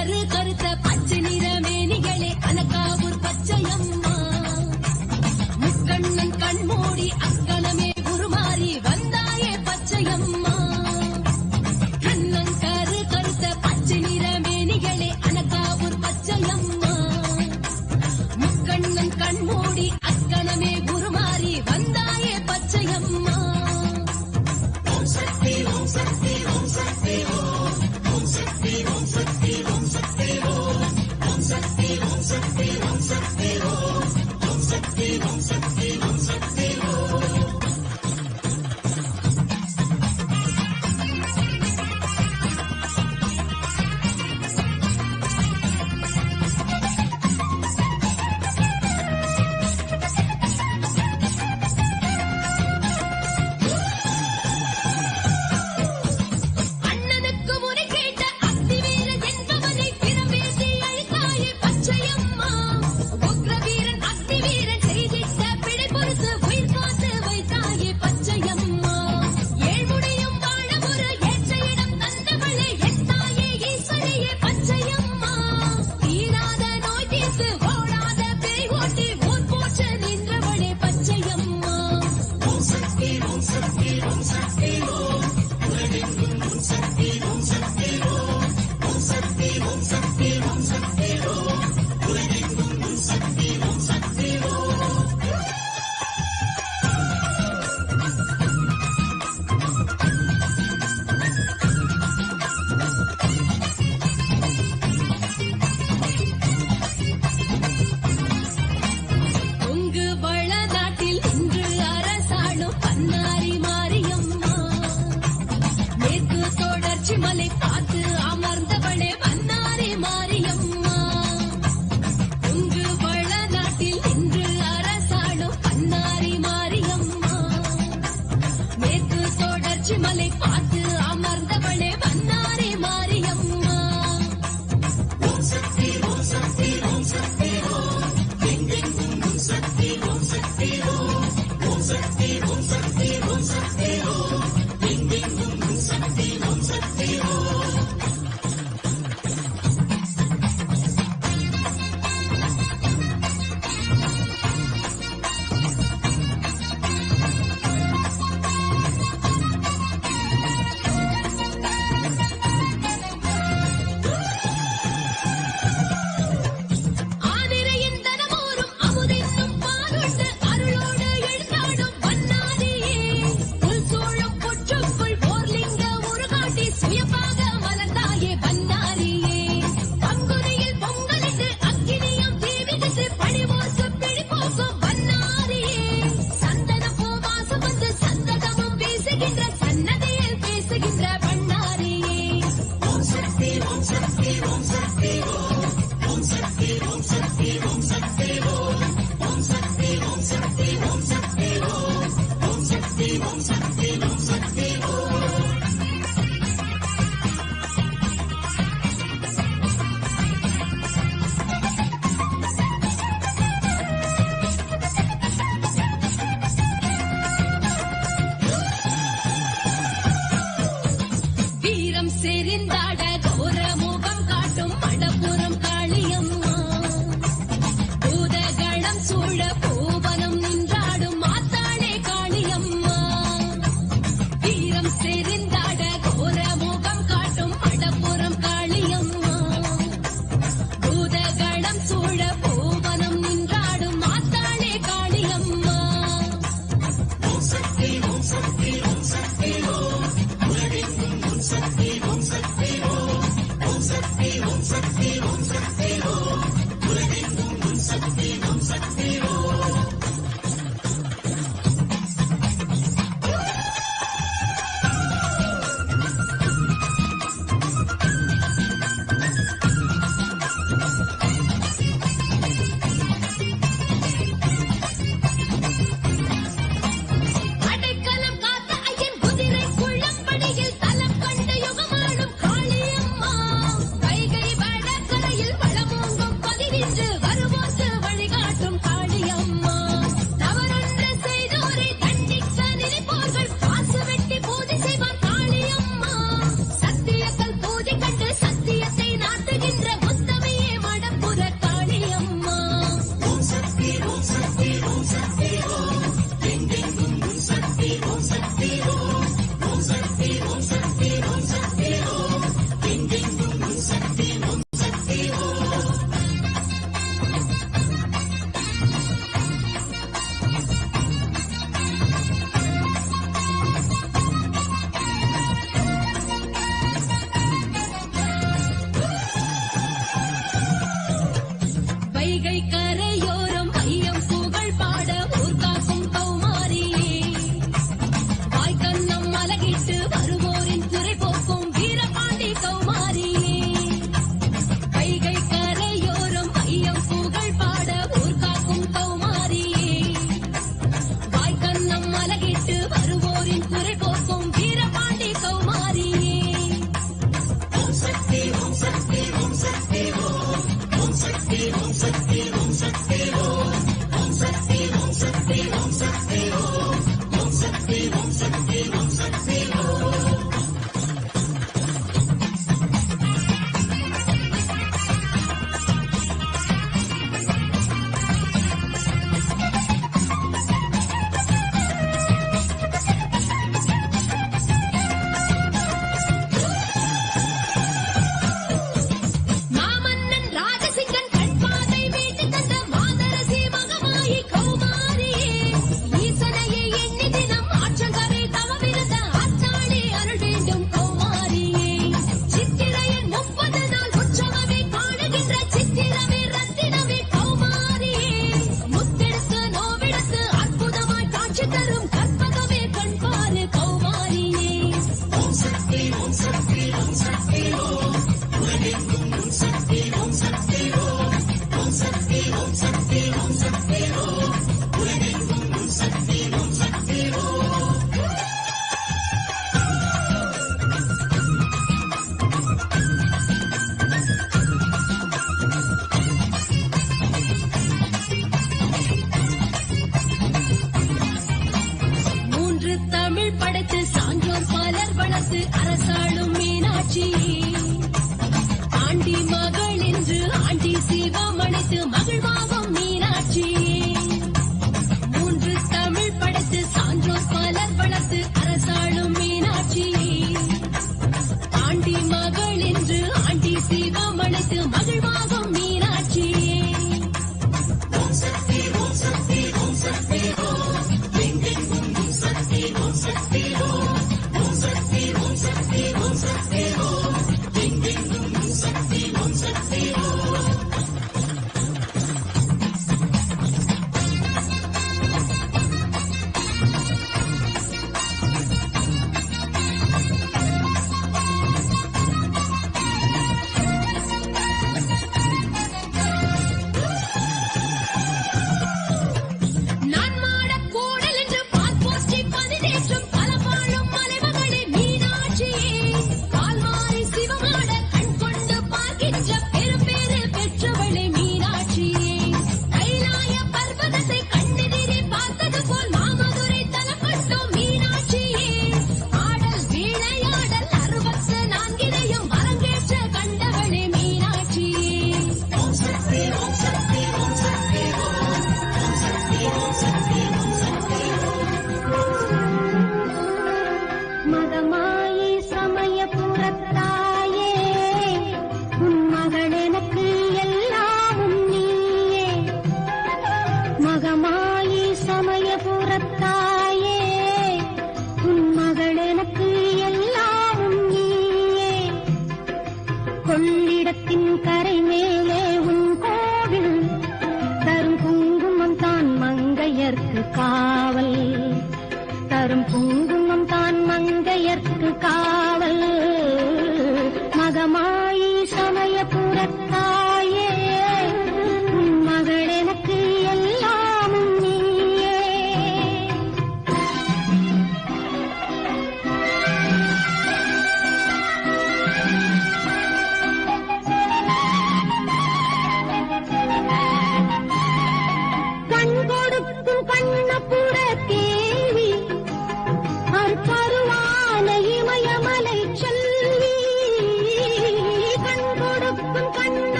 கண்ணங்கரு கருத்த பச்சை நிறமேனிகளே அனகாவூர் பச்சையம்மா முக்கண்ணன் கண்மூடி அக்கணமே உருமாறி வந்தாயே பச்சையம்மா கண்ணங்கரு கருத்த பச்சை நிறமேனிகளே அனகாவூர் பச்சையம்மா முக்கண்ணன் கண்மூடி அக்கணமே உருமாறி வந்தாயே பச்சையம்மா ஓம் சக்தி ஓம் சக்தி ஓம் சக்தி ஓம் சக்தி ஓம் சக்தி ஓம் சக்தி ஓம் சக்தி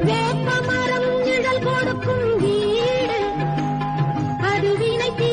வேப்பமரம் நிழல் கொடுக்கும் வீடு அது வினை தீ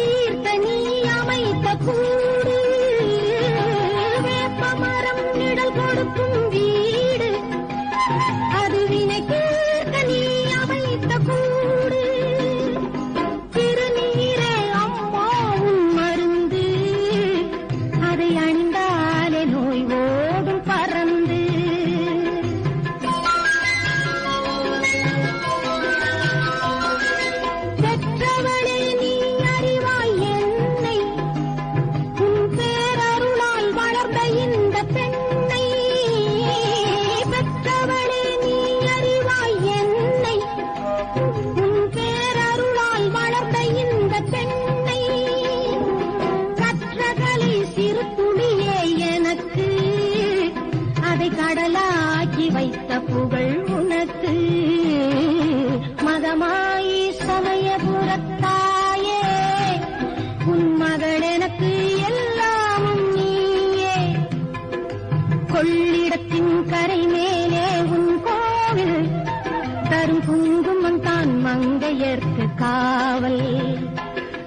கொள்ளிடத்தின் கரை மேலே உன் கோவில் தரும் குங்குமம் தான் மங்கையர்க்கு காவல்,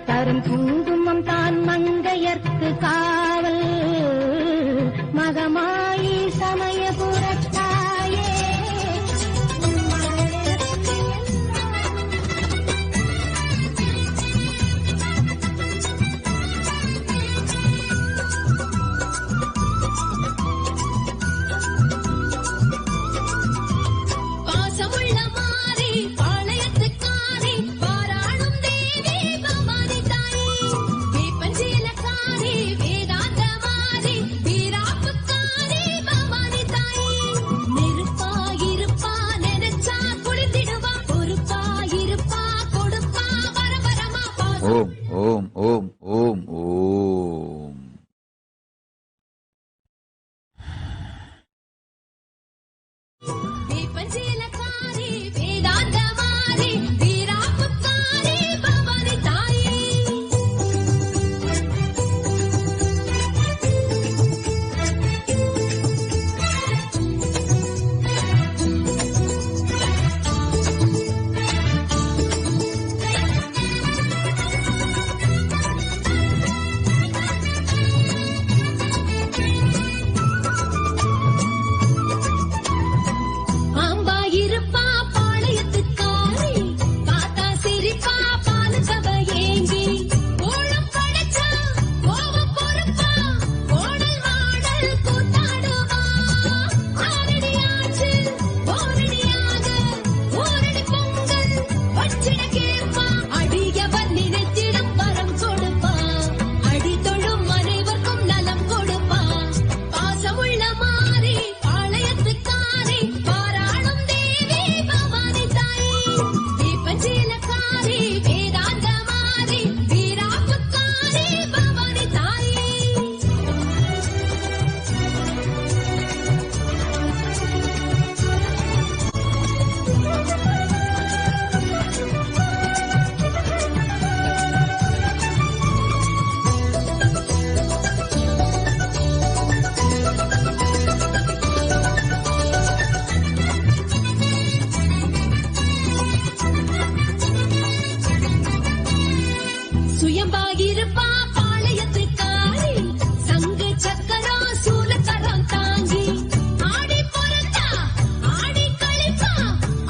தரும் குங்குமம் தான் மங்கையர்க்கு காவல். மகமாயி சமயபுரத்தாயே பாசமுள்ள மாறி பாளையத்துக்காரி பாராளும் தேவி பவானி தாயே, வேப்பஞ்சீலக்காரி வேதாந்த மாறி வீராப்புக்காரி பவானி தாயே. நெருப்பாயிருப்பா நினைச்சா குளித்திடுவா, பொறுப்பாயிருப்பா கொடுப்பா வரவரமா. ஓம் ஓம் ஓம் ஓம் ஓம். வேப்பஞ்சீலக்காரி வேதாந்த மாறி வீராப்புக்காரி பவானி தாயே. பாம்பாயிருப்பா பாளையத்துக்காரி, பார்த்தா சிரிப்பா பாலுக்கவ ஏங்கி, கோலம் படைச்சா கோவம் பொறுப்பா கோடல் மாடல் கூத்தாடுவா. ஆரடியாச்சு ஓரடியாக ஓரடி பொங்கல் வச்சிட கேட்பா, அடியவர் நினைத்திடம் வரம் கொடுப்பா, அடி தொழும் அனைவருக்கும் நலம் கொடுப்பா. பாசமுள்ள மாறி பாளையத்துக்காரி பாராளும் தேவி பவானி தாயே, வேப்பஞ்சீலக்காரி வேதாந்த மாறி வீராப்புக்காரி பவானி தாயே. சுயம்பாயிருப்பா பாளையத்துக்காரி, சங்கு சக்கரம் சூலக்கரம் தாங்கி, ஆடி பொறந்தா ஆடி கழிப்பா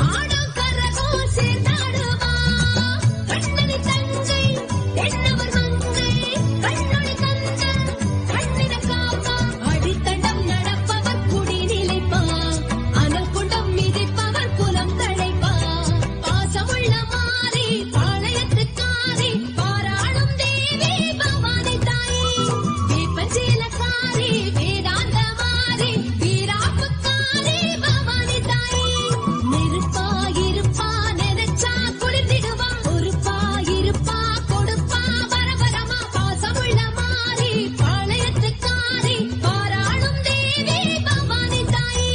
ஆடம் கரகம் சேர்ந்தாடுவா. கண்ணனி தங்கை தென்னவர் மங்கை கண்ணொளி கந்த கண்ணின காப்பா, அடித்தடம் நடப்பவர் குடி நிலைப்பா, அனல் குண்டம் மிதிப்பவர் குலம் தழைப்பா. பாசமுள்ள மாறி பாளையத்துக்காரி பாராளும் தேவி பவானி தாயே, வேப்பஞ்சீலக்காரி வேதாந்த மாறி வீராப்புக்காரி பவானி தாயே. நெருப்பாயிருப்பா நினைச்சா குளித்திடுவா, பொறுப்பாயிருப்பா கொடுப்பா வரவரமா. பாசமுள்ள மாறி பாளையத்துக்காரி பாராளும் தேவி பவானி தாயே,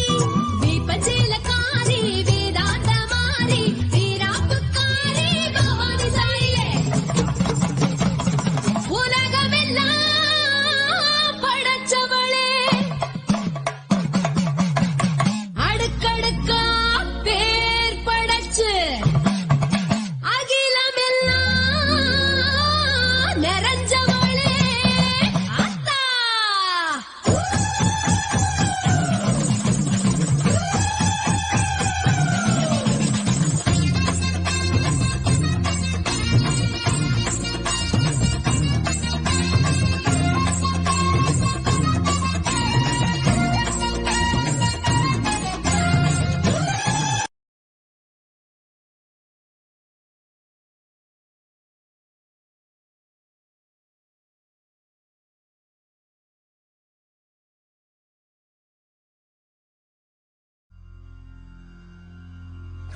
வேப்பஞ்சீலக்காரி வேதாந்த மாறி வீராப்புக்காரி பவானி தாயே. உலகமெல்லாம் படைச்சவளே, அடுக்கடுக்கா பேர் படைச்சு அகிலமெல்லாம் நிறைஞ்சவளே அத்தா.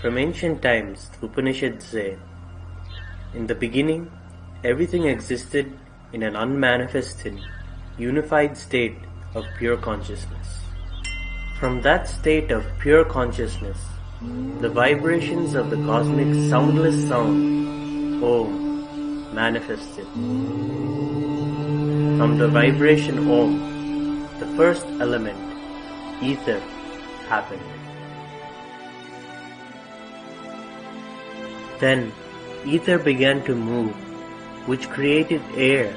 From ancient times, the Upanishads say, in the beginning, everything existed in an unmanifested, unified state of pure consciousness. From that state of pure consciousness, the vibrations of the cosmic soundless sound, Om, manifested. From the vibration Om, the first element, ether happened. Then ether began to move, which created air.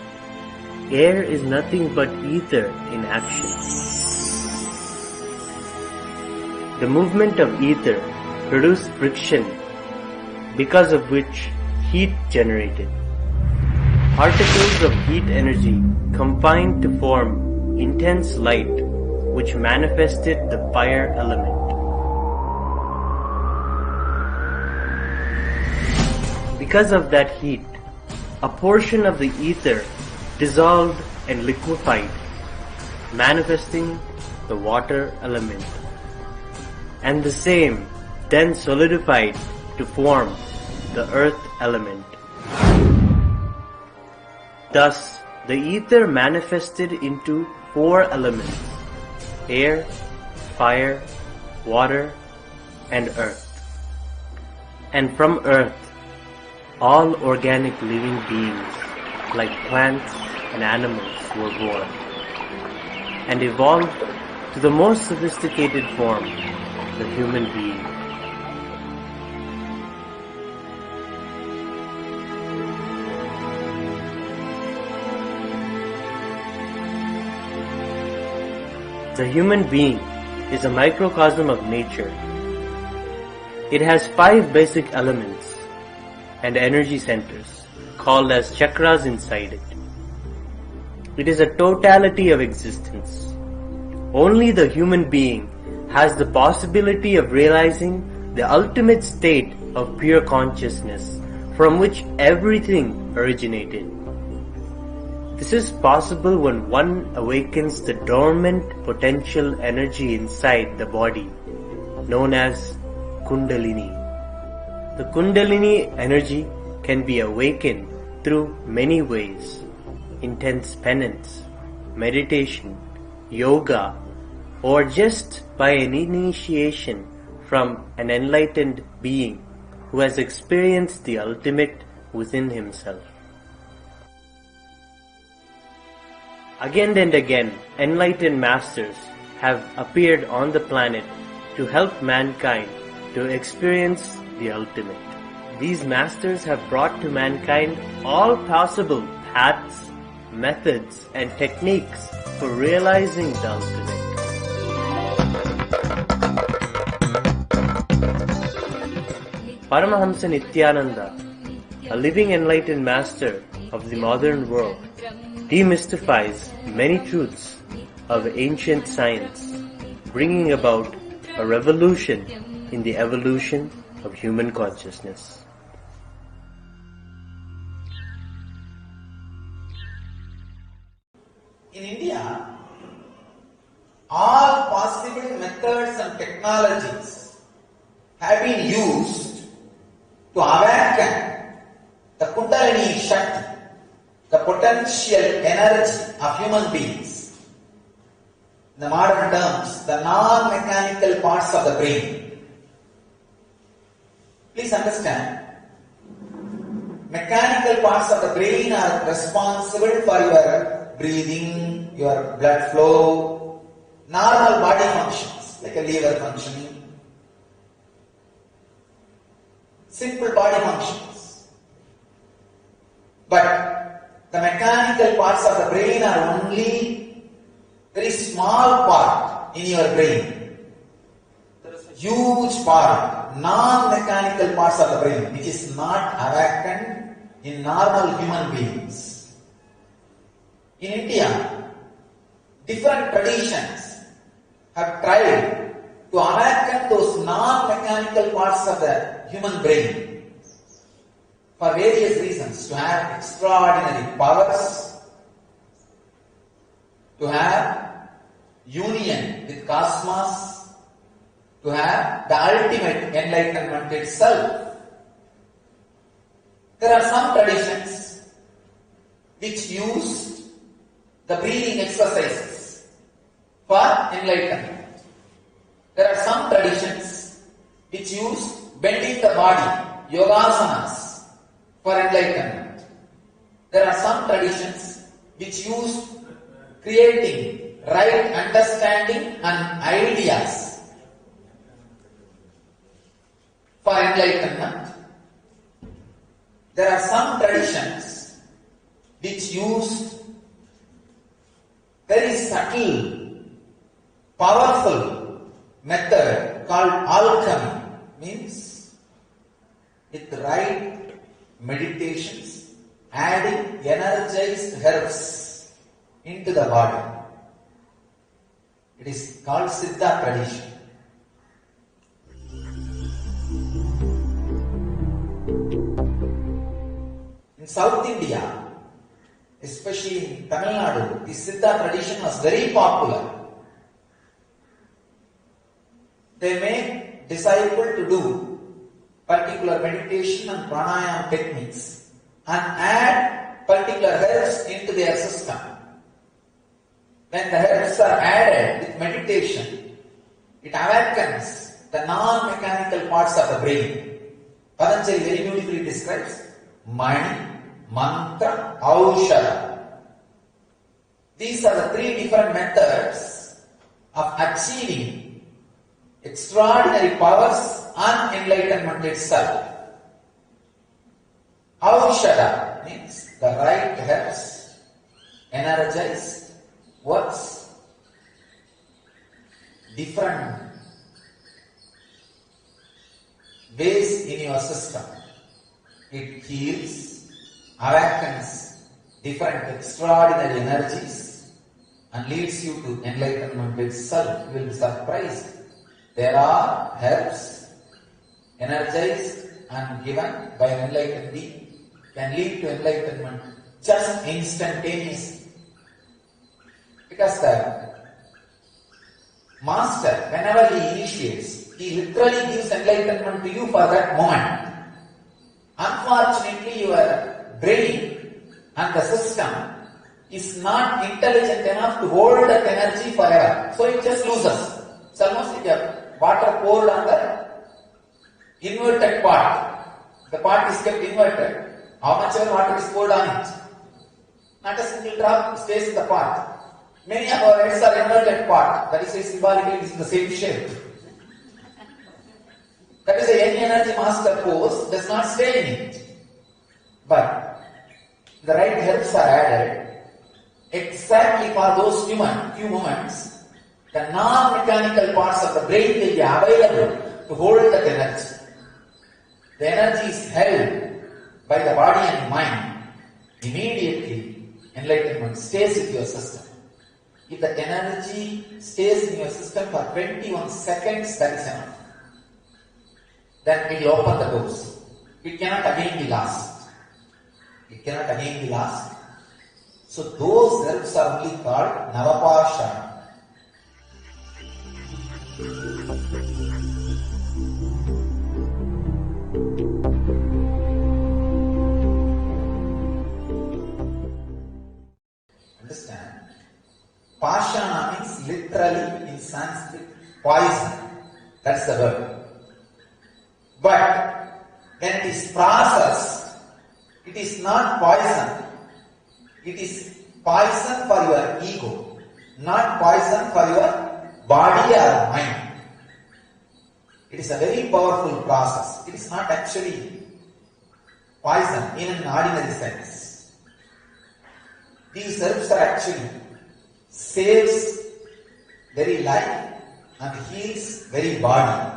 Air is nothing but ether in action. The movement of ether produced friction, because of which heat generated. Particles of heat energy combined to form intense light, which manifested the fire element. Because of that heat, a portion of the ether dissolved and liquefied, manifesting the water element, and the same then solidified to form the earth element. Thus, the ether manifested into 4 elements: air, fire, water, and earth. And from earth, all organic living beings, like plants and animals, were born, and evolved to the most sophisticated form, the human being. The human being is a microcosm of nature. It has 5 basic elements and energy centers, called as chakras inside it. It is a totality of existence. Only the human being has the possibility of realizing the ultimate state of pure consciousness from which everything originated. This is possible when one awakens the dormant potential energy inside the body, known as Kundalini. The Kundalini energy can be awakened through many ways: intense penance, meditation, yoga, or just by an initiation from an enlightened being who has experienced the ultimate within himself. Again and again, enlightened masters have appeared on the planet to help mankind to experience the ultimate. These masters have brought to mankind all possible paths, methods, and techniques for realizing the ultimate. Paramahamsa Nithyananda, a living enlightened master of the modern world, demystifies many truths of ancient science, bringing about a revolution in the evolution of human consciousness. In India, all possible methods and technologies have been used to awaken the Kundalini Shakti, the potential energy of human beings. In the modern terms, the non-mechanical parts of the brain. Please understand, mechanical parts of the brain are responsible for your breathing, your blood flow, normal body functions, like a liver functioning, simple body functions. But the mechanical parts of the brain are only very small part in your brain. There is a huge part, non-mechanical parts of the brain, which is not awakened in normal human beings. In India, different traditions have tried to awaken those non-mechanical parts of the human brain for various reasons, to have extraordinary powers, to have union with cosmos, to have the ultimate enlightenment itself. There are some traditions which use the breathing exercises for enlightenment. There are some traditions which use bending the body, yogasanas, for enlightenment. There are some traditions which use creating right understanding and ideas for enlightenment. There are some traditions which use very subtle, powerful method called alchemy, means with right meditations, adding energized herbs into the body. It is called Siddha tradition. In South India, especially in Tamil Nadu, the Siddha tradition was very popular. They make disciple to do particular meditation and pranayama techniques and add particular herbs into their system. When the herbs are added with meditation, it awakens the non-mechanical parts of the brain. Patanjali very beautifully describes Mani, Mantra, Aushadha. These are the three different methods of achieving extraordinary powers and enlightenment itself. Aushadha means the right herbs, energized, works, different ways in your system. It heals, awakens different extraordinary energies and leads you to enlightenment itself. You will be surprised. There are herbs energized and given by an enlightened being can lead to enlightenment just instantaneously. Because the master, whenever he initiates, he literally gives enlightenment to you for that moment. Unfortunately, your brain and the system is not intelligent enough to hold that energy forever. So it just loses. It's almost like a water poured on the inverted pot. The pot is kept inverted. How much ever water is poured on it? Not a single drop stays in the pot. Many of our heads are inverted pot. That is why symbolically it is in the same shape. That is why any energy master pours does not stay in it. But the right herbs are added exactly for those few moments. The non-mechanical parts of the brain will be available to hold that energy. The energy is held by the body and mind. Immediately, enlightenment stays with your system. If the energy stays in your system for 21 seconds, that is enough. Then it will open the doors. It cannot again be lost. It cannot again be lost. So those herbs are only called Navapashana. Understand? Pashana means literally in Sanskrit poison. That's the word. But when it is processed, it is not poison. It is poison for your ego, not poison for your body or mind. It is a very powerful process. It is not actually poison even in ordinary sense. These herbs are actually saves very life and heals very body.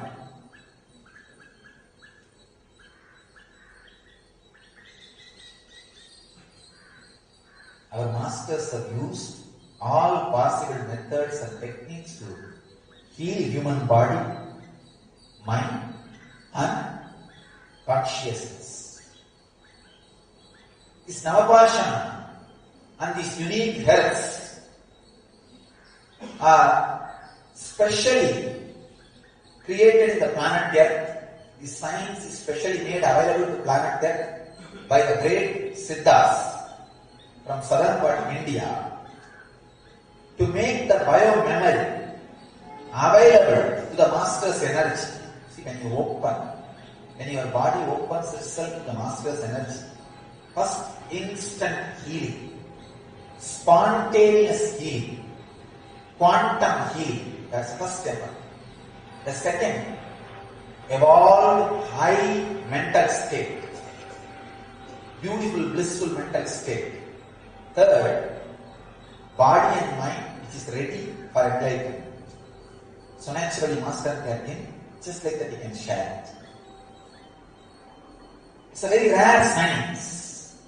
Our masters have used all possible methods and techniques to heal human body, mind and consciousness. This Navapashana and these unique herbs are specially created in the planet Earth. The science is specially made available to planet Earth by the great Siddhas from southern part of India to make the bio-memory available to the master's energy. See, when your body opens itself to the master's energy, first instant healing, spontaneous healing. quantum healing. That's the first step. The second, evolved high mental state. Beautiful, blissful mental state. Third, body and mind which is ready for enlightenment. So naturally master can just like that he can share it. It's a very rare science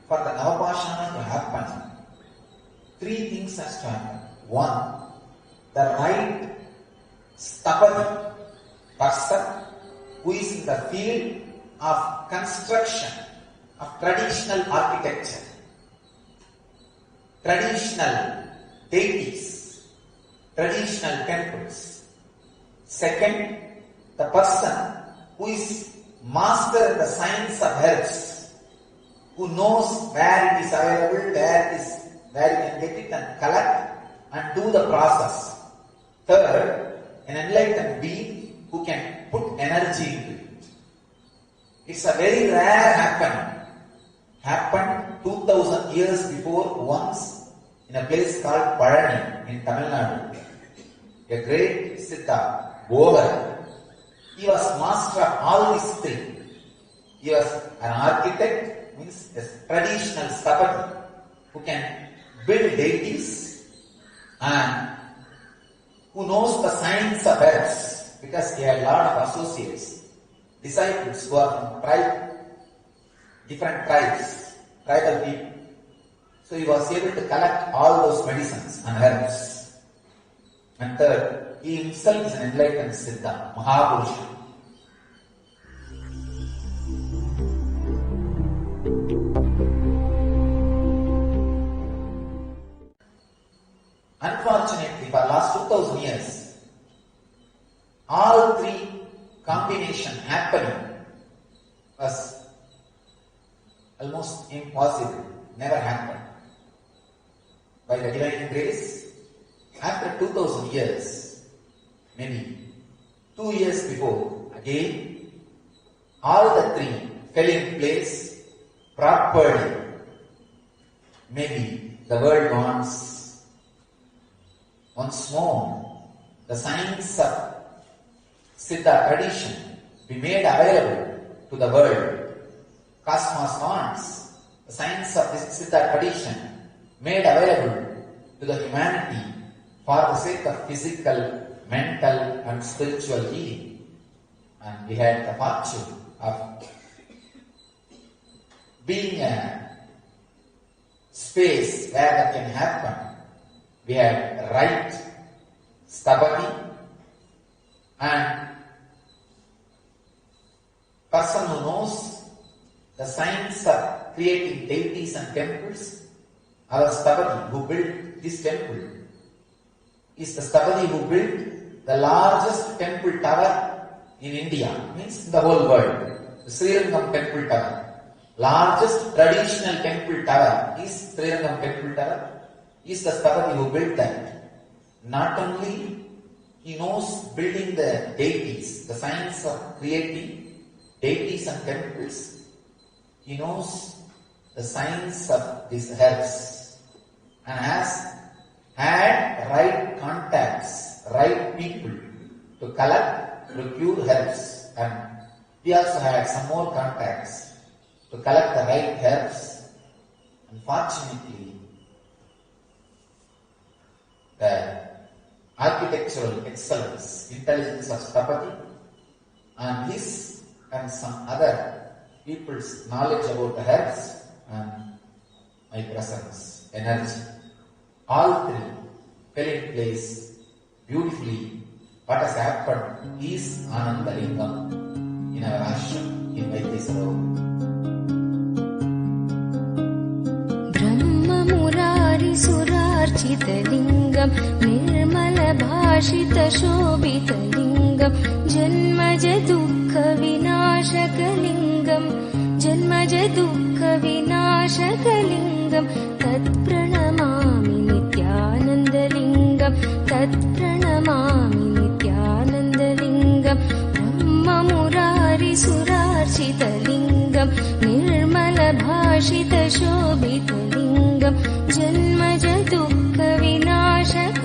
for the Navapashana to happen. Three things has to happen. One, the right stubborn person who is in the field of construction of traditional architecture, traditional deities, traditional temples. Second, the person who is master in the science of herbs, who knows where it is available, where you can get it and collect and do the process. Third, an enlightened being who can put energy into it. It's a very rare happening. Happened 2000 years before once in a place called Palani in Tamil Nadu. A great Siddha, Bogar. He was master of all these three. He was an architect, means a traditional sabati, who can build deities and who knows the science of herbs, because he had a lot of associates, disciples who are from different tribes, tribal people. So he was able to collect all those medicines and herbs. And third, he himself is an enlightened Siddha, Mahaburusha. Unfortunately, for the last 2000 years, all three combination happening was almost impossible, never happened. By the divine grace, after 2000 years, maybe 2 years before, again, all the three fell in place properly. Maybe the world wants once more the science of Siddha tradition be made available to the world. Cosmos wants the science of this Siddha tradition made available to the humanity for the sake of physical, mental and spiritual healing. And we had the fortune of being a space where that can happen. We had right stabati and person who knows the science of creating deities and temples. Our Stabati who built this temple is the Stabati who built the largest temple tower in India, means in the whole world. The Srirangam temple tower. Largest traditional temple tower is Srirangam temple tower. Is the Stabati who built that. Not only he knows building the deities, the science of creating deities and temples, he knows the science of these herbs and has had right contacts, right people to collect, procure herbs, and we also had some more contacts to collect the right herbs. Unfortunately, the architectural excellence, intelligence of Stabati and his and some other people's knowledge about the herbs and my presence, energy, all three fell in place beautifully. What has happened is Ananda Lingam in our ashram in Vaidesaro. Brahma Murari Surarchita Lingam Nirmala Bhashita Shobhita Lingam Janmaja Dukkha Vinashaka Lingam Janmaja Dukkha Vinashaka Lingam Tat Pranamami Nithyananda Lingam Tat Pranamami Nithyananda Lingam Brahma Murari Surarchita Lingam Nirmala Bhashita Shobhita Lingam Janmaja Dukkha Vinashaka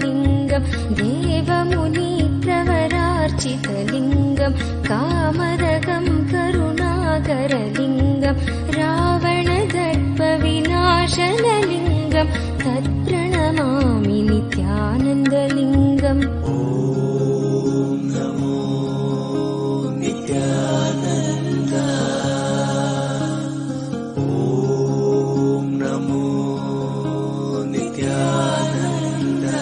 Lingam Devamuni Pravararchitalingam Kamadagam Karunagaralingam Ravana Darpa Vinashanalingam Tat Pranamami Nithyanandalingam Om Namo Nithyananda. Om Namo Nithyananda.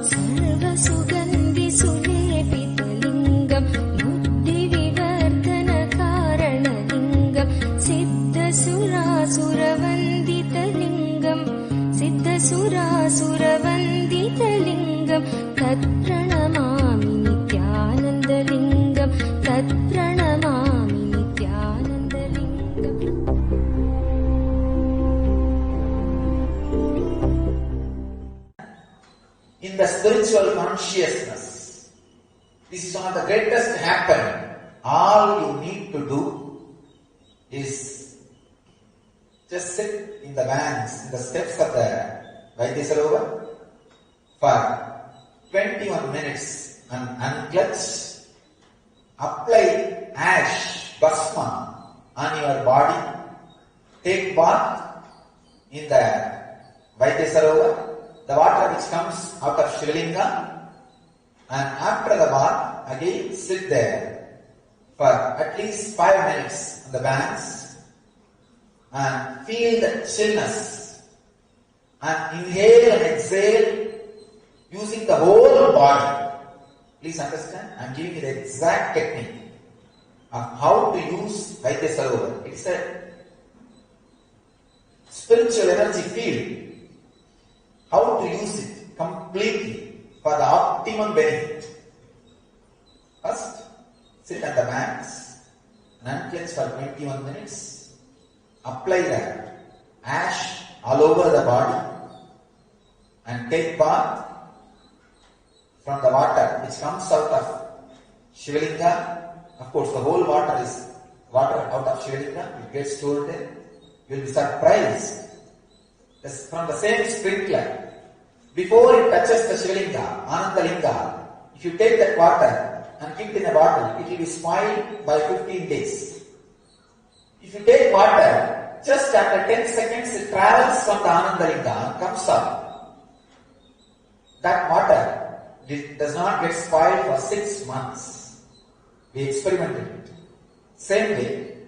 Sarva Sugandhi Sulepitalingam Buddhi Vivardhana Karanalingam Siddha Suravandhitalingam Siddha Suravandhitalingam Tat Pranamami Nithyanandalingam Tat Pranamami Nithyanandalingam. In the spiritual consciousness, this is one of the greatest happening. All you need to do is just sit in the banks, in the steps of the Vaidyasarovar for 21 minutes and unclutch, apply ash, bhasma on your body, take bath in the Vaidyasarovar, the water which comes out of Shivalinga, and after the bath, again sit there for at least 5 minutes on the banks and feel the chillness and inhale and exhale using the whole body. Please understand, I am giving you the exact technique of how to use Vaidyasarovar. It's a spiritual energy field. How to use it completely for the optimum benefit. First, sit on the banks and unclench for 21 minutes. Apply the ash all over the body and take bath from the water which comes out of Shivalinga. Of course, the whole water is water out of Shivalinga. It gets stored there. You will be surprised. From the same sprinkler, before it touches the Shivalinga, Anandalinga, if you take that water and keep it in a bottle, it will be spoiled by 15 days. If you take water, just after 10 seconds it travels from the Anandalinga and comes up. That water does not get spoiled for 6 months. We experimented it. Same way,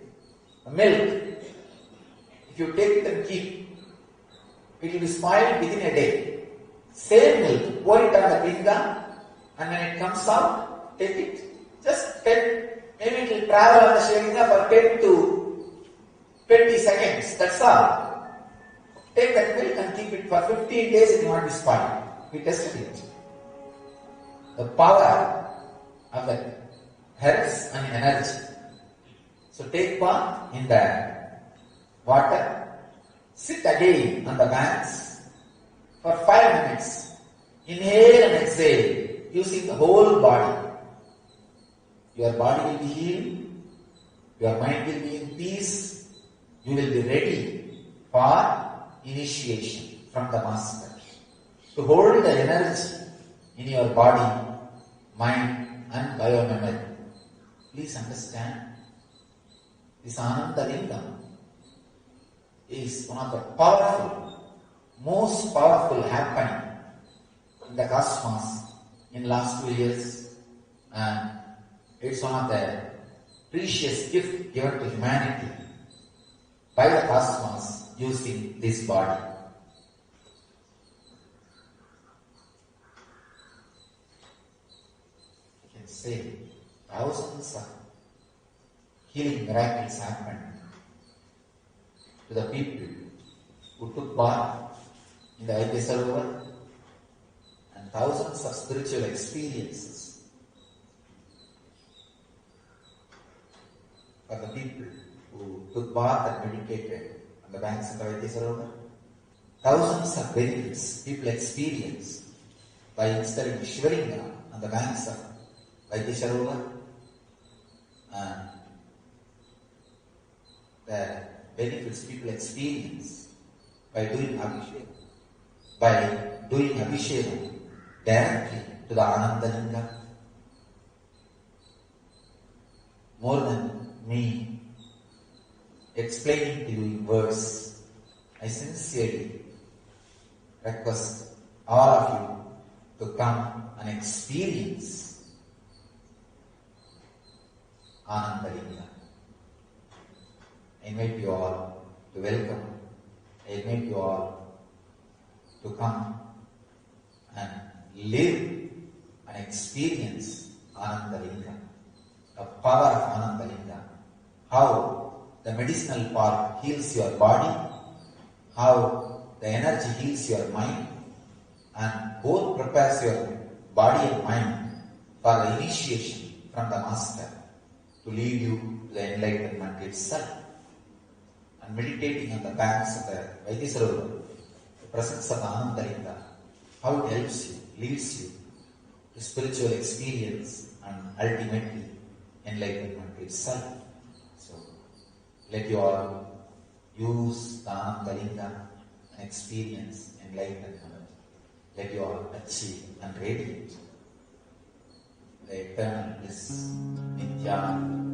the milk, if you take it and keep, it will be spoiled within a day. Same milk, pour it on the pinga, and when it comes out, take it. Just 10, maybe it will travel on the Shivalinga for 10 to 20 seconds, that's all. Take that milk and keep it for 15 days, it will not be spoiled. We tested it. The power of the herbs and energy. So take bath in the water, sit again on the banks for 5 minutes. Inhale and exhale using the whole body. Your body will be healed, your mind will be in peace, you will be ready for initiation from the Master. To hold the energy in your body, mind and biomemory. Please understand, this Ananda Lingam is one of the most powerful happening in the cosmos in last 2 years, and it's one of the precious gift given to humanity by the cosmos using this body. You can say thousands of healing miracles happened to the people who took part in the Vaidyasarovar, and thousands of spiritual experiences for the people who took bath and meditated on the banks of the Vaidyasarovar. Thousands of benefits people experienced by installing Shivalinga on the banks of Vaidyasarovar, and the benefits people experience by doing Abhishek. by doing Abhishekam directly to the Anandalinga. More than me explaining to you in words, I sincerely request all of you to come and experience Anandalinga. I invite you all to welcome. I invite you all to come and live and experience Anandalinga, the power of Anandalinga, how the medicinal part heals your body, how the energy heals your mind, and both prepares your body and mind for the initiation from the Master to lead you to the enlightenment itself. And meditating on the banks of the Vaidisarova, the presence of the Anandalinga, how it helps you, leads you to spiritual experience and ultimately enlightenment itself. So, let you all use the Anandalinga and experience enlightenment. Let you all achieve and radiate the eternal bliss. Nithyananda.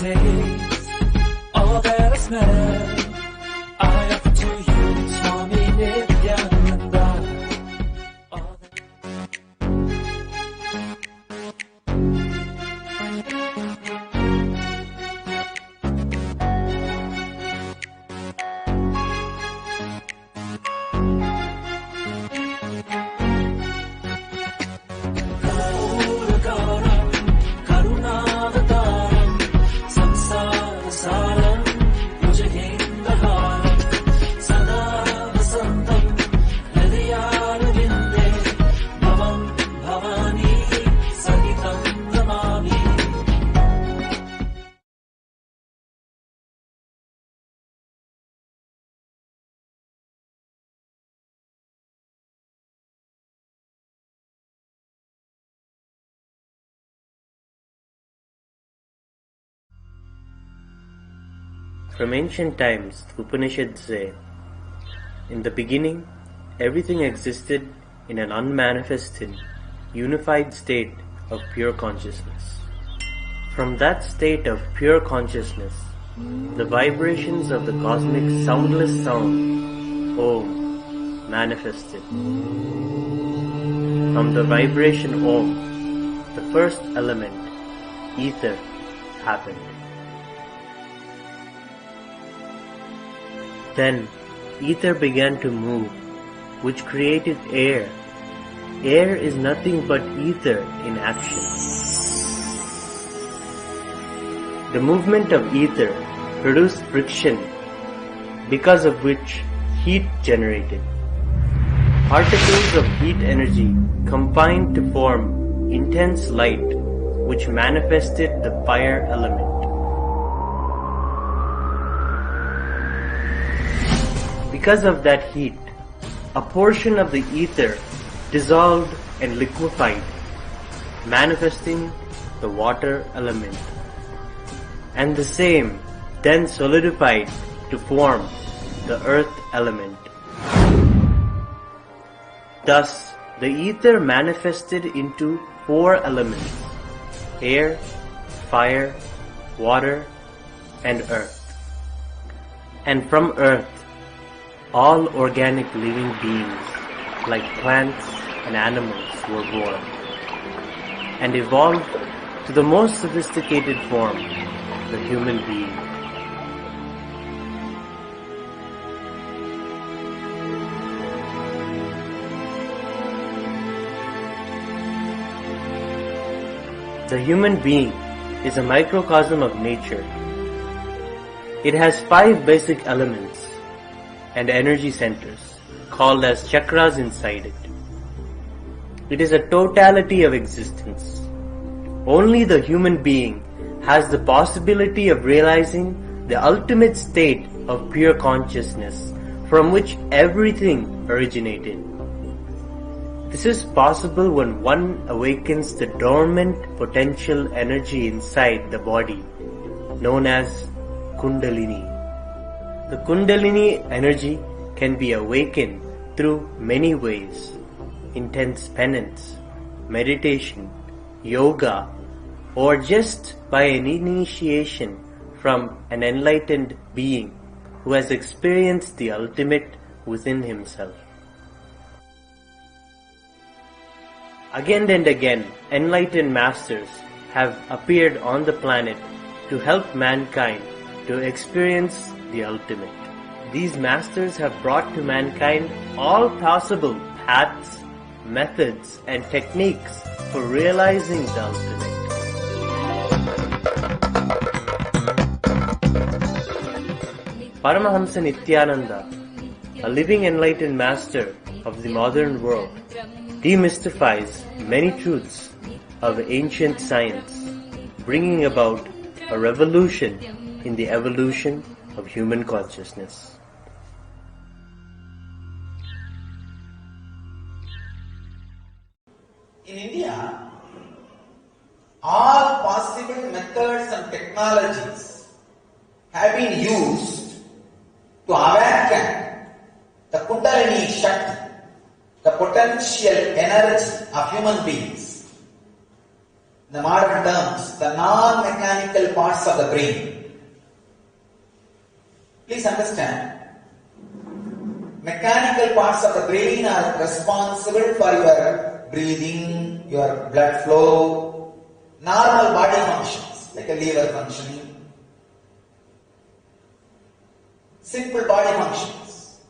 Thank you. All that I smell, I offer to you, Swami Nithyananda. From ancient times, the Upanishads say, in the beginning, everything existed in an unmanifested, unified state of pure consciousness. From that state of pure consciousness, the vibrations of the cosmic soundless sound, Om, manifested. From the vibration Om, the first element, ether, happened. Then, ether began to move, which created air. Air is nothing but ether in action. The movement of ether produced friction, because of which heat generated. Particles of heat energy combined to form intense light, which manifested the fire element. Because of that heat, a portion of the ether dissolved and liquefied, manifesting the water element, and the same then solidified to form the earth element. Thus, the ether manifested into 4 elements: air, fire, water, and earth. And from earth, all organic living beings, like plants and animals, were born, and evolved to the most sophisticated form, the human being. The human being is a microcosm of nature. It has 5 basic elements and energy centers, called as chakras inside it. It is a totality of existence. Only the human being has the possibility of realizing the ultimate state of pure consciousness from which everything originated. This is possible when one awakens the dormant potential energy inside the body, known as Kundalini. The Kundalini energy can be awakened through many ways: intense penance, meditation, yoga, or just by an initiation from an enlightened being who has experienced the ultimate within himself. Again and again, enlightened masters have appeared on the planet to help mankind to experience the ultimate. These masters have brought to mankind all possible paths, methods, and techniques for realizing the ultimate. Paramahamsa Nithyananda, a living enlightened master of the modern world, demystifies many truths of ancient science, bringing about a revolution in the evolution of human consciousness. In India, all possible methods and technologies have been used to awaken the Kundalini Shakti, the potential energy of human beings. In the modern terms, the non-mechanical parts of the brain. Please understand, mechanical parts of the brain are responsible for your breathing, your blood flow, normal body functions like a liver functioning, simple body functions.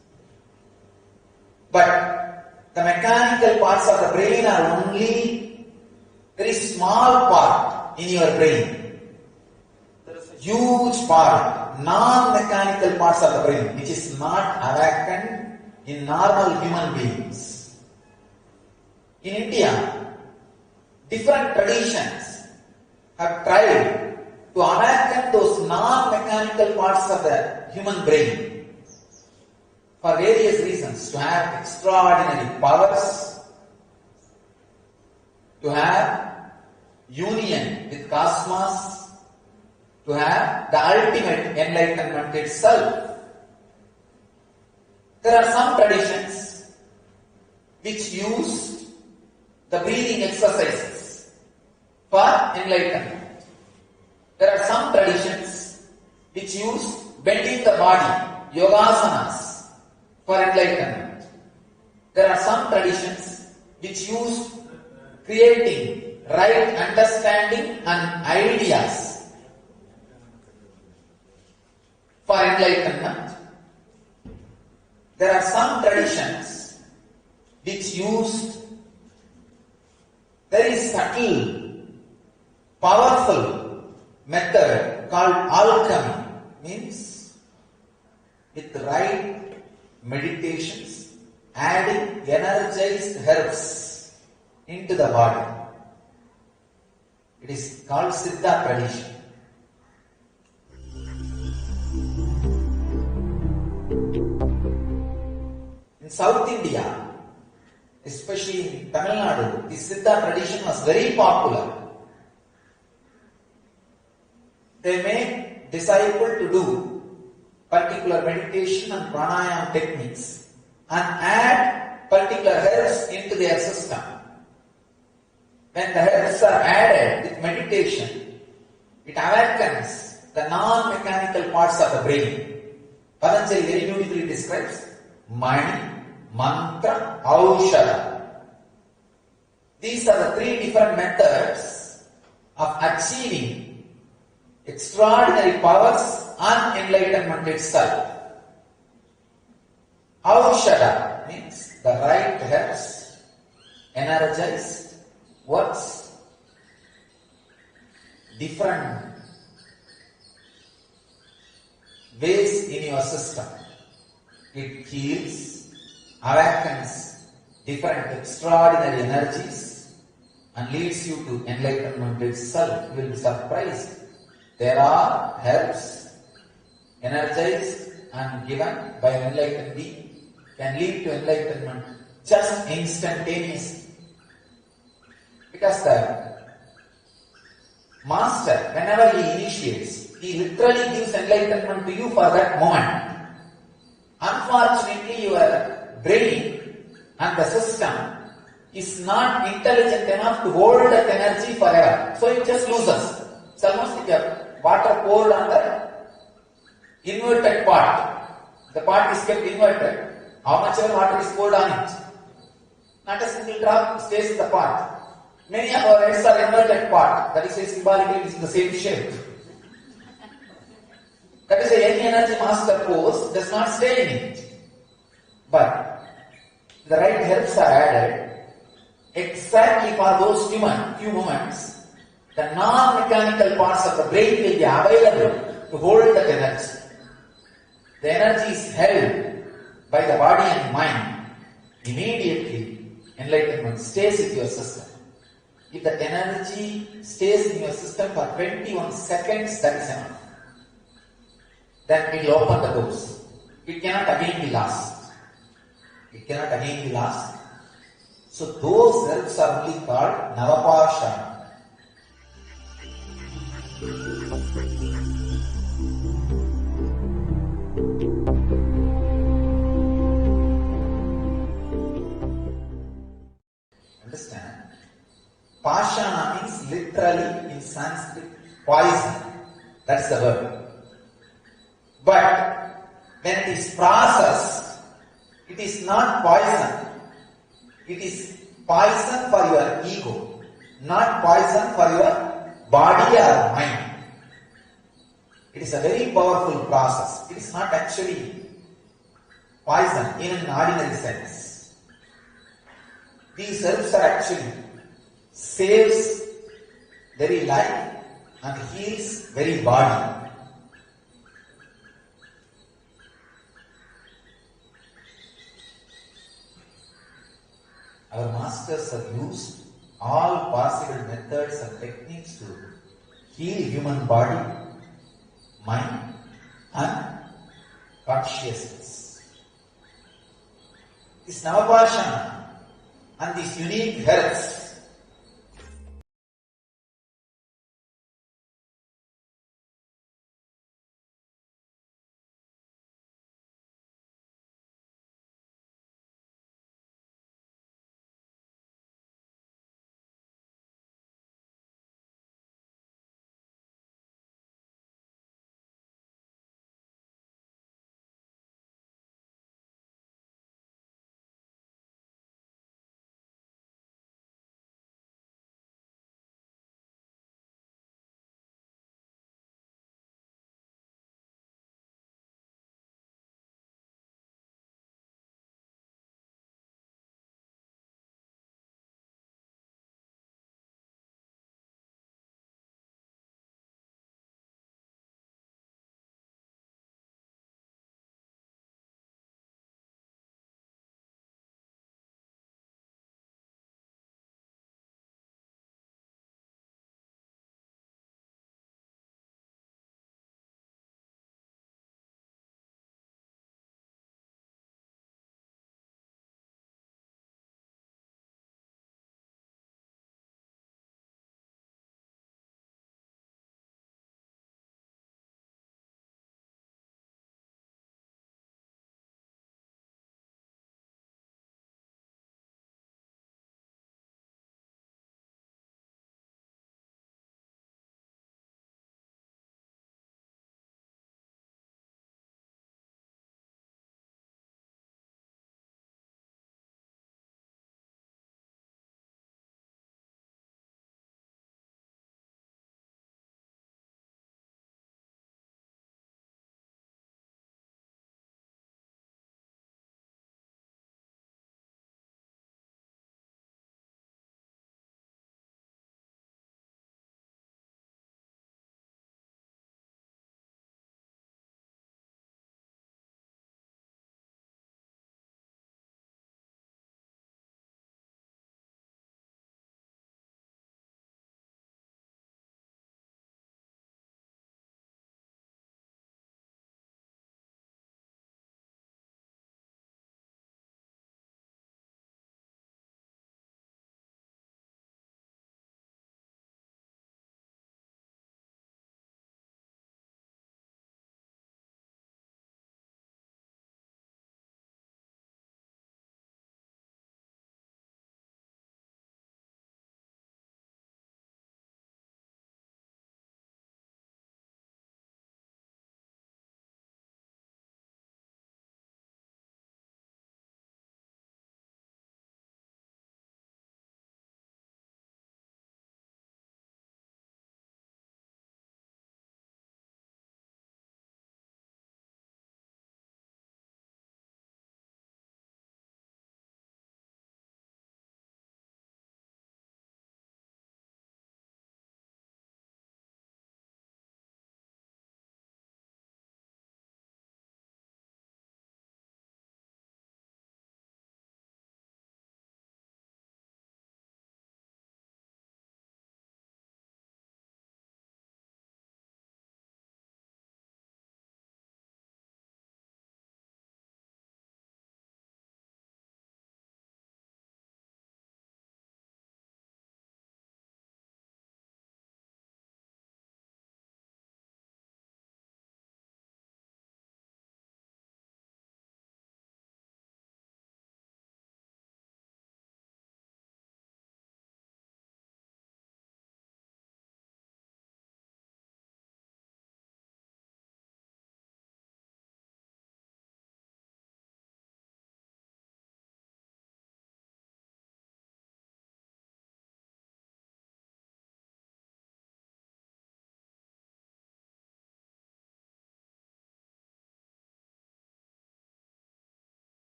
But the mechanical parts of the brain are only very small part in your brain. There is a huge part, non-mechanical parts of the brain, which is not awakened in normal human beings. In India, different traditions have tried to awaken those non-mechanical parts of the human brain for various reasons, to have extraordinary powers, to have union with cosmos, to have the ultimate enlightenment itself. There are some traditions which use the breathing exercises for enlightenment. There are some traditions which use bending the body, yogasanas, for enlightenment. There are some traditions which use creating right understanding and ideas for enlightenment. There are some traditions which use very subtle, powerful method called alchemy, means with right meditations, adding energized herbs into the body. It is called Siddha tradition. In South India, especially in Tamil Nadu, the Siddha tradition was very popular. They make disciple to do particular meditation and pranayama techniques and add particular herbs into their system. When the herbs are added with meditation, it awakens the non-mechanical parts of the brain. Patanjali very beautifully describes Mani, Mantra, Aushadha. These are the three different methods of achieving extraordinary powers and enlightenment itself. Aushadha means the right herbs, energized, works different ways in your system. It heals, awakens different extraordinary energies and leads you to enlightenment itself, you will be surprised. There are herbs energized and given by an enlightened being can lead to enlightenment just instantaneously. Because the master, whenever he initiates, he literally gives enlightenment to you for that moment. Unfortunately, your brain and the system is not intelligent enough to hold that energy forever. So it just loses. It's almost like a water poured on the inverted pot. The pot is kept inverted. How much ever water is poured on it? Not a single drop stays in the pot. Many of our heads are inverted pot. That is why symbolically it is in the same shape. That is why any energy master pose does not stay in it. But the right herbs are added exactly for those few moments. The non-mechanical parts of the brain will be available to hold that energy. The energy is held by the body and mind. Immediately, enlightenment stays with your system. If the energy stays in your system for 21 seconds, that is enough. Then it will open the doors. It cannot again be lost. It cannot again be lost. So those herbs are only called Navapashana. Understand? Pashana means literally in Sanskrit poison. That's the word. But when it is processed, it is not poison. It is poison for your ego, not poison for your body or mind. It is a very powerful process. It is not actually poison even in ordinary sense. These herbs are actually saves very life and heals very body. Our masters have used all possible methods and techniques to heal human body, mind and consciousness. This Navapashana and these unique herbs